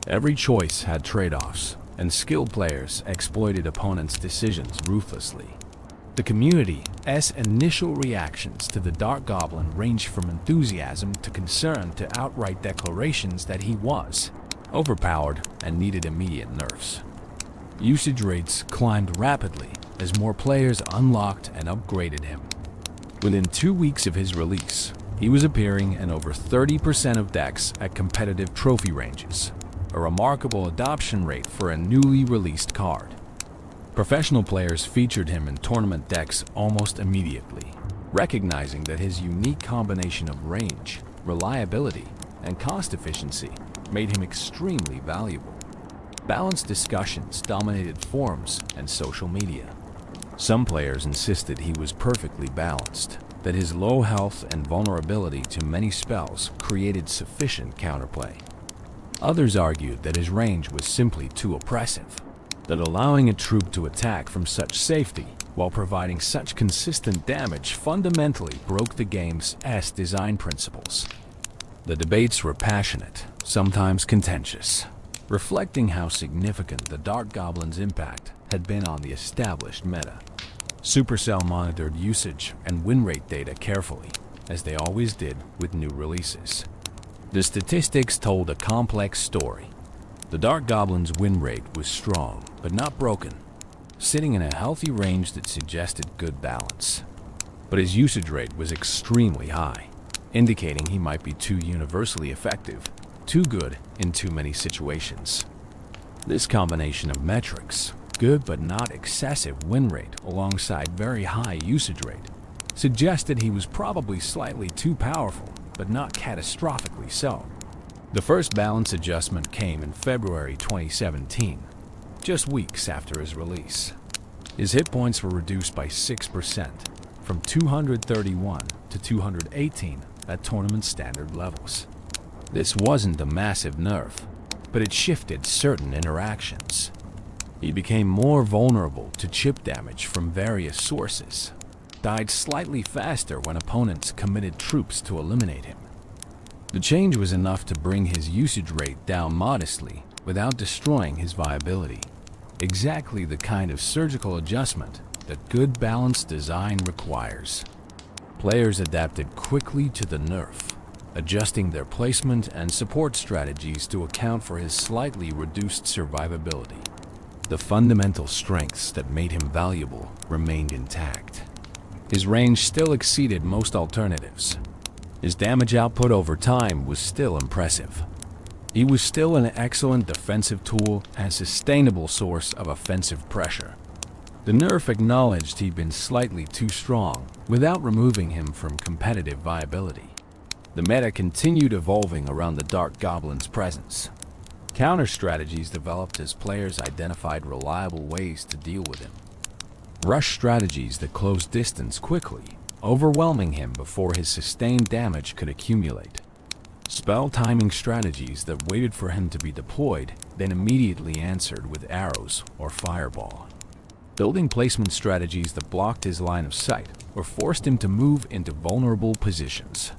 Every choice had trade-offs, and skilled players exploited opponents' decisions ruthlessly. The community's initial reactions to the Dark Goblin ranged from enthusiasm to concern to outright declarations that he was overpowered and needed immediate nerfs. Usage rates climbed rapidly as more players unlocked and upgraded him. Within 2 weeks of his release, he was appearing in over 30% of decks at competitive trophy ranges, a remarkable adoption rate for a newly released card. Professional players featured him in tournament decks almost immediately, recognizing that his unique combination of range, reliability, and cost efficiency made him extremely valuable. Balanced discussions dominated forums and social media. Some players insisted he was perfectly balanced, that his low health and vulnerability to many spells created sufficient counterplay. Others argued that his range was simply too oppressive, that allowing a troop to attack from such safety while providing such consistent damage fundamentally broke the game's design principles. The debates were passionate, sometimes contentious, reflecting how significant the Dark Goblin's impact had been on the established meta. Supercell monitored usage and win rate data carefully, as they always did with new releases. The statistics told a complex story. The Dark Goblin's win rate was strong, but not broken, sitting in a healthy range that suggested good balance. But his usage rate was extremely high, indicating he might be too universally effective, too good in too many situations. This combination of metrics, good but not excessive win rate alongside very high usage rate, suggested he was probably slightly too powerful, but not catastrophically so. The first balance adjustment came in February 2017, just weeks after his release. His hit points were reduced by 6%, from 231 to 218 at tournament standard levels. This wasn't a massive nerf, but it shifted certain interactions. He became more vulnerable to chip damage from various sources, died slightly faster when opponents committed troops to eliminate him. The change was enough to bring his usage rate down modestly without destroying his viability. Exactly the kind of surgical adjustment that good balanced design requires. Players adapted quickly to the nerf, adjusting their placement and support strategies to account for his slightly reduced survivability. The fundamental strengths that made him valuable remained intact. His range still exceeded most alternatives. His damage output over time was still impressive. He was still an excellent defensive tool and sustainable source of offensive pressure. The nerf acknowledged he'd been slightly too strong without removing him from competitive viability. The meta continued evolving around the Dark Goblin's presence. Counter strategies developed as players identified reliable ways to deal with him. Rush strategies that closed distance quickly, overwhelming him before his sustained damage could accumulate. Spell timing strategies that waited for him to be deployed, then immediately answered with arrows or fireball. Building placement strategies that blocked his line of sight or forced him to move into vulnerable positions.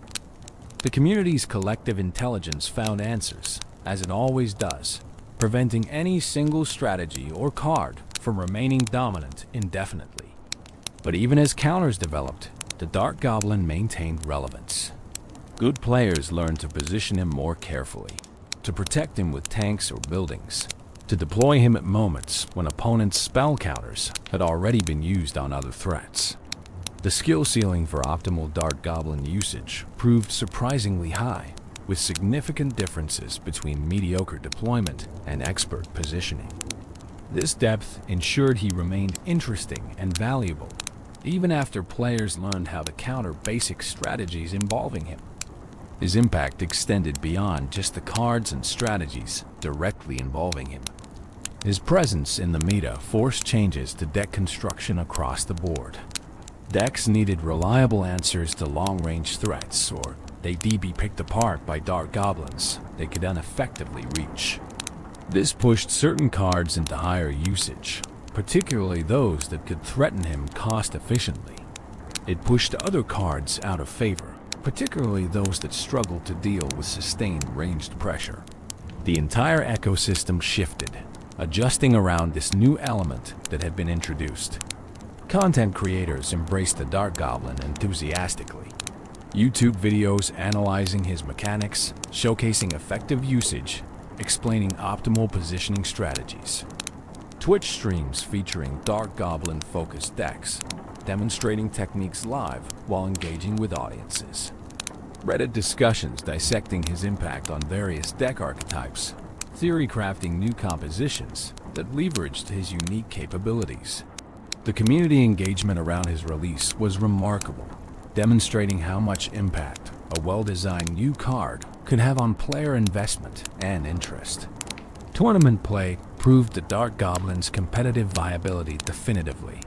The community's collective intelligence found answers, as it always does, preventing any single strategy or card from remaining dominant indefinitely. But even as counters developed, the Dark Goblin maintained relevance. Good players learned to position him more carefully, to protect him with tanks or buildings, to deploy him at moments when opponents' spell counters had already been used on other threats. The skill ceiling for optimal Dark Goblin usage proved surprisingly high, with significant differences between mediocre deployment and expert positioning. This depth ensured he remained interesting and valuable, even after players learned how to counter basic strategies involving him. His impact extended beyond just the cards and strategies directly involving him. His presence in the meta forced changes to deck construction across the board. Decks needed reliable answers to long-range threats, or they'd be picked apart by Dark Goblins they could ineffectively reach. This pushed certain cards into higher usage, particularly those that could threaten him cost-efficiently. It pushed other cards out of favor, particularly those that struggled to deal with sustained ranged pressure. The entire ecosystem shifted, adjusting around this new element that had been introduced. Content creators embraced the Dark Goblin enthusiastically. YouTube videos analyzing his mechanics, showcasing effective usage, explaining optimal positioning strategies. Twitch streams featuring Dark Goblin-focused decks, demonstrating techniques live while engaging with audiences. Reddit discussions dissecting his impact on various deck archetypes, theory crafting new compositions that leveraged his unique capabilities. The community engagement around his release was remarkable, demonstrating how much impact a well-designed new card could have on player investment and interest. Tournament play proved the Dark Goblin's competitive viability definitively.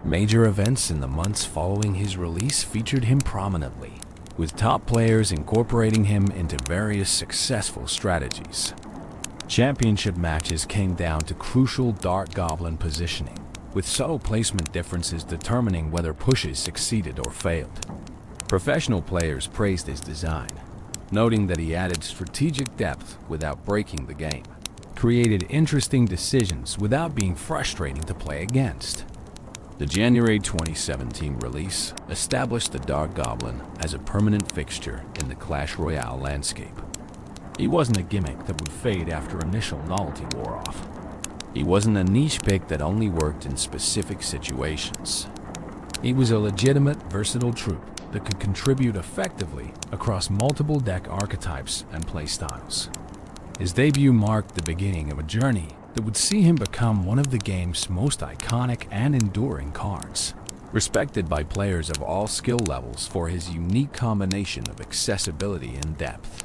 Major events in the months following his release featured him prominently, with top players incorporating him into various successful strategies. Championship matches came down to crucial Dark Goblin positioning, with subtle placement differences determining whether pushes succeeded or failed. Professional players praised his design, noting that he added strategic depth without breaking the game, created interesting decisions without being frustrating to play against. The January 2017 release established the Dark Goblin as a permanent fixture in the Clash Royale landscape. He wasn't a gimmick that would fade after initial novelty wore off. He wasn't a niche pick that only worked in specific situations. He was a legitimate, versatile troop that could contribute effectively across multiple deck archetypes and playstyles. His debut marked the beginning of a journey that would see him become one of the game's most iconic and enduring cards, respected by players of all skill levels for his unique combination of accessibility and depth.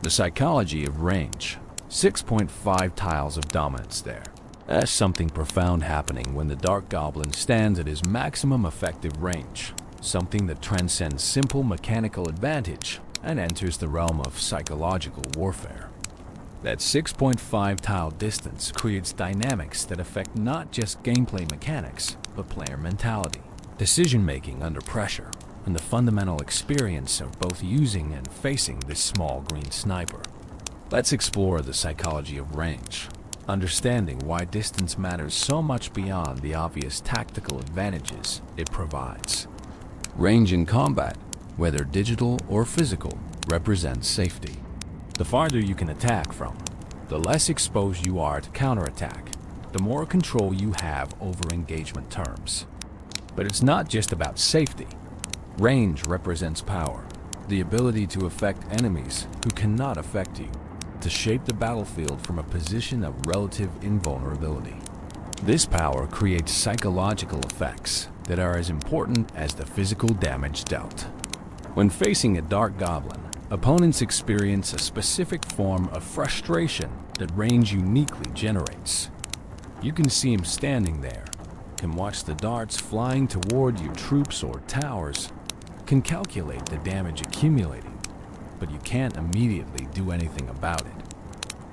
The psychology of range. 6.5 tiles of dominance there. That's something profound happening when the Dark Goblin stands at his maximum effective range, something that transcends simple mechanical advantage and enters the realm of psychological warfare. That 6.5 tile distance creates dynamics that affect not just gameplay mechanics, but player mentality, decision-making under pressure, and the fundamental experience of both using and facing this small green sniper. Let's explore the psychology of range, understanding why distance matters so much beyond the obvious tactical advantages it provides. Range in combat, whether digital or physical, represents safety. The farther you can attack from, the less exposed you are to counterattack, the more control you have over engagement terms. But it's not just about safety. Range represents power, the ability to affect enemies who cannot affect you, to shape the battlefield from a position of relative invulnerability. This power creates psychological effects that are as important as the physical damage dealt. When facing a Dark Goblin, opponents experience a specific form of frustration that range uniquely generates. You can see him standing there, can watch the darts flying toward your troops or towers, can calculate the damage accumulating, but you can't immediately do anything about it.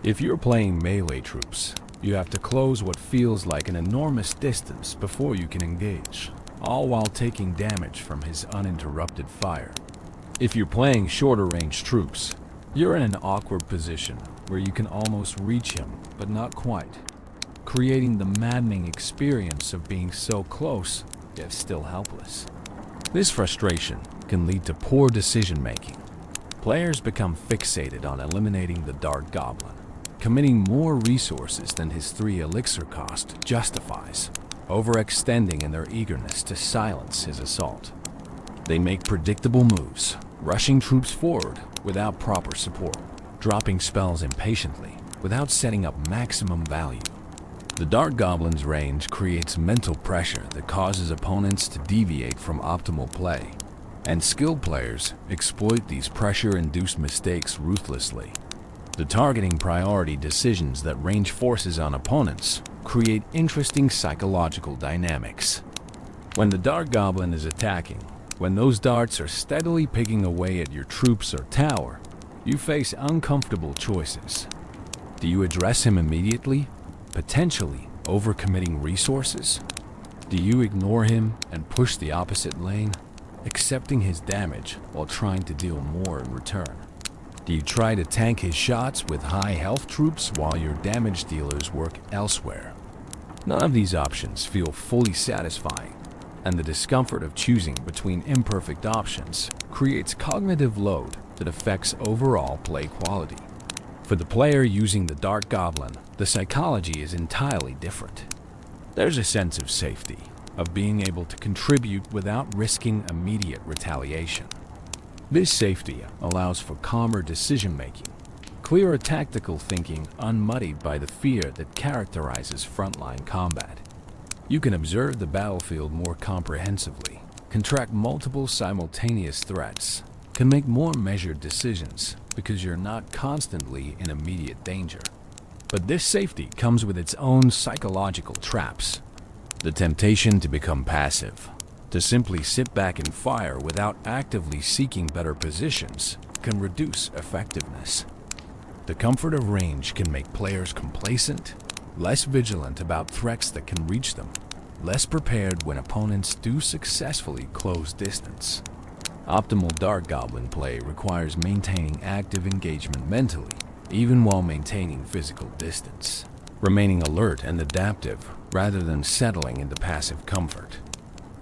If you're playing melee troops, you have to close what feels like an enormous distance before you can engage, all while taking damage from his uninterrupted fire. If you're playing shorter range troops, you're in an awkward position where you can almost reach him, but not quite, creating the maddening experience of being so close, yet still helpless. This frustration can lead to poor decision-making. Players become fixated on eliminating the Dark Goblin, committing more resources than his 3 elixir cost justifies, overextending in their eagerness to silence his assault. They make predictable moves, rushing troops forward without proper support, dropping spells impatiently without setting up maximum value. The Dark Goblin's range creates mental pressure that causes opponents to deviate from optimal play, and skilled players exploit these pressure-induced mistakes ruthlessly. The targeting priority decisions that range forces on opponents create interesting psychological dynamics. When the Dark Goblin is attacking, when those darts are steadily picking away at your troops or tower, you face uncomfortable choices. Do you address him immediately, potentially overcommitting resources? Do you ignore him and push the opposite lane, accepting his damage while trying to deal more in return? Do you try to tank his shots with high health troops while your damage dealers work elsewhere? None of these options feel fully satisfying, and the discomfort of choosing between imperfect options creates cognitive load that affects overall play quality. For the player using the Dark Goblin, the psychology is entirely different. There's a sense of safety, of being able to contribute without risking immediate retaliation. This safety allows for calmer decision-making, clearer tactical thinking unmuddied by the fear that characterizes frontline combat. You can observe the battlefield more comprehensively, can track multiple simultaneous threats, can make more measured decisions because you're not constantly in immediate danger. But this safety comes with its own psychological traps. The temptation to become passive, to simply sit back and fire without actively seeking better positions, can reduce effectiveness. The comfort of range can make players complacent, less vigilant about threats that can reach them, less prepared when opponents do successfully close distance. Optimal Dark Goblin play requires maintaining active engagement mentally, even while maintaining physical distance, remaining alert and adaptive rather than settling into passive comfort.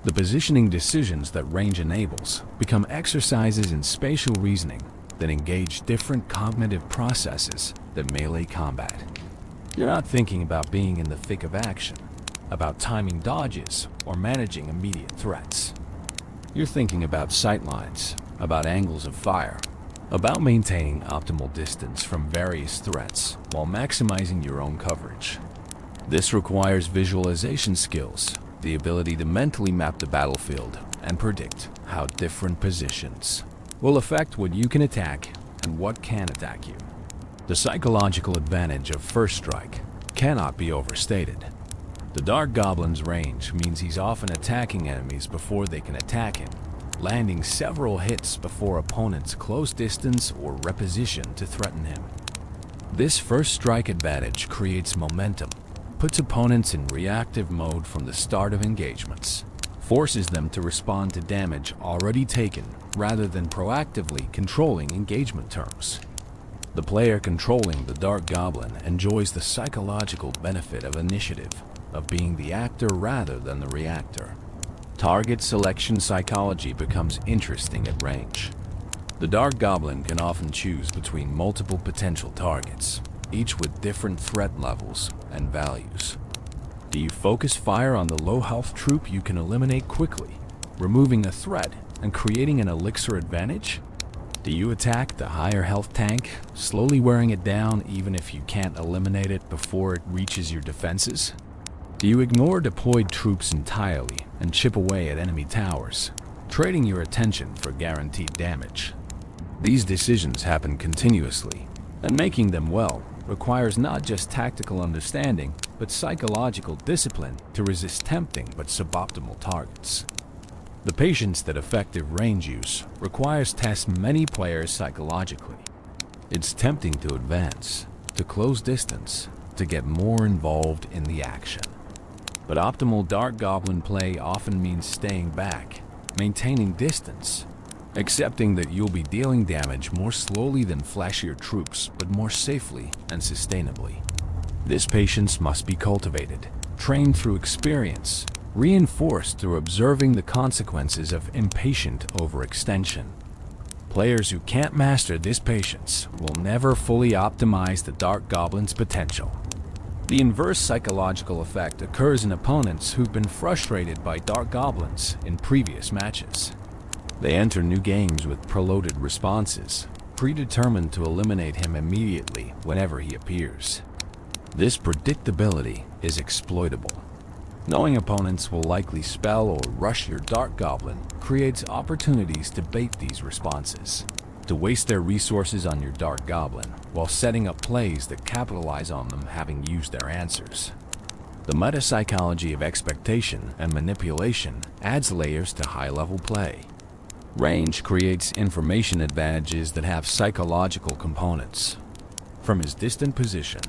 The positioning decisions that range enables become exercises in spatial reasoning that engage different cognitive processes than melee combat. You're not thinking about being in the thick of action, about timing dodges, or managing immediate threats. You're thinking about sightlines, about angles of fire, about maintaining optimal distance from various threats while maximizing your own coverage. This requires visualization skills, the ability to mentally map the battlefield and predict how different positions will affect what you can attack and what can attack you. The psychological advantage of first strike cannot be overstated. The Dark Goblin's range means he's often attacking enemies before they can attack him, landing several hits before opponents close distance or reposition to threaten him. This first strike advantage creates momentum, puts opponents in reactive mode from the start of engagements, forces them to respond to damage already taken rather than proactively controlling engagement terms. The player controlling the Dark Goblin enjoys the psychological benefit of initiative, of being the actor rather than the reactor. Target selection psychology becomes interesting at range. The Dark Goblin can often choose between multiple potential targets, each with different threat levels and values. Do you focus fire on the low-health troop you can eliminate quickly, removing a threat and creating an elixir advantage? Do you attack the higher health tank, slowly wearing it down even if you can't eliminate it before it reaches your defenses? Do you ignore deployed troops entirely and chip away at enemy towers, trading your attention for guaranteed damage? These decisions happen continuously, and making them well requires not just tactical understanding, but psychological discipline to resist tempting but suboptimal targets. The patience that effective range use requires tests many players psychologically. It's tempting to advance, to close distance, to get more involved in the action. But optimal Dark Goblin play often means staying back, maintaining distance, accepting that you'll be dealing damage more slowly than flashier troops, but more safely and sustainably. This patience must be cultivated, trained through experience, reinforced through observing the consequences of impatient overextension. Players who can't master this patience will never fully optimize the Dark Goblin's potential. The inverse psychological effect occurs in opponents who've been frustrated by Dark Goblins in previous matches. They enter new games with preloaded responses, predetermined to eliminate him immediately whenever he appears. This predictability is exploitable. Knowing opponents will likely spell or rush your Dark Goblin creates opportunities to bait these responses, to waste their resources on your Dark Goblin while setting up plays that capitalize on them having used their answers. The meta-psychology of expectation and manipulation adds layers to high-level play. Range creates information advantages that have psychological components. From his distant position,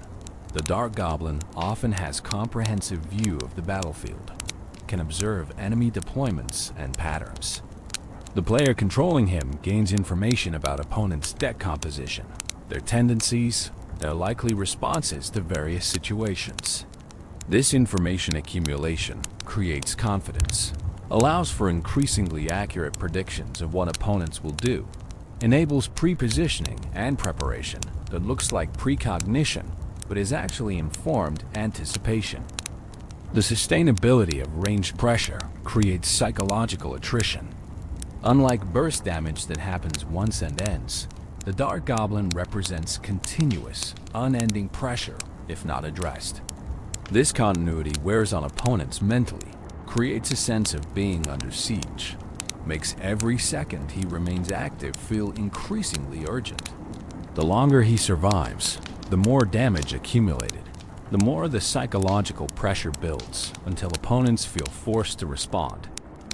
the Dark Goblin often has comprehensive view of the battlefield, can observe enemy deployments and patterns. The player controlling him gains information about opponents' deck composition, their tendencies, their likely responses to various situations. This information accumulation creates confidence, allows for increasingly accurate predictions of what opponents will do, enables pre-positioning and preparation that looks like precognition but is actually informed anticipation. The sustainability of ranged pressure creates psychological attrition. Unlike burst damage that happens once and ends, the Dark Goblin represents continuous, unending pressure if not addressed. This continuity wears on opponents mentally, creates a sense of being under siege, makes every second he remains active feel increasingly urgent. The longer he survives, the more damage accumulated, the more the psychological pressure builds until opponents feel forced to respond,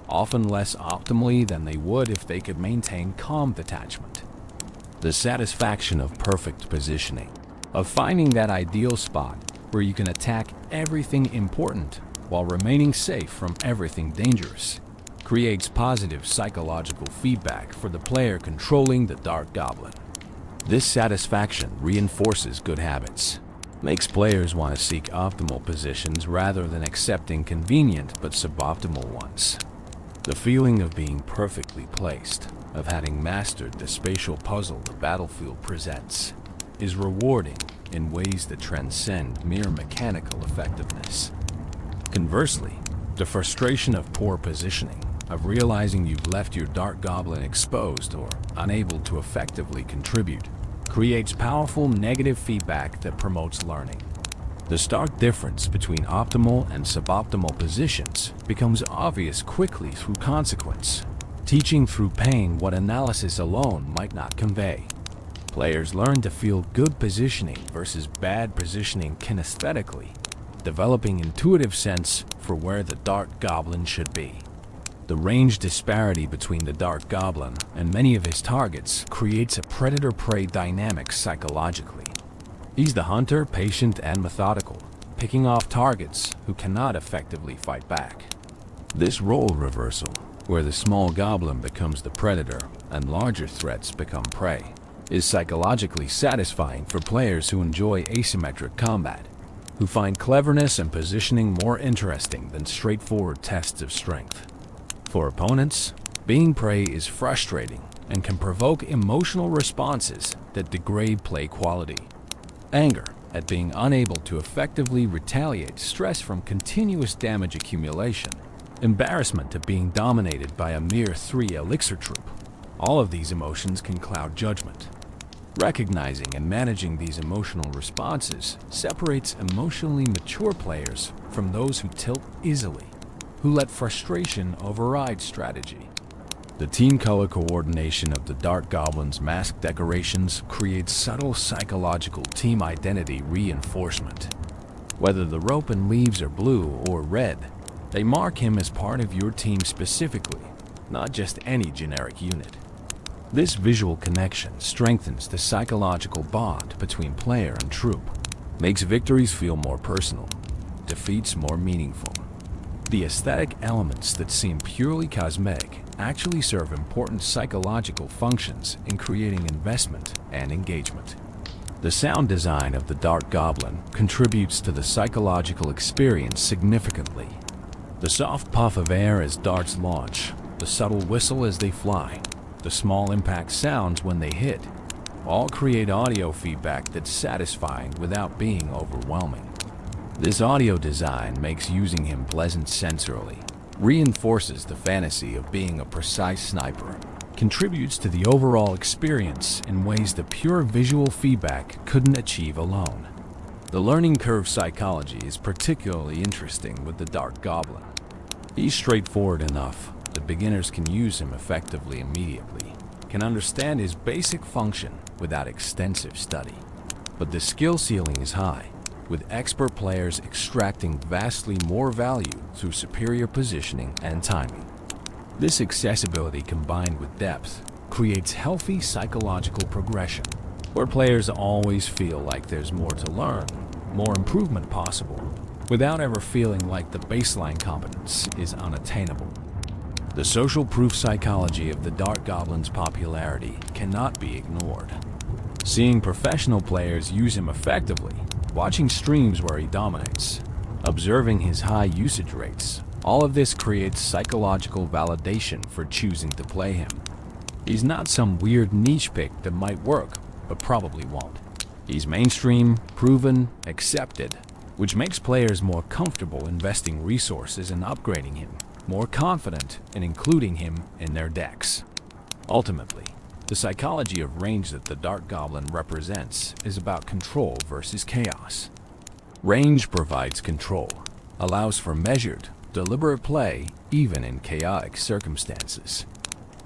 often less optimally than they would if they could maintain calm detachment. The satisfaction of perfect positioning, of finding that ideal spot where you can attack everything important while remaining safe from everything dangerous, creates positive psychological feedback for the player controlling the Dark Goblin. This satisfaction reinforces good habits, makes players want to seek optimal positions rather than accepting convenient but suboptimal ones. The feeling of being perfectly placed, of having mastered the spatial puzzle the battlefield presents, is rewarding in ways that transcend mere mechanical effectiveness. Conversely, the frustration of poor positioning, of realizing you've left your Dark Goblin exposed or unable to effectively contribute, creates powerful negative feedback that promotes learning. The stark difference between optimal and suboptimal positions becomes obvious quickly through consequence, teaching through pain what analysis alone might not convey. Players learn to feel good positioning versus bad positioning kinesthetically, developing intuitive sense for where the Dark Goblin should be. The range disparity between the Dark Goblin and many of his targets creates a predator-prey dynamic psychologically. He's the hunter, patient, and methodical, picking off targets who cannot effectively fight back. This role reversal, where the small goblin becomes the predator and larger threats become prey, is psychologically satisfying for players who enjoy asymmetric combat, who find cleverness and positioning more interesting than straightforward tests of strength. For opponents, being prey is frustrating and can provoke emotional responses that degrade play quality. Anger at being unable to effectively retaliate stress from continuous damage accumulation, embarrassment at being dominated by a mere 3 elixir troop. All of these emotions can cloud judgment. Recognizing and managing these emotional responses separates emotionally mature players from those who tilt easily, who let frustration override strategy. The team color coordination of the Dark Goblin's mask decorations creates subtle psychological team identity reinforcement. Whether the rope and leaves are blue or red, they mark him as part of your team specifically, not just any generic unit. This visual connection strengthens the psychological bond between player and troop, makes victories feel more personal, defeats more meaningful. The aesthetic elements that seem purely cosmetic actually serve important psychological functions in creating investment and engagement. The sound design of the Dark Goblin contributes to the psychological experience significantly. The soft puff of air as darts launch, the subtle whistle as they fly, the small impact sounds when they hit, all create audio feedback that's satisfying without being overwhelming. This audio design makes using him pleasant sensorily, reinforces the fantasy of being a precise sniper, contributes to the overall experience in ways that pure visual feedback couldn't achieve alone. The learning curve psychology is particularly interesting with the Dark Goblin. He's straightforward enough that beginners can use him effectively immediately, can understand his basic function without extensive study. But the skill ceiling is high, with expert players extracting vastly more value through superior positioning and timing. This accessibility combined with depth creates healthy psychological progression, where players always feel like there's more to learn, more improvement possible, without ever feeling like the baseline competence is unattainable. The social proof psychology of the Dark Goblin's popularity cannot be ignored. Seeing professional players use him effectively, watching streams where he dominates, observing his high usage rates, all of this creates psychological validation for choosing to play him. He's not some weird niche pick that might work, but probably won't. He's mainstream, proven, accepted, which makes players more comfortable investing resources in upgrading him, more confident in including him in their decks. Ultimately, the psychology of range that the Dark Goblin represents is about control versus chaos. Range provides control, allows for measured, deliberate play even in chaotic circumstances.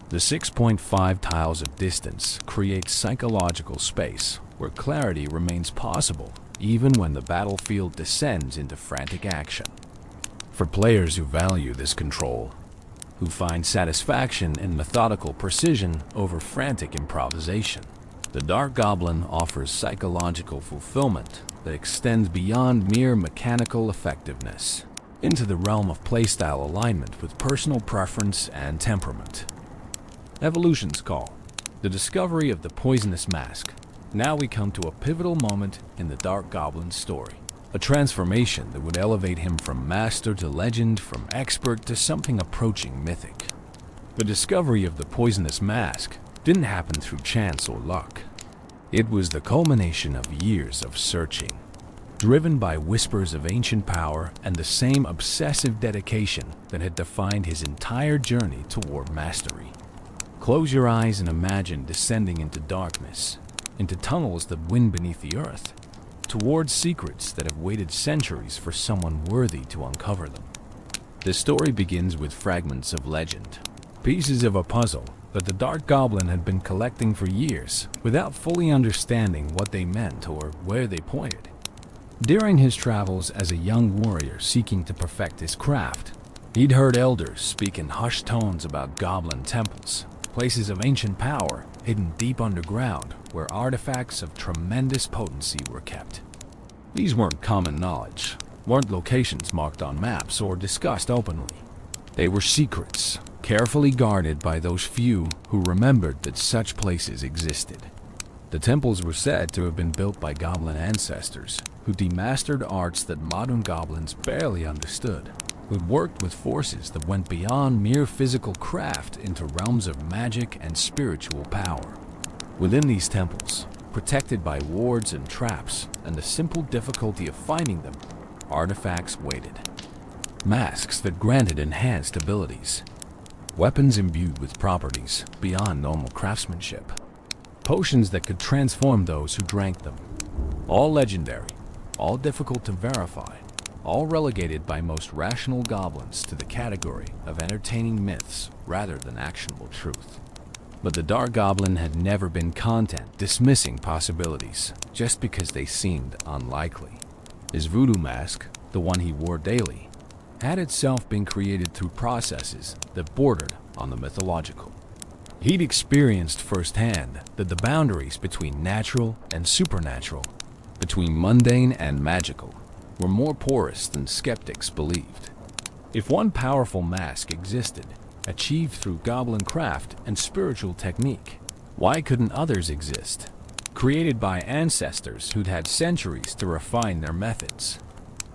The 6.5 tiles of distance creates psychological space where clarity remains possible even when the battlefield descends into frantic action. For players who value this control, who find satisfaction in methodical precision over frantic improvisation, the Dark Goblin offers psychological fulfillment that extends beyond mere mechanical effectiveness into the realm of playstyle alignment with personal preference and temperament. Evolution's Call, the discovery of the poisonous mask. Now we come to a pivotal moment in the Dark Goblin's story. A transformation that would elevate him from master to legend, from expert to something approaching mythic. The discovery of the poisonous mask didn't happen through chance or luck. It was the culmination of years of searching, driven by whispers of ancient power and the same obsessive dedication that had defined his entire journey toward mastery. Close your eyes and imagine descending into darkness, into tunnels that wind beneath the earth, towards secrets that have waited centuries for someone worthy to uncover them. The story begins with fragments of legend, pieces of a puzzle that the Dark Goblin had been collecting for years without fully understanding what they meant or where they pointed. During his travels as a young warrior seeking to perfect his craft, he'd heard elders speak in hushed tones about goblin temples, places of ancient power hidden deep underground where artifacts of tremendous potency were kept. These weren't common knowledge, weren't locations marked on maps or discussed openly. They were secrets, carefully guarded by those few who remembered that such places existed. The temples were said to have been built by goblin ancestors who demastered arts that modern goblins barely understood, who'd worked with forces that went beyond mere physical craft into realms of magic and spiritual power. Within these temples, protected by wards and traps and the simple difficulty of finding them, artifacts waited. Masks that granted enhanced abilities, weapons imbued with properties beyond normal craftsmanship, potions that could transform those who drank them. All legendary, all difficult to verify, all relegated by most rational goblins to the category of entertaining myths rather than actionable truth. But the Dark Goblin had never been content dismissing possibilities just because they seemed unlikely. His voodoo mask, the one he wore daily, had itself been created through processes that bordered on the mythological. He'd experienced firsthand that the boundaries between natural and supernatural, between mundane and magical, were more porous than skeptics believed. If one powerful mask existed, achieved through goblin craft and spiritual technique, why couldn't others exist, created by ancestors who'd had centuries to refine their methods?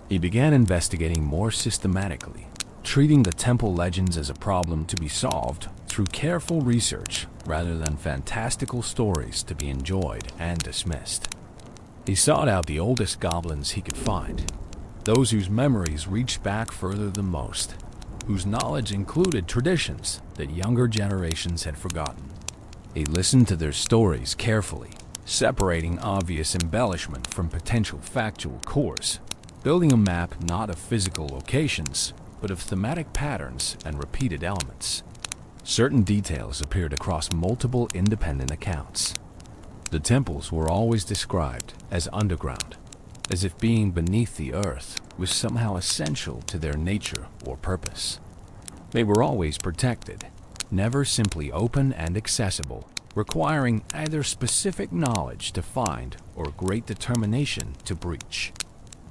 He began investigating more systematically, treating the temple legends as a problem to be solved through careful research rather than fantastical stories to be enjoyed and dismissed. He sought out the oldest goblins he could find, those whose memories reached back further than most, whose knowledge included traditions that younger generations had forgotten. He listened to their stories carefully, separating obvious embellishment from potential factual cores, building a map not of physical locations, but of thematic patterns and repeated elements. Certain details appeared across multiple independent accounts. The temples were always described as underground, as if being beneath the earth was somehow essential to their nature or purpose. They were always protected, never simply open and accessible, requiring either specific knowledge to find or great determination to breach.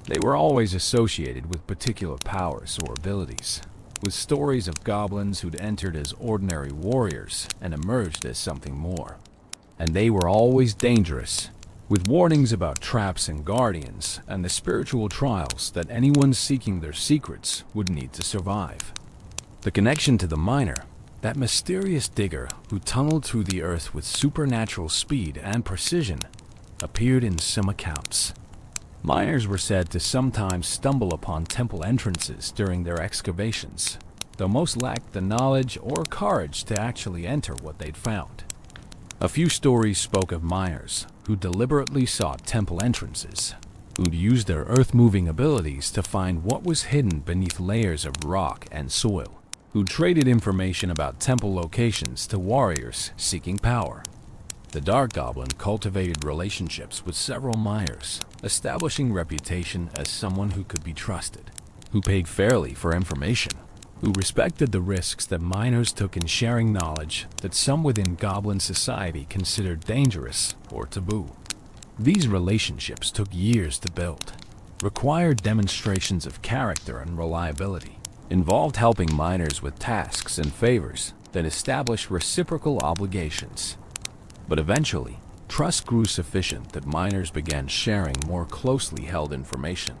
They were always associated with particular powers or abilities, with stories of goblins who'd entered as ordinary warriors and emerged as something more. And they were always dangerous, with warnings about traps and guardians and the spiritual trials that anyone seeking their secrets would need to survive. The connection to the miner, that mysterious digger who tunneled through the earth with supernatural speed and precision, appeared in some accounts. Miners were said to sometimes stumble upon temple entrances during their excavations, though most lacked the knowledge or courage to actually enter what they'd found. A few stories spoke of miners who deliberately sought temple entrances, who'd used their earth-moving abilities to find what was hidden beneath layers of rock and soil, who traded information about temple locations to warriors seeking power. The Dark Goblin cultivated relationships with several miners, establishing reputation as someone who could be trusted, who paid fairly for information, who respected the risks that miners took in sharing knowledge that some within Goblin society considered dangerous or taboo. These relationships took years to build, required demonstrations of character and reliability, involved helping miners with tasks and favors that established reciprocal obligations. But eventually, trust grew sufficient that miners began sharing more closely held information.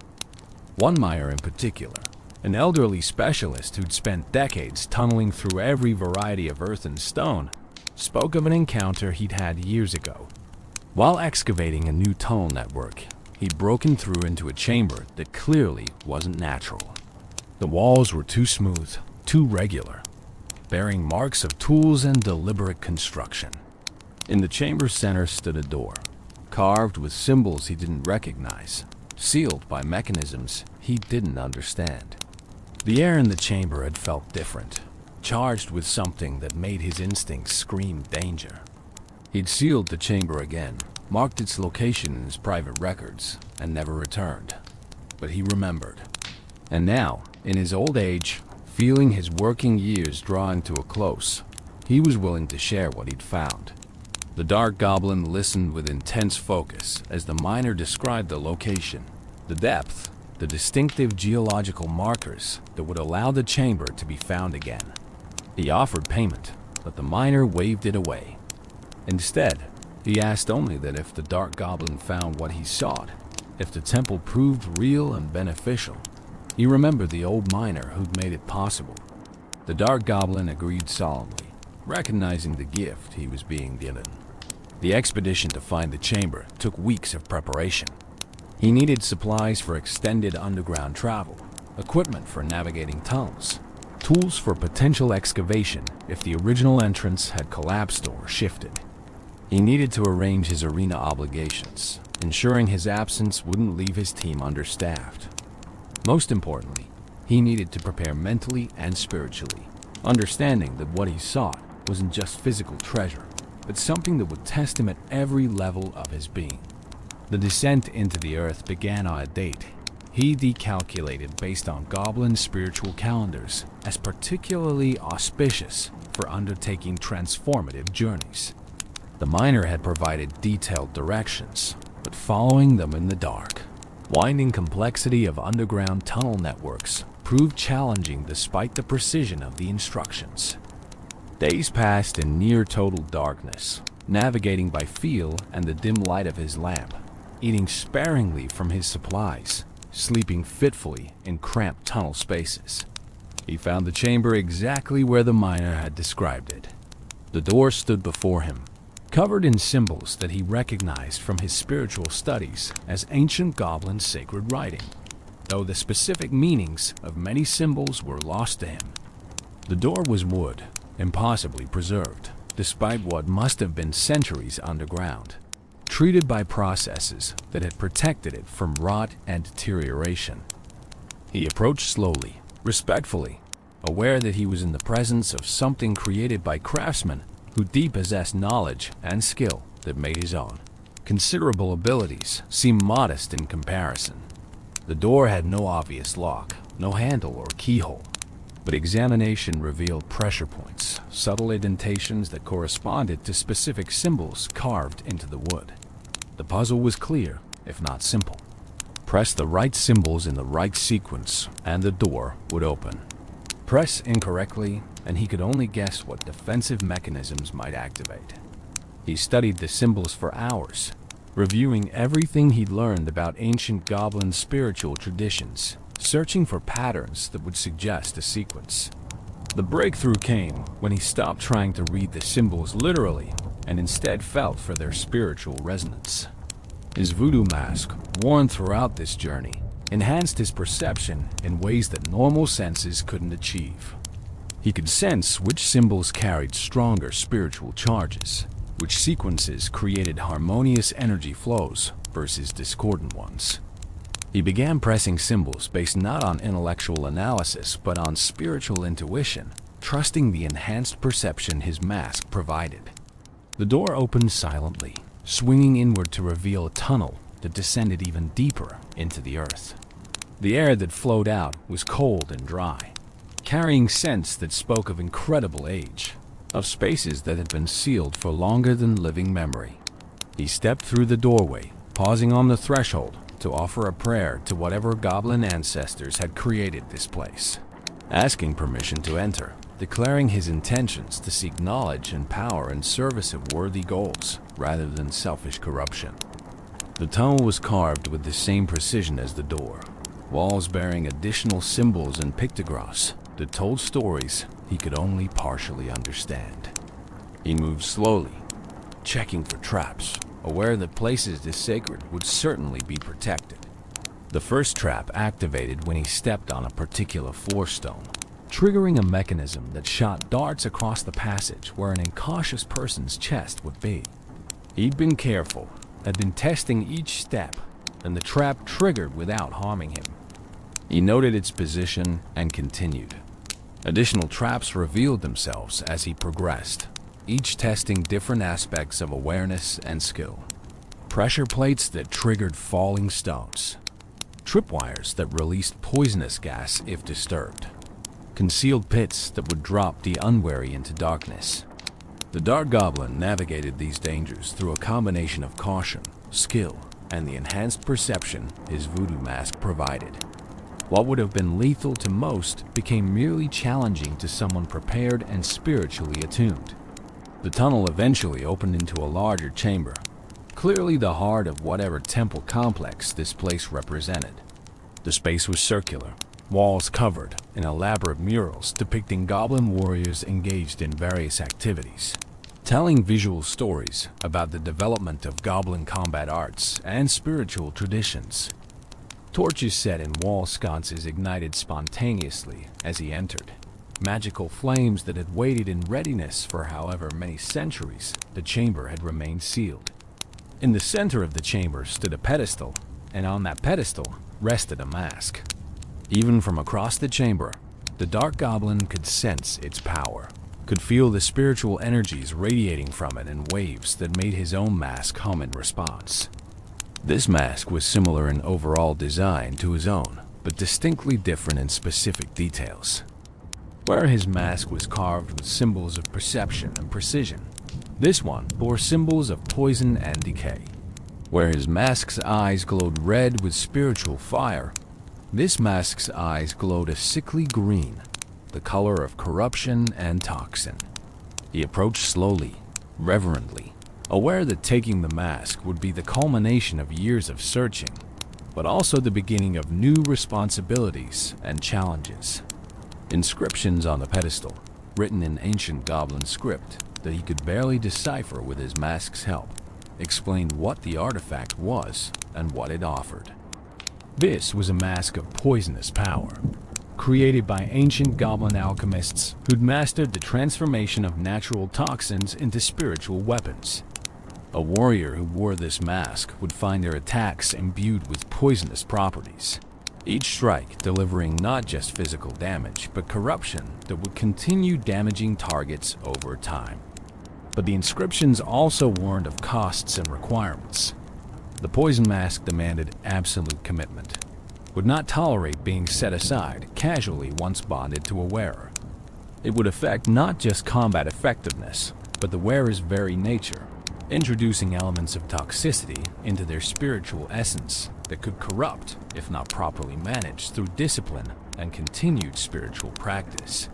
One miner in particular, an elderly specialist who'd spent decades tunneling through every variety of earth and stone, spoke of an encounter he'd had years ago. While excavating a new tunnel network, he'd broken through into a chamber that clearly wasn't natural. The walls were too smooth, too regular, bearing marks of tools and deliberate construction. In the chamber's center stood a door, carved with symbols he didn't recognize, sealed by mechanisms he didn't understand. The air in the chamber had felt different, charged with something that made his instincts scream danger. He'd sealed the chamber again, marked its location in his private records, and never returned. But he remembered. And now, in his old age, feeling his working years drawing to a close, he was willing to share what he'd found. The dark goblin listened with intense focus as the miner described the location, the depth, the distinctive geological markers that would allow the chamber to be found again. He offered payment, but the miner waved it away. Instead, he asked only that if the dark goblin found what he sought, if the temple proved real and beneficial. He remembered the old miner who'd made it possible. The dark goblin agreed solemnly, recognizing the gift he was being given. The expedition to find the chamber took weeks of preparation. He needed supplies for extended underground travel, equipment for navigating tunnels, tools for potential excavation if the original entrance had collapsed or shifted. He needed to arrange his arena obligations, ensuring his absence wouldn't leave his team understaffed. Most importantly, he needed to prepare mentally and spiritually, understanding that what he sought wasn't just physical treasure, but something that would test him at every level of his being. The descent into the earth began on a date he decalculated based on goblin spiritual calendars as particularly auspicious for undertaking transformative journeys. The miner had provided detailed directions, but following them in the dark, winding complexity of underground tunnel networks proved challenging despite the precision of the instructions. Days passed in near total darkness, navigating by feel and the dim light of his lamp, eating sparingly from his supplies, sleeping fitfully in cramped tunnel spaces. He found the chamber exactly where the miner had described it. The door stood before him, covered in symbols that he recognized from his spiritual studies as ancient goblin sacred writing, though the specific meanings of many symbols were lost to him. The door was wood, impossibly preserved, despite what must have been centuries underground, treated by processes that had protected it from rot and deterioration. He approached slowly, respectfully, aware that he was in the presence of something created by craftsmen who deep possessed knowledge and skill that made his own. Considerable abilities seemed modest in comparison. The door had no obvious lock, no handle or keyhole, but examination revealed pressure points, subtle indentations that corresponded to specific symbols carved into the wood. The puzzle was clear, if not simple. Press the right symbols in the right sequence, and the door would open. Press incorrectly, and he could only guess what defensive mechanisms might activate. He studied the symbols for hours, reviewing everything he'd learned about ancient goblin spiritual traditions, searching for patterns that would suggest a sequence. The breakthrough came when he stopped trying to read the symbols literally and instead felt for their spiritual resonance. His voodoo mask, worn throughout this journey, enhanced his perception in ways that normal senses couldn't achieve. He could sense which symbols carried stronger spiritual charges, which sequences created harmonious energy flows versus discordant ones. He began pressing symbols based not on intellectual analysis but on spiritual intuition, trusting the enhanced perception his mask provided. The door opened silently, swinging inward to reveal a tunnel that descended even deeper into the earth. The air that flowed out was cold and dry, carrying scents that spoke of incredible age, of spaces that had been sealed for longer than living memory. He stepped through the doorway, pausing on the threshold to offer a prayer to whatever goblin ancestors had created this place, asking permission to enter, declaring his intentions to seek knowledge and power in service of worthy goals rather than selfish corruption. The tunnel was carved with the same precision as the door, walls bearing additional symbols and pictographs that told stories he could only partially understand. He moved slowly, checking for traps, aware that places this sacred would certainly be protected. The first trap activated when he stepped on a particular floor stone, triggering a mechanism that shot darts across the passage where an incautious person's chest would be. He'd been careful, had been testing each step, and the trap triggered without harming him. He noted its position and continued. Additional traps revealed themselves as he progressed, each testing different aspects of awareness and skill. Pressure plates that triggered falling stones, tripwires that released poisonous gas if disturbed, concealed pits that would drop the unwary into darkness. The Dark Goblin navigated these dangers through a combination of caution, skill, and the enhanced perception his voodoo mask provided. What would have been lethal to most became merely challenging to someone prepared and spiritually attuned. The tunnel eventually opened into a larger chamber, clearly the heart of whatever temple complex this place represented. The space was circular, walls covered in elaborate murals depicting goblin warriors engaged in various activities, telling visual stories about the development of goblin combat arts and spiritual traditions. Torches set in wall sconces ignited spontaneously as he entered, magical flames that had waited in readiness for however many centuries the chamber had remained sealed. In the center of the chamber stood a pedestal, and on that pedestal rested a mask. Even from across the chamber, the Dark Goblin could sense its power, could feel the spiritual energies radiating from it in waves that made his own mask hum in response. This mask was similar in overall design to his own, but distinctly different in specific details. Where his mask was carved with symbols of perception and precision, this one bore symbols of poison and decay. Where his mask's eyes glowed red with spiritual fire, this mask's eyes glowed a sickly green, the color of corruption and toxin. He approached slowly, reverently, aware that taking the mask would be the culmination of years of searching, but also the beginning of new responsibilities and challenges. Inscriptions on the pedestal, written in ancient goblin script that he could barely decipher with his mask's help, explained what the artifact was and what it offered. This was a mask of poisonous power, created by ancient goblin alchemists who'd mastered the transformation of natural toxins into spiritual weapons. A warrior who wore this mask would find their attacks imbued with poisonous properties, each strike delivering not just physical damage, but corruption that would continue damaging targets over time. But the inscriptions also warned of costs and requirements. The poison mask demanded absolute commitment, would not tolerate being set aside casually once bonded to a wearer. It would affect not just combat effectiveness, but the wearer's very nature, introducing elements of toxicity into their spiritual essence that could corrupt if not properly managed through discipline and continued spiritual practice.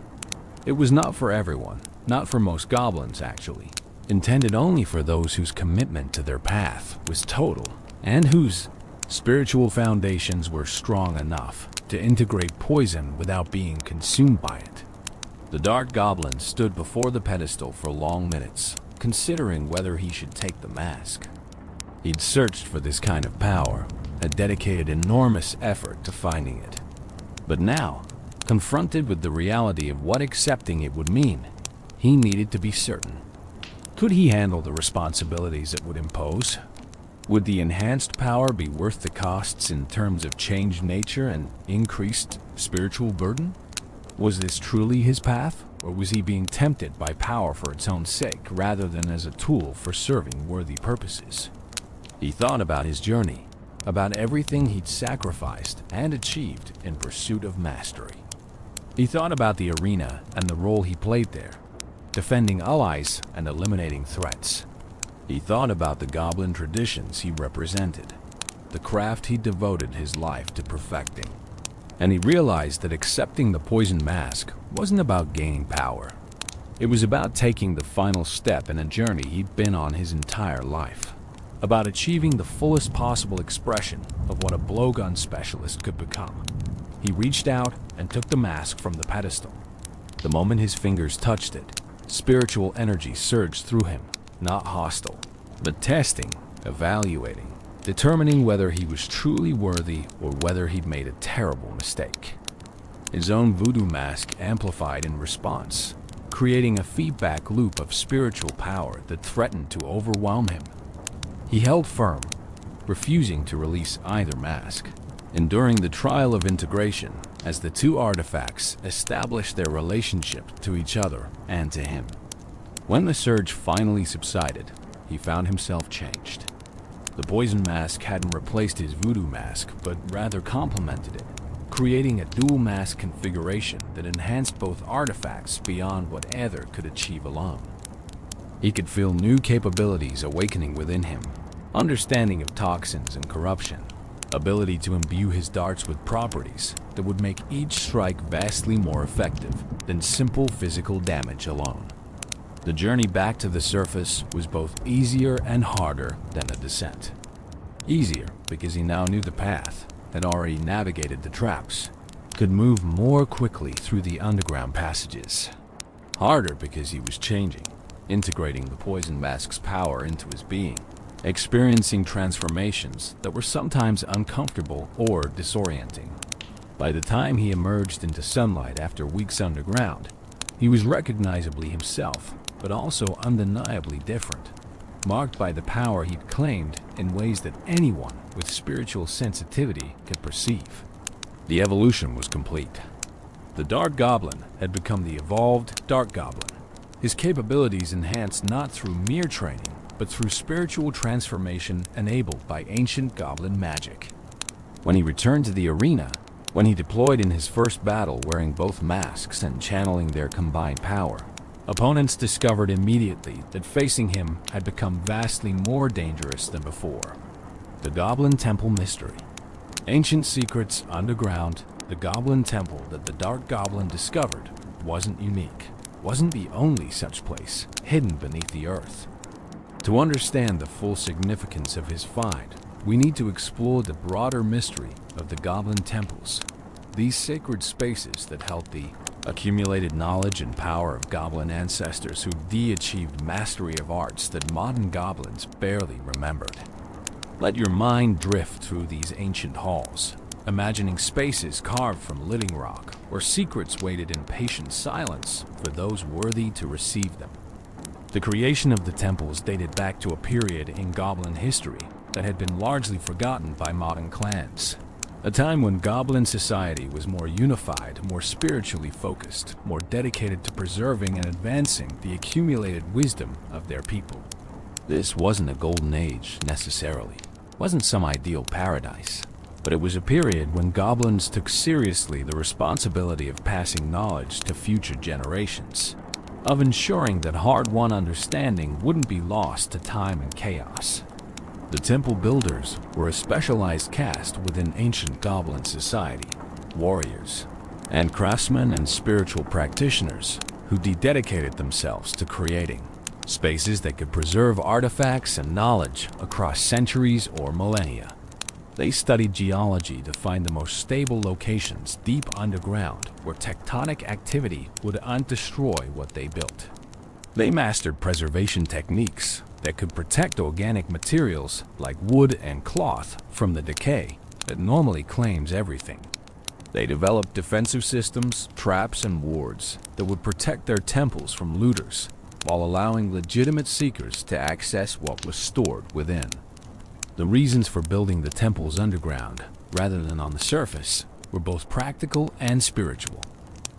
It was not for everyone, not for most goblins actually, intended only for those whose commitment to their path was total and whose spiritual foundations were strong enough to integrate poison without being consumed by it. The Dark Goblin stood before the pedestal for long minutes, considering whether he should take the mask. He'd searched for this kind of power, had dedicated enormous effort to finding it. But now, confronted with the reality of what accepting it would mean, he needed to be certain. Could he handle the responsibilities it would impose? Would the enhanced power be worth the costs in terms of changed nature and increased spiritual burden? Was this truly his path, or was he being tempted by power for its own sake rather than as a tool for serving worthy purposes? He thought about his journey, about everything he'd sacrificed and achieved in pursuit of mastery. He thought about the arena and the role he played there, defending allies and eliminating threats. He thought about the goblin traditions he represented, the craft he devoted his life to perfecting. And he realized that accepting the poison mask wasn't about gaining power. It was about taking the final step in a journey he'd been on his entire life, about achieving the fullest possible expression of what a blowgun specialist could become. He reached out and took the mask from the pedestal. The moment his fingers touched it, spiritual energy surged through him, not hostile, but testing, evaluating, determining whether he was truly worthy or whether he'd made a terrible mistake. His own voodoo mask amplified in response, creating a feedback loop of spiritual power that threatened to overwhelm him. He held firm, refusing to release either mask, enduring the trial of integration as the two artifacts established their relationship to each other and to him. When the surge finally subsided, he found himself changed. The poison mask hadn't replaced his voodoo mask, but rather complemented it, creating a dual mask configuration that enhanced both artifacts beyond what either could achieve alone. He could feel new capabilities awakening within him, understanding of toxins and corruption, ability to imbue his darts with properties that would make each strike vastly more effective than simple physical damage alone. The journey back to the surface was both easier and harder than the descent. Easier because he now knew the path, had already navigated the traps, could move more quickly through the underground passages. Harder because he was changing, integrating the poison mask's power into his being, experiencing transformations that were sometimes uncomfortable or disorienting. By the time he emerged into sunlight after weeks underground, he was recognizably himself, but also undeniably different, marked by the power he'd claimed in ways that anyone with spiritual sensitivity could perceive. The evolution was complete. The Dark Goblin had become the evolved Dark Goblin, his capabilities enhanced not through mere training, but through spiritual transformation enabled by ancient goblin magic. When he returned to the arena, when he deployed in his first battle wearing both masks and channeling their combined power, opponents discovered immediately that facing him had become vastly more dangerous than before. The Goblin Temple Mystery. Ancient secrets underground, the Goblin Temple that the Dark Goblin discovered wasn't unique, wasn't the only such place hidden beneath the earth. To understand the full significance of his find, we need to explore the broader mystery of the Goblin Temples, these sacred spaces that held the accumulated knowledge and power of goblin ancestors who achieved mastery of arts that modern goblins barely remembered. Let your mind drift through these ancient halls, imagining spaces carved from living rock where secrets waited in patient silence for those worthy to receive them. The creation of the temples dated back to a period in goblin history that had been largely forgotten by modern clans. A time when goblin society was more unified, more spiritually focused, more dedicated to preserving and advancing the accumulated wisdom of their people. This wasn't a golden age, necessarily. It wasn't some ideal paradise. But it was a period when goblins took seriously the responsibility of passing knowledge to future generations, of ensuring that hard-won understanding wouldn't be lost to time and chaos. The temple builders were a specialized caste within ancient goblin society, warriors, and craftsmen and spiritual practitioners who dedicated themselves to creating spaces that could preserve artifacts and knowledge across centuries or millennia. They studied geology to find the most stable locations deep underground where tectonic activity would undestroy what they built. They mastered preservation techniques that could protect organic materials like wood and cloth from the decay that normally claims everything. They developed defensive systems, traps, and wards that would protect their temples from looters while allowing legitimate seekers to access what was stored within. The reasons for building the temples underground, rather than on the surface, were both practical and spiritual.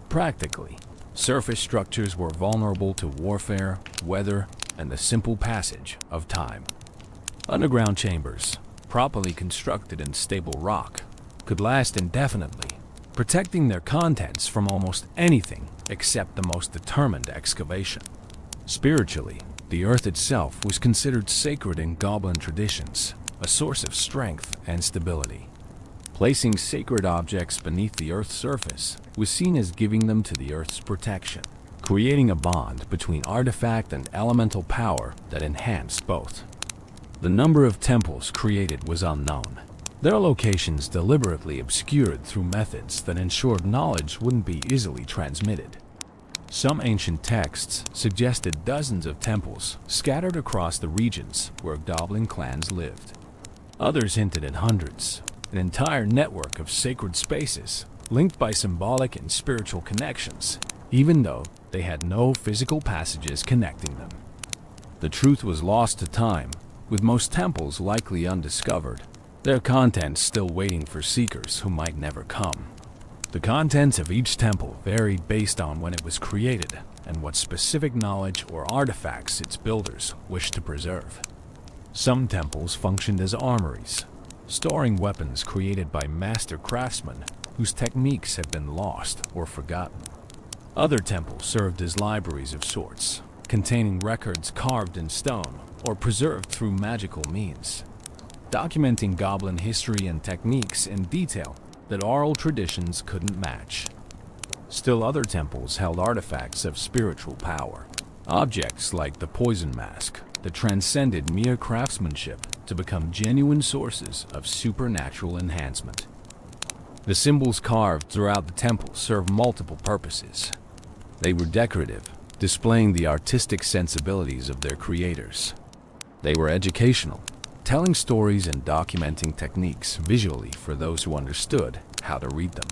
Practically, surface structures were vulnerable to warfare, weather, and the simple passage of time. Underground chambers, properly constructed in stable rock, could last indefinitely, protecting their contents from almost anything except the most determined excavation. Spiritually, the earth itself was considered sacred in goblin traditions, a source of strength and stability. Placing sacred objects beneath the earth's surface was seen as giving them to the earth's protection, creating a bond between artifact and elemental power that enhanced both. The number of temples created was unknown, their locations deliberately obscured through methods that ensured knowledge wouldn't be easily transmitted. Some ancient texts suggested dozens of temples scattered across the regions where goblin clans lived. Others hinted at hundreds, an entire network of sacred spaces linked by symbolic and spiritual connections, even though they had no physical passages connecting them. The truth was lost to time, with most temples likely undiscovered, their contents still waiting for seekers who might never come. The contents of each temple varied based on when it was created and what specific knowledge or artifacts its builders wished to preserve. Some temples functioned as armories, storing weapons created by master craftsmen whose techniques had been lost or forgotten. Other temples served as libraries of sorts, containing records carved in stone or preserved through magical means, documenting goblin history and techniques in detail that oral traditions couldn't match. Still other temples held artifacts of spiritual power, objects like the poison mask that transcended mere craftsmanship to become genuine sources of supernatural enhancement. The symbols carved throughout the temple served multiple purposes. They were decorative, displaying the artistic sensibilities of their creators. They were educational, telling stories and documenting techniques visually for those who understood how to read them.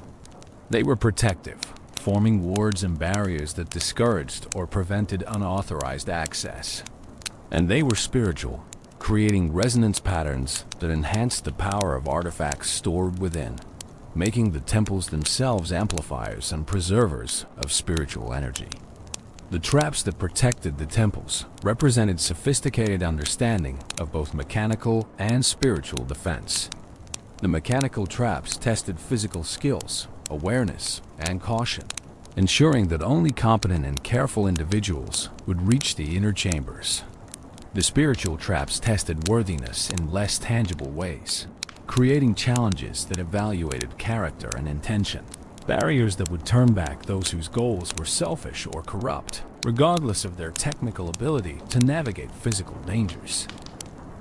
They were protective, forming wards and barriers that discouraged or prevented unauthorized access. And they were spiritual, creating resonance patterns that enhanced the power of artifacts stored within, making the temples themselves amplifiers and preservers of spiritual energy. The traps that protected the temples represented sophisticated understanding of both mechanical and spiritual defense. The mechanical traps tested physical skills, awareness, and caution, ensuring that only competent and careful individuals would reach the inner chambers. The spiritual traps tested worthiness in less tangible ways, creating challenges that evaluated character and intention, barriers that would turn back those whose goals were selfish or corrupt, regardless of their technical ability to navigate physical dangers.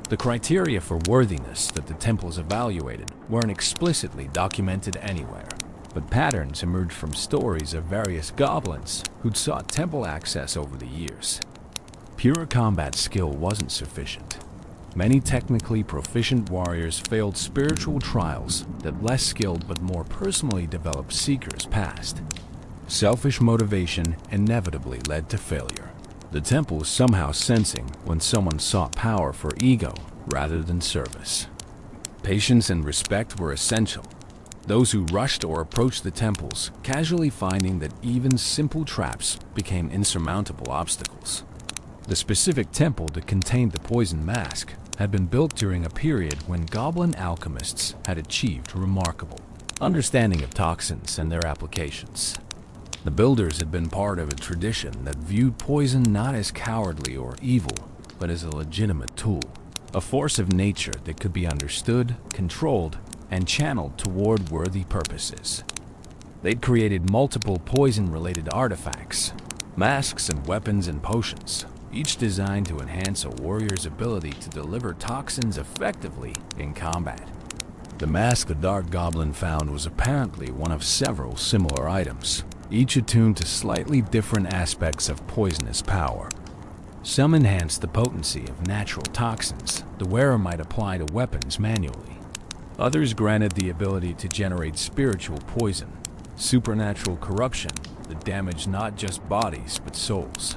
The criteria for worthiness that the temples evaluated weren't explicitly documented anywhere, but patterns emerged from stories of various goblins who'd sought temple access over the years. Pure combat skill wasn't sufficient. Many technically proficient warriors failed spiritual trials that less skilled but more personally developed seekers passed. Selfish motivation inevitably led to failure, the temples somehow sensing when someone sought power for ego rather than service. Patience and respect were essential. Those who rushed or approached the temples casually finding that even simple traps became insurmountable obstacles. The specific temple that contained the poison mask had been built during a period when goblin alchemists had achieved remarkable understanding of toxins and their applications. The builders had been part of a tradition that viewed poison not as cowardly or evil, but as a legitimate tool, a force of nature that could be understood, controlled, and channeled toward worthy purposes. They'd created multiple poison-related artifacts, masks and weapons and potions, each designed to enhance a warrior's ability to deliver toxins effectively in combat. The mask the Dark Goblin found was apparently one of several similar items, each attuned to slightly different aspects of poisonous power. Some enhanced the potency of natural toxins the wearer might apply to weapons manually. Others granted the ability to generate spiritual poison, supernatural corruption that damaged not just bodies but souls.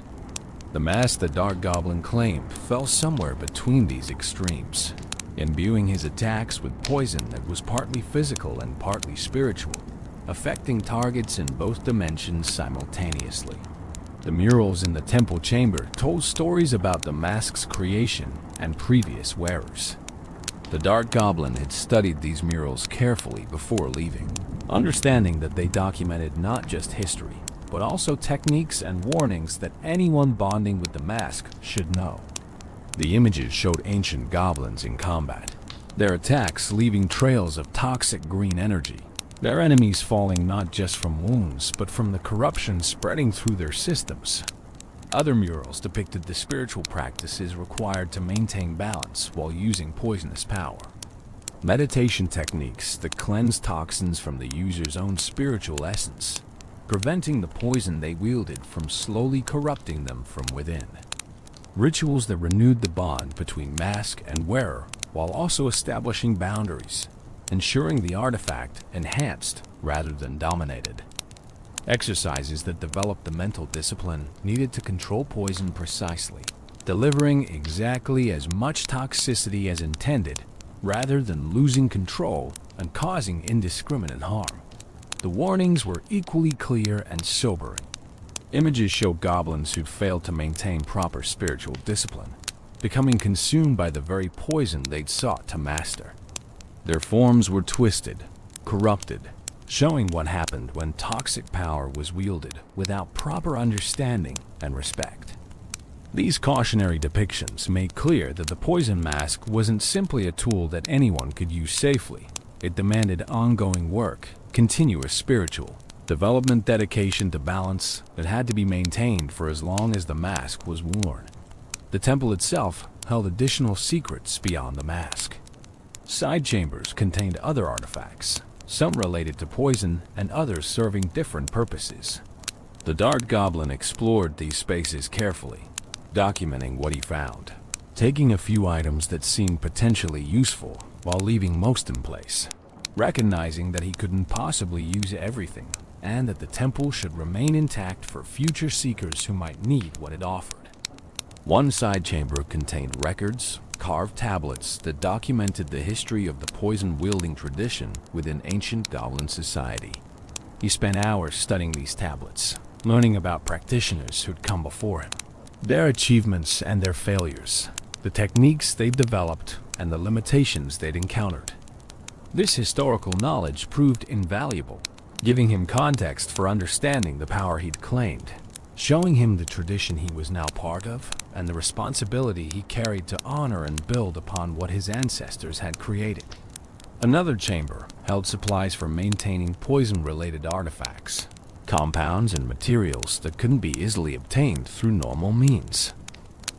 The mask the Dark Goblin claimed fell somewhere between these extremes, imbuing his attacks with poison that was partly physical and partly spiritual, affecting targets in both dimensions simultaneously. The murals in the temple chamber told stories about the mask's creation and previous wearers. The Dark Goblin had studied these murals carefully before leaving, understanding that they documented not just history, but also techniques and warnings that anyone bonding with the mask should know. The images showed ancient goblins in combat, their attacks leaving trails of toxic green energy, their enemies falling not just from wounds, but from the corruption spreading through their systems. Other murals depicted the spiritual practices required to maintain balance while using poisonous power. Meditation techniques that cleanse toxins from the user's own spiritual essence, preventing the poison they wielded from slowly corrupting them from within. Rituals that renewed the bond between mask and wearer while also establishing boundaries, ensuring the artifact enhanced rather than dominated. Exercises that developed the mental discipline needed to control poison precisely, delivering exactly as much toxicity as intended, rather than losing control and causing indiscriminate harm. The warnings were equally clear and sobering. Images show goblins who'd failed to maintain proper spiritual discipline, becoming consumed by the very poison they'd sought to master. Their forms were twisted, corrupted, showing what happened when toxic power was wielded without proper understanding and respect. These cautionary depictions made clear that the poison mask wasn't simply a tool that anyone could use safely. It demanded ongoing work, continuous spiritual development, dedication to balance that had to be maintained for as long as the mask was worn. The temple itself held additional secrets beyond the mask. Side chambers contained other artifacts, some related to poison and others serving different purposes. The Dark Goblin explored these spaces carefully, documenting what he found, taking a few items that seemed potentially useful while leaving most in place, recognizing that he couldn't possibly use everything and that the temple should remain intact for future seekers who might need what it offered. One side chamber contained records, carved tablets that documented the history of the poison-wielding tradition within ancient goblin society. He spent hours studying these tablets, learning about practitioners who'd come before him, their achievements and their failures, the techniques they'd developed, and the limitations they'd encountered. This historical knowledge proved invaluable, giving him context for understanding the power he'd claimed, showing him the tradition he was now part of, and the responsibility he carried to honor and build upon what his ancestors had created. Another chamber held supplies for maintaining poison-related artifacts, compounds and materials that couldn't be easily obtained through normal means.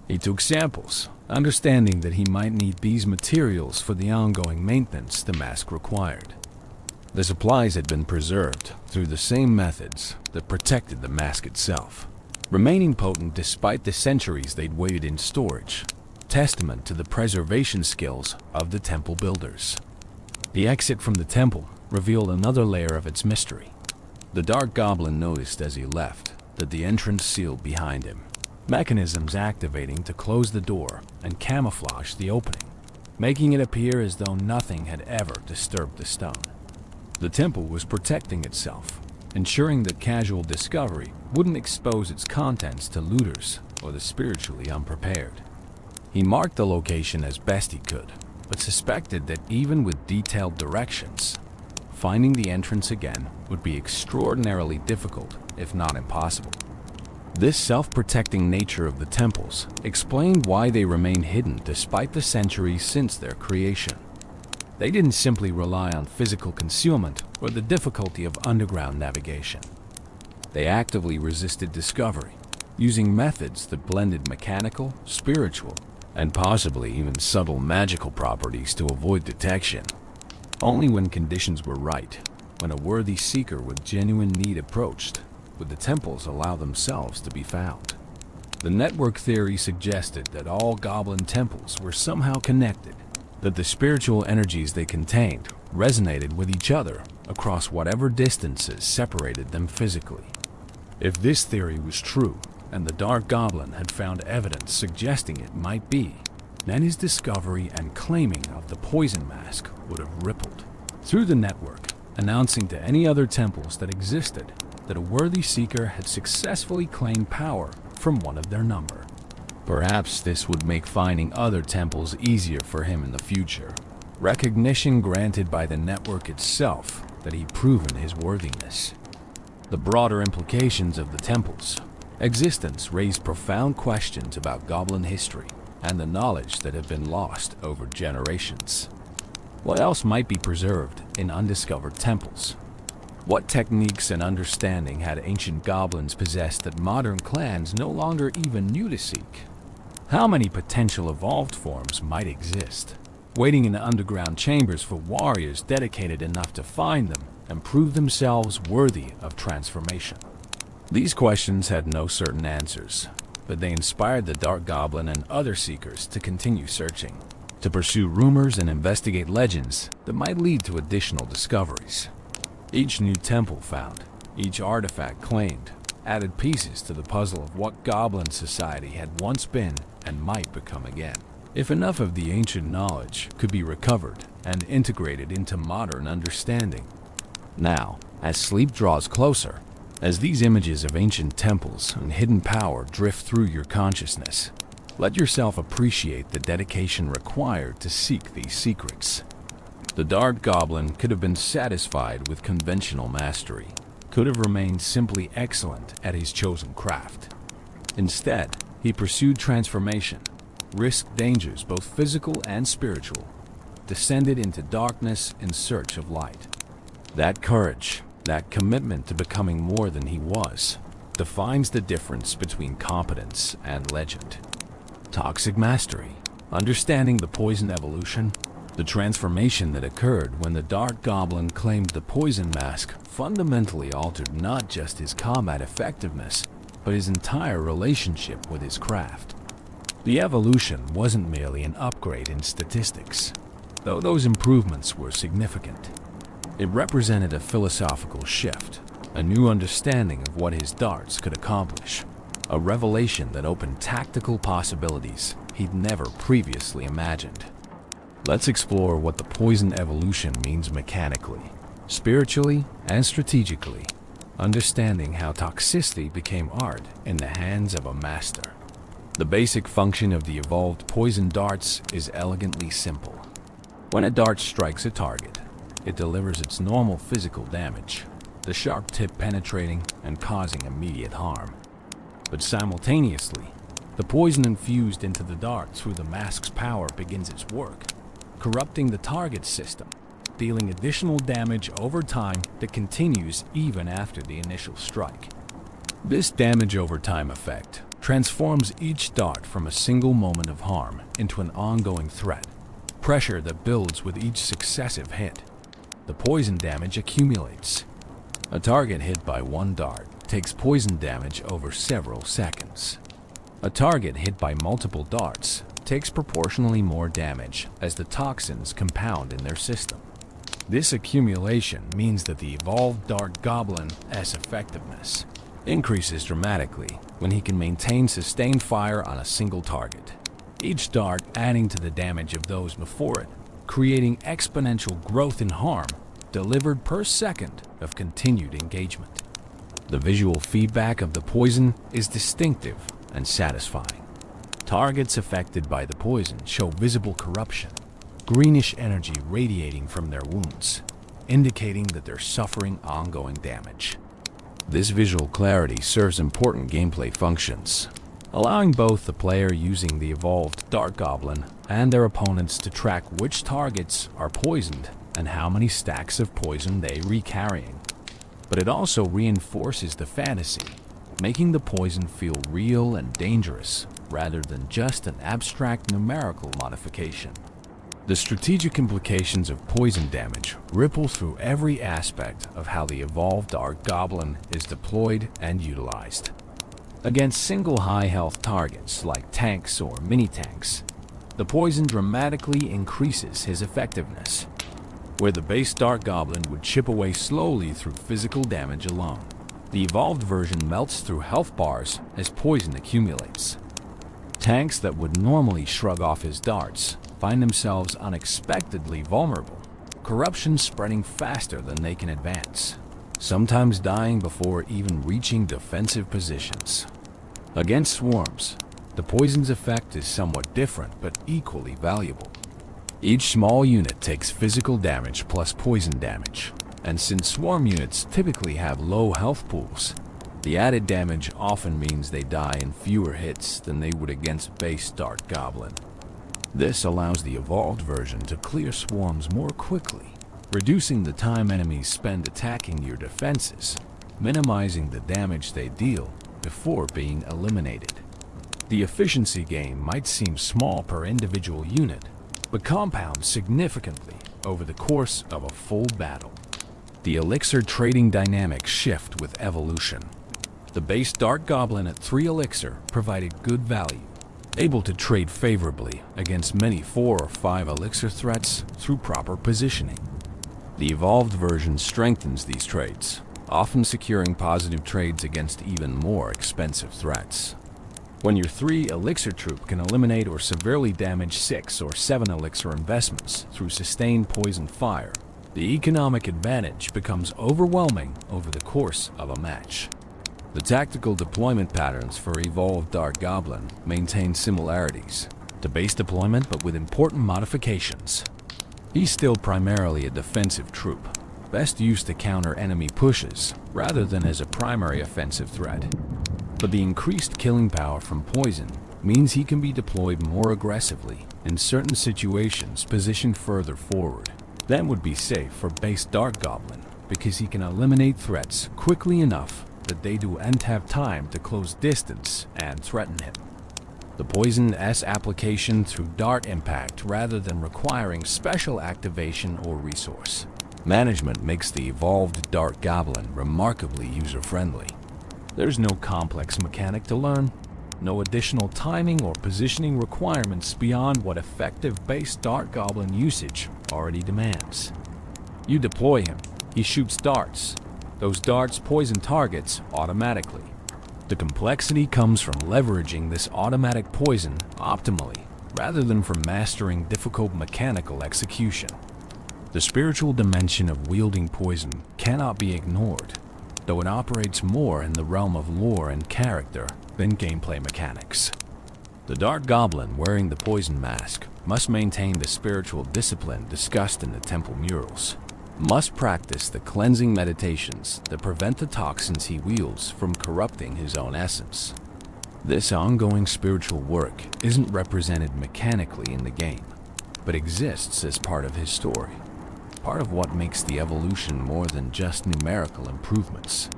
He took samples, understanding that he might need these materials for the ongoing maintenance the mask required. The supplies had been preserved through the same methods that protected the mask itself, remaining potent despite the centuries they'd waited in storage, testament to the preservation skills of the temple builders. The exit from the temple revealed another layer of its mystery. The Dark Goblin noticed as he left that the entrance sealed behind him, mechanisms activating to close the door and camouflage the opening, making it appear as though nothing had ever disturbed the stone. The temple was protecting itself, ensuring that casual discovery wouldn't expose its contents to looters or the spiritually unprepared. He marked the location as best he could, but suspected that even with detailed directions, finding the entrance again would be extraordinarily difficult, if not impossible. This self-protecting nature of the temples explained why they remained hidden despite the centuries since their creation. They didn't simply rely on physical concealment or the difficulty of underground navigation. They actively resisted discovery, using methods that blended mechanical, spiritual, and possibly even subtle magical properties to avoid detection. Only when conditions were right, when a worthy seeker with genuine need approached, would the temples allow themselves to be found. The network theory suggested that all goblin temples were somehow connected, that the spiritual energies they contained resonated with each other across whatever distances separated them physically. If this theory was true, and the Dark Goblin had found evidence suggesting it might be, then his discovery and claiming of the poison mask would have rippled through the network, announcing to any other temples that existed that a worthy seeker had successfully claimed power from one of their number. Perhaps this would make finding other temples easier for him in the future, recognition granted by the network itself that he'd proven his worthiness. The broader implications of the temple's existence raised profound questions about goblin history and the knowledge that had been lost over generations. What else might be preserved in undiscovered temples? What techniques and understanding had ancient goblins possessed that modern clans no longer even knew to seek? How many potential evolved forms might exist, waiting in underground chambers for warriors dedicated enough to find them and prove themselves worthy of transformation? These questions had no certain answers, but they inspired the Dark Goblin and other seekers to continue searching, to pursue rumors and investigate legends that might lead to additional discoveries. Each new temple found, each artifact claimed, added pieces to the puzzle of what Goblin society had once been and might become again. If enough of the ancient knowledge could be recovered and integrated into modern understanding. Now, as sleep draws closer, as these images of ancient temples and hidden power drift through your consciousness, let yourself appreciate the dedication required to seek these secrets. The Dark Goblin could have been satisfied with conventional mastery, could have remained simply excellent at his chosen craft. Instead, he pursued transformation, risked dangers both physical and spiritual, descended into darkness in search of light. That courage, that commitment to becoming more than he was, defines the difference between competence and legend. Toxic mastery, understanding the poison evolution, the transformation that occurred when the Dark Goblin claimed the poison mask fundamentally altered not just his combat effectiveness, but his entire relationship with his craft. The evolution wasn't merely an upgrade in statistics, though those improvements were significant. It represented a philosophical shift, a new understanding of what his darts could accomplish, a revelation that opened tactical possibilities he'd never previously imagined. Let's explore what the poison evolution means mechanically, spiritually, and strategically, understanding how toxicity became art in the hands of a master. The basic function of the evolved poison darts is elegantly simple. When a dart strikes a target, it delivers its normal physical damage, the sharp tip penetrating and causing immediate harm. But simultaneously, the poison infused into the dart through the mask's power begins its work, corrupting the target's system, dealing additional damage over time that continues even after the initial strike. This damage over time effect transforms each dart from a single moment of harm into an ongoing threat, pressure that builds with each successive hit. The poison damage accumulates. A target hit by one dart takes poison damage over several seconds. A target hit by multiple darts takes proportionally more damage as the toxins compound in their system. This accumulation means that the evolved Dark Goblin S effectiveness increases dramatically when he can maintain sustained fire on a single target, each dart adding to the damage of those before it, creating exponential growth in harm delivered per second of continued engagement. The visual feedback of the poison is distinctive and satisfying. Targets affected by the poison show visible corruption, greenish energy radiating from their wounds, indicating that they're suffering ongoing damage. This visual clarity serves important gameplay functions, allowing both the player using the evolved Dark Goblin and their opponents to track which targets are poisoned and how many stacks of poison they re-carrying. But it also reinforces the fantasy, making the poison feel real and dangerous rather than just an abstract numerical modification. The strategic implications of poison damage ripple through every aspect of how the evolved Dark Goblin is deployed and utilized. Against single high-health targets like tanks or mini-tanks, the poison dramatically increases his effectiveness. Where the base Dark Goblin would chip away slowly through physical damage alone, the evolved version melts through health bars as poison accumulates. Tanks that would normally shrug off his darts find themselves unexpectedly vulnerable, corruption spreading faster than they can advance, sometimes dying before even reaching defensive positions. Against swarms, the poison's effect is somewhat different but equally valuable. Each small unit takes physical damage plus poison damage, and since swarm units typically have low health pools, the added damage often means they die in fewer hits than they would against base Dark Goblin. This allows the evolved version to clear swarms more quickly, reducing the time enemies spend attacking your defenses, minimizing the damage they deal before being eliminated. The efficiency gain might seem small per individual unit, but compounds significantly over the course of a full battle. The elixir trading dynamics shift with evolution. The base Dark Goblin at 3 elixir provided good value, able to trade favorably against many 4 or 5 elixir threats through proper positioning. The evolved version strengthens these trades, often securing positive trades against even more expensive threats. When your 3 elixir troop can eliminate or severely damage 6 or 7 elixir investments through sustained poison fire, the economic advantage becomes overwhelming over the course of a match. The tactical deployment patterns for Evolved Dark Goblin maintain similarities to base deployment but with important modifications. He's still primarily a defensive troop, best used to counter enemy pushes rather than as a primary offensive threat. But the increased killing power from poison means he can be deployed more aggressively in certain situations positioned further forward than would be safe for base Dark Goblin, because he can eliminate threats quickly enough that they don't have time to close distance and threaten him. The Poison S application through Dart Impact rather than requiring special activation or resource management makes the Evolved Dark Goblin remarkably user-friendly. There's no complex mechanic to learn, no additional timing or positioning requirements beyond what effective base Dark Goblin usage already demands. You deploy him, he shoots darts. Those darts poison targets automatically. The complexity comes from leveraging this automatic poison optimally, rather than from mastering difficult mechanical execution. The spiritual dimension of wielding poison cannot be ignored, though it operates more in the realm of lore and character than gameplay mechanics. The Dark Goblin wearing the poison mask must maintain the spiritual discipline discussed in the temple murals, must practice the cleansing meditations that prevent the toxins he wields from corrupting his own essence. This ongoing spiritual work isn't represented mechanically in the game, but exists as part of his story, part of what makes the evolution more than just numerical improvements.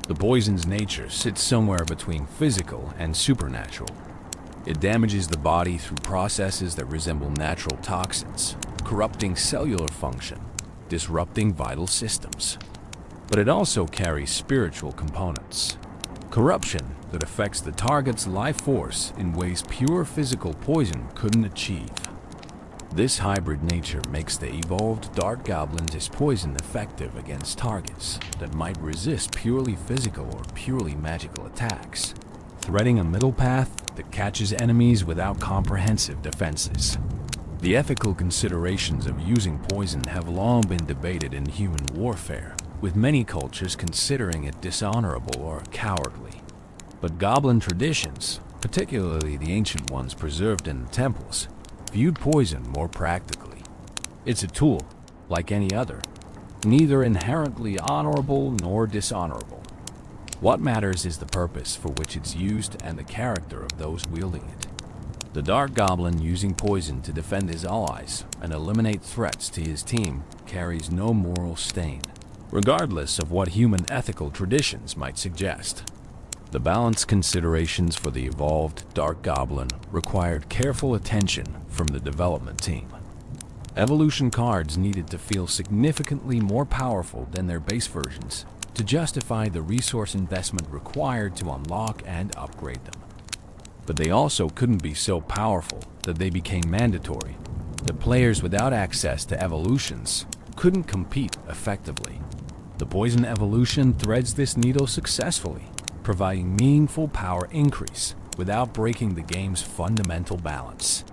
The poison's nature sits somewhere between physical and supernatural. It damages the body through processes that resemble natural toxins, corrupting cellular function, disrupting vital systems. But it also carries spiritual components. Corruption that affects the target's life force in ways pure physical poison couldn't achieve. This hybrid nature makes the Evolved Dark Goblin's poison effective against targets that might resist purely physical or purely magical attacks, threading a middle path that catches enemies without comprehensive defenses. The ethical considerations of using poison have long been debated in human warfare, with many cultures considering it dishonorable or cowardly. But goblin traditions, particularly the ancient ones preserved in the temples, viewed poison more practically. It's a tool, like any other, neither inherently honorable nor dishonorable. What matters is the purpose for which it's used and the character of those wielding it. The Dark Goblin using poison to defend his allies and eliminate threats to his team carries no moral stain, regardless of what human ethical traditions might suggest. The balanced considerations for the Evolved Dark Goblin required careful attention from the development team. Evolution cards needed to feel significantly more powerful than their base versions to justify the resource investment required to unlock and upgrade them. But they also couldn't be so powerful that they became mandatory, that players without access to evolutions couldn't compete effectively. The poison evolution threads this needle successfully, providing meaningful power increase without breaking the game's fundamental balance.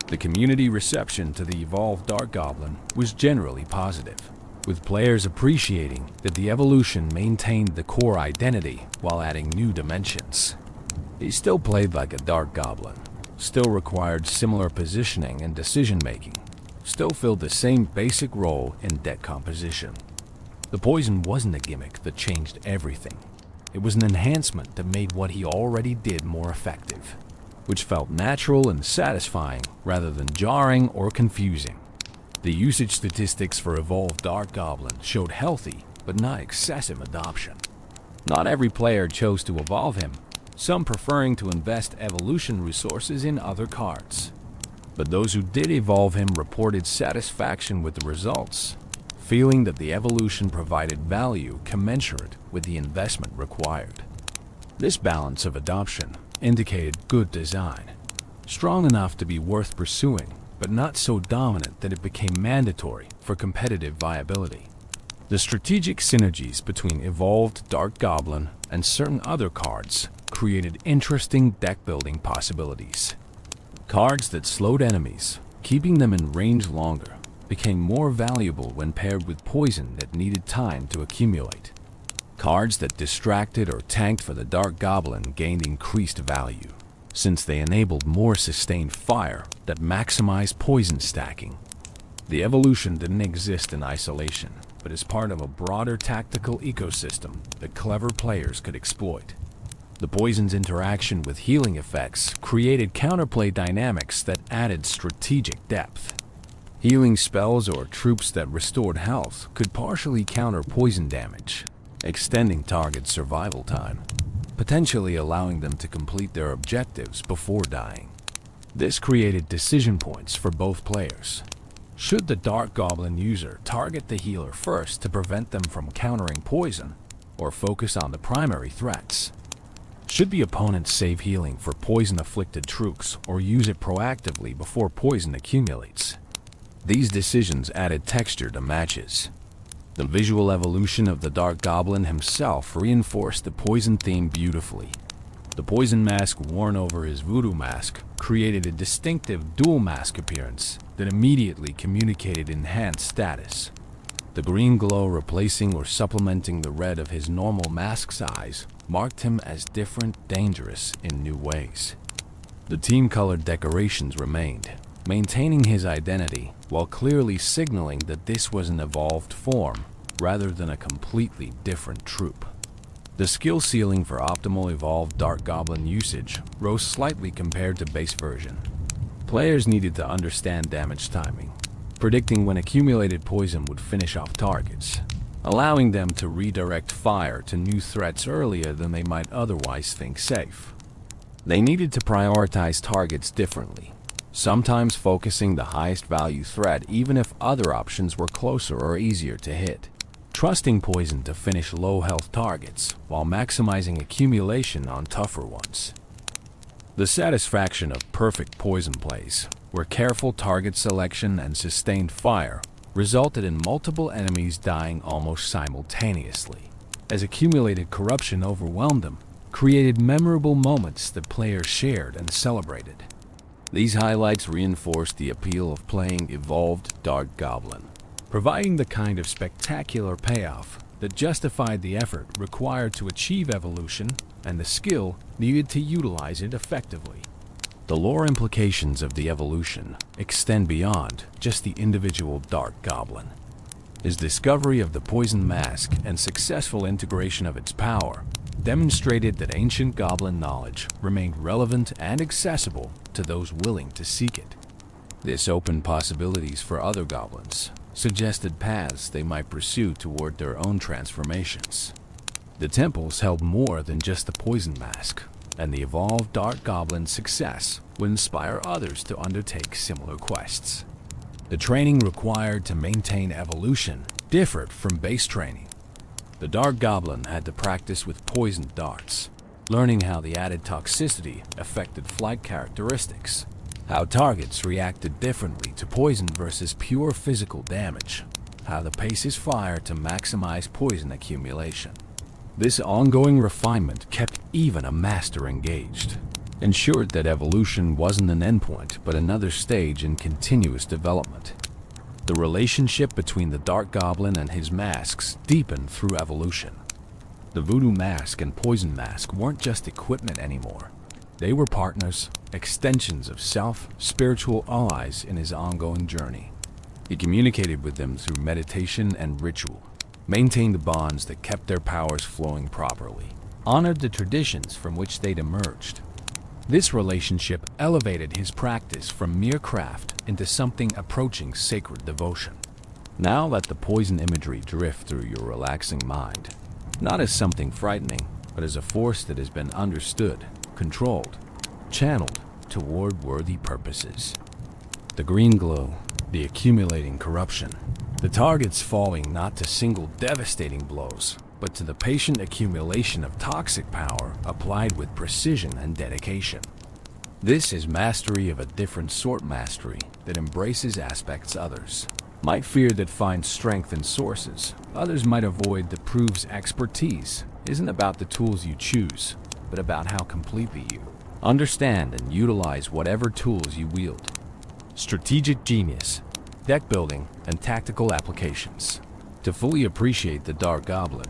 The community reception to the Evolved Dark Goblin was generally positive, with players appreciating that the evolution maintained the core identity while adding new dimensions. He still played like a Dark Goblin, still required similar positioning and decision-making, still filled the same basic role in deck composition. The poison wasn't a gimmick that changed everything. It was an enhancement that made what he already did more effective, which felt natural and satisfying rather than jarring or confusing. The usage statistics for Evolved Dark Goblin showed healthy but not excessive adoption. Not every player chose to evolve him, some preferring to invest evolution resources in other cards. But those who did evolve him reported satisfaction with the results, feeling that the evolution provided value commensurate with the investment required. This balance of adoption indicated good design, strong enough to be worth pursuing, but not so dominant that it became mandatory for competitive viability. The strategic synergies between evolved Dark Goblin and certain other cards created interesting deck-building possibilities. Cards that slowed enemies, keeping them in range longer, became more valuable when paired with poison that needed time to accumulate. Cards that distracted or tanked for the Dark Goblin gained increased value, since they enabled more sustained fire that maximized poison stacking. The evolution didn't exist in isolation, but is part of a broader tactical ecosystem that clever players could exploit. The poison's interaction with healing effects created counterplay dynamics that added strategic depth. Healing spells or troops that restored health could partially counter poison damage, extending target survival time, potentially allowing them to complete their objectives before dying. This created decision points for both players. Should the Dark Goblin user target the healer first to prevent them from countering poison, or focus on the primary threats? Should the opponent save healing for poison-afflicted troops or use it proactively before poison accumulates? These decisions added texture to matches. The visual evolution of the Dark Goblin himself reinforced the poison theme beautifully. The poison mask worn over his voodoo mask created a distinctive dual mask appearance that immediately communicated enhanced status. The green glow replacing or supplementing the red of his normal mask's eyes marked him as different, dangerous in new ways. The team-colored decorations remained, maintaining his identity while clearly signaling that this was an evolved form rather than a completely different troop. The skill ceiling for optimal evolved Dark Goblin usage rose slightly compared to base version. Players needed to understand damage timing, predicting when accumulated poison would finish off targets, allowing them to redirect fire to new threats earlier than they might otherwise think safe. They needed to prioritize targets differently, sometimes focusing the highest value threat even if other options were closer or easier to hit, trusting poison to finish low health targets while maximizing accumulation on tougher ones. The satisfaction of perfect poison plays, where careful target selection and sustained fire resulted in multiple enemies dying almost simultaneously, as accumulated corruption overwhelmed them, created memorable moments that players shared and celebrated. These highlights reinforced the appeal of playing evolved Dark Goblin, providing the kind of spectacular payoff that justified the effort required to achieve evolution and the skill needed to utilize it effectively. The lore implications of the evolution extend beyond just the individual Dark Goblin. His discovery of the poison mask and successful integration of its power demonstrated that ancient goblin knowledge remained relevant and accessible to those willing to seek it. This opened possibilities for other goblins, suggested paths they might pursue toward their own transformations. The temples held more than just the poison mask, and the evolved Dark Goblin's success would inspire others to undertake similar quests. The training required to maintain evolution differed from base training. The Dark Goblin had to practice with poisoned darts, learning how the added toxicity affected flight characteristics, how targets reacted differently to poison versus pure physical damage, how to pace his fire to maximize poison accumulation. This ongoing refinement kept even a master engaged, ensured that evolution wasn't an endpoint but another stage in continuous development. The relationship between the Dark Goblin and his masks deepened through evolution. The voodoo mask and poison mask weren't just equipment anymore. They were partners, extensions of self, spiritual allies in his ongoing journey. He communicated with them through meditation and ritual, maintained the bonds that kept their powers flowing properly, honored the traditions from which they'd emerged. This relationship elevated his practice from mere craft into something approaching sacred devotion. Now let the poison imagery drift through your relaxing mind, not as something frightening, but as a force that has been understood, controlled, channeled toward worthy purposes. The green glow, the accumulating corruption, the targets falling not to single devastating blows, but to the patient accumulation of toxic power applied with precision and dedication. This is mastery of a different sort mastery that embraces aspects others, might fear that finds strength in sources. Others might avoid that proves expertise isn't about the tools you choose, but about how completely you understand and utilize whatever tools you wield. Strategic genius, deck building, and tactical applications. To fully appreciate the Dark Goblin,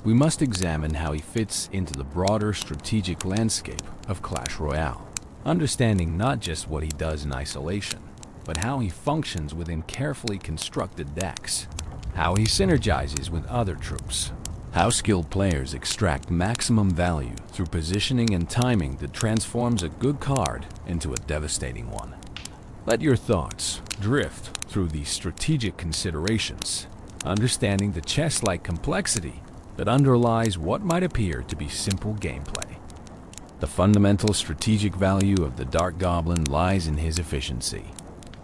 we must examine how he fits into the broader strategic landscape of Clash Royale, understanding not just what he does in isolation, but how he functions within carefully constructed decks, how he synergizes with other troops, how skilled players extract maximum value through positioning and timing that transforms a good card into a devastating one. Let your thoughts drift through these strategic considerations, understanding the chess-like complexity that underlies what might appear to be simple gameplay. The fundamental strategic value of the Dark Goblin lies in his efficiency.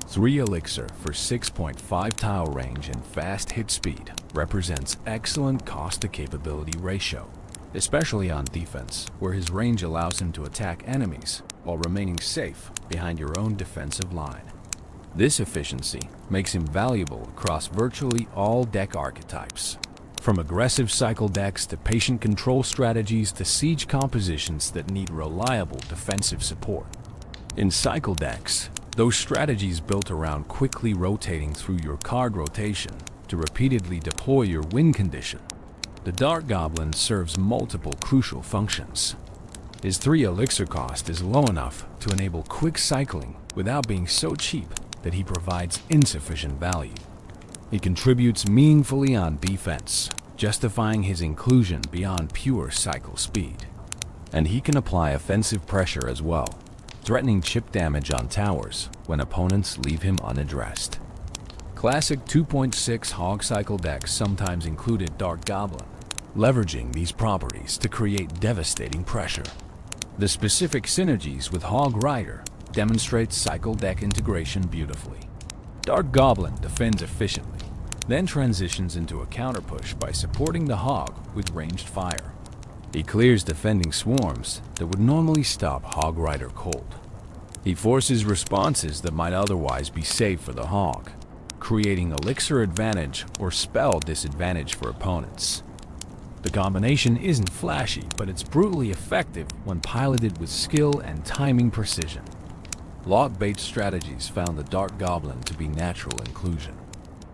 3 elixir for 6.5 tile range and fast hit speed represents excellent cost-to-capability ratio, especially on defense, where his range allows him to attack enemies while remaining safe behind your own defensive line. This efficiency makes him valuable across virtually all deck archetypes, from aggressive cycle decks to patient control strategies to siege compositions that need reliable defensive support. In cycle decks, those strategies built around quickly rotating through your card rotation to repeatedly deploy your win condition, the Dark Goblin serves multiple crucial functions. His 3 elixir cost is low enough to enable quick cycling without being so cheap that he provides insufficient value. He contributes meaningfully on defense, justifying his inclusion beyond pure cycle speed. And he can apply offensive pressure as well, threatening chip damage on towers when opponents leave him unaddressed. Classic 2.6 Hog Cycle decks sometimes included Dark Goblin, leveraging these properties to create devastating pressure. The specific synergies with Hog Rider demonstrate cycle deck integration beautifully. Dark Goblin defends efficiently, then transitions into a counterpush by supporting the Hog with ranged fire. He clears defending swarms that would normally stop Hog Rider cold. He forces responses that might otherwise be safe for the Hog, creating elixir advantage or spell disadvantage for opponents. The combination isn't flashy, but it's brutally effective when piloted with skill and timing precision. Lock-bait strategies found the Dark Goblin to be natural inclusion.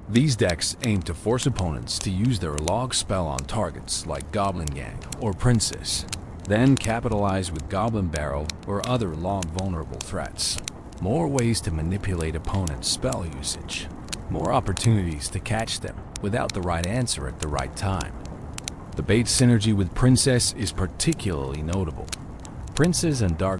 These decks aim to force opponents to use their log spell on targets like Goblin Gang or Princess, then capitalize with Goblin Barrel or other log-vulnerable threats. More ways to manipulate opponents' spell usage. More opportunities to catch them without the right answer at the right time. The bait synergy with Princess is particularly notable. Princess and Dark